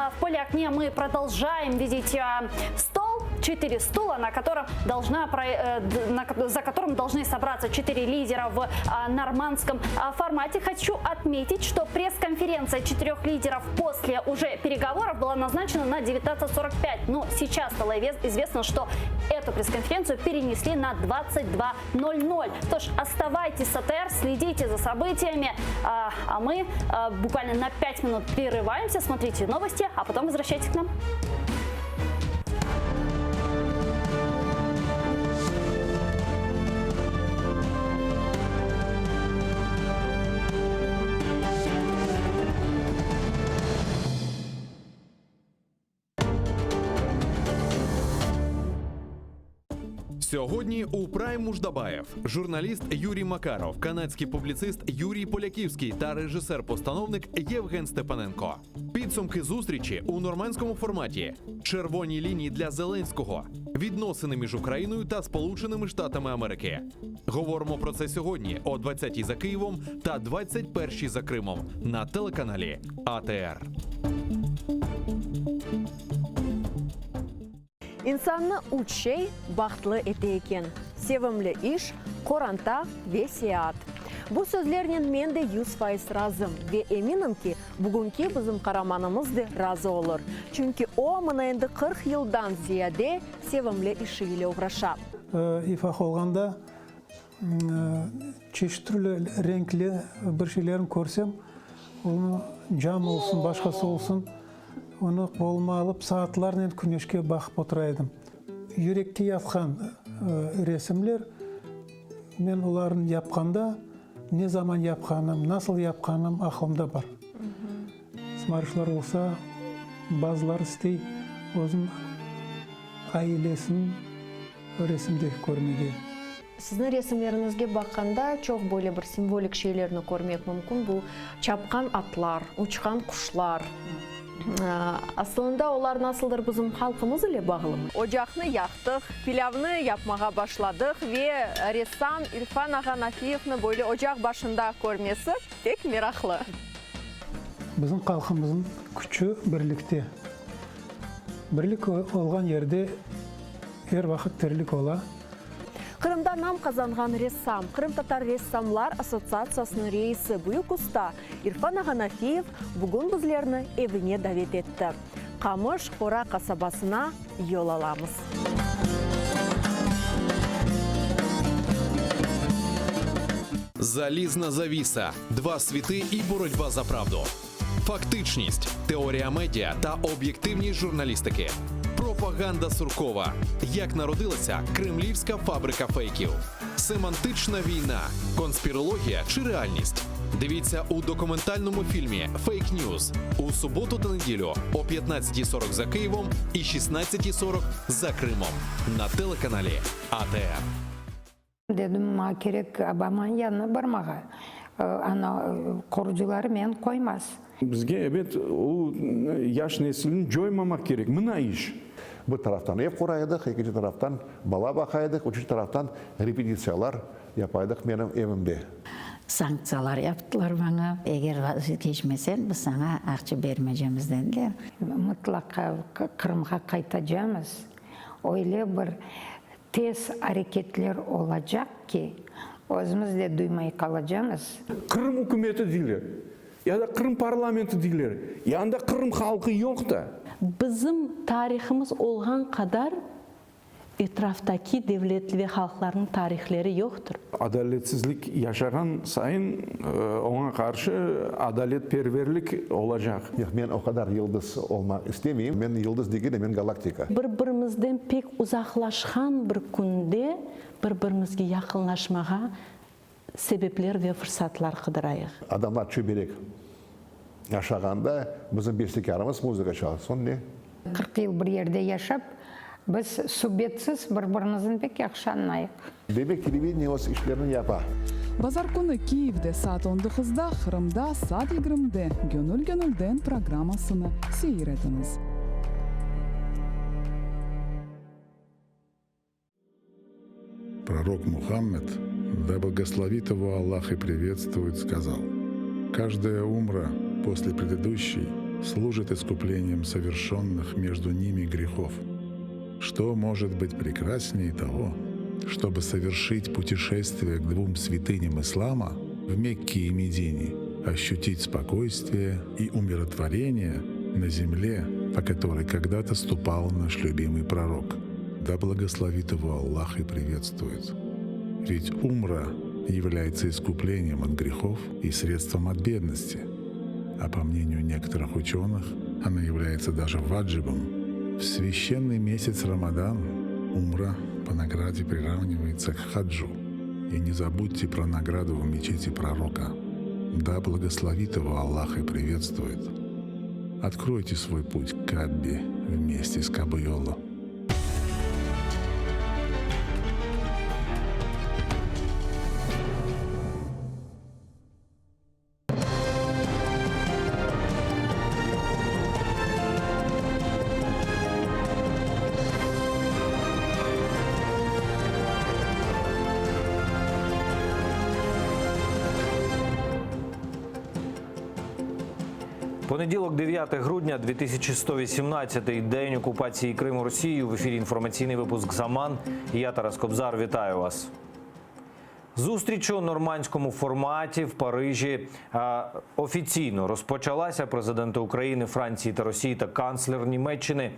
в поле окне мы продолжаем видеть стол, 4 стула, за которым должны собраться 4 лидера в нормандском формате. Хочу отметить, что пресс-конференция 4 лидеров после уже переговоров была назначена на 19:45. Но сейчас стало известно, что эту пресс-конференцию перенесли на 22:00. То ж, оставайтесь с АТР, следите за событиями, а мы буквально на 5 минут прерываемся, смотрите новости, а потом возвращайтесь к нам. Сьогодні у Прайм Муждабаєв журналіст Юрій Макаров, канадський публіцист Юрій Поляківський та режисер-постановник Євген Степаненко. Підсумки зустрічі у нормандському форматі. Червоні лінії для Зеленського. Відносини між Україною та Сполученими Штатами Америки. Говоримо про це сьогодні о 20-й за Києвом та 21-й за Кримом на телеканалі АТР. Insanны учей бақытлы ете екен. Севімлі іш, коранта, весият. Бұл сөзлерінен мен де 100% разым. Ве еминім ки, бүгінке бізім қараманымыз да разы олыр. Чүнки о мұна енді 40 елдан зияде севімлі іші еле ұғраша. Ифах olganda çeşit türlü renkli bir şeylerini görsem, onu cam olsun, başkası olsun, onu koluma alıp saatlerle güneşke bakıp oturaydım. Yürekte yatkan resimler, ben onların yapkanda ne zaman yapkanım, nasıl yapkanım aklımda var. Smarışlar olsa bazıları istey, özüm ailesinin resimde görmege. Сіздің ресімлеріңізге баққанда çok böyle bir simbolik şeylerini көрмек мүмкін. Бұл чапқан атлар, ұшқан құшлар. Aslında onlar nasıldır bizim halkımız ile bağlı mı? Ocakını yaktık, pilavını yapmaya başladık ve ressam İrfan Ağanafiyev'ni böyle ocak başında görmesi pek meraklı. Bizim halkımızın gücü birlikte. Birlik olgan yerde her vakit tirlik ola. Kırım'da nam kazanған ressam, Kırım Tatar Ressamlar Assotsiatsiyasының reisi Büyük Usta İrfan Ağanafiyev bugün bizlerini evine davet etti. Kamış Қора kasabasına yol alamız. Залізна завіса, два світи і боротьба за правду. Фактичність, теорія медіа та об'єктивність журналістики. Пропаганда Суркова. Як народилася кремлівська фабрика фейків. Семантична війна. Конспірологія чи реальність. Дивіться у документальному фільмі «Фейк Ньюз» у суботу та неділю о 15:40 за Києвом і 16:40 за Кримом на телеканалі АТР. Dedim ma gerek Obama'nın yanına barmağa. Ana korucuları men koymaz. Бізге evet o yaş neslini joymamak gerek. Mına iş. Bir taraftan ev kuraydık, ikinci taraftan bala bakaydık, üçüncü taraftan repetisiyalar yapaydık benim evimde. Sanksiyalar yaptılar bana. Eğer vazgeçmesen biz sana akça vermeyeceğimiz dediler. Mutlaka Kırım'a kaytacağımız. Öyle bir tez hareketler olacak ki özümüz de duymayı kalacağımız. Kırım hükümeti değiller. Ya da Kırım parlamenti değiller. Ya da Kırım halkı yok da. Bizim tarihimiz olgan kadar etraftaki devlet ve halkların tarihleri yoktur. Adaletsizlik yaşagan sayın ona karşı adaletperverlik olacak. Yok, ben o kadar yıldız olmak istemeyeyim. Ben yıldız değil, ben galaktika. Bir-birimizden pek uzaklaşan bir günde bir-birimizge yakınlaşmağa sebepler ve fırsatlar kıdırayıq. Adamlar çöberek yaşaganda bizim bestekarımız muzika çalar. Son ne? 40 yıl bir yerde yaşap biz subyetsiz birbirimizin pek yaxşı anlayıq. Demek televideniye o işlerini yapar. Bazar kuni Kiyev'de saat 19'da, Kırım'da saat 20'de Gönül Gönül'den programmasını seyrediniz. Пророк Мухаммед, да благословит его Аллах и приветствует, сказал: «Каждая умра после предыдущей служит искуплением совершенных между ними грехов. Что может быть прекраснее того, чтобы совершить путешествие к двум святыням ислама в Мекке и Медине, ощутить спокойствие и умиротворение на земле, по которой когда-то ступал наш любимый пророк. Да благословит его Аллах и приветствует. Ведь умра является искуплением от грехов и средством от бедности, а по мнению некоторых ученых, она является даже ваджибом. В священный месяц Рамадан умра по награде приравнивается к хаджу. И не забудьте про награду в мечети пророка. Да благословит его Аллах и приветствует. Откройте свой путь к Каббе вместе с Кабайоло. Понеділок, 9 грудня, 2118-й день окупації Криму Росією. В ефірі інформаційний випуск «Заман». Я Тарас Кобзар. Вітаю вас. Зустріч у нормандському форматі в Парижі офіційно розпочалася. Президенти України, Франції та Росії та канцлер Німеччини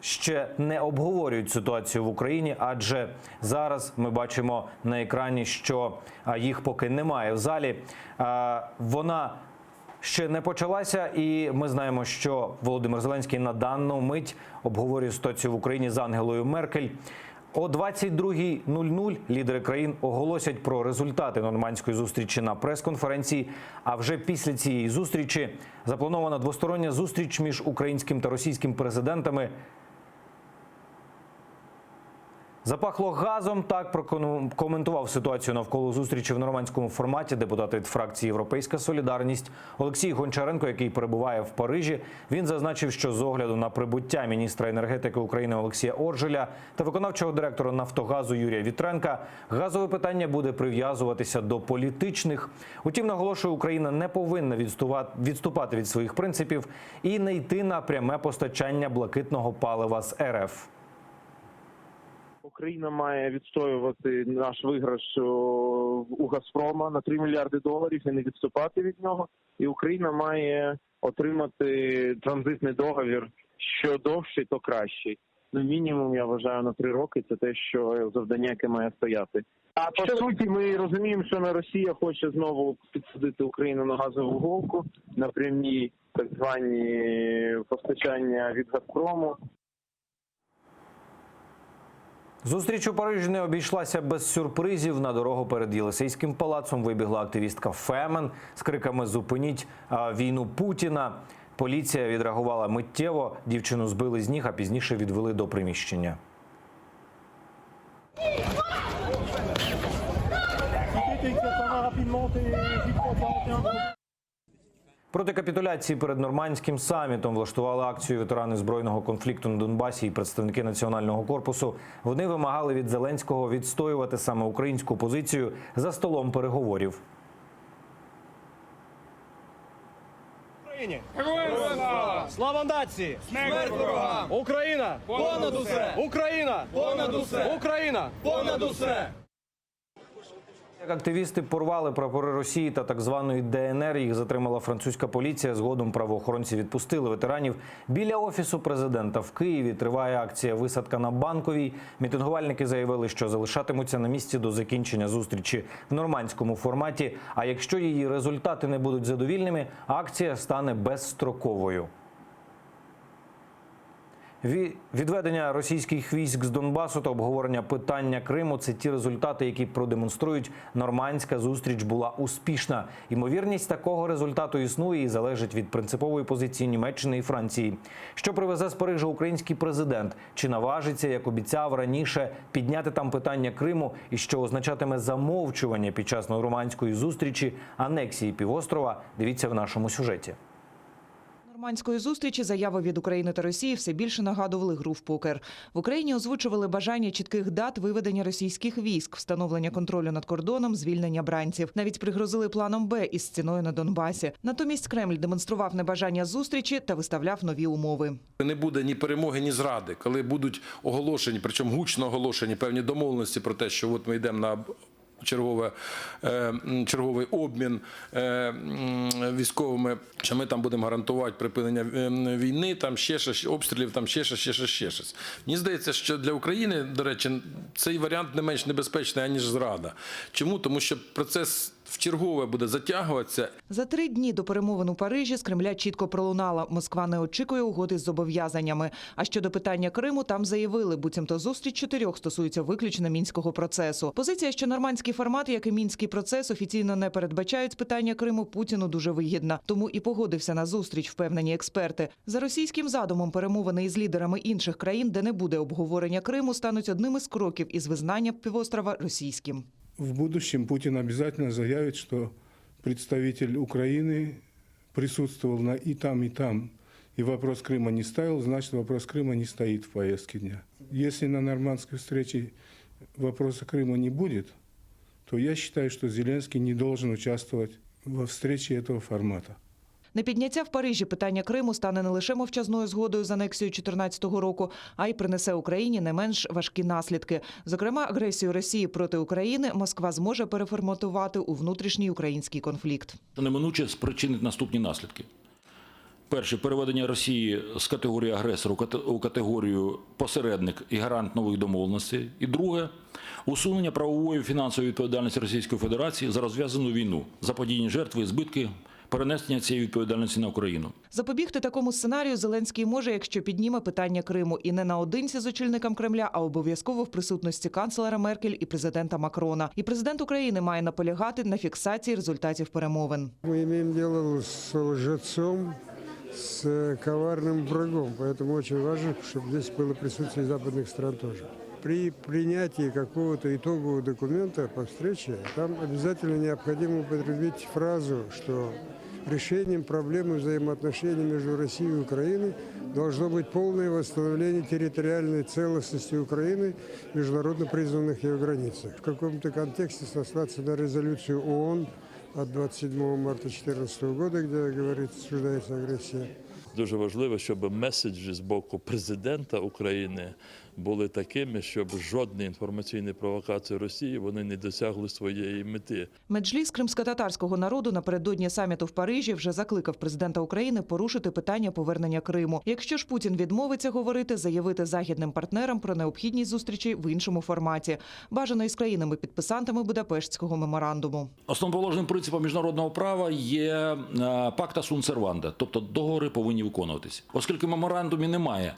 ще не обговорюють ситуацію в Україні, адже зараз ми бачимо на екрані, що їх поки немає в залі. Вона ще не почалася, і ми знаємо, що Володимир Зеленський на дану мить обговорює ситуацію в Україні з Ангелою Меркель. О 22:00 лідери країн оголосять про результати нормандської зустрічі на прес-конференції. А вже після цієї зустрічі запланована двостороння зустріч між українським та російським президентами. Запахло газом, так прокоментував ситуацію навколо зустрічі в нормандському форматі депутат від фракції «Європейська солідарність» Олексій Гончаренко, який перебуває в Парижі. Він зазначив, що з огляду на прибуття міністра енергетики України Олексія Оржеля та виконавчого директора «Нафтогазу» Юрія Вітренка, газове питання буде прив'язуватися до політичних. Утім, наголошує, Україна не повинна відступати від своїх принципів і не йти на пряме постачання блакитного палива з РФ. Україна має відстоювати наш виграш у «Газпрома» на $3 мільярди і не відступати від нього. І Україна має отримати транзитний договір, що довший, то кращий. Ну, мінімум, я вважаю, на 3 роки – це те, що завдання, яке має стояти. А по суті, ми розуміємо, що Росія хоче знову підсадити Україну на газову голку, на прямі так звані постачання від «Газпрому». Зустріч у Парижі не обійшлася без сюрпризів. На дорогу перед Єлисейським палацом вибігла активістка Фемен з криками «Зупиніть війну Путіна». Поліція відреагувала миттєво, дівчину збили з ніг, а пізніше відвели до приміщення. Проти капітуляції перед нормандським самітом влаштували акцію ветерани збройного конфлікту на Донбасі і представники Національного корпусу. Вони вимагали від Зеленського відстоювати саме українську позицію за столом переговорів. Героям слава! Слава нації! Смерть ворогам! Україна! Понад усе! Україна! Понад усе! Україна! Понад усе! Активісти порвали прапори Росії та так званої ДНР. Їх затримала французька поліція. Згодом правоохоронці відпустили ветеранів. Біля Офісу президента в Києві триває акція «Висадка на Банковій». Мітингувальники заявили, що залишатимуться на місці до закінчення зустрічі в нормандському форматі. А якщо її результати не будуть задовільними, акція стане безстроковою. Відведення російських військ з Донбасу та обговорення питання Криму – це ті результати, які продемонструють, нормандська зустріч була успішна. Ймовірність такого результату існує і залежить від принципової позиції Німеччини і Франції. Що привезе з Парижа український президент? Чи наважиться, як обіцяв раніше, підняти там питання Криму? І що означатиме замовчування під час нормандської зустрічі анексії півострова? Дивіться в нашому сюжеті. Нормандської зустрічі заяви від України та Росії все більше нагадували гру в покер. В Україні озвучували бажання чітких дат виведення російських військ, встановлення контролю над кордоном, звільнення бранців. Навіть пригрозили планом Б із стіною на Донбасі. Натомість Кремль демонстрував небажання зустрічі та виставляв нові умови. Не буде ні перемоги, ні зради, коли будуть оголошені, причому гучно оголошені певні домовленості про те, що от ми йдемо на черговий обмін військовими, що ми там будемо гарантувати припинення війни, там ще щось, обстрілів, там ще щось. Мені здається, що для України, до речі, цей варіант не менш небезпечний, аніж зрада. Чому? Тому що процес вчергове буде затягуватися. За 3 дні до перемовин у Парижі з Кремля чітко пролунало. Москва не очікує угоди з зобов'язаннями. А щодо питання Криму, там заявили, буцімто зустріч 4 стосується виключно мінського процесу. Позиція, що нормандський формат, як і мінський процес, офіційно не передбачають з питання Криму, Путіну дуже вигідна. Тому і погодився на зустріч, впевнені експерти. За російським задумом перемовини із лідерами інших країн, де не буде обговорення Криму, стануть одним із кроків із визнання півострова російським. В будущем Путин обязательно заявит, что представитель Украины присутствовал и там, и вопрос Крыма не ставил, значит, вопрос Крыма не стоит в повестке дня. Если на нормандской встрече вопроса Крыма не будет, то я считаю, что Зеленский не должен участвовать во встрече этого формата. Непідняття в Парижі питання Криму стане не лише мовчазною згодою з анексією 2014 року, а й принесе Україні не менш важкі наслідки. Зокрема, агресію Росії проти України Москва зможе переформатувати у внутрішній український конфлікт. Неминуче спричинить наступні наслідки. Перше – переведення Росії з категорії агресора у категорію посередник і гарант нових домовленостей. І друге – усунення правової і фінансової відповідальності Російської Федерації за розв'язану війну, заподіяні жертви і збитки, перенесення цієї відповідальності на Україну. Запобігти такому сценарію Зеленський може, якщо підніме питання Криму. І не наодинці з очільником Кремля, а обов'язково в присутності канцлера Меркель і президента Макрона. І президент України має наполягати на фіксації результатів перемовин. Ми маємо діло з лжецом, с коварным врагом, поэтому очень важно, чтобы здесь было присутствие западных стран тоже. При принятии какого-то итогового документа по встрече, там обязательно необходимо употребить фразу, что решением проблемы взаимоотношений между Россией и Украиной должно быть полное восстановление территориальной целостности Украины в международно признанных ее границах. В каком-то контексте сослаться на резолюцию ООН от 27 марта 2014 года, где говорится, осуждается агрессия. Дуже важливо, щоб меседжі з боку президента України були такими, щоб жодні інформаційні провокації Росії вони не досягли своєї мети. Меджліс кримськотатарського народу напередодні саміту в Парижі вже закликав президента України порушити питання повернення Криму. Якщо ж Путін відмовиться говорити, заявити західним партнерам про необхідність зустрічі в іншому форматі. Бажано із країнами-підписантами Будапештського меморандуму. Основоположним принципом міжнародного права є пакта сун серванда, тобто договори повинні виконуватися. Оскільки в меморандумі немає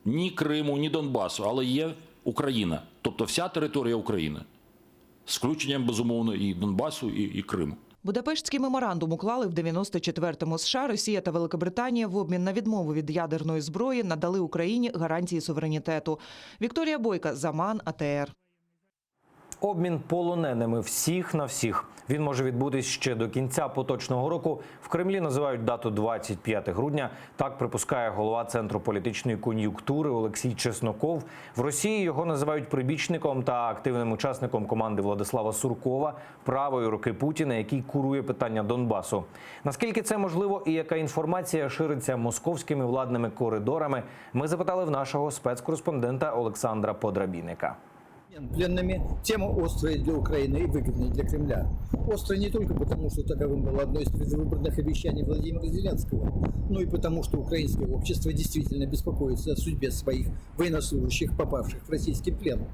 ні Криму, ні Донбасу, але є Україна, тобто вся територія України, з включенням, безумовно, і Донбасу, і Криму. Будапештський меморандум уклали в 94-му. США, Росія та Великобританія в обмін на відмову від ядерної зброї надали Україні гарантії суверенітету. Вікторія Бойка, Заман, АТР. Обмін полоненими всіх на всіх. Він може відбутись ще до кінця поточного року. В Кремлі називають дату 25 грудня. Так припускає голова Центру політичної кон'юнктури Олексій Чесноков. В Росії його називають прибічником та активним учасником команди Владислава Суркова, правої руки Путіна, який курує питання Донбасу. Наскільки це можливо і яка інформація шириться московськими владними коридорами, ми запитали в нашого спецкореспондента Олександра Подрабінника. Пленными тема острая для Украины и выгодная для Кремля. Острая не только потому, что таковым было одно из предвыборных обещаний Владимира Зеленского, но и потому, что украинское общество действительно беспокоится о судьбе своих военнослужащих, попавших в российский плен.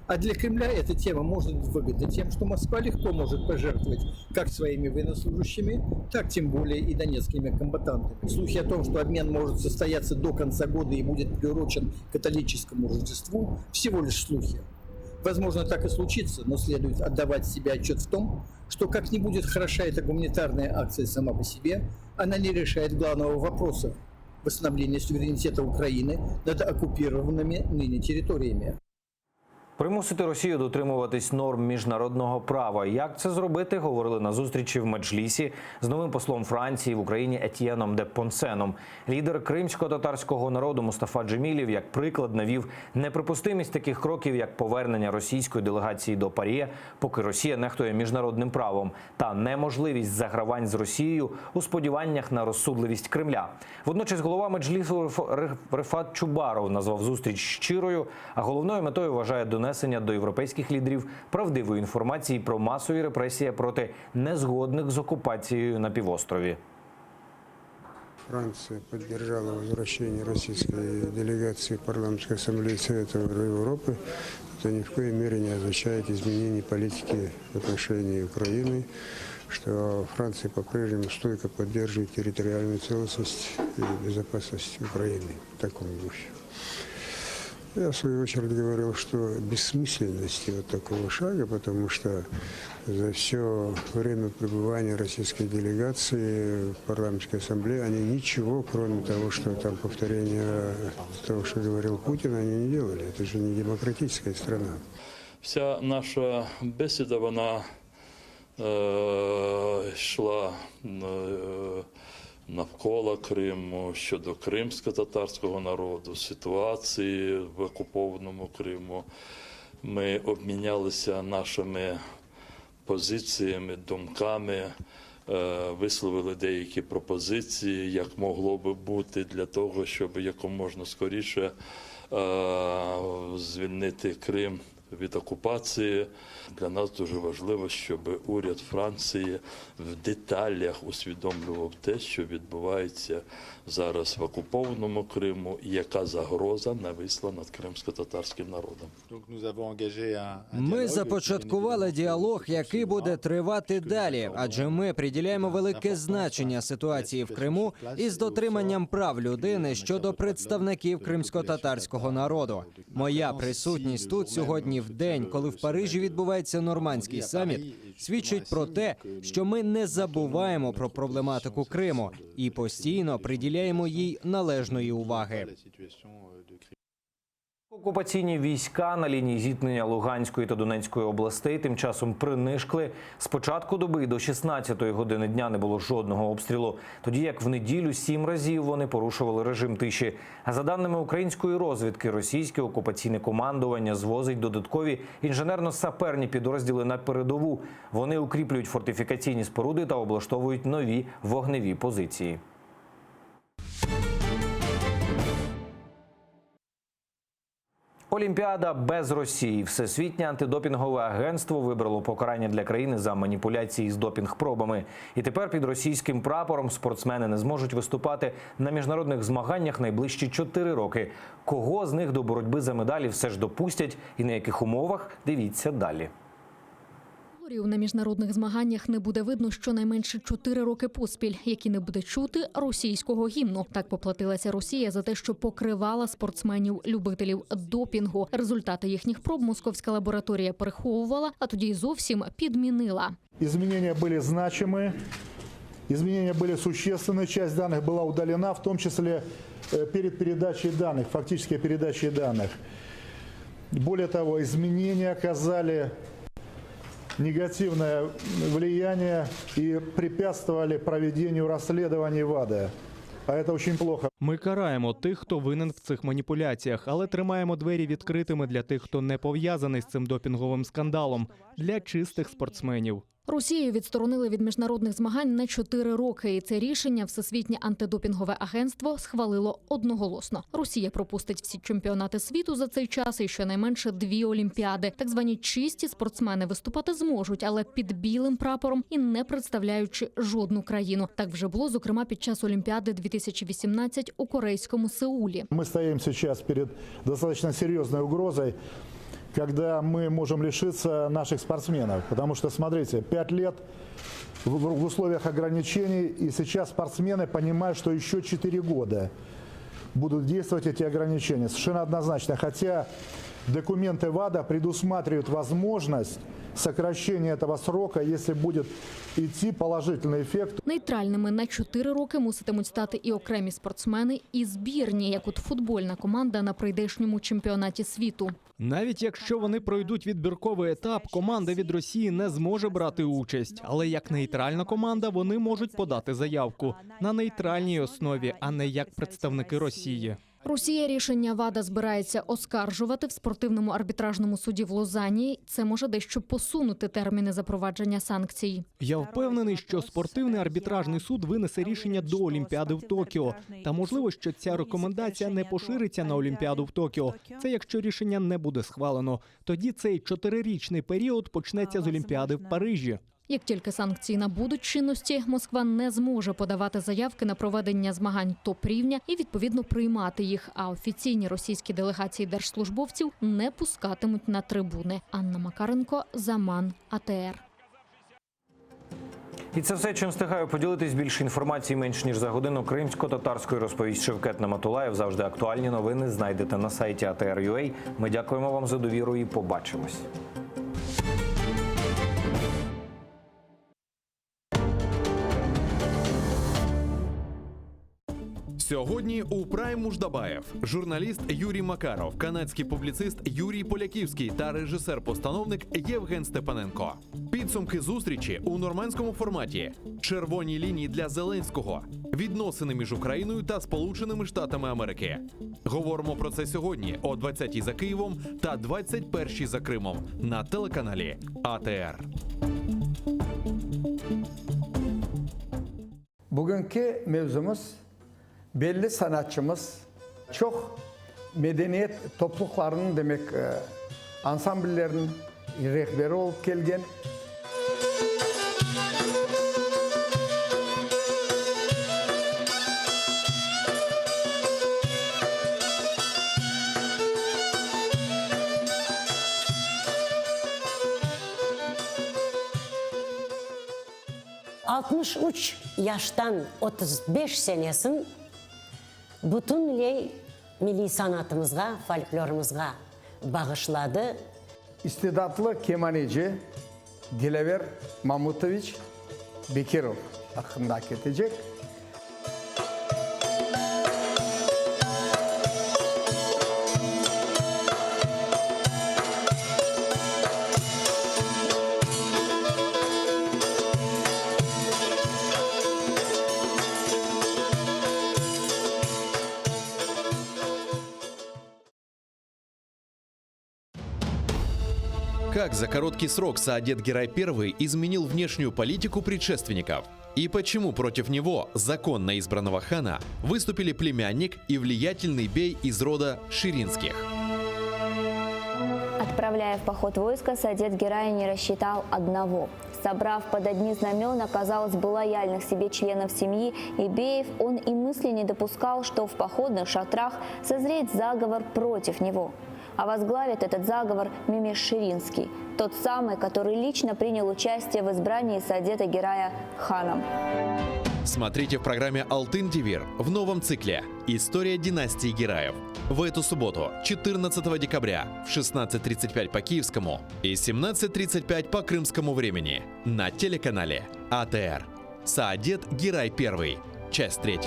А для Кремля эта тема может быть выгодна тем, что Москва легко может пожертвовать как своими военнослужащими, так тем более и донецкими комбатантами. Слухи о том, что обмен может состояться до конца года и будет приурочен к католическому Рождеству, всего лишь слухи. Возможно, так и случится, но следует отдавать себе отчет в том, что как ни будет хороша эта гуманитарная акция сама по себе, она не решает главного вопроса – восстановления суверенитета Украины над оккупированными ныне территориями. Примусити Росію дотримуватись норм міжнародного права. Як це зробити, говорили на зустрічі в Меджлісі з новим послом Франції в Україні Етьєном де Понсеном. Лідер кримсько-татарського народу Мустафа Джемілєв як приклад навів неприпустимість таких кроків, як повернення російської делегації до ПАРЄ, поки Росія нехтує міжнародним правом, та неможливість загравань з Росією у сподіваннях на розсудливість Кремля. Водночас голова Меджлісу Рефат Чубаров назвав зустріч щирою, а головною метою вважає донесення до європейських лідерів правдивої інформації про масові репресії проти незгодних з окупацією на півострові. Франция поддержала возвращение российской делегации в парламентской ассамблее Совета Европы. Это ни в коей мере не означает изменение политики в отношении Украины, что Франция по-прежнему стойко поддерживает территориальную целостность и безопасность Украины в таком духе. Я, в свою очередь, говорил, что бессмысленности вот такого шага, потому что за все время пребывания российской делегации в парламентской ассамблее они ничего, кроме того, что там повторение того, что говорил Путин, они не делали. Это же не демократическая страна. Вся наша бесіда, вона йшла навколо Криму, щодо кримсько-татарського народу, ситуації в окупованому Криму. Ми обмінялися нашими позиціями, думками висловили деякі пропозиції, як могло би бути для того, щоб якомога скоріше звільнити Крим від окупації. Для нас дуже важливо, щоб уряд Франції в деталях усвідомлював те, що відбувається зараз в окупованому Криму і яка загроза нависла над кримсько-татарським народом. Ми започаткували діалог, який буде тривати далі, адже ми приділяємо велике значення ситуації в Криму із дотриманням прав людини щодо представників кримсько-татарського народу. Моя присутність тут сьогодні в день, коли в Парижі відбувається нормандський саміт, свідчить про те, що ми не забуваємо про проблематику Криму і постійно приділяємо їй належної уваги. Окупаційні війська на лінії зіткнення Луганської та Донецької областей тим часом принишкли. З початку доби до 16-ї години дня не було жодного обстрілу, тоді як в неділю 7 разів вони порушували режим тиші. А за даними української розвідки, російське окупаційне командування звозить додаткові інженерно-саперні підрозділи на передову. Вони укріплюють фортифікаційні споруди та облаштовують нові вогневі позиції. Олімпіада без Росії. Всесвітнє антидопінгове агентство вибрало покарання для країни за маніпуляції з допінг-пробами. І тепер під російським прапором спортсмени не зможуть виступати на міжнародних змаганнях найближчі 4 роки. Кого з них до боротьби за медалі все ж допустять і на яких умовах – дивіться далі. На міжнародних змаганнях не буде видно щонайменше 4 роки поспіль, які не буде чути російського гімну. Так поплатилася Росія за те, що покривала спортсменів-любителів допінгу. Результати їхніх проб московська лабораторія переховувала, а тоді й зовсім підмінила. Изменения были значимые, изменения были существенные. Часть данных была удалена, в том числе перед передачей данных, фактически передачей данных. Более того, изменения оказали негативное влияние и препятствовали проведению расследований ВАДА. А це дуже плохо. Ми караємо тих, хто винен в цих маніпуляціях, але тримаємо двері відкритими для тих, хто не пов'язаний з цим допінговим скандалом, для чистих спортсменів. Росію відсторонили від міжнародних змагань на 4 роки. І це рішення Всесвітнє антидопінгове агентство схвалило одноголосно. Росія пропустить всі чемпіонати світу за цей час і щонайменше 2 олімпіади. Так звані чисті спортсмени виступати зможуть, але під білим прапором і не представляючи жодну країну. Так вже було, зокрема, під час Олімпіади 2018 у корейському Сеулі. Ми стоїмо зараз перед достатньо серйозною угрозою, когда мы можем лишиться наших спортсменов. Потому что, смотрите, 5 лет в условиях ограничений, и сейчас спортсмены понимают, что еще 4 года будут действовать эти ограничения. Совершенно однозначно. Хотя документы ВАДА предусматривают возможность сокращения этого срока, если будет идти положительный эффект. Нейтральними на 4 роки муситимуть стати і окремі спортсмени, і збірні, як от футбольна команда на прийдешньому чемпіонаті світу. Навіть якщо вони пройдуть відбірковий етап, команда від Росії не зможе брати участь. Але як нейтральна команда вони можуть подати заявку на нейтральній основі, а не як представники Росії. Росія рішення ВАДА збирається оскаржувати в спортивному арбітражному суді в Лозанні. Це може дещо посунути терміни запровадження санкцій. Я впевнений, що спортивний арбітражний суд винесе рішення до Олімпіади в Токіо. Та можливо, що ця рекомендація не пошириться на Олімпіаду в Токіо. Це якщо рішення не буде схвалено. Тоді цей 4-річний період почнеться з Олімпіади в Парижі. Як тільки санкції набудуть чинності, Москва не зможе подавати заявки на проведення змагань топ-рівня і, відповідно, приймати їх. А офіційні російські делегації держслужбовців не пускатимуть на трибуни. Анна Макаренко, Заман, АТР. І це все, чим встигаю поділитись. Більше інформації менш ніж за годину кримсько-татарської розповість Шевкет Наматулаєв. Завжди актуальні новини знайдете на сайті ATR.ua. Ми дякуємо вам за довіру і побачимось. Сьогодні у Прайм Муждабаєв журналіст Юрій Макаров, канадський публіцист Юрій Поляківський та режисер-постановник Євген Степаненко. Підсумки зустрічі у нормандському форматі. Червоні лінії для Зеленського. Відносини між Україною та Сполученими Штатами Америки. Говоримо про це сьогодні о 20-й за Києвом та 21-й за Кримом на телеканалі АТR. Bugünkü mevzumuz belli sanatçımız çok medeniyet topluluklarının demek ansambullerinin rehberi olup kelgen. ...63 yaştan 35 senesin bütünlüğü milli sanatımızga, folklorumuzga bağışladı. İstidatlı kemaneci Dilever Mamutoviç Bekirov hakkında ketecek. Как за короткий срок Саадет Герай I изменил внешнюю политику предшественников? И почему против него, законно избранного хана, выступили племянник и влиятельный бей из рода Ширинских? Отправляя в поход войска, Саадет Герай не рассчитал одного. Собрав под одни знамена, казалось бы, лояльных себе членов семьи Ибеев, он и мысли не допускал, что в походных шатрах созреет заговор против него. А возглавит этот заговор Мимеш Ширинский, тот самый, который лично принял участие в избрании Саадета Герая ханом. Смотрите в программе «Алтын Девир» в новом цикле «История династии Гераев». В эту субботу, 14 декабря в 16:35 по киевскому и 17:35 по крымскому времени на телеканале АТР. Саадет Герай I. Часть 3.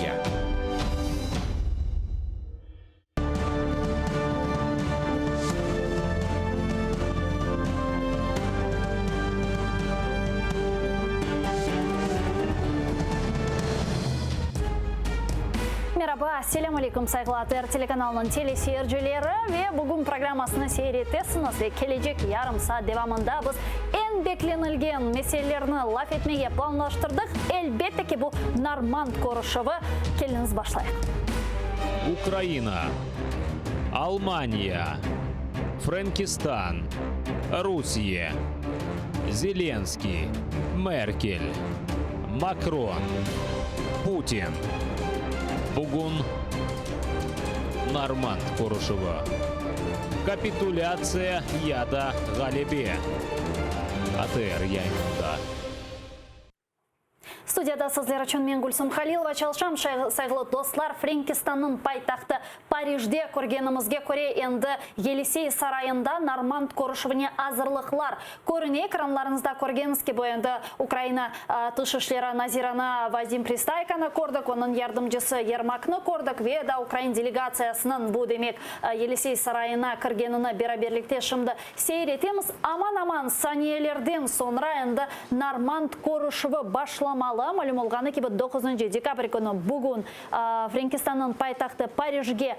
Merhaba, assalamu alaikum saygılı ATR telekanalının teleseyircileri ve bugün programmasını seyretesiniz ve gelecek yarım saat devamında biz en beklenilgen meselelerini laf etmeye planlaştırdık. Elbette ki bu Normand Koruşevi. Geliniz başlayalım. Украина, Алмания, Франкистан, Русия, Зеленский, Меркель, Макрон, Путин. Bugün Normand Koruşevi. Капитуляция яда Галебе. АТР yayınında. Студияда sizler için мен Gülsüm Халилова çalışam. Saygılı dostlar, Франкистанның пайтақты Парижде көргенімізге көре енді Елисей сарайында Normand Koruşevi'ne hazırlıklar. Көріне экранларыңызда көргеніңіз ке енді Украина тышышлері Назираны Вадим Пристайканы көрдік, оның ярдымжысы Ермакны көрдік ве да Украин делегациясының бұл демек Елисей сарайына кіргеніне бераберлікте шымды сейретеміз. Аман-аман саниелерден sonra енді Normand Koruşevi башламалы. Мәлім олғаны ке 9 декабрь күні бүгін Франкистанның пайтақты Парижге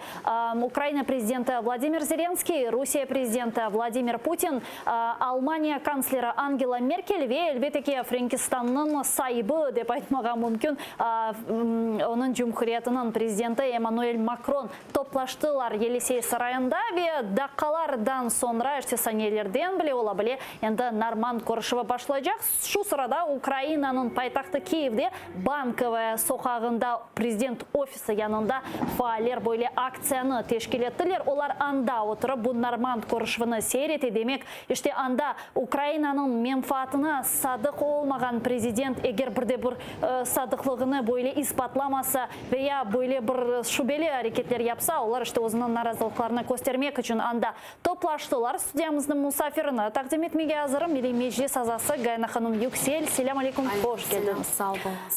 Украина президенті Владимир Зеленский, Русия президенті Владимир Путин, Алмания канцлері Ангела Меркель ве әлбетеке Франкистанның сайбы деп айтмаға мүмкін оның Жұмхуриятының президенті Эммануэль Макрон топлаштылар Елисей сарайында ве дақалардан sonra саниелерден біле ола біле енді Normand Koruşevi башлайжақ. Шу сырада Украинаның пайтақты Киевде банковая соқағында президент офисі янында фаалер бойлы акцияны тешкил еттілер. Олар анда отырып бұл Normand Koruşevi'ni сейреті демек. Іште анда Украинаның менфаатына садық олмаған президент егер бірде бір садықлығыны бойлы испатламаса veya бойлы бір шубелі әрекеттер япса, олар іште өзінің наразылықларını көстермек үшін анда топлаштылар. Студиямыздың мұсафиріні тақдим етмеге азырым Милли Межлис азасы Гайна ханым Юксель. Селям алейкум, қош келдіңіз.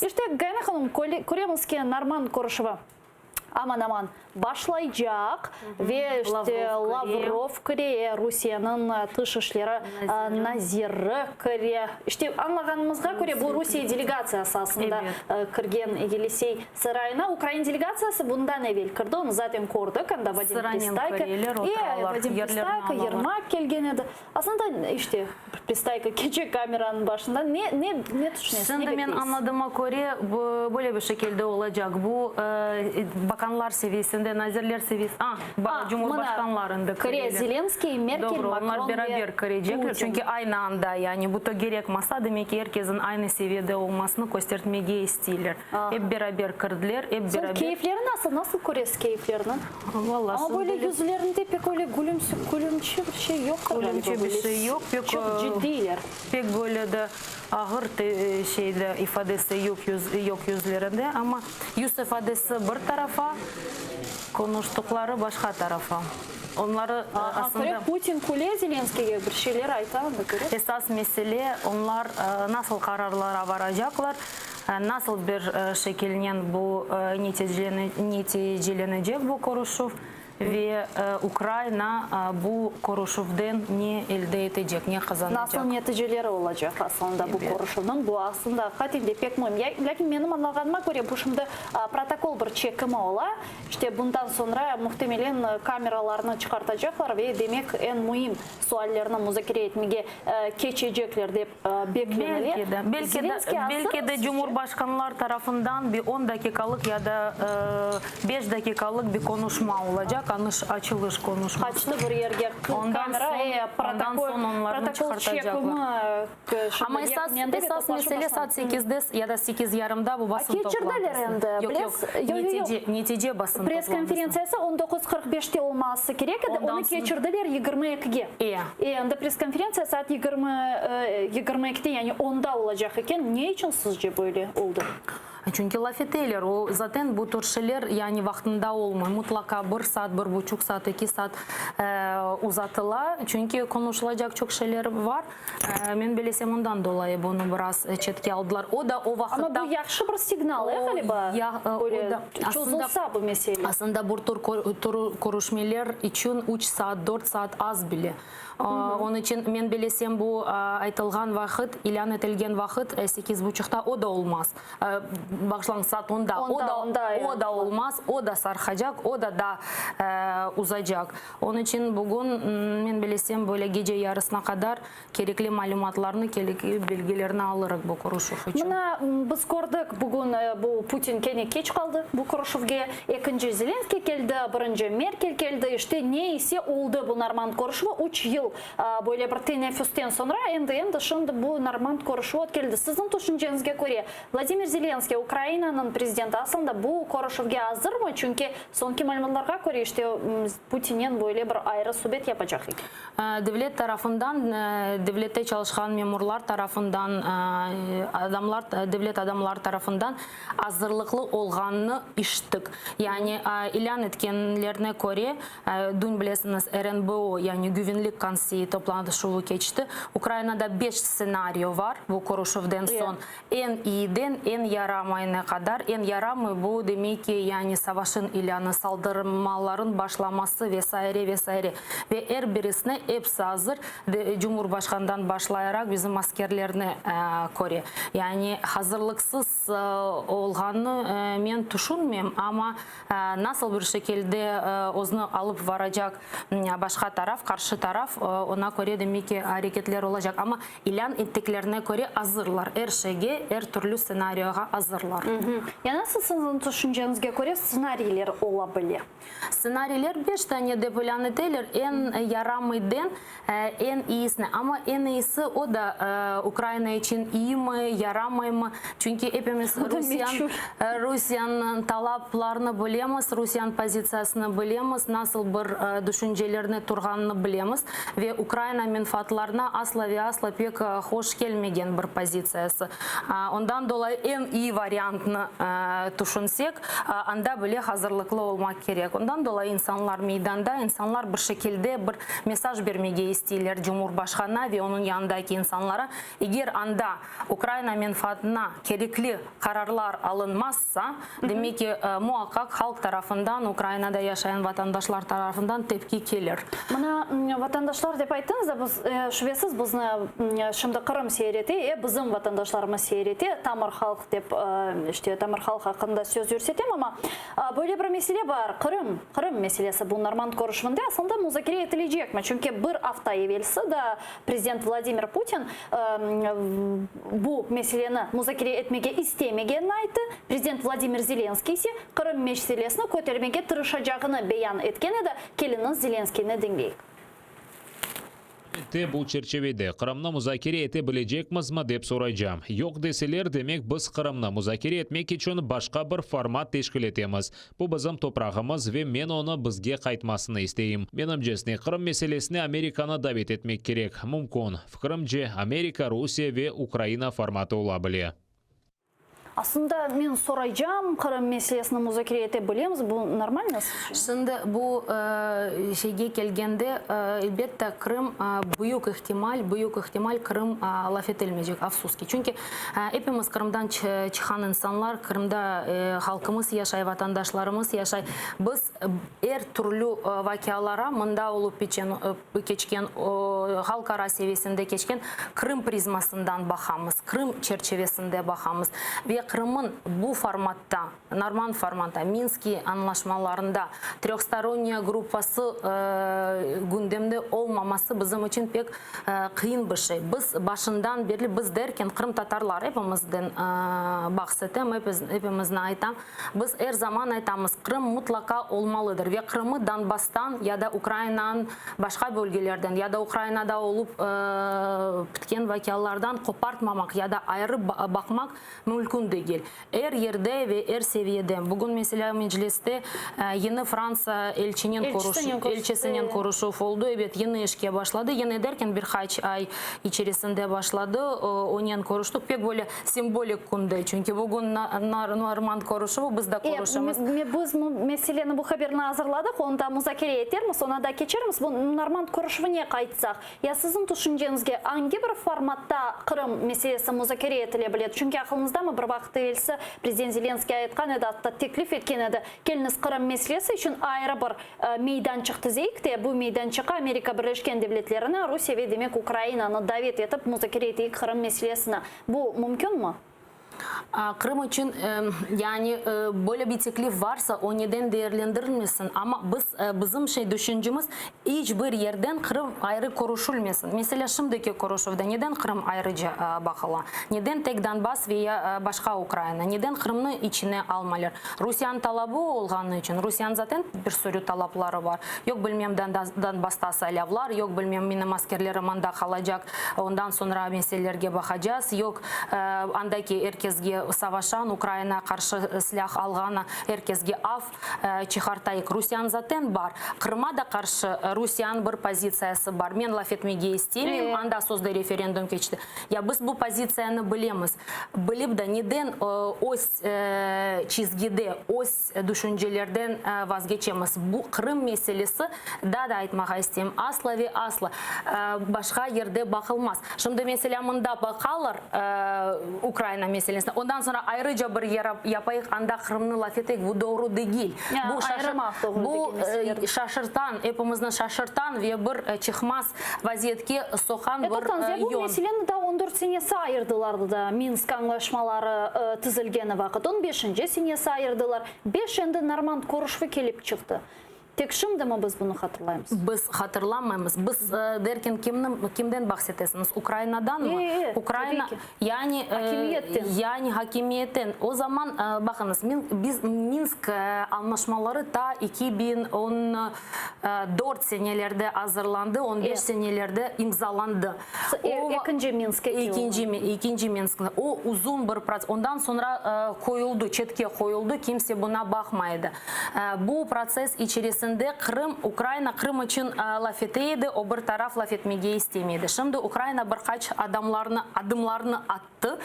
İşte Гайна ханым, көреміз ке Normand Koruşevi аман-аман башлайжак. Ve işte Lavrov kire, Rusya'nın dış işleri naziri kire. İşte anlagánımızga göre bu Rusya delegatsiyası aslında kirgen Елисей sarayına. Ukrayna delegatsiyası bundan evvel kirdi. Onu zaten gördük. Anda Vadim Pристайко. Vadim Pристайко, Yermak kelgen edi. Aslında işte Pристайко küçük kameranın başında ne düşünüyorsun? Şimdi ben anladığıma göre böyle bir şekilde olacak. Bu bakanlar seviyesinde, nazirler seviyesinde, Cumhurbaşkanlarında Zelenskiy, Merkel, Doğru, Macron onlar beraber kıracaklar. Çünkü aynı anda yani bu da gerekmezse demek ki herkesin aynı seviyede olmasını göstermeye istiyorlar. Hep beraber kırdılar, hep beraber. Keyifleri nasıl? Nasıl Korez keyiflerinin? Vallahi ama böyle yüzlerinde pek öyle gülümçü bir şey yok. Gülümçü bir şey yok. Çok ciddiler. Pek böyle de ağır şeyde ifadesi yok yüzlerinde ama yüz ifadesi bir tarafa, konuştukları başka tarafa. Onları aslında Putin kule Zelenskiy'e bir şeyler aytan da göre. Esas mesele onlar nasıl kararlara varacaklar, nasıl bir şekilde bu neticelenecek bu konuşu ve Ukrayna bu konuşudan ne elde edecek, ne kazanacak. Nasıl neticeleri olacak aslında bu konuşunun? Bu aslında hakikaten pek mühim. Lakin benim anladığıma göre bu şimdi protokol bir çekimi ola. İşte bundan sonra muhtemelen kameralarını çıkartacaklar ve demek en mühim suallerini müzakere etmeye geçecekler de beklenir. Belki de Cumhurbaşkanlar tarafından bir 10 dakikalık ya da 5 dakikalık bir konuşma olacak. Açılış konuşması. Kaçtı bir yerge kamera protokol çekimi. Ama esas mesele saat 8'de ya da 8:30'da bu basın toplantısı. Yok, netice basın toplantısı. Press konferensiyası 19:45'te olması gerek. Onu geçirdiler 22'ye. Onda press konferensiya saat 22'de yani 10'da olacak iken ne için sizce böyle oldu? Çünkü laf ederler. O zaten bu tür şeyler yani vaktinde olmuyor. Mutlaka 1 saat, 1,5 saat, 2 saat uzatıla. Çünkü konuşulacak çok şeyler var. Ben bilesem ondan dolayı bunu biraz çetke aldılar. O da o vakitte... Ama bu yaxşı bir signal galiba. Böyle çözülse bu mesele. Aslında bu tür görüşmeler için 3 saat, 4 saat az bile. Onun için ben bilesem bu aytılgan vakit, ilan etilgen vakit 8:30'da o da olmaz. Başlangıç saat 10'da o da olmaz. O da sarkacak, o da uzayacak. Onun için bugün ben bilesem böyle gece yarısına kadar gerekli malumatlarını, gerekli bilgilerini alırız bu konuşma için. Buna biz gördük bugün bu Putin kene geç kaldı bu konuşmaya. İkinci Zelenskiy geldi, birinci Merkel geldi. İşte neyse oldu bu Normand konuşma 3 yıl böyle bir teneffüsten sonra endi şimdi bu Normand konuşma geldi. Sizin düşüncenizge göre Vladimir Zelenskiy Ukrayna'nın prezidenti aslında bu konuşmaya hazır mı? Çünkü sonki malumatlara göre işte Putin'in böyle bir ayrı sübet yapacak. Devlet tarafından, devlette çalışan memurlar tarafından, devlet adamlar tarafından hazırlıklı olganını işittik. Yani ilan etkenlerine göre dün bilesiniz RNBO yani Güvenlik Konseyi toplantışı geçti. Ukrayna'da 5 senaryo var bu konuşmadan son. En iyiden en yaramayana kadar. En yaramı bu demek ki yani savaşın ilanı, saldırmaların başlaması vesaire vesaire. Ve her birisine hepsi hazır. Cumhurbaşkanından başlayarak bizim askerlerine göre. Yani hazırlıksız olganı ben düşünmüyorum ama nasıl bir şekilde onu alıp varacak başka taraf, karşı taraf ona göre demek ki hareketler olacak ama ilan ettiklerine göre hazırlar. Her şeye, her türlü senaryoya hazırlar. Ya nasıl sizin düşüncenizge göre senaryolar olabilir? Senaryolar 5 tane de plan edilir. En yaramıdan en iyisini ama en iyisi o da Ukrayna için iyi mi, yaramıyor mu? Çünkü hepimiz Rusya'nın talaplarını bilemiz, Rusya'nın pozisyasını bilemiz, nasıl bir düşüncelerini turganını bilemiz ve Ukrayna menfaatlarına asla ve asla pek hoş gelmegen bir pozisyası. Ondan dolayı en iyi variant вариантны тушынсек, анда біле hazırlıklı olmak керек. Ondan dolayı insanlar meydanda, insanlar bir şekilde bir mesaj vermeye istiyorlar Cumhurbaşkanı'na ve onun yanındaki insanlara. Eğer anda Ukrayna menfaatına gerekli kararlar alınmazsa, demek ki muhakkak halk tarafından, Ukrayna'da yaşayan vatandaşlar tarafından tepki gelir. Mına vatandaşlar dep ayttınız da biz şüphesiz bizni şimdi Kırım seyreti, bizim vatandaşlarımız seyreti, Tamır halk dep işte Tamır halk hakkında söz yürütetim ama böyle bir mesele var. Kırım meselesi bu Normand görüşmünde aslında müzakere edilecek mi? Çünkü bir hafta evvelsi de Prezident Vladimir Putin bu meseleni müzakere etmeye istemegenini aytdı. Prezident Vladimir Zelenskiy ise Kırım meselesini көтермеге тырышачагын beyan etken edi. Kelinin Zelenskiyni dinleyik. Bu çerçevede Kırım'la müzakere edebilecekmizmi dep soracağım. Yok deseler demek biz Kırım'la müzakere etmek için başka bir format teşkil etemiz. Bu bizim toprağımız ve men onu bizge qaytmasını isteyim. Menimcesine Kırım meselesini Amerika'na davet etmek gerek. Mümkün. Fikrimce Amerika, Rusya ve Ukrayna formatı olabilir. Aslında men soracağım, Kırım meselesini müzakere edebiliriz. Bu normal mi? Şimdi bu şeyge gelgende elbette Kırım büyük ihtimal Kırım laf edilmeyecek afsuski. Çünkü hepimiz Kırım'dan çıkan insanlar, Kırım'da halkımız yaşay, vatandaşlarımız yaşay. Biz her türlü vakalara mında olup geçken halkara seviyesinde geçken Kırım prizmasından bakamız, Kırım çerçevesinde bakamız ve Kırım'ın bu formatta, Normand formatta, Minski anlaşmalarında трехсторонняя группасы gündemde olmaması bizim için pek kıyın bir şey. Biz başından beri biz derken Kırım Tatarlar hepimizden bahsettim, hepimizden aytam. Biz her zaman aytamız Kırım mutlaka olmalıdır ve Kırım'ı Donbas'tan ya da Ukrayna'nın başka bölgelerden ya da Ukrayna'da olup bitken vakalardan kopartmamak ya da ayrı bakmak mümkün değil. Her yerde ve her seviyede. Bugün mesela mecliste yeni Fransa elçisinin konuşup oldu. Evet, yeni işe başladı. Yeni derken birkaç ay içerisinde başladı. Onun konuştuk. Pek böyle simbolik kunde. Çünkü bugün Normand konuşup biz de konuşamız. Biz meseleni bu haberini hazırladık. Onu da müzakere edermiz, ona da geçerimiz. Bu Normand konuşmaya kayıtsak. Ya sizin düşüncenizge hangi bir formatta Kırım meselesi müzakere edilebilir? Çünkü aklınızda mı bir vakti else Prezident Zelenskiy aytkan edi, hatta teklif etken edi. Keliniz Kırım meselesi için ayrı bir meydançık tizeyik de bu meydançıqa Amerika Birleşken Devletleri'ne, Rusya ve demek Ukrayna'nı davet edip müzakere ettik Kırım meselesine. Bu mümkün mü? Kırım için yani böyle bir teklif varsa o neden değerlendirilmesin ama bizim düşüncemiz hiçbir yerden Kırım ayrı konuşulmasın. Mesela şimdiki konuşuvda neden Kırım ayrıca bakıla? Neden tek Donbas veya başka Ukrayna? Neden Kırım'ı içine almalar? Rusya'nın talabı olganı için. Rusya'nın zaten bir sürü talapları var. Yok bilmem Donbas'ta salyavlar, yok bilmem benim askerlerim anda kalacak. Ondan sonra meselelerge bakacağız. Yok andaki herkesge savaşan, Ukrayna karşı silah alğana herkesge af çıkartayık. Rusya'nın zaten var. Kırım'a da karşı Rusya'nın bir pozisiyası var. Men laf etmeye istemiyorum. Anda sözde referandum geçti. Ya biz bu pozisyonu bilemiz. Bilip de neden o çizgide, o düşüncelerden vazgeçemiz. Bu Kırım meselesi da aytmağa isteyeyim. Asla ve asla başka yerde bakılmaz. Şimdi mesela bunda bakarlar Ukrayna meselesine. Ondan sonra ayrıca bir yer yapayık, anda Kırım'ı laf ettik. Bu doğru değil. Bu şaşırtan, hepimizden şaşırtan ve bir çıkmaz vaziyetke sokan bir Bu yön. meseleni de 14 senesi ayırdılar da Minsk anlaşmaları tüzülgeni vakit. 15. senesi ayırdılar. 5 endi Normand konuşuvu kelip çıktı. Tek şimdi mi biz bunu hatırlayımız? Biz hatırlamayız. Biz derken kimden bahsediyorsunuz? Ukrayna'dan mı? Ukrayna yani hakimiyetten. O zaman bakınız biz Minsk anlaşmaları ta 2014 senelerde hazırlandı, 15 senelerde imzalandı. İkinci Minsk. O uzun bir proces. Ondan sonra koyuldu, çetke koyuldu. Kimse buna bakmaydı. Bu proses içerisinde меселесінде Украина Крым үшін лаф етейді, о бір тараф лаф етмеге істемейді. Шымды Украина бір қач адымларны атты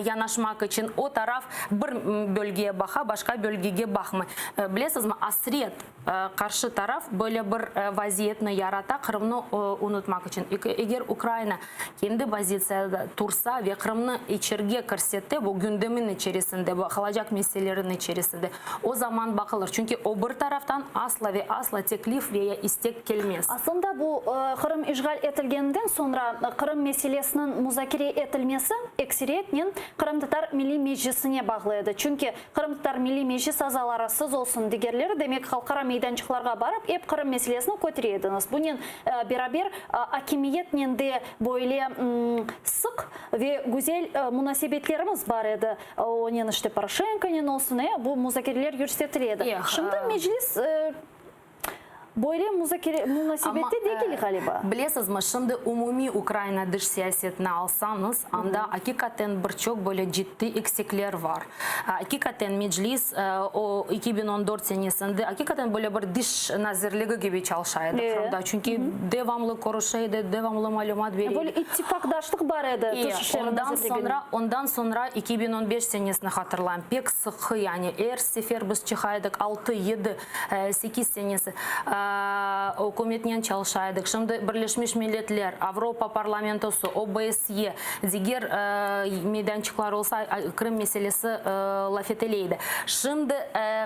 янашмак үшін. О тараф бір бөлге баха, башқа бөлгеге бақмы. Білесіз ма, асрет қаршы тараф бөлі бір вазиетні ярата Крымны ұнытмак үшін. Егер Украина кенді позицияда турса ве Крымны içерге кірсетті, бұл gündemін içerisinde, бұл қалажақ меселерін içerisinde, о zaman бақылыр. Çünkü o bir тарафтан asla ve asla teklif veya istek келмес. Aslında bu Kırım işgal etilgeninden sonra Kırım meselesinin müzakere etilmesi ekseriyetle Kırım Tatar Milli Meclisi'ne bağlıydı. Çünkü Kırım Tatar Milli Meclis azalarısız olsun digerleri demek halkara meydançıklarga barıp hep Kırım meselesini kötüreydiniz. Bunun beraber hakimiyetle de böyle sık ve güzel münasebetlerimiz var idi. Onun işte Poroshenko'nun olsun bu müzakereler yürütetiliydi. Şimdi meclis böyle münasebette değil galiba. Білесіз ма, şimdi umumi Ukrayna dış siyasetini alsanız, anda hakikaten birçok böyle ciddi eksikler var. Hakikaten meclis o 2014 senesinde hakikaten böyle bir dış nazirliği gibi çalışıyordu. Çünkü devamlı konuşuyordu, devamlı malumat veriyordu. Böyle ittifakdaşlık var idi. Ondan sonra 2015 senesini hatırlayın. Pek sıkı yani her sefer biz çıkıyorduk 6-7 8 senesi. Hükümetten çalışıyorduk. Şimdi Birleşmiş Milletler, Avrupa Parlamentosu, OBSE, diğer meydançıklar olsa Kırım meselesi laf etileydi. Şimdi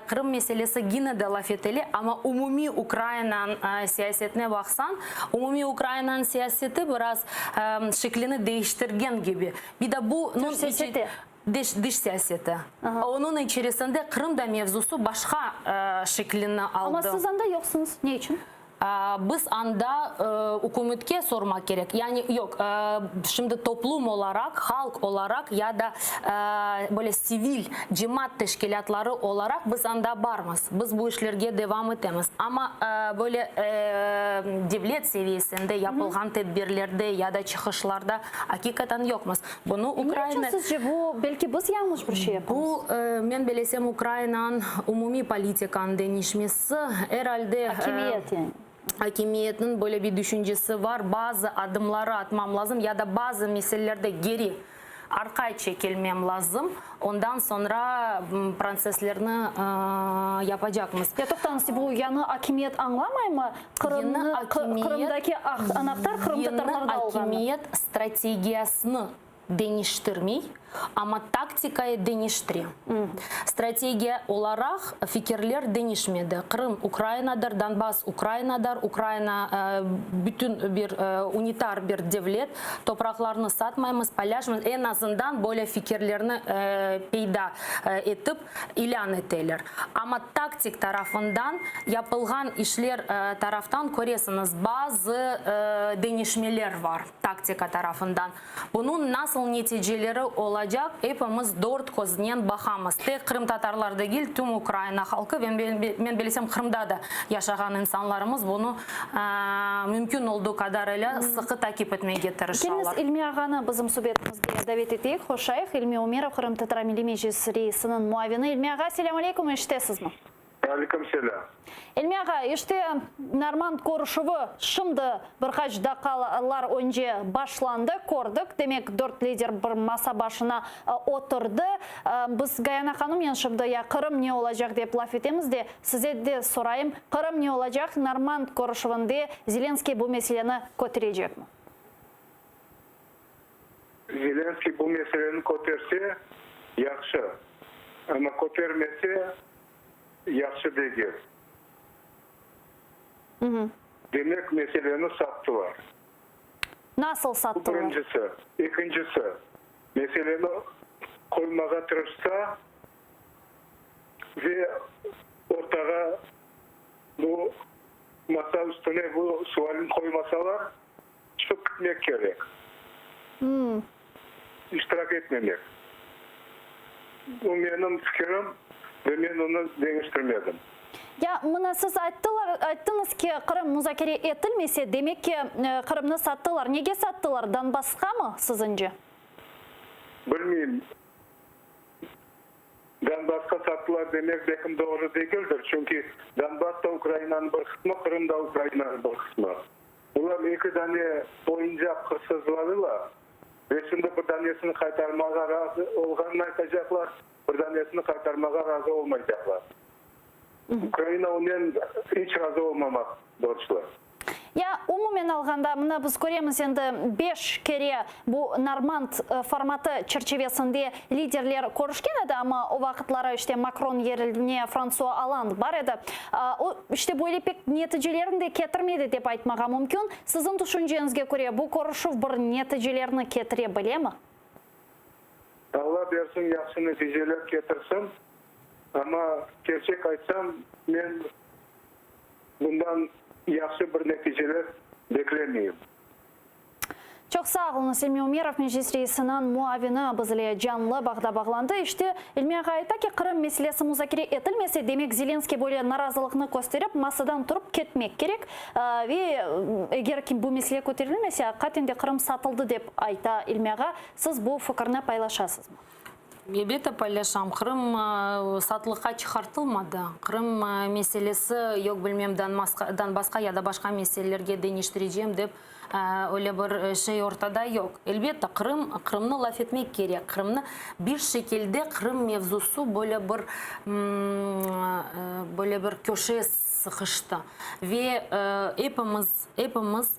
Kırım meselesi yine de laf etili ama umumi Ukrayna'nın siyasetine baksan, umumi Ukrayna'nın siyaseti biraz şeklini değiştirgen gibi. Bir de bu dış siyaseti. Onun içerisinde Kırım'da mevzusu başka şeklini aldı. Ama siz anda yoksunuz. Ne için? Biz anda hükümetke sormak gerek. Yani yok, şimdi toplum olarak, halk olarak ya da böyle sivil cemaat teşkilatları olarak biz anda varmız. Biz bu işlerge devam etmemiz. Ama böyle devlet seviyesinde yapılan tedbirlerde ya da çıkışlarda hakikaten yokmuz. Bunu Ukrayna... Ne için sizce bu belki biz yanlış bir şey yapıyoruz? Bu ben bilesem Ukrayna'nın umumi politikanın değişmesi herhalde... Hakimiyet yani. Hakimiyetin böyle bir düşüncesi var. Bazı adımları atmam lazım ya da bazı meselelerde geri arkaya çekilmem lazım. Ondan sonra proseslerini yapacakmız. Ya to'xtangız, bu yanı hakimiyet anlamay mı? Kırım'daki anahtar Kırım Tatarlarda olgan. Hakimiyet stratejiyasını değiştirmey ama taktikayı değiştiriyor. Strateji olarak fikirler değişmedi. Kırım Ukrayna'dır, Donbas Ukrayna'dır. Ukrayna bütün bir unitar bir devlet. Topraklarını satmayımız, paylaşmayız. En azından böyle fikirlerini peyda edip ilan ettiler. Ama taktik tarafından yapılan işler taraftan görüyorsunuz bazı değişmeler var taktika tarafından. Bunun nasıl neticeleri olacak? Hepimiz dört gözden bakamız. Tek Kırım Tatarlar değil, tüm Ukrayna halkı ve ben bilsem Kırım'da da yaşayan insanlarımız bunu mümkün olduğu kadarıyla sıkı takip etmeye tırışırlar. Kendiniz İlmi Ağa'nı bizim sohbetimizde davet ettik. Hoş geldiniz. İlmi Umerov, Kırım Tatar Milli Meclisi reisinin muavini. İlmi Ağa, selamun aleyküm, iştesiniz mi? Aleyküm selam. İlmi Ağa, işte Narman Koruşuvu şimdi birkaç dakikalar önce başlandı, gördük. Demek 4 lider bir masa başına oturdu. Biz Gayana Hanım yani şimdi ya Kırım ne olacak diye laf etemiz de size de sorayım. Kırım ne olacak? Narman Koruşuvu'nda Zelenskiy bu meseleni götürecek mi? Zelenskiy bu meseleni koterse yaxşı. Ama kotermese yaxşı değil. Demek meseleni sattılar. Nasıl sattılar? Birincisi. İkincisi. Meseleni koymağa tırışsa ve ortağa bu masa üstüne bu sualini koymasalar çıkıp gitmek gerek. İştirak etmemek. Bu benim fikrim ve ben onu değiştirmedim. Ya mına siz ayttınız ki Kırım müzakere etilmese demek ki Kırım'ı sattılar. Nege sattılar? Donbass'a mı sizce? Bilmeyeyim. Donbass'a sattılar demek bekim doğru değildir. Çünkü Donbass da Ukrayna'nın bir kısmı, Kırım da Ukrayna'nın bir kısmı. Bunlar iki tane oyuncak hırsızladılar. Ve şimdi bir tanesini kaytarmağa razı olganını aytacaklar, bir tanesini kaytarmağa razı olmayacaklar. Ukrayna ondan hiç razı olmamak borçlu. Ya umumen alganda mına biz göremiz endi 5 kere bu Normand formatı çerçevesinde liderler konuşkan edi ama o vakitlara işte Macron yerine François Hollande var edi. O işte böyle pek neticelerini de getirmedi dep aytmağa mümkün. Sizin düşüncеңizге göre bu konuşuv bir neticelerini getire bile mi? Allah bersin yaxşı neticeler getirsin. Ama gerçek aytsam men bundan yaxşı bir neticeler beklemiyorum. Çok sağ olun Ilmiy Umerov, Meclis Reisinin muavini bizle canlı bağda bağlandı. İşte Ilmiy ayta ki Kırım meselesi muzakere etilmese demek Zelenskiy böyle narazılıkını gösterip masadan turup ketmek gerek. Ve eğer ki bu mesele көтерілмесе, katinde Kırım satıldı dep ayta Ilmiy ağa, siz bu fikrini paylaşasınız mı? Elbette paylaşam. Kırım satılıkka çıkartılmadı. Kırım meselesi yok bilmem Donbass'a ya da başka meselelerge değiştireceğim dep öyle bir şey ortada yok. Elbette Kırım'ı laf etmek gerek. Kırım'ı bir şekilde Kırım mevzusu böyle bir köşeye sıkıştı. Ve hepimiz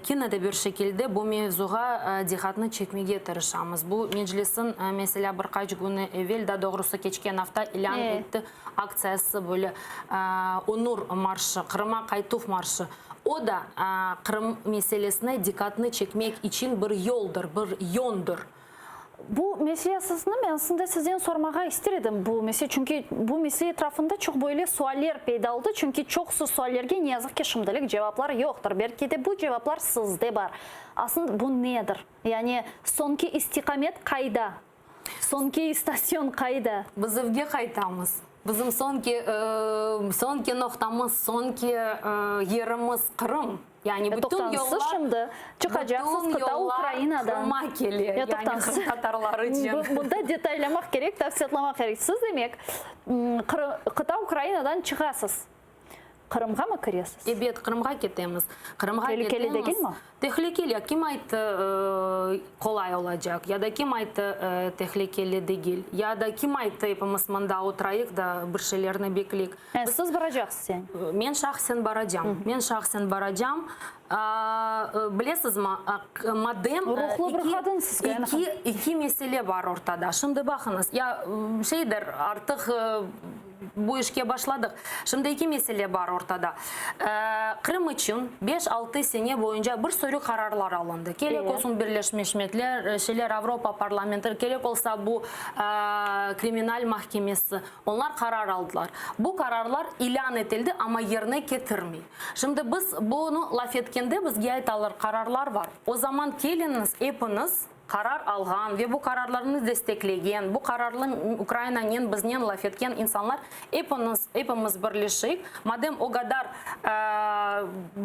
yine de bir şekilde bu mevzuğa dikkatini çekmeye tırışamız. Bu meclisin mesela birkaç gün evvel, daha doğrusu geçen hafta ilan etti aksiyası böyle onur marşı, Kırım'a kayıtuf marşı. O da Kırım meselesine dikkatini çekmek için bir yoldur, bir yondur. Bu meselesini ben aslında sizden sormağa istedim bu mesele. Çünkü bu mesele etrafında çok böyle sualler peyda oldu. Çünkü çok suallerge ne yazık ki şimdilik cevaplar yoktur. Belki de bu cevaplar sizde var. Aslında bu nedir? Yani sonki istikamet kayda? Sonki istasyon kayda? Biz evge kaytamız. Bizim sonki noktamız, sonki yerimiz Kırım. Yani bütün yollar şimdi çıkacaksınız kıta Ukrayna'dan. Kırım'a geliyor. Yani Kırım Tatarları için. Bunda detaylamak gerek, tafsirlamak gerek. Siz demek kıta Ukrayna'dan çıkasınız. Kırım'a mı kiresiz? Evet, Kırım'a gittiğimiz. Tehlikeli değil mi? Tehlikeli. Kim ayıttı kolay olacak? Ya da kim ayıttı tehlikeli değil? Ya da kim ayıttı hepimiz manda oturayık da bir şeylerini bekleyik? Siz baracaksınız yani? Ben şahsen baracağım. Bilesiz mi? Madem iki mesele var ortada. Şimdi bakınız. Ya şeydir artık bu işe başladık. Şimdi iki mesele var ortada. Kırım için 5-6 sene boyunca bir sürü kararlar alındı. Gerek olsun Birleşmiş Milletler, Avrupa Parlamentosu, gerek olsa bu kriminal mahkemesi. Onlar karar aldılar. Bu kararlar ilan edildi ama yerine getirmiyor. Şimdi biz bunu laf etkende bizge aytalar kararlar var. O zaman geliniz hepiniz karar algan ve bu kararlarını destekleyen, bu kararlı Ukrayna'nın bizden laf etken insanlar hepimiz birleşik. Madem o kadar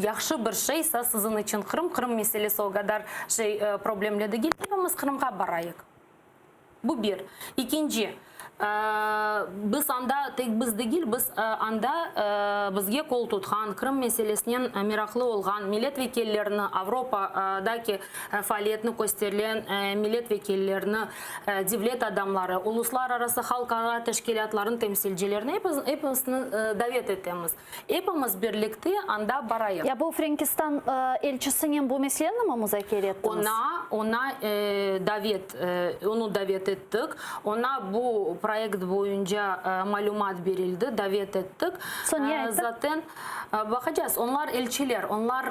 yaxşı bir şeyse sizin için Kırım meselesi o kadar problemli değil, hepimiz Kırım'a barayık. Bu bir. İkinci, biz anda tek biz değil, biz anda bizge kol tutkan Kırım meselesinin meraklı olgan milletvekillerini, Avrupa'daki faaliyetini gösterilen milletvekillerini, devlet adamları, uluslararası halkara teşkilatların temsilcilerini hepsini davet ettiğimiz. Hepimiz birlikte anda barayık. Ya bu Frankistan elçisinin bu meseleni mi müzakere ettiniz? Ona davet ettik. Ona bu proyekt boyunca malumat verildi, davet ettik. Zaten bakacağız. Onlar elçiler, onlar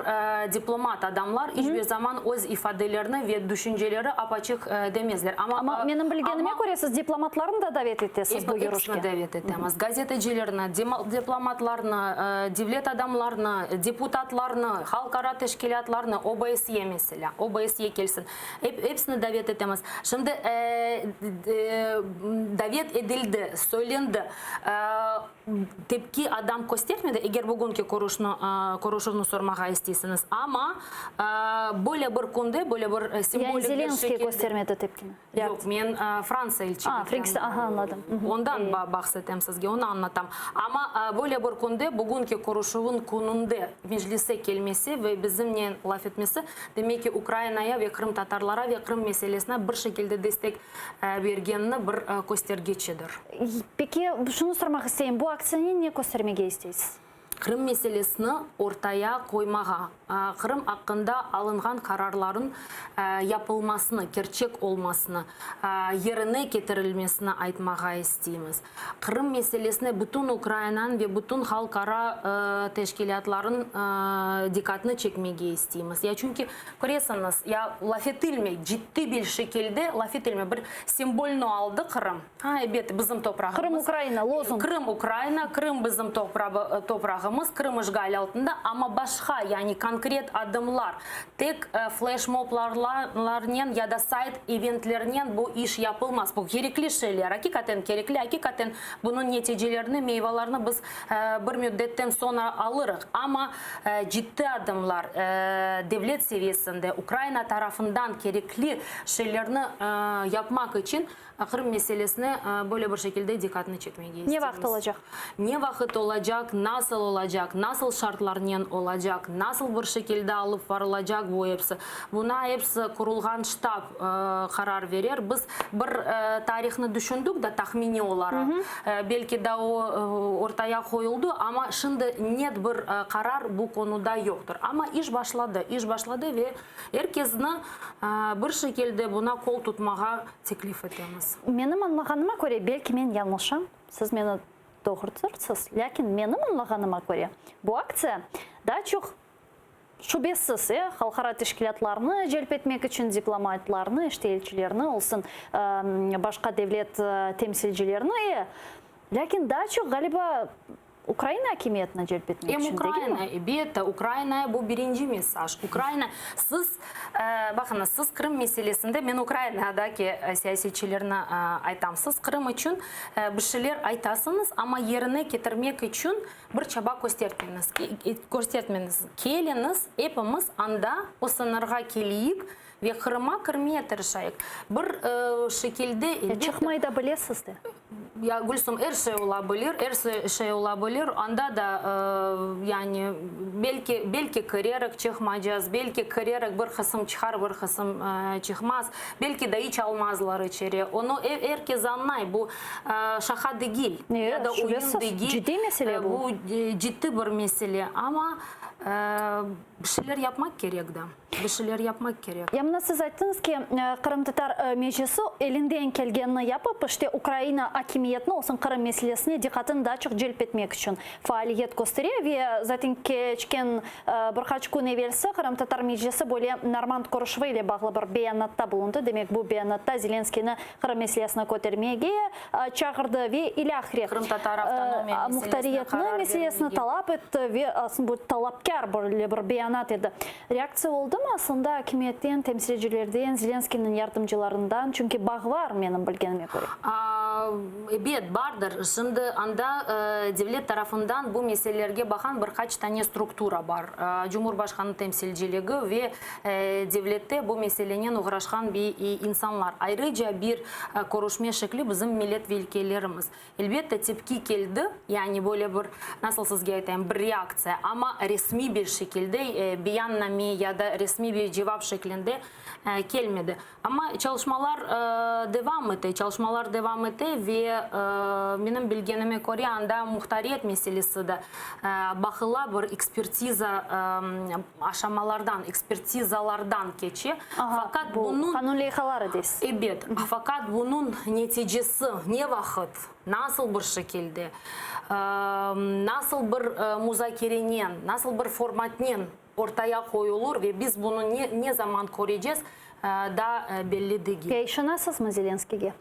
diplomat adamlar. Hiçbir zaman öz ifadelerini ve düşünceleri apaçık demezler. Ama benim bilgenime göre siz diplomatlarını da davet ettiniz bu görüşke. Hepsini davet ettiniz. Gazetecilerini, diplomatlarını, devlet adamlarını, deputatlarını, halkara teşkilatlarını, OBS'ye mesela. OBS'ye gelsin. Hepsini davet ettiniz. Şimdi davet talep edildi, söylendi. Tepki adam göstermedi. Eğer bugünkü konuşunu sormağa istiyorsanız. Ama böyle bir konuda, böyle bir simbolik Yani bir Zelenskiy şekilde... göstermedi tepkini. Yok, ben Fransa elçiliğinden. Anladım. Ondan bahsettim sizge, onu anlatam. Ama böyle bir konuda bugünkü konuşuğun konunda meclise gelmesi ve bizimle laf etmesi demek ki Ukrayna'ya ve Kırım Tatarlara ve Kırım meselesine bir şekilde destek vergenini bir göstergecidir. Peki şunu sormak isteyeyim. Bu aksiyonu ne göstermeye isteyiz? Kırım meselesini ortaya koymağa, Kırım hakkında alınan kararların yapılmasını, gerçek olmasını, yerine getirilmesini aytmağa isteyimiz. Kırım meselesine bütün Ukrayna'nın ve bütün halkara teşkilatların dikkatini çekmeye isteyimiz. Ya çünkü görüyorsunuz, ya laf edilme, ciddi bir şekilde laf edilme, bir simbolünü aldı Kırım. Evet, bizim toprağımız. Kırım Ukrayna, lozung. Kırım Ukrayna, Kırım bizim toprağımız. Kırım işgal altında ama başka yani konkret adımlar tek flash moblarla ya da site eventlerle bu iş yapılmaz. Bu gerekli şeyler, hakikaten gerekli, hakikaten bunun neticelerini, meyvelerini biz bir müddetten sonra alırız. Ama ciddi adımlar devlet seviyesinde Ukrayna tarafından gerekli şeylerini yapmak için Kırım meselesine böyle bir şekilde dikkatini çekmeye istiyoruz. Ne vakit olacak? Ne vakit olacak, nasıl olacak, nasıl şartlarla olacak, nasıl bir şekilde alıp varılacak bu hepsi. Buna hepsi kurulgan ştab karar verir. Biz bir tarihini düşündük de tahmini olarak. Belki de o ortaya koyuldu ama şimdi net bir karar bu konuda yoktur. Ama iş başladı ve herkesini bir şekilde buna kol tutmağa teklif etmemiz. Менің anlағаныма көре, belki мен yanlışım, siz meni doğrutursunuz. Lakin menim anlағаныма göre bu aksiya daha çok şüphesiz halkara teşkilatlarını celp etmek için diplomatlarını, işte elçilerini olsun, başka devlet temsilcilerini, lakin daha çok galiba Ukrayna hakimiyetine celp etmek için değil mi? Elbette Ukrayna'ya bu birinci mesaj. Ukrayna, siz bakınız, siz Kırım meselesinde ben Ukrayna'daki siyasetçilerine aytam. Siz Kırım için bir şeyler aytasınız ama yerine getirmek için bir çaba göstermeniz. Geliniz, hepimiz anda o sınırga geliyik ve Kırım'a kırmaya tırışayık. Bir şekilde... Çıkmayı da bilesiniz de. Ya Gülsüm, her şey olabilir. Anda da yani belki kıryarak çıkmayacağız, belki kıryarak bir kısım çıkar, bir kısım çıkmaz. Belki de hiç almazlar içeri. Onu herkes anlay. Bu şaka değil. Ya da oyun değil. Ciddi mesele bu. Bu ciddi bir mesele ama bir şeyler yapmak gerek de. Bir şeyler yapmak gerek. Yamına siz ayttınız ki Kırım Tatar Meclisi elinden gelgenini yapıp işte Ukrayna hakimiyetine olsun Kırım meselesine dikkatini daha çok celp etmek için faaliyet gösteriyor ve zaten geçken birkaç gün evvelsi Kırım Tatar Meclisi böyle Normand konuşma ile bağlı bir beyanatta bulundu. Demek bu beyanatta Zelenskiyni Kırım meselesine kotermeye çağırdı ve ilahri Kırım Tatar avtonomiya meselesine talep etti ve aslında bu talapkar bir beyanat edi. Reaksiya oldu mu aslında hakimiyetten, temsilcilerden, Zelenskiy'nin yardımcılarından? Çünkü bağ var benim bilgenime göre. Evet, vardır. Şimdi anda devlet tarafından bu meselelerge bakan birkaç tane struktura var. Cumhurbaşkanı temsilciliği ve devlette bu meselenin uğraşan bir insanlar. Ayrıca bir konuşma şekli bizim milletvekillerimiz. Elbette tepki geldi. Yani böyle bir, nasıl sizge aytayım, bir reaksiya ama resmi bir şekilde beyanname ya da resmi bir cevap şeklinde gelmedi. Ama çalışmalar devam etti ve benim bilgenime göre anda muhtariyet meselesi de bakıla bir ekspertizalardan geçiyor. Fakat bunun kanun leyhaları deyiz. Evet, fakat bunun neticesi ne vakit, nasıl bir şekilde, nasıl bir müzakerenin, nasıl bir formatın ortaya koyulur ve biz bunu ne zaman koruyacağız da belli değil. Yaşanasız mı Zelenskiy'e?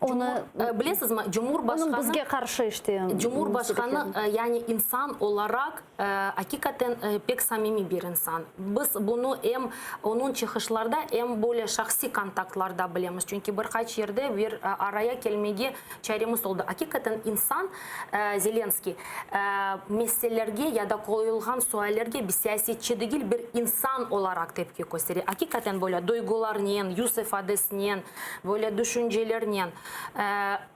Оны Білесіз ма, Жұмур Оның башқаны... бізге қаршы іште. Жұмур башқаны, яғни инсан оларак, hakikaten pek samimi bir insan. Biz bunu hem onun çıkışlarda hem böyle şahsi kontaktlarda bilemiz. Çünkü birkaç yerde bir araya gelmeye çaremiz oldu. Hakikaten insan Zelenski meselelerge ya da koyulgan suallerge bir siyasetçi değil bir insan olarak tepki gösteriyor. Hakikaten böyle duygularının, yüz ifadesinin, böyle düşüncelerinin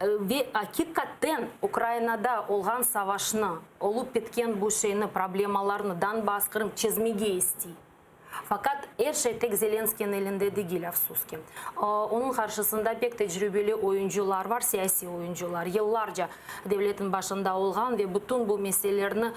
ve hakikaten Ukrayna'da olan savaşını, olup bitken bu şeyini, problemalarını, Donbas, Kırım çizmeye istiyor. Fakat her şey tek Zelenski'nin elinde değil afsuski. Onun karşısında pek tecrübeli oyuncular var, siyasi oyuncular. Yıllarca devletin başında olgan ve bütün bu meselelerini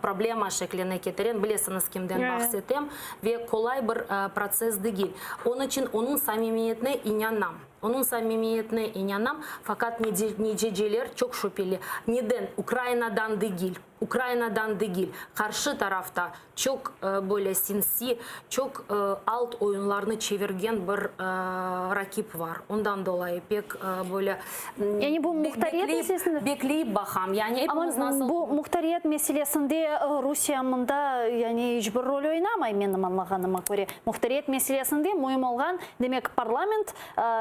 problema şekline getiren, bilesiniz kimden bahsettim ve kolay bir proses değil. Onun için onun samimiyetine inanam. Onun samimiyetine inanam fakat neticeler çok şüpheli. Neden? Ukrayna'dan değil. Ukrayna'dan değil. Karşı tarafta çok böyle sinsi, çok alt oyunlarını çevirgen bir rakip var. Ondan dolayı pek böyle Yani bu muhtariyet meselesinde bekleyip bakam. Yani hepimiz nasıl... Bu muhtariyet meselesinde Rusya'nın da yani hiçbir rol oynamay benim anlaganyma göre. Muhtariyet meselesinde mühim olgan demek parlament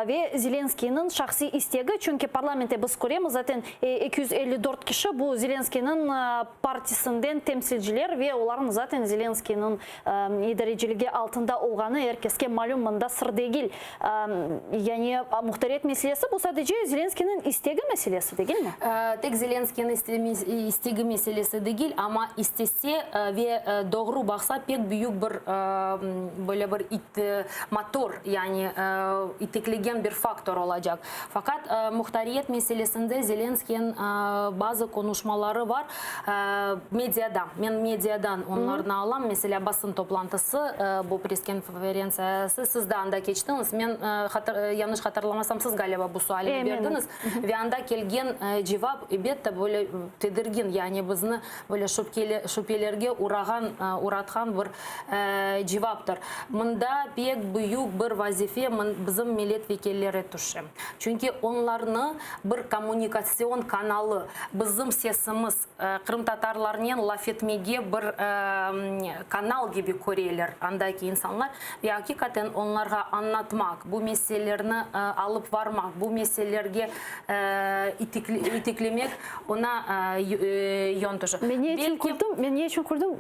ve Zelenski'nin şahsi istegi. Çünkü parlamente biz göremiz zaten 254 kişi bu Zelenski'nin partisinden temsilciler ve onların zaten Zelenski'nin idareciliği altında olganı herkeske malum bunda sır değil. Yani muhtariyet meselesi bu sadece Zelenski'nin istegi meselesi değil mi? Tek Zelenski'nin istegi meselesi değil ama istese ve doğru baksa pek büyük bir böyle bir motor yani itekleyen bir faktör olacak. Fakat muhtariyet meselesinde Zelenski'nin bazı konuşmaları var medyada. Ben medyadan onlardan alan mesela basın toplantısı bu pres konferansiyası siz de anda geçtiniz. Ben yanlış hatırlamasam siz galiba bu suali verdiniz. Ve anda gelgen cevap elbette böyle tedirgin yani bizni böyle şüphelerge uğratgan bir cevaptır. Bunda pek büyük bir vazife bizim milletvekilleri düşüyor. Çünkü onların bir kommunikasyon kanalı bizim sesimiz Kırım Tatarlarının laf etmeye bir kanal gibi görüyorlar andaki insanlar ve hakikaten onlara anlatmak, bu meselelerini alıp varmak, bu meselelerge itiklemek ona yön taşı. Ben niye için kurdum?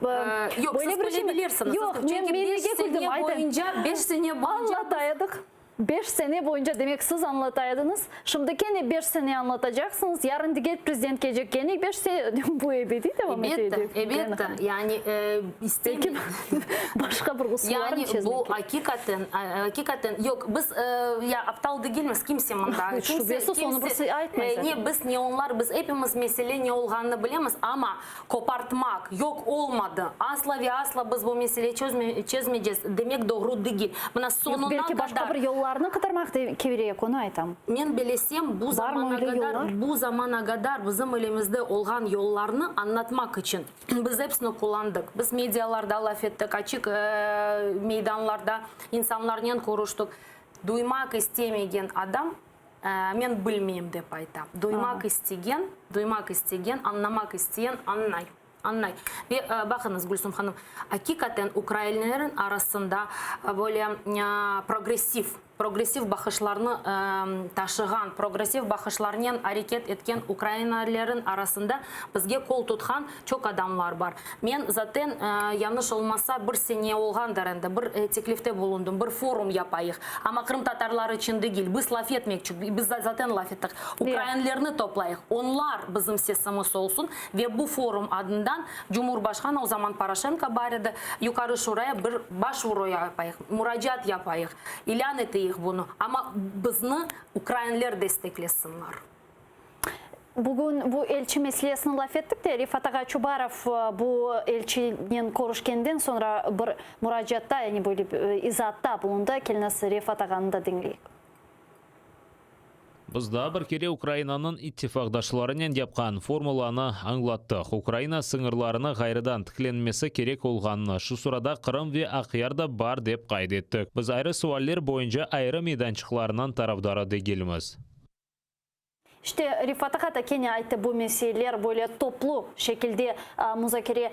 Yok siz bilebilirsiniz. Yok, çünkü 5 sene boyunca 5 sene boyunca anlataydık. 5 sene boyunca demek siz anlataydınız. Şimdi gene 5 sene anlatacaksınız. Yarın diğer prezident gelecek gene 5 sene bu ebedi devam edecek. Evet. Yani belki başka bir usulların yani bu hakikaten yok biz ya aptal değiliz kimse manda. Şüphesiz onu birisi aytmayız. Niye biz ne onlar biz hepimiz mesele ne olganını bilemiz ama kopartmak yok olmadı. Asla ve asla biz bu meseleyi çözmeyeceğiz demek doğru değil. Buna sonuna belki başka bir yollarını kıtırmak kevireyek onu aytam. Men bilesem bu zamana kadar bizim elimizde olan yollarını anlatmak için biz hepsini kullandık. Biz medyalarda laf ettik, açık meydanlarda insanlarla konuştuk. Duymak istemeyen adam men bilmeyeyim dep aytam. Duymak isteyen, anlamak isteyen anlay. Ve bakınız Gülsüm Hanım, hakikaten Ukraynalıların arasında böyle progresif bakışlarını taşıgan, progresif bakışlarının hareket etken Ukraynalıların arasında bizge kol tutkan çok adamlar var. Ben zaten yanlış olmasa bir sene olgandır endi, bir teklifte bulundum, bir forum yapayıq. Ama Kırım Tatarları için değil, biz laf etmek, biz zaten laf ettik. Ukraynalılarını toplayıq, onlar bizim sesimiz olsun ve bu forum adından Cumhurbaşkanı o zaman Poroshenko barıdı, yukarı şuraya bir başvuru yapayıq, müracaat yapayıq, ilan ettik bunu. Ama bizni Ukraynalılar desteklesinler. Bugün bu elçi meselesini laf ettik de Rifat Ağa Çubarov bu elçinin konuşkenden sonra bir müracaatta yani böyle izahatta bulundu. Kelnesi Rifat Ağa'nı da dinleyik. Bizda bir kere Ukraynanın ittifaqdaşlarının yapқан formulаны аңлаттық. Украина сыңырларыны ғайрыдан тікленмесі керек olғанны, шу surada Qırım ve Aqyar da бар деп qayd ettik. Biz ayrı sualler boyunca ayrı meydançıqlarından tarafdары değilmiz. İşte Rifat Ağa da kene aytты bu meseleler böyle toplu şekilde müzakere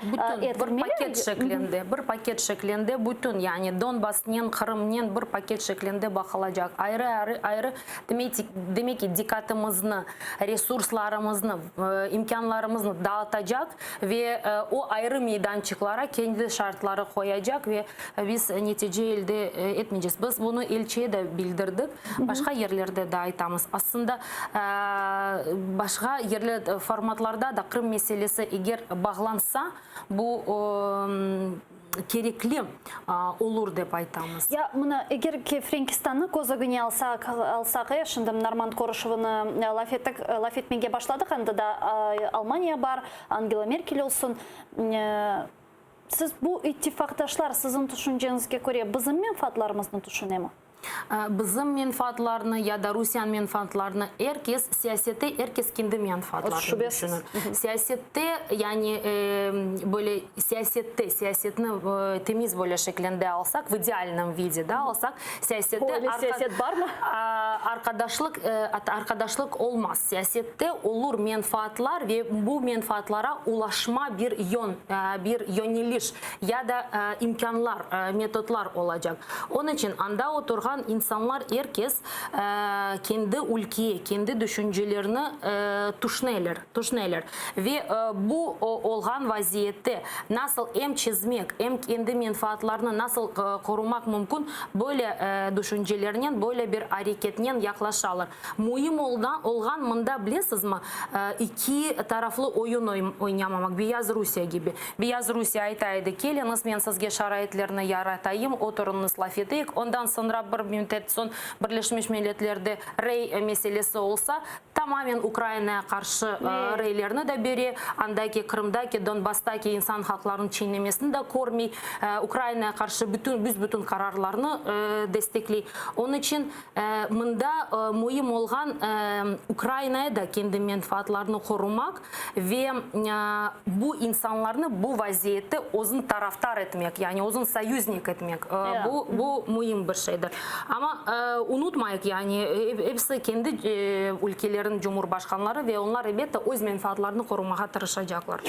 bir paket şeklinde bütün yani Donbass'ın Kırım'ın bir paket şeklinde bakılacak. Ayrı demek ki dikkatimizni, resurslarımızı, imkanlarımızı dağıtacak ve o ayrı meydançıklara kendi şartları koyacak ve biz netice elde etmeyeceğiz. Biz bunu elçiye de bildirdik. Başka yerlerde de aytamiz. Aslında başka yerli formatlarda da Kırım meselesi eğer bağlansa bu gerekli olur dep aytamiz. Ya mına eğer ki Frankistan'ı kozagıны alsak ya şimdi Normand Korышеваны laf etmeye başladık. Anda da Almanya var, Angela Merkel olsun. Siz bu ittifaktaşlar sizin düşüncenizge göre bizim menfaatlarımızı düşünüyor mu? Bizim menfaatlarını ya da Rusya'nın menfaatlarını herkes kendi menfaatlarını düşünür. Siyasette yani böyle siyasetini temiz böyle şeklinde alsak, v idealном виде da alsak, siyasette siyaset var mı? Arkadaşlık olmaz. Siyasette olur menfaatlar ve bu menfaatlara ulaşma bir yöneliş ya da imkanlar, metotlar olacak. Onun için anda oturgan insanlar herkes kendi ülkeye, kendi düşüncelerini tuşnaylar. Ve bu olgan vaziyette nasıl hem çizmek, hem kendi menfaatlarını nasıl korumak mümkün, böyle düşüncelerinin, böyle bir hareketinin yaklaşalım. Mühim olgan mında bilesiniz mi? İki taraflı oyun oynamamak. Beyaz Rusya gibi. Beyaz Rusya aytaydı, geliniz ben sizge şaraitlerini yaratayım, oturunuz laf edeyik. Ondan sonra bir müddet son Birleşmiş Milletler'de rey meselesi olsa tamamen Ukrayna'ya karşı reylerini de beri, andaki Kırım'daki, Donbass'taki insan haklarının çiğnemesini de kormay, Ukrayna'ya karşı bütün kararlarını destekley. Onun için mında mühim olgan Ukrayna'ya da kendi menfaatlarını korumak ve bu insanlarını bu vaziyette uzun taraftar etmek, yani uzun союзник etmek. Bu mühim bir şeydir. Ama unutmayık yani hepsi kendi ülkelerin cumhurbaşkanları ve onlar elbette öz menfaatlarını korumaya tırışacaklar.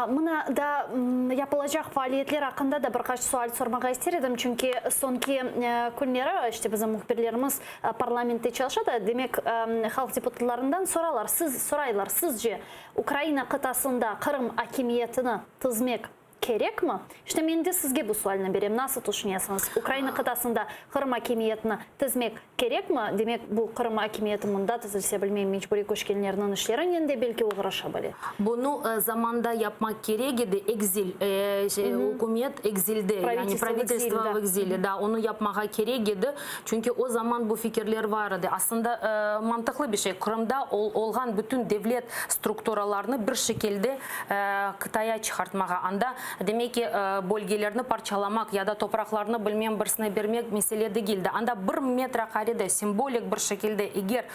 Mına da yapılacak faaliyetler hakkında da birkaç sual sormak istedim. Çünkü sonki günleri işte bizim muhbirlerimiz parlamentte çalışıyor. Demek halk deputatlarından soraylar. Sizce Ukrayna kıtasında Kırım hakimiyetini tizmek gerek mi? İşte ben de sizge bu sualını vereyim. Nasıl düşünüyorsunuz? Ukrayna kıtasında Kırım hakimiyetini tizmek gerek mi? Demek bu Kırım hakimiyeti mında tizilse bilmeyim mecburi köşkenlerinin işlerinin de belki uğraşa bile. Bunu zamanda yapmak gerek idi. Exil, hükümet exilde. Yani правительство в exilde. Da onu yapmaya gerek idi. Çünkü o zaman bu fikirler vardı. Aslında mantıklı bir şey. Kırım'da olgan bütün devlet strukturalarını bir şekilde kıtaya çıkartmaya anda demek ki bölgelerini parçalamak ya da topraklarını bilmem birisine vermek mesele değildi. Anda bir metrekarede simbolik bir şekilde eğer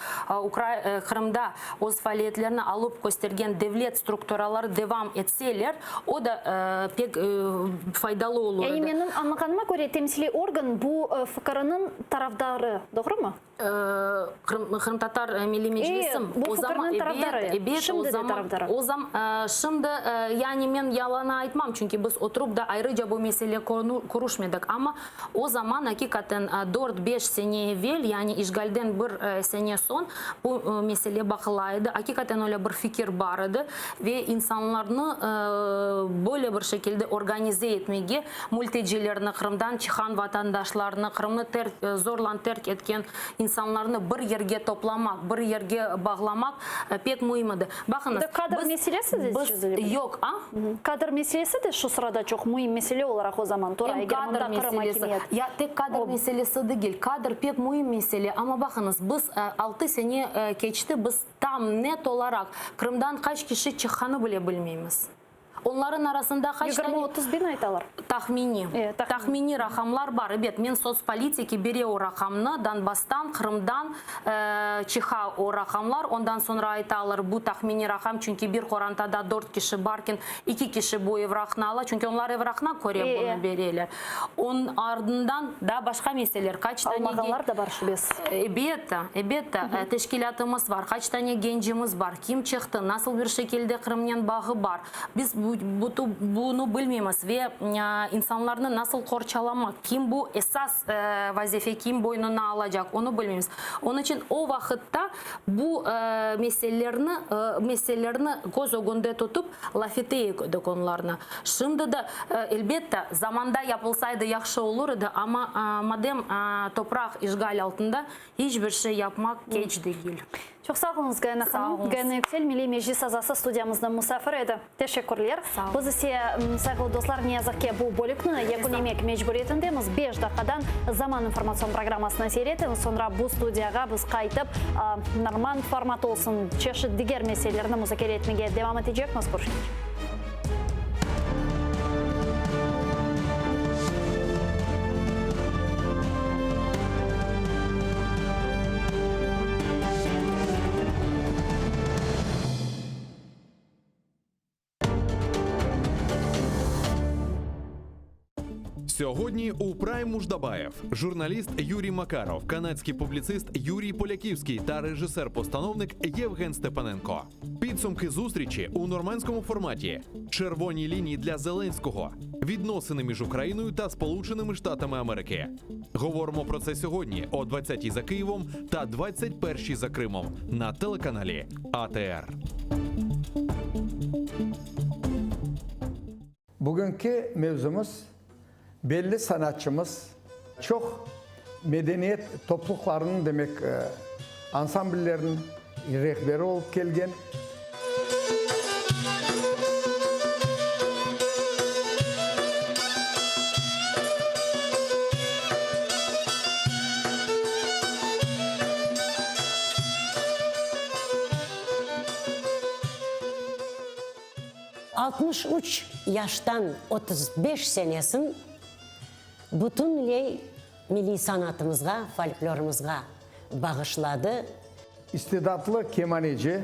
Kırım'da o faaliyetlerini alıp göstergen devlet strukturaları devam etseler o da pek faydalı olurdu. Yani benim anladığıma göre temsili organ bu fikrinin taraftarı, doğru mu? Kırım Tatar Milli Meclisim bu fikrinin taraftarı. Şimdi de taraftarı. O zaman şimdi yani ben yalan aytmam çünkü biz oturup da ayrıca bu mesele konuşmadık ama o zaman hakikaten 4-5 sene evvel yani işgalden bir sene son bu mesele bakılaydı. Hakikaten öyle bir fikir vardı ve insanlarını böyle bir şekilde organize etmeye mültecilerini Kırım'dan çıkan vatandaşlarını Kırım'ı zorla terk etken insanlarını bir yerge toplamak, bir yerge bağlamak pek mühimdi. Bakınız. Kadr meselesi de çözülüyor. Yok. Kadr meselesi de şu sırada çok mühim mesele olarak o zaman. Kadr meselesi. Ya tek kadr meselesi değil. Kadr pek mühim mesele ama bakınız biz 6 sene geçti biz tam net olarak Kırım'dan kaç kişi çıkanı bile bilmeyiz. Onların arasında kaç tane 20-30 bin айталар. Tahmini rakamlar var. Evet, men soцполитики biri o rakamını Donbas'tan, Kırım'dan çıxa o rakamlar. Ondan sonra aytalar bu tahmini rakam çünkü bir korantada 4 kişi barken 2 kişi bu evrakını alır. Çünkü onlar evrakına göre bunu verirler. Onun ardından da başka meseleler. Kaç tane Almağanlar da var şu biz. Evet, teşkilatımız var. Kaç tane gencimiz var. Kim çıktı? Nasıl bir şekilde Kırım'ın bağı var. Biz bunu bilmiyoruz ve insanlarını nasıl korçalamak, kim bu esas vazife, kim boynuna alacak onu bilmiyoruz. Onun için o vakitte bu meselelerini göz önünde tutup laf ettik onlarına. Şimdi de elbette zamanda yapılsaydı yaxşı olurdu ama madem toprak işgal altında hiçbir şey yapmak geç değil. Çok sağ olunuz Gayna Hanım. Gayna Yüksel, Milli Meclis Azası stüdyamızda misafir edi. Teşekkürler. Biz ise sayılı dostlar ne yazık ki bu bölükünü ekonomik mecburiyetindemiz. 5 dakikadan zaman informasyon programmasına seyretiniz. Sonra bu stüdyaga biz kayıtıp normal format olsun, çeşitli diğer meselelerini müzakere etmeye devam edeceğiz. Görüşürüz. Сьогодні у Прайм Муждабаєв, журналіст Юрій Макаров, канадський публіцист Юрій Поляківський та режисер-постановник Євген Степаненко. Підсумки зустрічі у нормандському форматі. Червоні лінії для Зеленського. Відносини між Україною та Сполученими Штатами Америки. Говоримо про це сьогодні о 20-й за Києвом та 21-й за Кримом на телеканалі АТР. Bugünkü mevzumuz belli sanatçımız çok medeniyet topluluklarının demek ansambullerinin rehberi olup gelgen. ...63 yaştan 35 senesin bütünley milli sanatımızga, folklorumuzga bağışladı. İstidatlı kemaneci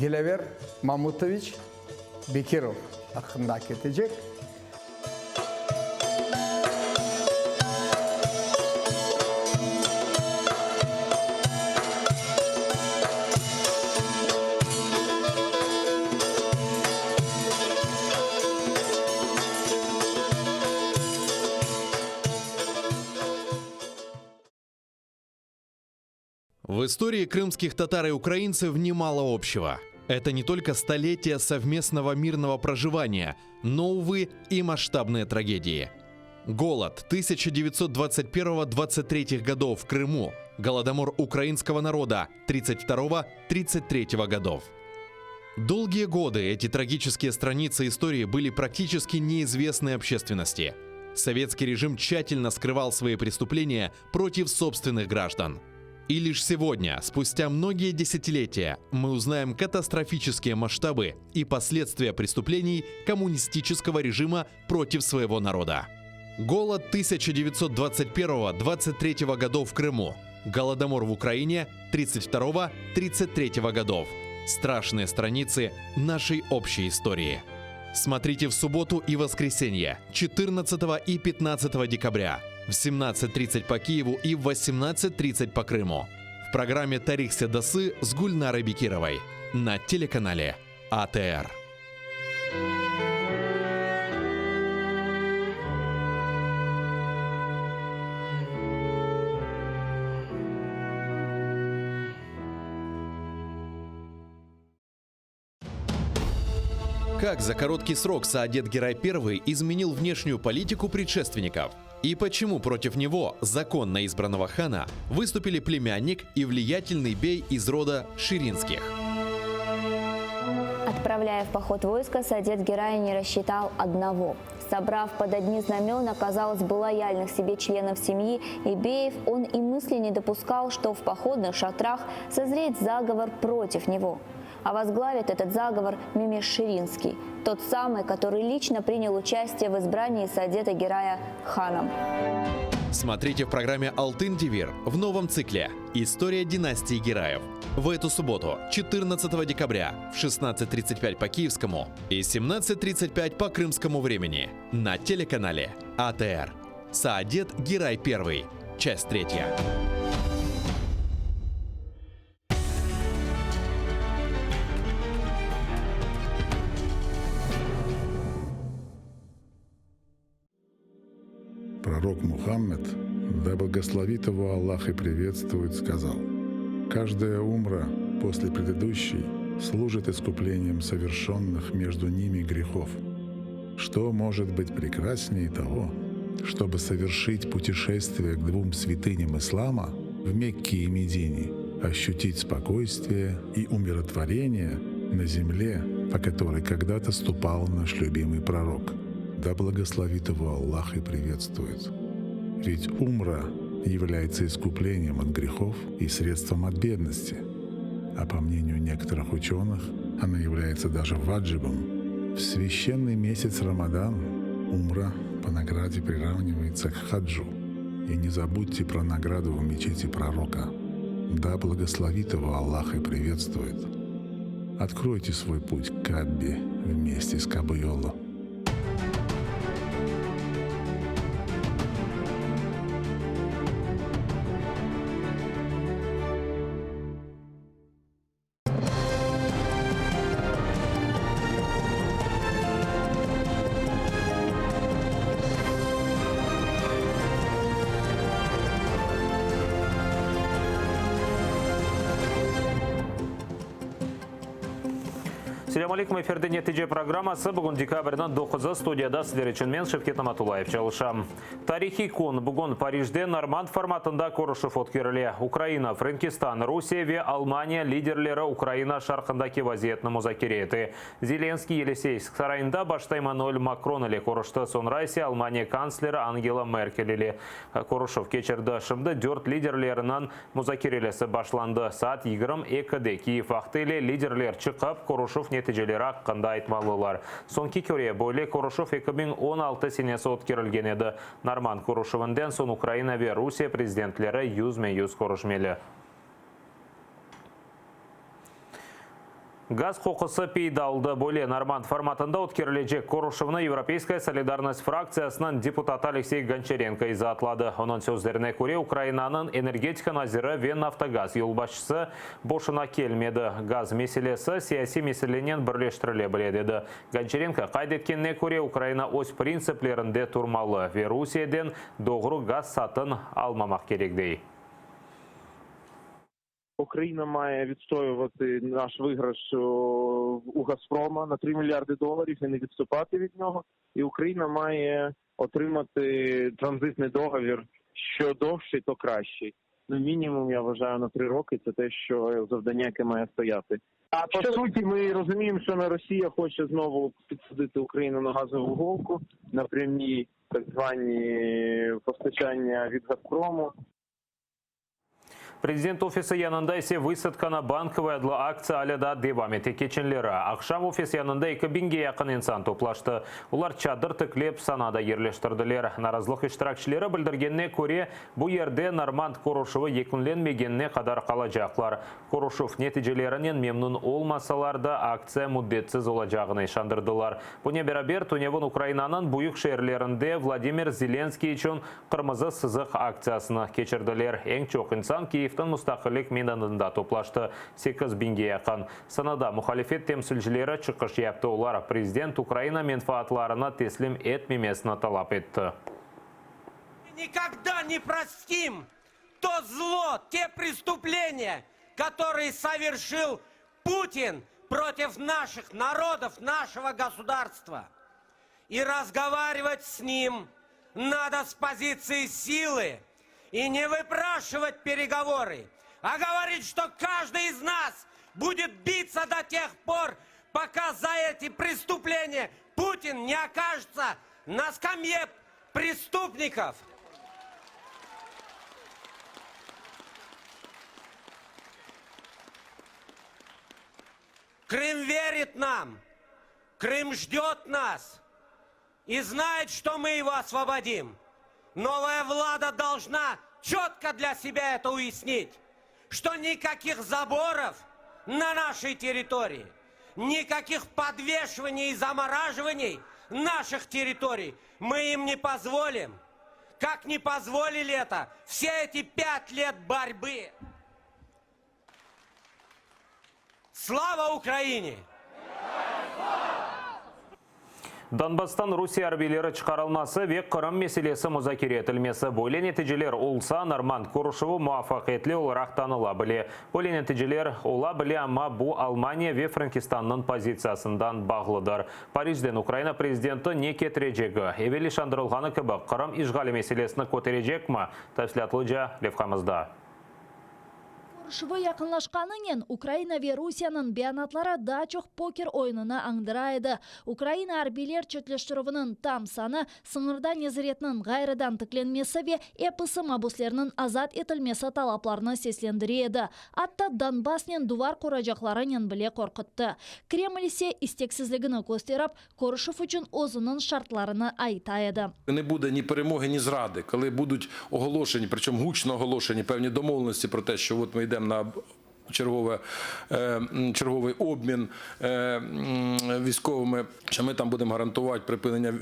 Dilever Mamutoviç Bekirov hakkında ketecek. В истории крымских татар и украинцев немало общего. Это не только столетия совместного мирного проживания, но, увы, и масштабные трагедии. Голод 1921-23 годов в Крыму, голодомор украинского народа 32-33 годов. Долгие годы эти трагические страницы истории были практически неизвестны общественности. Советский режим тщательно скрывал свои преступления против собственных граждан. И лишь сегодня, спустя многие десятилетия, мы узнаем катастрофические масштабы и последствия преступлений коммунистического режима против своего народа. Голод 1921-23 годов в Крыму, голодомор в Украине 32-33 годов. Страшные страницы нашей общей истории. Смотрите в субботу и воскресенье, 14 и 15 декабря, в 17:30 по Киеву и в 18:30 по Крыму. В программе «Тарих Седасы» с Гульнарой Бекировой на телеканале АТР. Как за короткий срок Саадет Герай I изменил внешнюю политику предшественников? И почему против него, законно избранного хана, выступили племянник и влиятельный бей из рода Ширинских? Отправляя в поход войска, Саадет Герай не рассчитал одного. Собрав под одни знамена, казалось бы, лояльных себе членов семьи Ибеев, он и мысли не допускал, что в походных шатрах созреет заговор против него. А возглавит этот заговор Мемеш Ширинский, тот самый, который лично принял участие в избрании Саадета Герая ханом. Смотрите в программе «Алтын Девир» в новом цикле «История династии Гераев». В эту субботу, 14 декабря в 16:35 по киевскому и 17:35 по крымскому времени на телеканале АТР. Саадет Герай I. Часть 3. Пророк Мухаммед, да благословит его Аллах и приветствует, сказал: «Каждая умра после предыдущей служит искуплением совершенных между ними грехов. Что может быть прекраснее того, чтобы совершить путешествие к двум святыням ислама в Мекке и Медине, ощутить спокойствие и умиротворение на земле, по которой когда-то ступал наш любимый пророк. Да благословит его Аллах и приветствует. Ведь умра является искуплением от грехов и средством от бедности, а по мнению некоторых ученых, она является даже ваджибом. В священный месяц Рамадан умра по награде приравнивается к хаджу. И не забудьте про награду в мечети пророка. Да благословит его Аллах и приветствует. Откройте свой путь к Каббе вместе с Кабайоло. Assalamu alaikum, эфирде нәтиже программасы бүгін декабрьдің 9-ы студияда сіздер үшін мен Шевкет Наматулаев çalışам. Тарихи күн бүгін Парижде Норманд форматында көріші өткеріле. Украина, Франкистан, Русия ве Алмания лидерлері Украина шарқындаки вазиетні музакире еті. Зеленский Елисейск сарайында башта Эммануэль Макрон еле көрішті. Сонра ise Алмания канцлері Ангела Меркель еле көрішіп кечерді. Шымды 4 лидерлерінен музакирелесі башланды. Saat 22'de Киев вақты еле лидерлер чықып көрішіп нәтижелері hakkında айтмалылар. Сонки көре бөле Корушев 2016 сенесі өткерілген еді. Норманд Корушевінден сон Украина ве Русия президентлері yüzme-yüz көрішмелі. Газ қоқысы пейдалды бөле Норманд форматында өткерілежек Корушевны Европейская солидарность фракциясынан депутат Алексей Гончаренко изатлады. Оның сөздеріне көре Украинаның энергетика назирі ве Нафтогаз елбашысы бошына келмеді. Газ меселесі сияси меселенен бірлештіріле біледі. Гончаренко қайдеткеніне көре Украина өз принциплерінде тұрмалы ве Русияден доғыру газ сатын алмамақ керекдей. Україна має відстоювати наш виграш у Газпрома на $3 мільярди і не відступати від нього. І Україна має отримати транзитний договір, що довший, то кращий. Ну, мінімум, я вважаю, на 3 роки це те, що завдання, яке має стояти. А по суті, ми розуміємо, що Росія хоче знову підсадити Україну на газову голку, на прямі так звані постачання від Газпрому. Президент офисы янында есе высадкана банковая адла акция аледа девам ете кеченлері. Ақшам офис янында 2000-ге яқын инсан топлашты. Олар чадыр тіклеп санада ерлештірділер. Наразылық іштіракшілері білдіргенне көре бұл ерде Норманд Корушевы екінленмегенне қадар қалажақлар. Корушев нәтижелерінен мемнун олмасаларда акция мүддетсіз олажағыны шандырдылар. Бұне берабер Туневын Украинаның бұйық шерлерінде Владимир Зеленский үшін қырмызы сызық акциясыны кечірділер. Ең чоқ инсан Киевтің мұстақылық менанында топлашты 8000-ге яқын. Санада мұхалифет темсілжілері чықыш япты. Олар президент Украина менфаатларына теслим етмемесіні талап етті. Никогда не простим то зло, те преступления, которые совершил Путин против наших народов, нашего государства. И разговаривать с ним надо с позиции силы. И не выпрашивать переговоры, а говорить, что каждый из нас будет биться до тех пор, пока за эти преступления Путин не окажется на скамье преступников. Крым верит нам, Крым ждет нас и знает, что мы его освободим. Новая влада должна четко для себя это уяснить, что никаких заборов на нашей территории, никаких подвешиваний и замораживаний наших территорий мы им не позволим. Как не позволили это все эти 5 лет борьбы. Слава Украине! Донбасстан Русия арбилері чықарылмасы век Қырым меселесі музакире етілмесі. Бөлі нәтижелер олса Норманд Курышеву муафақетлі оларақ таныла біле. Бөлі нәтижелер ола біле, ама бұл Алмания ве Франкистанның позициясындан бағлыдыр. Парижден Украина президенті не кетірежегі. Евели шандырылғаны кібі Қырым ишғалі меселесіні көтережек ма? Тәфсілатлыжа Левхамызда. Курышевы якынлашқанымен Украина ве Русияның биянатлары да чоқ покер ойынына аңдырайды. Украина арбилер чөтлештіруінің там саны сыңырдан езіретінің ғайрыдан тікленмесі ве эпысы мабуслерінің азат етілмесі талапларыны сеслендіреді. Атта Донбасснен дувар қорajақларынан біле қорқытты. Кремль ise істексізлігіні көстеріп, Курышев үшін өзінің шартларыны айтайды. Не буде ні перемоги, ні зради, коли будуть оголошені, причому гучно оголошені певні домовленості про те, що от ми йдемо на черговий обмін військовими, що ми там будемо гарантувати припинення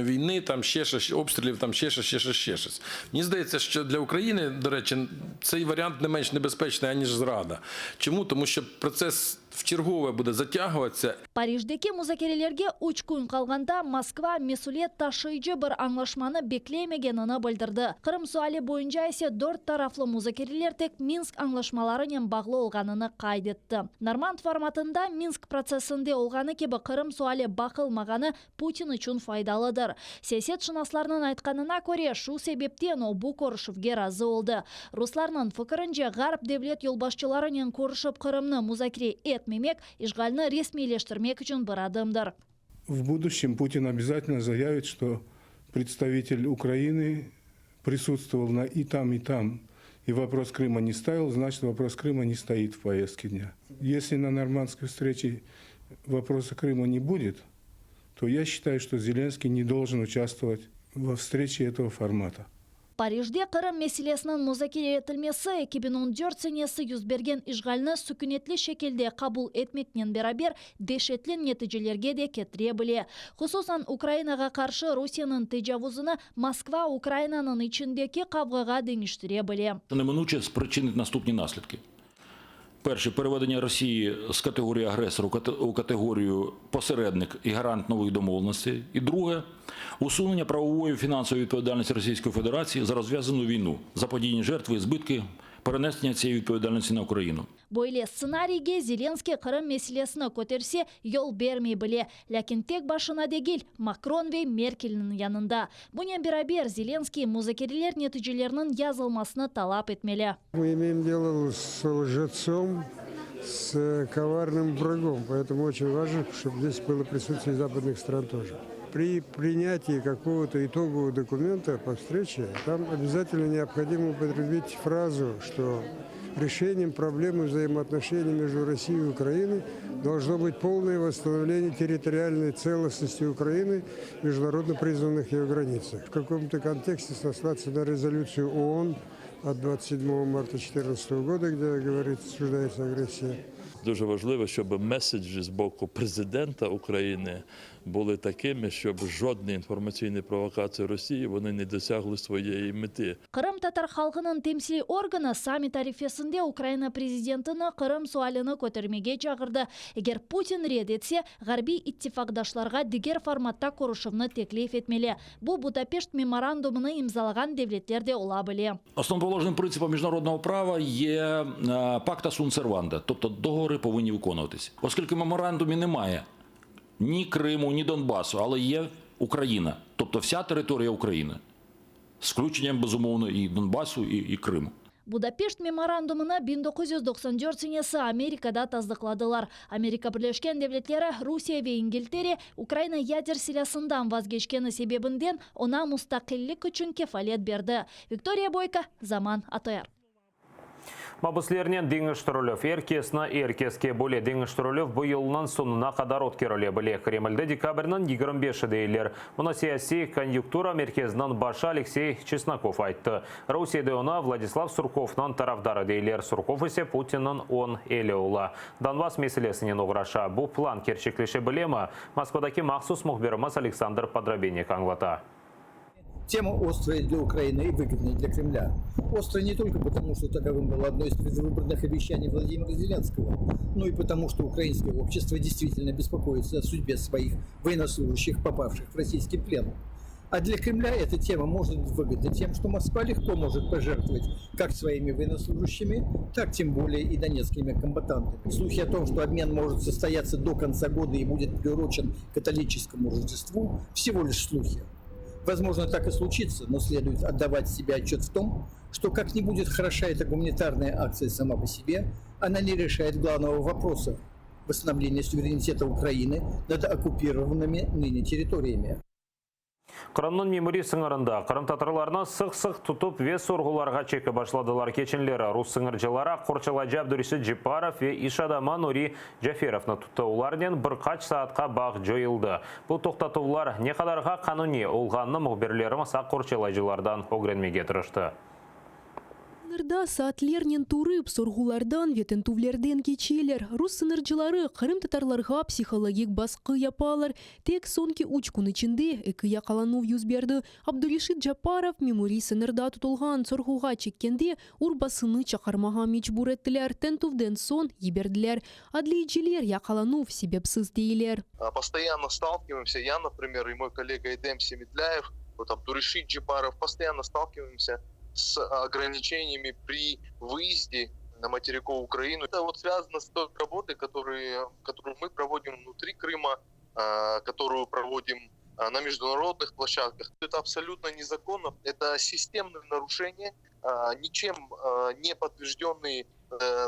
війни, там ще щось, обстрілів, там ще щось. Мені здається, що для України, до речі, цей варіант не менш небезпечний, аніж зрада. Чому? Тому що процес вчергове буде затягуватися. Париждеки музакерелерге 3 күн қалғанда Москва месулет ташыйчы бір аңлашманы беклемегенini білдірді. Қырым суалі бойынша есе 4 тарафлы музакерелер тек Минск аңлашмаларымен бағлы олғанını қайдетті. Норманд форматында Минск процесінде олғаны кебі Қырым суалі бақылмағаны Путин үшін файдалыдыр. Сесет шынасларының айтқанына көре шу себептен о бұ Курышевге разы олды. Русларның фікірінже ғарып девлет елбашчыларының Курышев Қырымны музакере мемек ишғалны ресмилештірмек үшін бір адымдар. В будущем Путин обязательно заявит, что представитель Украины присутствовал и там, и вопрос Крыма не ставил, значит вопрос Крыма не стоит в повестке дня. Если на нормандской встрече вопроса Крыма не будет, то я считаю, что Зеленский не должен участвовать во встрече этого формата. Парижде Қырым меселесінің музакере етілмесі 2014 сенесі юзберген ишғалны сүкінетлі шекелде қабул етмекнен берабер дешетлен нәтижелерге де кетіре біле. Құсусан Украинаға қаршы Русияның тежавузыны Москва Украинаның ішіндекі қавғаға деңіштіре біле. Неминуче спричинить наступні наслідки. Перше, переведення Росії з категорії агресора у категорію посередник і гарант нових домовленостей. І друге, усунення правової і фінансової відповідальності Російської Федерації за розв'язану війну, заподіяні жертви і збитки, перенесення цієї відповідальності на Україну. Бойле сценарийге Зеленский Қырым меселесіні көтерсе, ел бермей біле. Ләкин тек башына дегел Макрон ве Меркельнің янында. Бұнен берабер Зеленский музакерелер нәтижелерінің язылмасыны талап етмелі. Мы имеем дело с лжецом, с коварным врагом, поэтому очень важно, чтобы здесь было присутствие западных стран тоже. При принятии какого-то итогового документа по встрече, там обязательно необходимо употребить фразу, что решением проблемы взаимоотношений между Россией и Украиной должно быть полное восстановление территориальной целостности Украины в международно признанных ее границах. В каком-то контексте сослаться на резолюцию ООН от 27 марта 2014 года, где говорится, осуждается агрессия. Дуже важливо, щоб меседжі з боку президента України були такими, щоб жодні інформаційні провокації Росії вони не досягли своєї мети. Қырым татар халқының темсili органы саммит арифесінде Украина президентіні Қырым суалыны көтермеге чағырды. Егер Путин ред етсе, ғарби иттифақдашларға дигер форматта Курышевны теклиф етмелі. Бұл Будапешт меморандумыны имзалаған девлеттерде ола біле. Основоположним принципом міжнародного права є пакта сун серванда, тобто договори повинні виконуватися. Оскільки в меморандумі немає ні Криму, ні Донбасу, але є Україна, тобто вся територія України, з включенням, безумовно, і Донбасу, і Криму. Будапешт меморандумына 1994 сенесі Америкада таздықладылар. Америка Бірлескен Девлетлері Русия ве Ингилтере Украина ядер силасындан вазгешкені себебінден она мұстақиллік үшін кефалет берді. Виктория Бойко, Заман АТР. Мабыслерінен Деңіш Тұрылев еркесіна еркеске бөле Деңіш Тұрылев бұйылынан сонына қадар өткеріле біле. Кремльді декабрінің 25 дейлер. Мұна сияси конъюнктура мерkezінен башы Алексей Чесноков айтты. Русияда она Владислав Сурковнан тарафдары дейлер. Сурков есе Путиннан он елі ола. Донбасс меселесінен оғраша. Бұл план керчеклеше білемі? Москвадаки махсус мұхберіміз Александр Подробенник аңлата. Тема острая для Украины и выгодная для Кремля. Острая не только потому, что таковым было одно из предвыборных обещаний Владимира Зеленского, но и потому, что украинское общество действительно беспокоится о судьбе своих военнослужащих, попавших в российский плен. А для Кремля эта тема может быть выгодна тем, что Москва легко может пожертвовать как своими военнослужащими, так тем более и донецкими комбатантами. Слухи о том, что обмен может состояться до конца года и будет приурочен к католическому Рождеству, всего лишь слухи. Возможно, так и случится, но следует отдавать себе отчет в том, что как ни будет хороша эта гуманитарная акция сама по себе, она не решает главного вопроса – восстановления суверенитета Украины над оккупированными ныне территориями. Қырымның мемори сыңырында Қырым татарларына сық-сық тұтып вес сорғыларға чекі башладылар кечінлері. Рус сыңыржылара Қорчаладжы Абдуришит Джипаров ве Ишадама Нури Джаферовны тұтты. Оларден бір қач саатқа бақ жойылды. Бұл тоқтатулар не қадарға қануни олғанны мұхберлеріміз Қорчаладжылардан огренмеге тұрышты. Сынырда саатлернен турып, соргулардан ветен тувлерден кечелер. Рус сынырчылары Кырым татарларга психологик басқы япалар. Тек сонки учкун ичинде эки якаланув юзберді. Абдуришит Джапаров мемори сынырда тутулган соргуга чеккенде урбасыны чакармага мечбур еттілер. Тентувден сон еберділер. Адлейчилер якаланув себепсыз дейлер. Постоянно сталкиваемся, я, например, и мой коллега Эдем Семедляев, вот Абдуришит Джапаров, постоянно сталкиваемся с ограничениями при выезде на материковую Украину. Это вот связано с той работой, которую мы проводим внутри Крыма, которую проводим на международных площадках. Это абсолютно незаконно. Это системное нарушение, ничем не подтвержденные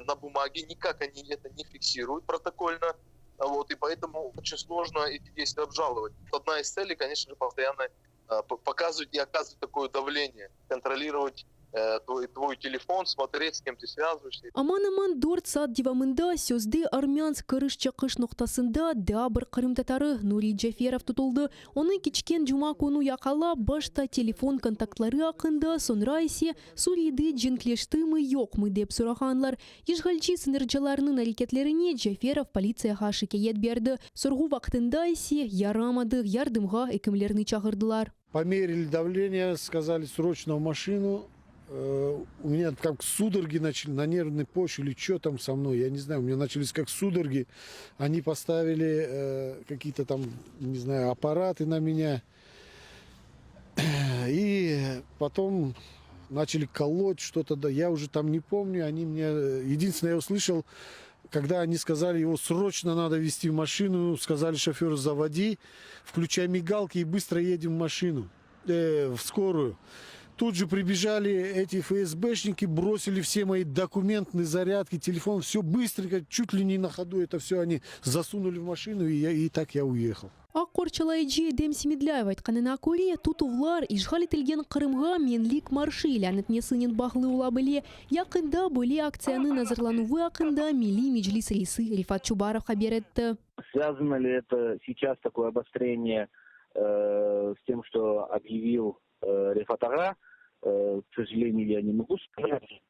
на бумаге, никак они это не фиксируют протокольно. Вот, и поэтому очень сложно эти действия обжаловать. Одна из целей, конечно же, постоянно показывать и оказывать такое давление, контролировать твой телефон, смотреть, с кем ты связываешься. Аман-аман дорт саат дивамында сөзде армянск кырыш-чакыш ноктасында да бір Кырым татары Нури Джаферов тутулды. Оны кичкен жума кону якала башта телефон контактлары акында, сонра есе Суриде жинклештимы йокмы деп сураханлар. Ишгалчи сынырчыларынын аракетлерине Джаферов полицияга шикаят берди. Соргу вактында есе ярамады, ярдымга экимлерни чагырдылар. Померили давление, сказали срочно в машину. У меня как судороги начали на нервной почве или что там со мной, я не знаю. У меня начались как судороги. Они поставили какие-то там, не знаю, аппараты на меня. И потом начали колоть что-то. Да, я уже там не помню. Они мне... Единственное, я услышал, когда они сказали, его срочно надо везти в машину, сказали шоферу: заводи, включай мигалки и быстро едем в машину, в скорую. Тут же прибежали эти ФСБшники, бросили все мои документные зарядки, телефон, все быстренько, чуть ли не на ходу это все они засунули в машину, и так я уехал. Қорчалайчы Эдем Семедляев айтқанына көре, тутувлар ишғал етілген Қырымға менлік маршы иләнетмесінен бағлы ола біле. Яқында бөле акцияны назарлануы ақында Милли Меджлис рейсы Рифат Чубаров хабер етті. Связано ли это сейчас такое обострение с тем, что объявил Рифат Ага? К сожалению, я не могу сказать.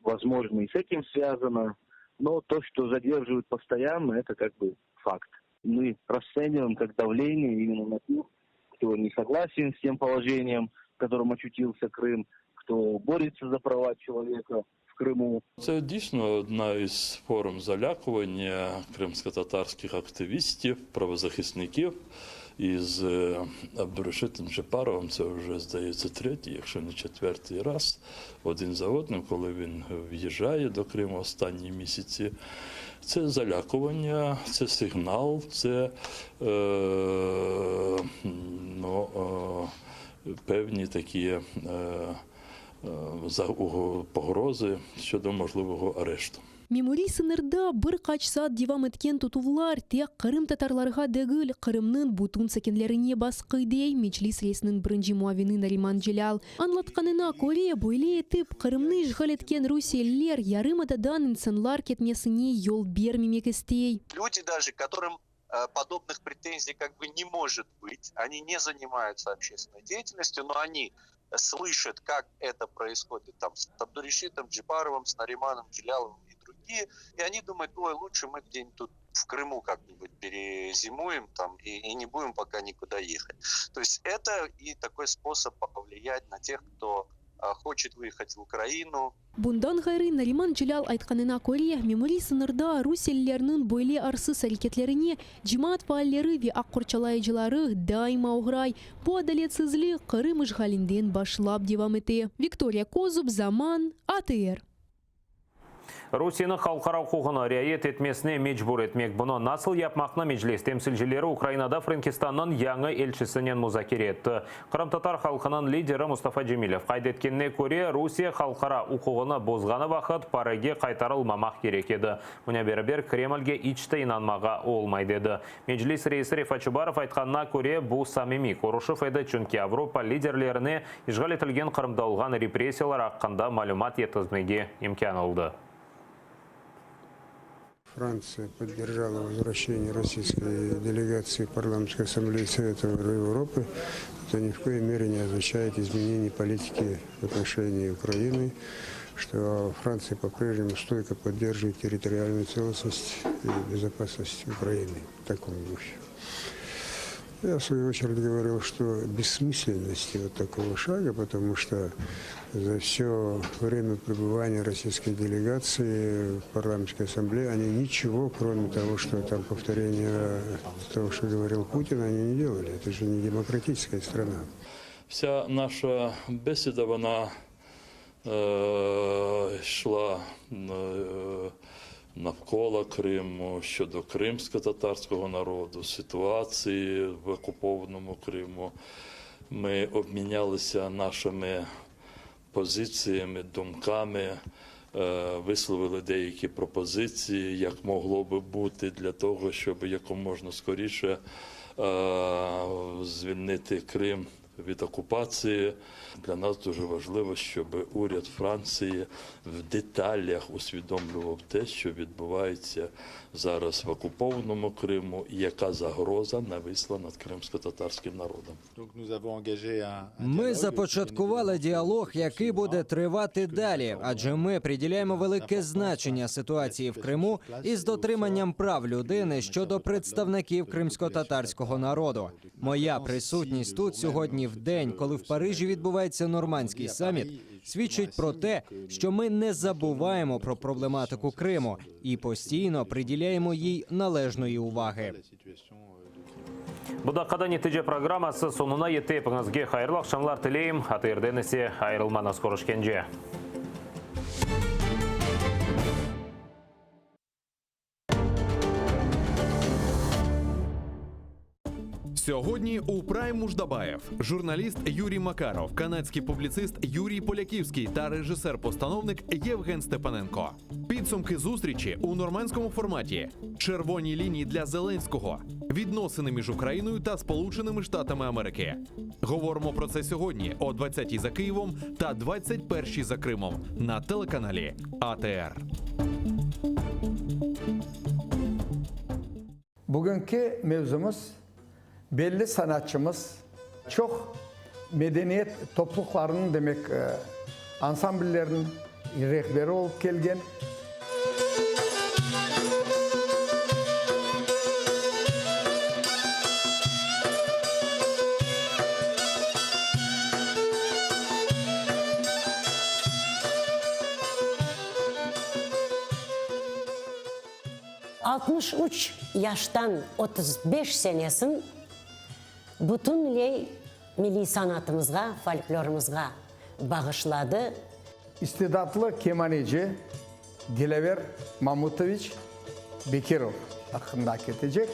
Возможно, и с этим связано. Но то, что задерживают постоянно, это как бы факт. Мы расцениваем как давление именно на тех, кто не согласен с тем положением, в котором очутился Крым, кто борется за права человека в Криму. Це дійсно одна із форм залякування кримсько-татарських активістів, правозахисників. Із Абдуришитом Джапаровим це вже, здається, третій, якщо не четвертий раз, один за одним, коли він в'їжджає до Криму останні місяці. Це залякування, це сигнал, це певні такі погрози щодо можливого арешту. Мемори сынырда бір қачсат девам еткен тутулар тек Қырым татарларға дегіл Қырымның бутун сәкенлеріне басқыдей Мечлис ресінің бірінші муавины Нариман Джелал. Анлатқанына көре бойле етіп Қырымны işgal еткен Руселлер ярымададан инсанлар кетмесіне ел бермемек істей. Люди даже, которым подобных претензий как бы не может быть, они не занимаются общественной деятельностью, но они слышат, как это происходит там с Абдуришитом Джипаровым, с Нариманом Джеляловым и другие, и они думают, ой, лучше мы где-нибудь тут в Крыму как-нибудь перезимуем там и не будем пока никуда ехать. То есть это и такой способ повлиять на тех, кто хочет выехать в Украину. Bundan gayrı Нариман Джелал айтқанына көре, мемори сынырда Руселлерінің бойле арсыз әрекеттеріне жимат фааллері ве аққұрчалайжылары дайма оғырай. Бұл адалетсізлі Қырым işгалінден башлап девам ете. Виктория Козуб, Заман, АТР. Русияны халықара құқығына riayet етмесіне мечбур етмек. Бұны насыл япмақны Меджлис темсілжілері Украинада Франкистанның яңы елшісінен музакер етті. Қырым-татар халқының лидері Мустафа Джемилев қайдеткеніне көре Русия халықара құқығыны бозғаны вақыт пареге қайтарылмамақ керек еді. Мұне бері Кремльге ичті инанмаға олмайды деді. Меджлис рейсі Рифат Чубаров айтқанына көре бұл самими Корушев еді, чүнки Европа лидерлеріне işgal етілген Қырымда олған репрессиялар аққанда малюмат етізмеге имкан олды. Франция поддержала возвращение российской делегации в парламентской ассамблее Совета Европы. Это ни в коей мере не означает изменение политики в отношении Украины, что Франция по-прежнему стойко поддерживает территориальную целостность и безопасность Украины в таком духе. Я, в свою очередь, говорил, что бессмысленности вот такого шага, потому что за все время пребывания российской делегации в парламентской ассамблее они ничего, кроме того, что там повторение того, что говорил Путин, они не делали. Это же не демократическая страна. Вся наша бесіда, вона йшла навколо Криму, щодо кримсько-татарського народу, ситуації в окупованому Криму. Ми обмінялися нашими позиціями, думками, висловили деякі пропозиції, як могло би бути для того, щоб якомога скоріше звільнити Крим від окупації. Для нас дуже важливо, щоб уряд Франції в деталях усвідомлював те, що відбувається зараз в окупованому Криму і яка загроза нависла над кримсько-татарським народом. Ми започаткували діалог, який буде тривати далі, адже ми приділяємо велике значення ситуації в Криму із дотриманням прав людини щодо представників кримсько-татарського народу. Моя присутність тут сьогодні в день, коли в Парижі відбувається нормандський саміт, свідчить про те, що ми не забуваємо про проблематику Криму і постійно приділяємо їй належної уваги. Бұда нетиже программасы сонуна етепіңізге қайырлы ақшамлар тілейім. АТР-ден есе айырылманыз көрішкенже. Сьогодні у Прайм Муждабаєв журналіст Юрій Макаров, канадський публіцист Юрій Поляківський та режисер-постановник Євген Степаненко. Підсумки зустрічі у нормандському форматі. Червоні лінії для Зеленського. Відносини між Україною та Сполученими Штатами Америки. Говоримо про це сьогодні о 20-й за Києвом та 21-й за Кримом на телеканалі АТР. Bugünkü mevzumuz belli sanatçımız çok medeniyet topluluklarının demek ansambullerinin rehberi olup gelgen. Üç yaştan 35 senesin bütünley milli sanatımızga, folklorumuzga bağışladı. İstidatlı kemaneci Dilever Mamutoviç Bekirov hakkında ketecek.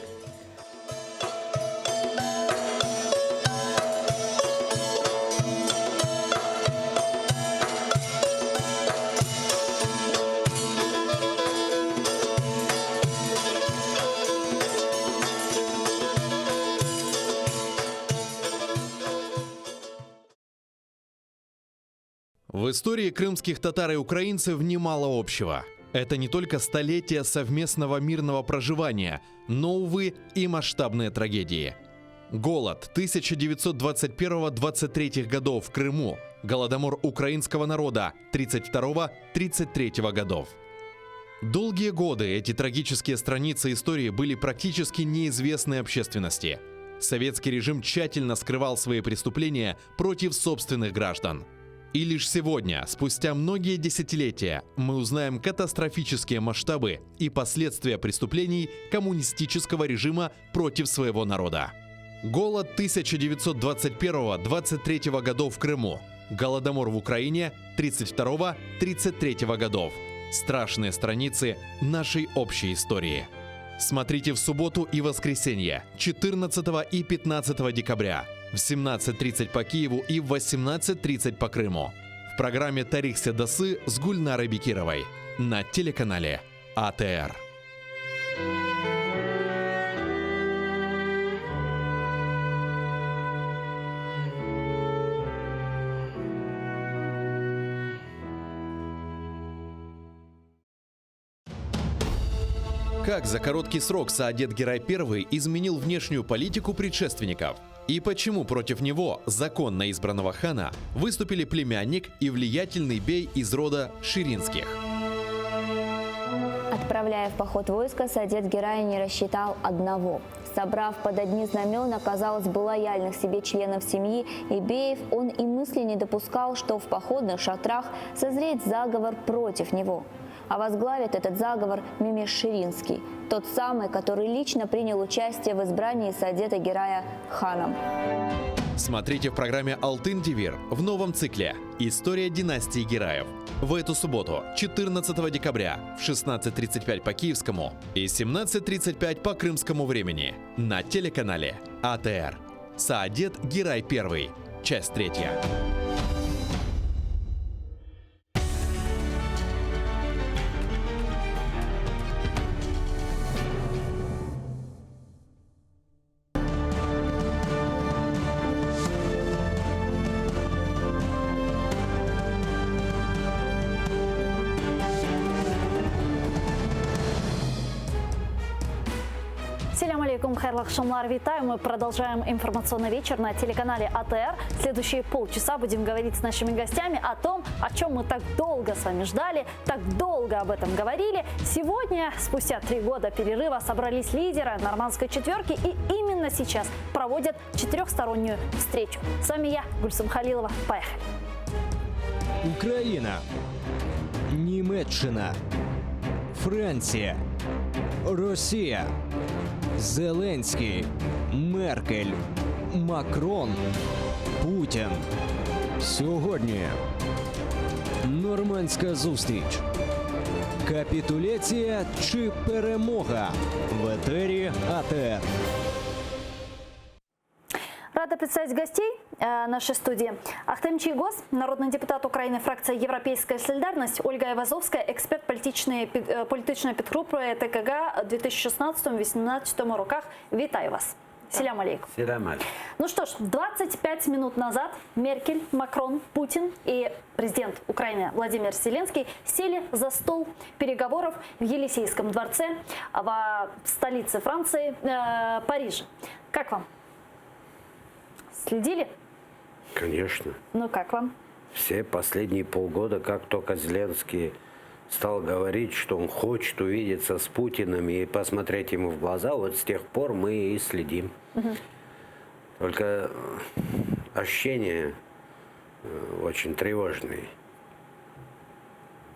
В истории крымских татар и украинцев немало общего. Это не только столетия совместного мирного проживания, но, увы, и масштабные трагедии. Голод 1921-23 годов в Крыму, голодомор украинского народа 32-33 годов. Долгие годы эти трагические страницы истории были практически неизвестны общественности. Советский режим тщательно скрывал свои преступления против собственных граждан. И лишь сегодня, спустя многие десятилетия, мы узнаем катастрофические масштабы и последствия преступлений коммунистического режима против своего народа. Голод 1921-23 годов в Крыму, голодомор в Украине 32-33 годов. Страшные страницы нашей общей истории. Смотрите в субботу и воскресенье, 14 и 15 декабря, в 17:30 по Киеву и в 18:30 по Крыму. В программе «Тарих Седасы» с Гульнарой Бекировой на телеканале АТР. Как за короткий срок Саадет Герай I изменил внешнюю политику предшественников? И почему против него, законно избранного хана, выступили племянник и влиятельный бей из рода Ширинских? Отправляя в поход войска, Саадет Герай не рассчитал одного. Собрав под одни знамена, казалось бы, лояльных себе членов семьи Ибеев, он и мысли не допускал, что в походных шатрах созреет заговор против него. А возглавит этот заговор Мемеш Ширинский, тот самый, который лично принял участие в избрании Саадета Герая ханом. Смотрите в программе «Алтын Девир» в новом цикле «История династии Гераев». В эту субботу, 14 декабря, в 16:35 по киевскому и 17:35 по крымскому времени на телеканале АТР. Саадет Герай I. Часть 3. Селям алейкум, хайрлах шамлар, витаю. Мы продолжаем информационный вечер на телеканале АТР. Следующие полчаса будем говорить с нашими гостями о том, о чем мы так долго с вами ждали, так долго об этом говорили. Сегодня, спустя 3 года перерыва, собрались лидеры нормандской четверки и именно сейчас проводят 4-стороннюю встречу. С вами я, Гульсум Халилова. Поехали. Украина, Німеччина, Франція, Росія, Зеленський, Меркель, Макрон, Путін. Сьогодні нормандська зустріч. Капітуляція чи перемога? В етері АТР. Рада представить гостей нашей студии. Ахтем Чийгоз, народный депутат Украины, фракция «Европейская солидарность», Ольга Айвазовская, эксперт політичної підгрупи ТКГ в 2016-2018 роках. Вітаю вас. Селям алейкум. Селям алейкум. Ну что ж, 25 минут назад Меркель, Макрон, Путин и президент Украины Владимир Зеленский сели за стол переговоров в Елисейском дворце в столице Франции, Париже. Как вам? Следили? Конечно. Ну как вам? Все последние полгода, как только Зеленский стал говорить, что он хочет увидеться с Путиным и посмотреть ему в глаза, вот с тех пор мы и следим. Только ощущения очень тревожные.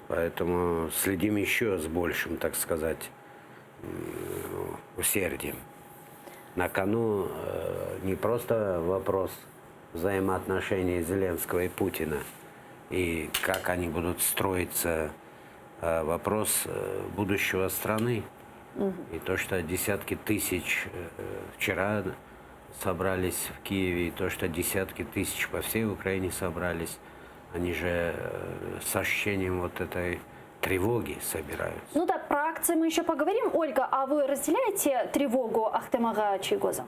Поэтому следим еще с большим, так сказать, усердием. На кону не просто вопрос взаимоотношений Зеленского и Путина, и как они будут строиться, а вопрос будущего страны. И то, что десятки тысяч вчера собрались в Киеве, и то, что десятки тысяч по всей Украине собрались, они же с ощущением вот этой тревоги собираются. Ну да, про акции мы еще поговорим. Ольга, а вы разделяете тревогу Ахтема Чийгоза?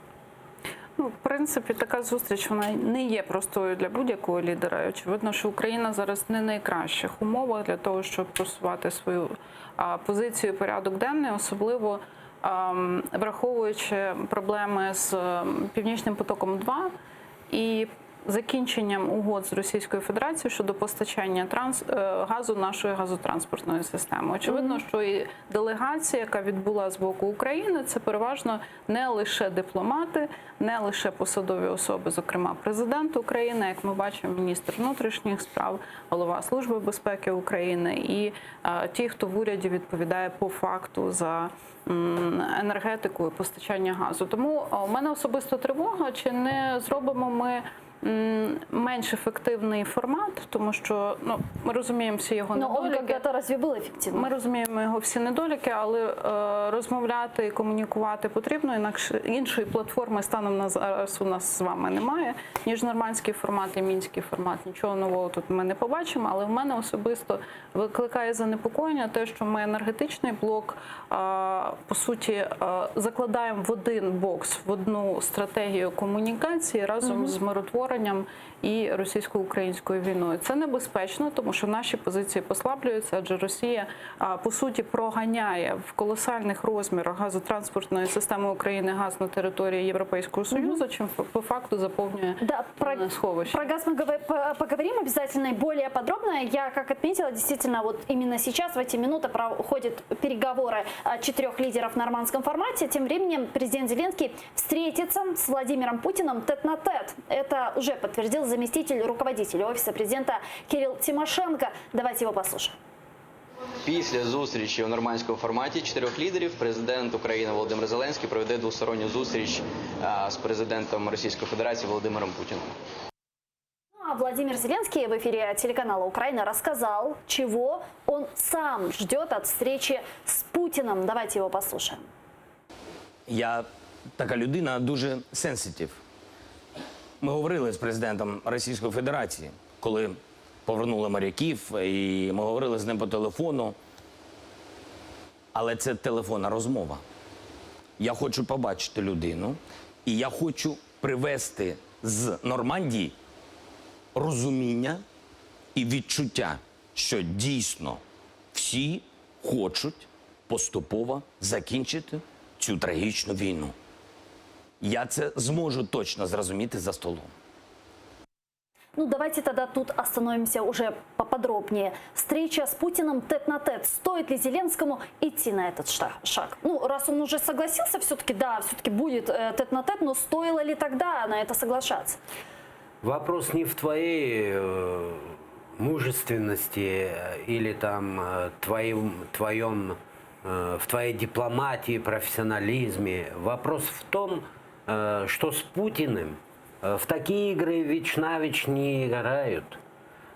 Ну, в принципі, така зустріч вона не є простою для будь-якого лідера. І очевидно, що Україна зараз не в найкращих умовах для того, щоб просувати свою позицію, порядок денний, особливо враховуючи проблеми з Північним потоком-2 і закінченням угод з Російською Федерацією щодо постачання газу нашої газотранспортної системи. Очевидно, що і делегація, яка відбула з боку України, це переважно не лише дипломати, не лише посадові особи, зокрема президент України, як ми бачимо, міністр внутрішніх справ, голова Служби безпеки України і ті, хто в уряді відповідає по факту за енергетику і постачання газу. Тому у мене особисто тривога, чи не зробимо ми менш ефективний формат, тому що ми розуміємо всі його недоліки. Разве було ефективно? Ми розуміємо його всі недоліки, але розмовляти і комунікувати потрібно, інакше іншої платформи станом на зараз у нас з вами немає, ніж нормандський формат і мінський формат. Нічого нового тут ми не побачимо, але в мене особисто викликає занепокоєння те, що ми енергетичний блок, по суті, закладаємо в один бокс, в одну стратегію комунікації разом з миротворенням і російсько-українською війною. Це небезпечно, тому що наші позиції послаблюються, адже Росія, по суті, проганяє в колосальних розмірах газотранспортної системи України газ на території Європейського Союзу, чим по факту заповнює сховище. Про газ мы поговорим обязательно и более подробно. Я, как отметила, действительно, вот именно сейчас, в эти минуты, проходят переговоры 4 лидеров в нормандском формате. Тем временем президент Зеленский встретится с Владимиром Путиным тет-на-тет. Это уже подтвердил заместитель руководителя Офиса президента Кирилл Тимошенко. Давайте его послушаем. Після зустрічі у нормандському форматі 4 лідерів президент України Володимир Зеленський проведе двосторонню зустріч з президентом Російської Федерації Володимиром Путіним. А Владимир Зеленский в эфире телеканала «Украина» рассказал, чего он сам ждет от встречи с Путиным. Давайте его послушаем. Я така людина дуже сенситив. Ми говорили з президентом Російської Федерації, коли повернули моряків, і ми говорили з ним по телефону. Але це телефонна розмова. Я хочу побачити людину, і я хочу привести з Нормандії розуміння і відчуття, що дійсно всі хочуть поступово закінчити цю трагічну війну. Я це зможу точно зрозуміти за столом. Ну, давайте тогда тут остановимся уже поподробнее. Встреча с Путиным тет-на-тет. Стоит ли Зеленскому идти на этот шаг? Ну, раз он уже согласился, все-таки, да, все-таки будет тет-на-тет, но стоило ли тогда на это соглашаться? Вопрос не в твоей мужественности или там в твоей дипломатии, профессионализме. Вопрос в том, что с Путиным в такие игры вечно не играют.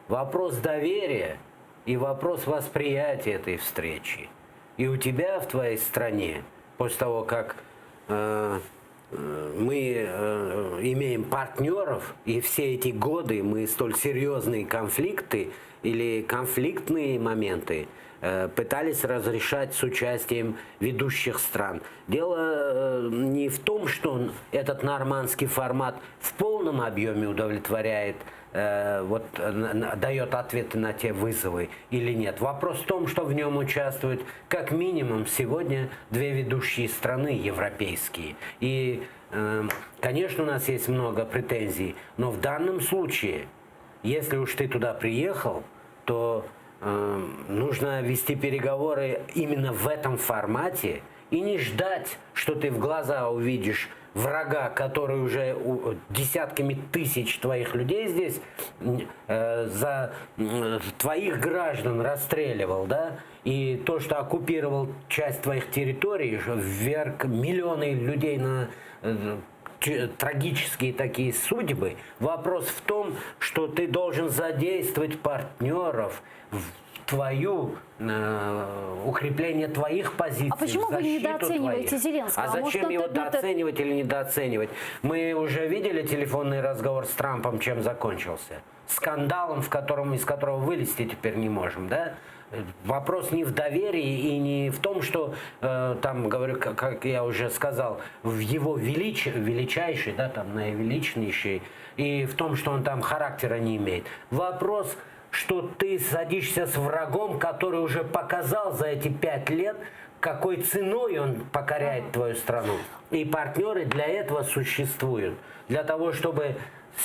Вопрос доверия и вопрос восприятия этой встречи. И у тебя в твоей стране, после того, как мы имеем партнеров, и все эти годы мы столь серьезные конфликты или конфликтные моменты пытались разрешать с участием ведущих стран. Дело не в том, что этот нормандский формат в полном объеме удовлетворяет, дает ответы на те вызовы или нет. Вопрос в том, что в нем участвуют как минимум сегодня 2 ведущие страны европейские. И, конечно, у нас есть много претензий, но в данном случае, если уж ты туда приехал, то нужно вести переговоры именно в этом формате и не ждать, что ты в глаза увидишь врага, который уже десятками тысяч твоих людей здесь за твоих граждан расстреливал, да? И то, что оккупировал часть твоих территорий, вверг миллионы людей на трагические такие судьбы. Вопрос в том, что ты должен задействовать партнеров в укрепление твоих позиций. А почему вы недооцениваете Зеленского? А зачем его дооценивать или недооценивать? Мы уже видели телефонный разговор с Трампом, чем закончился. Скандалом, из которого вылезти теперь не можем, да? Вопрос не в доверии и не в том, что, там, говорю, как я уже сказал, в его величайший, да, там, наивеличнейший, и в том, что он там характера не имеет. Вопрос, что ты садишься с врагом, который уже показал за эти 5 лет, какой ценой он покоряет твою страну. И партнеры для этого существуют. Для того, чтобы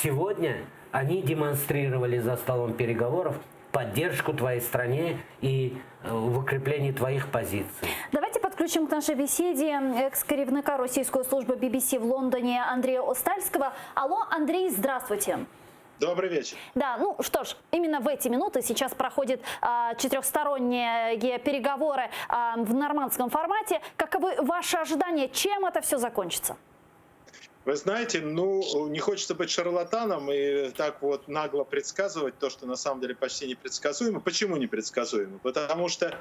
сегодня они демонстрировали за столом переговоров поддержку твоей стране и в укреплении твоих позиций. Давайте подключим к нашей беседе экс-керівника российской службы BBC в Лондоне Андрея Остальского. Алло, Андрей, здравствуйте. Добрый вечер. Да, ну что ж, именно в эти минуты сейчас проходят четырехсторонние переговоры в нормандском формате. Каковы ваши ожидания? Чем это все закончится? Вы знаете, ну, не хочется быть шарлатаном и так вот нагло предсказывать то, что на самом деле почти непредсказуемо. Почему непредсказуемо? Потому что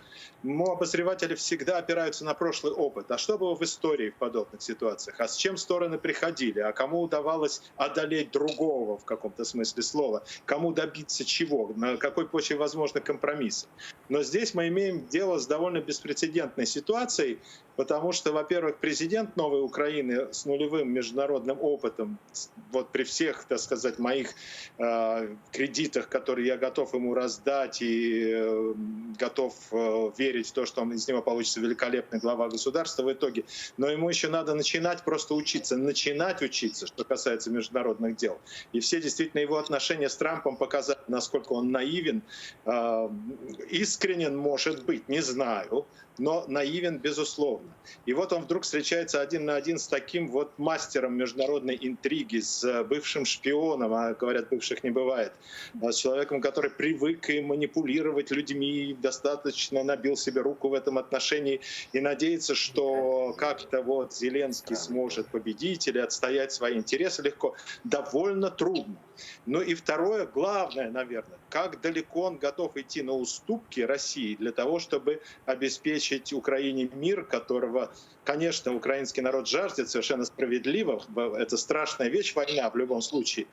обозреватели всегда опираются на прошлый опыт. А что было в истории в подобных ситуациях? А с чем стороны приходили? А кому удавалось одолеть другого в каком-то смысле слова? Кому добиться чего? На какой почве возможны компромиссы? Но здесь мы имеем дело с довольно беспрецедентной ситуацией, потому что, во-первых, президент новой Украины с нулевым международным опытом, вот при всех, так сказать, моих кредитах, которые я готов ему раздать и готов верить в то, что из него получится великолепный глава государства в итоге, но ему еще надо начинать просто учиться, начинать учиться, что касается международных дел. И все действительно его отношения с Трампом показали, насколько он наивен, искренен, может быть, не знаю, но наивен, безусловно. И вот он вдруг встречается один на один с таким вот мастером международной интриги, с бывшим шпионом, а говорят, бывших не бывает, с человеком, который привык и манипулировать людьми, достаточно набил себе руку в этом отношении и надеется, что как-то вот Зеленский сможет победить или отстоять свои интересы легко. Довольно трудно. Ну и второе, главное, наверное, как далеко он готов идти на уступки России для того, чтобы обеспечить Украине мир, которого, конечно, украинский народ жаждет совершенно справедливо. Это страшная вещь, война в любом случае,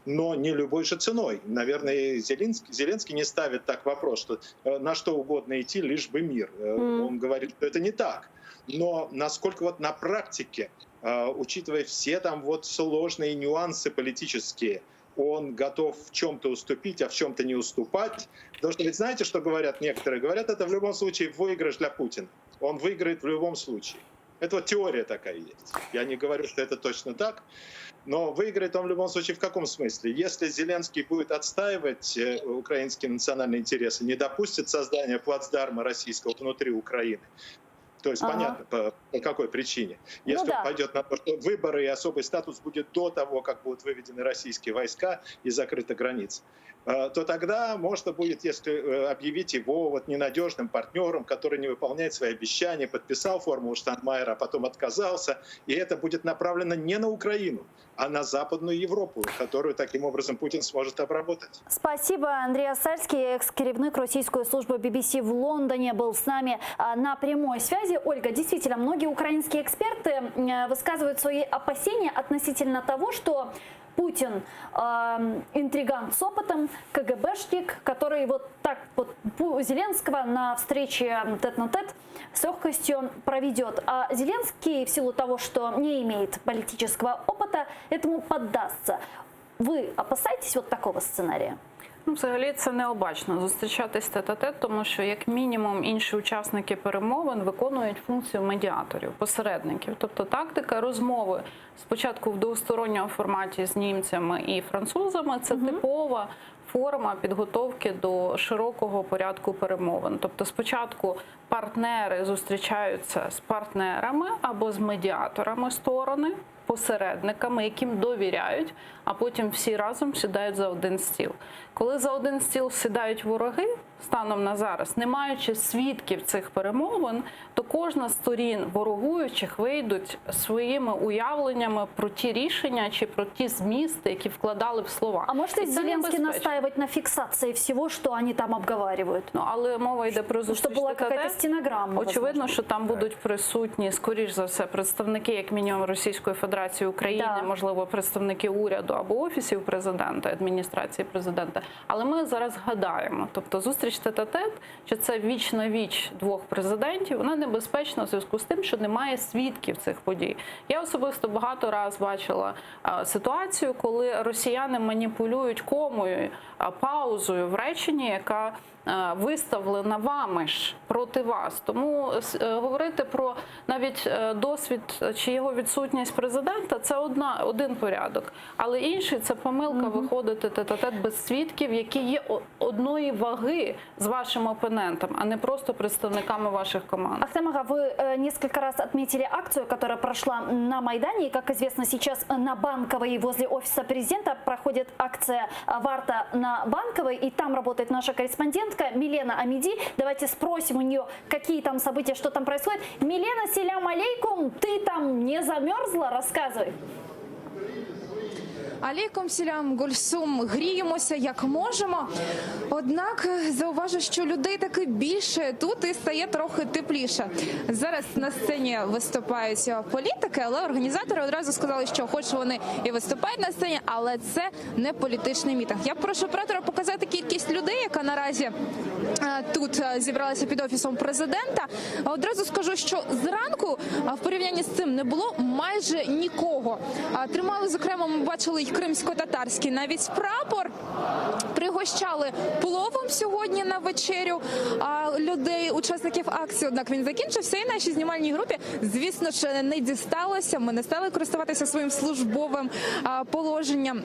но не любой же ценой. Наверное, Зеленский не ставит так вопрос, что на что угодно идти, лишь бы мир. Он говорит, что это не так. Но насколько вот на практике, учитывая все там вот сложные нюансы политические, он готов в чем-то уступить, а в чем-то не уступать. Потому что ведь знаете, что говорят некоторые? Говорят, это в любом случае выигрыш для Путина. Он выиграет в любом случае. Это вот теория такая есть. Я не говорю, что это точно так. Но выиграет он в любом случае в каком смысле? Если Зеленский будет отстаивать украинские национальные интересы, не допустит создания плацдарма российского внутри Украины, то есть понятно, по какой причине. Если он пойдет на то, что выборы и особый статус будет до того, как будут выведены российские войска и закрыта граница, то тогда можно будет, если объявить его вот ненадежным партнером, который не выполняет свои обещания, подписал формулу Штайнмайера, а потом отказался, и это будет направлено не на Украину, а на Западную Европу, которую таким образом Путин сможет обработать. Спасибо. Андрей Остальский, экс-керівник российской службы BBC в Лондоне, был с нами на прямой связи. Ольга, действительно, многие украинские эксперты высказывают свои опасения относительно того, что Путин интригант с опытом, КГБшник, который вот так вот Зеленского на встрече тет-на-тет с легкостью проведет. А Зеленский, в силу того, что не имеет политического опыта, этому поддастся. Ви опасаєтесь от такого сценарія? Ну, взагалі це необачно зустрічатись тет-а-тет, тому що як мінімум інші учасники перемовин виконують функцію медіаторів, посередників. Тобто тактика розмови спочатку в двосторонньому форматі з німцями і французами – це типова форма підготовки до широкого порядку перемовин. Тобто спочатку партнери зустрічаються з партнерами або з медіаторами сторони, посередниками, яким довіряють, а потім всі разом сідають за один стіл. Коли за один стіл сідають вороги, станом на зараз, не маючи свідків цих перемовин, то кожна з сторін ворогуючих вийдуть своїми уявленнями про ті рішення чи про ті змісти, які вкладали в слова. А может Зеленский настаивать на фиксации всего, что они там обговаривают? Ну, але мова йде про зустріч. Щоб була якась стенограма. Очевидно, що там будуть присутні, скоріш за все, представники, як мінімум, Російської Федерації Федерації України, можливо, представники уряду або офісів президента, адміністрації президента. Але ми зараз гадаємо, тобто зустріч тет-а-тет, чи це віч на віч двох президентів, вона небезпечна у зв'язку з тим, що немає свідків цих подій. Я особисто багато раз бачила ситуацію, коли росіяни маніпулюють комою, паузою в реченні, яка виставлена вами ж проти вас. Тому говорити про навіть досвід чи його відсутність президента – це один порядок. Але інший – це помилка виходити тет-а-тет без свідків, які є одної ваги з вашим опонентом, а не просто представниками ваших команд. Ахтем Ага, вы несколько раз отметили акцию, которая прошла на Майдане. И, как известно, сейчас на Банковой возле офиса президента проходит акция «Варта на Банковой». И там работает наша корреспондентка Милена Амиди. Давайте спросим у нее, какие там события, что там происходит. Милена, селям алейкум, ты там не замерзла? Рассказывай. Алейкум селям, Гульсум, гріємося як можемо. Однак зауважу, що людей таки більше тут і стає трохи тепліше. Зараз на сцені виступають політики, але організатори одразу сказали, що хоч вони і виступають на сцені, але це не політичний мітинг. Я прошу оператора показати кількість людей, яка наразі тут зібралася під офісом президента. Одразу скажу, що зранку в порівнянні з цим не було майже нікого. Тримали, зокрема, ми бачили й кримсько-татарський навіть прапор. Пригощали пловом сьогодні на вечерю людей, учасників акції. Однак він закінчився і нашій знімальній групі, звісно ж, не дісталося. Ми не стали користуватися своїм службовим положенням.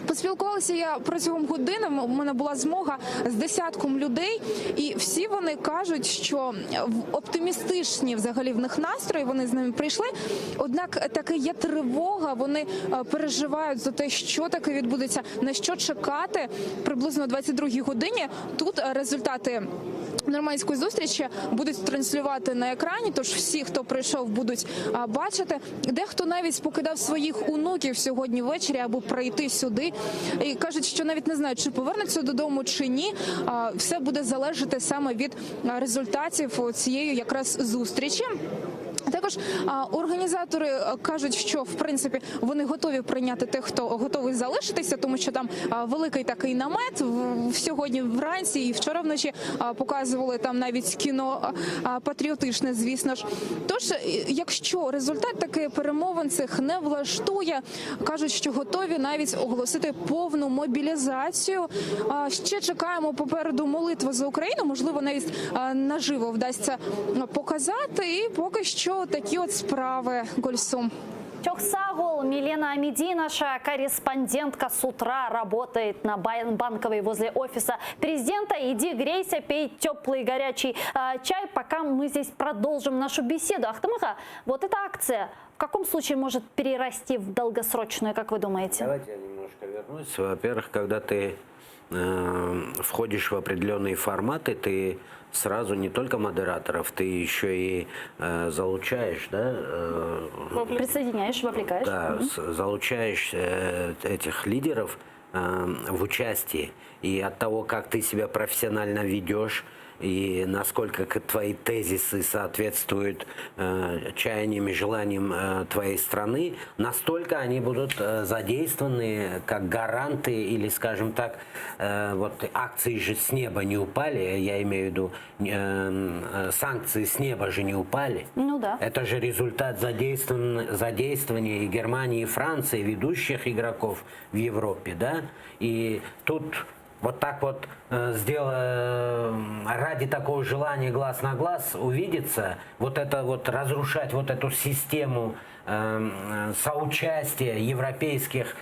Поспілкувалася я протягом години, у мене була змога з десятком людей, і всі вони кажуть, що оптимістичні взагалі в них настрої, вони з ними прийшли, однак таки є тривога, вони переживають за те, що таке відбудеться, на що чекати приблизно о 22-й годині. Тут результати нормандської зустрічі будуть транслювати на екрані, тож всі, хто прийшов, будуть бачити. Дехто навіть покидав своїх онуків сьогодні ввечері, аби прийти сюди. І кажуть, що навіть не знають, чи повернуться додому, чи ні. Все буде залежати саме від результатів цієї якраз зустрічі. Також організатори кажуть, що в принципі вони готові прийняти тих, хто готовий залишитися, тому що там великий такий намет. Сьогодні вранці і вчора вночі показували там навіть кіно патріотичне, звісно ж. Тож, якщо результат такий перемовин цих не влаштує, кажуть, що готові навіть оголосити повну мобілізацію. Ще чекаємо попереду молитву за Україну, можливо, навіть наживо вдасться показати, і поки що такі от справи, Гульсум. Чоксагул, Милена Амиди, наша корреспондентка, с утра работает на Банковой возле офиса президента. Иди грейся, пей теплый горячий чай, пока мы здесь продолжим нашу беседу. Ахтем Ага, вот эта акция в каком случае может перерасти в долгосрочную, как вы думаете? Давайте я немножко вернусь. Во-первых, когда ты входишь в определенные форматы, ты сразу не только модераторов, ты еще и залучаешь, да? Присоединяешь, вовлекаешь. Да, залучаешь этих лидеров в участие. И от того, как ты себя профессионально ведешь, и насколько твои тезисы соответствуют чаяниям и желаниям твоей страны, настолько они будут задействованы как гаранты или, скажем так, вот акции же с неба не упали, я имею в виду, санкции с неба же не упали. Ну да. Это же результат задействования и Германии, и Франции, ведущих игроков в Европе, да, и тут вот так вот ради такого желания глаз на глаз увидеться, вот это вот разрушать вот эту систему соучастия европейских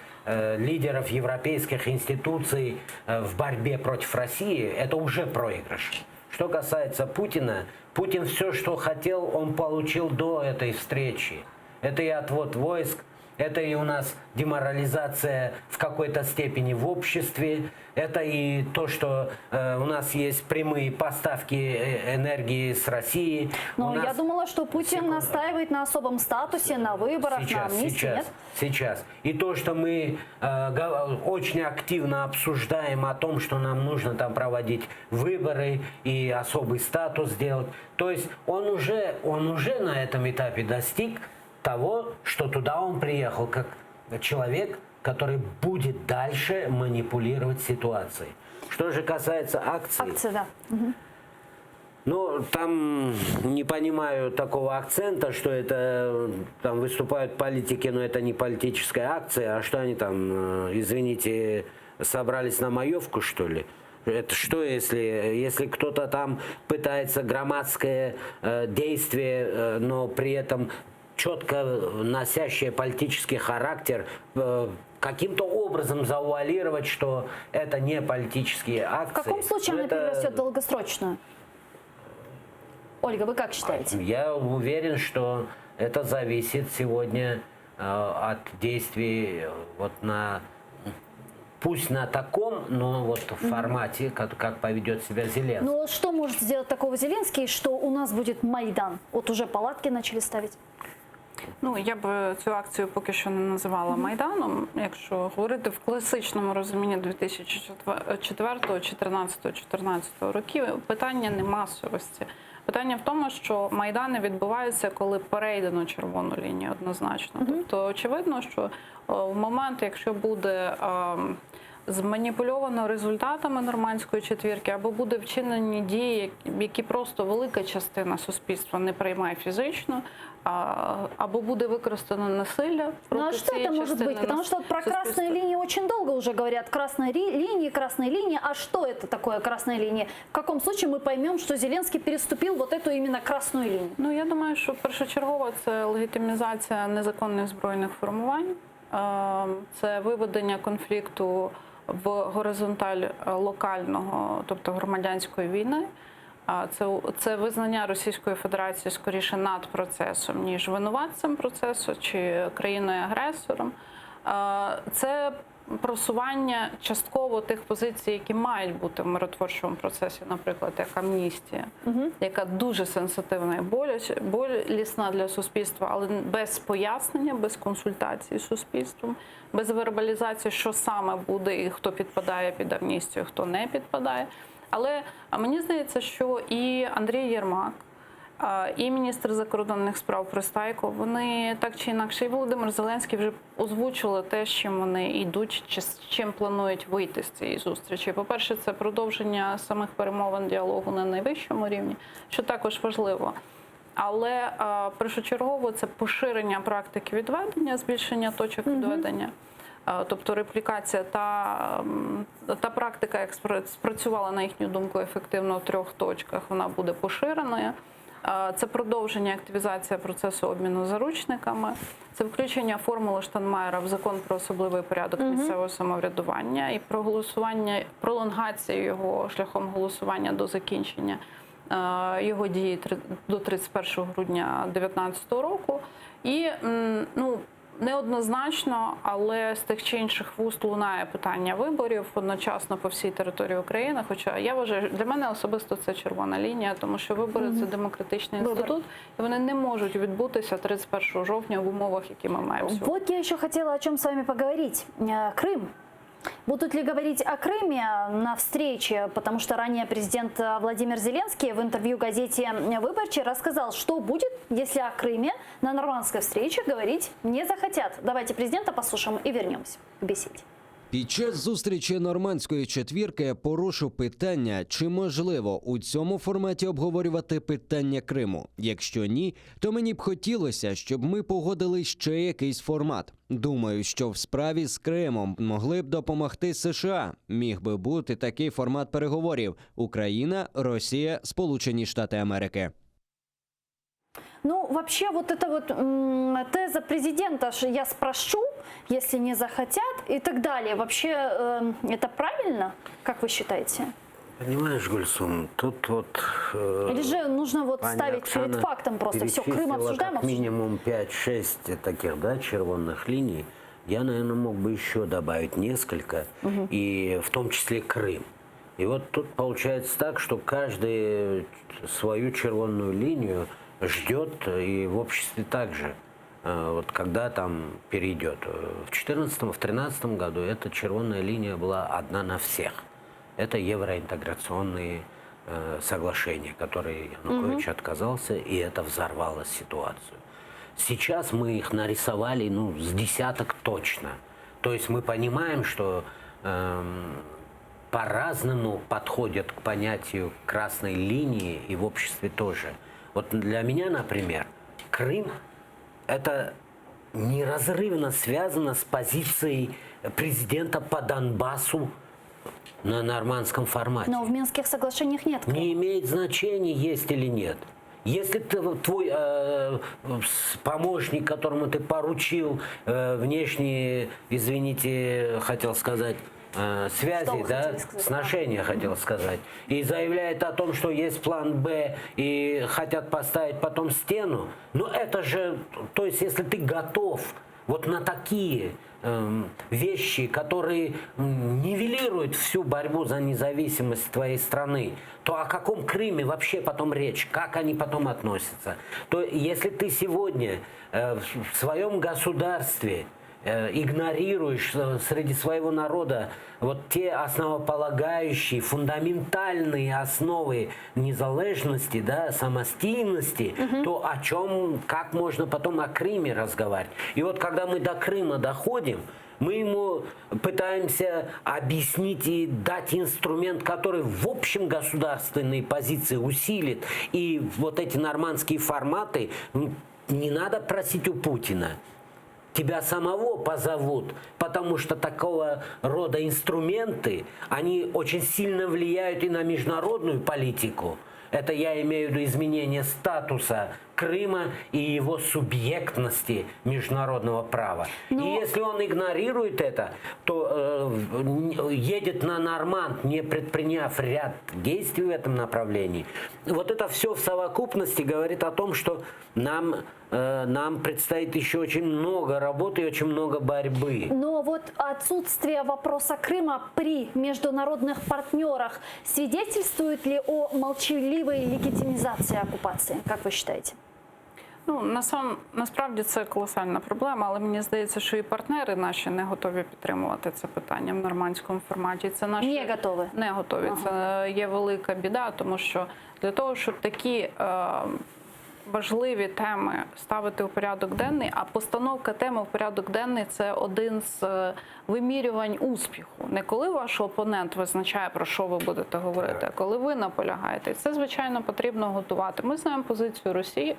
лидеров, европейских институций в борьбе против России, это уже проигрыш. Что касается Путина, Путин все, что хотел, он получил до этой встречи. Это и отвод войск, это и у нас деморализация в какой-то степени в обществе, это и то, что у нас есть прямые поставки энергии с России. Но я думала, что Путин настаивает на особом статусе, на выборах, на амнистии, нет? Сейчас. И то, что мы очень активно обсуждаем о том, что нам нужно там проводить выборы и особый статус сделать. То есть он уже на этом этапе достиг того, что туда он приехал как человек, который будет дальше манипулировать ситуацией. Что же касается акций... Акции, да. Ну, там не понимаю такого акцента, что это там выступают политики, но это не политическая акция, а что они там, извините, собрались на маевку, что ли? Это что, если кто-то там пытается громадское действие, но при этом четко носящее политический характер, каким-то образом завуалировать, что это не политические акции? В каком случае она перерастет в долгосрочную? Ольга, вы как считаете? Я уверен, что это зависит сегодня от действий вот на, пусть на таком, но вот в формате, как поведет себя Зеленский. Ну что может сделать такого Зеленский, что у нас будет Майдан? Вот уже палатки начали ставить. Ну, я б цю акцію поки що не називала Майданом. Якщо говорити в класичному розумінні 2004, 2014 років, питання не масовості. Питання в тому, що Майдани відбуваються, коли перейдено червону лінію однозначно. Тобто, очевидно, що в момент, якщо буде зманіпульовано результатами нормандської четвірки, або буде вчинені дії, які просто велика частина суспільства не приймає фізично, або буде використано насилля. Ну а что это может быть? Потому что про красные линии очень долго уже говорят. Красные линии. А что это такое красная линия? В каком случае мы поймем, что Зеленский переступил вот эту именно красную линию? Ну, я думаю, що першочергово це легітимізація незаконних збройних формувань. Це виведення конфлікту в горизонталь локального, тобто громадянської війни. Це визнання Російської Федерації скоріше над процесом, ніж винуватцем процесу чи країною-агресором. Це просування частково тих позицій, які мають бути в миротворчому процесі, наприклад, як амністія, яка дуже сенситивна і болісна для суспільства, але без пояснення, без консультації з суспільством, без вербалізації, що саме буде і хто підпадає під амністію, хто не підпадає. Але мені здається, що і Андрій Єрмак, і міністр закордонних справ Пристайко, вони так чи інакше, і Володимир Зеленський вже озвучили те, з чим вони йдуть, чи з чим планують вийти з цієї зустрічі. По-перше, це продовження самих перемовин діалогу на найвищому рівні, що також важливо. Але першочергово це поширення практики відведення, збільшення точок відведення. Тобто реплікація та практика, як спрацювала, на їхню думку, ефективно в 3 точках, вона буде поширеною. Це продовження, активізація процесу обміну заручниками, це включення формули Штайнмаєра в закон про особливий порядок місцевого самоврядування і проголосування, пролонгація його шляхом голосування до закінчення його дії до 31 грудня 2019 року. І, ну, неоднозначно, але з тих чи інших вуст лунає питання виборів одночасно по всій території України. Хоча я вважаю, для мене особисто це червона лінія, тому що вибори – це демократичний інститут, і вони не можуть відбутися 31 жовтня в умовах, які ми маємо сьогодні. Вот я еще хотела о чем с вами поговорить. Крым. Будут ли говорить о Крыме на встрече? Потому что ранее президент Владимир Зеленский в интервью газете «Выборчий» рассказал, что будет, если о Крыме на нормандской встрече говорить не захотят. Давайте президента послушаем и вернемся к беседе. Під час зустрічі нормандської четвірки порушу питання, чи можливо у цьому форматі обговорювати питання Криму. Якщо ні, то мені б хотілося, щоб ми погодили ще якийсь формат. Думаю, що в справі з Кримом могли б допомогти США. Міг би бути такий формат переговорів: Україна, Росія, Сполучені Штати Америки. Ну, вообще, вот эта вот теза президента, что я спрошу, если не захотят, и так далее. Вообще, это правильно, как вы считаете? Понимаешь, Гульсум, тут вот... Или же нужно вот ставить перед фактом просто все, Крым обсуждаем, как минимум 5-6 таких, да, червонных линий. Я, наверное, мог бы еще добавить несколько, и в том числе Крым. И вот тут получается так, что каждый свою червонную линию ждет, и в обществе также, вот когда там перейдет. В 2014, в 2013 году эта червонная линия была одна на всех. Это евроинтеграционные соглашения, которые Янукович отказался, и это взорвало ситуацию. Сейчас мы их нарисовали, с десяток точно. То есть мы понимаем, что по-разному подходят к понятию красной линии и в обществе тоже. Вот для меня, например, Крым – это неразрывно связано с позицией президента по Донбассу на нормандском формате. Но в Минских соглашениях нет. Не имеет значения, есть или нет. Если твой помощник, которому ты поручил внешние, извините, хотел сказать, связи, сношения, хотел сказать, и заявляет о том, что есть план «Б» и хотят поставить потом стену, это же, то есть если ты готов вот на такие вещи, которые нивелируют всю борьбу за независимость твоей страны, то о каком Крыме вообще потом речь? Как они потом относятся? То если ты сегодня в своем государстве игнорируешь среди своего народа вот те основополагающие, фундаментальные основы незалежности, самостийности, то о чем, как можно потом о Крыме разговаривать? И вот когда мы до Крыма доходим, мы ему пытаемся объяснить и дать инструмент, который в общем государственные позиции усилит. И вот эти нормандские форматы не надо просить у Путина. Тебя самого позовут, потому что такого рода инструменты, они очень сильно влияют и на международную политику. Это я имею в виду изменение статуса Крыма и его субъектности международного права. И если он игнорирует это, то едет на Норманд, не предприняв ряд действий в этом направлении. Вот это все в совокупности говорит о том, что нам предстоит еще очень много работы и очень много борьбы. Но вот отсутствие вопроса Крыма при международных партнерах свидетельствует ли о молчаливой легітимізації окупації, як ви вважаєте? Насправді це колосальна проблема, але мені здається, що і партнери наші не готові підтримувати це питання в нормандському форматі. Це наші не готові. Не готові. Це є велика біда, тому що для того, щоб такі важливі теми ставити у порядок денний, а постановка теми в порядок денний – це один з вимірювань успіху. Не коли ваш опонент визначає, про що ви будете говорити, а коли ви наполягаєте. І це, звичайно, потрібно готувати. Ми знаємо позицію Росії.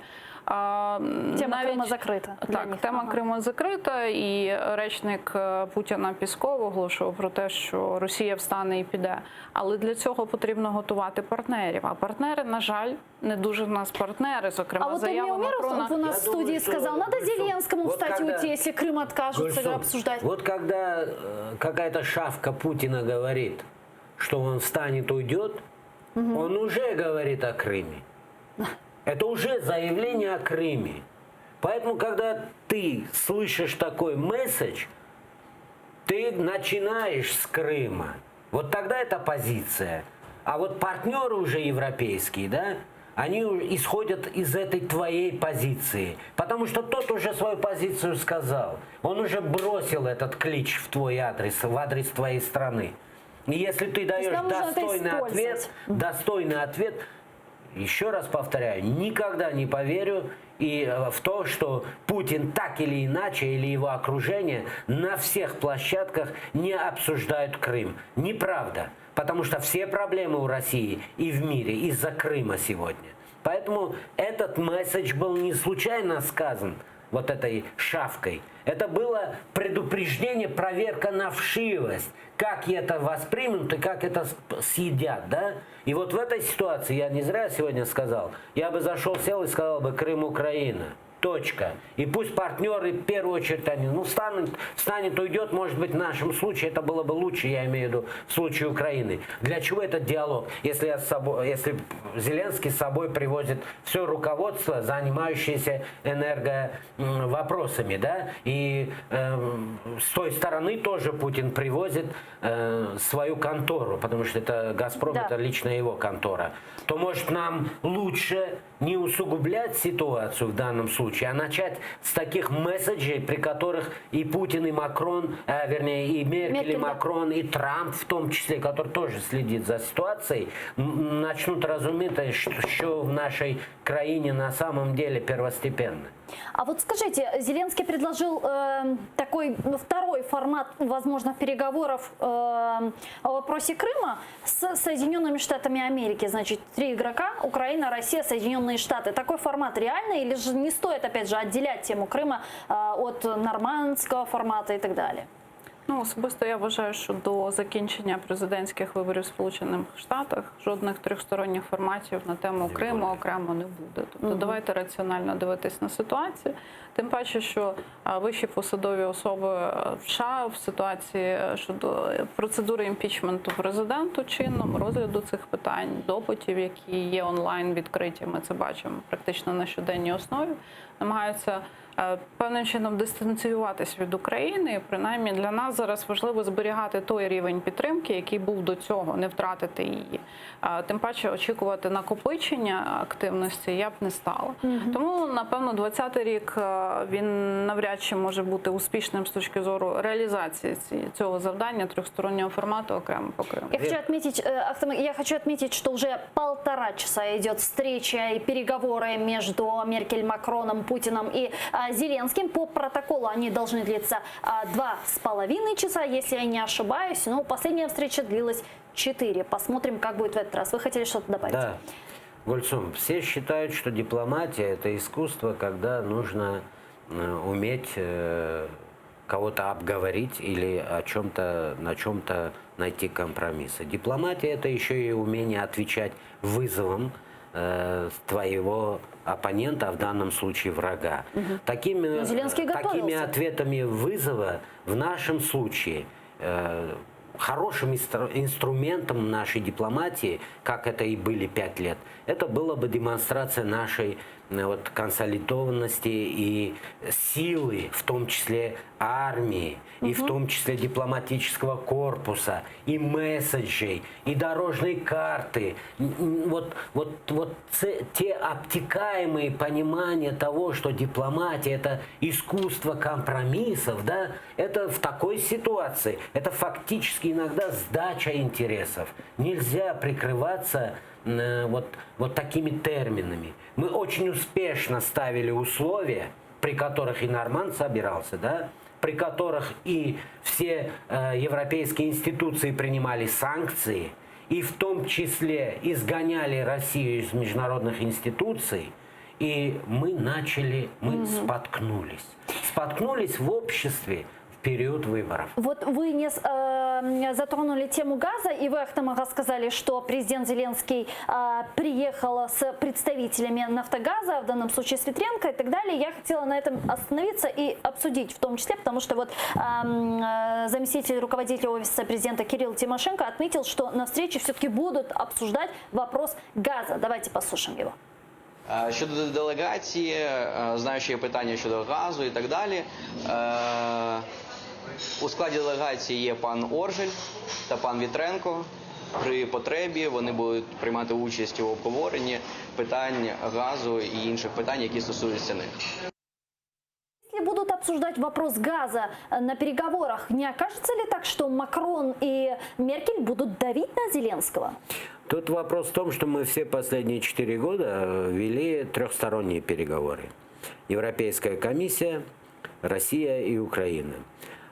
Тема Крима закрита. Так, тема Криму закрита, і речник Путіна Пісков оголошував про те, що Росія встане і піде. Але для цього потрібно готувати партнерів. А партнери, на жаль, не дуже в нас партнери, зокрема, заява Макрона. У нас в студии сказал, надо Зеленскому встать и уйти, если Крым откажутся обсуждать. Вот когда какая-то шавка Путина говорит, что он встанет, уйдет, он уже говорит о Крыме. Это уже заявление о Крыме. Поэтому, когда ты слышишь такой месседж, ты начинаешь с Крыма. Вот тогда это позиция. А вот партнеры уже европейские, они исходят из этой твоей позиции. Потому что тот уже свою позицию сказал. Он уже бросил этот клич в твой адрес, в адрес твоей страны. И если ты даешь достойный ответ, еще раз повторяю, никогда не поверю в то, что Путин так или иначе, или его окружение на всех площадках не обсуждают Крым. Неправда. Потому что все проблемы у России и в мире из-за Крыма сегодня. Поэтому этот месседж был не случайно сказан вот этой шавкой. Это было предупреждение, проверка на вшивость. Как это воспримут и как это съедят, И вот в этой ситуации, я не зря сегодня сказал, я бы зашел, сел и сказал бы «Крым, Украина». Точка. И пусть партнеры, в первую очередь, они, встанет, уйдет, может быть, в нашем случае это было бы лучше, я имею в виду, в случае Украины. Для чего этот диалог, если Зеленский с собой привозит все руководство, занимающееся энерговопросами, И с той стороны тоже Путин привозит свою контору, потому что это «Газпром», это лично его контора, то, может, нам лучше не усугублять ситуацию в данном случае, а начать с таких месседжей, при которых и Путин, и Макрон, и Меркель, и Макрон, и Трамп в том числе, который тоже следит за ситуацией, начнут разуметь, что в нашей краине на самом деле первостепенно. А вот скажите, Зеленский предложил такой второй формат, возможно, переговоров о вопросе Крыма с Соединенными Штатами Америки. Значит, 3 игрока: Украина, Россия, Соединенные Штаты. Такой формат реальный или же не стоит, опять же, отделять тему Крыма от нормандського формату и так далее? Ну, особисто я вважаю, що до закінчення президентських виборів в Сполучених Штатах жодних трьохсторонніх форматів на тему Криму окремо не буде. Тобто давайте раціонально дивитись на ситуацію. Тим паче, що вищі посадові особи в США в ситуації щодо процедури імпічменту президенту чином, розгляду цих питань, допитів, які є онлайн відкриті, ми це бачимо практично на щоденній основі, намагаються певним чином дистанціюватись від України. І принаймні для нас зараз важливо зберігати той рівень підтримки, який був до цього, не втратити її. Тим паче очікувати накопичення активності я б не стала. Тому, напевно, 20-й рік він навряд чи може бути успішним з точки зору реалізації цього завдання трьохстороннього формату окремо по Криму. Я хочу отметить, что уже 1,5 часа идет встреча и переговоры между Меркель, Макроном, Путиным и Зеленским. По протоколу они должны длиться 2,5 часа, если я не ошибаюсь. Но последняя встреча длилась 4. Посмотрим, как будет в этот раз. Вы хотели что-то добавить? Да. Гульсум, все считают, что дипломатия – это искусство, когда нужно уметь кого-то обговорить или на чем-то найти компромиссы. Дипломатия – это еще и умение отвечать вызовам твоего оппонента, а в данном случае врага. Такими ответами вызова в нашем случае хорошим инструментом нашей дипломатии, как это и были 5 лет, это была бы демонстрация нашей консолидованности и силы, в том числе армии, и в том числе дипломатического корпуса, и месседжей, и дорожной карты. Те обтекаемые понимания того, что дипломатия – это искусство компромиссов, да, это в такой ситуации, это фактически иногда сдача интересов. Нельзя прикрываться такими терминами. Мы очень успешно ставили условия, при которых и Норманд собирался, да, при которых и все европейские институции принимали санкции, и в том числе изгоняли Россию из международных институций, и мы споткнулись. Споткнулись в обществе в период выборов. Вот вы не затронули тему газа, и вы, Ахтамага, сказали, что президент Зеленский приехал с представителями Нафтогаза, в данном случае с Ветренко и так далее. Я хотела на этом остановиться и обсудить в том числе, потому что заместитель руководителя офиса президента Кирилл Тимошенко отметил, что на встрече все-таки будут обсуждать вопрос газа. Давайте послушаем его. Щодо делегації, знаючи питання щодо газу і так далі, у складі делегації є пан Оржель та пан Вітренко. При потребі вони будуть приймати участь у обговоренні питань газу і інших питань, які стосуються них. Если будут обсуждать вопрос газа на переговорах, не окажется ли так, что Макрон и Меркель будут давить на Зеленского? Тут вопрос в том, что мы все последние 4 года вели трехсторонние переговоры. Европейская комиссия, Россия и Украина.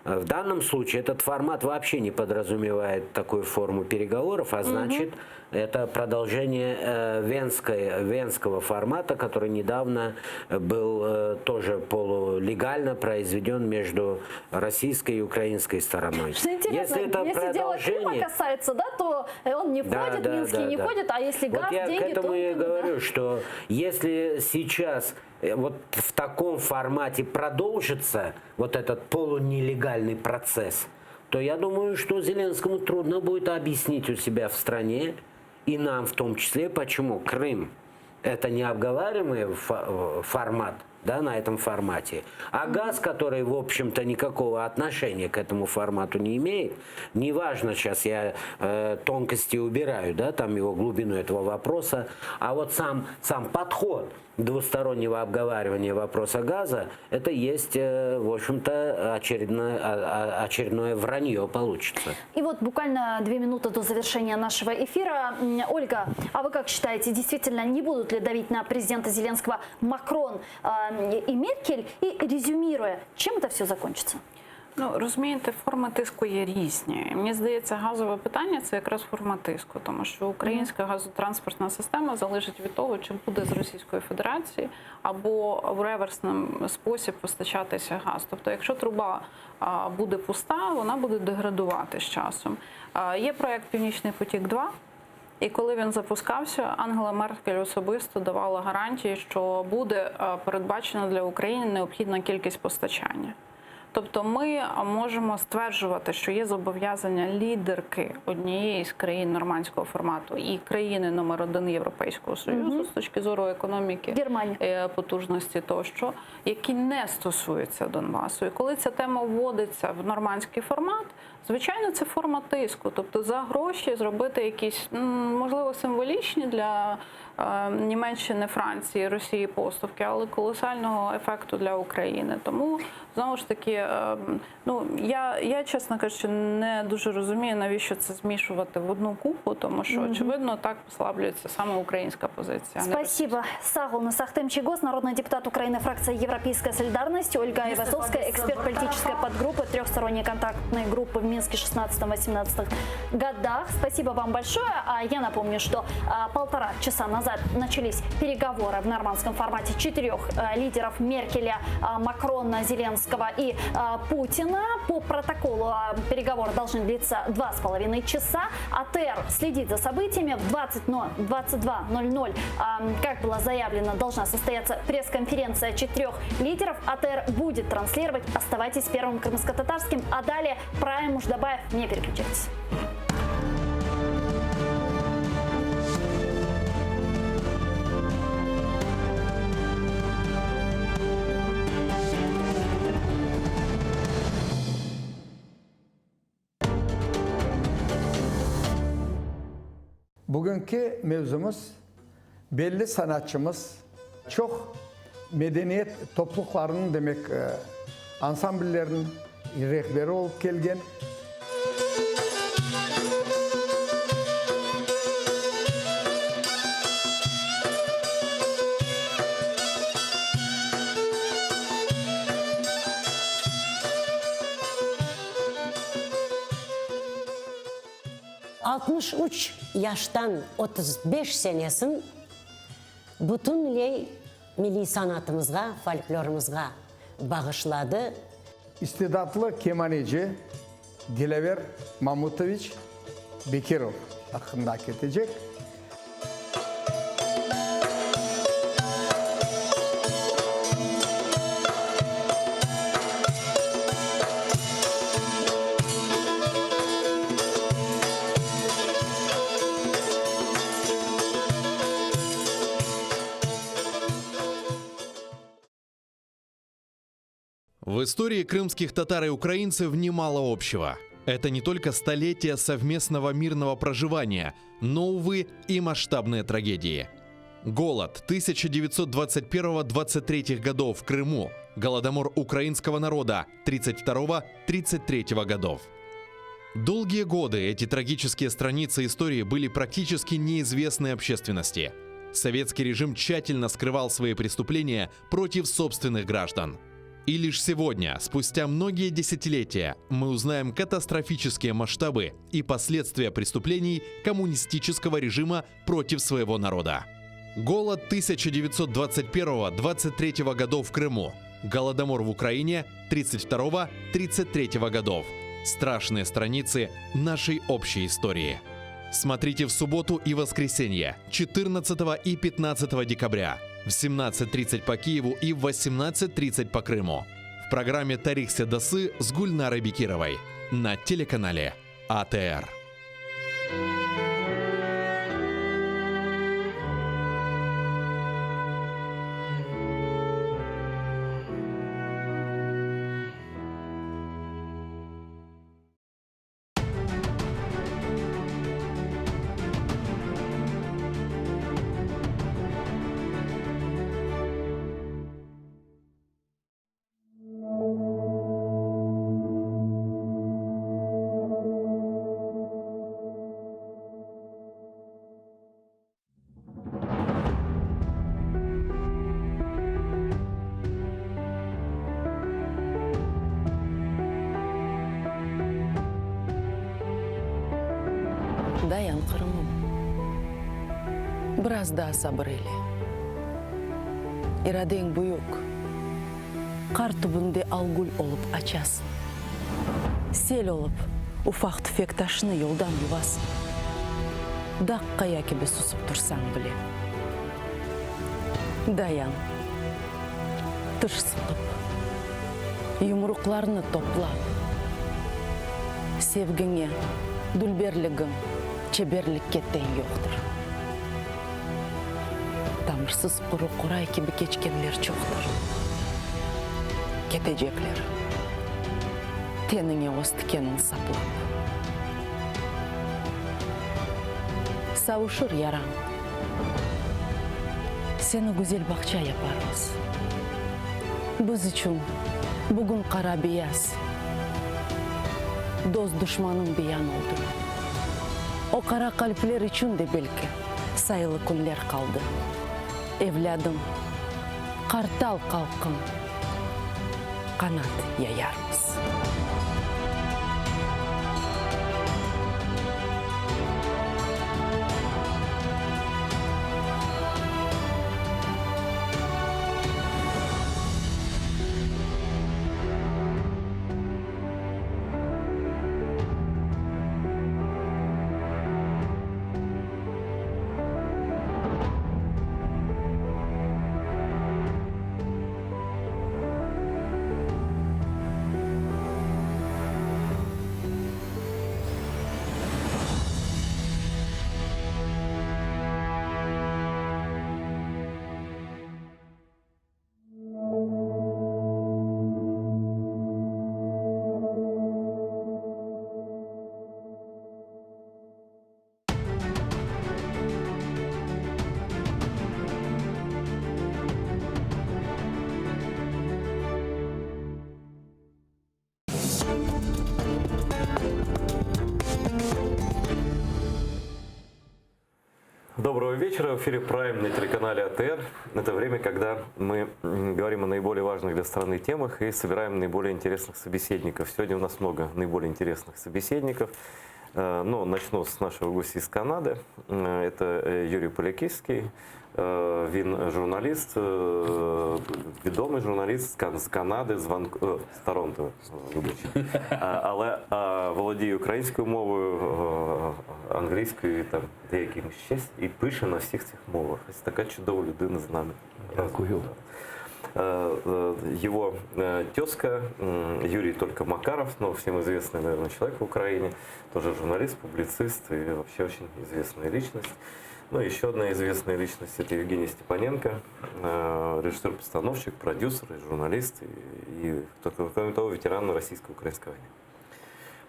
В данном случае этот формат вообще не подразумевает такую форму переговоров, а значит, это продолжение венского формата, который недавно был тоже полулегально произведен между российской и украинской стороной. Что интересно, если дело Крыма касается, да, то он не входит, Минский не входит, а если газ, деньги, то... Я к этому и говорю, что если сейчас в таком формате продолжится этот полунелегальный процесс, то я думаю, что Зеленскому трудно будет объяснить у себя в стране, и нам в том числе, почему Крым – это не обговариваемый формат, да, на этом формате, а газ, который, в общем-то, никакого отношения к этому формату не имеет, неважно, сейчас я тонкости убираю, да, там его глубину этого вопроса, а сам подход двустороннего обговаривания вопроса газа, это есть, в общем-то, очередное вранье получится. И буквально 2 минуты до завершения нашего эфира. Ольга, а вы как считаете, действительно не будут ли давить на президента Зеленского Макрон, и Меркель, и резюмируя, чем это все закончится? Ну, розумієте, форми тиску є різні. Мені здається, газове питання – це якраз форма тиску, тому що українська газотранспортна система залежить від того, чи буде з Російської Федерації або в реверсному спосіб постачатися газ. Тобто, якщо труба буде пуста, вона буде деградувати з часом. Є проєкт «Північний потік-2», і коли він запускався, Ангела Меркель особисто давала гарантії, що буде передбачена для України необхідна кількість постачання. Тобто ми можемо стверджувати, що є зобов'язання лідерки однієї з країн нормандського формату і країни номер 1 Європейського Союзу з точки зору економіки, потужності тощо, які не стосуються Донбасу. І коли ця тема вводиться в нормандський формат, звичайно, це форма тиску. Тобто за гроші зробити якісь, можливо, символічні для Німеччини, Франції, Росії поступки, але колосального ефекту для України. Тому, знову ж таки, я, чесно кажучи, не дуже розумію, навіщо це змішувати в одну купу, тому що, очевидно, так послаблюється саме українська позиція. Спасибо. Сагулна Сахтемчигос, народный депутат Украины, фракция «Европейская солидарность», Ольга Ивасовская, эксперт политической подгруппы трехсторонней контактной группы в Минске 16-18 годах. Спасибо вам большое. Я напомню, что 1,5 часа назад начались переговоры в нормандском формате 4 лидеров: Меркеля, Макрона, Зеленского и Путина. По протоколу переговоры должны длиться 2,5 часа. АТР следит за событиями. В 22:00, как было заявлено, должна состояться пресс-конференция 4 лидеров. АТР будет транслировать. Оставайтесь Первым крымско-татарским. А далее Прайм Муждабаев. Не переключайтесь. Bugünkü mevzumuz belli sanatçımız çok medeniyet topluluklarının demek ansambullerinin rehberi olup gelgen. Uç yaştan 35 senesin bütünley milli sanatımızga, folklorumuzga bağışladı. İstidatlı kemaneci Dilever Mamutoviç Bekirov hakkında ketecek. В истории крымских татар и украинцев немало общего. Это не только столетия совместного мирного проживания, но, увы, и масштабные трагедии. Голод 1921-23 годов в Крыму, голодомор украинского народа 32-33 годов. Долгие годы эти трагические страницы истории были практически неизвестны общественности. Советский режим тщательно скрывал свои преступления против собственных граждан. И лишь сегодня, спустя многие десятилетия, мы узнаем катастрофические масштабы и последствия преступлений коммунистического режима против своего народа. Голод 1921-23 годов в Крыму, голодомор в Украине 32-33 годов. Страшные страницы нашей общей истории. Смотрите в субботу и воскресенье, 14 и 15 декабря, в 17:30 по Киеву и в 18:30 по Крыму. В программе «Тарих Седасы» с Гульнарой Бекировой на телеканале АТР. Даян Кырымым. Біраз да сабыр еле. Ирадең бұйық. Қар түбінде алгүл олып ачасын. Сел олып, уфақ түфек ташыны yoldan ювасын. Даққа якебе сусып тұрсаң біле. Даян, тыш сылып, юмруқларыны топлап, sevgіңе, дүлберлігің, чеберлікке тең жоқтыр. Тамырсыз құры құрай кебі кечкенлер чоқтыр. Кетежеклер, теніңе остыкенін саплап. Сауышыр яраң, сені güzel бақча япармыз. Біз үшін бүгін қара бияз, дос дұшманың биян oldu. O қара қалплер үшін де белкі сайлы күнлер қалды. Evladım, қартал қалқын, қанат яярмыз. Доброго вечера. В эфире «Прайм» на телеканале АТР. Это время, когда мы говорим о наиболее важных для страны темах и собираем наиболее интересных собеседников. Сегодня у нас много наиболее интересных собеседников. Но начну с нашего гостя из Канады. Это Юрий Поляківський. Він журналіст, відомий журналіст з Канади, з Торонто, вибачте. Але володіє українською мовою, англійською і там деякими ще, і пише на всіх цих мовах. Ось така чудова людина з нами. Дякую. Его тезка Юрий только Макаров, но всем известный, наверное, человек в Украине, тоже журналист, публицист и вообще очень известная личность. Ну, еще одна известная личность – это Евгений Степаненко, режиссер-постановщик, продюсер, журналист и, кроме того, ветеран российско-украинской войны.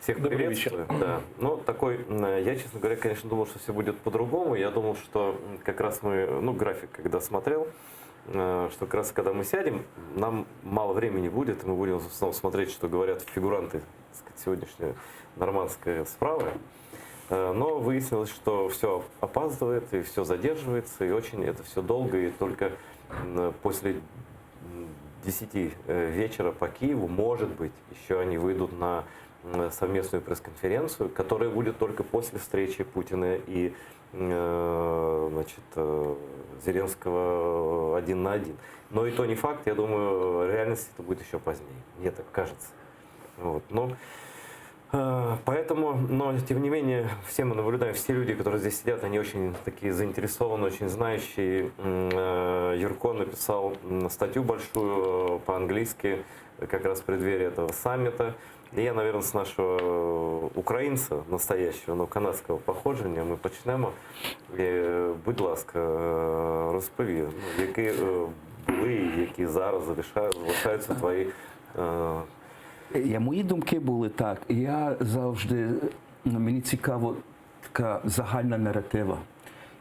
Всех приветствую. Да. Но такой, я, честно говоря, конечно, думал, что все будет по-другому. Я думал, что как раз график, когда смотрел, что как раз когда мы сядем, нам мало времени будет, и мы будем снова смотреть, что говорят фигуранты, так сказать, сегодняшняя нормандская справа. Но выяснилось, что все опаздывает и все задерживается, и очень это все долго, и только после 10 вечера по Киеву, может быть, еще они выйдут на совместную пресс-конференцию, которая будет только после встречи Путина и Зеленского один на один. Но и то не факт, я думаю, в реальности это будет еще позднее, мне так кажется. Вот. Поэтому, но тем не менее, все мы наблюдаем, все люди, которые здесь сидят, они очень такие заинтересованные, очень знающие. Юрко написал статью большую по-английски, как раз в преддверии этого саммита. И я, наверное, с нашего українця, настоящего, но канадського походження, ми почнемо. Будь ласка, розпові, які були, які зараз залишаються твої... Мої думки були так. Я завжди, мені цікаво така загальна наратива.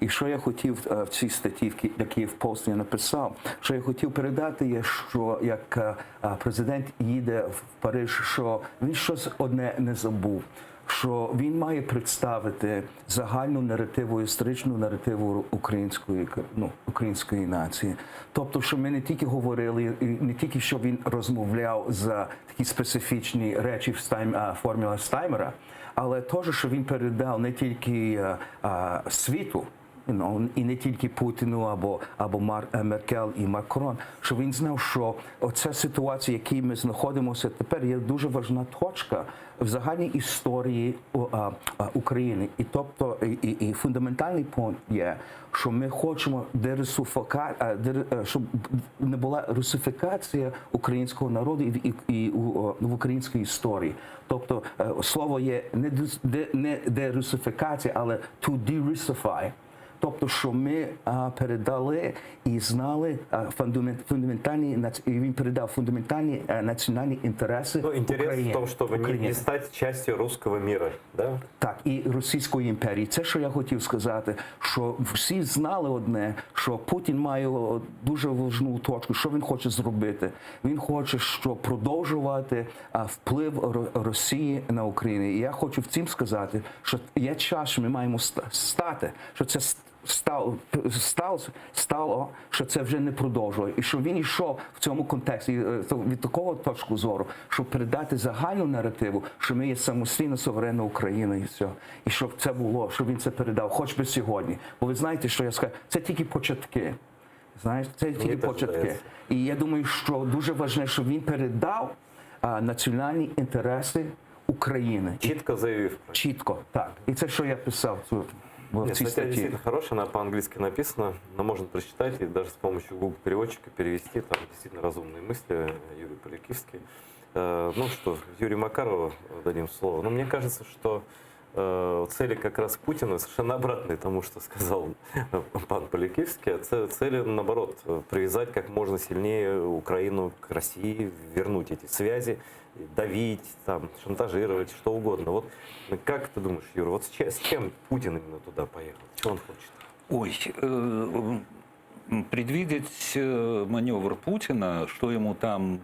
І що я хотів в цій статті, в Київ Пост я написав, що я хотів передати є, що як президент їде в Париж, що він щось одне не забув. що він має представити загальну наративу, історичну наративу української нації. Тобто, що ми не тільки говорили, і не тільки, що він розмовляв за такі специфічні речі в формулі Стаймера, але теж, що він передав не тільки світу, і не тільки Путіну або Меркель і Макрон, що він знав, що оця ситуація, в якій ми знаходимося тепер, є дуже важна точка в загальній історії України. І тобто і фундаментальний пункт є, що ми хочемо щоб не була русифікація українського народу і в українській історії. Тобто слово є не дерусифікація, але to de-russify. Тобто, що ми передали і знали він передав фундаментальні національні інтереси України. В том, чтобы не стать частью русского мира, да? Так, і Російської імперії. Це, що я хотів сказати, що всі знали одне, що Путін має дуже важну точку, що він хоче зробити. Він хоче, щоб продовжувати вплив Росії на Україну. І я хочу в цім сказати, що є час, що ми маємо стати, що це стало, що це вже не продовжує. І що він йшов в цьому контексті, від такого точки зору, щоб передати загальну наративу, що ми є самостійна, суверенна Україна і все. І щоб це було, щоб він це передав, хоч би сьогодні. Бо ви знаєте, що я скажу, це тільки початки. Знаєш, це тільки початки. І я думаю, що дуже важливо, щоб він передав національні інтереси України. Чітко заявив. Чітко, так. І це, що я писав в цій статья действительно хорошая, она по-английски написана, но можно прочитать и даже с помощью Google переводчика перевести. Там действительно разумные мысли, Юрий Полякивский. Ну что, Юрию Макарову дадим слово. Но мне кажется, что цели как раз Путина совершенно обратные тому, что сказал пан Полякивский. Цели, наоборот, привязать как можно сильнее Украину к России, вернуть эти связи, давить, там, шантажировать, что угодно. Вот как ты думаешь, Юра, вот с чем Путин именно туда поехал? Чего он хочет? Предвидеть маневр Путина, что ему там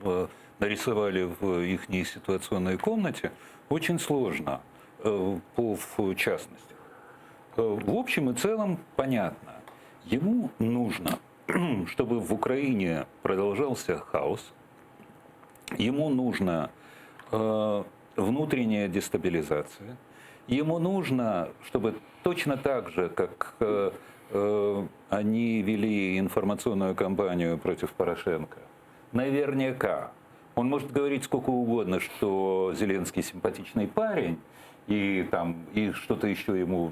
нарисовали в их ситуационной комнате, очень сложно, в частности. В общем и целом понятно. Ему нужно, чтобы в Украине продолжался хаос, ему нужна внутренняя дестабилизация. Ему нужно, чтобы точно так же, как они вели информационную кампанию против Порошенко, наверняка, он может говорить сколько угодно, что Зеленский симпатичный парень, и что-то еще ему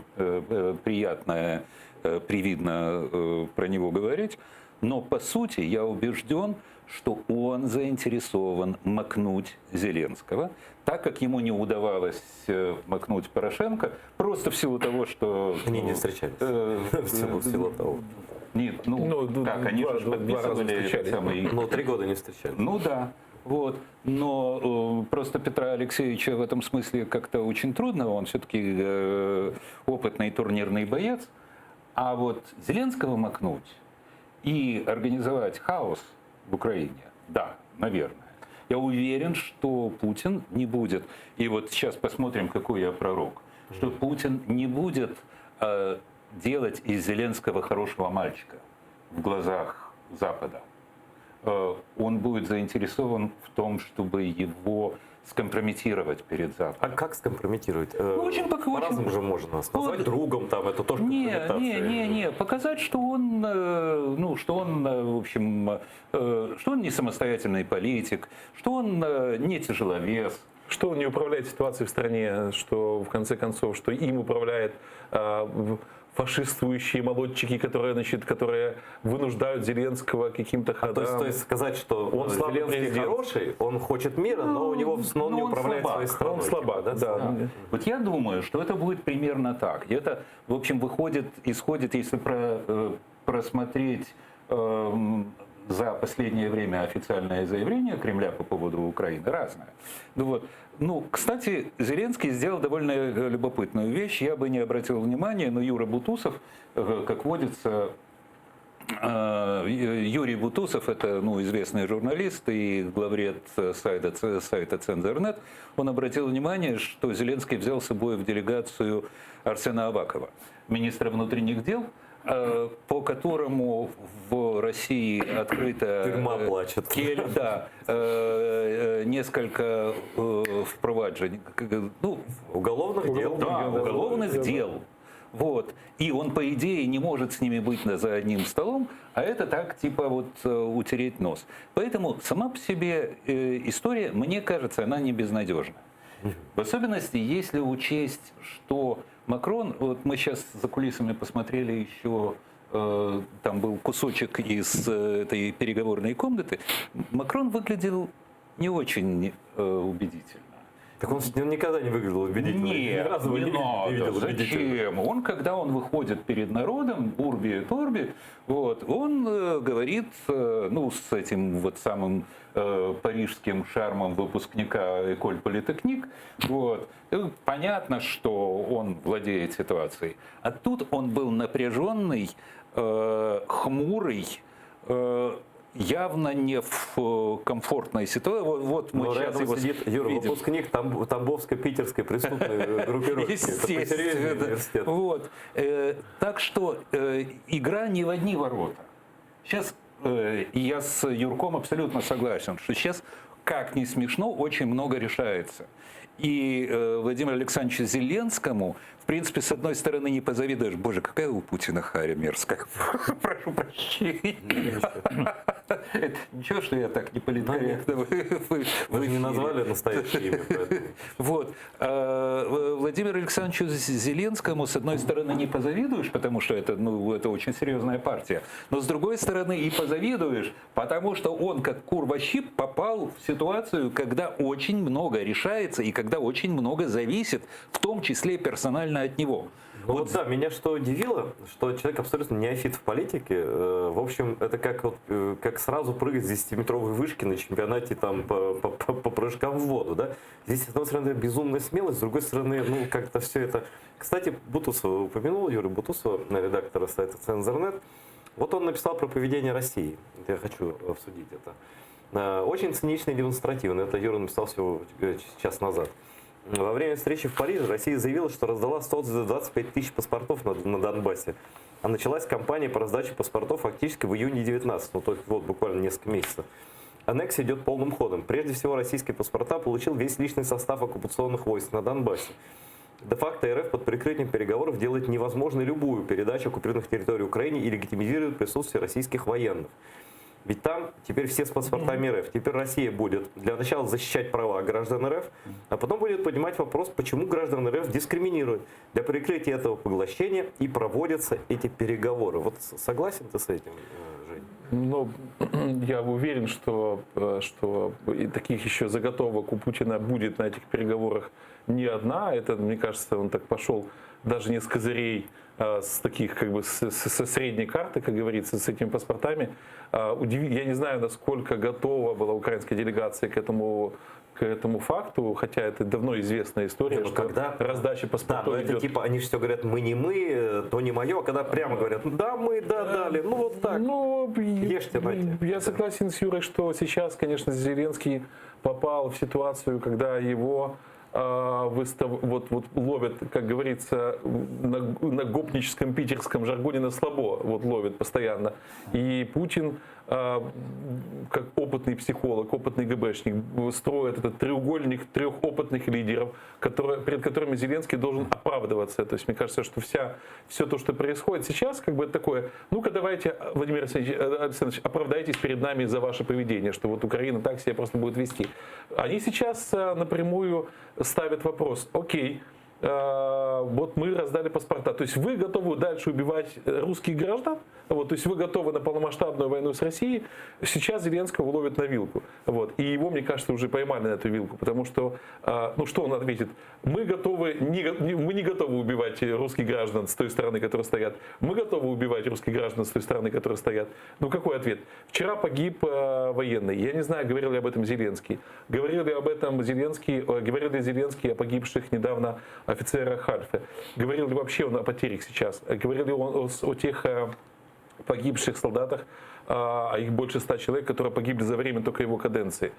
приятное, привидно про него говорить, но по сути я убежден, что он заинтересован макнуть Зеленского, так как ему не удавалось макнуть Порошенко, просто в силу того, что... Они не встречались. В силу того. Нет, как, они же подписывали... 3 года не встречались. Ну да. Вот. Но просто Петра Алексеевича в этом смысле как-то очень трудно, он все-таки опытный турнирный боец. А вот Зеленского макнуть и организовать хаос в Украине, да, наверное. Я уверен, что Путин не будет, и вот сейчас посмотрим, какой я пророк, что Путин не будет делать из Зеленского хорошего мальчика в глазах Запада. Он будет заинтересован в том, чтобы его скомпрометировать перед Западом. А как скомпрометировать? Очень по-разному же можно нас назвать другом, там, это тоже компрометация. Не, показать, что он, в общем, что он не самостоятельный политик, что он не тяжеловес. Что он не управляет ситуацией в стране, что в конце концов, что им управляет фашистующие молодчики, которые вынуждают Зеленского каким-то ходам. То есть сказать, что он Зеленский хороший, он хочет мира, но он не управляет своей страной. Он слаба, да. Вот я думаю, что это будет примерно так. И это, в общем, исходит, если просмотреть за последнее время официальное заявление Кремля по поводу Украины, разное. Кстати, Зеленский сделал довольно любопытную вещь. Я бы не обратил внимания, но Юра Бутусов, как водится, Юрий Бутусов, это известный журналист и главред сайта «Цензорнет», он обратил внимание, что Зеленский взял с собой в делегацию Арсена Авакова, министра внутренних дел, по которому в России открыто Тюрьма плачет. Несколько впроваджений. Уголовных дел. Да, уголовных дел. Вот. И он, по идее, не может с ними быть за одним столом, а это так, типа, утереть нос. Поэтому сама по себе история, мне кажется, она не безнадежна. В особенности, если учесть, что Макрон, вот мы сейчас за кулисами посмотрели еще, там был кусочек из этой переговорной комнаты, Макрон выглядел не очень убедительно. Так он никогда не выглядел убедительно. Нет, ни разу не не надо. Зачем? Когда он выходит перед народом, Бурби и Торби, он говорит, с этим самым парижским шармом выпускника Эколь Политехник, понятно, что он владеет ситуацией. А тут он был напряженный, хмурый, явно не в комфортной ситуации. Вот мы сейчас рядом его сидит Юра, видим. выпускник Тамбовской-Питерской преступной группировки. Естественно. Так что игра не в одни ворота. Сейчас я с Юрком абсолютно согласен, что сейчас, как ни смешно, очень много решается. И Владимиру Александровичу Зеленскому, в принципе, с одной стороны, не позавидуешь. Боже, какая у Путина харя мерзкая. Прошу прощения. Ничего, что я так не политкорректно. Вы же не назвали настоящее имя. Владимиру Александровичу Зеленскому, с одной стороны, не позавидуешь, потому что это очень серьезная партия. Но с другой стороны, и позавидуешь, потому что он, как кур-во-щип, попал в ситуацию, когда очень много решается и когда очень много зависит, в том числе персонально от него. Да, меня что удивило, что человек абсолютно неофит в политике. В общем, это как сразу прыгать с 10-метровой вышки на чемпионате там, по прыжкам в воду. Да? Здесь, с одной стороны, безумная смелость, с другой стороны, как-то все это... Кстати, Бутусова упомянул, Юрий Бутусова, редактора сайта «Цензорнет». Вот он написал про поведение России. Я хочу обсудить это. Очень цинично и демонстративно. Это Юра написал всего час назад. Во время встречи в Париже Россия заявила, что раздала 125 тысяч паспортов на Донбассе. А началась кампания по раздаче паспортов фактически в июне 2019, то есть буквально несколько месяцев. Аннексия идет полным ходом. Прежде всего, российские паспорта получил весь личный состав оккупационных войск на Донбассе. Де-факто РФ под прикрытием переговоров делает невозможной любую передачу оккупированных территорий Украине и легитимизирует присутствие российских военных. Ведь там теперь все с паспортами РФ. Теперь Россия будет для начала защищать права граждан РФ, а потом будет поднимать вопрос, почему граждан РФ дискриминируют. Для прикрытия этого поглощения и проводятся эти переговоры. Вот согласен ты с этим, Жень? Я уверен, что и таких еще заготовок у Путина будет на этих переговорах не одна. Это, мне кажется, он так пошел даже не с козырей, с таких со средней карты, как говорится, с этими паспортами. Я не знаю, насколько готова была украинская делегация к этому факту, хотя это давно известная история, что когда раздача паспортов но это идет... типа, они же все говорят, мы не мы, то не мое, а когда прямо говорят, да, мы, да, дали, вот так, ешьте, мать. Я согласен с Юрой, что сейчас, конечно, Зеленский попал в ситуацию, когда его ловят, как говорится, на гопническом питерском жаргоне на слабо, ловят постоянно. И Путин, как опытный психолог, опытный ГБшник, строит этот треугольник трех опытных лидеров, перед которыми Зеленский должен оправдываться. То есть мне кажется, что все то, что происходит сейчас, это такое, ну-ка давайте, Владимир Александрович, оправдайтесь перед нами за ваше поведение, что Украина так себя просто будет вести. Они сейчас напрямую ставят вопрос, окей, мы раздали паспорта. То есть вы готовы дальше убивать русских граждан? То есть вы готовы на полномасштабную войну с Россией? Сейчас Зеленского ловят на вилку. И его, мне кажется, уже поймали на эту вилку. Потому что, что он ответит? Мы не готовы убивать русских граждан с той стороны, которые стоят. Мы готовы убивать русских граждан с той стороны, которые стоят. Какой ответ? Вчера погиб военный. Я не знаю, говорил ли об этом Зеленский. Говорил ли Зеленский о погибших недавно офицера Хальфе? Говорил ли вообще он о потерях сейчас? Говорил ли он о тех погибших солдатах, а их больше 100 человек, которые погибли за время только его каденции.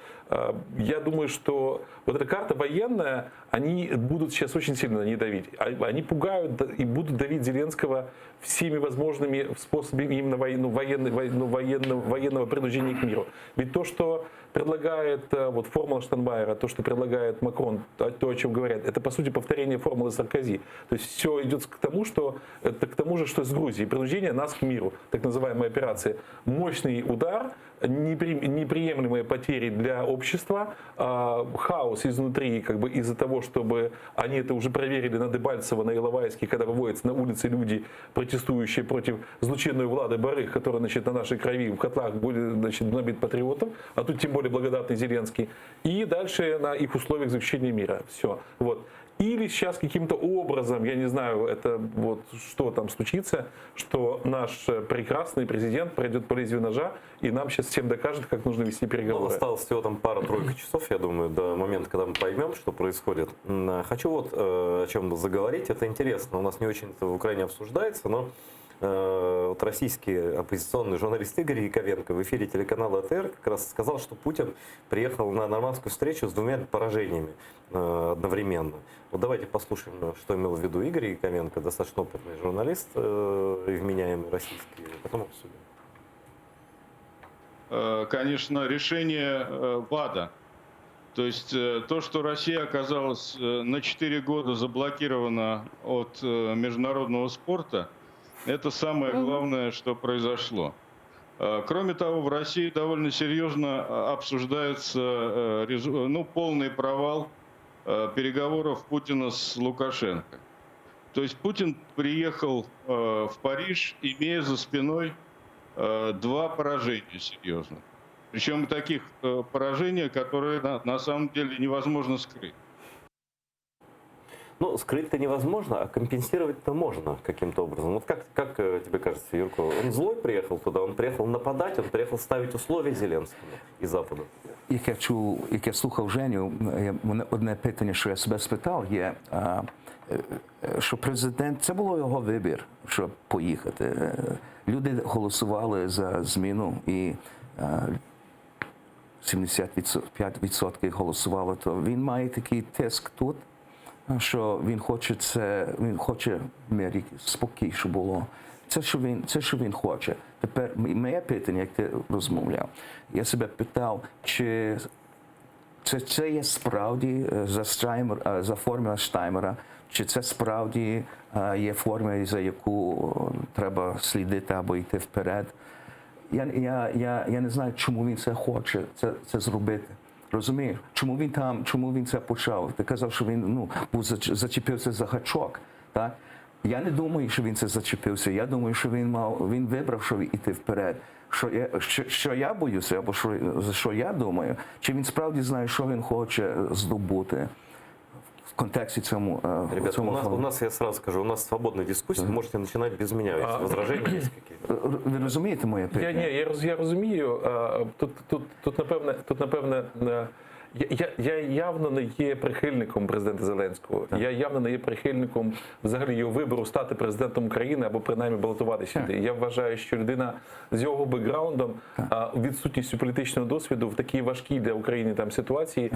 Я думаю, что вот эта карта военная, они будут сейчас очень сильно на ней давить. Они пугают и будут давить Зеленского всеми возможными способами именно военного принуждения к миру. Ведь то, что предлагает вот формула Штайнмайера, то, что предлагает Макрон, то, о чем говорят, это по сути повторение формулы Саркози. То есть все идет к тому, что что с Грузией. Принуждение нас к миру, так называемая операция. Мощный удар, неприемлемые потери для общества, хаос изнутри, как бы из-за того, чтобы они это уже проверили на Дебальцево, на Иловайске, когда выводятся на улицы люди, протестующие против злочинной влады Барых, которая, значит, на нашей крови в котлах будет, значит, набит патриотов, а тут тем более благодатный Зеленский, и дальше на их условиях заключения мира. Все. Вот. Или сейчас каким-то образом, я не знаю, это вот что там случится, что наш прекрасный президент пройдет по лезвию ножа и нам сейчас всем докажет, как нужно вести переговоры. Осталось всего там пара-тройка часов, я думаю, до момента, когда мы поймем, что происходит. Хочу вот о чем заговорить. Это интересно. У нас не очень это в Украине обсуждается, но вот российский оппозиционный журналист Игорь Яковенко в эфире телеканала АТР как раз сказал, что Путин приехал на нормандскую встречу с 2 поражениями одновременно. Вот давайте послушаем, что имел в виду Игорь Яковенко, достаточно опытный журналист и вменяемый российский, а потом обсудим. Конечно, решение ВАДА. То есть то, что Россия оказалась на 4 года заблокирована от международного спорта, это самое главное, что произошло. Кроме того, в России довольно серьезно обсуждается полный провал переговоров Путина с Лукашенко. То есть Путин приехал в Париж, имея за спиной 2 поражения серьезных. Причем таких поражения, которые на самом деле невозможно скрыть. Ну, скрыть-то невозможно, а компенсировать-то можно каким-то образом. Вот как тебе кажется, Юрко, он злой приехал туда, он приехал нападать, он приехал ставить условия Зеленському і Западу? Як я слухав Женю, одне питання, що я себе спитав, є, що президент, це було його вибір, щоб поїхати. Люди голосували за зміну і 75% голосувало, то він має такий тиск тут, що він хоче мир, спокій, щоб було. Це, що він хоче. Тепер моє питання, як ти розмовляв, я себе питав, чи це є справді за формула Штайнмайера, чи це справді є формула, за яку треба слідити або йти вперед. Я не знаю, чому він це хоче, це зробити. Розумієш? Чому він це почав? Ти казав, що він зачепився за гачок. Так? Я не думаю, що він це зачепився. Я думаю, що він вибрав, щоб йти вперед. Що я боюся, або що я думаю, чи він справді знає, що він хоче здобути в контексті цьому. Ребята, у нас, я сразу скажу, у нас свободная дискуссия, вы можете начинать без меня, если возражения есть какие-то. Ви розумієте моє питання? Я розумію. Тут напевне, я явно не є прихильником президента Зеленського. Я явно не є прихильником взагалі його вибору стати президентом України або принаймні балотуватися. Я вважаю, що людина з його бекграундом, відсутністю політичного досвіду в такій важкій для України там ситуації,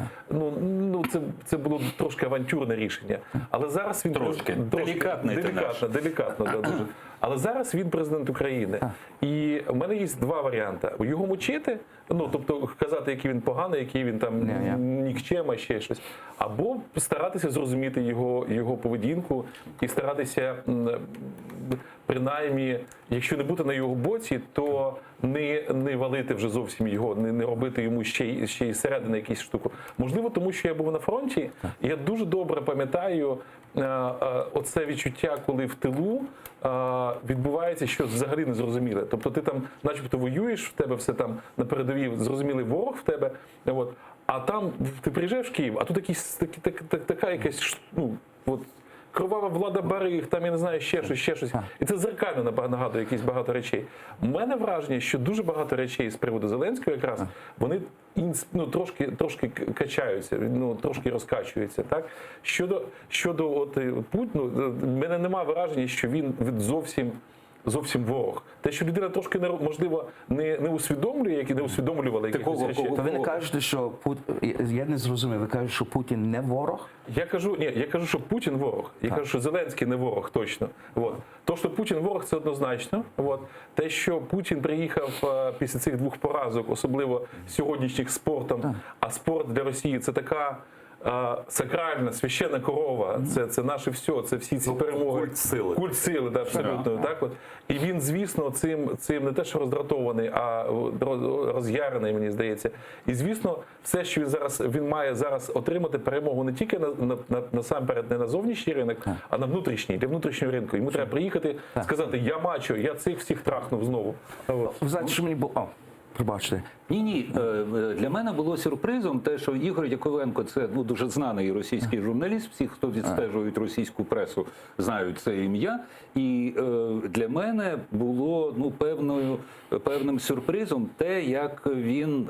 це було трошки авантюрне рішення. Але зараз він делікатно, дуже. Але зараз він президент України. І в мене є 2 варіанти. Його мучити, тобто казати, який він поганий, який він там нікчема, ще щось. Або старатися зрозуміти його поведінку і старатися, принаймні, якщо не бути на його боці, то не валити вже зовсім його, не робити йому ще й зсередини якусь штуку. Можливо, тому що я був на фронті, і я дуже добре пам'ятаю оце відчуття, коли в тилу відбувається щось взагалі незрозуміле. Тобто ти там начебто воюєш, в тебе все там на передовій, зрозумілий ворог в тебе, а там ти приїжджаєш в Київ, а тут така якась, кровава влада Барих, там, я не знаю, ще щось. І це зеркально нагадує якісь багато речей. У мене враження, що дуже багато речей з приводу Зеленського якраз, вони трошки качаються, трошки розкачуються. Так? Щодо Путіна, в мене немає враження, що він зовсім зовсім ворог. Те, що людина трошки, можливо, не усвідомлює, як і не усвідомлювала якихось речей. То ви не кажете, що я не зрозумів, ви кажете, що Путін не ворог? Я кажу, що Путін ворог. Я кажу, що Зеленський не ворог, точно. Вот. То, що Путін ворог, це однозначно. Вот. Те, що Путін приїхав після цих двох поразок, особливо сьогоднішніх спортом, а спорт для Росії це така сакральна, священна корова, це наше все, це всі ці перемоги. Культ сили, да, абсолютно. Так, от. І він, звісно, цим не те, що роздратований, а роз'ярений, мені здається. І, звісно, все, що він має зараз отримати перемогу не тільки насамперед не на зовнішній ринок, а на внутрішній, для внутрішнього ринку. Йому треба приїхати, сказати, я мачо, я цих всіх трахнув знову. Ви знаєте, що мені було... Пробачте. Ні. Для мене було сюрпризом те, що Ігор Яковенко – це дуже знаний російський журналіст. Всі, хто відстежують російську пресу, знають це ім'я. І для мене було певним сюрпризом те, як він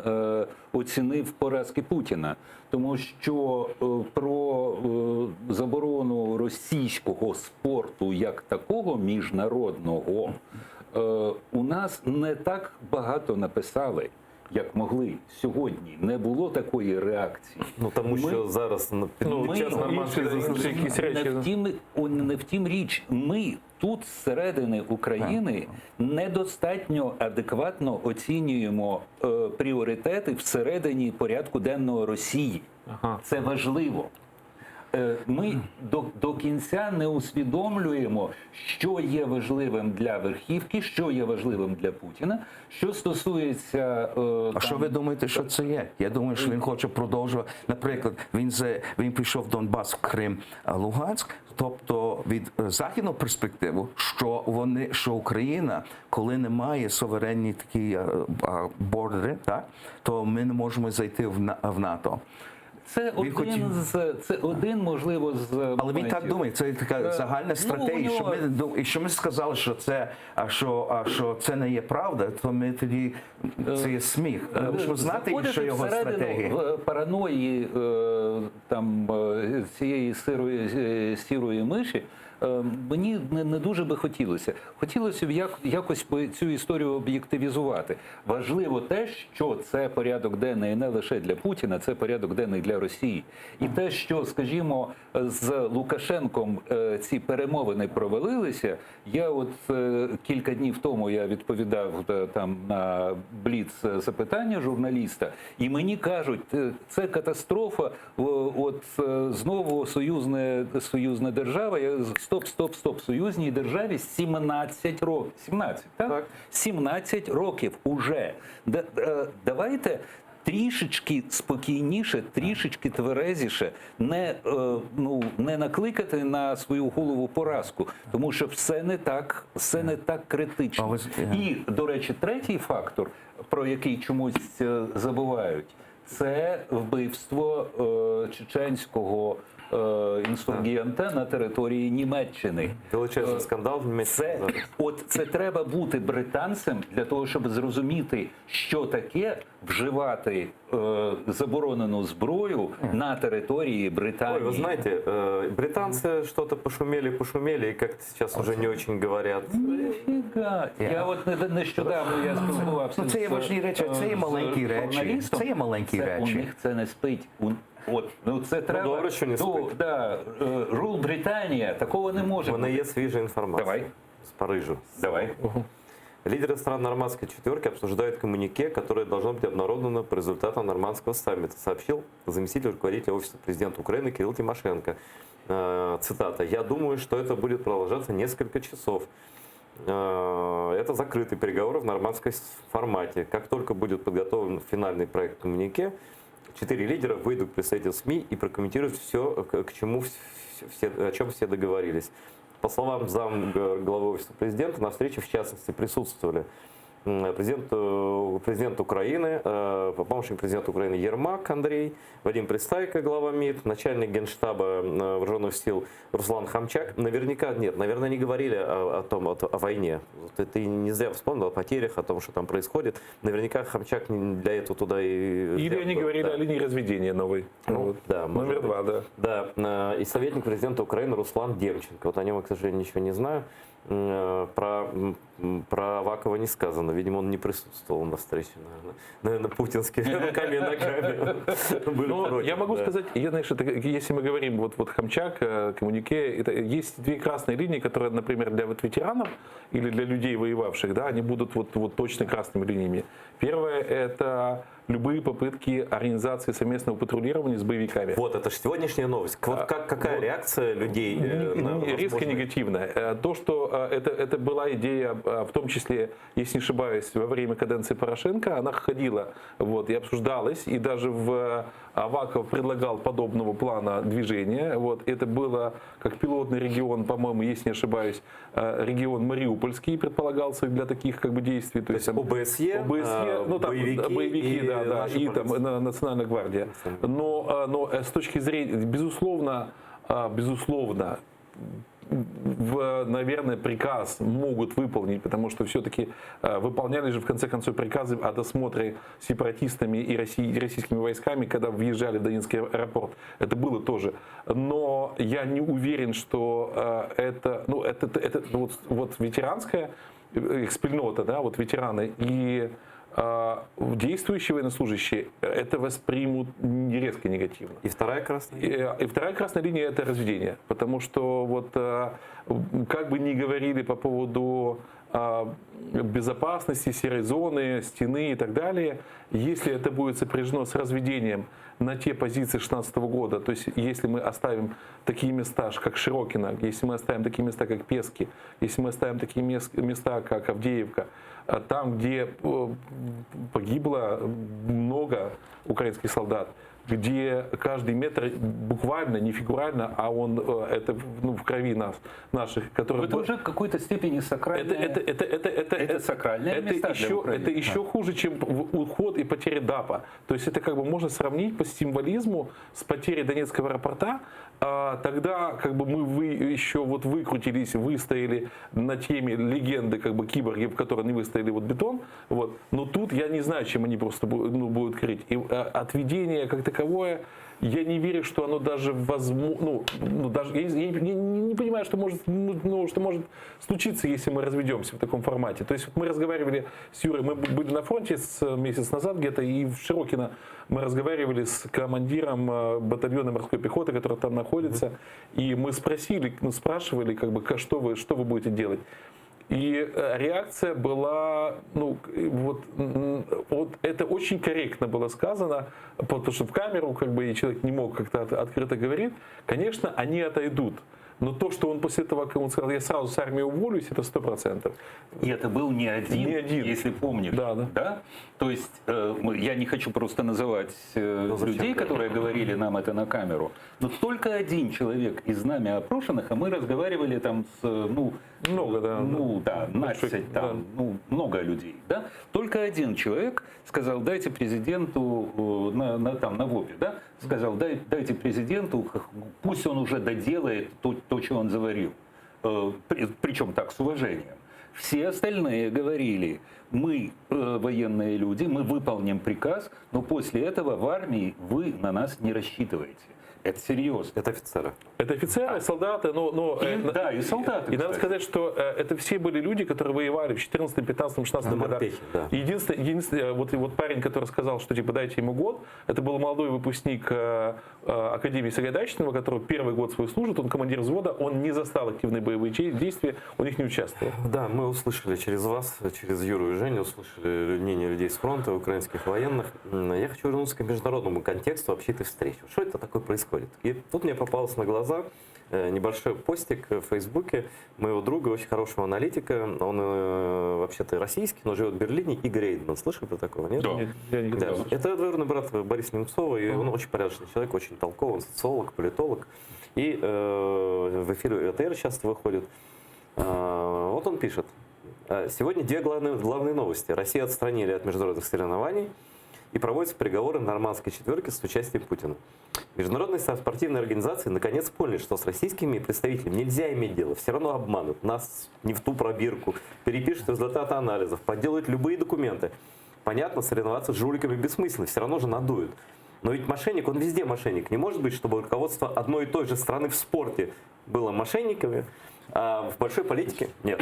оцінив поразки Путіна. Тому що про заборону російського спорту як такого міжнародного у нас не так багато написали, як могли сьогодні. Не було такої реакції. Тому що зараз не втім річ. Ми тут, зсередини України, недостатньо адекватно оцінюємо пріоритети всередині порядку денного Росії. Це важливо. Ми до кінця не усвідомлюємо, що є важливим для верхівки, що є важливим для Путіна. Що стосується... А що ви думаєте, що це є? Я думаю, що він хоче продовжувати. Наприклад, він прийшов в Донбас, Крим, Луганськ. Тобто від західної перспективи, що Україна, коли немає суверенні такі бордери, так, то ми не можемо зайти в НАТО. Це один, можливо, з... Але він так думає, це така загальна стратегія. Якщо ми сказали, що це не є правда, то ми тоді, це є сміх. Ми ж знаєте, що його стратегія. В параної цієї сірої миші, мені не дуже би хотілося. Хотілося б якось цю історію об'єктивізувати. Важливо те, що це порядок денний не лише для Путіна, це порядок денний для Росії. І те, що, скажімо, з Лукашенком ці перемовини провалилися, я от кілька днів тому я відповідав там на бліц запитання журналіста, і мені кажуть, це катастрофа, от знову союзна держава, Стоп. Союзній державі 17 років. 17, так? 17 років уже. Давайте трішечки спокійніше, трішечки тверезіше, не накликати на свою голову поразку, тому що все не так критично. І, до речі, третій фактор, про який чомусь забувають, це вбивство чеченського інсургента на території Німеччини. Величезний скандал в Німеччині. Це треба бути британцем для того, щоб зрозуміти, що таке вживати заборонену зброю на території Британії. Ой, вы знаете, британцы что-то пошумели, и как-то сейчас уже не очень говорят. Нифига. Я от нещодавно я спілкувався це є важні речі, це є маленькі речі. Це є маленькі речі. У них це не спить. Це треба. Добре, що не спить. Рул Британія, такого не може бути. У мене є свіжа інформація. Давай. С Парижа. Давай. Лидеры стран Нормандской четверки обсуждают коммюнике, которое должно быть обнародовано по результатам Нормандского саммита, сообщил заместитель руководителя Офиса президента Украины Кирилл Тимошенко. Цитата. «Я думаю, что это будет продолжаться несколько часов. Это закрытые переговоры в нормандском формате. Как только будет подготовлен финальный проект коммюнике, 4 лидера выйдут к представителям СМИ и прокомментируют все, о чем все договорились». По словам главы Офиса президента, на встрече в частности присутствовали президент Украины, помощник президента Украины Ермак Андрей, Вадим Пристайко, глава МИД, начальник Генштаба Вооруженных сил Руслан Хамчак. Наверняка, нет, наверное, не говорили о войне. Ты не зря вспомнил о потерях, о том, что там происходит. Наверняка Хамчак для этого туда и... Или они говорили о линии разведения новой. Ну, да, номер 2, да. Да, и советник президента Украины Руслан Демченко. Вот о нем я, к сожалению, ничего не знаю. Про Авакова не сказано. Видимо, он не присутствовал на встрече, наверное, путинскими руками и ногами. Я могу сказать, если мы говорим, вот Хамчак, коммунике, есть две красные линии, которые, например, для ветеранов или для людей, воевавших, да, они будут вот точно красными линиями. Первое – это любые попытки организации совместного патрулирования с боевиками. Вот, это же сегодняшняя новость. Какая реакция людей? Резко негативная. То, что это была идея, в том числе, если не ошибаюсь, во время каденции Порошенко, она ходила и обсуждалась, и даже Аваков предлагал подобного плана движения. Это было как пилотный регион, по-моему, если не ошибаюсь, регион Мариупольский предполагался для таких действий. То есть ОБСЕ, боевики, и там Национальная гвардия. Но с точки зрения, безусловно, наверное, приказ могут выполнить, потому что все-таки выполняли же в конце концов приказы о досмотре сепаратистами и российскими войсками, когда въезжали в Донецкий аэропорт. Это было тоже. Но я не уверен, что это ветеранская спільнота, ветераны и действующие военнослужащие это воспримут резко негативно. И вторая красная? И вторая красная линия – это разведение. Потому что как бы ни говорили по поводу безопасности, серой зоны, стены и так далее, если это будет сопряжено с разведением на те позиции 2016 года, то есть если мы оставим такие места, как Широкино, если мы оставим такие места, как Пески, если мы оставим такие места, как Авдеевка, там, где погибло много украинских солдат, где каждый метр буквально, не фигурально, а он это в крови наших, которые... Это уже в какой-то степени сакральное. Это сакральное место для Украины. Это еще хуже, чем уход и потеря ДАПа. То есть это можно сравнить по символизму с потерей Донецкого аэропорта. Тогда мы еще выкрутились, выстояли на теме легенды киборги, в которой не выстояли бетон. Но тут я не знаю, чем они просто будут крыть. И отведение как таковое, я не верю, что оно даже возможно. Я не понимаю, что может случиться, если мы разведемся в таком формате. То есть мы разговаривали с Юрой, мы были на фронте месяц назад где-то, и в Широкино мы разговаривали с командиром батальона морской пехоты, который там находится, и мы спрашивали, что вы будете делать. И реакция была, это очень корректно было сказано, потому что в камеру и человек не мог как-то открыто говорить. Конечно, они отойдут. Но то, что он после этого, как он сказал, я сразу с армии уволюсь, это 100%. И это был не один, если помнишь. Да? То есть я не хочу просто называть людей, которые говорили нам это на камеру, но только один человек из нами опрошенных, а мы разговаривали там с, много людей, да? Только один человек сказал, дайте президенту на ВОПе, да? Сказал, дайте президенту, пусть он уже доделает то, что он заварил. Причем так, с уважением. Все остальные говорили, мы военные люди, мы выполним приказ, но после этого в армии вы на нас не рассчитываете. Это серьезно. Это офицеры. Это офицеры, солдаты, и солдаты. И надо сказать, что это все были люди, которые воевали в 14, 15, 16 годах. Да. Единственное, вот парень, который сказал, что дайте ему год, это был молодой выпускник Академии Сагайдачного, который первый год свой служит, он командир взвода, он не застал активные боевые действия, он их не участвовал. Да, мы услышали через вас, через Юру и Женю, услышали мнение людей с фронта, украинских военных. Я хочу вернуться к международному контексту вообще этой встречи. Что это такое происходит? И тут мне попался на глаза небольшой постик в Фейсбуке моего друга, очень хорошего аналитика. Он вообще-то российский, но живет в Берлине. Игорь Эйдман. Слышали про такого? Нет? Я не да. Это двоюродный брат Бориса Немцова, и он очень порядочный человек, очень толковый, социолог, политолог. И в эфире РТР часто выходит. Вот он пишет. Сегодня две главные новости. Россию отстранили от международных соревнований и проводятся переговоры нормандской четверки с участием Путина. Международные спортивные организации наконец поняли, что с российскими представителями нельзя иметь дело. Все равно обманут. Нас не в ту пробирку, перепишут результаты анализов, подделают любые документы. Понятно, соревноваться с жуликами бессмысленно, все равно же надуют. Но ведь мошенник, он везде мошенник. Не может быть, чтобы руководство одной и той же страны в спорте было мошенниками, а в большой политике нет.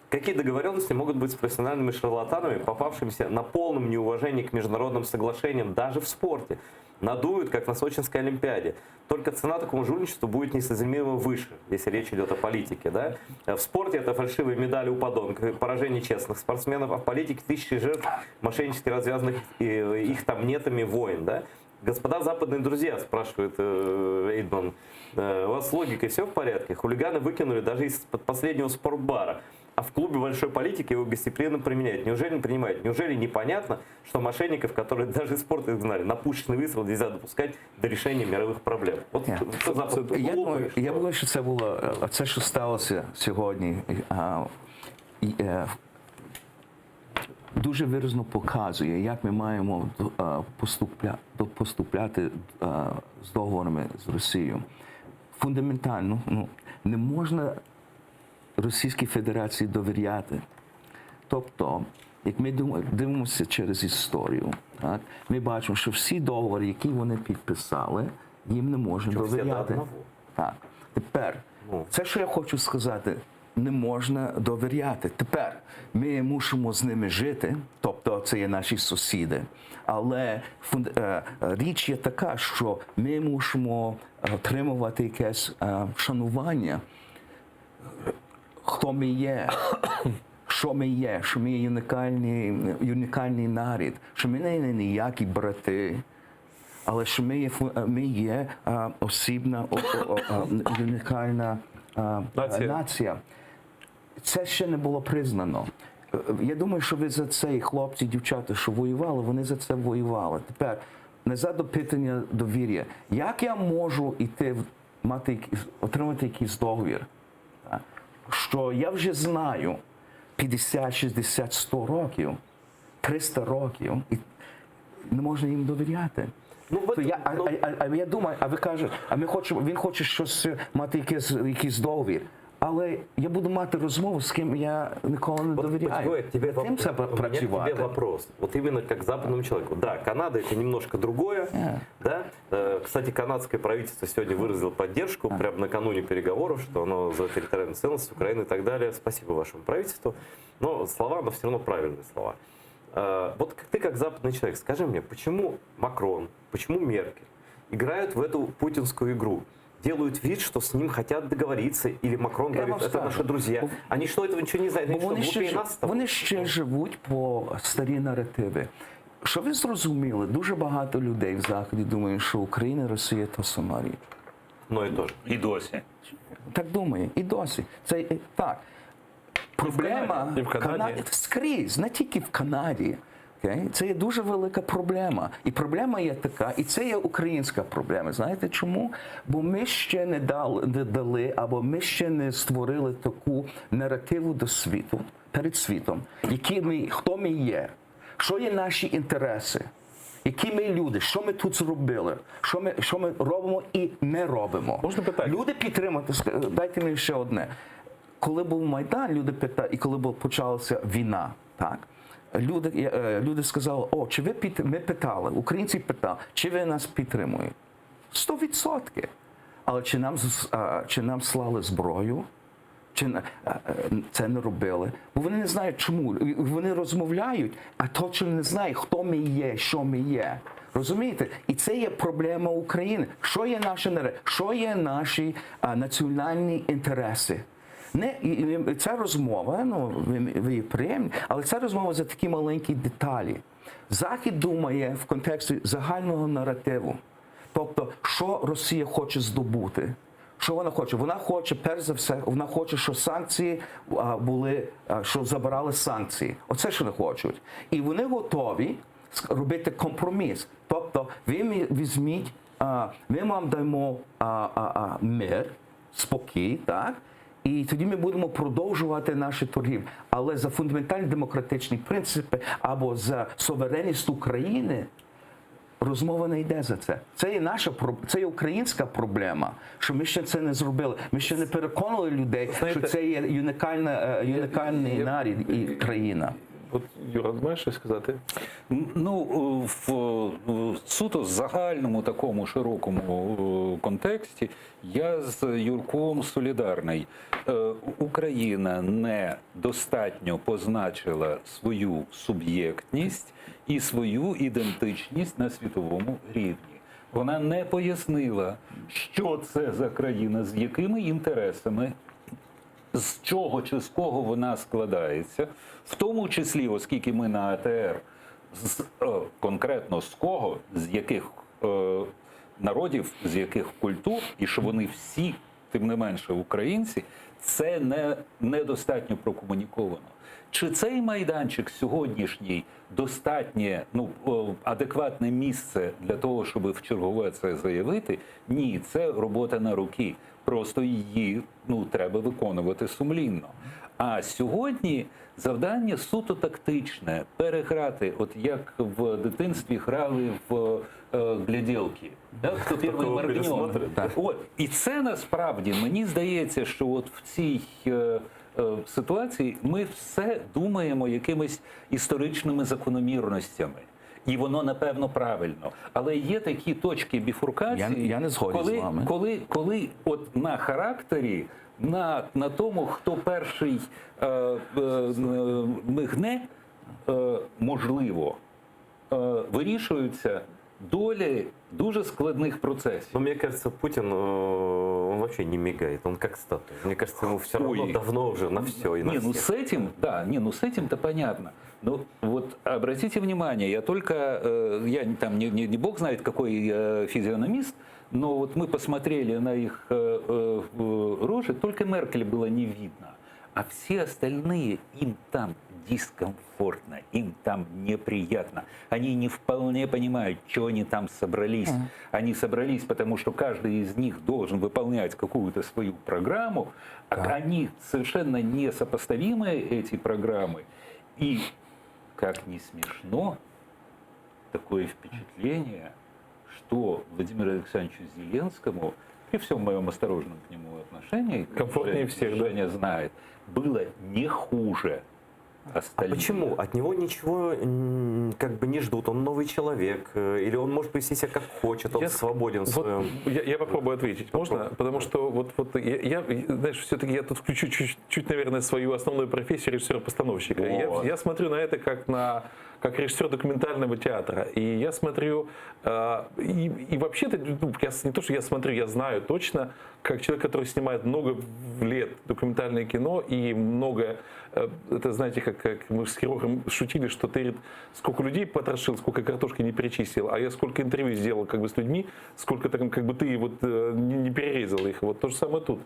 Какие договоренности могут быть с профессиональными шарлатанами, попавшимися на полном неуважении к международным соглашениям даже в спорте? Надуют, как на Сочинской Олимпиаде. Только цена такому жульничеству будет несоизмеримо выше, если речь идет о политике. Да? В спорте это фальшивые медали у подонков, поражение честных спортсменов, а в политике тысячи жертв мошеннически развязанных их там нетами войн. Да? Господа западные друзья, спрашивает Эйдман, у вас с логикой все в порядке? Хулиганы выкинули даже из-под последнего спортбара. А в клубе большой политики его гостеприимно применяют. Неужели не принимают? Неужели непонятно, что мошенников, которые даже из спорта изгнали, на пушечный выстрел нельзя допускать до решения мирових проблем? От це Запад глупий, Я думаю, що це було, це, що сталося сьогодні, дуже виразно показує, як ми маємо поступляти з договорами з Росією. Фундаментально, не можна Російській Федерації довіряти. Тобто, як ми дивимося через історію, так, ми бачимо, що всі договори, які вони підписали, їм не можна довіряти. Так. Тепер, це, що я хочу сказати, не можна довіряти. Тепер ми мусимо з ними жити, тобто це є наші сусіди. Але річ є така, що ми мусимо отримувати якесь шанування, хто ми є, що ми є, що ми є унікальний народ, що ми не ніякі брати, але що ми є осібна, унікальна нація. Це ще не було признано. Я думаю, що ви за це, і хлопці, дівчата, що воювали, вони за це воювали. Тепер, назад до питання довір'я. Як я можу отримати якийсь договір, що я вже знаю 50, 60, 100 років, 300 років, і не можна їм довіряти? Я думаю, а ви кажете, він хоче щось мати якийсь договір. Але я буду мати розмову, з ким я ніколи не довіряю. Тим це працювати. У меня тебе вопрос. Вот именно как западному человеку. Да, Канада это немножко другое. Да? Кстати, канадское правительство сегодня выразило поддержку прямо накануне переговоров, что оно за территориальную целостность Украины и так далее. Спасибо вашему правительству. Но слова, но все равно правильные слова. Вот ты как западный человек, скажи мне, почему Макрон, почему Меркель играют в эту путинскую игру? Делают вид, что с ним хотят договориться, или Макрон говорит, это наши друзья. Они что, этого ничего не знають? Вони ще живуть по старі наративи. Що ви зрозуміли, дуже багато людей в Заході думають, що Україна і Росія – то сама річ. Ну і теж. І досі. Так думає, і досі. Це так. Проблема в Канаді. Скрізь, не тільки в Канаді. Це є дуже велика проблема. І проблема є така, і це є українська проблема. Знаєте чому? Бо ми ще не дали, або ми ще не створили таку наративу до світу, перед світом, хто ми є, що є наші інтереси, які ми люди, що ми тут зробили, що ми робимо і не робимо. Можна питання? Люди підтримати, дайте мені ще одне. Коли був Майдан, люди питали, і коли почалася війна, так? Люди сказали, ми питали, українці питали, чи ви нас підтримуєте? 100%. Але чи нам слали зброю? Чи це не робили? Бо вони не знають чому. Вони розмовляють, а точно не знають, хто ми є, що ми є. Розумієте? І це є проблема України. Що є наші національні інтереси? Ця розмова, ви приємні, але ця розмова за такі маленькі деталі. Захід думає в контексті загального наративу. Тобто, що Росія хоче здобути. Що вона хоче? Вона хоче, перш за все, вона хоче, щоб санкції були, що забирали санкції. Оце, що вони хочуть. І вони готові робити компроміс. Тобто, ви візьміть, ми вам даємо мир, спокій, так? І тоді ми будемо продовжувати наші торгівлі. Але за фундаментальні демократичні принципи або за суверенність України розмова не йде за це. Це є це є українська проблема, що ми ще це не зробили. Ми ще не переконали людей, що це є унікальний народ і країна. От, Юра, маєш щось сказати? Ну, в суто загальному такому широкому контексті я з Юрком солідарний. Україна недостатньо позначила свою суб'єктність і свою ідентичність на світовому рівні. Вона не пояснила, що це за країна, з якими інтересами, з чого чи з кого вона складається, в тому числі, оскільки ми на АТР, конкретно з кого, з яких народів, з яких культур, і що вони всі, тим не менше, українці, це недостатньо прокомуніковано. Чи цей майданчик сьогоднішній достатнє, адекватне місце для того, щоб вчергове це заявити? Ні, це робота на руки. Просто її треба виконувати сумлінно. А сьогодні завдання суто тактичне – переграти, от як в дитинстві грали в гляделки. Хто перший моргнет. От. І це насправді, мені здається, що от в цій ситуації ми все думаємо якимись історичними закономірностями. І воно, напевно, правильно. Але є такі точки біфуркації, я не згоден з вами. Коли от на характері, на тому, хто перший мигне, можливо, вирішуються долі дуже складных процессов. Но мне кажется, Путин, он вообще не мигает, он как статуя. Мне кажется, ему все равно давно уже на все и на всех. С этим, да, с этим-то понятно. Ну вот обратите внимание, я там не бог знает какой физиономист, но вот мы посмотрели на их рожи, только Меркель было не видно, а все остальные, им там дискомфортно, им там неприятно. Они не вполне понимают, что они там собрались. Они собрались, потому что каждый из них должен выполнять какую-то свою программу, а они совершенно несопоставимые, эти программы. И, как ни смешно, такое впечатление, что Владимиру Александровичу Зеленскому, при всем моем осторожном к нему отношении, комфортнее всех, Женя знает, было не хуже остальных. А почему? От него ничего как бы не ждут. Он новый человек. Или он может повести себя как хочет, он свободен в своем... Я попробую ответить. Можно? Потому что знаешь, все-таки я тут включу чуть, наверное, свою основную профессию режиссера-постановщика. Я смотрю на это как режиссер документального театра. И я смотрю, и вообще-то, не то, что я смотрю, я знаю точно, как человек, который снимает много лет документальное кино и много, это знаете, как мы с Кириллом шутили, что ты сколько людей потрошил, сколько картошки не перечислил, а я сколько интервью сделал как бы с людьми, сколько там как бы ты вот не перерезал их. Вот то же самое тут.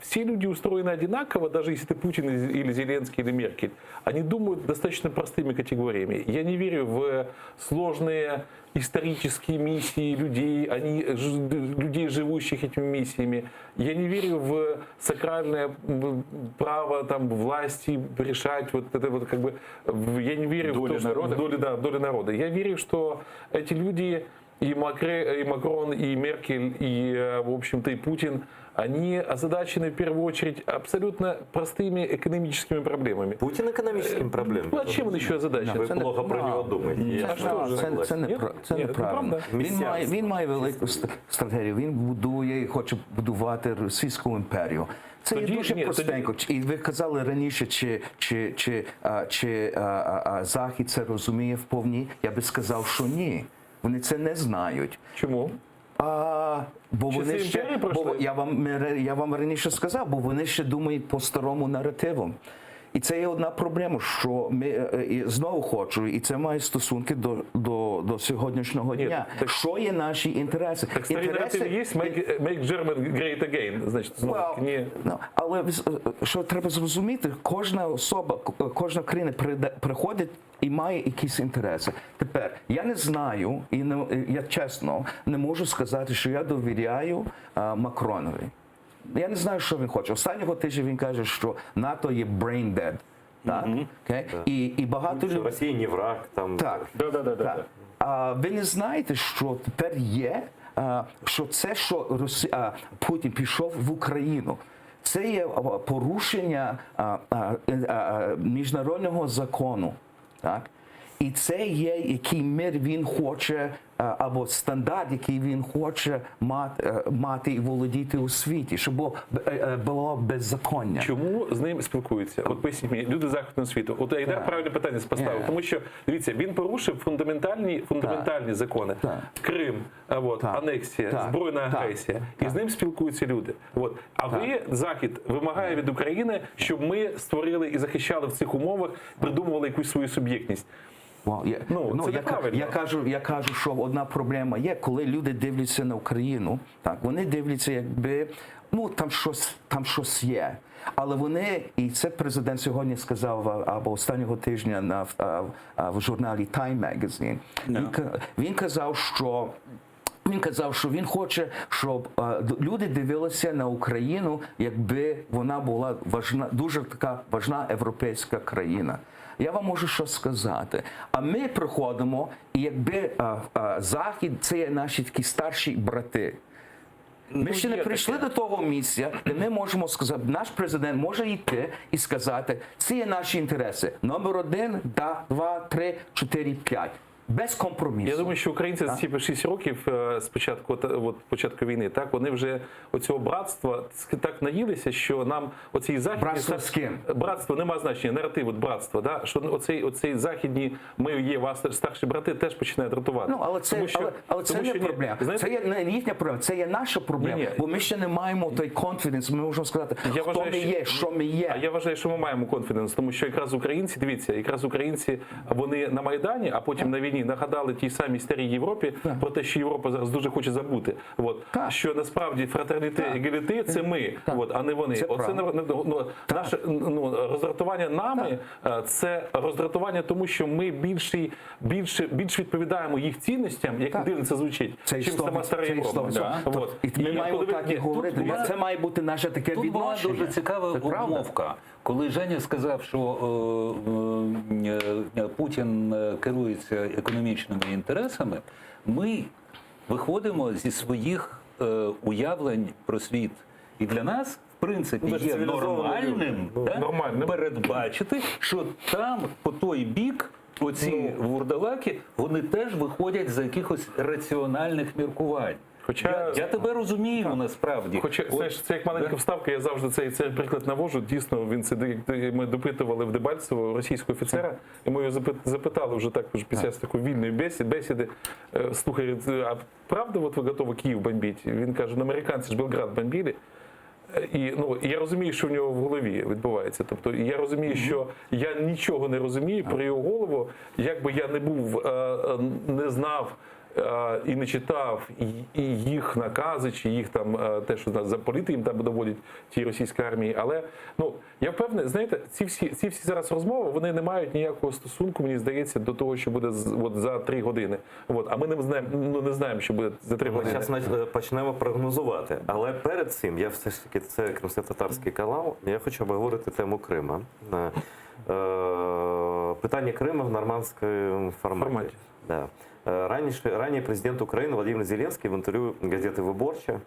Все люди устроены одинаково, даже если ты Путин или Зеленский или Меркель. Они думают достаточно простыми категориями. Я не верю в сложные исторические миссии людей, живущих этими миссиями. Я не верю в сакральное право там, власти решать вот это вот как бы. Я не верю в долю народа. Я верю, что эти люди, и Макрон, и Меркель, и, в общем-то, и Путин, они озадачены в первую очередь абсолютно простыми экономическими проблемами. Путин экономическими проблемами? Ну, а чем он еще озадачен? Вы плохо про него думаете. Це неправильно. Він має велику стратегію, він будує і хоче будувати Російську імперію. Це є дуже простенько. І ви казали раніше, чи Захід це розуміє вповні. Я би сказав, що ні. Вони це не знають. Чому? Бо вони ще, я вам раніше сказав, бо вони ще думають по старому наративу. І це є одна проблема, що ми знову хочу, і це має стосунки до сьогоднішнього дня. Що є наші інтереси? Так старий наратив є, make German great again, значить, знову ні. Але що треба зрозуміти, кожна особа, кожна країна приходить і має якісь інтереси. Тепер, я не знаю, і я чесно не можу сказати, що я довіряю Макронові. я не знаю, що він хоче. Останнього тижня він каже, що НАТО є brain dead. Так? Okay? І багато Що Росія не враг. Там... Так. Так. А ви не знаєте, що тепер є, що це, що Путін пішов в Україну, це є порушення міжнародного закону. Так? І це є, який мир він хоче, або стандарт, який він хоче мати і володіти у світі, щоб було беззаконня. Чому з ним спілкуються? От поясніть мені, люди західного світу. От Айдар правильне питання поставив, тому що, дивіться, він порушив фундаментальні закони. Крим, анексія, збройна агресія. І з ним спілкуються люди. А ви, Захід, вимагає від України, щоб ми створили і захищали в цих умовах, придумували якусь свою суб'єктність. Я кажу, що одна проблема є, коли люди дивляться на Україну, так, вони дивляться, якби, там щось є. Але вони, і це президент сьогодні сказав, або останнього тижня в журналі Time Magazine, він казав, що він хоче, щоб люди дивилися на Україну, якби вона була дуже така важна європейська країна. Я вам можу що сказати. А ми приходимо, і якби Захід – це є наші такі старші брати. Ми ще не прийшли до того місця, де ми можемо сказати, наш президент може йти і сказати, це є наші інтереси. Номер 1, 2, 3, 4, 5. Без компромісу. Я думаю, що українці за ці 6 років з початку війни, так, вони вже оцього братства так наїлися, що нам оцей західний... Братство з ким? Братство немає значення, наратив братства, да? Що оцей західні, ми є вас старші брати, теж починає дратувати. Але це не проблема. Це є не їхня проблема, це є наша проблема. Бо ми ще не маємо той конфіденс, ми можемо сказати, хто ми є, що ми є. А я вважаю, що ми маємо конфіденс, тому що якраз українці, дивіться, якраз українці, вони на Майдані, а потім на війні нагадали тій самій старій Європі про те, що Європа зараз дуже хоче забути. Що насправді фратерніте і егаліте – це ми, а не вони. Оце наше роздратування нами – це роздратування тому, що ми більш відповідаємо їх цінностям, як дивно це звучить, чим сама стара Європа. І ми маємо так і говорити. Це має бути наше таке відношення. Тут була дуже цікава обмовка. Коли Женя сказав, що Путін керується економічними інтересами, ми виходимо зі своїх уявлень про світ. І для нас, в принципі, є нормальним передбачити, що там, по той бік, оці вурдалаки, вони теж виходять за якихось раціональних міркувань. Я тебе розумію, насправді. Хоча, знаєш, це як маленька вставка, я завжди цей приклад навожу. Дійсно, ми допитували в Дебальцево російського офіцера, і ми його запитали вже після такої вільної бесіди, слухай, а правда ви готові Київ бомбити? Він каже, американці ж Белград бомбили. І я розумію, що в нього в голові відбувається. Тобто я розумію, що я нічого не розумію про його голову, якби я не був, не знав і не читав і їх накази, чи їх там те, що за політи їм там доводять ті російські армії. Але я впевнений, знаєте, ці всі зараз розмови, вони не мають ніякого стосунку, мені здається, до того, що буде за 3 години. А ми не знаємо, що буде за 3 години. Зараз почнемо прогнозувати. Але перед цим, я все ж таки, це кримсько-татарський канал, я хочу обговорити тему Крима. Питання Криму в нормандському форматі. Да. Ранее президент Украины Владимир Зеленский в интервью газеты «Выборча»,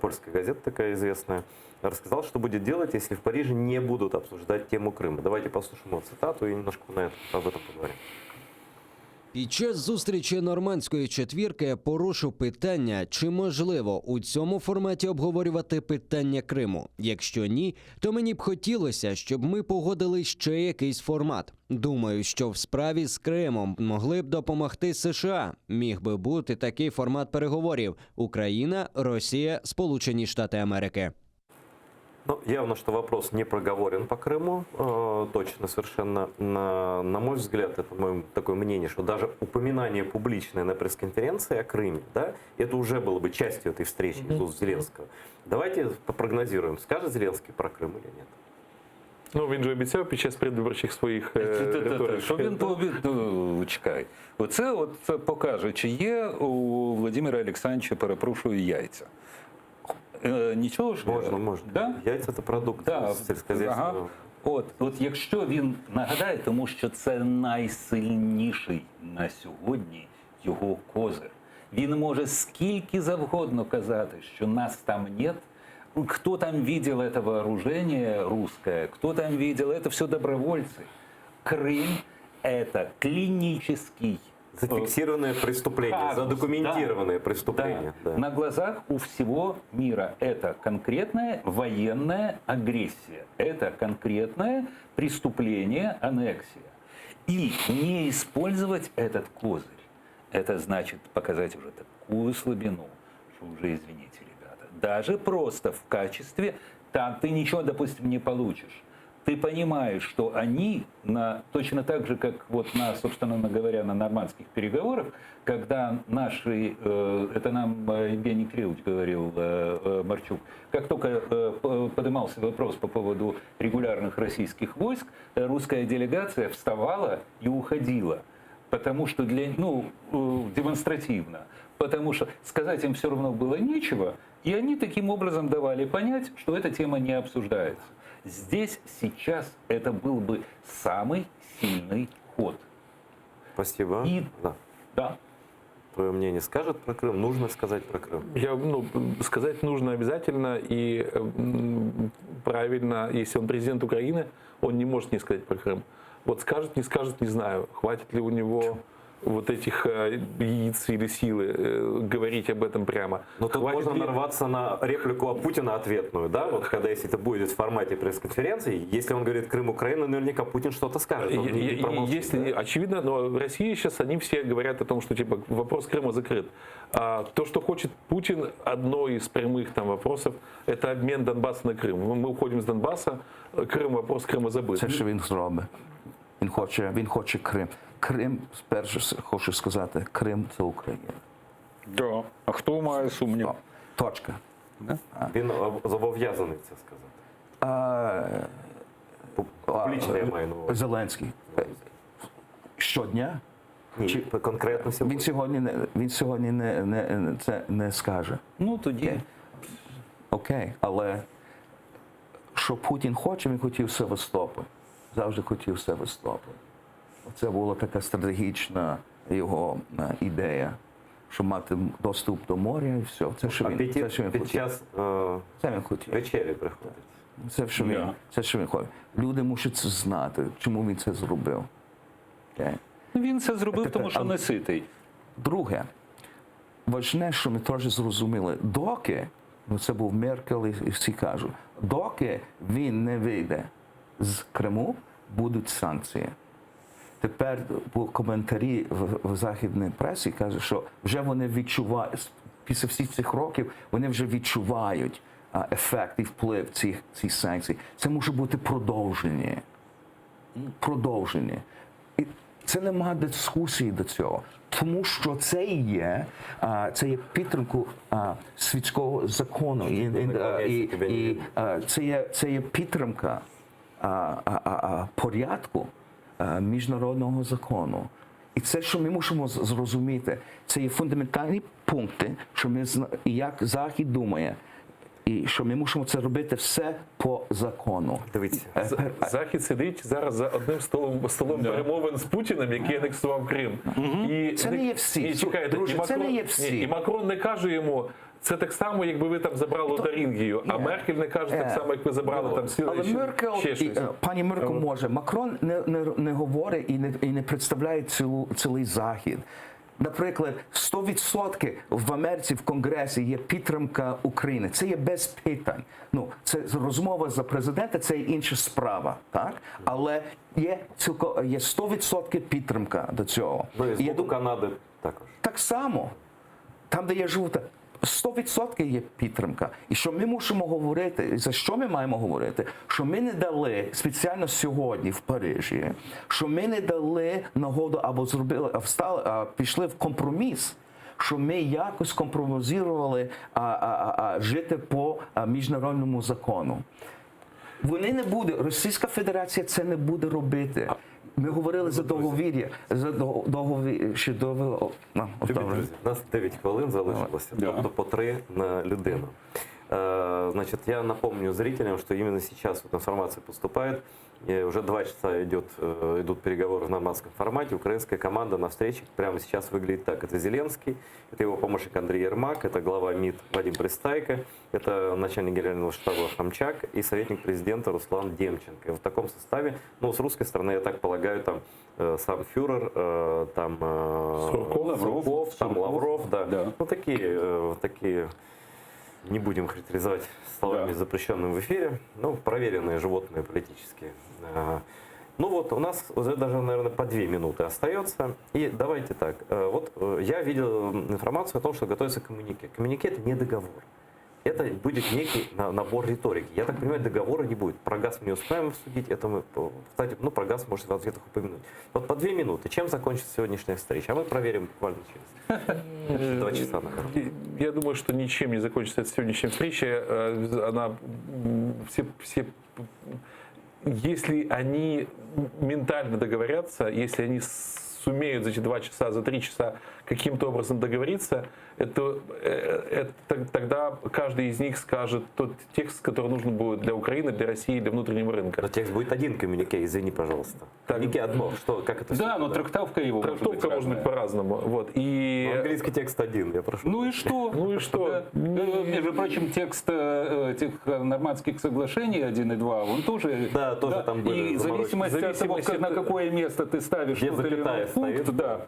польская газета такая известная, рассказал, что будет делать, если в Париже не будут обсуждать тему Крыма. Давайте послушаем его цитату и немножко об этом поговорим. Під час зустрічі нормандської четвірки порушив питання, чи можливо у цьому форматі обговорювати питання Криму. Якщо ні, то мені б хотілося, щоб ми погодили ще якийсь формат. Думаю, що в справі з Кримом могли б допомогти США. Міг би бути такий формат переговорів – Україна, Росія, Сполучені Штати Америки. Явно, что вопрос не проговорен по Крыму, точно совершенно. На мой взгляд, это мое такое мнение, что даже упоминание публичное на пресс-конференции о Крыме, да, это уже было бы частью этой встречи из уст Зеленского. Давайте попрогнозируем, скажет Зеленский про Крым или нет. Він же обіцяв під час передвиборчих своїх риторик. Що він пообіцяв? Чекай. Оце покаже, чи є у Володимира Олександровича, перепрошую, яйця. Нічого ж? Можно. Да? Яйца – это продукт Да. сільськогосподарського. Ага. От якщо він нагадає, тому що це найсильніший на сьогодні його козир. Він може скільки завгодно казати, що нас там нет. Кто там видел это вооружение русское, кто там видел, это все добровольцы. Крым – это клинический Зафиксированное преступление, казус, задокументированное да, преступление. да. Да. На глазах у всего мира. Это конкретная военная агрессия. Это конкретное преступление, аннексия. И не использовать этот козырь, это значит показать уже такую слабину, что уже, извините, ребята, даже просто в качестве, там ты ничего, допустим, не получишь. Ты понимаешь, что они, точно так же, как вот собственно говоря, на нормандских переговорах, когда наши, это нам Евгений Кириллович говорил, Марчук, как только поднимался вопрос по поводу регулярных российских войск, русская делегация вставала и уходила. Потому что демонстративно. Потому что сказать им все равно было нечего, и они таким образом давали понять, что эта тема не обсуждается. Здесь, сейчас это был бы самый сильный ход. Спасибо. Да. Твое мнение скажет про Крым? Нужно сказать про Крым? Сказать нужно обязательно, и правильно, если он президент Украины, он не может не сказать про Крым. Вот скажет, не знаю. Хватит ли у него вот этих яиц или силы говорить об этом прямо. Но тут Хватит можно ли... нарваться на реплику от Путина ответную, да? Вот когда, если это будет в формате пресс-конференции, если он говорит Крым, Украина, наверняка Путин что-то скажет. Он не промолчит, Если, да? очевидно, но в России сейчас они все говорят о том, что типа вопрос Крыма закрыт. А то, что хочет Путин, одно из прямых там вопросов, это обмен Донбасса на Крым. Мы уходим с Донбасса, Крым, вопрос Крыма забыт. Це що він зробить. Він хоче Крим. Крим, спершу хочу сказати, Крим – це Україна. Да. А хто має сумнів? Точка. Він зобов'язаний це сказати. Публічно я маю на увазі. Зеленський. Щодня? Ні, конкретно сьогодні. Він сьогодні це не скаже. Ну, тоді. Окей. Але що Путін хоче, він хотів Севастополь. Завжди хотів Севастополь. Це була така стратегічна його ідея, щоб мати доступ до моря і все. Це що він хотів. Під час вечері приходить. Це що він хоче. Люди мусять це знати, чому він це зробив. Okay. Він це зробив, тому що не ситий. Друге, важне, що ми теж зрозуміли, доки, це був Меркель і всі кажуть, доки він не вийде з Криму, будуть санкції. Тепер коментарі в західній пресі кажуть, що вже вони відчувають, після всіх цих років, вони вже відчувають ефект і вплив цих санкцій. Це може бути продовження. І це немає дискусії до цього. Тому що це є підтримку світського закону. Це є підтримка порядку міжнародного закону. І це, що ми мусимо зрозуміти, це є фундаментальні пункти, що ми як Захід думає, і що ми мусимо це робити все по закону. Дивіться, Захід сидить зараз за одним столом перемовин з Путіним, який анексував Крим. І це не є всі. Друзі, це не є всі. І Макрон не каже йому, це так само, якби ви там забрали Лотарингію, а Меркель не каже так само, як ви забрали там ще щось. Пані Меркель може. Макрон не говорить і не представляє цілий Захід. Наприклад, 100% в Америці в Конгресі є підтримка України. Це є без питань. Це розмова за президента, це інша справа, так? Але є 100% підтримка до цього. І з боку Канади також. Так само. Там, де я живу, 100% є підтримка. І що ми мусимо говорити, за що ми маємо говорити? Що ми не дали, спеціально сьогодні в Парижі, що ми не дали нагоду або пішли в компроміс, що ми якось компромізували жити по міжнародному закону. Вони не будуть, Російська Федерація це не буде робити. Ми говорили за договір'я, У нас 9 хвилин залишилося, тобто по 3 на людину. Значит, я напомню зрителям, что именно сейчас вот информация поступает. И уже 2 часа идут переговоры в нормандском формате. Украинская команда на встрече прямо сейчас выглядит так. Это Зеленский, это его помощник Андрей Ермак, это глава МИД Вадим Пристайко, это начальник генерального штаба Хомчак и советник президента Руслан Демченко. И в таком составе, ну, с русской стороны, я так полагаю, там сам фюрер, там Сурков, там Лавров, да. Ну, такие, не будем характеризовать словами, запрещенными в эфире, но проверенные животные политические. Ну вот, у нас уже даже, наверное, по 2 минуты остается. И давайте так. Вот я видел информацию о том, что готовится коммюнике. Коммюнике — это не договор. Это будет некий набор риторики. Я так понимаю, договора не будет. Про газ мы не успеем обсудить. Это мы, кстати, ну, про газ может в ответах упомянуть. Вот по 2 минуты. Чем закончится сегодняшняя встреча? А мы проверим буквально через 2 часа, наверное. Я думаю, что ничем не закончится эта сегодняшняя встреча. Она все если они ментально договорятся, если они сумеют за эти 2 часа, за 3 часа каким-то образом договориться, тогда каждый из них скажет тот текст, который нужен будет для Украины, для России, для внутреннего рынка. Но текст будет один коммюнике, извини, пожалуйста. Коммюнике одно. Что, как это? Да, но трактовка его может быть по-разному. Вот. И английский текст один, я прошу. Ну и что? Ну и что? Между прочим, текст этих нормандских соглашений 1 и 2, он тоже... Да, тоже там были. И в зависимости от того, на какое место ты ставишь тот или иной пункт, да.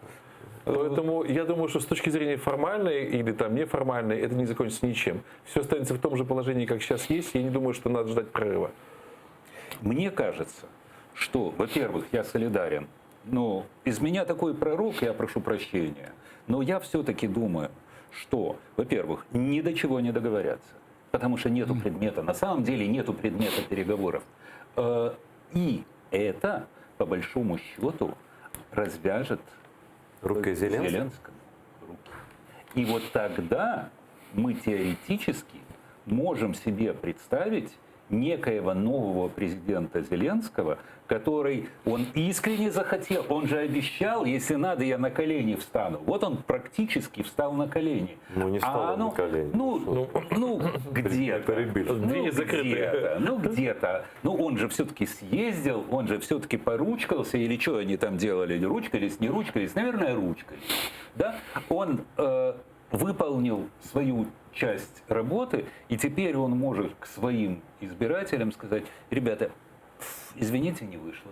Поэтому я думаю, что с точки зрения формальной или там неформальной это не закончится ничем. Все останется в том же положении, как сейчас есть. Я не думаю, что надо ждать прорыва. Мне кажется, что, во-первых, я солидарен. Но из меня такой пророк, я прошу прощения. Но я все-таки думаю, что, во-первых, ни до чего не договорятся. Потому что нету предмета. На самом деле нету предмета переговоров. И это, по большому счету, развяжет руки Зеленскому. И вот тогда мы теоретически можем себе представить некоего нового президента Зеленского, который он искренне захотел, он же обещал, если надо, я на колени встану. Вот он практически встал на колени. Ну, не встал на колени. Где-то. Где-то. Ну, он же все-таки съездил, он же все-таки поручкался, или что они там делали, ручкались, не ручкались, наверное, ручкались. Да? Он выполнил свою часть работы, и теперь он может к своим избирателям сказать: ребята, извините, не вышло.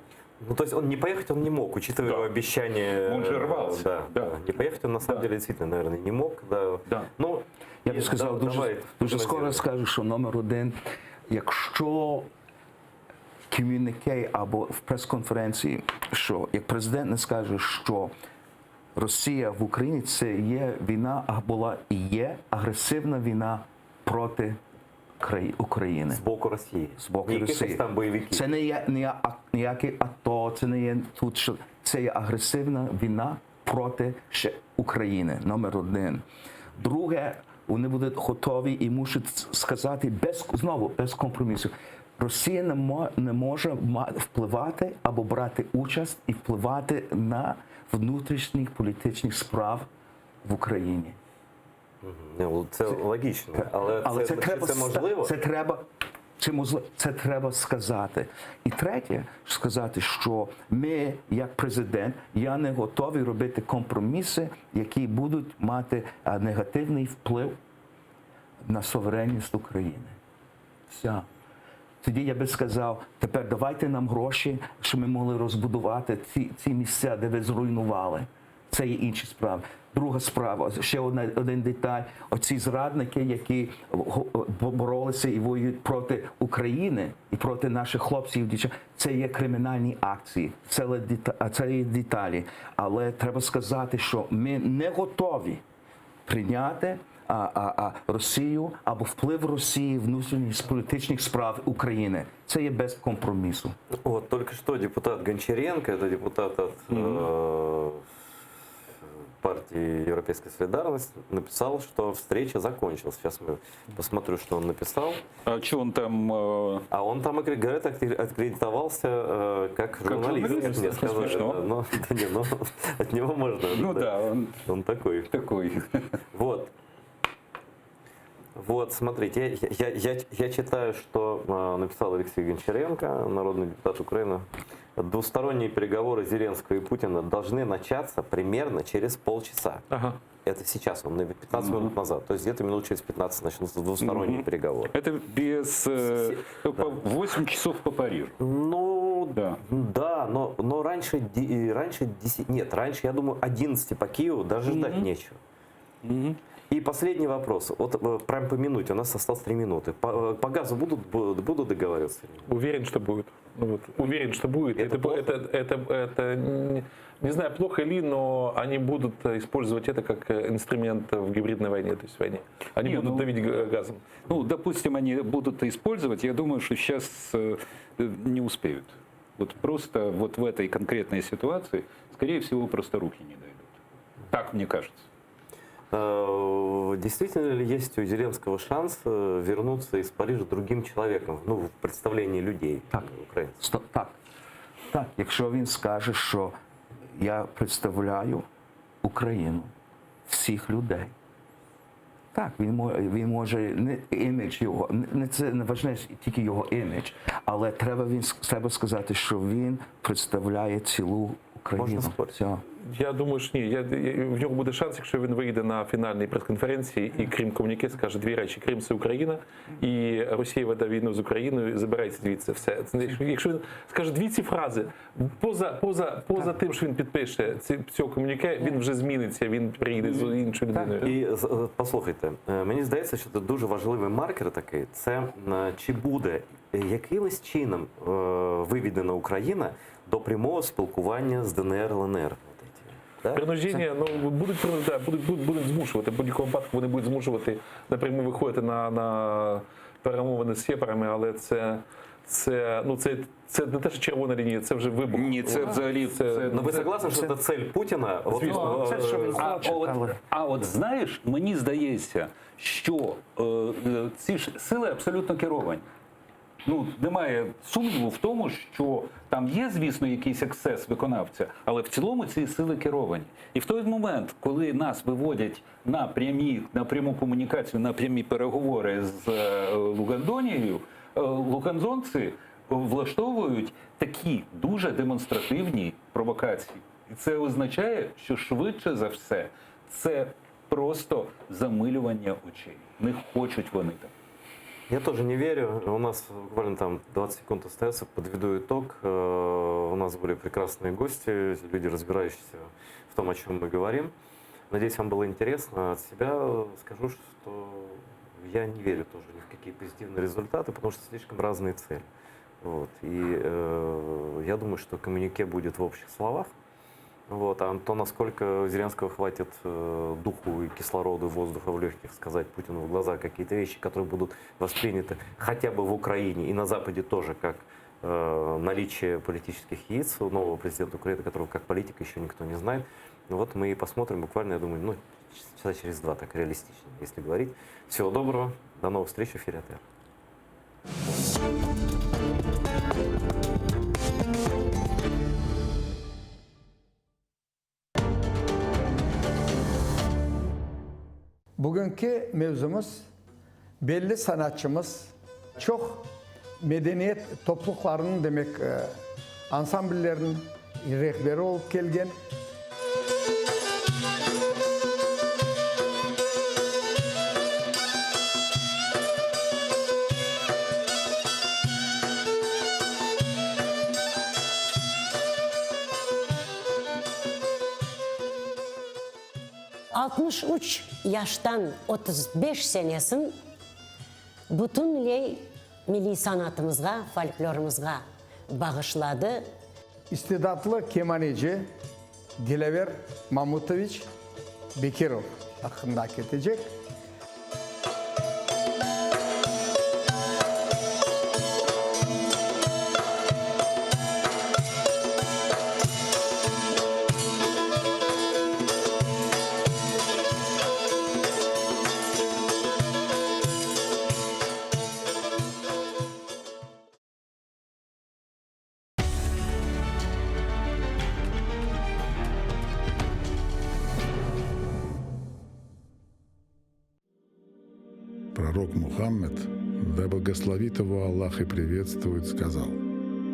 Ну, то есть он не поехать он не мог, учитывая его обещание. Он же рвался. Да. Не поехать он на самом деле действительно, наверное, не мог. Да. Ну, я б сказав, дуже скоро скажу, що номер 1, якщо ком'юніке або в прес-конференції, що як президент не скаже, що Росія в Україні це є війна, а була і є агресивна війна проти України. З боку Росії. З боку Росії. Там бойовики. Це не є ніяке АТО, це не є тут, що це є агресивна війна проти України, номер 1. Друге, вони будуть готові і мусять сказати без компромісів. Росія не може впливати або брати участь і впливати на внутрішніх політичних справ в Україні. Це логічно, але це можливо? Це треба сказати. І третє, сказати, що ми, як президент, я не готовий робити компроміси, які будуть мати негативний вплив на суверенність України. Все. Тоді я би сказав, тепер давайте нам гроші, щоб ми могли розбудувати ці місця, де ви зруйнували. Це є інші справи. Друга справа, ще один деталь. Оці зрадники, які боролися і воюють проти України і проти наших хлопців і дівчат, це є кримінальні акції, це є деталі. Але треба сказати, що ми не готові прийняти Росію або вплив Росії в внутрішніх політичних справ України. Це є без компромісу. Вот, только что депутат Гончаренко, это депутат от партии Европейская солидарность, написал, что встреча закончилась. Сейчас мы посмотрю, что он написал. А что он там? А он там, говорят, аккредитовался как журналист. Мне сказали, но от него можно. Ну да, он такой. Такой. Вот. Вот, смотрите, я читаю, что написал Алексей Гончаренко, народный депутат Украины. Двусторонние переговоры Зеленского и Путина должны начаться примерно через полчаса. Ага. Это сейчас, он 15 минут назад. То есть где-то минут через 15 начнутся двусторонние переговоры. Это без 8 часов по Парижу. Ну, да, но раньше 10, нет, раньше, я думаю, 11 по Киеву даже ждать нечего. И последний вопрос. Вот прям по минуте, у нас осталось 3 минуты. По газу будут договариваться? Уверен, что будет. Вот. Уверен, что будет. Это не знаю, плохо ли, но они будут использовать это как инструмент в гибридной войне, то есть войне. Они будут давить газом. Ну, допустим, они будут использовать, я думаю, что сейчас не успеют. Вот просто вот в этой конкретной ситуации, скорее всего, просто руки не дойдут. Так мне кажется. Действительно ли есть у Зеленского шанс вернуться из Парижа другим человеком, ну, в представлении людей, українців? Так, якщо він скаже, що я представляю Україну, всіх людей. Так, він може, не імідж його, це не важливо тільки його імідж, але треба сказати, що він представляє цілу Україну. Я думаю, що ні. В нього буде шанс, якщо він вийде на фінальній прес-конференції і Крим комуніке скаже дві речі. Крим – це Україна, і Росія веде війну з Україною, забирається звідси все. Якщо він скаже дві ці фрази, поза тим, що він підпише цього комуніке, він вже зміниться, він приїде з іншою людиною. І послухайте, мені здається, що це дуже важливий маркер такий, це чи буде якимось чином виведена Україна до прямого спілкування з ДНР, ЛНР. Принуждення, ну, будуть змушувати, в будь-якому випадку вони будуть змушувати напряму виходити на перемовини з сепарами, але це не те, що червона лінія, це вже вибух. Ні, це взагалі... Ну ви согласні, що це цель Путіна? А от знаєш, мені здається, що ці ж сили абсолютно керовані. Ну, немає сумніву в тому, що там є, звісно, якийсь ексцес виконавця, але в цілому ці сили керовані. І в той момент, коли нас виводять на пряму комунікацію, на прямі переговори з Лугандонією, луганзонці влаштовують такі дуже демонстративні провокації. І це означає, що швидше за все це просто замилювання очей. Не хочуть вони так. Я тоже не верю. У нас буквально там 20 секунд остается. Подведу итог. У нас были прекрасные гости, люди, разбирающиеся в том, о чем мы говорим. Надеюсь, вам было интересно. От себя скажу, что я не верю тоже ни в какие позитивные результаты, потому что слишком разные цели. Вот. И я думаю, что коммюнике будет в общих словах. Вот. А то, насколько Зеленского хватит духу и кислороду, и воздуха в легких сказать Путину в глаза какие-то вещи, которые будут восприняты хотя бы в Украине и на Западе тоже, как наличие политических яиц у нового президента Украины, которого как политика еще никто не знает. Вот мы и посмотрим буквально, я думаю, ну, часа через 2, так реалистично, если говорить. Всего доброго, до новых встреч в эфире АТР. Bugünkü mevzumuz belli sanatçımız çok medeniyet topluluklarının demek ansambullerinin rehberi olup kelgen. Uç yaştan 35 senesin bütünley milli sanatımızga, folklorumuzga bağışladı. İstidatlı kemaneci Dilever Mamutoviç Bekirov hakkında ketecek. пророк Мухаммед, да благословит его Аллах и приветствует, сказал: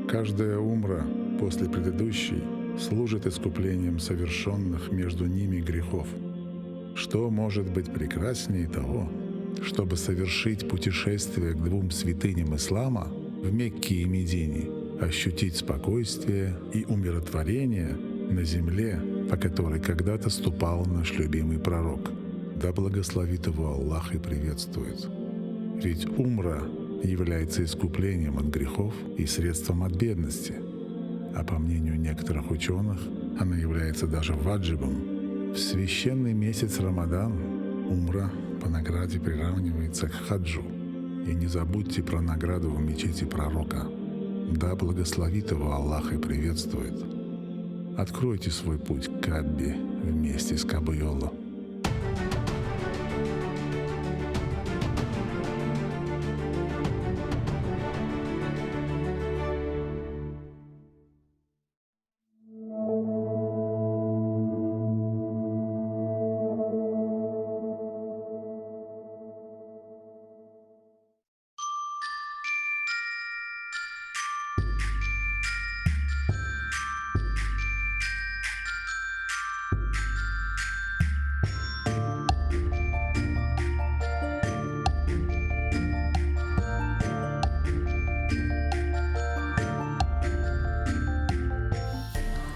«Каждая умра после предыдущей служит искуплением совершенных между ними грехов. Что может быть прекраснее того, чтобы совершить путешествие к двум святыням ислама в Мекке и Медине, ощутить спокойствие и умиротворение на земле, по которой когда-то ступал наш любимый пророк. Да благословит его Аллах и приветствует. Ведь умра является искуплением от грехов и средством от бедности, а по мнению некоторых ученых, она является даже ваджибом. В священный месяц Рамадан умра по награде приравнивается к хаджу. И не забудьте про награду в мечети пророка. Да благословит его Аллах и приветствует. Откройте свой путь к Каббе вместе с Кабайоло.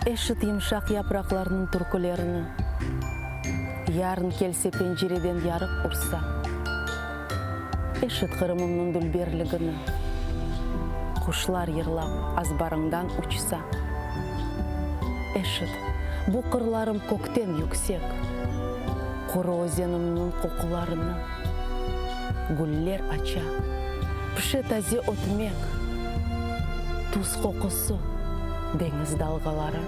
Eşit yumşak yapraklarının türkülerini, yarın kelse pencereden yarıp ursa. Eşit kırımımның dülberligini, kuşlar yırlap azbarыңdan uçsa. Eşit, bu kırlarım kökten yüksek, kuru ozenimның kokularını, güller aça, pişe taze otmek, tuz kokusu, deniz dalgaları.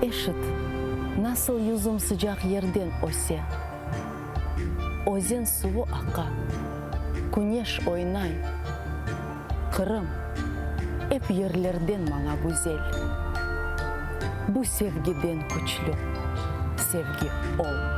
Eşit, nasıl yüzüm sıcak yerden öse. Ozen suyu aka, güneş oynay. Kırım, hep yerlerden bana güzel. Bu sevgiden güçlü, sevgi olmay.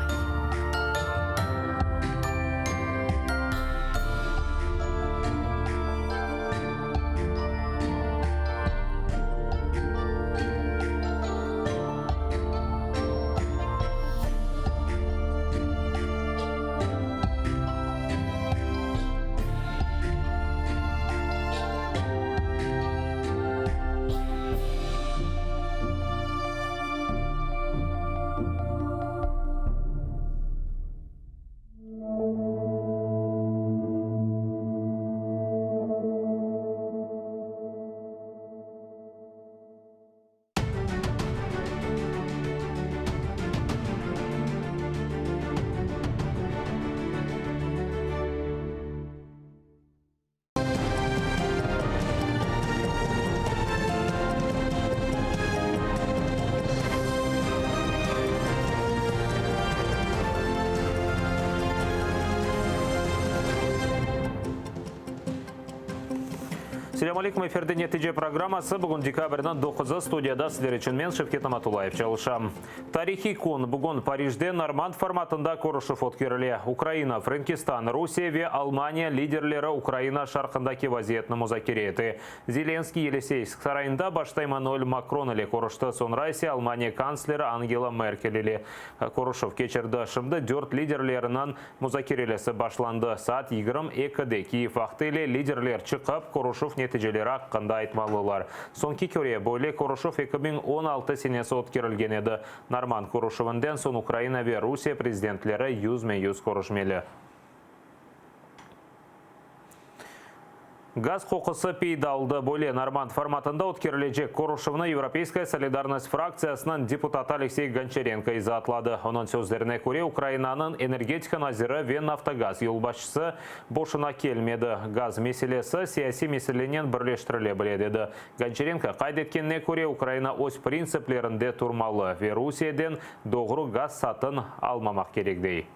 Селям алейкум, эфирде нәтиже программасы. Бүгін декабрьдің 9-ы студияда сіздер үшін мен Шевкет Аматулаев жалышам. Тарихи күн бүгін Парижде Норманд форматында көрішіп өткеріле. Украина, Франкистан, Русия ве Алмания лидерлері Украина шарқындаки вазиетні музакире еті. Зеленский Елисейск сарайында башта Эммануэль Макрон еле көрішті. Сонрайсе Алмания канцлері Ангела Меркель еле көрішіп кечерді. Шымды 4 лидерлерінің музакирелесі башланды. Саат 22-де Киев вақты еле лидерлер чықып көрішіп нәтижелері аққанда айтмалылар. Сонки көре бойле Корушев 2016 сенесі өткерілген еді. Норманд Корушевінден сон Украина ве Русия президентлері yüzme-yüz көрішмелі. Газ қоқысы пейдалды боле Норманд форматында өткерілежек Корушевны Европейская солидарность фракциясынан депутат Алексей Гончаренко изатлады. Оның сөздеріне көре Украинаның энергетика назиры ве нафтогаз елбашысы бошына келмеді. Газ меселесі сияси меселенен бірлештіріле біледеді. Гончаренко қайдеткеніне көре Украина өз принциплерінде турмалы. Ве Русияден доғыру газ сатын алмамақ керекдей.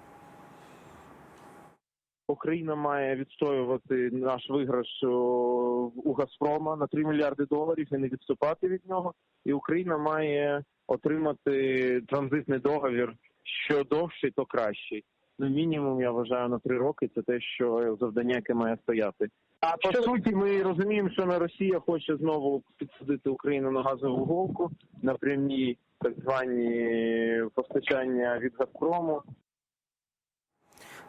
Україна має відстоювати наш виграш у «Газпрома» на $3 мільярди і не відступати від нього. І Україна має отримати транзитний договір, що довший, то кращий. мінімум, я вважаю, на 3 роки. Це те, що завдання, яке має стояти. А по суті, ми розуміємо, що Росія хоче знову підсадити Україну на газову голку, на прямі так звані постачання від «Газпрому».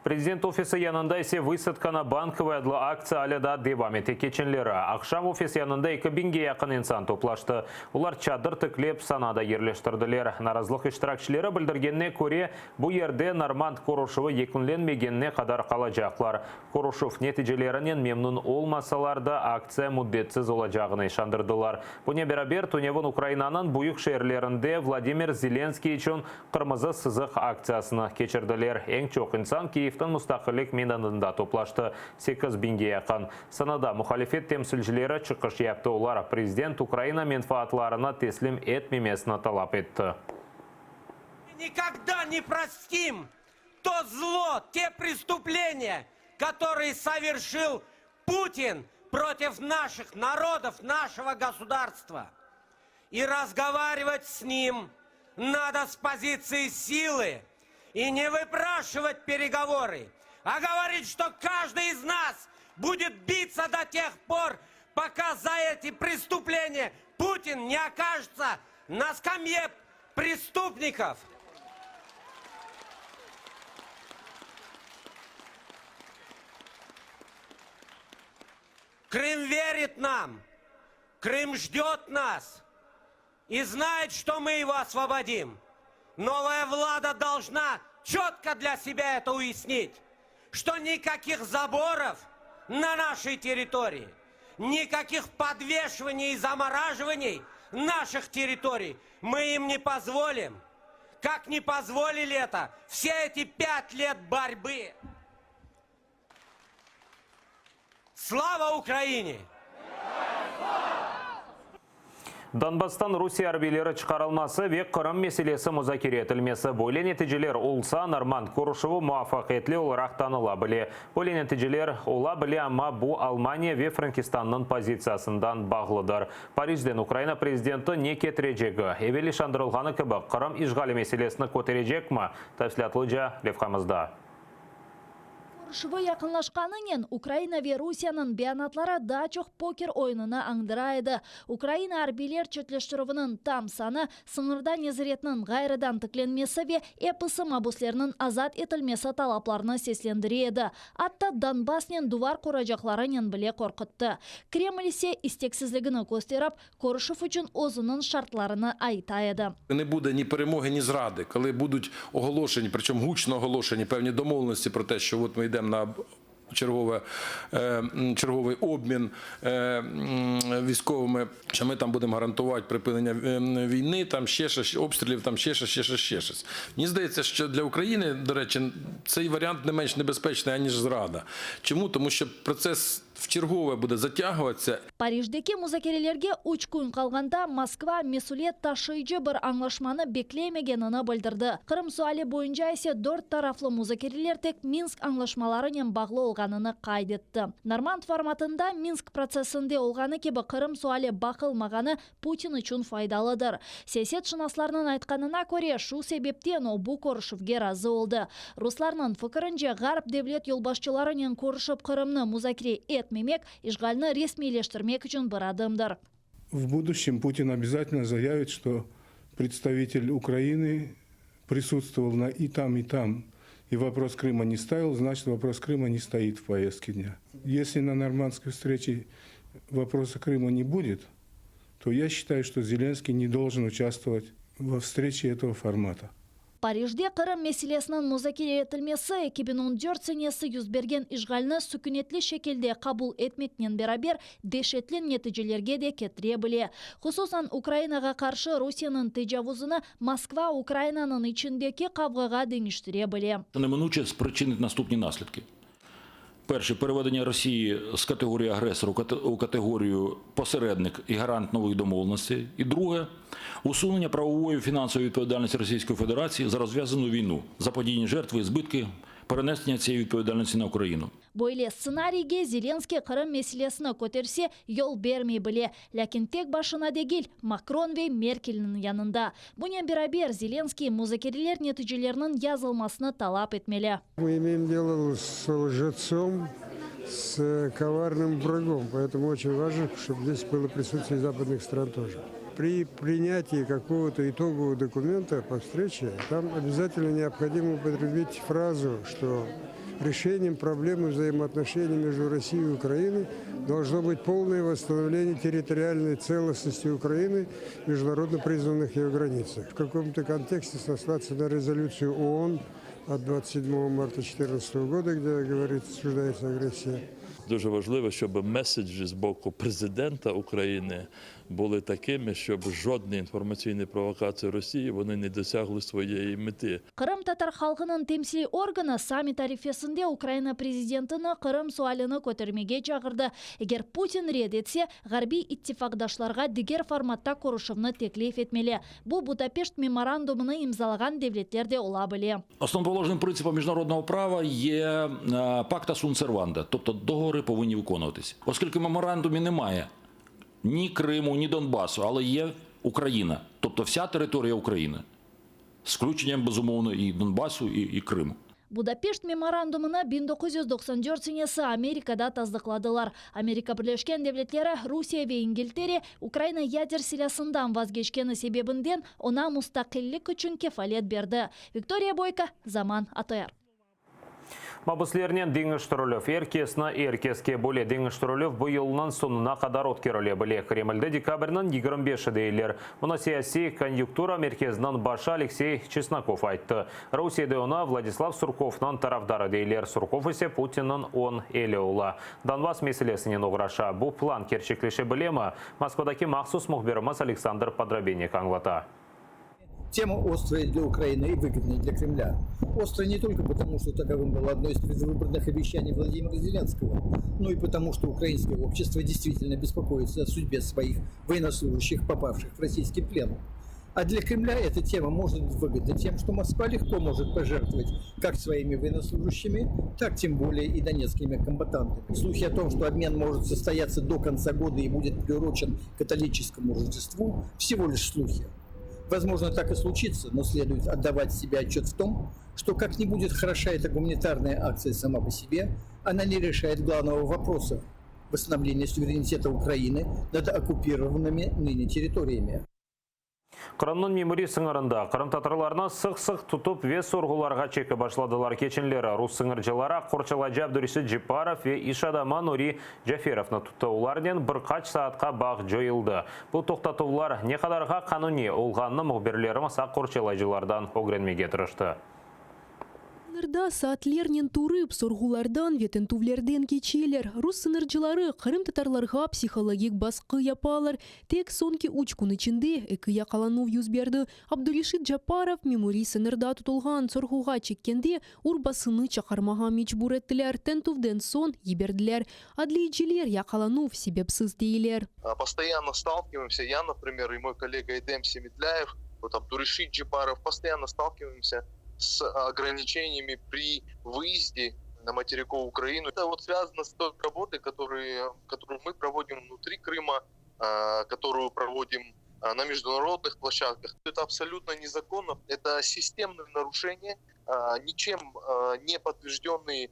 Президент офисы янында ise высадкана банковая адlı акция алада дебам ете кеченлері. Ақшам офис янында 2000-ге якын инсан топлашты. Олар чадыр тіклеп санада ерлештірділер. Наразылық іштиракшілері білдіргенне көре, бұл ерде Норманд Корошевы екінленмегенне қадар қалажақлар. Корошев нетижелерінен мемнун олмасаларда акция мүддетсіз олажағыны шандырдылар. Бұне берабер Туневын Украинанын бұйық шерлерінде Владимир Зеленский үшін қырмызы сызық акциясыны кечірділер. Ең чоқ инсан Киевтің мұстақылық мейданында топлашты 8.000-ге яқын. Санада мұхалифет темсілшілері чықыш япты. Олар президент Украина менфаатларына теслим етмемесіні талап етті. Никогда не простим то зло, те преступления, которые совершил Путин против наших народов, нашего государства. И разговаривать с ним надо с позиции силы. И не выпрашивать переговоры, а говорить, что каждый из нас будет биться до тех пор, пока за эти преступления Путин не окажется на скамье преступников. Крым верит нам, Крым ждет нас и знает, что мы его освободим. Новая влада должна четко для себя это уяснить, что никаких заборов на нашей территории, никаких подвешиваний и замораживаний наших территорий мы им не позволим, как не позволили это все эти 5 лет борьбы. Слава Украине! Донбастан Русия арбилері чықарылмасы век Қырым меселесі мұзакер етілмесі. Бойлен нәтижелер олса Норманд Корошевы муафақетлі оларақ таныла біле. Бойлен нәтижелер ола біле, ама бұл Алмания ве Франкистанның позициясындан бағлыдыр. Парижден Украина президенті не кетірежегі. Евели шандырылғаны кібі Қырым ишғалі меселесіні көтережек ма? Тәфсілатлыжа Левхамызда. Корошевы якынлашқанымен Украина ве Русияның биянатлары дачық покер ойынына аңдырайды. Украина арбилер чөтлештірівінің там саны сыңырдан езіретінің ғайрыдан тікленмесі ве эпысы мабуслерінің азат етілмесі талапларына сеслендіреді. Атта Донбаснен дувар қорajақларынан біле қорқытты. Кремль ise істексізлігіні көстеріп, Корошев үшін озының шартларını айтайды. Не буде ні перемоги, ні зради, коли будуть оголошені, причому гучно оголошені певні домовленості про те, що от ми йдемо на черговий обмін військовими, що ми там будемо гарантувати припинення війни, там ще щось, обстрілів, там ще щось. Мені здається, що для України, до речі, цей варіант не менш небезпечний, аніж зрада. Чому? Тому що процес вчергове буде затягуватися. Париждеки музакерелерге 3 күн қалғанда Москва месулет ташыйчы бір аңлашманы беклемегенini білдірді. Қырым суалі бойынша ise 4 тарафлы музакерелер тек Минск аңлашмаларымен бағлы олғанını қайдетті. Норманд форматында Минск процесінде олғаны кебі Қырым суалі бақылмағаны Путин үшін файдалыдыр. Саясат шынасларының айтқанына көре шу себептен ол бұл Корошевге разы oldu. Русларның фікірінше ғарып девлет елбашчыларының Корошев Қырымны музакере etmemek, işgalini resmileştirmek için bir adımdır. В будущем Путин обязательно заявит, что представитель Украины присутствовал и там, и вопрос Крыма не ставил, значит вопрос Крыма не стоит в повестке дня. Если на нормандской встрече вопроса Крыма не будет, то я считаю, что Зеленский не должен участвовать во встрече этого формата. Парижде Қырым меселесінің музакере етілмесі 2014 сенесі юзберген işgalini sükunetli şekilde kabul etmekten beraber dehşetli neticelerge de ketire bile. Hususan Ukraynaga karşı Rusya'nın tecavüzünü Moskva Ukrayna'nın içindeki kavgaga dönüştüre bile. Неминуче спричинить наступні наслідки. Перше, переведення Росії з категорії агресора у категорію посередник і гарант нових домовленостей. І друге, усунення правової і фінансової відповідальності Російської Федерації за розв'язану війну, заподіяні жертви і збитки перенесення цієї відповідальності на Україну. Бойле сценарийге Зеленский Крым меселесini көтерсе, yol бермей біле. Ләкин тек башына дегел Макрон ве Меркельнің янында. Бұнен бирабер Зеленский музыкерлер нәтижелерінің yazılmasını талап етмелі. Мы имеем дело с лжецом, с коварным врагом, поэтому очень важно, чтобы здесь было присутствие западных стран тоже. При принятии какого-то итогового документа по встрече, там обязательно необходимо употребить фразу, что решением проблемы взаимоотношений между Россией и Украиной должно быть полное восстановление территориальной целостности Украины в международно признанных ее границах. В каком-то контексте сослаться на резолюцию ООН от 27 марта 2014 года, где говорится, осуждается агрессия. Дуже важливо, щоб меседжі з боку президента України були такими, щоб жодні інформаційні провокації Росії вони не досягли своєї мети. Крым татар халқының темсili органы саммит арифесінде Украина президентіні Крым суалыны көтермеге чағырды. Егер Путин ред етсе, ғарби иттифақдашларға дигер форматта көрішімні теклиф етмелі. Бұл Будапешт меморандумыны имзалаған девлеттер де ола біле. Основоположним принципом міжнародного права є пакта сун серванда, тобто договори повинні виконуватися. Оскільки в меморандумі немає ні Криму, ні Донбасу, але є Україна, тобто вся територія України, з включенням, безумовно, і Донбасу, і Криму. Будапешт меморандумына 1994 сенесі Америкада таздықладылар. Америка Бірлескен Девлеттері Русия ве Ингилтере Украина ядер силасындан вазгешкені себебінден она мұстақиллік үшін кефалет берді. Виктория Бойко, Заман АТР. Мабыслерінен Деңіш Тұрылев еркесіна еркеске бөле Деңіш Тұрылев бұйылынан сонына қадар өткеріле біле. Кремльді декабрінің 25 дейлер. Мұна сияси конъюнктура меркезінен башы Алексей Чесноков айтты. Русияда она Владислав Сурковнан тарафдары дейлер. Сурков есе Путиннің он елі ола. Донбас меселесінен оғраша. Бұл план керчеклеше білемі? Москвадаки мақсус мұхберіміз Александр Подробенек аңлата. Тема острая для Украины и выгодная для Кремля. Острая не только потому, что таковым было одно из предвыборных обещаний Владимира Зеленского, но и потому, что украинское общество действительно беспокоится о судьбе своих военнослужащих, попавших в российский плен. А для Кремля эта тема может быть выгодна тем, что Москва легко может пожертвовать как своими военнослужащими, так тем более и донецкими комбатантами. Слухи о том, что обмен может состояться до конца года и будет приурочен к католическому Рождеству, всего лишь слухи. Возможно, так и случится, но следует отдавать себе отчет в том, что как ни будет хороша эта гуманитарная акция сама по себе, она не решает главного вопроса – восстановления суверенитета Украины над оккупированными ныне территориями. Қырымның мемори сыңырында Қырым татарларына сық-сық тұтып ве сорғыларға чекі башладылар кечінлері. Рус сыңыржылара Қорчаладжа Абдуриши Джипаров ве Ишадама Нури Джаферовны тұтты. Оларден бір қач саатқа бақ жойылды. Бұл тоқтатулар не қадарға қануни олғанны мұғберлеріміз Қорчаладжылардан огренмеге тұрышты. Саатлернен турып, соргулардан ветен тувлерден кечелер. Рус сынырчылары Кырым татарларга психологик баскы япалар. Тек сонки учкун ичинде эки якалануу юз берди. Абдуришит Джапаров мемори сынырда тутулган соргуга чеккенде урбасыны чакармага мичбур эттилер. Тентувден сон ебердилер. Адлийчилер якалануу себепсиз дейлер. Постоянно сталкиваемся, я, например, и мой коллега Эдем Семедляев, вот Абдуришит Джапаров, постоянно сталкиваемся с ограничениями при выезде на материковую Украину. Это вот связано с той работой, которую мы проводим внутри Крыма, которую проводим на международных площадках. Это абсолютно незаконно. Это системное нарушение, ничем не подтвержденные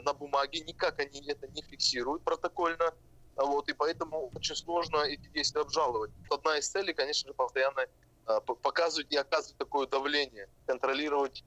на бумаге, никак они это не фиксируют протокольно. Вот, и поэтому очень сложно эти действия обжаловать. Одна из целей, конечно же, постоянно показывать и оказывать такое давление, контролировать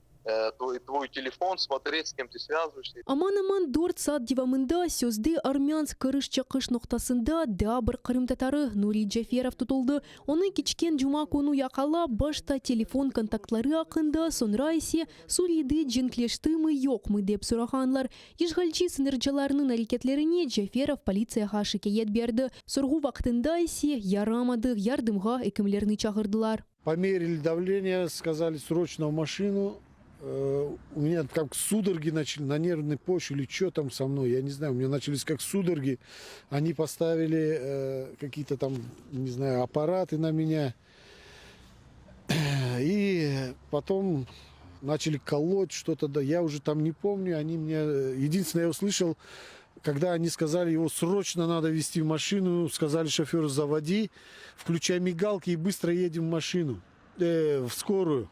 твой телефон, смотреть, с кем ты связываешься. Аман-аман дорт саат дивамында сөзде армянск кырыш-чакыш ноктасында дабыр Кырым татары Нури Джаферов тутулды. Оны кичкен жума кону якала башта телефон контактлары акында, сонра ise Сурийде жинклештимы жокмы деп сураганлар. Ишгалчи сынырчыларынын аракетлерине Джаферов полицияга шикаят берди. Соргу вактында ise ярамады, ярдымга экимлерни чагырдылар. Померили давление, сказали срочно в машину. У меня как судороги начали на нервной почве или что там со мной, я не знаю. У меня начались как судороги. Они поставили какие-то там, не знаю, аппараты на меня. И потом начали колоть что-то, да, я уже там не помню, они мне, единственное, я услышал, когда они сказали, его срочно надо везти в машину, сказали шоферу, заводи, включай мигалки и быстро едем в машину, в скорую.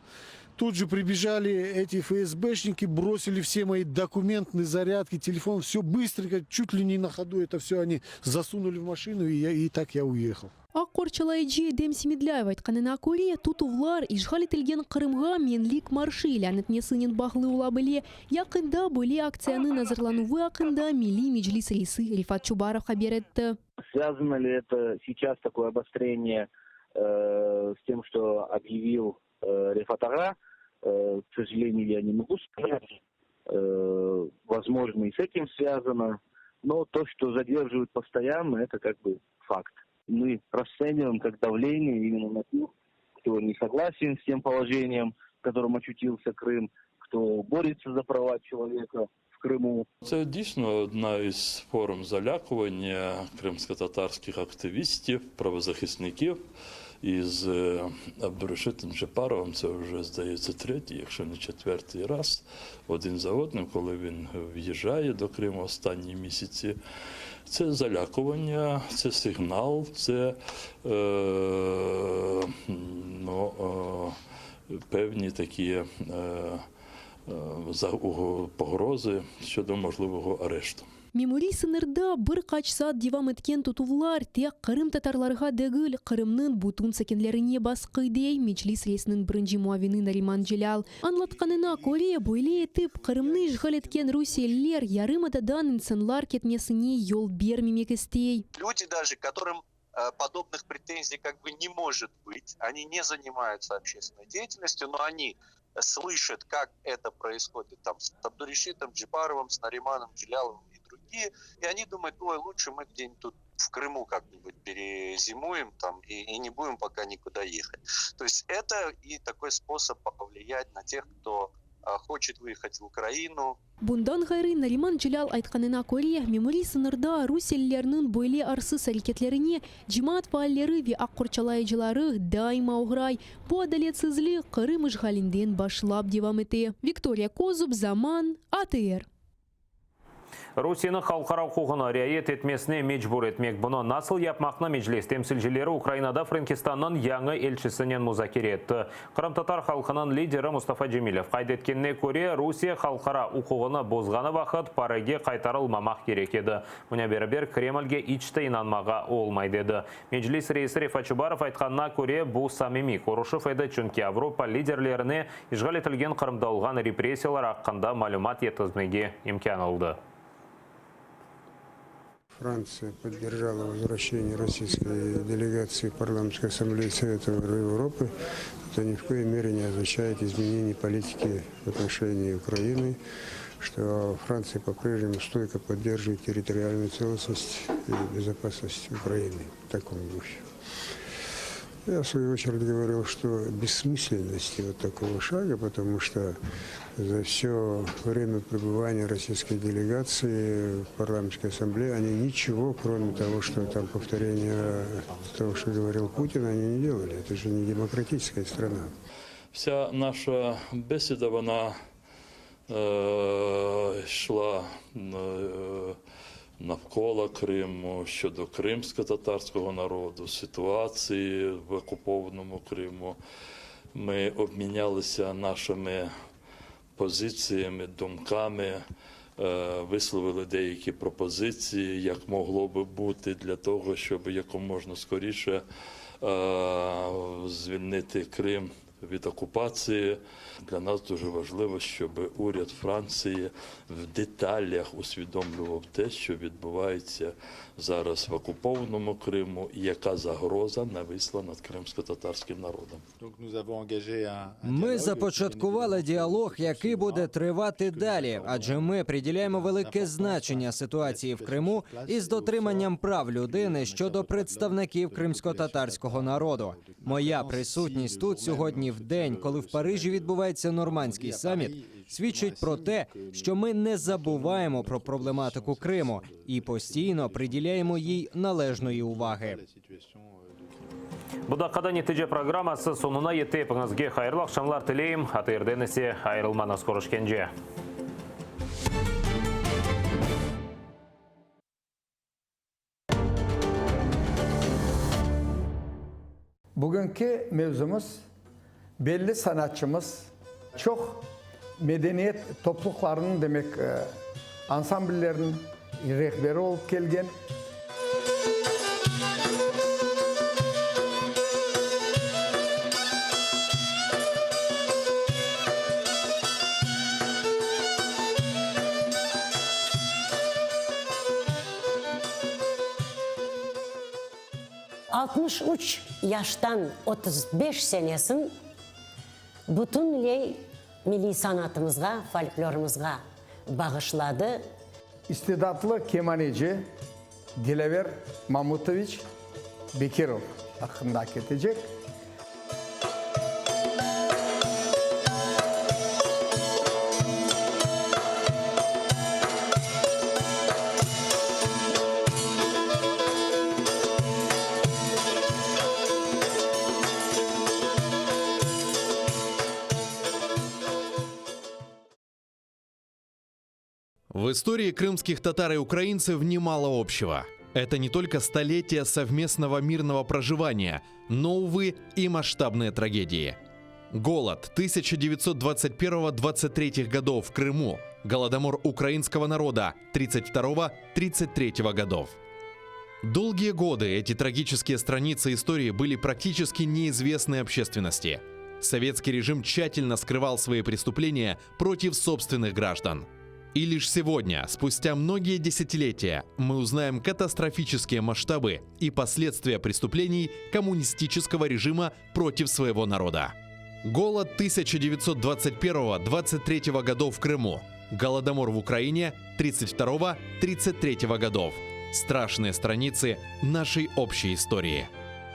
Тут же прибежали эти ФСБшники, бросили все мои документные зарядки, телефон, все быстренько, чуть ли не на ходу это все они засунули в машину, и так я уехал. Ак Корчалайджи Демси Медляев айтқанына көре, тутувлар ишғал етілген Қырымға менлік маршы иләнетмесінен бағлы ула біле, яқында бөле акцияны назарлануы ақында Милли Меджлис рейсы Рифат Чубаров хабер етті. Связано ли это сейчас такое обострение с тем, что объявил Рифат Ага? К сожалению, я не могу сказать. Возможно, и с этим связано. Но то, что задерживают постоянно, это как бы факт. Мы расцениваем как давление именно на тех, кто не согласен с тем положением, в котором очутился Крым, кто борется за права человека в Криму. Це дійсно одна із форм залякування кримсько-татарських активістів, правозахисників. Із Абдурашидом Джапаровим це вже, здається, третій, якщо не четвертий раз, один за одним, коли він в'їжджає до Криму останні місяці. Це залякування, це сигнал, це певні такі погрози щодо можливого арешту. Меморий сынырда бір қачсат девам еткен тутувлар тек Қырым татарларға дегіл Қырымның бутун сәкенлеріне басқыдей Меджлис рейсінің бірінші муавины Нариман Джелал. Анлатқанына көре бойле етіп Қырымны işgal еткен Русиялер ярымададан инсанлар кетмесіне ел бермемек істей. Люди даже, которым подобных претензий как бы не может быть, они не занимаются общественной деятельностью, но они слышат, как это происходит там с Абдурашидом Джапаровым, с Нариманом Джеляловым и другие, и они думают, ой, лучше мы где-нибудь тут в Крыму как-нибудь перезимуем там и не будем пока никуда ехать. То есть это и такой способ повлиять на тех, кто хочет выехать в Украину. Bundan gayrı Нариман Джелал айтқанына көре, меморий сынырда Русиялерінің бойле арсыз әрекетлеріне жимат фааллері ве Ак Корчалайджылары дайма оғырай. Бұл адалетсізлік Қырым işгалінден башлап девам ете. Виктория Козуб, Заман, АТР. Русияны халқара құқығына riayet етмесіне мечбур етмек. Бұны насыл япмақны Меджлис темсілжілері Украинада Франкистанның яңы елшісінен музакер етті. Қырым-татар халқының лидері Мустафа Джемилев қайдеткеніне көре Русия халқара құқығыны бозғаны вақыт пареге қайтарылмамақ керек еді. Мұна бербер Кремльге ичті инанмаға олмайды деді. Меджлис рейсі Рифат Чубаров айтқанына көре бұл самими Корушев еді, чүнки Европа лидерлеріне işgal етілген Қырымда олған репрессиялар аққанда малюмат етізмеге имкан алды. Франция поддержала возвращение российской делегации в парламентской ассамблее Совета Европы. Это ни в коей мере не означает изменение политики в отношении Украины, что Франция по-прежнему стойко поддерживает территориальную целостность и безопасность Украины в таком духе. Я в свою очередь говорил, что бессмысленности вот такого шага, потому что за все время пребывания российской делегации в парламентской ассамблее они ничего, кроме того, что там повторение того, что говорил Путин, они не делали. Это же не демократическая страна. Вся наша бесіда, вона йшла навколо Криму, щодо кримсько-татарського народу, ситуації в окупованому Криму. Ми обмінялися нашими позиціями, думками, висловили деякі пропозиції, як могло би бути для того, щоб якомога скоріше звільнити Крим від окупації. Для нас дуже важливо, щоб уряд Франції в деталях усвідомлював те, що відбувається зараз в окупованому Криму і яка загроза нависла над кримсько-татарським народом. Ми започаткували діалог, який буде тривати далі, адже ми приділяємо велике значення ситуації в Криму із дотриманням прав людини щодо представників кримсько-татарського народу. Моя присутність тут сьогодні в день, коли в Парижі відбувається нормандський саміт, свідчить про те, що ми не забуваємо про проблематику Криму і постійно приділяємо їй належної уваги. Бұдақада нетеже программасы сонуна еттепіңізге қайырлы ақшамлар тілейім. Атырден есе айырылман аскорышкенже. Bugünkü mevzumuz belli sanatçımız çok medeniyet topluluklarının demek ansambullerinin rehberi olup kelgen. ...63 yaştan 35 senesin bütünley milli sanatımızga, folklorumuzga bağışladı. İstidatlı kemaneci Dilever Mamutoviç Bekirov hakkında ketecek. В истории крымских татар и украинцев немало общего. Это не только столетия совместного мирного проживания, но, увы, и масштабные трагедии. Голод 1921-23 годов в Крыму, голодомор украинского народа 32-33 годов. Долгие годы эти трагические страницы истории были практически неизвестны общественности. Советский режим тщательно скрывал свои преступления против собственных граждан. И лишь сегодня, спустя многие десятилетия, мы узнаем катастрофические масштабы и последствия преступлений коммунистического режима против своего народа. Голод 1921-23 годов в Крыму, голодомор в Украине 32-33 годов. Страшные страницы нашей общей истории.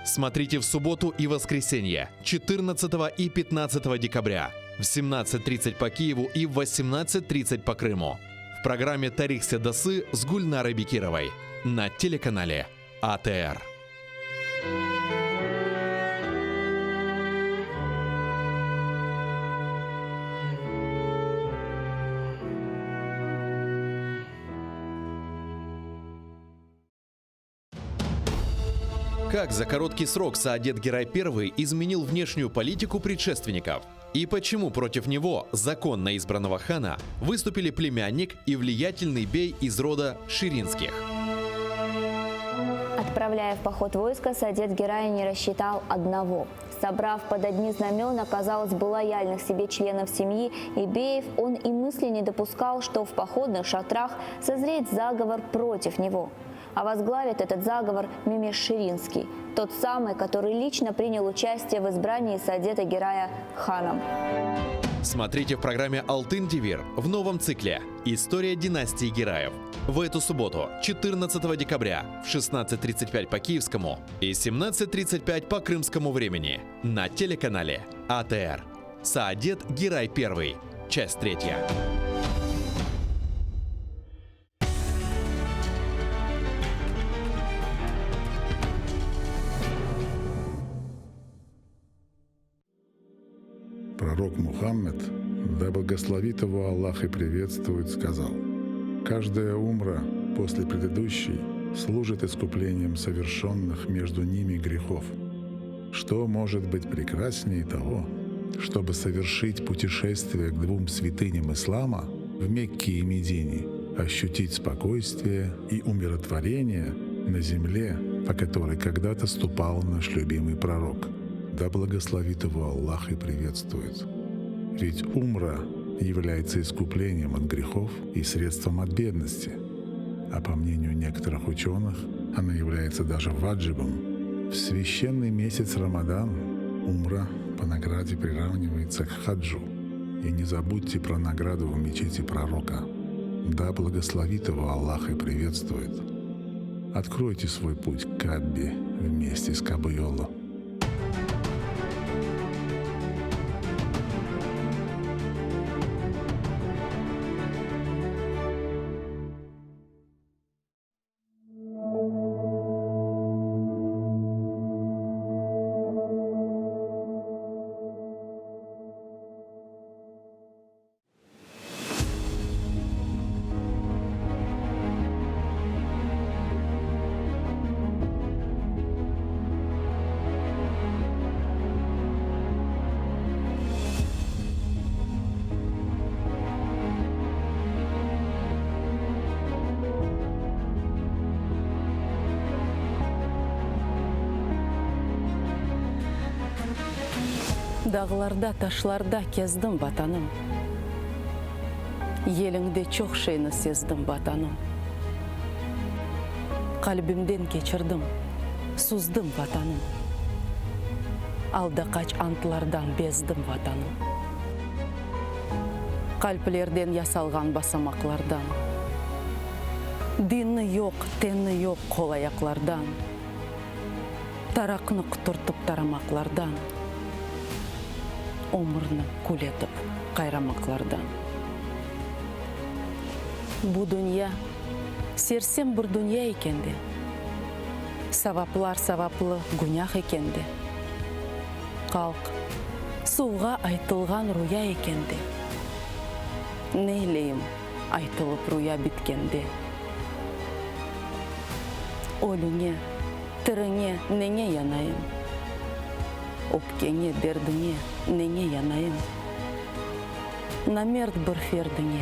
Смотрите в субботу и воскресенье, 14 и 15 декабря. В 17:30 по Киеву и в 18:30 по Крыму. В программе «Тарих Седасы» с Гульнарой Бекировой на телеканале АТР. Как за короткий срок Саадет Герай I изменил внешнюю политику предшественников? И почему против него, законно избранного хана, выступили племянник и влиятельный бей из рода Ширинских? Отправляя в поход войска, Саадет Герай не рассчитал одного. Собрав под одни знамена, казалось бы, лояльных себе членов семьи и беев, он и мысли не допускал, что в походных шатрах созреет заговор против него. А возглавит этот заговор Мемеш Ширинский, тот самый, который лично принял участие в избрании Саадета Герая ханом. Смотрите в программе «Алтын Девир» в новом цикле «История династии Гераев». В эту субботу, 14 декабря, в 16:35 по киевскому и 17:35 по крымскому времени на телеканале АТР. Саадет Герай I. Часть 3. Пророк Мухаммед, да благословит его Аллах и приветствует, сказал: «Каждая умра после предыдущей служит искуплением совершенных между ними грехов. Что может быть прекраснее того, чтобы совершить путешествие к двум святыням ислама в Мекке и Медине, ощутить спокойствие и умиротворение на земле, по которой когда-то ступал наш любимый пророк. Да благословит его Аллах и приветствует. Ведь умра является искуплением от грехов и средством от бедности. А по мнению некоторых ученых, она является даже ваджибом. В священный месяц Рамадан умра по награде приравнивается к хаджу. И не забудьте про награду в мечети пророка. Да благословит его Аллах и приветствует. Откройте свой путь к Каббе вместе с Кабайоло. Dağlarda, taşlarda kezdim vatanım. Еліңде çok şeyini sezdim vatanım. Kalbimden geçirdim, suzdum vatanım. Alda kaç antlardan bezdim vatanım. Kalplerden yasalgan basamaklardan. Dini yok, teni yok kol ayaklardan. Tarakını kuturtup taramaklardan. Omurunu kul etip kayramaklardan. Bu dünya sersem bir dünya ekendi. Savaplar savaplı günah ekendi. Kalk, suğa aytılgan rüya ekendi. Neyleyim aytılıp rüya bitkendi. Ölüne, tırıne nene yanayım. Öpkene, derdine nene yanayım. Namert bir ferdine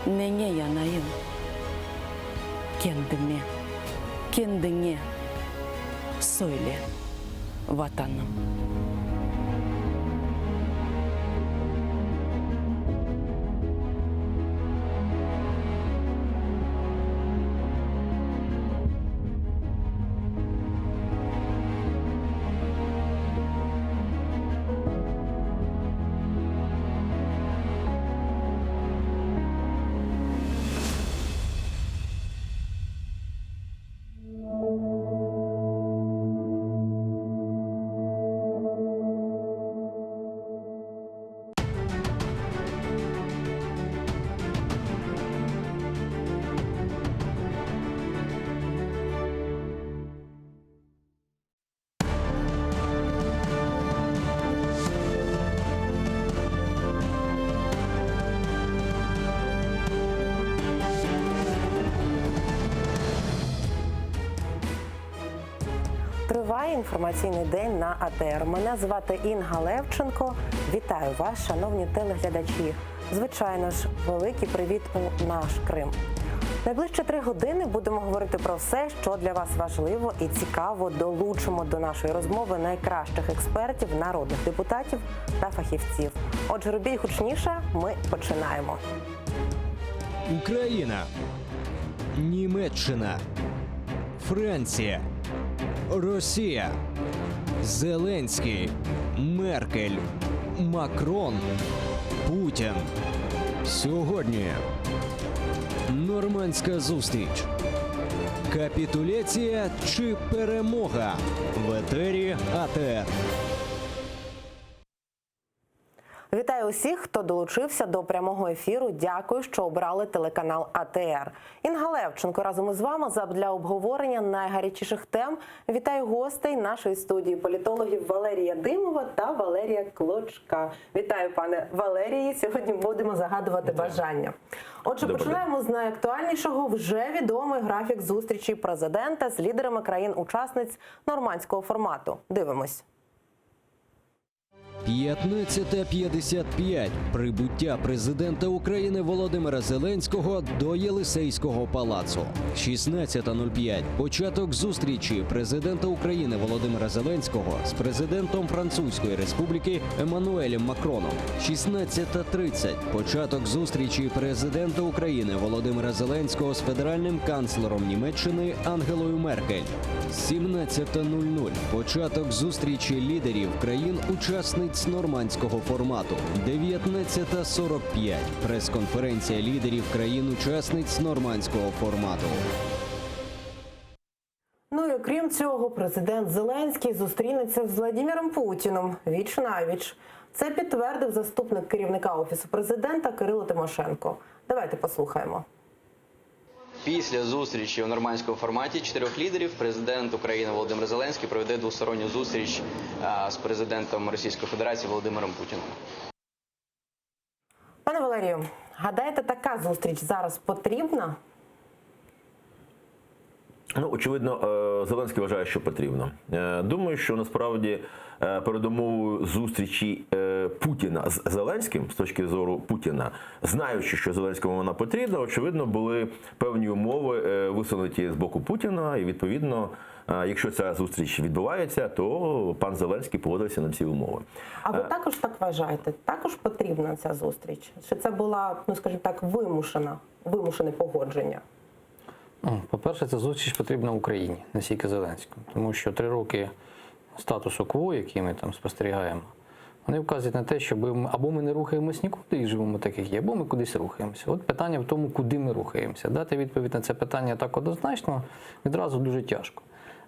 nene yanayım. Kendine söyle vatanım. Триває інформаційний день на АТР. Мене звати Інга Левченко. Вітаю вас, шановні телеглядачі. Звичайно ж, великий привіт у наш Крим. Найближчі 3 години будемо говорити про все, що для вас важливо і цікаво. Долучимо до нашої розмови найкращих експертів, народних депутатів та фахівців. Отже, робіть гучніше, ми починаємо. Україна, Німеччина, Франція, Росія, Зеленський, Меркель, Макрон, Путін. Сьогодні нормандська зустріч. Капітуляція чи перемога? В етері АТР. Вітаю усіх, хто долучився до прямого ефіру. Дякую, що обрали телеканал АТР. Інга Левченко разом із вами для обговорення найгарячіших тем. Вітаю гостей нашої студії політологів Валерія Димова та Валерія Клочка. Вітаю, пане Валерії. Сьогодні будемо загадувати бажання. Отже, починаємо з найактуальнішого. Вже відомий графік зустрічі президента з лідерами країн-учасниць нормандського формату. Дивимось. 15:55. Прибуття президента України Володимира Зеленського до Єлисейського палацу. 16:05. Початок зустрічі президента України Володимира Зеленського з президентом Французької Республіки Еммануелем Макроном. 16:30. Початок зустрічі президента України Володимира Зеленського з федеральним канцлером Німеччини Ангелою Меркель. 17:00. Початок зустрічі лідерів країн-учасниць нормандського формату. 19:45. Прес-конференція лідерів країн-учасниць нормандського формату. Ну і окрім цього, президент Зеленський зустрінеться з Владимиром Путіним віч-навіч. Це підтвердив заступник керівника Офісу президента Кирило Тимошенко. Давайте послухаємо. Після зустрічі у нормандському форматі 4 лідерів президент України Володимир Зеленський проведе двосторонню зустріч з президентом Російської Федерації Володимиром Путіним. Пане Валерію, гадаєте, така зустріч зараз потрібна? Ну, очевидно, Зеленський вважає, що потрібно. Думаю, що насправді передумовою зустрічі Путіна з Зеленським, з точки зору Путіна, знаючи, що Зеленському вона потрібна, очевидно, були певні умови висунуті з боку Путіна, і відповідно, якщо ця зустріч відбувається, то пан Зеленський погодився на ці умови. А ви також так вважаєте? Також потрібна ця зустріч? Чи це була, ну скажімо так, вимушене погодження? По-перше, ця зустріч потрібна Україні, не тільки Зеленському. Тому що 3 роки статусу КВО, який ми там спостерігаємо, вони вказують на те, що або ми не рухаємось нікуди і живемо так, як є, або ми кудись рухаємося. От питання в тому, куди ми рухаємося. Дати відповідь на це питання так однозначно відразу дуже тяжко.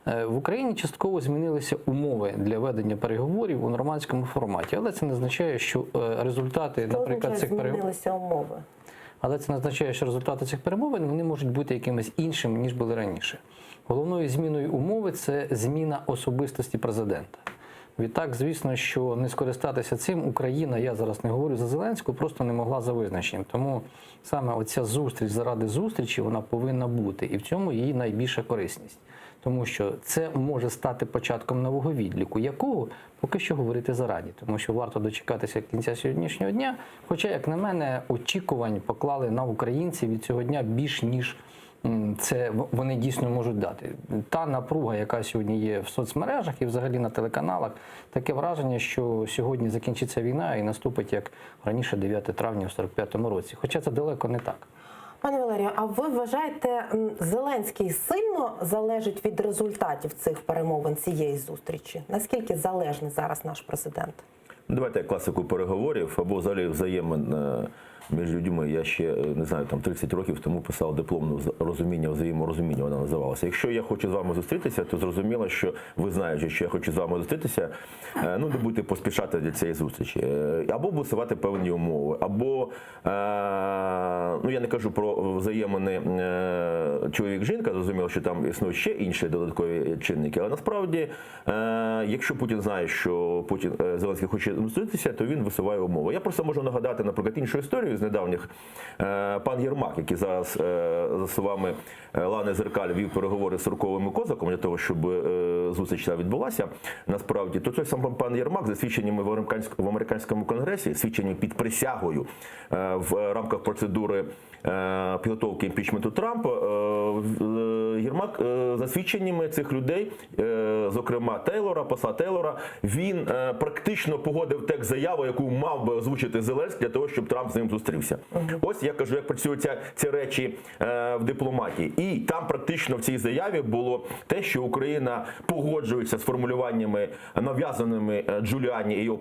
В Україні частково змінилися умови для ведення переговорів у нормандському форматі, але це не означає, що результати, наприклад, цих переговорів... Змінилися умови? Але це не означає, що результати цих перемовин вони можуть бути якимось іншим, ніж були раніше. Головною зміною умови – це зміна особистості президента. Відтак, звісно, що не скористатися цим Україна, я зараз не говорю за Зеленського, просто не могла за визначенням. Тому саме оця зустріч заради зустрічі, вона повинна бути. І в цьому її найбільша корисність. Тому що це може стати початком нового відліку, якого поки що говорити зарані. Тому що варто дочекатися кінця сьогоднішнього дня. Хоча, як на мене, очікувань поклали на українців від цього дня більш, ніж це вони дійсно можуть дати. Та напруга, яка сьогодні є в соцмережах і взагалі на телеканалах, таке враження, що сьогодні закінчиться війна і наступить, як раніше, 9 травня в 45-му році. Хоча це далеко не так. Пане Валерію, а ви вважаєте, Зеленський сильно залежить від результатів цих перемовин, цієї зустрічі? Наскільки залежний зараз наш президент? Давайте класику переговорів або взагалі взаємин між людьми. Я ще, не знаю, там 30 років тому писав дипломну розуміння, взаєморозуміння вона називалася. Якщо я хочу з вами зустрітися, то зрозуміло, що ви знаєте, що я хочу з вами зустрітися, ну не будете поспішати для цієї зустрічі. Або висувати певні умови, або, ну я не кажу про взаємини чоловік-жінка, зрозуміло, що там існують ще інші додаткові чинники, але насправді, якщо Путін знає, що Зеленський хоче зустрітися, то він висуває умови. Я просто можу нагадати, наприклад, іншу історію з недавніх. Пан Єрмак, який зараз, за словами Лани Зеркаль, вів переговори з Сурковим і Козаком для того, щоб зустріч відбулася, насправді, то той сам пан Єрмак за свідченнями в американському конгресі, свідченнями під присягою в рамках процедури підготовки імпічменту Трампа, Єрмак за свідченнями цих людей, зокрема Тейлора, посла Тейлора, він практично погодив текст заяви, яку мав би озвучити Зеленський для того, щоб Трамп з ним зустрівся. Ось я кажу, як працюють ці речі в дипломатії. І там практично в цій заяві було те, що Україна погоджується з формулюваннями, нав'язаними Джуліані і його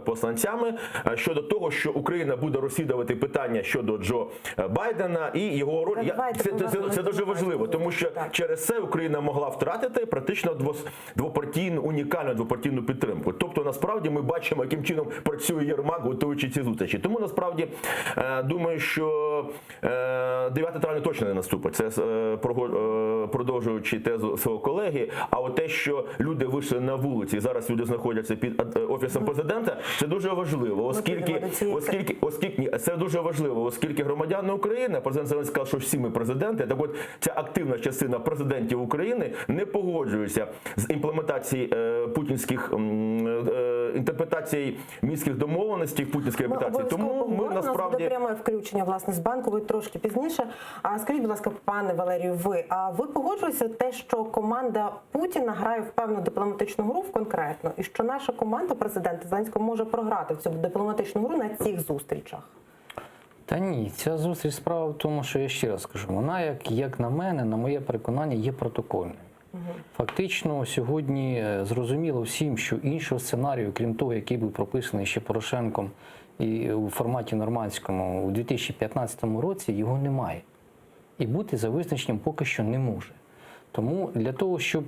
посланцями, щодо того, що Україна буде розслідувати питання щодо Джо Байдена і його роль. Це дуже важливо, тому що через це Україна могла втратити практично унікальну двопартійну підтримку. Тобто, насправді, ми бачимо, яким чином працює Єрмак, готуючи ці зустрічі. Тому, насправді, думаю, що 9 травня точно не наступить. Це продовжуючи тезу свого колеги. А от те, що люди вийшли на вулиці, і зараз люди знаходяться під Офісом президента, це дуже важливо, оскільки громадяни України, президент Зеленський сказав, що всі ми президенти, так от ця активна частина президентів України не погоджується з імплементацією путінських інтерпретацій мінських домовленостей, путінської інтерпретації. Тому ми насправді... Буде пряме включення, власне, з банку, ви трошки пізніше. А скажіть, будь ласка, пане Валерію, ви погоджуєтеся те, що команда Путіна грає в певну дипломатичну гру конкретно, і що наша команда президента Зеленського може програти в цю дипломатичну гру на цих зустрічах? Та ні, ця зустріч справа в тому, що я ще раз скажу, вона, як на мене, на моє переконання, є протокольною. Фактично, сьогодні зрозуміло всім, що іншого сценарію, крім того, який був прописаний ще Порошенком і у форматі нормандському у 2015 році, його немає. І бути за визначенням поки що не може. Тому для того, щоб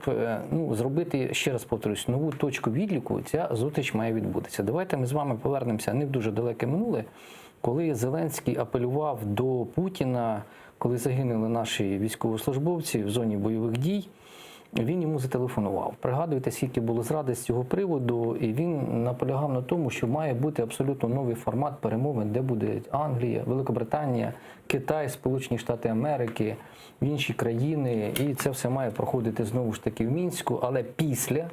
зробити, ще раз повторюсь, нову точку відліку, ця зустріч має відбутися. Давайте ми з вами повернемося не в дуже далеке минуле, коли Зеленський апелював до Путіна, коли загинули наші військовослужбовці в зоні бойових дій, він йому зателефонував. Пригадуєте, скільки було зради з цього приводу, і він наполягав на тому, що має бути абсолютно новий формат перемовин, де буде Англія, Великобританія, Китай, Сполучені Штати Америки, інші країни, і це все має проходити знову ж таки в Мінську, але після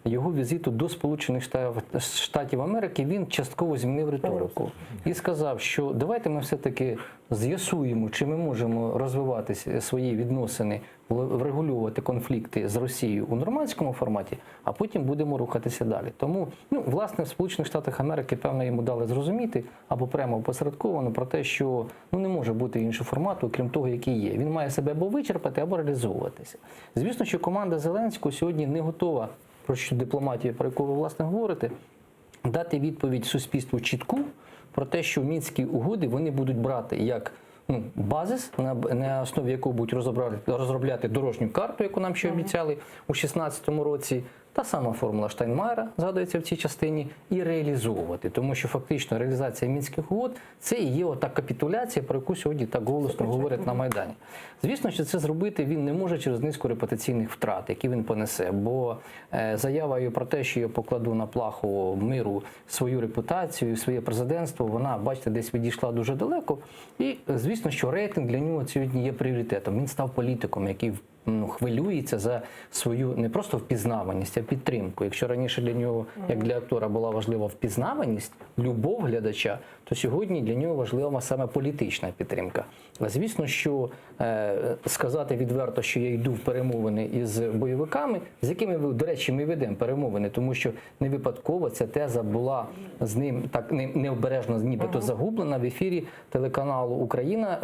його візиту до Сполучених Штатів Америки він частково змінив риторику і сказав, що давайте ми все-таки з'ясуємо, чи ми можемо розвивати свої відносини, врегулювати конфлікти з Росією у нормандському форматі, а потім будемо рухатися далі. Тому, власне, в Сполучених Штатах Америки, певно, йому дали зрозуміти, або прямо опосередковано, про те, що не може бути іншого формату, крім того, який є. Він має себе або вичерпати, або реалізовуватися. Звісно, що команда Зеленського сьогодні не готова, про що дипломатія, про яку ви, власне, говорите, дати відповідь суспільству чітку про те, що мінські угоди вони будуть брати як базис, на основі якого будуть розробляти дорожню карту, яку нам ще обіцяли у 2016 році, та сама формула Штайнмайєра, згадується в цій частині, і реалізовувати. Тому що фактично реалізація мінських угод – це і є ота капітуляція, про яку сьогодні так голосно говорять на Майдані. Звісно, що це зробити він не може через низку репутаційних втрат, які він понесе, бо заява про те, що я покладу на плаху миру свою репутацію, своє президентство, вона, бачите, десь відійшла дуже далеко. І, звісно, що рейтинг для нього сьогодні є пріоритетом. Він став політиком, який хвилюється за свою не просто впізнаваність, а підтримку. Якщо раніше для нього, як для актора, була важлива впізнаваність, любов глядача, то сьогодні для нього важлива саме політична підтримка. Звісно, що сказати відверто, що я йду в перемовини із бойовиками, з якими, до речі, ми ведемо перемовини, тому що не випадково ця теза була з ним так необережно нібито загублена в ефірі телеканалу «Україна».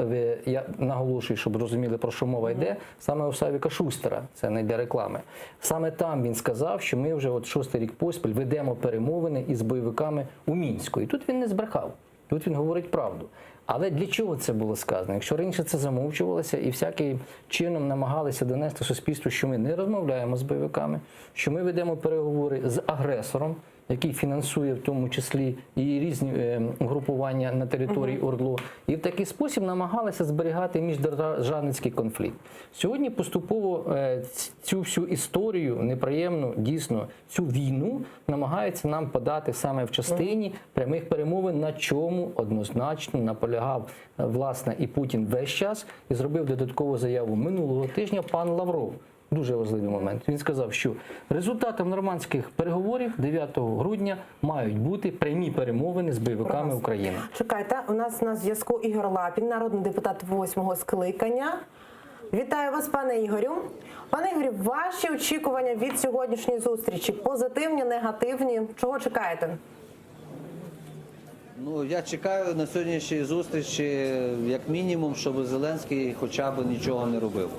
Я наголошую, щоб розуміли, про що мова йде, саме у Савіка Шустера, це не для реклами. Саме там він сказав, що ми вже 6-й рік поспіль ведемо перемовини із бойовиками у Мінську. І тут він не збрехав, тут він говорить правду. Але для чого це було сказано? Якщо раніше це замовчувалося і всяким чином намагалися донести суспільству, що ми не розмовляємо з бойовиками, що ми ведемо переговори з агресором, який фінансує в тому числі і різні угрупування на території ОРДЛО, і в такий спосіб намагалися зберігати міждержавницький конфлікт. Сьогодні поступово цю всю історію, неприємну, дійсно, цю війну намагаються нам подати саме в частині прямих перемовин, на чому однозначно наполягав, власне, і Путін весь час, і зробив додаткову заяву минулого тижня пан Лавров. Дуже важливий момент. Він сказав, що результатом нормандських переговорів 9 грудня мають бути прямі перемовини з бойовиками України. Чекайте, у нас на зв'язку Ігор Лапін, народний депутат 8-го скликання. Вітаю вас, пане Ігорю. Пане Ігорю, ваші очікування від сьогоднішньої зустрічі? Позитивні, негативні? Чого чекаєте? Я чекаю на сьогоднішній зустрічі, як мінімум, щоб Зеленський хоча б нічого не робив.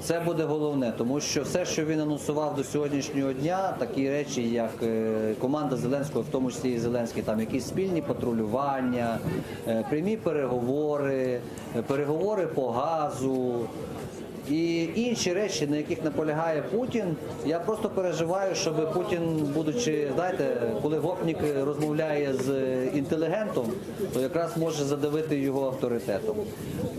Це буде головне, тому що все, що він анонсував до сьогоднішнього дня, такі речі, як команда Зеленського, в тому числі і Зеленський, там якісь спільні патрулювання, прямі переговори, переговори по газу і інші речі, на яких наполягає Путін. Я просто переживаю, щоб Путін, будучи, знаєте, коли гопнік розмовляє з інтелігентом, то якраз може задавити його авторитетом.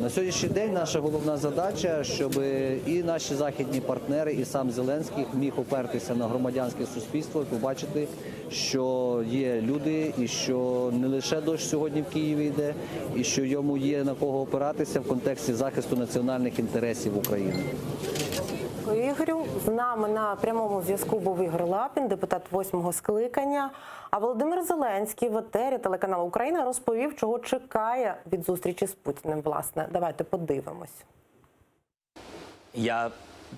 На сьогоднішній день наша головна задача, щоб і наші західні партнери, і сам Зеленський міг опертися на громадянське суспільство і побачити, що є люди, і що не лише дощ сьогодні в Києві йде, і що йому є на кого опиратися в контексті захисту національних інтересів України. Ігорю, з нами на прямому зв'язку був Ігор Лапін, депутат 8-го скликання. А Володимир Зеленський в етері телеканалу «Україна» розповів, чого чекає від зустрічі з Путіним, власне. Давайте подивимось. Я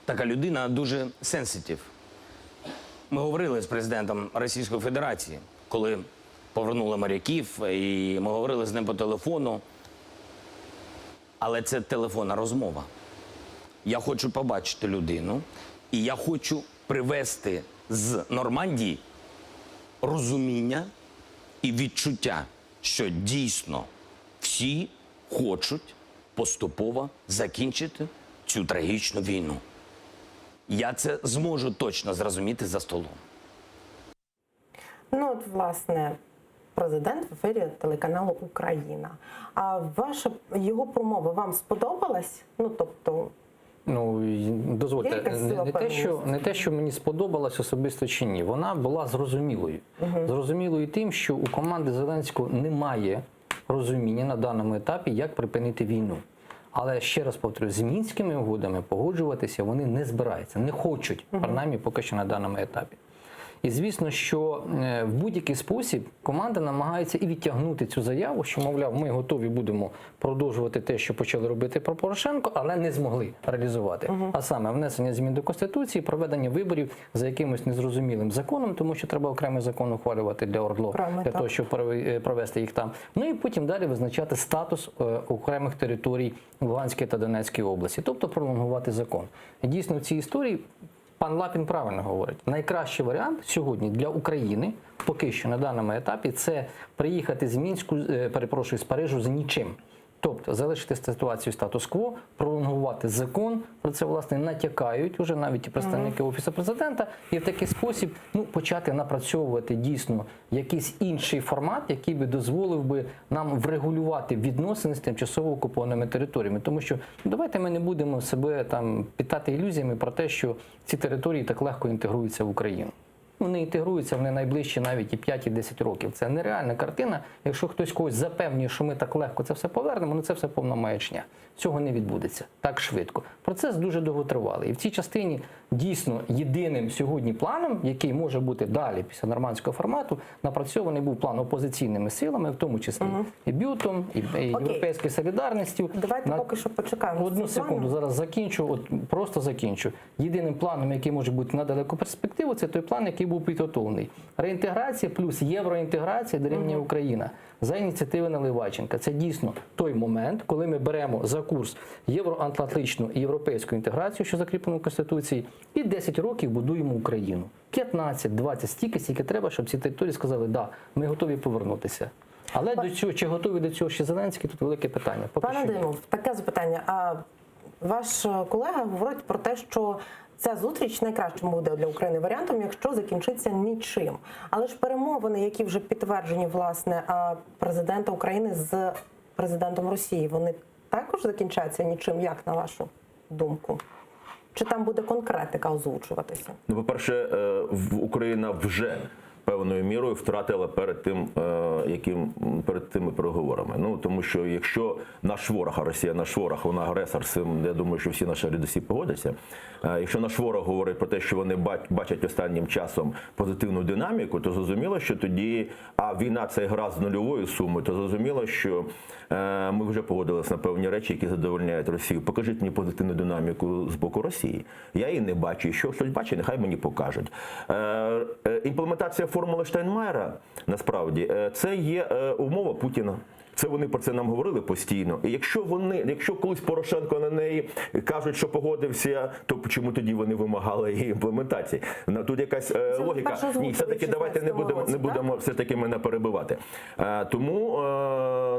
така людина дуже сенситив. Ми говорили з президентом Російської Федерації, коли повернули моряків, і ми говорили з ним по телефону. Але це телефонна розмова. Я хочу побачити людину, і я хочу привести з Нормандії розуміння і відчуття, що дійсно всі хочуть поступово закінчити цю трагічну війну. Я це зможу точно зрозуміти за столом. Власне, президент в ефірі телеканалу «Україна». А його промова вам сподобалась? Тобто, Ну, дозвольте, не те, що мені сподобалось особисто чи ні. Вона була зрозумілою. Зрозумілою тим, що у команди Зеленського немає розуміння на даному етапі, як припинити війну. Але, ще раз повторюю, з Мінськими угодами погоджуватися вони не збираються, не хочуть, принаймні поки що на даному етапі. І звісно, що в будь-який спосіб команда намагається і відтягнути цю заяву, що, мовляв, ми готові будемо продовжувати те, що почали робити про Порошенко, але не змогли реалізувати. А саме внесення змін до Конституції, проведення виборів за якимось незрозумілим законом, тому що треба окремий закон ухвалювати для ОРДЛО, для того, щоб провести їх там. Ну і потім далі визначати статус окремих територій Луганської та Донецької області, тобто пролонгувати закон. І дійсно в цій історії пан Лапін правильно говорить. Найкращий варіант сьогодні для України, поки що на даному етапі, це приїхати з Мінську, з Парижу з нічим. Тобто залишити ситуацію статус-кво, пролонгувати закон, про це, власне, натякають уже навіть і представники Офісу Президента, і в такий спосіб почати напрацьовувати дійсно якийсь інший формат, який би дозволив би нам врегулювати відносини з тимчасово окупованими територіями. Тому що давайте ми не будемо себе там питати ілюзіями про те, що ці території так легко інтегруються в Україну. Вони інтегруються, вони найближчі навіть і 5, і 10 років. Це нереальна картина. Якщо хтось когось запевнює, що ми так легко це все повернемо, це все повна маячня. Цього не відбудеться так швидко. Процес дуже довготривалий. І в цій частині дійсно єдиним сьогодні планом, який може бути далі після нормандського формату, напрацьований був план опозиційними силами, в тому числі і БЮТом, і Європейською солідарністю. Давайте поки що почекаємо. Одну секунду, зараз закінчу, просто закінчу. Єдиним планом, який може бути на далеку перспективу, це той план, який був підготовлений. Реінтеграція плюс євроінтеграція дорівнює Україна за ініціативи Наливайченка. Це дійсно той момент, коли ми беремо за курс євроатлантичну і європейську інтеграцію, що закріплено в Конституції, і 10 років будуємо Україну. 15, 20, стільки треба, щоб ці території сказали, да, ми готові повернутися. Але до цього, чи готові до цього ще Зеленський, тут велике питання. Пане Димов, таке запитання. Ваш колега говорить про те, що ця зустріч найкращим буде для України варіантом, якщо закінчиться нічим. Але ж перемовини, які вже підтверджені, власне, президента України з президентом Росії, вони також закінчаться нічим, як на вашу думку? Чи там буде конкретика озвучуватися? Ну, по-перше, Україна вже певною мірою втратила перед тими переговорами. Ну, тому що якщо наш ворог, а Росія наш ворог, вона агресор, з цим, я думаю, що всі наші глядачі погодяться. Якщо наш ворог говорить про те, що вони бачать останнім часом позитивну динаміку, то зрозуміло, що тоді, а війна це гра з нульовою сумою, то зрозуміло, що ми вже погодилися на певні речі, які задовольняють Росію. Покажіть мені позитивну динаміку з боку Росії. Я її не бачу. Якщо хтось бачить, нехай мені покажуть. Імплементація формули Штайнмаєра, насправді, це є умова Путіна. Це вони про це нам говорили постійно. І якщо колись Порошенко на неї кажуть, що погодився, то чому тоді вони вимагали її імплементації? Тут якась логіка. Ні, все-таки давайте не будемо все-таки мене перебивати. Тому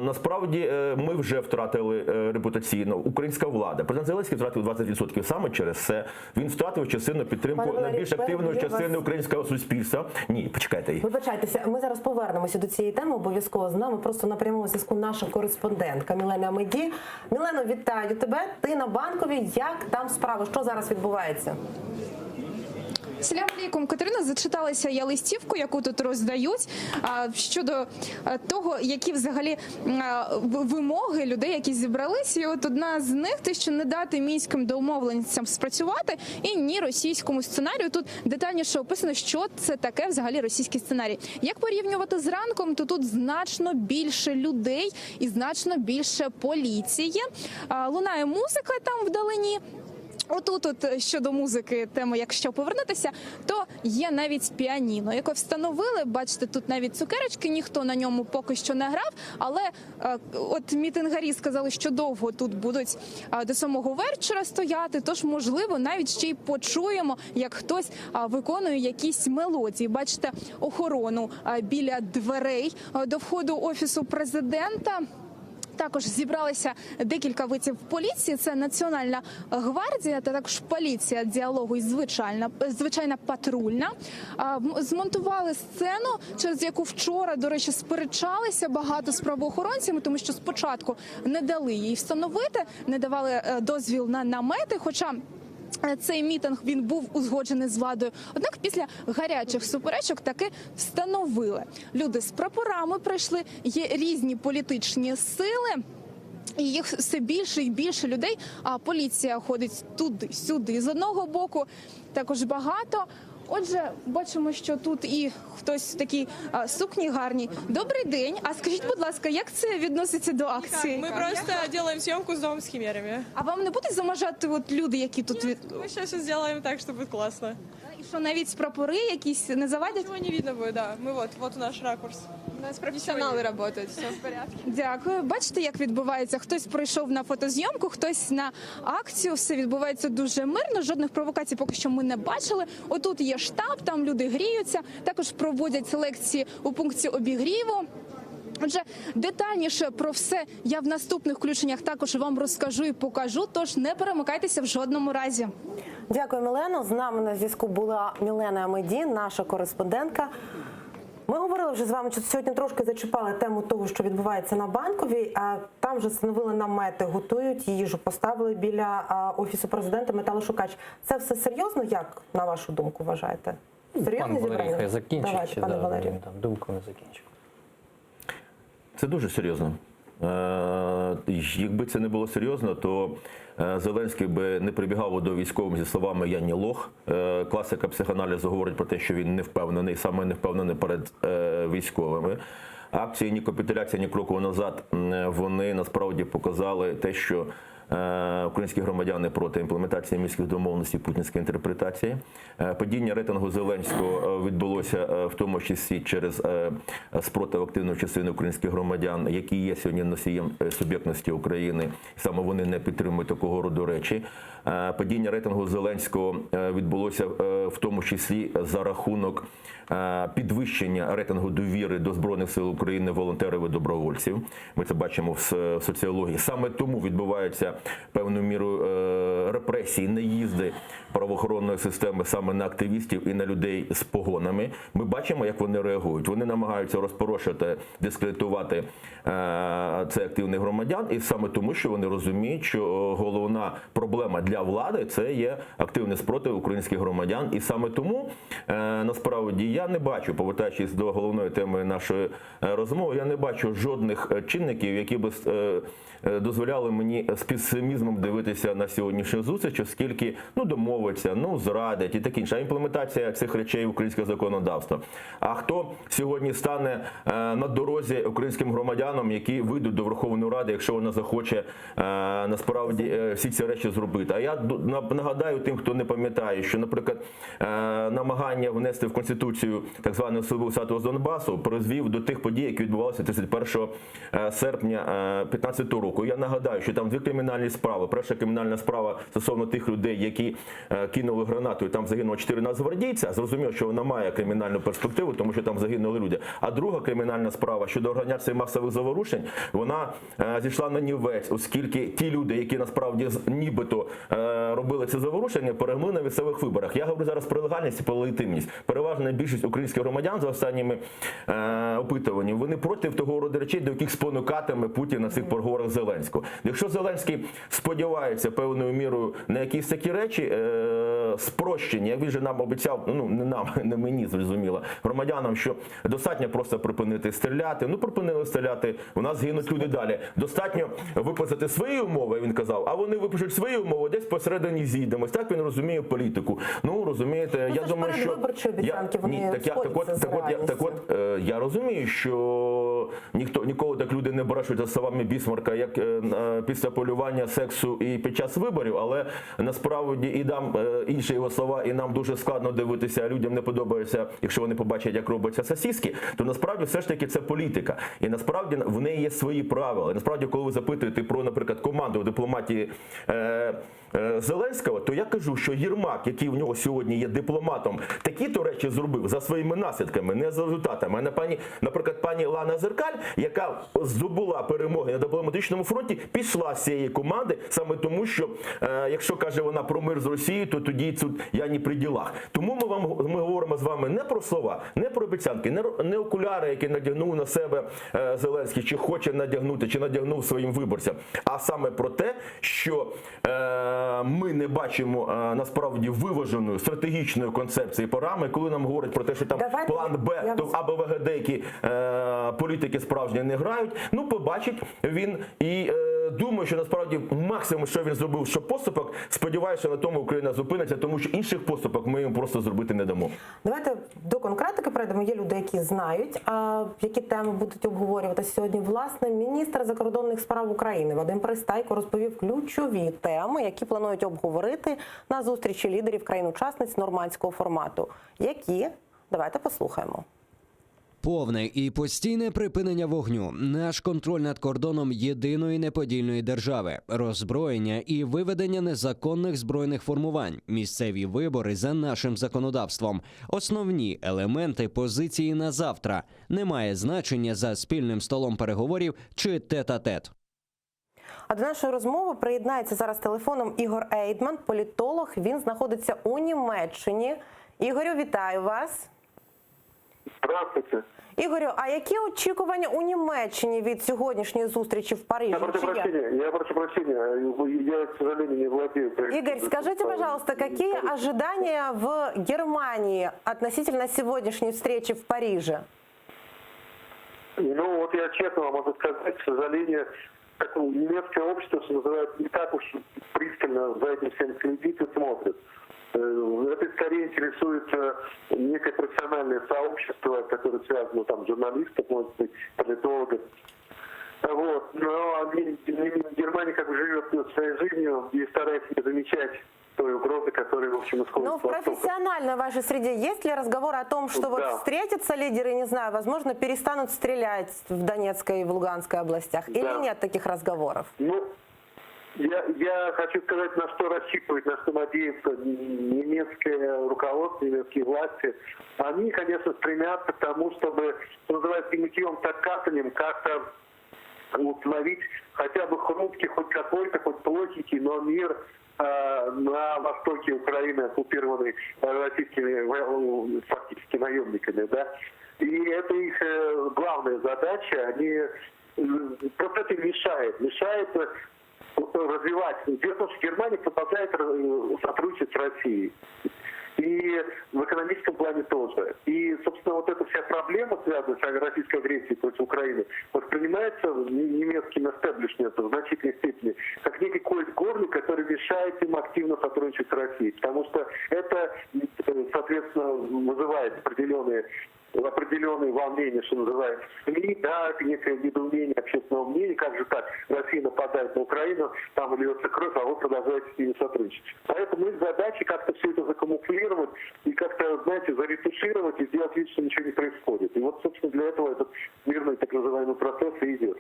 насправді ми вже втратили репутаційно. Українська влада. Президент Зеленський втратив 20% саме через це. Він втратив частину підтримку найбільш активної частини українського суспільства. Ні, почекайте. Вибачайтеся, ми зараз повернемося до цієї теми, обов'язково з нами. Просто на прямому зв'язку наша кореспондентка Мілена Меді. Мілено, вітаю тебе. Ти на Банковій. Як там справи? Що зараз відбувається? Салям алейкум. Катерина, зачиталася я листівку, яку тут роздають, щодо того, які взагалі вимоги людей, які зібралися. І от одна з них, те, що не дати мінським домовленостям спрацювати і ні російському сценарію. Тут детальніше описано, що це таке взагалі російський сценарій. Як порівнювати з ранком, то тут значно більше людей і значно більше поліції. Лунає музика там вдалині. Отут щодо музики теми, якщо повернутися, то є навіть піаніно, яке встановили. Бачите, тут навіть цукерочки, ніхто на ньому поки що не грав, але от мітингарі сказали, що довго тут будуть до самого вечора стояти, тож, можливо, навіть ще й почуємо, як хтось виконує якісь мелодії. Бачите, охорону біля дверей до входу Офісу Президента. Також зібралися декілька видів поліції. Це Національна гвардія та також поліція діалогу і звичайна патрульна. Змонтували сцену, через яку вчора, до речі, сперечалися багато з правоохоронцями, тому що спочатку не дали їй встановити, не давали дозвіл на намети, хоча цей мітинг він був узгоджений з владою. Однак після гарячих суперечок таки встановили. Люди з прапорами прийшли, є різні політичні сили. І їх все більше і більше людей, а поліція ходить туди-сюди. З одного боку також багато. Отже, бачимо, що тут і хтось в такій сукні гарній. Добрий день. А скажіть, будь ласка, як це відноситься до акції? Ми просто робимо зйомку з новими химерами. А вам не будуть заважати от люди, які тут? Ми зараз зробимо так, щоб буде класно. І що, навіть прапори якісь не завадять? Нічого не видно буде, да. Ми вот наш ракурс. У нас професіонали працюють, все в порядку. Дякую. Бачите, як відбувається? Хтось прийшов на фотозйомку, хтось на акцію. Все відбувається дуже мирно. Жодних провокацій поки що ми не бачили. Отут є штаб, там люди гріються. Також проводять лекції у пункті обігріву. Отже, детальніше про все я в наступних включеннях також вам розкажу і покажу, тож не перемикайтеся в жодному разі. Дякую, Мілено. З нами на зв'язку була Мілена Амеді, наша кореспондентка. Ми говорили вже з вами, що сьогодні трошки зачіпали тему того, що відбувається на Банковій. Там вже встановили намети, готують їжу, поставили біля Офісу президента металошукач. Це все серйозно, як, на вашу думку, вважаєте? Серйозне Пан Валерій хай зібрання? закінчить, Давайте, пане Валерію. він там думку не закінчив. Це дуже серйозно. Якби це не було серйозно, то Зеленський би не прибігав до військових зі словами «я не лох». Класика психоаналізу говорить про те, що він не впевнений, саме не впевнений перед військовими. Акції ні капітуляція, ні кроку назад, вони насправді показали те, що українські громадяни проти імплементації мінських домовленостей, путінської інтерпретації. Падіння рейтингу Зеленського відбулося в тому числі через спротив активної частини українських громадян, які є сьогодні носієм суб'єктності України. Саме вони не підтримують такого роду речі. Падіння рейтингу Зеленського відбулося в тому числі за рахунок підвищення рейтингу довіри до Збройних сил України волонтерів і добровольців. Ми це бачимо в соціології. Саме тому відбуваються певною мірою репресії, наїзди правоохоронної системи саме на активістів і на людей з погонами. Ми бачимо, як вони реагують. Вони намагаються розпорошити, дискредитувати цей активних громадян, і саме тому, що вони розуміють, що головна проблема для влади – це є активний спротив українських громадян. І саме тому, насправді, я не бачу, повертаючись до головної теми нашої розмови, я не бачу жодних чинників, які б дозволяли мені з песимізмом дивитися на сьогоднішню зустріч, оскільки домовиться, зрадять і таке інше. А імплементація цих речей в українське законодавство. А хто сьогодні стане на дорозі українським громадянам, які вийдуть до Верховної Ради, якщо вона захоче насправді всі ці речі зробити? А я нагадаю тим, хто не пам'ятає, що, наприклад, намагання внести в Конституцію так званого силового статусу Донбасу призвів до тих подій, які відбувалися 31 серпня 2015 року. Я нагадаю, що там дві кримінальні справи. Перша кримінальна справа стосовно тих людей, які кинули гранату, і там загинуло 4 нацгвардійця. Зрозуміло, що вона має кримінальну перспективу, тому що там загинули люди. А друга кримінальна справа щодо організації масових заворушень, вона зійшла на нівець, оскільки ті люди, які насправді нібито робили ці заворушення, перемогли на місцевих виборах. Я говорю зараз про легальність і про легітимність. Переважна більшість українських громадян за останніми опитуваннями, вони проти того роду речей, до яких спонукатиме Путін на цих переговорах Зеленського. Якщо Зеленський сподівається певною мірою на якісь такі речі, спрощення, як він же нам обіцяв, не нам, не мені, зрозуміло, громадянам, що достатньо просто припинити стріляти. Припинили стріляти, у нас гинуть люди далі. Достатньо виписати свої умови, він казав, а вони випишуть свої умови, десь посередині зійдемось. Так він розуміє політику. Розумієте, я думаю, що... Я розумію, що ніколи так люди не брешуть за словами Бісмарка, як після полювання, сексу і під час виборів, але насправді і нам інші його слова, і нам дуже складно дивитися, людям не подобається, якщо вони побачать, як робляться сосиски, то насправді все ж таки це політика. І насправді в неї є свої правила. І насправді, коли ви запитуєте про, наприклад, команду в дипломатії Зеленського, то я кажу, що Єрмак, який в нього сьогодні є дипломатом, такі-то речі зробив за своїми наслідками, не за результатами. А наприклад, пані Лана Зеркаль, вертикаль, яка здобула перемоги на дипломатичному фронті, пішла з цієї команди, саме тому, що якщо каже вона про мир з Росією, то тоді тут я не при ділах. Тому ми говоримо з вами не про слова, не про обіцянки, не окуляри, які надягнув на себе Зеленський, чи хоче надягнути, чи надягнув своїм виборцям, а саме про те, що ми не бачимо насправді виваженої стратегічної концепції програми, коли нам говорять про те, що там план Б, то АБВГ деякі політики справжні не грають. Ну, побачить він і думаю, що насправді максимум, що він зробив, що поступок, сподіваюся, на тому Україна зупиниться, тому що інших поступок ми їм просто зробити не дамо. Давайте до конкретики перейдемо. Є люди, які знають, які теми будуть обговорюватися сьогодні. Власне, міністр закордонних справ України Вадим Пристайко розповів ключові теми, які планують обговорити на зустрічі лідерів країн-учасниць нормандського формату. Які? Давайте послухаємо. Повне і постійне припинення вогню, наш контроль над кордоном єдиної неподільної держави, роззброєння і виведення незаконних збройних формувань, місцеві вибори за нашим законодавством, основні елементи позиції на завтра. Немає значення за спільним столом переговорів чи тет-а-тет. А до нашої розмови приєднається зараз телефоном Ігор Ейдман, політолог. Він знаходиться у Німеччині. Ігорю, вітаю вас. Здравствуйте. Ігорю, а які очікування у Німеччині від сьогоднішньої зустрічі в Парижі? Я прошу прощения, я, к сожалению, не владею. Игорь, скажите, пожалуйста, какие ожидания в Германии относительно сегодняшней встречи в Париже? Ну, вот я честно вам могу сказать, к сожалению, немецкое общество, что называется, не так уж пристально за этим всем следит и смотрит. Это скорее интересует некое профессиональное сообщество, которое связано там с журналистами, может быть, политологами. Вот. Но Германия как бы живет своей жизнью и старается не замечать той угрозы, которая, в общем, исходит Но с в Востока. профессиональной вашей среде есть ли разговор о том, что вот встретятся лидеры, не знаю, возможно, перестанут стрелять в Донецкой и в Луганской областях? Или нет таких разговоров? Ну, я хочу сказать, на что рассчитывает, на что надеется немецкое руководство, немецкие власти. Они, конечно, стремятся к тому, чтобы, что называется, мытьем так катанием как-то установить хотя бы хрупкий, хоть какой-то, хоть плохенький, но мир на востоке Украины, оккупированной российскими фактически наемниками. Да? И это их главная задача. Они просто это мешает развивать. Дело в том, что Германия продолжает сотрудничать с Россией. И в экономическом плане тоже. И, собственно, вот эта вся проблема, связанная с российской агрессией против Украины, воспринимается немецким эстеблишментом в значительной степени как некий кость горла, который мешает им активно сотрудничать с Россией. Потому что это, соответственно, вызывает определенные волнения, что называется, в СМИ, да, некое недоумение общественного мнения, как же так, Россия нападает на Украину, там льется кровь, а вы продолжаете с ними сотрудничать. Поэтому их задача как-то все это закамуфлировать и как-то, знаете, заретушировать и сделать вид, что ничего не происходит. И вот, собственно, для этого этот мирный так называемый процесс и идет.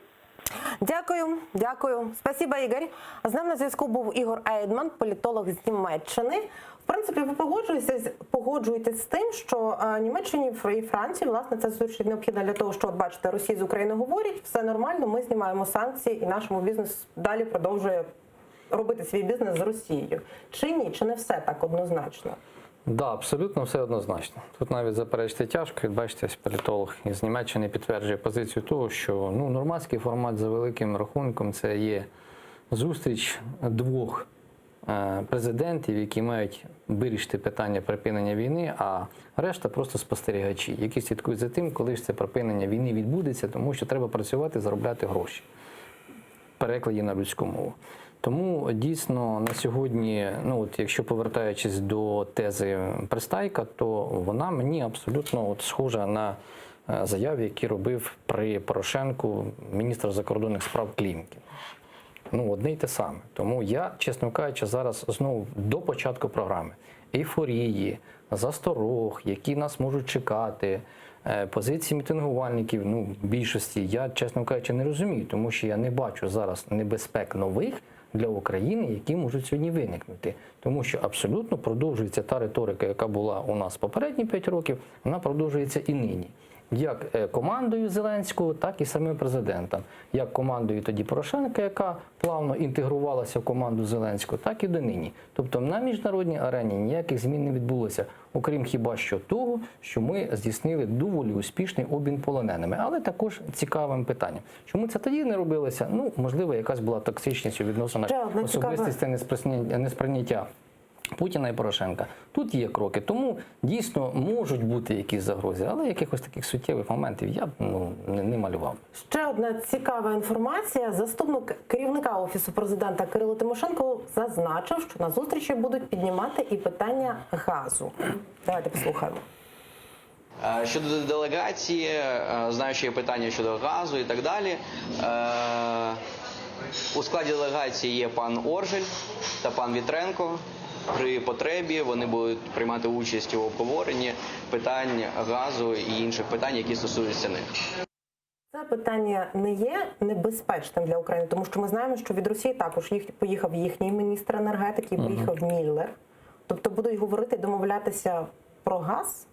Дякую. Спасибо, Ігор. З нами на зв'язку був Ігор Ейдман, політолог з Німеччини. В принципі, ви погоджуєтесь з тим, що Німеччині і Франції, власне, це зустріч необхідна для того, що, от бачите, Росія з Україною говорять, все нормально, ми знімаємо санкції і нашому бізнесу далі продовжує робити свій бізнес з Росією. Чи ні? Чи не все так однозначно? Да, абсолютно все однозначно. Тут навіть заперечити тяжко. Як бачите, політолог із Німеччини підтверджує позицію того, що нормандський формат за великим рахунком це є зустріч двох президентів, які мають вирішити питання припинення війни, а решта просто спостерігачі, які слідкують за тим, коли ж це припинення війни відбудеться, тому що треба працювати, заробляти гроші. В перекладі на людську мову. Тому дійсно на сьогодні, якщо повертаючись до тези Пристайка, то вона мені абсолютно схожа на заяви, які робив при Порошенку міністр закордонних справ Клімкін. Одне й те саме. Тому я, чесно кажучи, зараз знову до початку програми ейфорії, засторог, які нас можуть чекати, позиції мітингувальників, більшості, я, чесно кажучи, не розумію, тому що я не бачу зараз небезпек нових для України, які можуть сьогодні виникнути. Тому що абсолютно продовжується та риторика, яка була у нас попередні 5 років, вона продовжується і нині. як командою Зеленського, так і самим президентом. Як командою тоді Порошенка, яка плавно інтегрувалася в команду Зеленського, так і донині. Тобто на міжнародній арені ніяких змін не відбулося, окрім хіба що того, що ми здійснили доволі успішний обмін полоненими. Але також цікавим питанням. Чому це тоді не робилося? Ну, можливо, якась була токсичність у відносинах особистості несприйняття Путіна і Порошенка. Тут є кроки, тому дійсно можуть бути якісь загрози, але якихось таких суттєвих моментів я б не малював. Ще одна цікава інформація. Заступник керівника Офісу президента Кирило Тимошенко зазначив, що на зустрічі будуть піднімати і питання газу. Давайте послухаємо. Щодо делегації, знаю, що є питання щодо газу і так далі. У складі делегації є пан Оржель та пан Вітренко. При потребі вони будуть приймати участь у обговоренні питань газу і інших питань, які стосуються них. Це питання не є небезпечним для України, тому що ми знаємо, що від Росії також поїхав їхній міністр енергетики, поїхав Міллер. Тобто будуть говорити, домовлятися про газ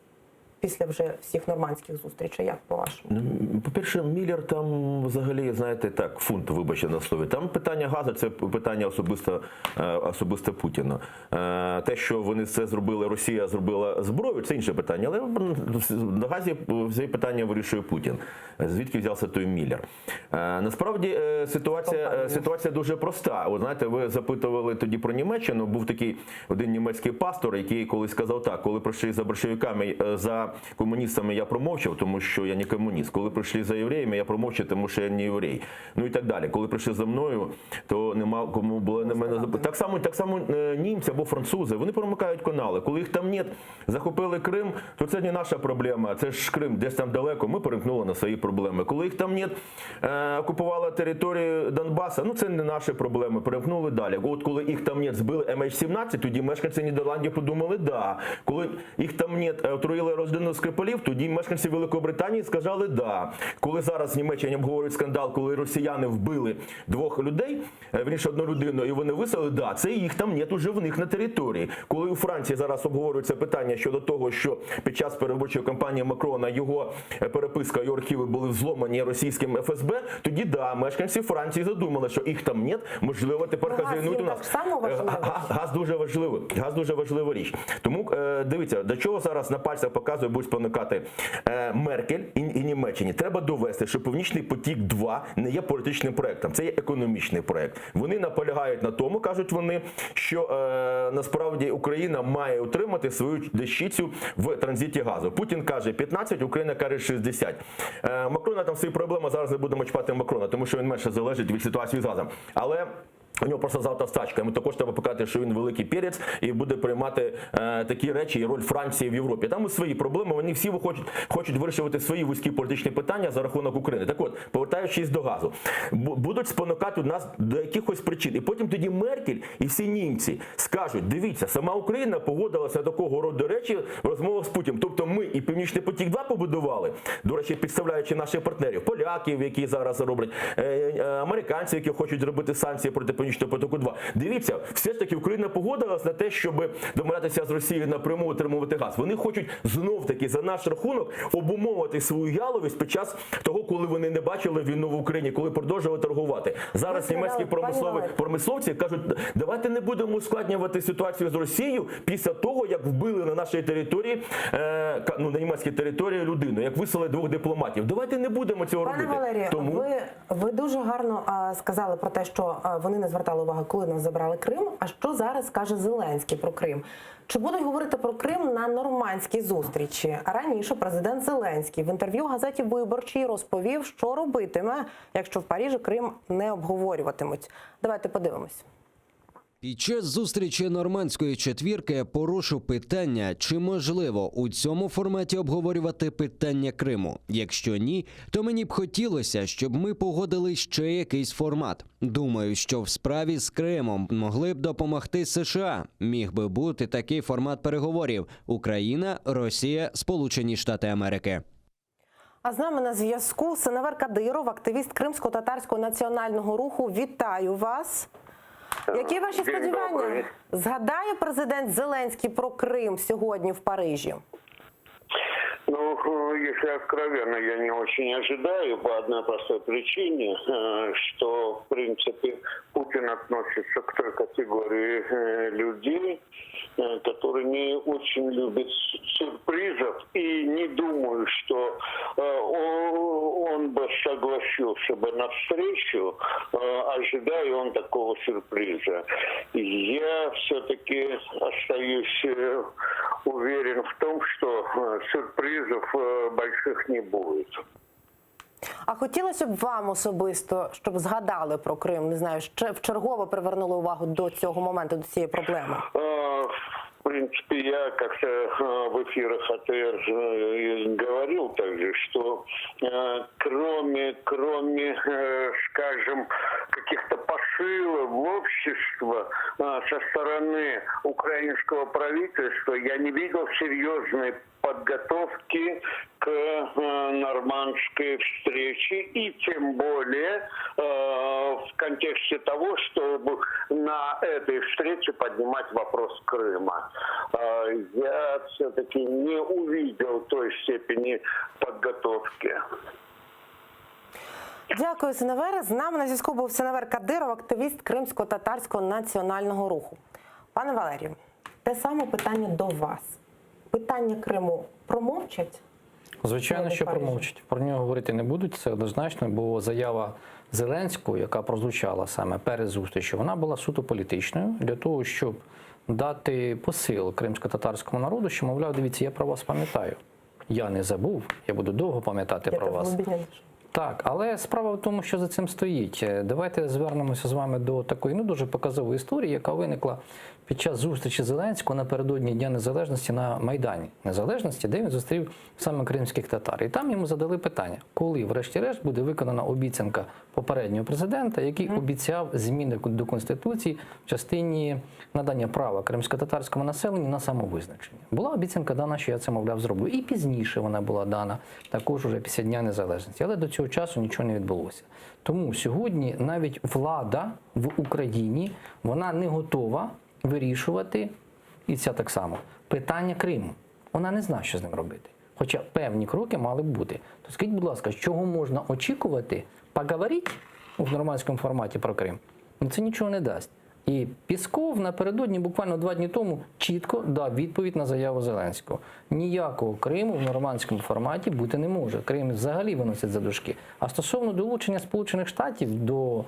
після вже всіх нормандських зустрічей, як по-вашому? По-перше, Міллер там взагалі, знаєте, так, фунт, вибачте на слові. Там питання газу – це питання особисто Путіна. Те, що вони це зробили, Росія зробила зброю, це інше питання. Але на газі всі питання вирішує Путін. Звідки взявся той Міллер? Насправді ситуація дуже проста. От, знаєте, ви запитували тоді про Німеччину. Був такий один німецький пастор, який колись сказав так, коли прийшли за большевиками, за комуністами я промовчав, тому що я не комуніст. Коли прийшли за євреями, я промовчав, тому що я не єврей. Ну і так далі. Коли прийшли за мною, то нема кому було на мене запитати. Так само німці або французи, вони промикають канали. Коли їх там нет, захопили Крим, то це не наша проблема. Це ж Крим, десь там далеко, ми перемкнули на свої проблеми. Коли їх там нет, окупували територію Донбаса, ну це не наші проблеми, перемкнули далі. От коли їх там нет, збили MH17, тоді мешканці Нідерландів подумали, да. Коли їх там нет, отруїли родину Скрипалів, тоді мешканці Великобританії сказали «да». Коли зараз в Німеччині обговорюють скандал, коли росіяни вбили двох людей, вірніше одну людину, і вони виселили, «да», це їх там нет уже в них на території. Коли у Франції зараз обговорюється питання щодо того, що під час передвиборчої кампанії Макрона його переписка і архіви були взломані російським ФСБ, тоді «да», мешканці Франції задумали, що їх там нет, можливо, тепер хазяйнують у нас. Газ дуже важлива річ. Тому, дивіться, до чого зараз на пальцях показує, будуть спонукати Меркель і Німеччині. Треба довести, що Північний потік-2 не є політичним проєктом, це є економічний проєкт. Вони наполягають на тому, кажуть вони, що насправді Україна має утримати свою дещицю в транзиті газу. Путін каже 15, Україна каже 60. Макрона там свої проблеми, зараз не будемо чіпати Макрона, тому що він менше залежить від ситуації з газом. Але у нього просто завтра стачка. Йому також треба показати, що він великий перець і буде приймати такі речі і роль Франції в Європі. Там свої проблеми, вони всі хочуть вирішувати свої вузькі політичні питання за рахунок України. Так от, повертаючись до газу, будуть спонукати нас до якихось причин. І потім тоді Меркель і всі німці скажуть, дивіться, сама Україна погодилася на такого роду речі в розмовах з Путіним. Тобто ми і Північний потік-2 побудували, до речі, підставляючи наших партнерів, поляків, які зараз роблять, американців, які хочуть зробити санкції проти Північного потоку-2. Дивіться, все ж таки Україна погодилась на те, щоб домовлятися з Росією напряму отримувати газ. Вони хочуть знов-таки за наш рахунок обумовити свою яловість під час того, коли вони не бачили війну в Україні, коли продовжували торгувати. Зараз німецькі промисловці кажуть, давайте не будемо ускладнювати ситуацію з Росією після того, як вбили на нашій території, на німецькій території людину, як виселили двох дипломатів. Давайте не будемо цього робити. Пане Валерію, ви дуже гарно сказали про те, що вони не звертали увагу, коли нас забрали Крим. А що зараз каже Зеленський про Крим? Чи будуть говорити про Крим на нормандській зустрічі? Раніше президент Зеленський в інтерв'ю газеті «Виборчий» розповів, що робитиме, якщо в Парижі Крим не обговорюватимуть. Давайте подивимось. Під час зустрічі нормандської четвірки порушив питання, чи можливо у цьому форматі обговорювати питання Криму. Якщо ні, то мені б хотілося, щоб ми погодили ще якийсь формат. Думаю, що в справі з Кримом могли б допомогти США. Міг би бути такий формат переговорів: Україна, Росія, Сполучені Штати Америки. А з нами на зв'язку Сеневер Кадиров, активіст Кримсько-татарського національного руху. Вітаю вас! Які ваші сподівання? Згадає президент Зеленський про Крим сьогодні в Парижі? Ну, если откровенно, я не очень ожидаю по одной простой причине, что, в принципе, Путин относится к той категории людей, которые не очень любят сюрпризов, и не думаю, что он бы согласился бы на встречу, ожидая он такого сюрприза. Я все-таки остаюсь уверен в том, что сюрпризов больших не будет. А хотілося б вам особисто, щоб згадали про Крим, не знаю, вчергово привернули увагу до цього моменту, до цієї проблеми? В принципе, я как-то в эфирах АТР говорил также, что кроме, скажем, каких-то посылов в общество со стороны украинского правительства, я не видел серьезной подготовки к нормандской встрече, и тем более в контексте того, чтобы на этой встрече поднимать вопрос Крыма. Я все-таки не увидел той степени подготовки. Дякую, Синевере. З нами на зв'язку був Синевер Кадиров, активіст Кримсько-татарського національного руху. Пане Валерію, те саме питання до вас. Питання Криму промовчать? Звичайно, що промовчать. Про нього говорити не будуть, це однозначно, бо заява Зеленського, яка прозвучала саме перед зустрічю, вона була суто політичною, для того, щоб дати посил кримсько-татарському народу, що, мовляв, дивіться, я про вас пам'ятаю. Я не забув, я буду довго пам'ятати про вас. Так, але справа в тому, що за цим стоїть. Давайте звернемося з вами до такої дуже показової історії, яка виникла під час зустрічі Зеленського напередодні Дня Незалежності на Майдані Незалежності, де він зустрів саме кримських татар. І там йому задали питання, коли, врешті-решт, буде виконана обіцянка попереднього президента, який обіцяв зміни до Конституції в частині надання права кримсько-татарському населенню на самовизначення. Була обіцянка дана, що я це, мовляв, зроблю. І пізніше вона була дана, також уже після Дня Незалежності. Але до цього часу нічого не відбулося. Тому сьогодні навіть влада в Україні, вона не готова вирішувати, і ця так само, питання Криму. Вона не знає, що з ним робити. Хоча певні кроки мали б бути. То скажіть, будь ласка, чого можна очікувати, поговорити в нормандському форматі про Крим? Ну, це нічого не дасть. І Пісков напередодні, буквально 2 дні тому, чітко дав відповідь на заяву Зеленського. Ніякого Криму в нормандському форматі бути не може. Крим взагалі виносять за дужки. А стосовно долучення Сполучених Штатів до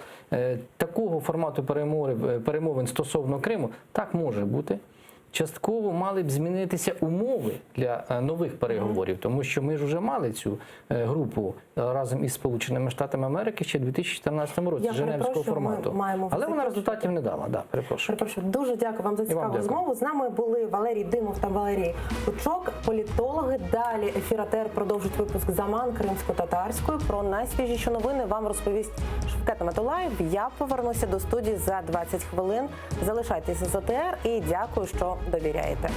такого формату перемовин стосовно Криму, так може бути. Частково мали б змінитися умови для нових переговорів, тому що ми ж вже мали цю групу разом із Сполученими Штатами Америки ще в 2014 році, Женевського формату. Але вона результатів не дала. Да, перепрошую. Дуже дякую вам за цікаву розмову. З нами були Валерій Димов та Валерій Пучок, політологи. Далі ефір АТР продовжить випуск «Заман» кримсько-татарською. Про найсвіжіші новини вам розповість Шевкет Матулаєв. Я повернуся до студії за 20 хвилин. Залишайтеся з АТР і дякую, що довіряєте.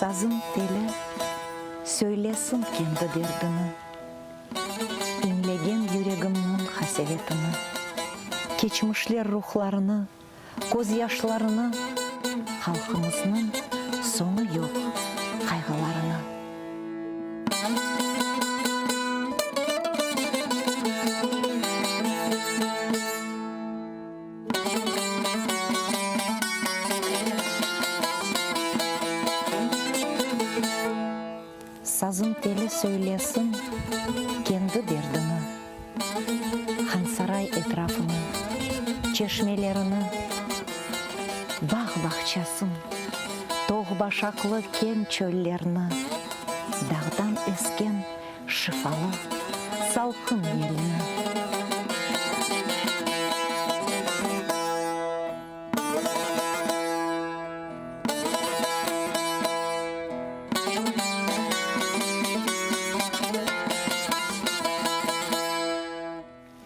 Sazın teli söylesin kendi derdini, inlegen yüreğimin hasevetini, geçmişler ruhlarını, göz yaşlarını, halkımızın sonu yok kaygılarını. Sazın teli söylesin kendi derdini, Hansaray etrafını, çeşmelerini, bağ bahçesin, toğ башаклы кен чөллерні, дағдан ескен шифалы салқын еліні.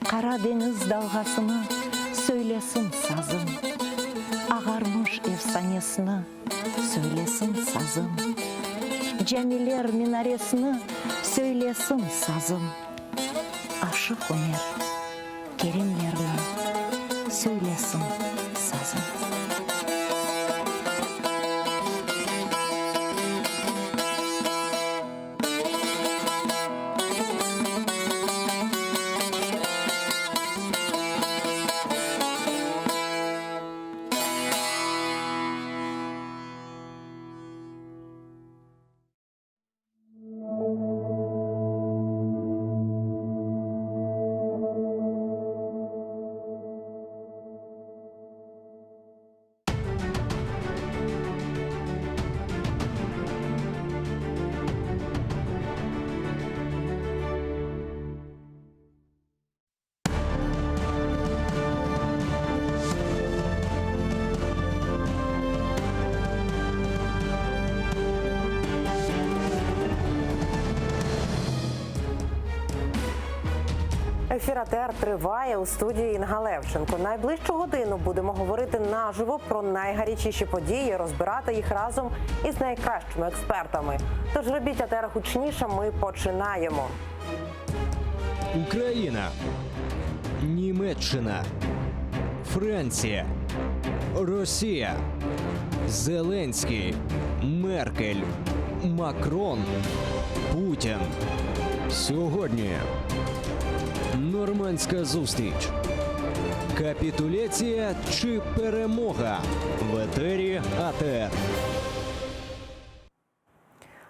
Қара деңіз далғасыны сөйлесін сазым, ағармыш efsanesini söylesin sazım. Cemiler minaresini söylesin sazım. Aşık Ömer Kerimlerle söylesin sazım. Ефір АТР триває, у студії Інга Левченко. Найближчу годину будемо говорити наживо про найгарячіші події, розбирати їх разом із найкращими експертами. Тож робіть АТР гучніше, ми починаємо. Україна, Німеччина, Франція, Росія, Зеленський, Меркель, Макрон, Путін. Сьогодні нормандська зустріч. Капітуляція чи перемога? В етері АТР.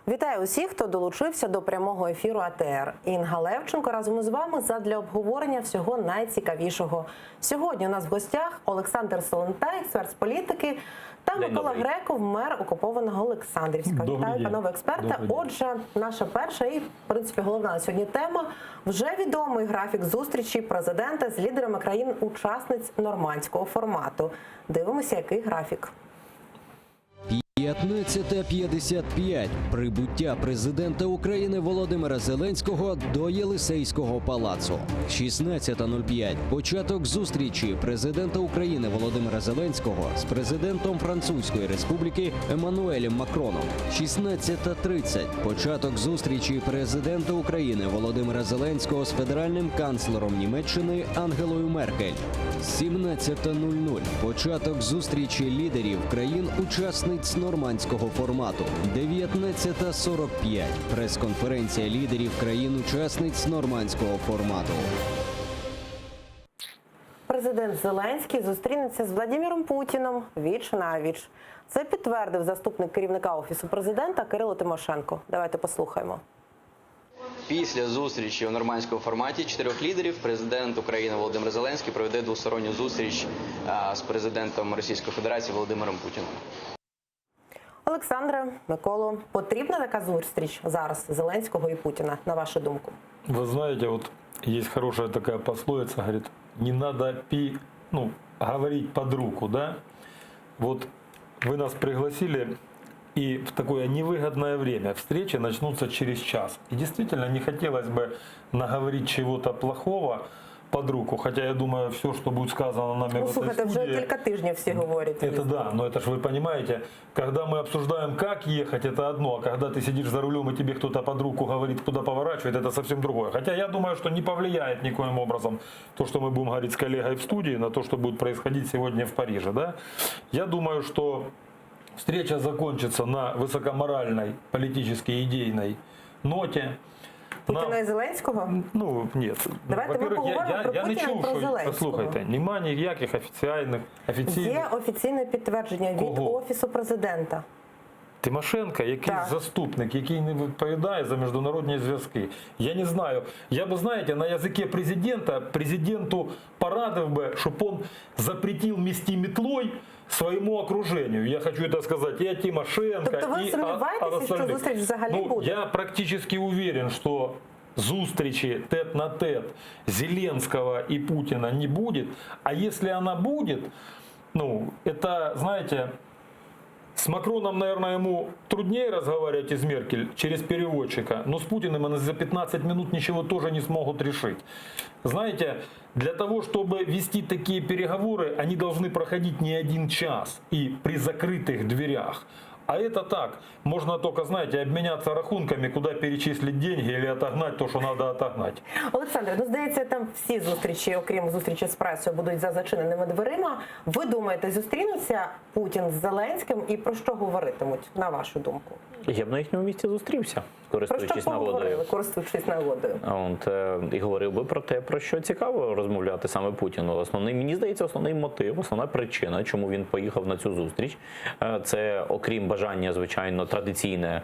Вітаю усіх, хто долучився до прямого ефіру АТР. Інга Левченко разом із вами задля обговорення всього найцікавішого. Сьогодні у нас в гостях Олександр Солонтай, експерт з політики, та Микола Греков, мер окупованого Олександрівська. Вітаю, панове експерти. Отже, наша перша і, в принципі, головна на сьогодні тема – вже відомий графік зустрічі президента з лідерами країн-учасниць нормандського формату. Дивимося, який графік. 15:55. Прибуття президента України Володимира Зеленського до Єлисейського палацу. 16:05. Початок зустрічі президента України Володимира Зеленського з президентом Французької Республіки Еммануелем Макроном. 16:30. Початок зустрічі президента України Володимира Зеленського з федеральним канцлером Німеччини Ангелою Меркель. 17:00. Початок зустрічі лідерів країн-учасниць нормандського формату. 19:45. Прес-конференція лідерів країн-учасниць нормандського формату. Президент Зеленський зустрінеться з Владимиром Путіном віч-навіч. Це підтвердив заступник керівника Офісу президента Кирило Тимошенко. Давайте послухаємо. Після зустрічі у нормандському форматі 4 лідерів президент України Володимир Зеленський проведе двосторонню зустріч з президентом Російської Федерації Володимиром Путіним. Олександре, Миколо, потрібна така зустріч зараз Зеленського і Путіна, на вашу думку? Вы знаете, вот есть хорошая такая пословица, говорит, не надо говорить под руку, да? Вот вы нас пригласили, и в такое невыгодное время встречи начнутся через час. И действительно не хотелось бы наговорить чего-то плохого под руку, хотя я думаю, все, что будет сказано нами в этой Слухайте, вже студии, кілька тижнів всі говорять. это да, но это же вы понимаете, когда мы обсуждаем, как ехать, это одно, а когда ты сидишь за рулем и тебе кто-то под руку говорит, куда поворачивать, это совсем другое. Хотя я думаю, что не повлияет никоим образом то, что мы будем говорить с коллегой в студии, на то, что будет происходить сегодня в Париже. Да? Я думаю, что встреча закончится на высокоморальной, политической, идейной ноте. Путіна і Зеленського? Ну, нет. Давайте ми поговоримо про я не Путіна і чув, про що, Зеленського. слухайте, нема ніяких офіційних... Є офіційне підтвердження від Кого? Офісу президента. Тимошенко, який заступник, який не відповідає за міжнародні зв'язки. Я не знаю. Я би, знаєте, на язикі президенту порадив би, щоб він запретив мести метлой своему окружению. Я хочу это сказать и о Тимошенко, Тобто ви и сумніваєтеся, о що остальных. зустріч взагалі Ну, буде? я практически уверен, что зустрічи тет-на-тет Зеленского и Путина не будет. А если она будет, ну, это, знаете, с Макроном, наверное, ему труднее разговаривать из Меркель через переводчика, но с Путиным они за 15 минут ничего тоже не смогут решить. Знаете, для того, чтобы вести такие переговоры, они должны проходить не 1 час и при закрытых дверях. А это так, можно только, знаете, обменяться рахунками, куда перечислить деньги или отогнать то, что надо отогнать. Олександр, ну здається, там всі зустрічі, окрім зустрічі з пресою, будуть за зачиненими дверима. Ви думаєте, зустрінуться Путін з Зеленським і про що говоритимуть, на вашу думку? Я б на їхньому місці зустрівся, Про що користуючись нагодою. поговорили, користуючись нагодою? І говорив би про те, про що цікаво розмовляти саме Путіну. Мені здається, основний мотив, основна причина, чому він поїхав на цю зустріч, це, окрім бажання, звичайно, традиційне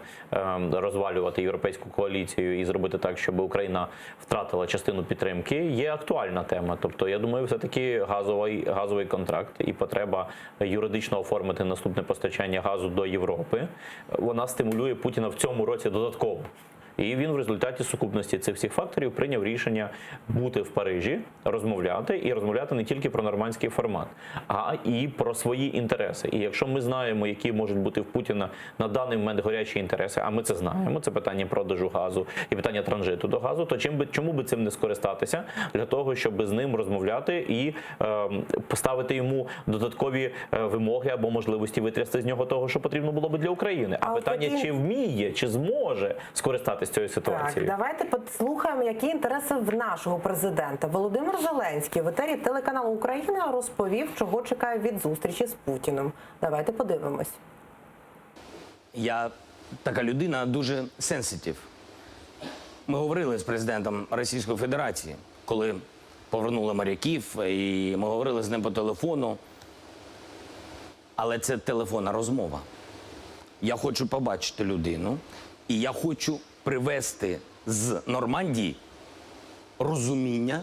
розвалювати європейську коаліцію і зробити так, щоб Україна втратила частину підтримки, є актуальна тема. Тобто, я думаю, все-таки газовий контракт і потреба юридично оформити наступне постачання газу до Європи, вона стимулює Путіна в цьому році додатково. І він в результаті сукупності цих всіх факторів прийняв рішення бути в Парижі, розмовляти не тільки про нормандський формат, а і про свої інтереси. І якщо ми знаємо, які можуть бути в Путіна на даний момент горячі інтереси, а ми це знаємо, це питання продажу газу і питання транзиту до газу, то чому би цим не скористатися для того, щоб з ним розмовляти і поставити йому додаткові вимоги або можливості витрясти з нього того, що потрібно було би для України. А питання, чи вміє, чи зможе скористатися цією ситуацією. Так, давайте послухаємо, які інтереси в нашого президента. Володимир Зеленський в етері телеканалу «Україна» розповів, чого чекає від зустрічі з Путіним. Давайте подивимось. Я така людина дуже сенситив. Ми говорили з президентом Російської Федерації, коли повернули моряків, і ми говорили з ним по телефону. Але це телефонна розмова. Я хочу побачити людину, і я хочу привести з Нормандії розуміння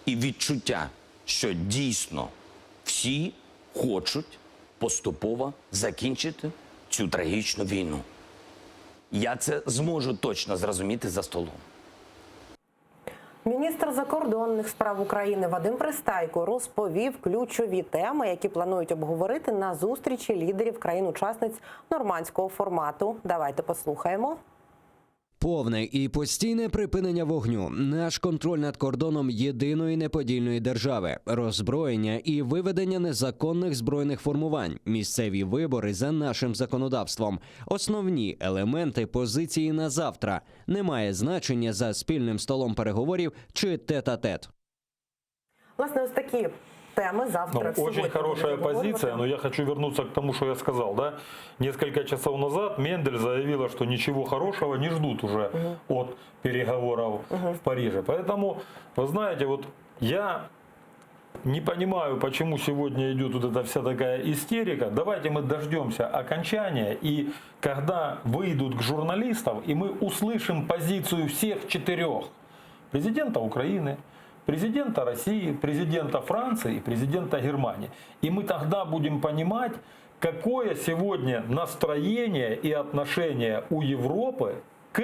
і відчуття, що дійсно всі хочуть поступово закінчити цю трагічну війну. Я це зможу точно зрозуміти за столом. Міністр закордонних справ України Вадим Пристайко розповів ключові теми, які планують обговорити на зустрічі лідерів країн-учасниць нормандського формату. Давайте послухаємо. Повне і постійне припинення вогню, наш контроль над кордоном єдиної неподільної держави, роззброєння і виведення незаконних збройних формувань, місцеві вибори за нашим законодавством, основні елементи позиції на завтра. Немає значення за спільним столом переговорів чи тет-а-тет. Власне, ось такі темы завтра. Очень хорошая позиция, но я хочу вернуться к тому, что я сказал. Да? Несколько часов назад Мендель заявила, что ничего хорошего не ждут уже от переговоров в Париже. Поэтому, вы знаете, вот я не понимаю, почему сегодня идет вот эта вся такая истерика. Давайте мы дождемся окончания, и когда выйдут к журналистам, и мы услышим позицию всех 4. Президента Украины, президента России, президента Франции и президента Германии. И мы тогда будем понимать, какое сегодня настроение и отношение у Европы к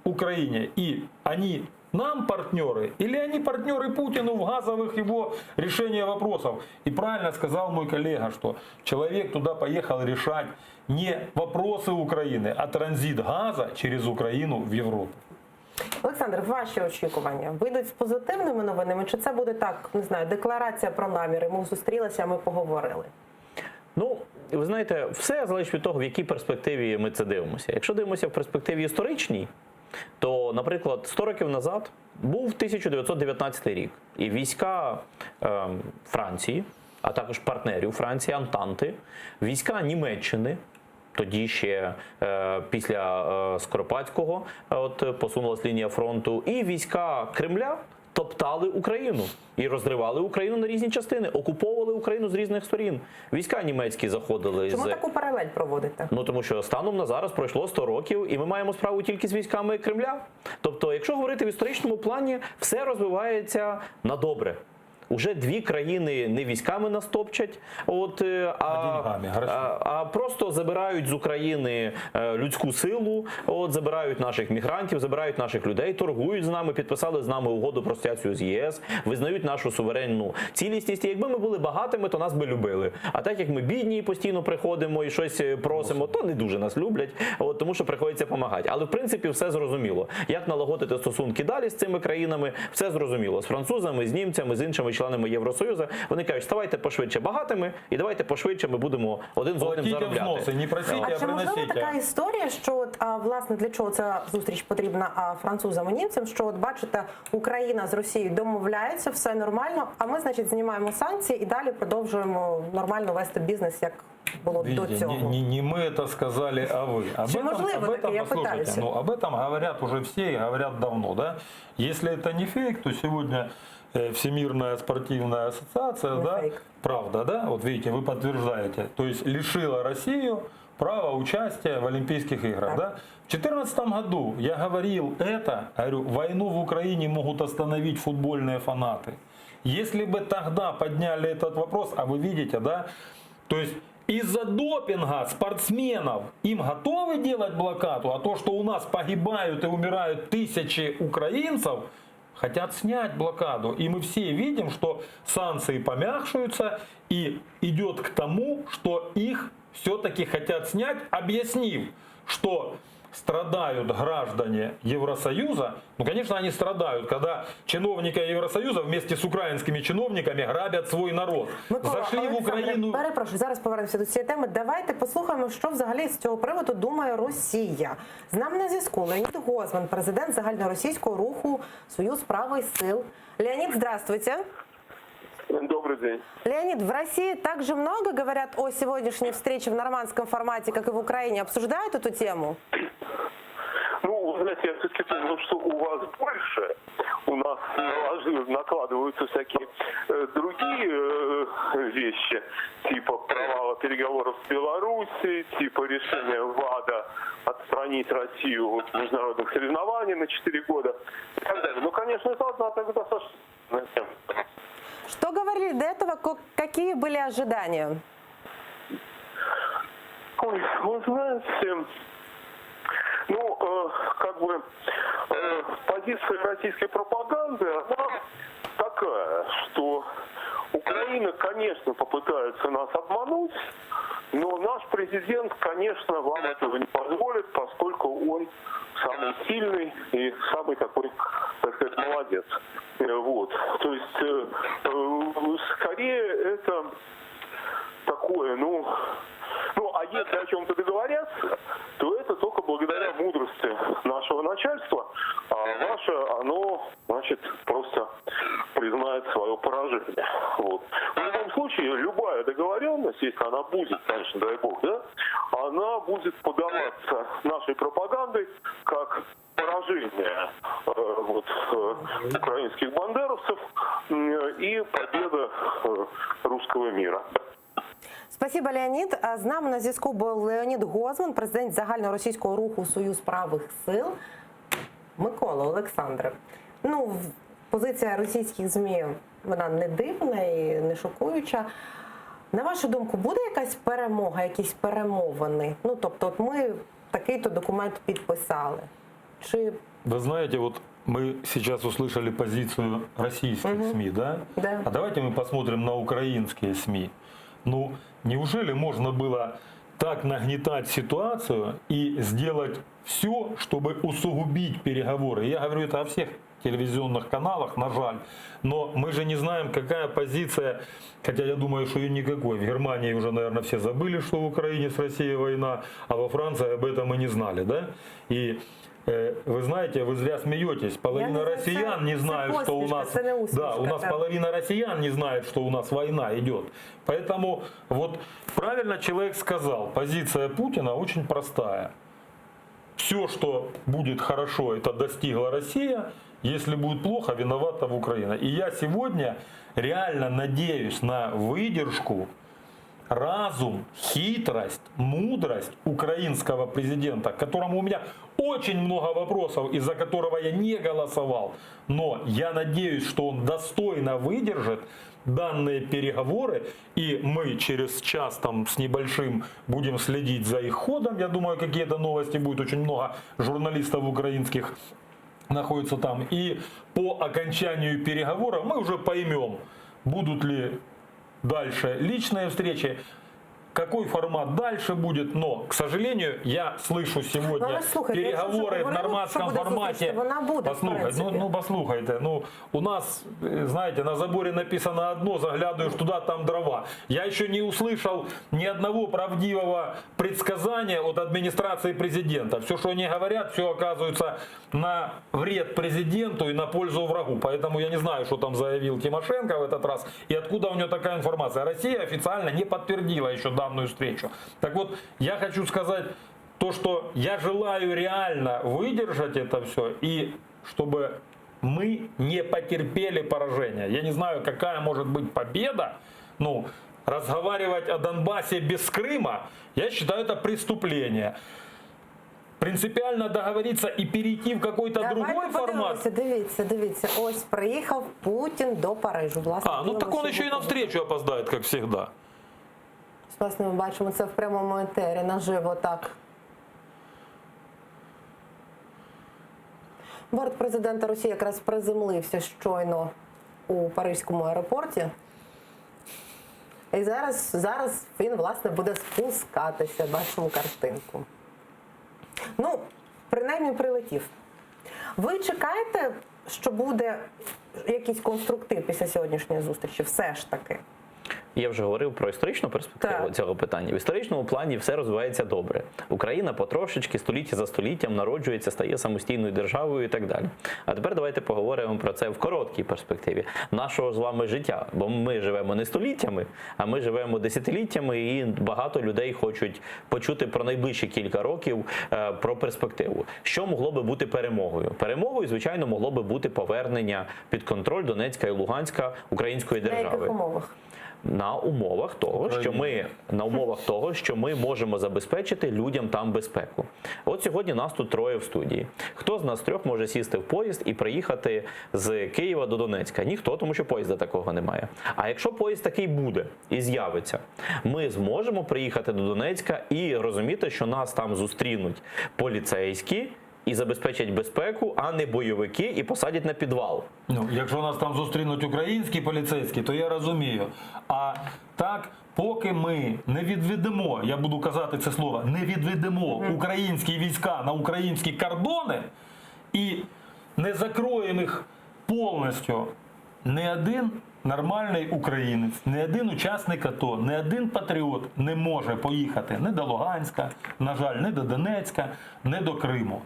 Украине. И они нам партнеры или они партнеры Путину в газовых его решениях вопросов. И правильно сказал мой коллега, что человек туда поехал решать не вопросы Украины, а транзит газа через Украину в Европу. Олександр, ваші очікування вийдуть з позитивними новинами? Чи це буде так, не знаю, декларація про наміри? Ми зустрілися, ми поговорили. Ну, ви знаєте, все залежить від того, в якій перспективі ми це дивимося. Якщо дивимося в перспективі історичній, то, наприклад, 100 років назад був 1919 рік. І війська Франції, а також партнерів Франції, Антанти, війська Німеччини, тоді ще після Скоропадського посунулась лінія фронту, і війська Кремля топтали Україну і розривали Україну на різні частини, окуповували Україну з різних сторін. Війська німецькі заходили. Чому таку паралель проводите? Ну, тому що станом на зараз пройшло 100 років, і ми маємо справу тільки з військами Кремля. Тобто, якщо говорити в історичному плані, все розвивається на добре. уже дві країни не військами нас топчать, а просто забирають з України людську силу, забирають наших мігрантів, забирають наших людей, торгують з нами, підписали з нами угоду про асоціацію з ЄС, визнають нашу суверенну цілісність. І якби ми були багатими, то нас би любили. А так як ми бідні і постійно приходимо і щось просимо, то не дуже нас люблять, тому що приходиться допомагати. Але в принципі все зрозуміло. Як налагодити стосунки далі з цими країнами, все зрозуміло. З французами, з німцями, з іншими членами Євросоюзу. Вони кажуть, ставайте пошвидше багатими і давайте пошвидше ми будемо один з одним заробляти. А чи можливо така історія, що власне для чого ця зустріч потрібна французам і німцям, що от бачите, Україна з Росією домовляється, все нормально, а ми, значить, знімаємо санкції і далі продовжуємо нормально вести бізнес, як було до цього. Не мы это сказали, а вы. Об этом говорят уже все и говорят давно. Да? Если это не фейк, то сегодня Всемирная спортивная ассоциация, да, правда, да, вот видите, вы подтверждаете, то есть лишила Россию права участия в Олимпийских играх. Да? В 2014 году я говорил это, говорю, войну в Украине могут остановить футбольные фанаты. Если бы тогда подняли этот вопрос, а вы видите, да, то есть из-за допинга спортсменов им готовы делать блокаду, а то, что у нас погибают и умирают тысячи украинцев, хотят снять блокаду. И мы все видим, что санкции помягчаются и идет к тому, что их все-таки хотят снять, объяснив, что страдают граждане Евросоюза. Ну, конечно, они страдают, когда чиновники Евросоюза вместе с украинскими чиновниками грабят свой народ. Зашли в Україну. Перепрошую, зараз повернемося до цієї теми. Давайте послухаємо, що взагалі з цього приводу думає Росія. З нами на зв'язку Леонід Гозман, президент загальноросійського руху «Союз правых сил». Леонид, здравствуйте. Добрый день. Леонид, в России также много говорят о сегодняшней встрече в нормандском формате, как и в Украине. Обсуждают эту тему? Ну, вы знаете, я все-таки думаю, что у вас больше. У нас накладываются всякие другие вещи, типа провала переговоров с Белоруссией, типа решения ВАДА отстранить Россию от международных соревнований на 4 года и так далее. Ну, конечно, это одна тогда достаточно тема. Что говорили до этого? Какие были ожидания? Ой, вы знаете, ну, позиция российской пропаганды, она такая, что Украина, конечно, попытается нас обмануть, но наш президент, конечно, вам этого не позволит, поскольку он самый сильный и самый такой, так сказать, молодец. Вот. То есть, скорее это такое, а если о чем-то договорятся, то это только благодаря мудрости нашего начальства, а наше, оно, значит, просто признает свое поражение. Вот. В любом случае, любая договоренность, если она будет, конечно, дай бог, да, она будет подаваться нашей пропагандой как поражение украинских бандеровцев и победа русского мира. Спасибо, Леонід. З нами на зв'язку був Леонід Гозман, президент загальноросійського руху «Союз правих сил». Микола, Олександре, позиція російських ЗМІ, вона не дивна і не шокуюча. На вашу думку, буде якась перемога, якісь перемовини? Тобто, от ми такий-то документ підписали. Вы знаете, вот мы сейчас услышали позицию российских СМИ, да? Да. А давайте мы посмотрим на украинские СМИ. Неужели можно было так нагнетать ситуацию и сделать все, чтобы усугубить переговоры? Я говорю это о всех телевизионных каналах, на жаль. Но мы же не знаем, какая позиция, хотя я думаю, что ее никакой. В Германии уже, наверное, все забыли, что в Украине с Россией война, а во Франции об этом и не знали, да? И вы знаете, вы зря смеетесь. Половина россиян не знают, что у нас... Да, у нас половина россиян не знает, что у нас война идет. Поэтому вот правильно человек сказал, позиция Путина очень простая. Все, что будет хорошо, это достигла Россия. Если будет плохо, виновата Украина. И я сегодня реально надеюсь на выдержку разум, хитрость, мудрость украинского президента, к которому у меня очень много вопросов, из-за которого я не голосовал. Но я надеюсь, что он достойно выдержит данные переговоры, и мы через час там с небольшим будем следить за их ходом. Я думаю, какие-то новости будет, очень много журналистов украинских находится там. И по окончанию переговоров мы уже поймем, будут ли дальше личные встречи, какой формат дальше будет. Но, к сожалению, я слышу сегодня переговоры в нормандском формате. Послухайте, у нас, знаете, на заборе написано одно, заглядываешь туда, там дрова. Я еще не услышал ни одного правдивого предсказания от администрации президента. Все, что они говорят, все оказывается на вред президенту и на пользу врагу. Поэтому я не знаю, что там заявил Тимошенко в этот раз и откуда у него такая информация. Россия официально не подтвердила еще данную встречу. Так вот, я хочу сказать то, что я желаю реально выдержать это все и чтобы мы не потерпели поражения. Я не знаю, какая может быть победа. Разговаривать о Донбассе без Крыма, я считаю, это преступление. Принципіально договоритися і перейти в якийсь другой формат. Дивіться. Ось приїхав Путін до Парижу. Власне, так он ще й на встречу опоздає, як завжди. Власне, ми бачимо це в прямому етері, наживо так. Борт президента Росії якраз приземлився щойно у Паризькому аеропорті. І зараз він, власне, буде спускатися. Бачимо картинку. Принаймні прилетів. Ви чекаєте, що буде якийсь конструктив після сьогоднішньої зустрічі? Все ж таки. Я вже говорив про історичну перспективу цього питання. В історичному плані все розвивається добре. Україна потрошечки, століття за століттям народжується, стає самостійною державою і так далі. А тепер давайте поговоримо про це в короткій перспективі нашого з вами життя. Бо ми живемо не століттями, а ми живемо десятиліттями, і багато людей хочуть почути про найближчі кілька років, про перспективу. Що могло би бути перемогою? Перемогою, звичайно, могло би бути повернення під контроль Донецька і Луганська української держави. На яких умовах? На умовах того, що ми можемо забезпечити людям там безпеку. От сьогодні нас тут троє в студії. Хто з нас трьох може сісти в поїзд і приїхати з Києва до Донецька? Ніхто, тому що поїзда такого немає. А якщо поїзд такий буде і з'явиться, ми зможемо приїхати до Донецька і розуміти, що нас там зустрінуть поліцейські і забезпечать безпеку, а не бойовики, і посадять на підвал. Якщо нас там зустрінуть українські поліцейські, то я розумію. А так, поки ми не відведемо, я буду казати це слово, не відведемо українські війська на українські кордони і не закроємо їх повністю, не один нормальний українець, не один учасник АТО, не один патріот не може поїхати ні до Луганська, на жаль, ні до Донецька, ні до Криму.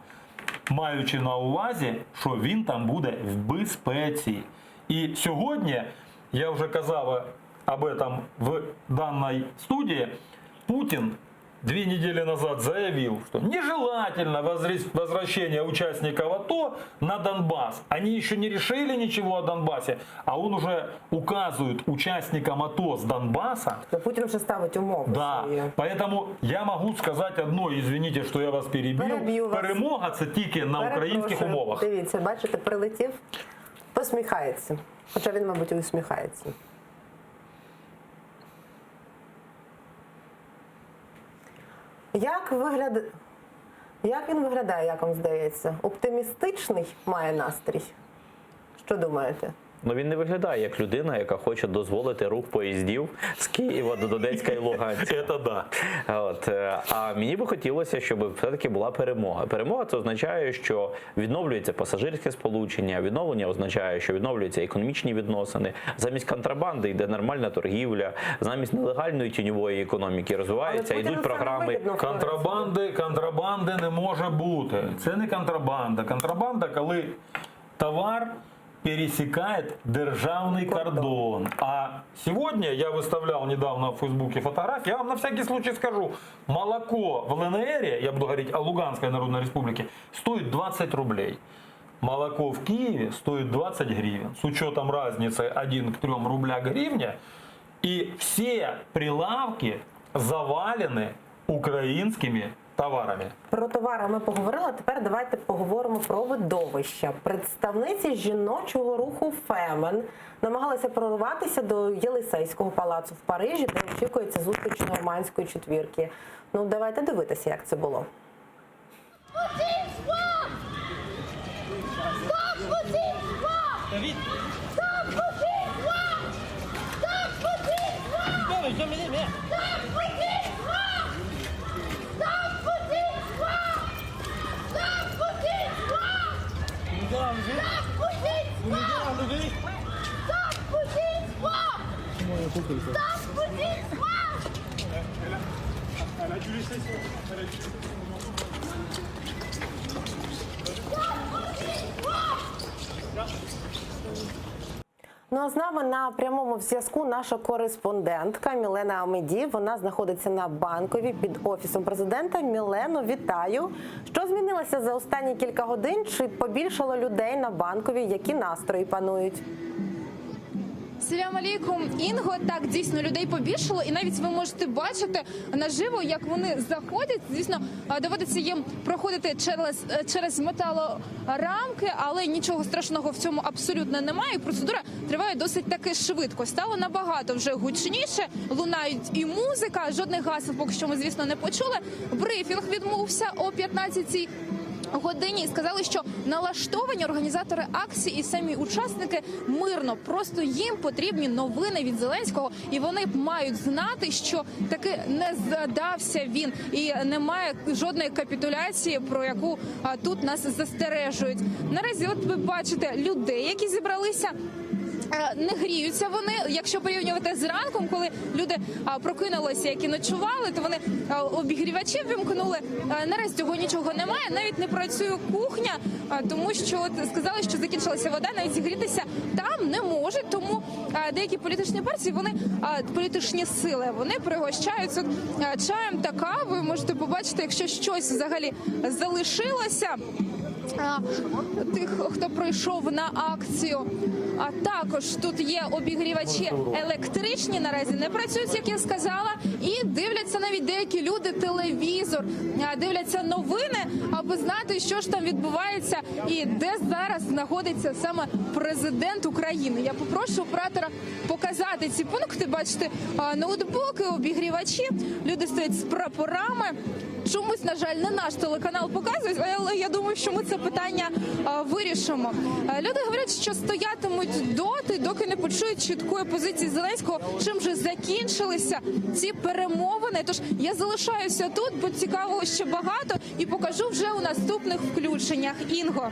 Маючи на увазі, що він там буде в безпеці. І сьогодні, я вже казав об этом в данной студии, Путин 2 недели назад заявил, что нежелательно возвращение участников АТО на Донбасс. Они еще не решили ничего о Донбассе, а он уже указывает участникам АТО с Донбасса. Путин уже ставит умовы. Да, поэтому я могу сказать одно, извините, что я вас перебил. Перемога це тільки на українських умовах. Дивіться, бачите, прилетів, посміхається. Хоча він, мабуть, і усміхається. Як він виглядає, як вам здається? Оптимістичний має настрій? Що думаєте? Він не виглядає як людина, яка хоче дозволити рух поїздів з Києва до Донецька і Луганська. Це да. А мені би хотілося, щоб все-таки була перемога. Перемога – це означає, що відновлюється пасажирське сполучення, відновлення означає, що відновлюються економічні відносини, замість контрабанди йде нормальна торгівля, замість нелегальної тіньової економіки розвивається, йдуть програми. Контрабанди не може бути. Це не контрабанда. Контрабанда, коли товар пересекает державный кордон. А сегодня я выставлял недавно в Фейсбуке фотографии, я вам на всякий случай скажу, молоко в ЛНР, я буду говорить о Луганской Народной Республике, стоит 20 рублей. Молоко в Киеве стоит 20 гривен. С учетом разницы 1 к 3 рубля гривня, И все прилавки завалены украинскими товарами. Про товари ми поговорили, тепер давайте поговоримо про видовища. Представниці жіночого руху «Фемен» намагалися прорватися до Єлисейського палацу в Парижі, де очікується зустріч нормандської четвірки. Ну, давайте дивитися, як це було. Ну а з нами на прямому зв'язку наша кореспондентка Мілена Амеді. Вона знаходиться на Банковій під Офісом президента. Мілено, вітаю! Що змінилося за останні кілька годин? Чи побільшало людей на Банковій? Які настрої панують? Салям алейкум, Інго. Так, дійсно, людей побільшало, і навіть ви можете бачити наживо, як вони заходять. Звісно, доводиться їм проходити через металорамки, але нічого страшного в цьому абсолютно немає. Процедура триває досить таки швидко. Стало набагато вже гучніше, лунають і музика, жодних гасел поки що ми, звісно, не почули. Брифінг відбувся о 15-й годині і сказали, що налаштовані організатори акції і самі учасники мирно. Просто їм потрібні новини від Зеленського, і вони мають знати, що таки не здався він і немає жодної капітуляції, про яку тут нас застережують. Наразі, от ви бачите людей, які зібралися. Не гріються вони, якщо порівнювати з ранком, коли люди прокинулися, які ночували, то вони обігрівачі вимкнули. Наразі цього нічого немає, навіть не працює кухня, тому що от сказали, що закінчилася вода, навіть зігрітися там не можуть. Тому деякі політичні партії, політичні сили, вони пригощаються чаєм та кавою. Можете побачити, якщо щось взагалі залишилося. Тих, хто прийшов на акцію. А також тут є обігрівачі електричні, наразі не працюють, як я сказала, і дивляться навіть деякі люди телевізор, дивляться новини, аби знати, що ж там відбувається і де зараз знаходиться саме президент України. Я попрошу оператора показати ці пункти. Бачите, ноутбуки, обігрівачі, люди стоять з прапорами. Чомусь, на жаль, не наш телеканал показує, але я думаю, що ми це питання вирішимо. Люди говорять, що стоятимуть доти, доки не почують чіткої позиції Зеленського, чим же закінчилися ці перемовини. Тож я залишаюся тут, бо цікавого ще багато, і покажу вже у наступних включеннях. Інго.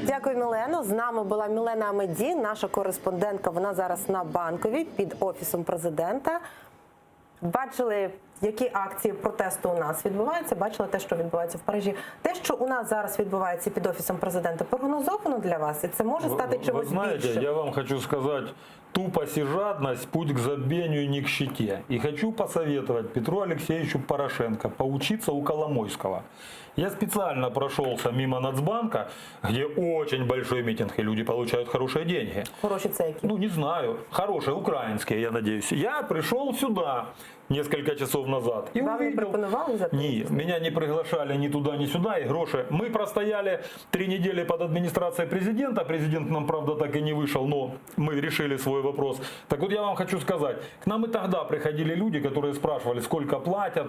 Дякую, Мілено. З нами була Мілена Амеді, наша кореспондентка. Вона зараз на Банковій під Офісом президента. Бачили, які акції протесту у нас відбуваються, бачили те, що відбувається в Парижі. Те, що у нас зараз відбувається під Офісом президента, прогнозовано для вас? І це може стати чимось більшим? Вы знаете, я вам хочу сказать, тупость и жадность – путь к забвению, не к щите. И хочу посоветовать Петру Алексеевичу Порошенко поучиться у Коломойского. Я специально прошелся мимо Нацбанка, где очень большой митинг, и люди получают хорошие деньги. Хорошие цейки. Ну, не знаю. Хорошие, украинские, я надеюсь. Я пришел сюда несколько часов назад. И вам не пропонували за Нет, меня не приглашали ни туда, ни сюда, и гроши. Мы простояли 3 недели под администрацией президента. Президент нам, правда, так и не вышел, но мы решили свой вопрос. Так вот, я вам хочу сказать, к нам и тогда приходили люди, которые спрашивали, сколько платят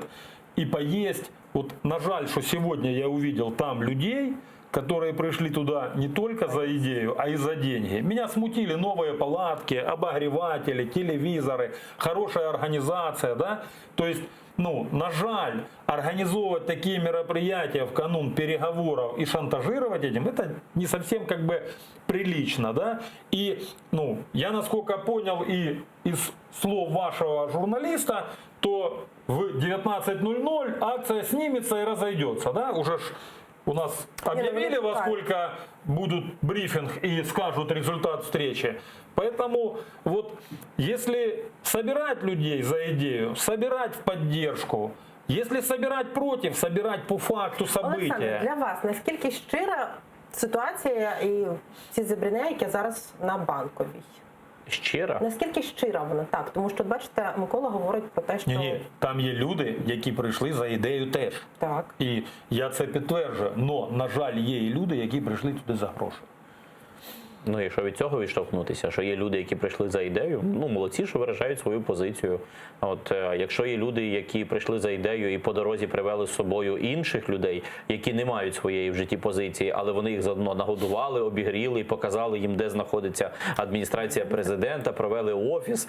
и поесть. Вот, на жаль, что сегодня я увидел там людей, которые пришли туда не только за идею, а и за деньги. Меня смутили новые палатки, обогреватели, телевизоры, хорошая организация, да? То есть, ну, на жаль, организовывать такие мероприятия в канун переговоров и шантажировать этим, это не совсем как бы прилично, да? И, ну, я насколько понял и из слов вашего журналиста, то в 19:00 акция снимется и разойдется, да? Уже ж у нас объявили, во сколько будут брифинг и скажут результат встречи. Поэтому вот если собирать людей за идею, собирать в поддержку, если собирать против, собирать по факту события. Олександр, для вас наскільки щира ситуація і ці зібрання, які зараз на Банковій? Щира? Наскільки щира вона? Так, тому що, бачите, Микола говорить про те, що... Ні, там є люди, які прийшли за ідею теж. Так. І я це підтверджую. Но, на жаль, є і люди, які прийшли туди за гроші. Ну і що від цього відштовхнутися? Що є люди, які прийшли за ідею, ну молодці, що виражають свою позицію. От якщо є люди, які прийшли за ідею і по дорозі привели з собою інших людей, які не мають своєї в житті позиції, але вони їх заодно нагодували, обігріли і показали їм, де знаходиться адміністрація президента, провели офіс,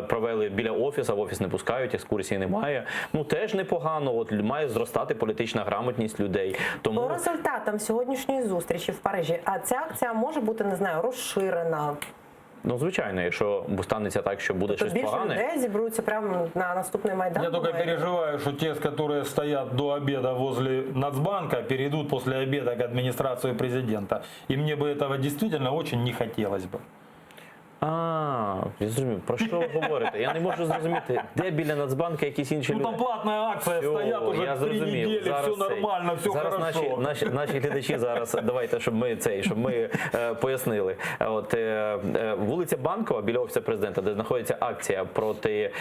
провели біля офісу, в офіс не пускають, екскурсії немає. Ну теж непогано. От має зростати політична грамотність людей. Тому По результатам сьогоднішньої зустрічі в Парижі, а ця акція може бути, не знаю, розширена. ну, звичайно, якщо станеться так, що буде То щось більше погане. людей зібруться прямо на наступний Майдан. Я только переживаю, что те, которые стоят до обеда возле Нацбанка, перейдут после обеда к администрации президента. И мне бы этого действительно очень не хотелось бы. Я зрозумів. Про що ви говорите? Я не можу зрозуміти, де біля Нацбанка якісь інші люди. Ну там платная акция, Всьо, стоят уже я 3 зрозумів. недели, Зараз все нормально, все зараз хорошо. наші глядачі зараз, давайте, щоб ми пояснили. От вулиця Банкова біля офісу президента, де знаходиться акція проти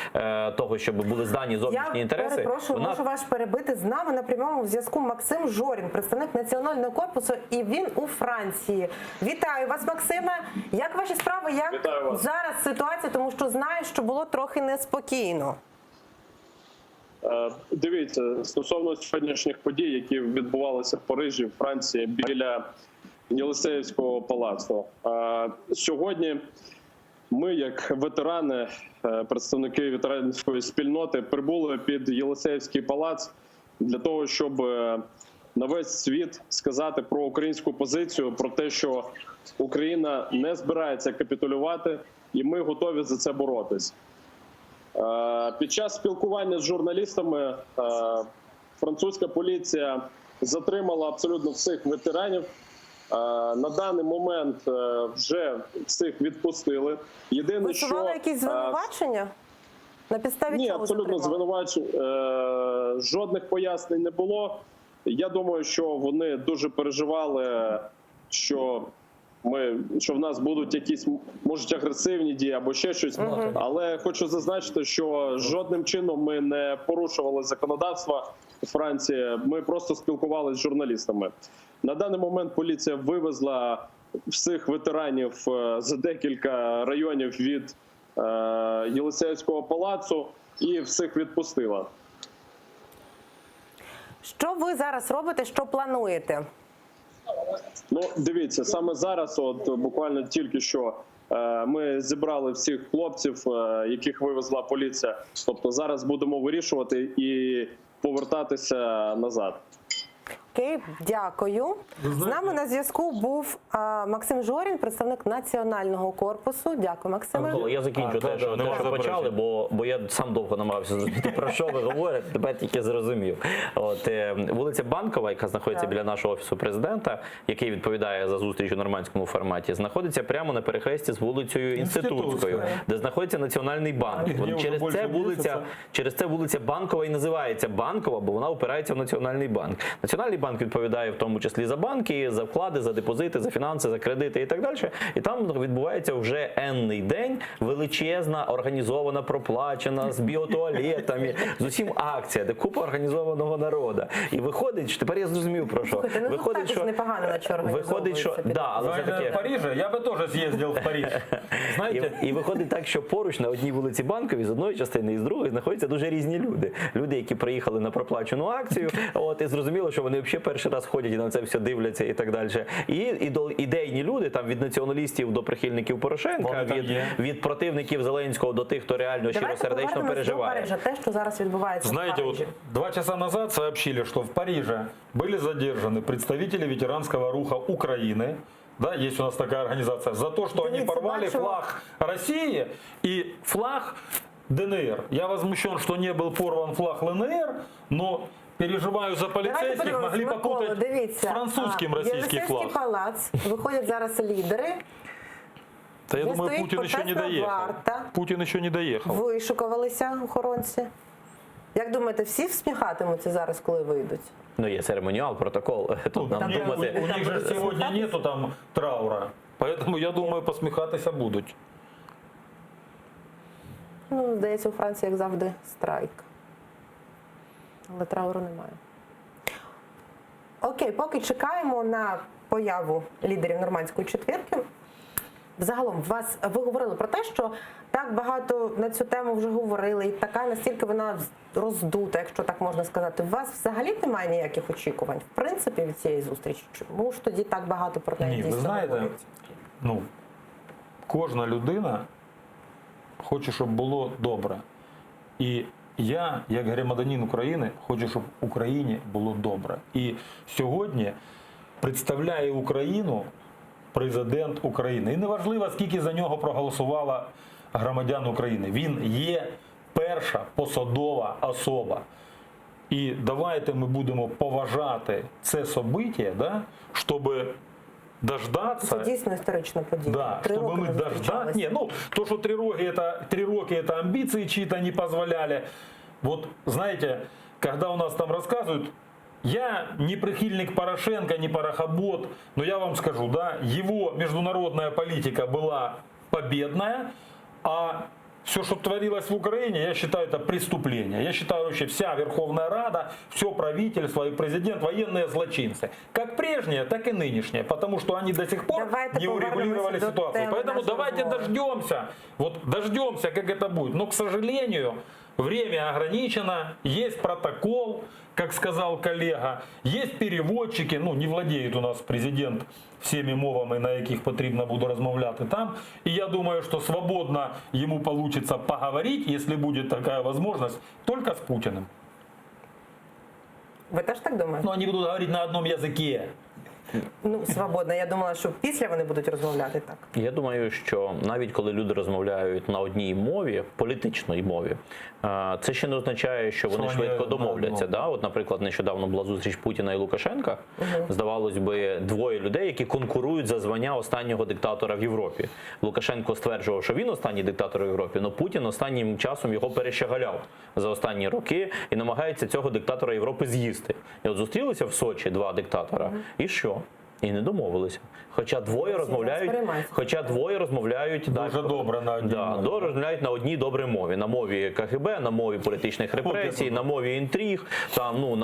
того, щоб були здані зовнішні інтереси. Я перепрошую, можу вас перебити. З нами на прямому зв'язку Максим Жорін, представник Національного корпусу, і він у Франції. Вітаю вас, Максиме. Як ваші справи? Як зараз ситуація? Тому що знаю, що було трохи неспокійно. Дивіться, стосовно сьогоднішніх подій, які відбувалися в Парижі, в Франції, біля Єлисеївського палацу. Сьогодні ми, як ветерани, представники ветеранської спільноти, прибули під Єлисеївський палац для того, щоб на весь світ сказати про українську позицію, про те, що Україна не збирається капітулювати, і ми готові за це боротись. Під час спілкування з журналістами французька поліція затримала абсолютно всіх ветеранів. На даний момент вже всіх відпустили. Єдине, Висували якісь звинувачення? На підставі ні, чого абсолютно затримали? звинувачень. Жодних пояснень не було. Я думаю, що вони дуже переживали, що в нас будуть якісь, можуть, агресивні дії або ще щось. Але хочу зазначити, що жодним чином ми не порушували законодавства Франції. Ми просто спілкувалися з журналістами. На даний момент поліція вивезла всіх ветеранів за декілька районів від Єлисеївського палацу і всіх відпустила. Що ви зараз робите, що плануєте? Ну, дивіться, саме зараз, от буквально тільки що, ми зібрали всіх хлопців, яких вивезла поліція. Тобто зараз будемо вирішувати і повертатися назад. Окей, дякую. З нами на зв'язку був Максим Жорін, представник Національного корпусу. Дякую, Максиме. Я закінчу те, що почали, бо я сам довго намагався зрозуміти, про що ви говорите, тепер тільки зрозумів. От, вулиця Банкова, яка знаходиться біля нашого офісу президента, який відповідає за зустріч у нормандському форматі, знаходиться прямо на перехресті з вулицею Інститутською, де знаходиться Національний банк. Через це вулиця Банкова і називається Банкова, бо вона опирається в Національний банк. Національний банк відповідає в тому числі за банки, за вклади, за депозити, за фінанси, за кредити і так далі. І там відбувається вже енний день величезна, організована, проплачена, з біотуалетами, з усім акція, де купа організованого народу. І виходить, що тепер я зрозумів про що. Слухайте, виходить, що непогано на чого організовується. Але в Парижі, я би теж з'їздив в Париж. Знаєте? І виходить так, що поруч на одній вулиці Банковій з одної частини і з другої знаходяться дуже різні люди. Люди, які приїхали на проплачену акцію, і зрозуміло, що вони взагалі перший раз ходять і на це все дивляться і так далі. І ідейні люди, там від націоналістів до прихильників Порошенка, від противників Зеленського до тих, хто реально щиросердечно переживає. Те, що зараз відбувається в Знаете, Парижі. 2 часа назад сообщили, что в Париже были задержаны представители ветеранского руха Украины. Да, есть у нас такая организация. За то, что они порвали флаг России и флаг ДНР. Я возмущен, что не был порван флаг ЛНР, но переживаю за полицейских, могли попутать с французским российский флаг. Єлисейський палац, виходять зараз лідери. Да я думаю, Путин еще не доехал. Путин еще не доехал. Вишукувалися охоронці. Як думаєте, всі всміхатимуться зараз, коли вийдуть? Ну, є церемоніал, протокол. Тут нам думати... У них же сегодня нету там траура. Поэтому, я думаю, посміхатися будуть. Ну, здається, у Франції, як завжди, страйк. Але трауру немає. Окей, поки чекаємо на появу лідерів Нормандської четвірки. Загалом, ви говорили про те, що так багато на цю тему вже говорили, і така настільки вона роздута, якщо так можна сказати. У вас взагалі немає ніяких очікувань, в принципі, від цієї зустрічі? Чому ж тоді так багато про неї Ні, дійсно ви знаєте, говорять? ну, кожна людина хоче, щоб було добре. І я, як громадянин України, хочу, щоб Україні було добре. І сьогодні представляє Україну президент України. І неважливо, скільки за нього проголосувало громадян України. Він є перша посадова особа. І давайте ми будемо поважати це событие, да, щоб дождаться. Це дійсно історична подія. Да, 3 чтобы роки мы не дождались. зустрічалися. Не, ну, то, что 3 роки это амбиции чьи-то не позволяли. Вот, знаете, когда у нас там рассказывают, я не прихильник Порошенко, не порохобот, но я вам скажу, да, его международная политика была победная, а все, что творилось в Украине, я считаю, это преступление. Я считаю, вообще вся Верховная Рада, все правительство и президент военные злочинцы. Как прежние, так и нынешние. Потому что они до сих пор не урегулировали ситуацию. Поэтому давайте дождемся. Вот дождемся, как это будет. Но, к сожалению, время ограничено. Есть протокол, как сказал коллега. Есть переводчики. Ну, не владеет у нас президент всеми мовами, на яких потрібно буде розмовляти там. І я думаю, що свободно йому получится поговорить, если будет такая возможность, только с Путиным. Ви теж так думаєте? Но они будут говорить на одном языке. Ну, свободно. Я думала, що після вони будуть розмовляти так. Я думаю, що навіть коли люди розмовляють на одній мові, політичній мові, це ще не означає, що вони швидко домовляться. Да? От, наприклад, нещодавно була зустріч Путіна і Лукашенка. Здавалось би, двоє людей, які конкурують за звання останнього диктатора в Європі. Лукашенко стверджував, що він останній диктатор в Європі, але Путін останнім часом його перещагаляв за останні роки і намагається цього диктатора Європи з'їсти. І от зустрілися в Сочі два диктатора. І що? І не домовилися. Хоча двоє розмовляють дуже добре на одній мові. розмовляють на одній добрій мові. На мові КГБ, на мові політичних репресій, на мові інтриг, там, ну,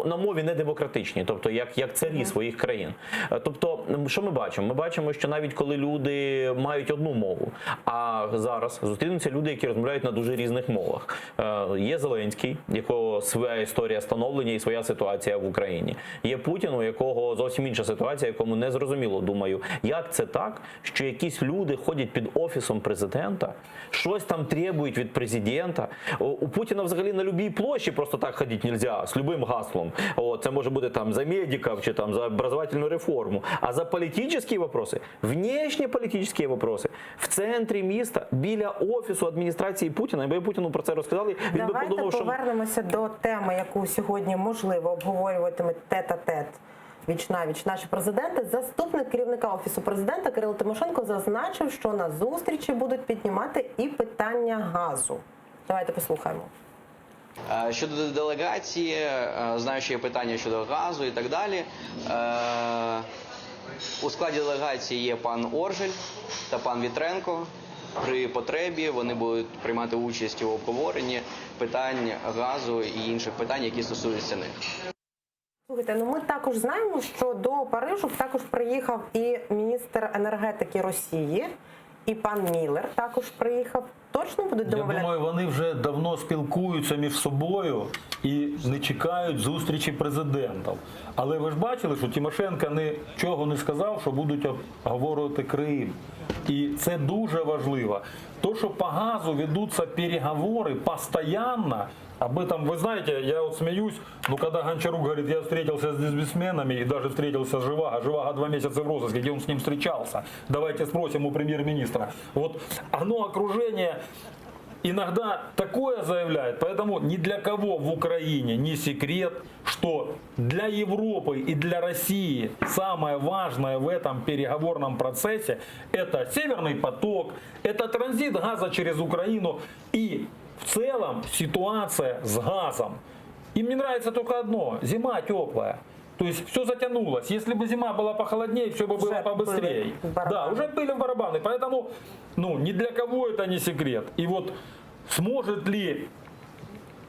на мові недемократичній, тобто як царі своїх країн. Тобто, що ми бачимо? Ми бачимо, що навіть коли люди мають одну мову, а зараз зустрінуться люди, які розмовляють на дуже різних мовах. Є Зеленський, якого своя історія становлення і своя ситуація в Україні. Є Путін, у якого зовсім інша ситуація, якому не зрозуміло, думаю, як це так, що якісь люди ходять під офісом президента, щось там требують від президента. У Путіна взагалі на любій площі просто так ходити не можна, з любим гаслом. Це може бути там за медиків чи там за образовательну реформу. А за політичні вопроси, внешньополітичні вопроси, в центрі міста, біля офісу адміністрації Путіна, якби Путіну про це розказали, він би подумав, що... Давайте повернемося до теми, яку сьогодні можливо обговорюватимуть тет-а-тет. Віч-навіч наші президенти. Заступник керівника Офісу президента Кирило Тимошенко зазначив, що на зустрічі будуть піднімати і питання газу. Давайте послухаємо. Щодо делегації, знаю, що є питання щодо газу і так далі. У складі делегації є пан Оржель та пан Вітренко. При потребі вони будуть приймати участь у обговоренні питань газу і інших питань, які стосуються них. Слухайте, ну ми також знаємо, що до Парижу також приїхав і міністр енергетики Росії, і пан Міллер також приїхав. Точно будуть домовлятися? Я думаю, вони вже давно спілкуються між собою і не чекають зустрічі президентів. Але ви ж бачили, що Тимошенко нічого не сказав, що будуть обговорювати Крим. І це дуже важливо. То, що по газу ведуться переговори постійно, об этом, вы знаете, я вот смеюсь, но когда Гончарук говорит, я встретился с бизнесменами и даже встретился с Живаго, Живаго 2 месяца в розыске, где он с ним встречался, давайте спросим у премьер-министра. Вот оно, окружение, иногда такое заявляет, поэтому ни для кого в Украине не секрет, что для Европы и для России самое важное в этом переговорном процессе это Северный поток, это транзит газа через Украину и в целом ситуация с газом. Им не нравится только одно – зима теплая. То есть все затянулось. Если бы зима была похолоднее, все бы было побыстрее. Да, уже были барабаны. Поэтому ни для кого это не секрет. И вот сможет ли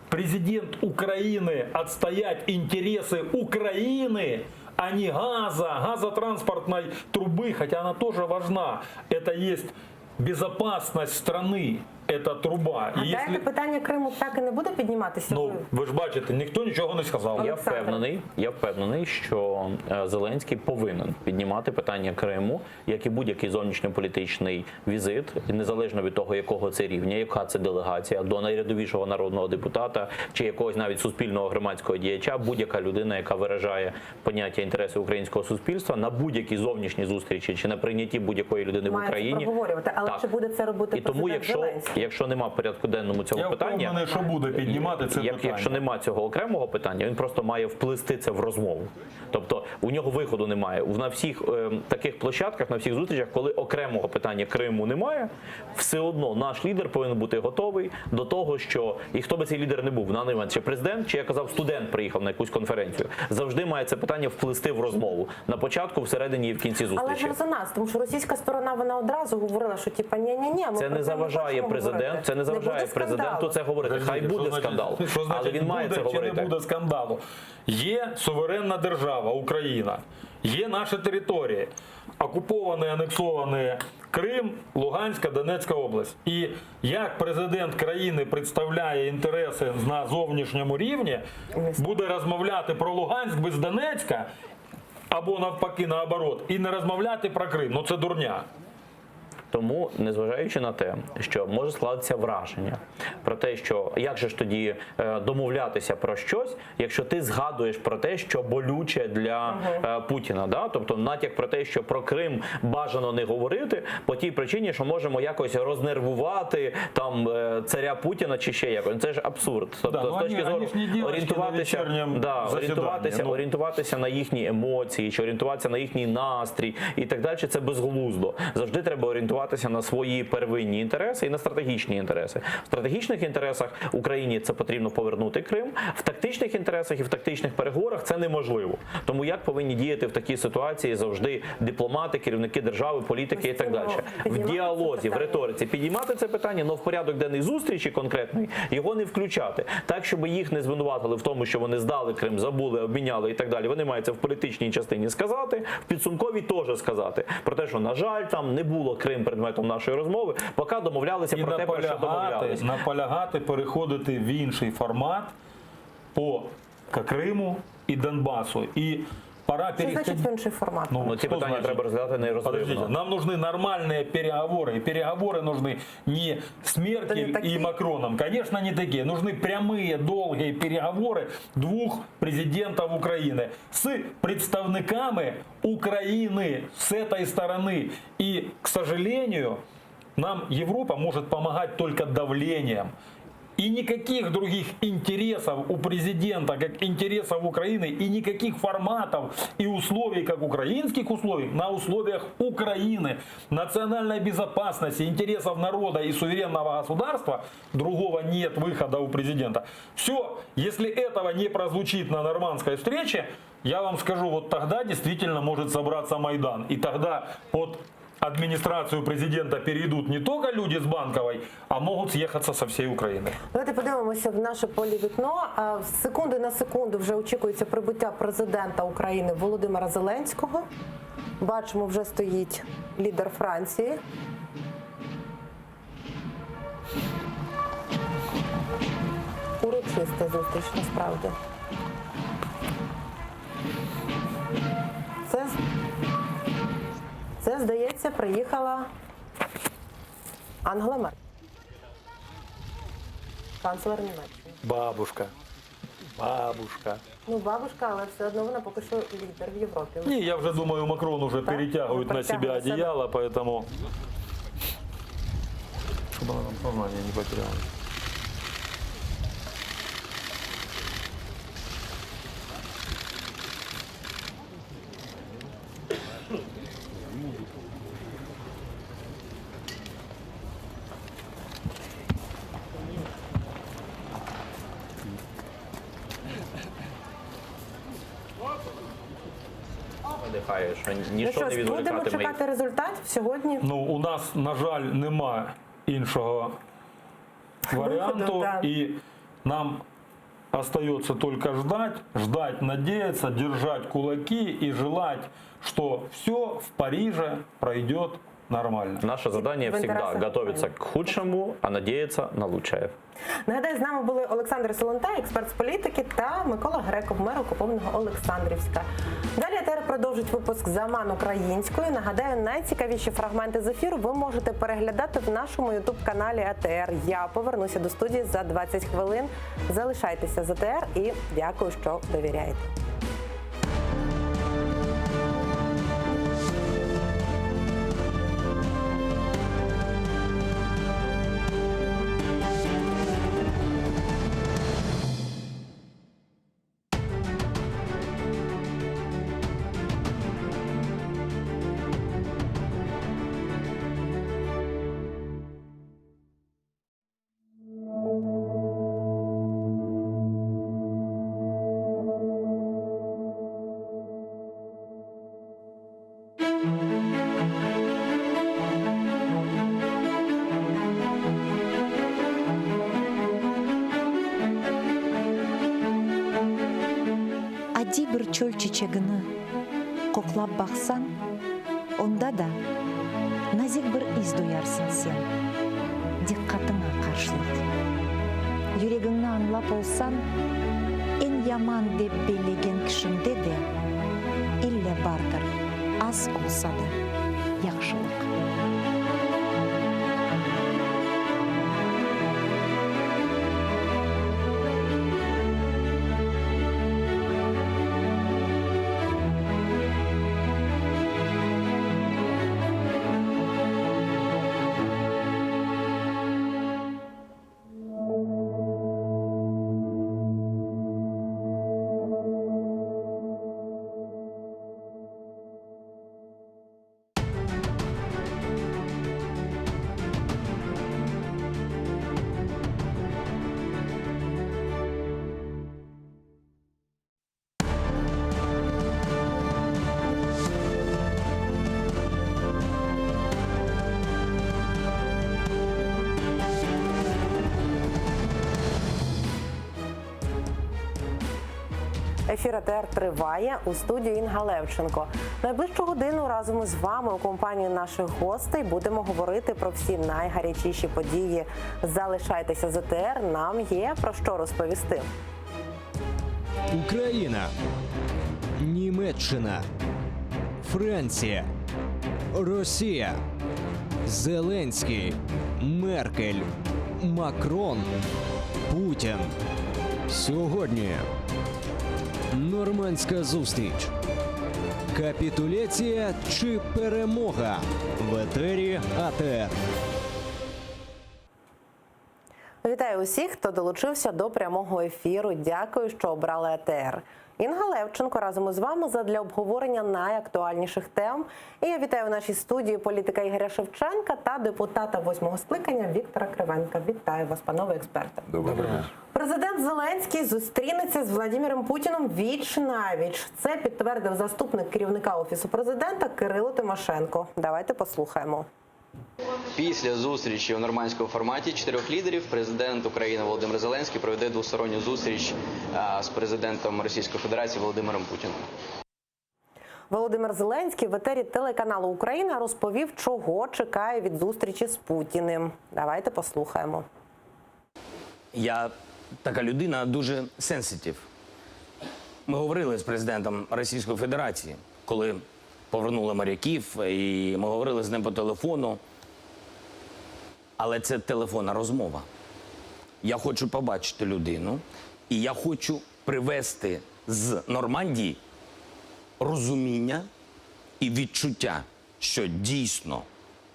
президент Украины отстоять интересы Украины, а не газотранспортной трубы, хотя она тоже важна. Это есть безопасность страны. Эта труба. Гадаєте, питання Криму так і не буде підніматися? Ви ж бачите, ніхто нічого не сказав. Я впевнений, що Зеленський повинен піднімати питання Криму, як і будь-який зовнішньополітичний візит, незалежно від того, якого це рівня, яка це делегація, до найрядовішого народного депутата чи якогось навіть суспільного громадського діяча, будь-яка людина, яка виражає поняття інтереси українського суспільства, на будь-якій зовнішній зустрічі чи на прийнятті будь-якої людини в Україні. Але чи буде це робити президент Зеленський? Якщо нема в порядку денному цього питання, я впевнений, що буде піднімати це питання. Якщо нема цього окремого питання, він просто має вплисти це в розмову. Тобто у нього виходу немає. На всіх таких площадках, на всіх зустрічах, коли окремого питання Криму немає, все одно наш лідер повинен бути готовий до того, що, і хто би цей лідер не був, на даний момент, чи президент, чи, я казав, студент приїхав на якусь конференцію, завжди має це питання вплисти в розмову. На початку, всередині і в кінці зустрічі. Але ж за нас, тому що російська сторона, вона одразу говорила, що типа ні-ні-ні. Це не заважає президенту це говорити. Хай буде скандал, але він має це говорити. Чи не буде скандалу? Є суверенна держава Україна, є наші території, окуповані, анексовані Крим, Луганська, Донецька область. І як президент країни представляє інтереси на зовнішньому рівні, буде розмовляти про Луганськ без Донецька, або навпаки наоборот, і не розмовляти про Крим. Це дурня. Тому, незважаючи на те, що може складатися враження про те, що як же ж тоді домовлятися про щось, якщо ти згадуєш про те, що болюче для Путіна, да? Тобто натяк про те, що про Крим бажано не говорити, по тій причині, що можемо якось рознервувати там царя Путіна чи ще якось. Це ж абсурд. Тобто, з точки зору орієнтуватися на їхні емоції, чи орієнтуватися на їхній настрій і так далі, це безглуздо. Завжди треба орієнтуватися на свої первинні інтереси і на стратегічні інтереси. В стратегічних інтересах Україні це потрібно повернути Крим, в тактичних інтересах і в тактичних переговорах це неможливо. Тому як повинні діяти в такій ситуації завжди дипломати, керівники держави, політики і так далі. В діалозі, в риториці підіймати це питання, але в порядок денний зустрічі конкретної його не включати. Так, щоб їх не звинуватили в тому, що вони здали Крим, забули, обміняли і так далі. Вони мають це в політичній частині сказати, в підсумковій теж сказати. Про те, що, на жаль, там не було Крим предметом нашої розмови, поки домовлялися про те, про що домовлялися. Наполягати, переходити в інший формат по Криму і Донбасу. І пора Що значить в інший формат? Ці питання треба розглядати нерозривно. Нам нужны нормальные переговоры. И переговоры нужны не с Меркель и Макроном. Конечно, не такие. Нужны прямые, долгие переговоры двух президентов Украины с представниками Украины с этой стороны. И, к сожалению, нам Европа может помогать только давлением. И никаких других интересов у президента, как интересов Украины, и никаких форматов и условий, как украинских условий, на условиях Украины, национальной безопасности, интересов народа и суверенного государства, другого нет выхода у президента. Все, если этого не прозвучит на нормандской встрече, я вам скажу, вот тогда действительно может собраться Майдан. И тогда под адміністрацію президента перейдуть не тільки люди з Банкової, а можуть з'їхатися со всієї України. Давайте подивимося в наше полівікно. З секунди на секунду вже очікується прибуття президента України Володимира Зеленського. Бачимо, вже стоїть лідер Франції. Урочиста зустріч, насправді. Це, здається, приїхала Ангела Меркель, канцлер Німеччини. Бабушка. Бабушка, але все одно вона поки що лідер в Європі. Ні, я вже думаю, Макрон уже перетягує на себе одеяло, поэтому... Щоб вона там сознание не потеряла. Видихає, що Ну ніщо що не ж, будемо відволікатиме. чекати результатів сьогодні. Ну, у нас, на жаль, нема іншого варіанту, да. і нам остается только ждать, надеяться, держать кулаки и желать, что все в Париже пройдет нормально. Наше задание в всегда интересах готовиться к худшему, а надеяться на лучшее. Нагадаю, з нами були Олександр Солонтай, експерт з політики, та Микола Греков, мер окупованого Олександрівська. Далі АТР продовжить випуск «Заман українською». Нагадаю, найцікавіші фрагменти з ефіру ви можете переглядати в нашому ютуб-каналі АТР. Я повернуся до студії за 20 хвилин. Залишайтеся з АТР і дякую, що довіряєте. Адди бір чөл чечегіні қоқлап бақсан, онда да назик бір із дуярсың сен, диққатыңа қаршылық. Жүрегіңні аңлап олсан, ен яман деп белеген кішімде де, илле бардыр, аз олса да, яқшылық. Ефір АТР триває. У студії Інга Левченко. Найближчу годину разом із вами у компанії наших гостей будемо говорити про всі найгарячіші події. Залишайтеся з АТР, нам є про що розповісти. Україна, Німеччина, Франція, Росія, Зеленський, Меркель, Макрон, Путін. Сьогодні нормандська зустріч. Капітуляція чи перемога? В етері АТР. Вітаю усіх, хто долучився до прямого ефіру. Дякую, що обрали АТР. Інга Левченко разом із вами задля обговорення найактуальніших тем. І я вітаю в нашій студії політика Ігоря Шевченка та депутата 8-го скликання Віктора Кривенка. Вітаю вас, панове експерти. Доброго дня. Президент Зеленський зустрінеться з Владимиром Путіним віч-навіч. Це підтвердив заступник керівника Офісу президента Кирило Тимошенко. Давайте послухаємо. Після зустрічі у нормандському форматі 4 лідерів президент України Володимир Зеленський проведе двосторонню зустріч з президентом Російської Федерації Володимиром Путіним. Володимир Зеленський в етері телеканалу «Україна» розповів, чого чекає від зустрічі з Путіним. Давайте послухаємо. Я така людина дуже сенситив. Ми говорили з президентом Російської Федерації, коли повернули моряків, і ми говорили з ним по телефону. Але це телефонна розмова. Я хочу побачити людину, і я хочу привести з Нормандії розуміння і відчуття, що дійсно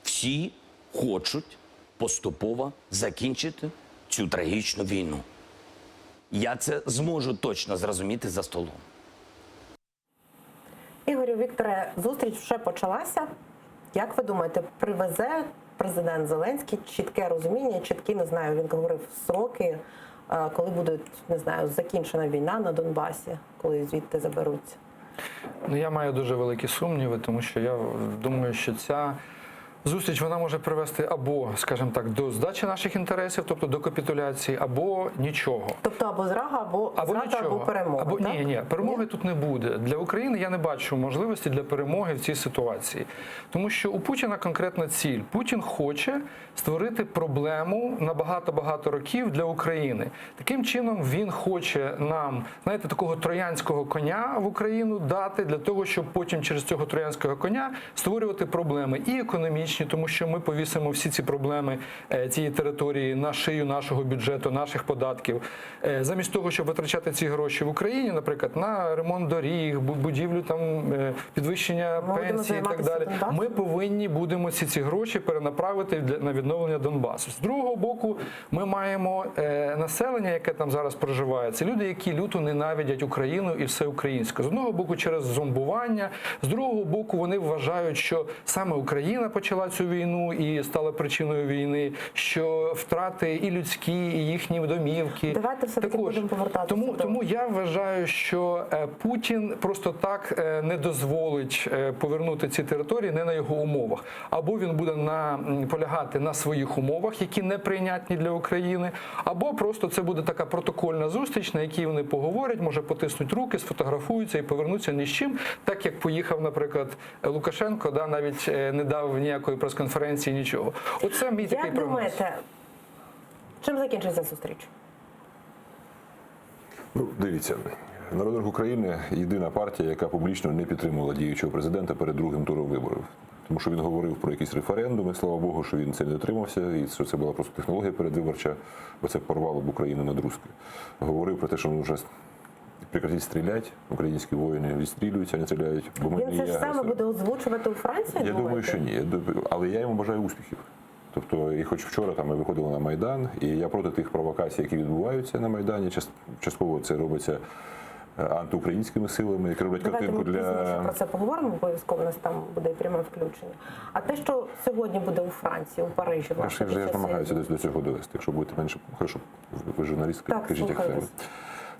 всі хочуть поступово закінчити цю трагічну війну. Я це зможу точно зрозуміти за столом. Ігорю, Вікторе, зустріч вже почалася. Як ви думаєте, привезе президент Зеленський чітке розуміння, чіткі, не знаю, він говорив сроки, коли буде, не знаю, закінчена війна на Донбасі, коли звідти заберуться? Я маю дуже великі сумніви, тому що я думаю, що ця зустріч вона може привести або, скажімо так, до здачі наших інтересів, тобто до капітуляції, або нічого. Тобто або зрага, або зрада, або перемога. Або так? ні, перемоги тут не буде. Для України я не бачу можливості для перемоги в цій ситуації. Тому що у Путіна конкретна ціль. Путін хоче створити проблему на багато-багато років для України. Таким чином він хоче нам, знаєте, такого троянського коня в Україну дати для того, щоб потім через цього троянського коня створювати проблеми і економічні, тому що ми повісимо всі ці проблеми цієї території на шию нашого бюджету, наших податків. Замість того, щоб витрачати ці гроші в Україні, наприклад, на ремонт доріг, будівлю, там, підвищення пенсій і так далі, ми повинні будемо ці гроші перенаправити на відновлення Донбасу. З другого боку, ми маємо населення, яке там зараз проживає. Це люди, які люто ненавидять Україну і все українське. З одного боку, через зомбування, з другого боку, вони вважають, що саме Україна почала цю війну і стала причиною війни, що втрати і людські, і їхні домівки. Давайте все-таки будемо повертатися. Тому я вважаю, що Путін просто так не дозволить повернути ці території не на його умовах. Або він буде полягати на своїх умовах, які неприйнятні для України, або просто це буде така протокольна зустріч, на якій вони поговорять, може потиснуть руки, сфотографуються і повернуться ні з чим, так як поїхав, наприклад, Лукашенко, навіть не дав ніякої прес-конференції, нічого. Оце мій такий прогноз. Як думаєте, чим закінчиться зустріч? Дивіться, Народний Рух України – єдина партія, яка публічно не підтримувала діючого президента перед другим туром виборів. Тому що він говорив про якісь референдуми, слава Богу, що він це не дотримався, і що це була просто технологія передвиборча, бо це порвало б Україну на друзки. Говорив про те, що вже прекратіть стріляти, українські воїни відстрілюються, не стріляють, бо ми не є Він це ж саме буде озвучувати у Франції? Я думаю, що ні. Але я йому бажаю успіхів. Тобто, і хоч вчора ми виходили на Майдан, і я проти тих провокацій, які відбуваються на Майдані, частково це робиться антиукраїнськими силами, які роблять картинку для... Давайте ми про це поговоримо, обов'язково у нас там буде пряме включення. А те, що сьогодні буде у Франції, у Парижі, власне, Я ж намагаюся до цього довести. Якщо будете менше, хорошо, ви журналістка, кажіть, як треба.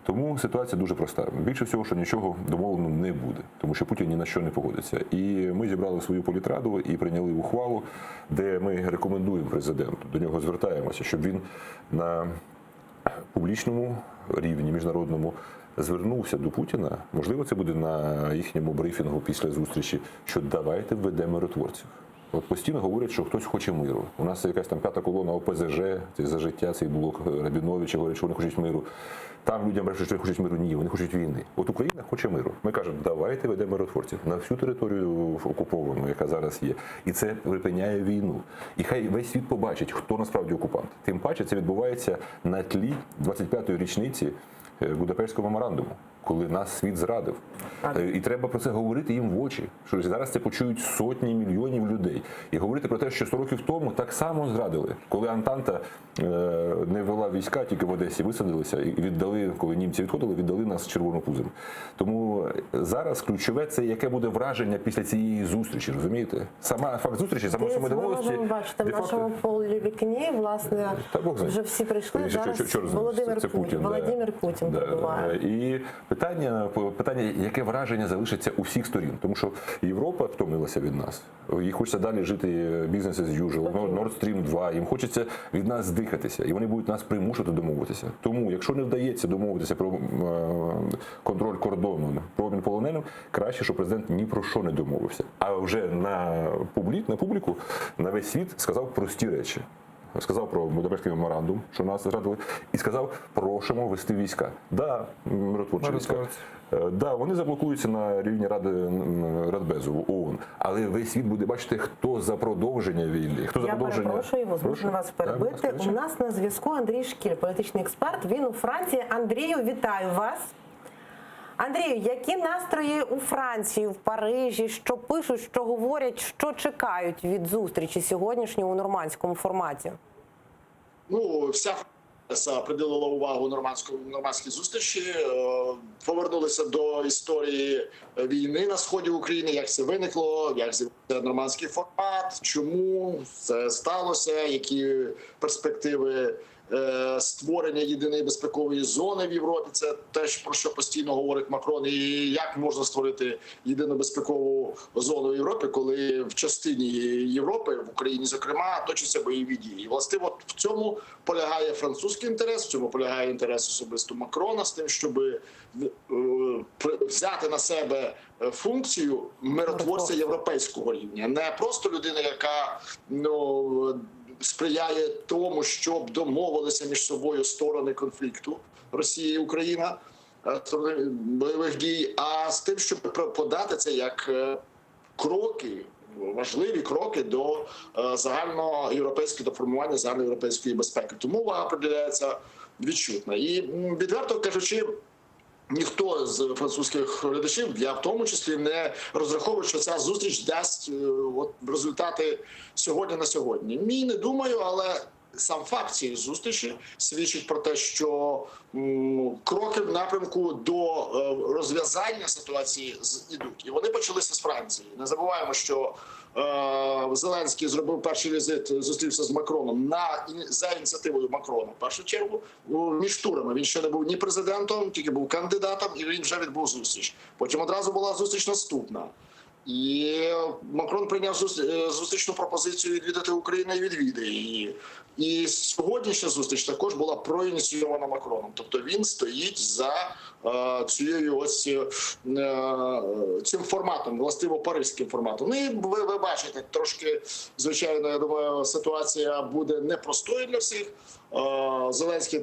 Тому ситуація дуже проста. Більше всього, що нічого домовлено не буде, тому що Путін ні на що не погодиться. І ми зібрали свою політраду і прийняли ухвалу, де ми рекомендуємо президенту, до нього звертаємося, щоб він на публічному рівні, міжнародному, звернувся до Путіна. Можливо, це буде на їхньому брифінгу після зустрічі, що давайте введемо миротворців. От постійно говорять, що хтось хоче миру. У нас якась там п'ята колона ОПЗЖ, «За життя», цей блок Рабіновича, говорять, що вони хочуть миру. Там людям брешуть, що вони хочуть миру. Ні, вони хочуть війни. От Україна хоче миру. Ми кажемо, давайте ведемо миротворців на всю територію окуповану, яка зараз є. І це припиняє війну. І хай весь світ побачить, хто насправді окупант. Тим паче це відбувається на тлі 25-ї річниці Будапештського меморандуму, коли нас світ зрадив. І треба про це говорити їм в очі, що зараз це почують сотні мільйонів людей. І говорити про те, що 100 років тому так само зрадили, коли Антанта не вела війська, тільки в Одесі висадилися і віддали, коли німці відходили, віддали нас червонопузим. Тому зараз ключове – це яке буде враження після цієї зустрічі, розумієте? Сама факт зустрічі, сама самодовольності. Ми можемо бачити в нашому полі вікні, власне, вже всі прийшли, зараз Володимир Путін прибуває. І питання, яке враження залишиться у всіх сторін. Тому що Європа втомилася від нас. Їй хочеться далі жити бізнес as usual, Nord Stream 2, їм хочеться від нас здихатися. І вони будуть нас примушувати домовитися. Тому, якщо не вдається домовитися про контроль кордону, про обмін полоненим, краще, щоб президент ні про що не домовився. А вже на публіку, на весь світ сказав прості речі. Сказав про Будапештський меморандум, що нас зрадили, і сказав, прошимо вести війська. Да, миротворчі війська. Да, вони заблокуються на рівні Радбезу, ООН. Але весь світ буде бачити, хто за продовження війни. Хто за продовження... Я перепрошую, змушена вас перебити. У нас на зв'язку Андрій Шкіль, політичний експерт. Він у Франції. Андрію, вітаю вас. Андрію, які настрої у Франції, в Парижі, що пишуть, що говорять, що чекають від зустрічі сьогоднішньої у нормандському форматі? Вся Франція приділила увагу нормандській зустрічі, повернулися до історії війни на сході України, як це виникло, як з'явився нормандський формат, чому це сталося, які перспективи створення єдиної безпекової зони в Європі. Це теж про що постійно говорить Макрон. І як можна створити єдину безпекову зону в Європі, коли в частині Європи, в Україні, зокрема, точаться бойові дії. І, власне, от в цьому полягає французький інтерес, в цьому полягає інтерес особисто Макрона з тим, щоб взяти на себе функцію миротворця європейського рівня, не просто людина, яка сприяє тому, щоб домовилися між собою сторони конфлікту Росія і Україна, сторони бойових дій, а з тим, щоб подати це як кроки, важливі кроки до загальноєвропейського, до формування загальноєвропейської безпеки. Тому увага приділяється відчутна. І, відверто кажучи, ніхто з французьких глядачів, я в тому числі, не розраховує, що ця зустріч дасть результати сьогодні на сьогодні. Ні, не думаю, але сам факт цієї зустрічі свідчить про те, що кроки в напрямку до розв'язання ситуації ідуть. І вони почалися з Франції. Не забуваємо, що Зеленський зробив перший візит, зустрівся з Макроном за ініціативою Макрона. В першу чергу між турами. Він ще не був ні президентом, тільки був кандидатом, і він вже відбув зустріч. Потім одразу була зустріч наступна. І Макрон прийняв зустрічну пропозицію відвідати Україну і відвідає її. І сьогоднішня зустріч також була проініційована Макроном. Тобто він стоїть за цим форматом, властиво паризьким форматом. Ну і ви бачите, трошки, звичайно, я думаю, ситуація буде непростою для всіх. Зеленський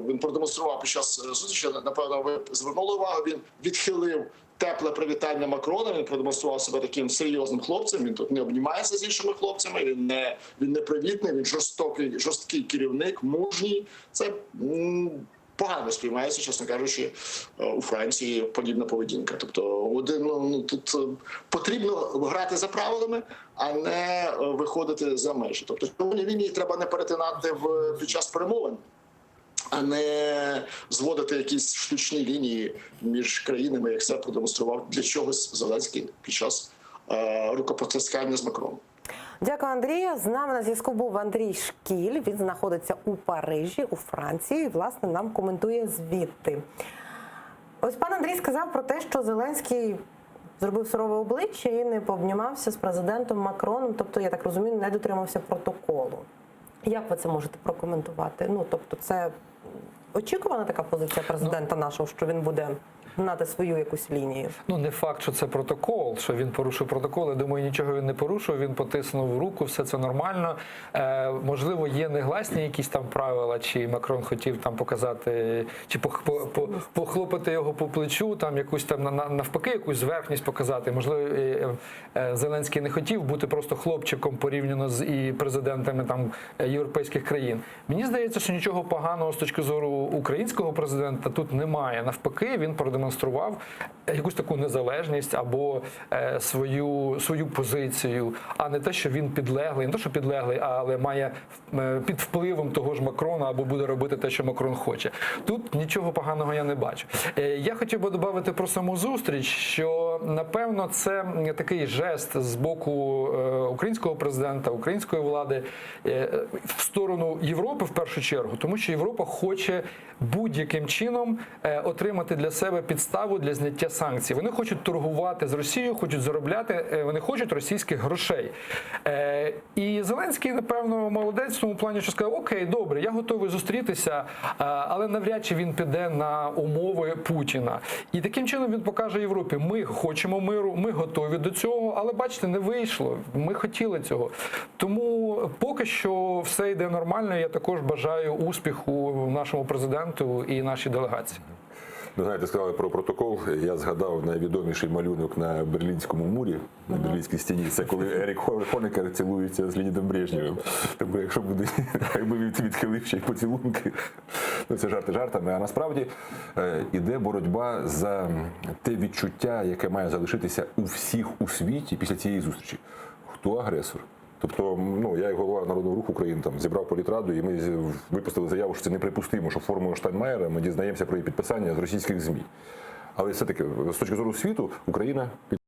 він продемонстрував під час зустрічі, напевно, ви звернули увагу, він відхилив тепле привітання Макрона, він продемонстрував себе таким серйозним хлопцем, він тут не обнімається з іншими хлопцями, він непривітний, він жорсткий керівник, мужній. Це погано сприймається, чесно кажучи, у Франції подібна поведінка. Тобто тут потрібно грати за правилами, а не виходити за межі. Тобто червоні лінії треба не перетинати під час перемовин, а не зводити якісь штучні лінії між країнами, як це продемонстрував для чогось Зеленський під час рукопотискання з Макроном. Дякую, Андрію. З нами на зв'язку був Андрій Шкіль. Він знаходиться у Парижі, у Франції, і, власне, нам коментує звідти. Ось пан Андрій сказав про те, що Зеленський зробив сурове обличчя і не пообнімався з президентом Макроном, тобто, я так розумію, не дотримався протоколу. Як ви це можете прокоментувати? Тобто, це очікувана така позиція президента нашого, що він буде гнати свою якусь лінію? Не факт, що це протокол, що він порушив протокол. Я думаю, нічого він не порушив, він потиснув руку, все це нормально. Можливо, є негласні якісь там правила, чи Макрон хотів там показати, чи похлопати його по плечу, там якусь там навпаки, якусь зверхність показати. Можливо, Зеленський не хотів бути просто хлопчиком порівняно з і президентами там європейських країн. Мені здається, що нічого поганого з точки зору українського президента тут немає. Навпаки, він продемонстрував якусь таку незалежність або свою позицію, а не те, що він підлеглий, не те, що підлеглий, але має під впливом того ж Макрона або буде робити те, що Макрон хоче. Тут нічого поганого я не бачу. Я хотів би додати про саму зустріч, що, напевно, це такий жест з боку українського президента, української влади в сторону Європи в першу чергу, тому що Європа хоче будь-яким чином отримати для себе підставу для зняття санкцій. Вони хочуть торгувати з Росією, хочуть заробляти, вони хочуть російських грошей. І Зеленський, напевно, молодець в тому плані, що сказав: окей, добре, я готовий зустрітися, але навряд чи він піде на умови Путіна. І таким чином він покаже Європі: ми хочемо миру, ми готові до цього, але, бачите, не вийшло, ми хотіли цього. Тому поки що все йде нормально, я також бажаю успіху нашому президенту і нашій делегації. Ви знаєте, сказали про протокол. Я згадав найвідоміший малюнок на Берлінському мурі, на Берлінській стіні. Це коли Ерік Хонекер цілується з Леонідом Брежнєвим. Тому якщо буде, якби він відхилив ще й поцілунки, це жарти жартами. А насправді іде боротьба за те відчуття, яке має залишитися у всіх у світі після цієї зустрічі. Хто агресор? Тобто, я як голова Народного руху України зібрав політраду, і ми випустили заяву, що це неприпустимо, що формулою Штайнмаєра ми дізнаємося про її підписання з російських ЗМІ. Але все-таки, з точки зору світу, Україна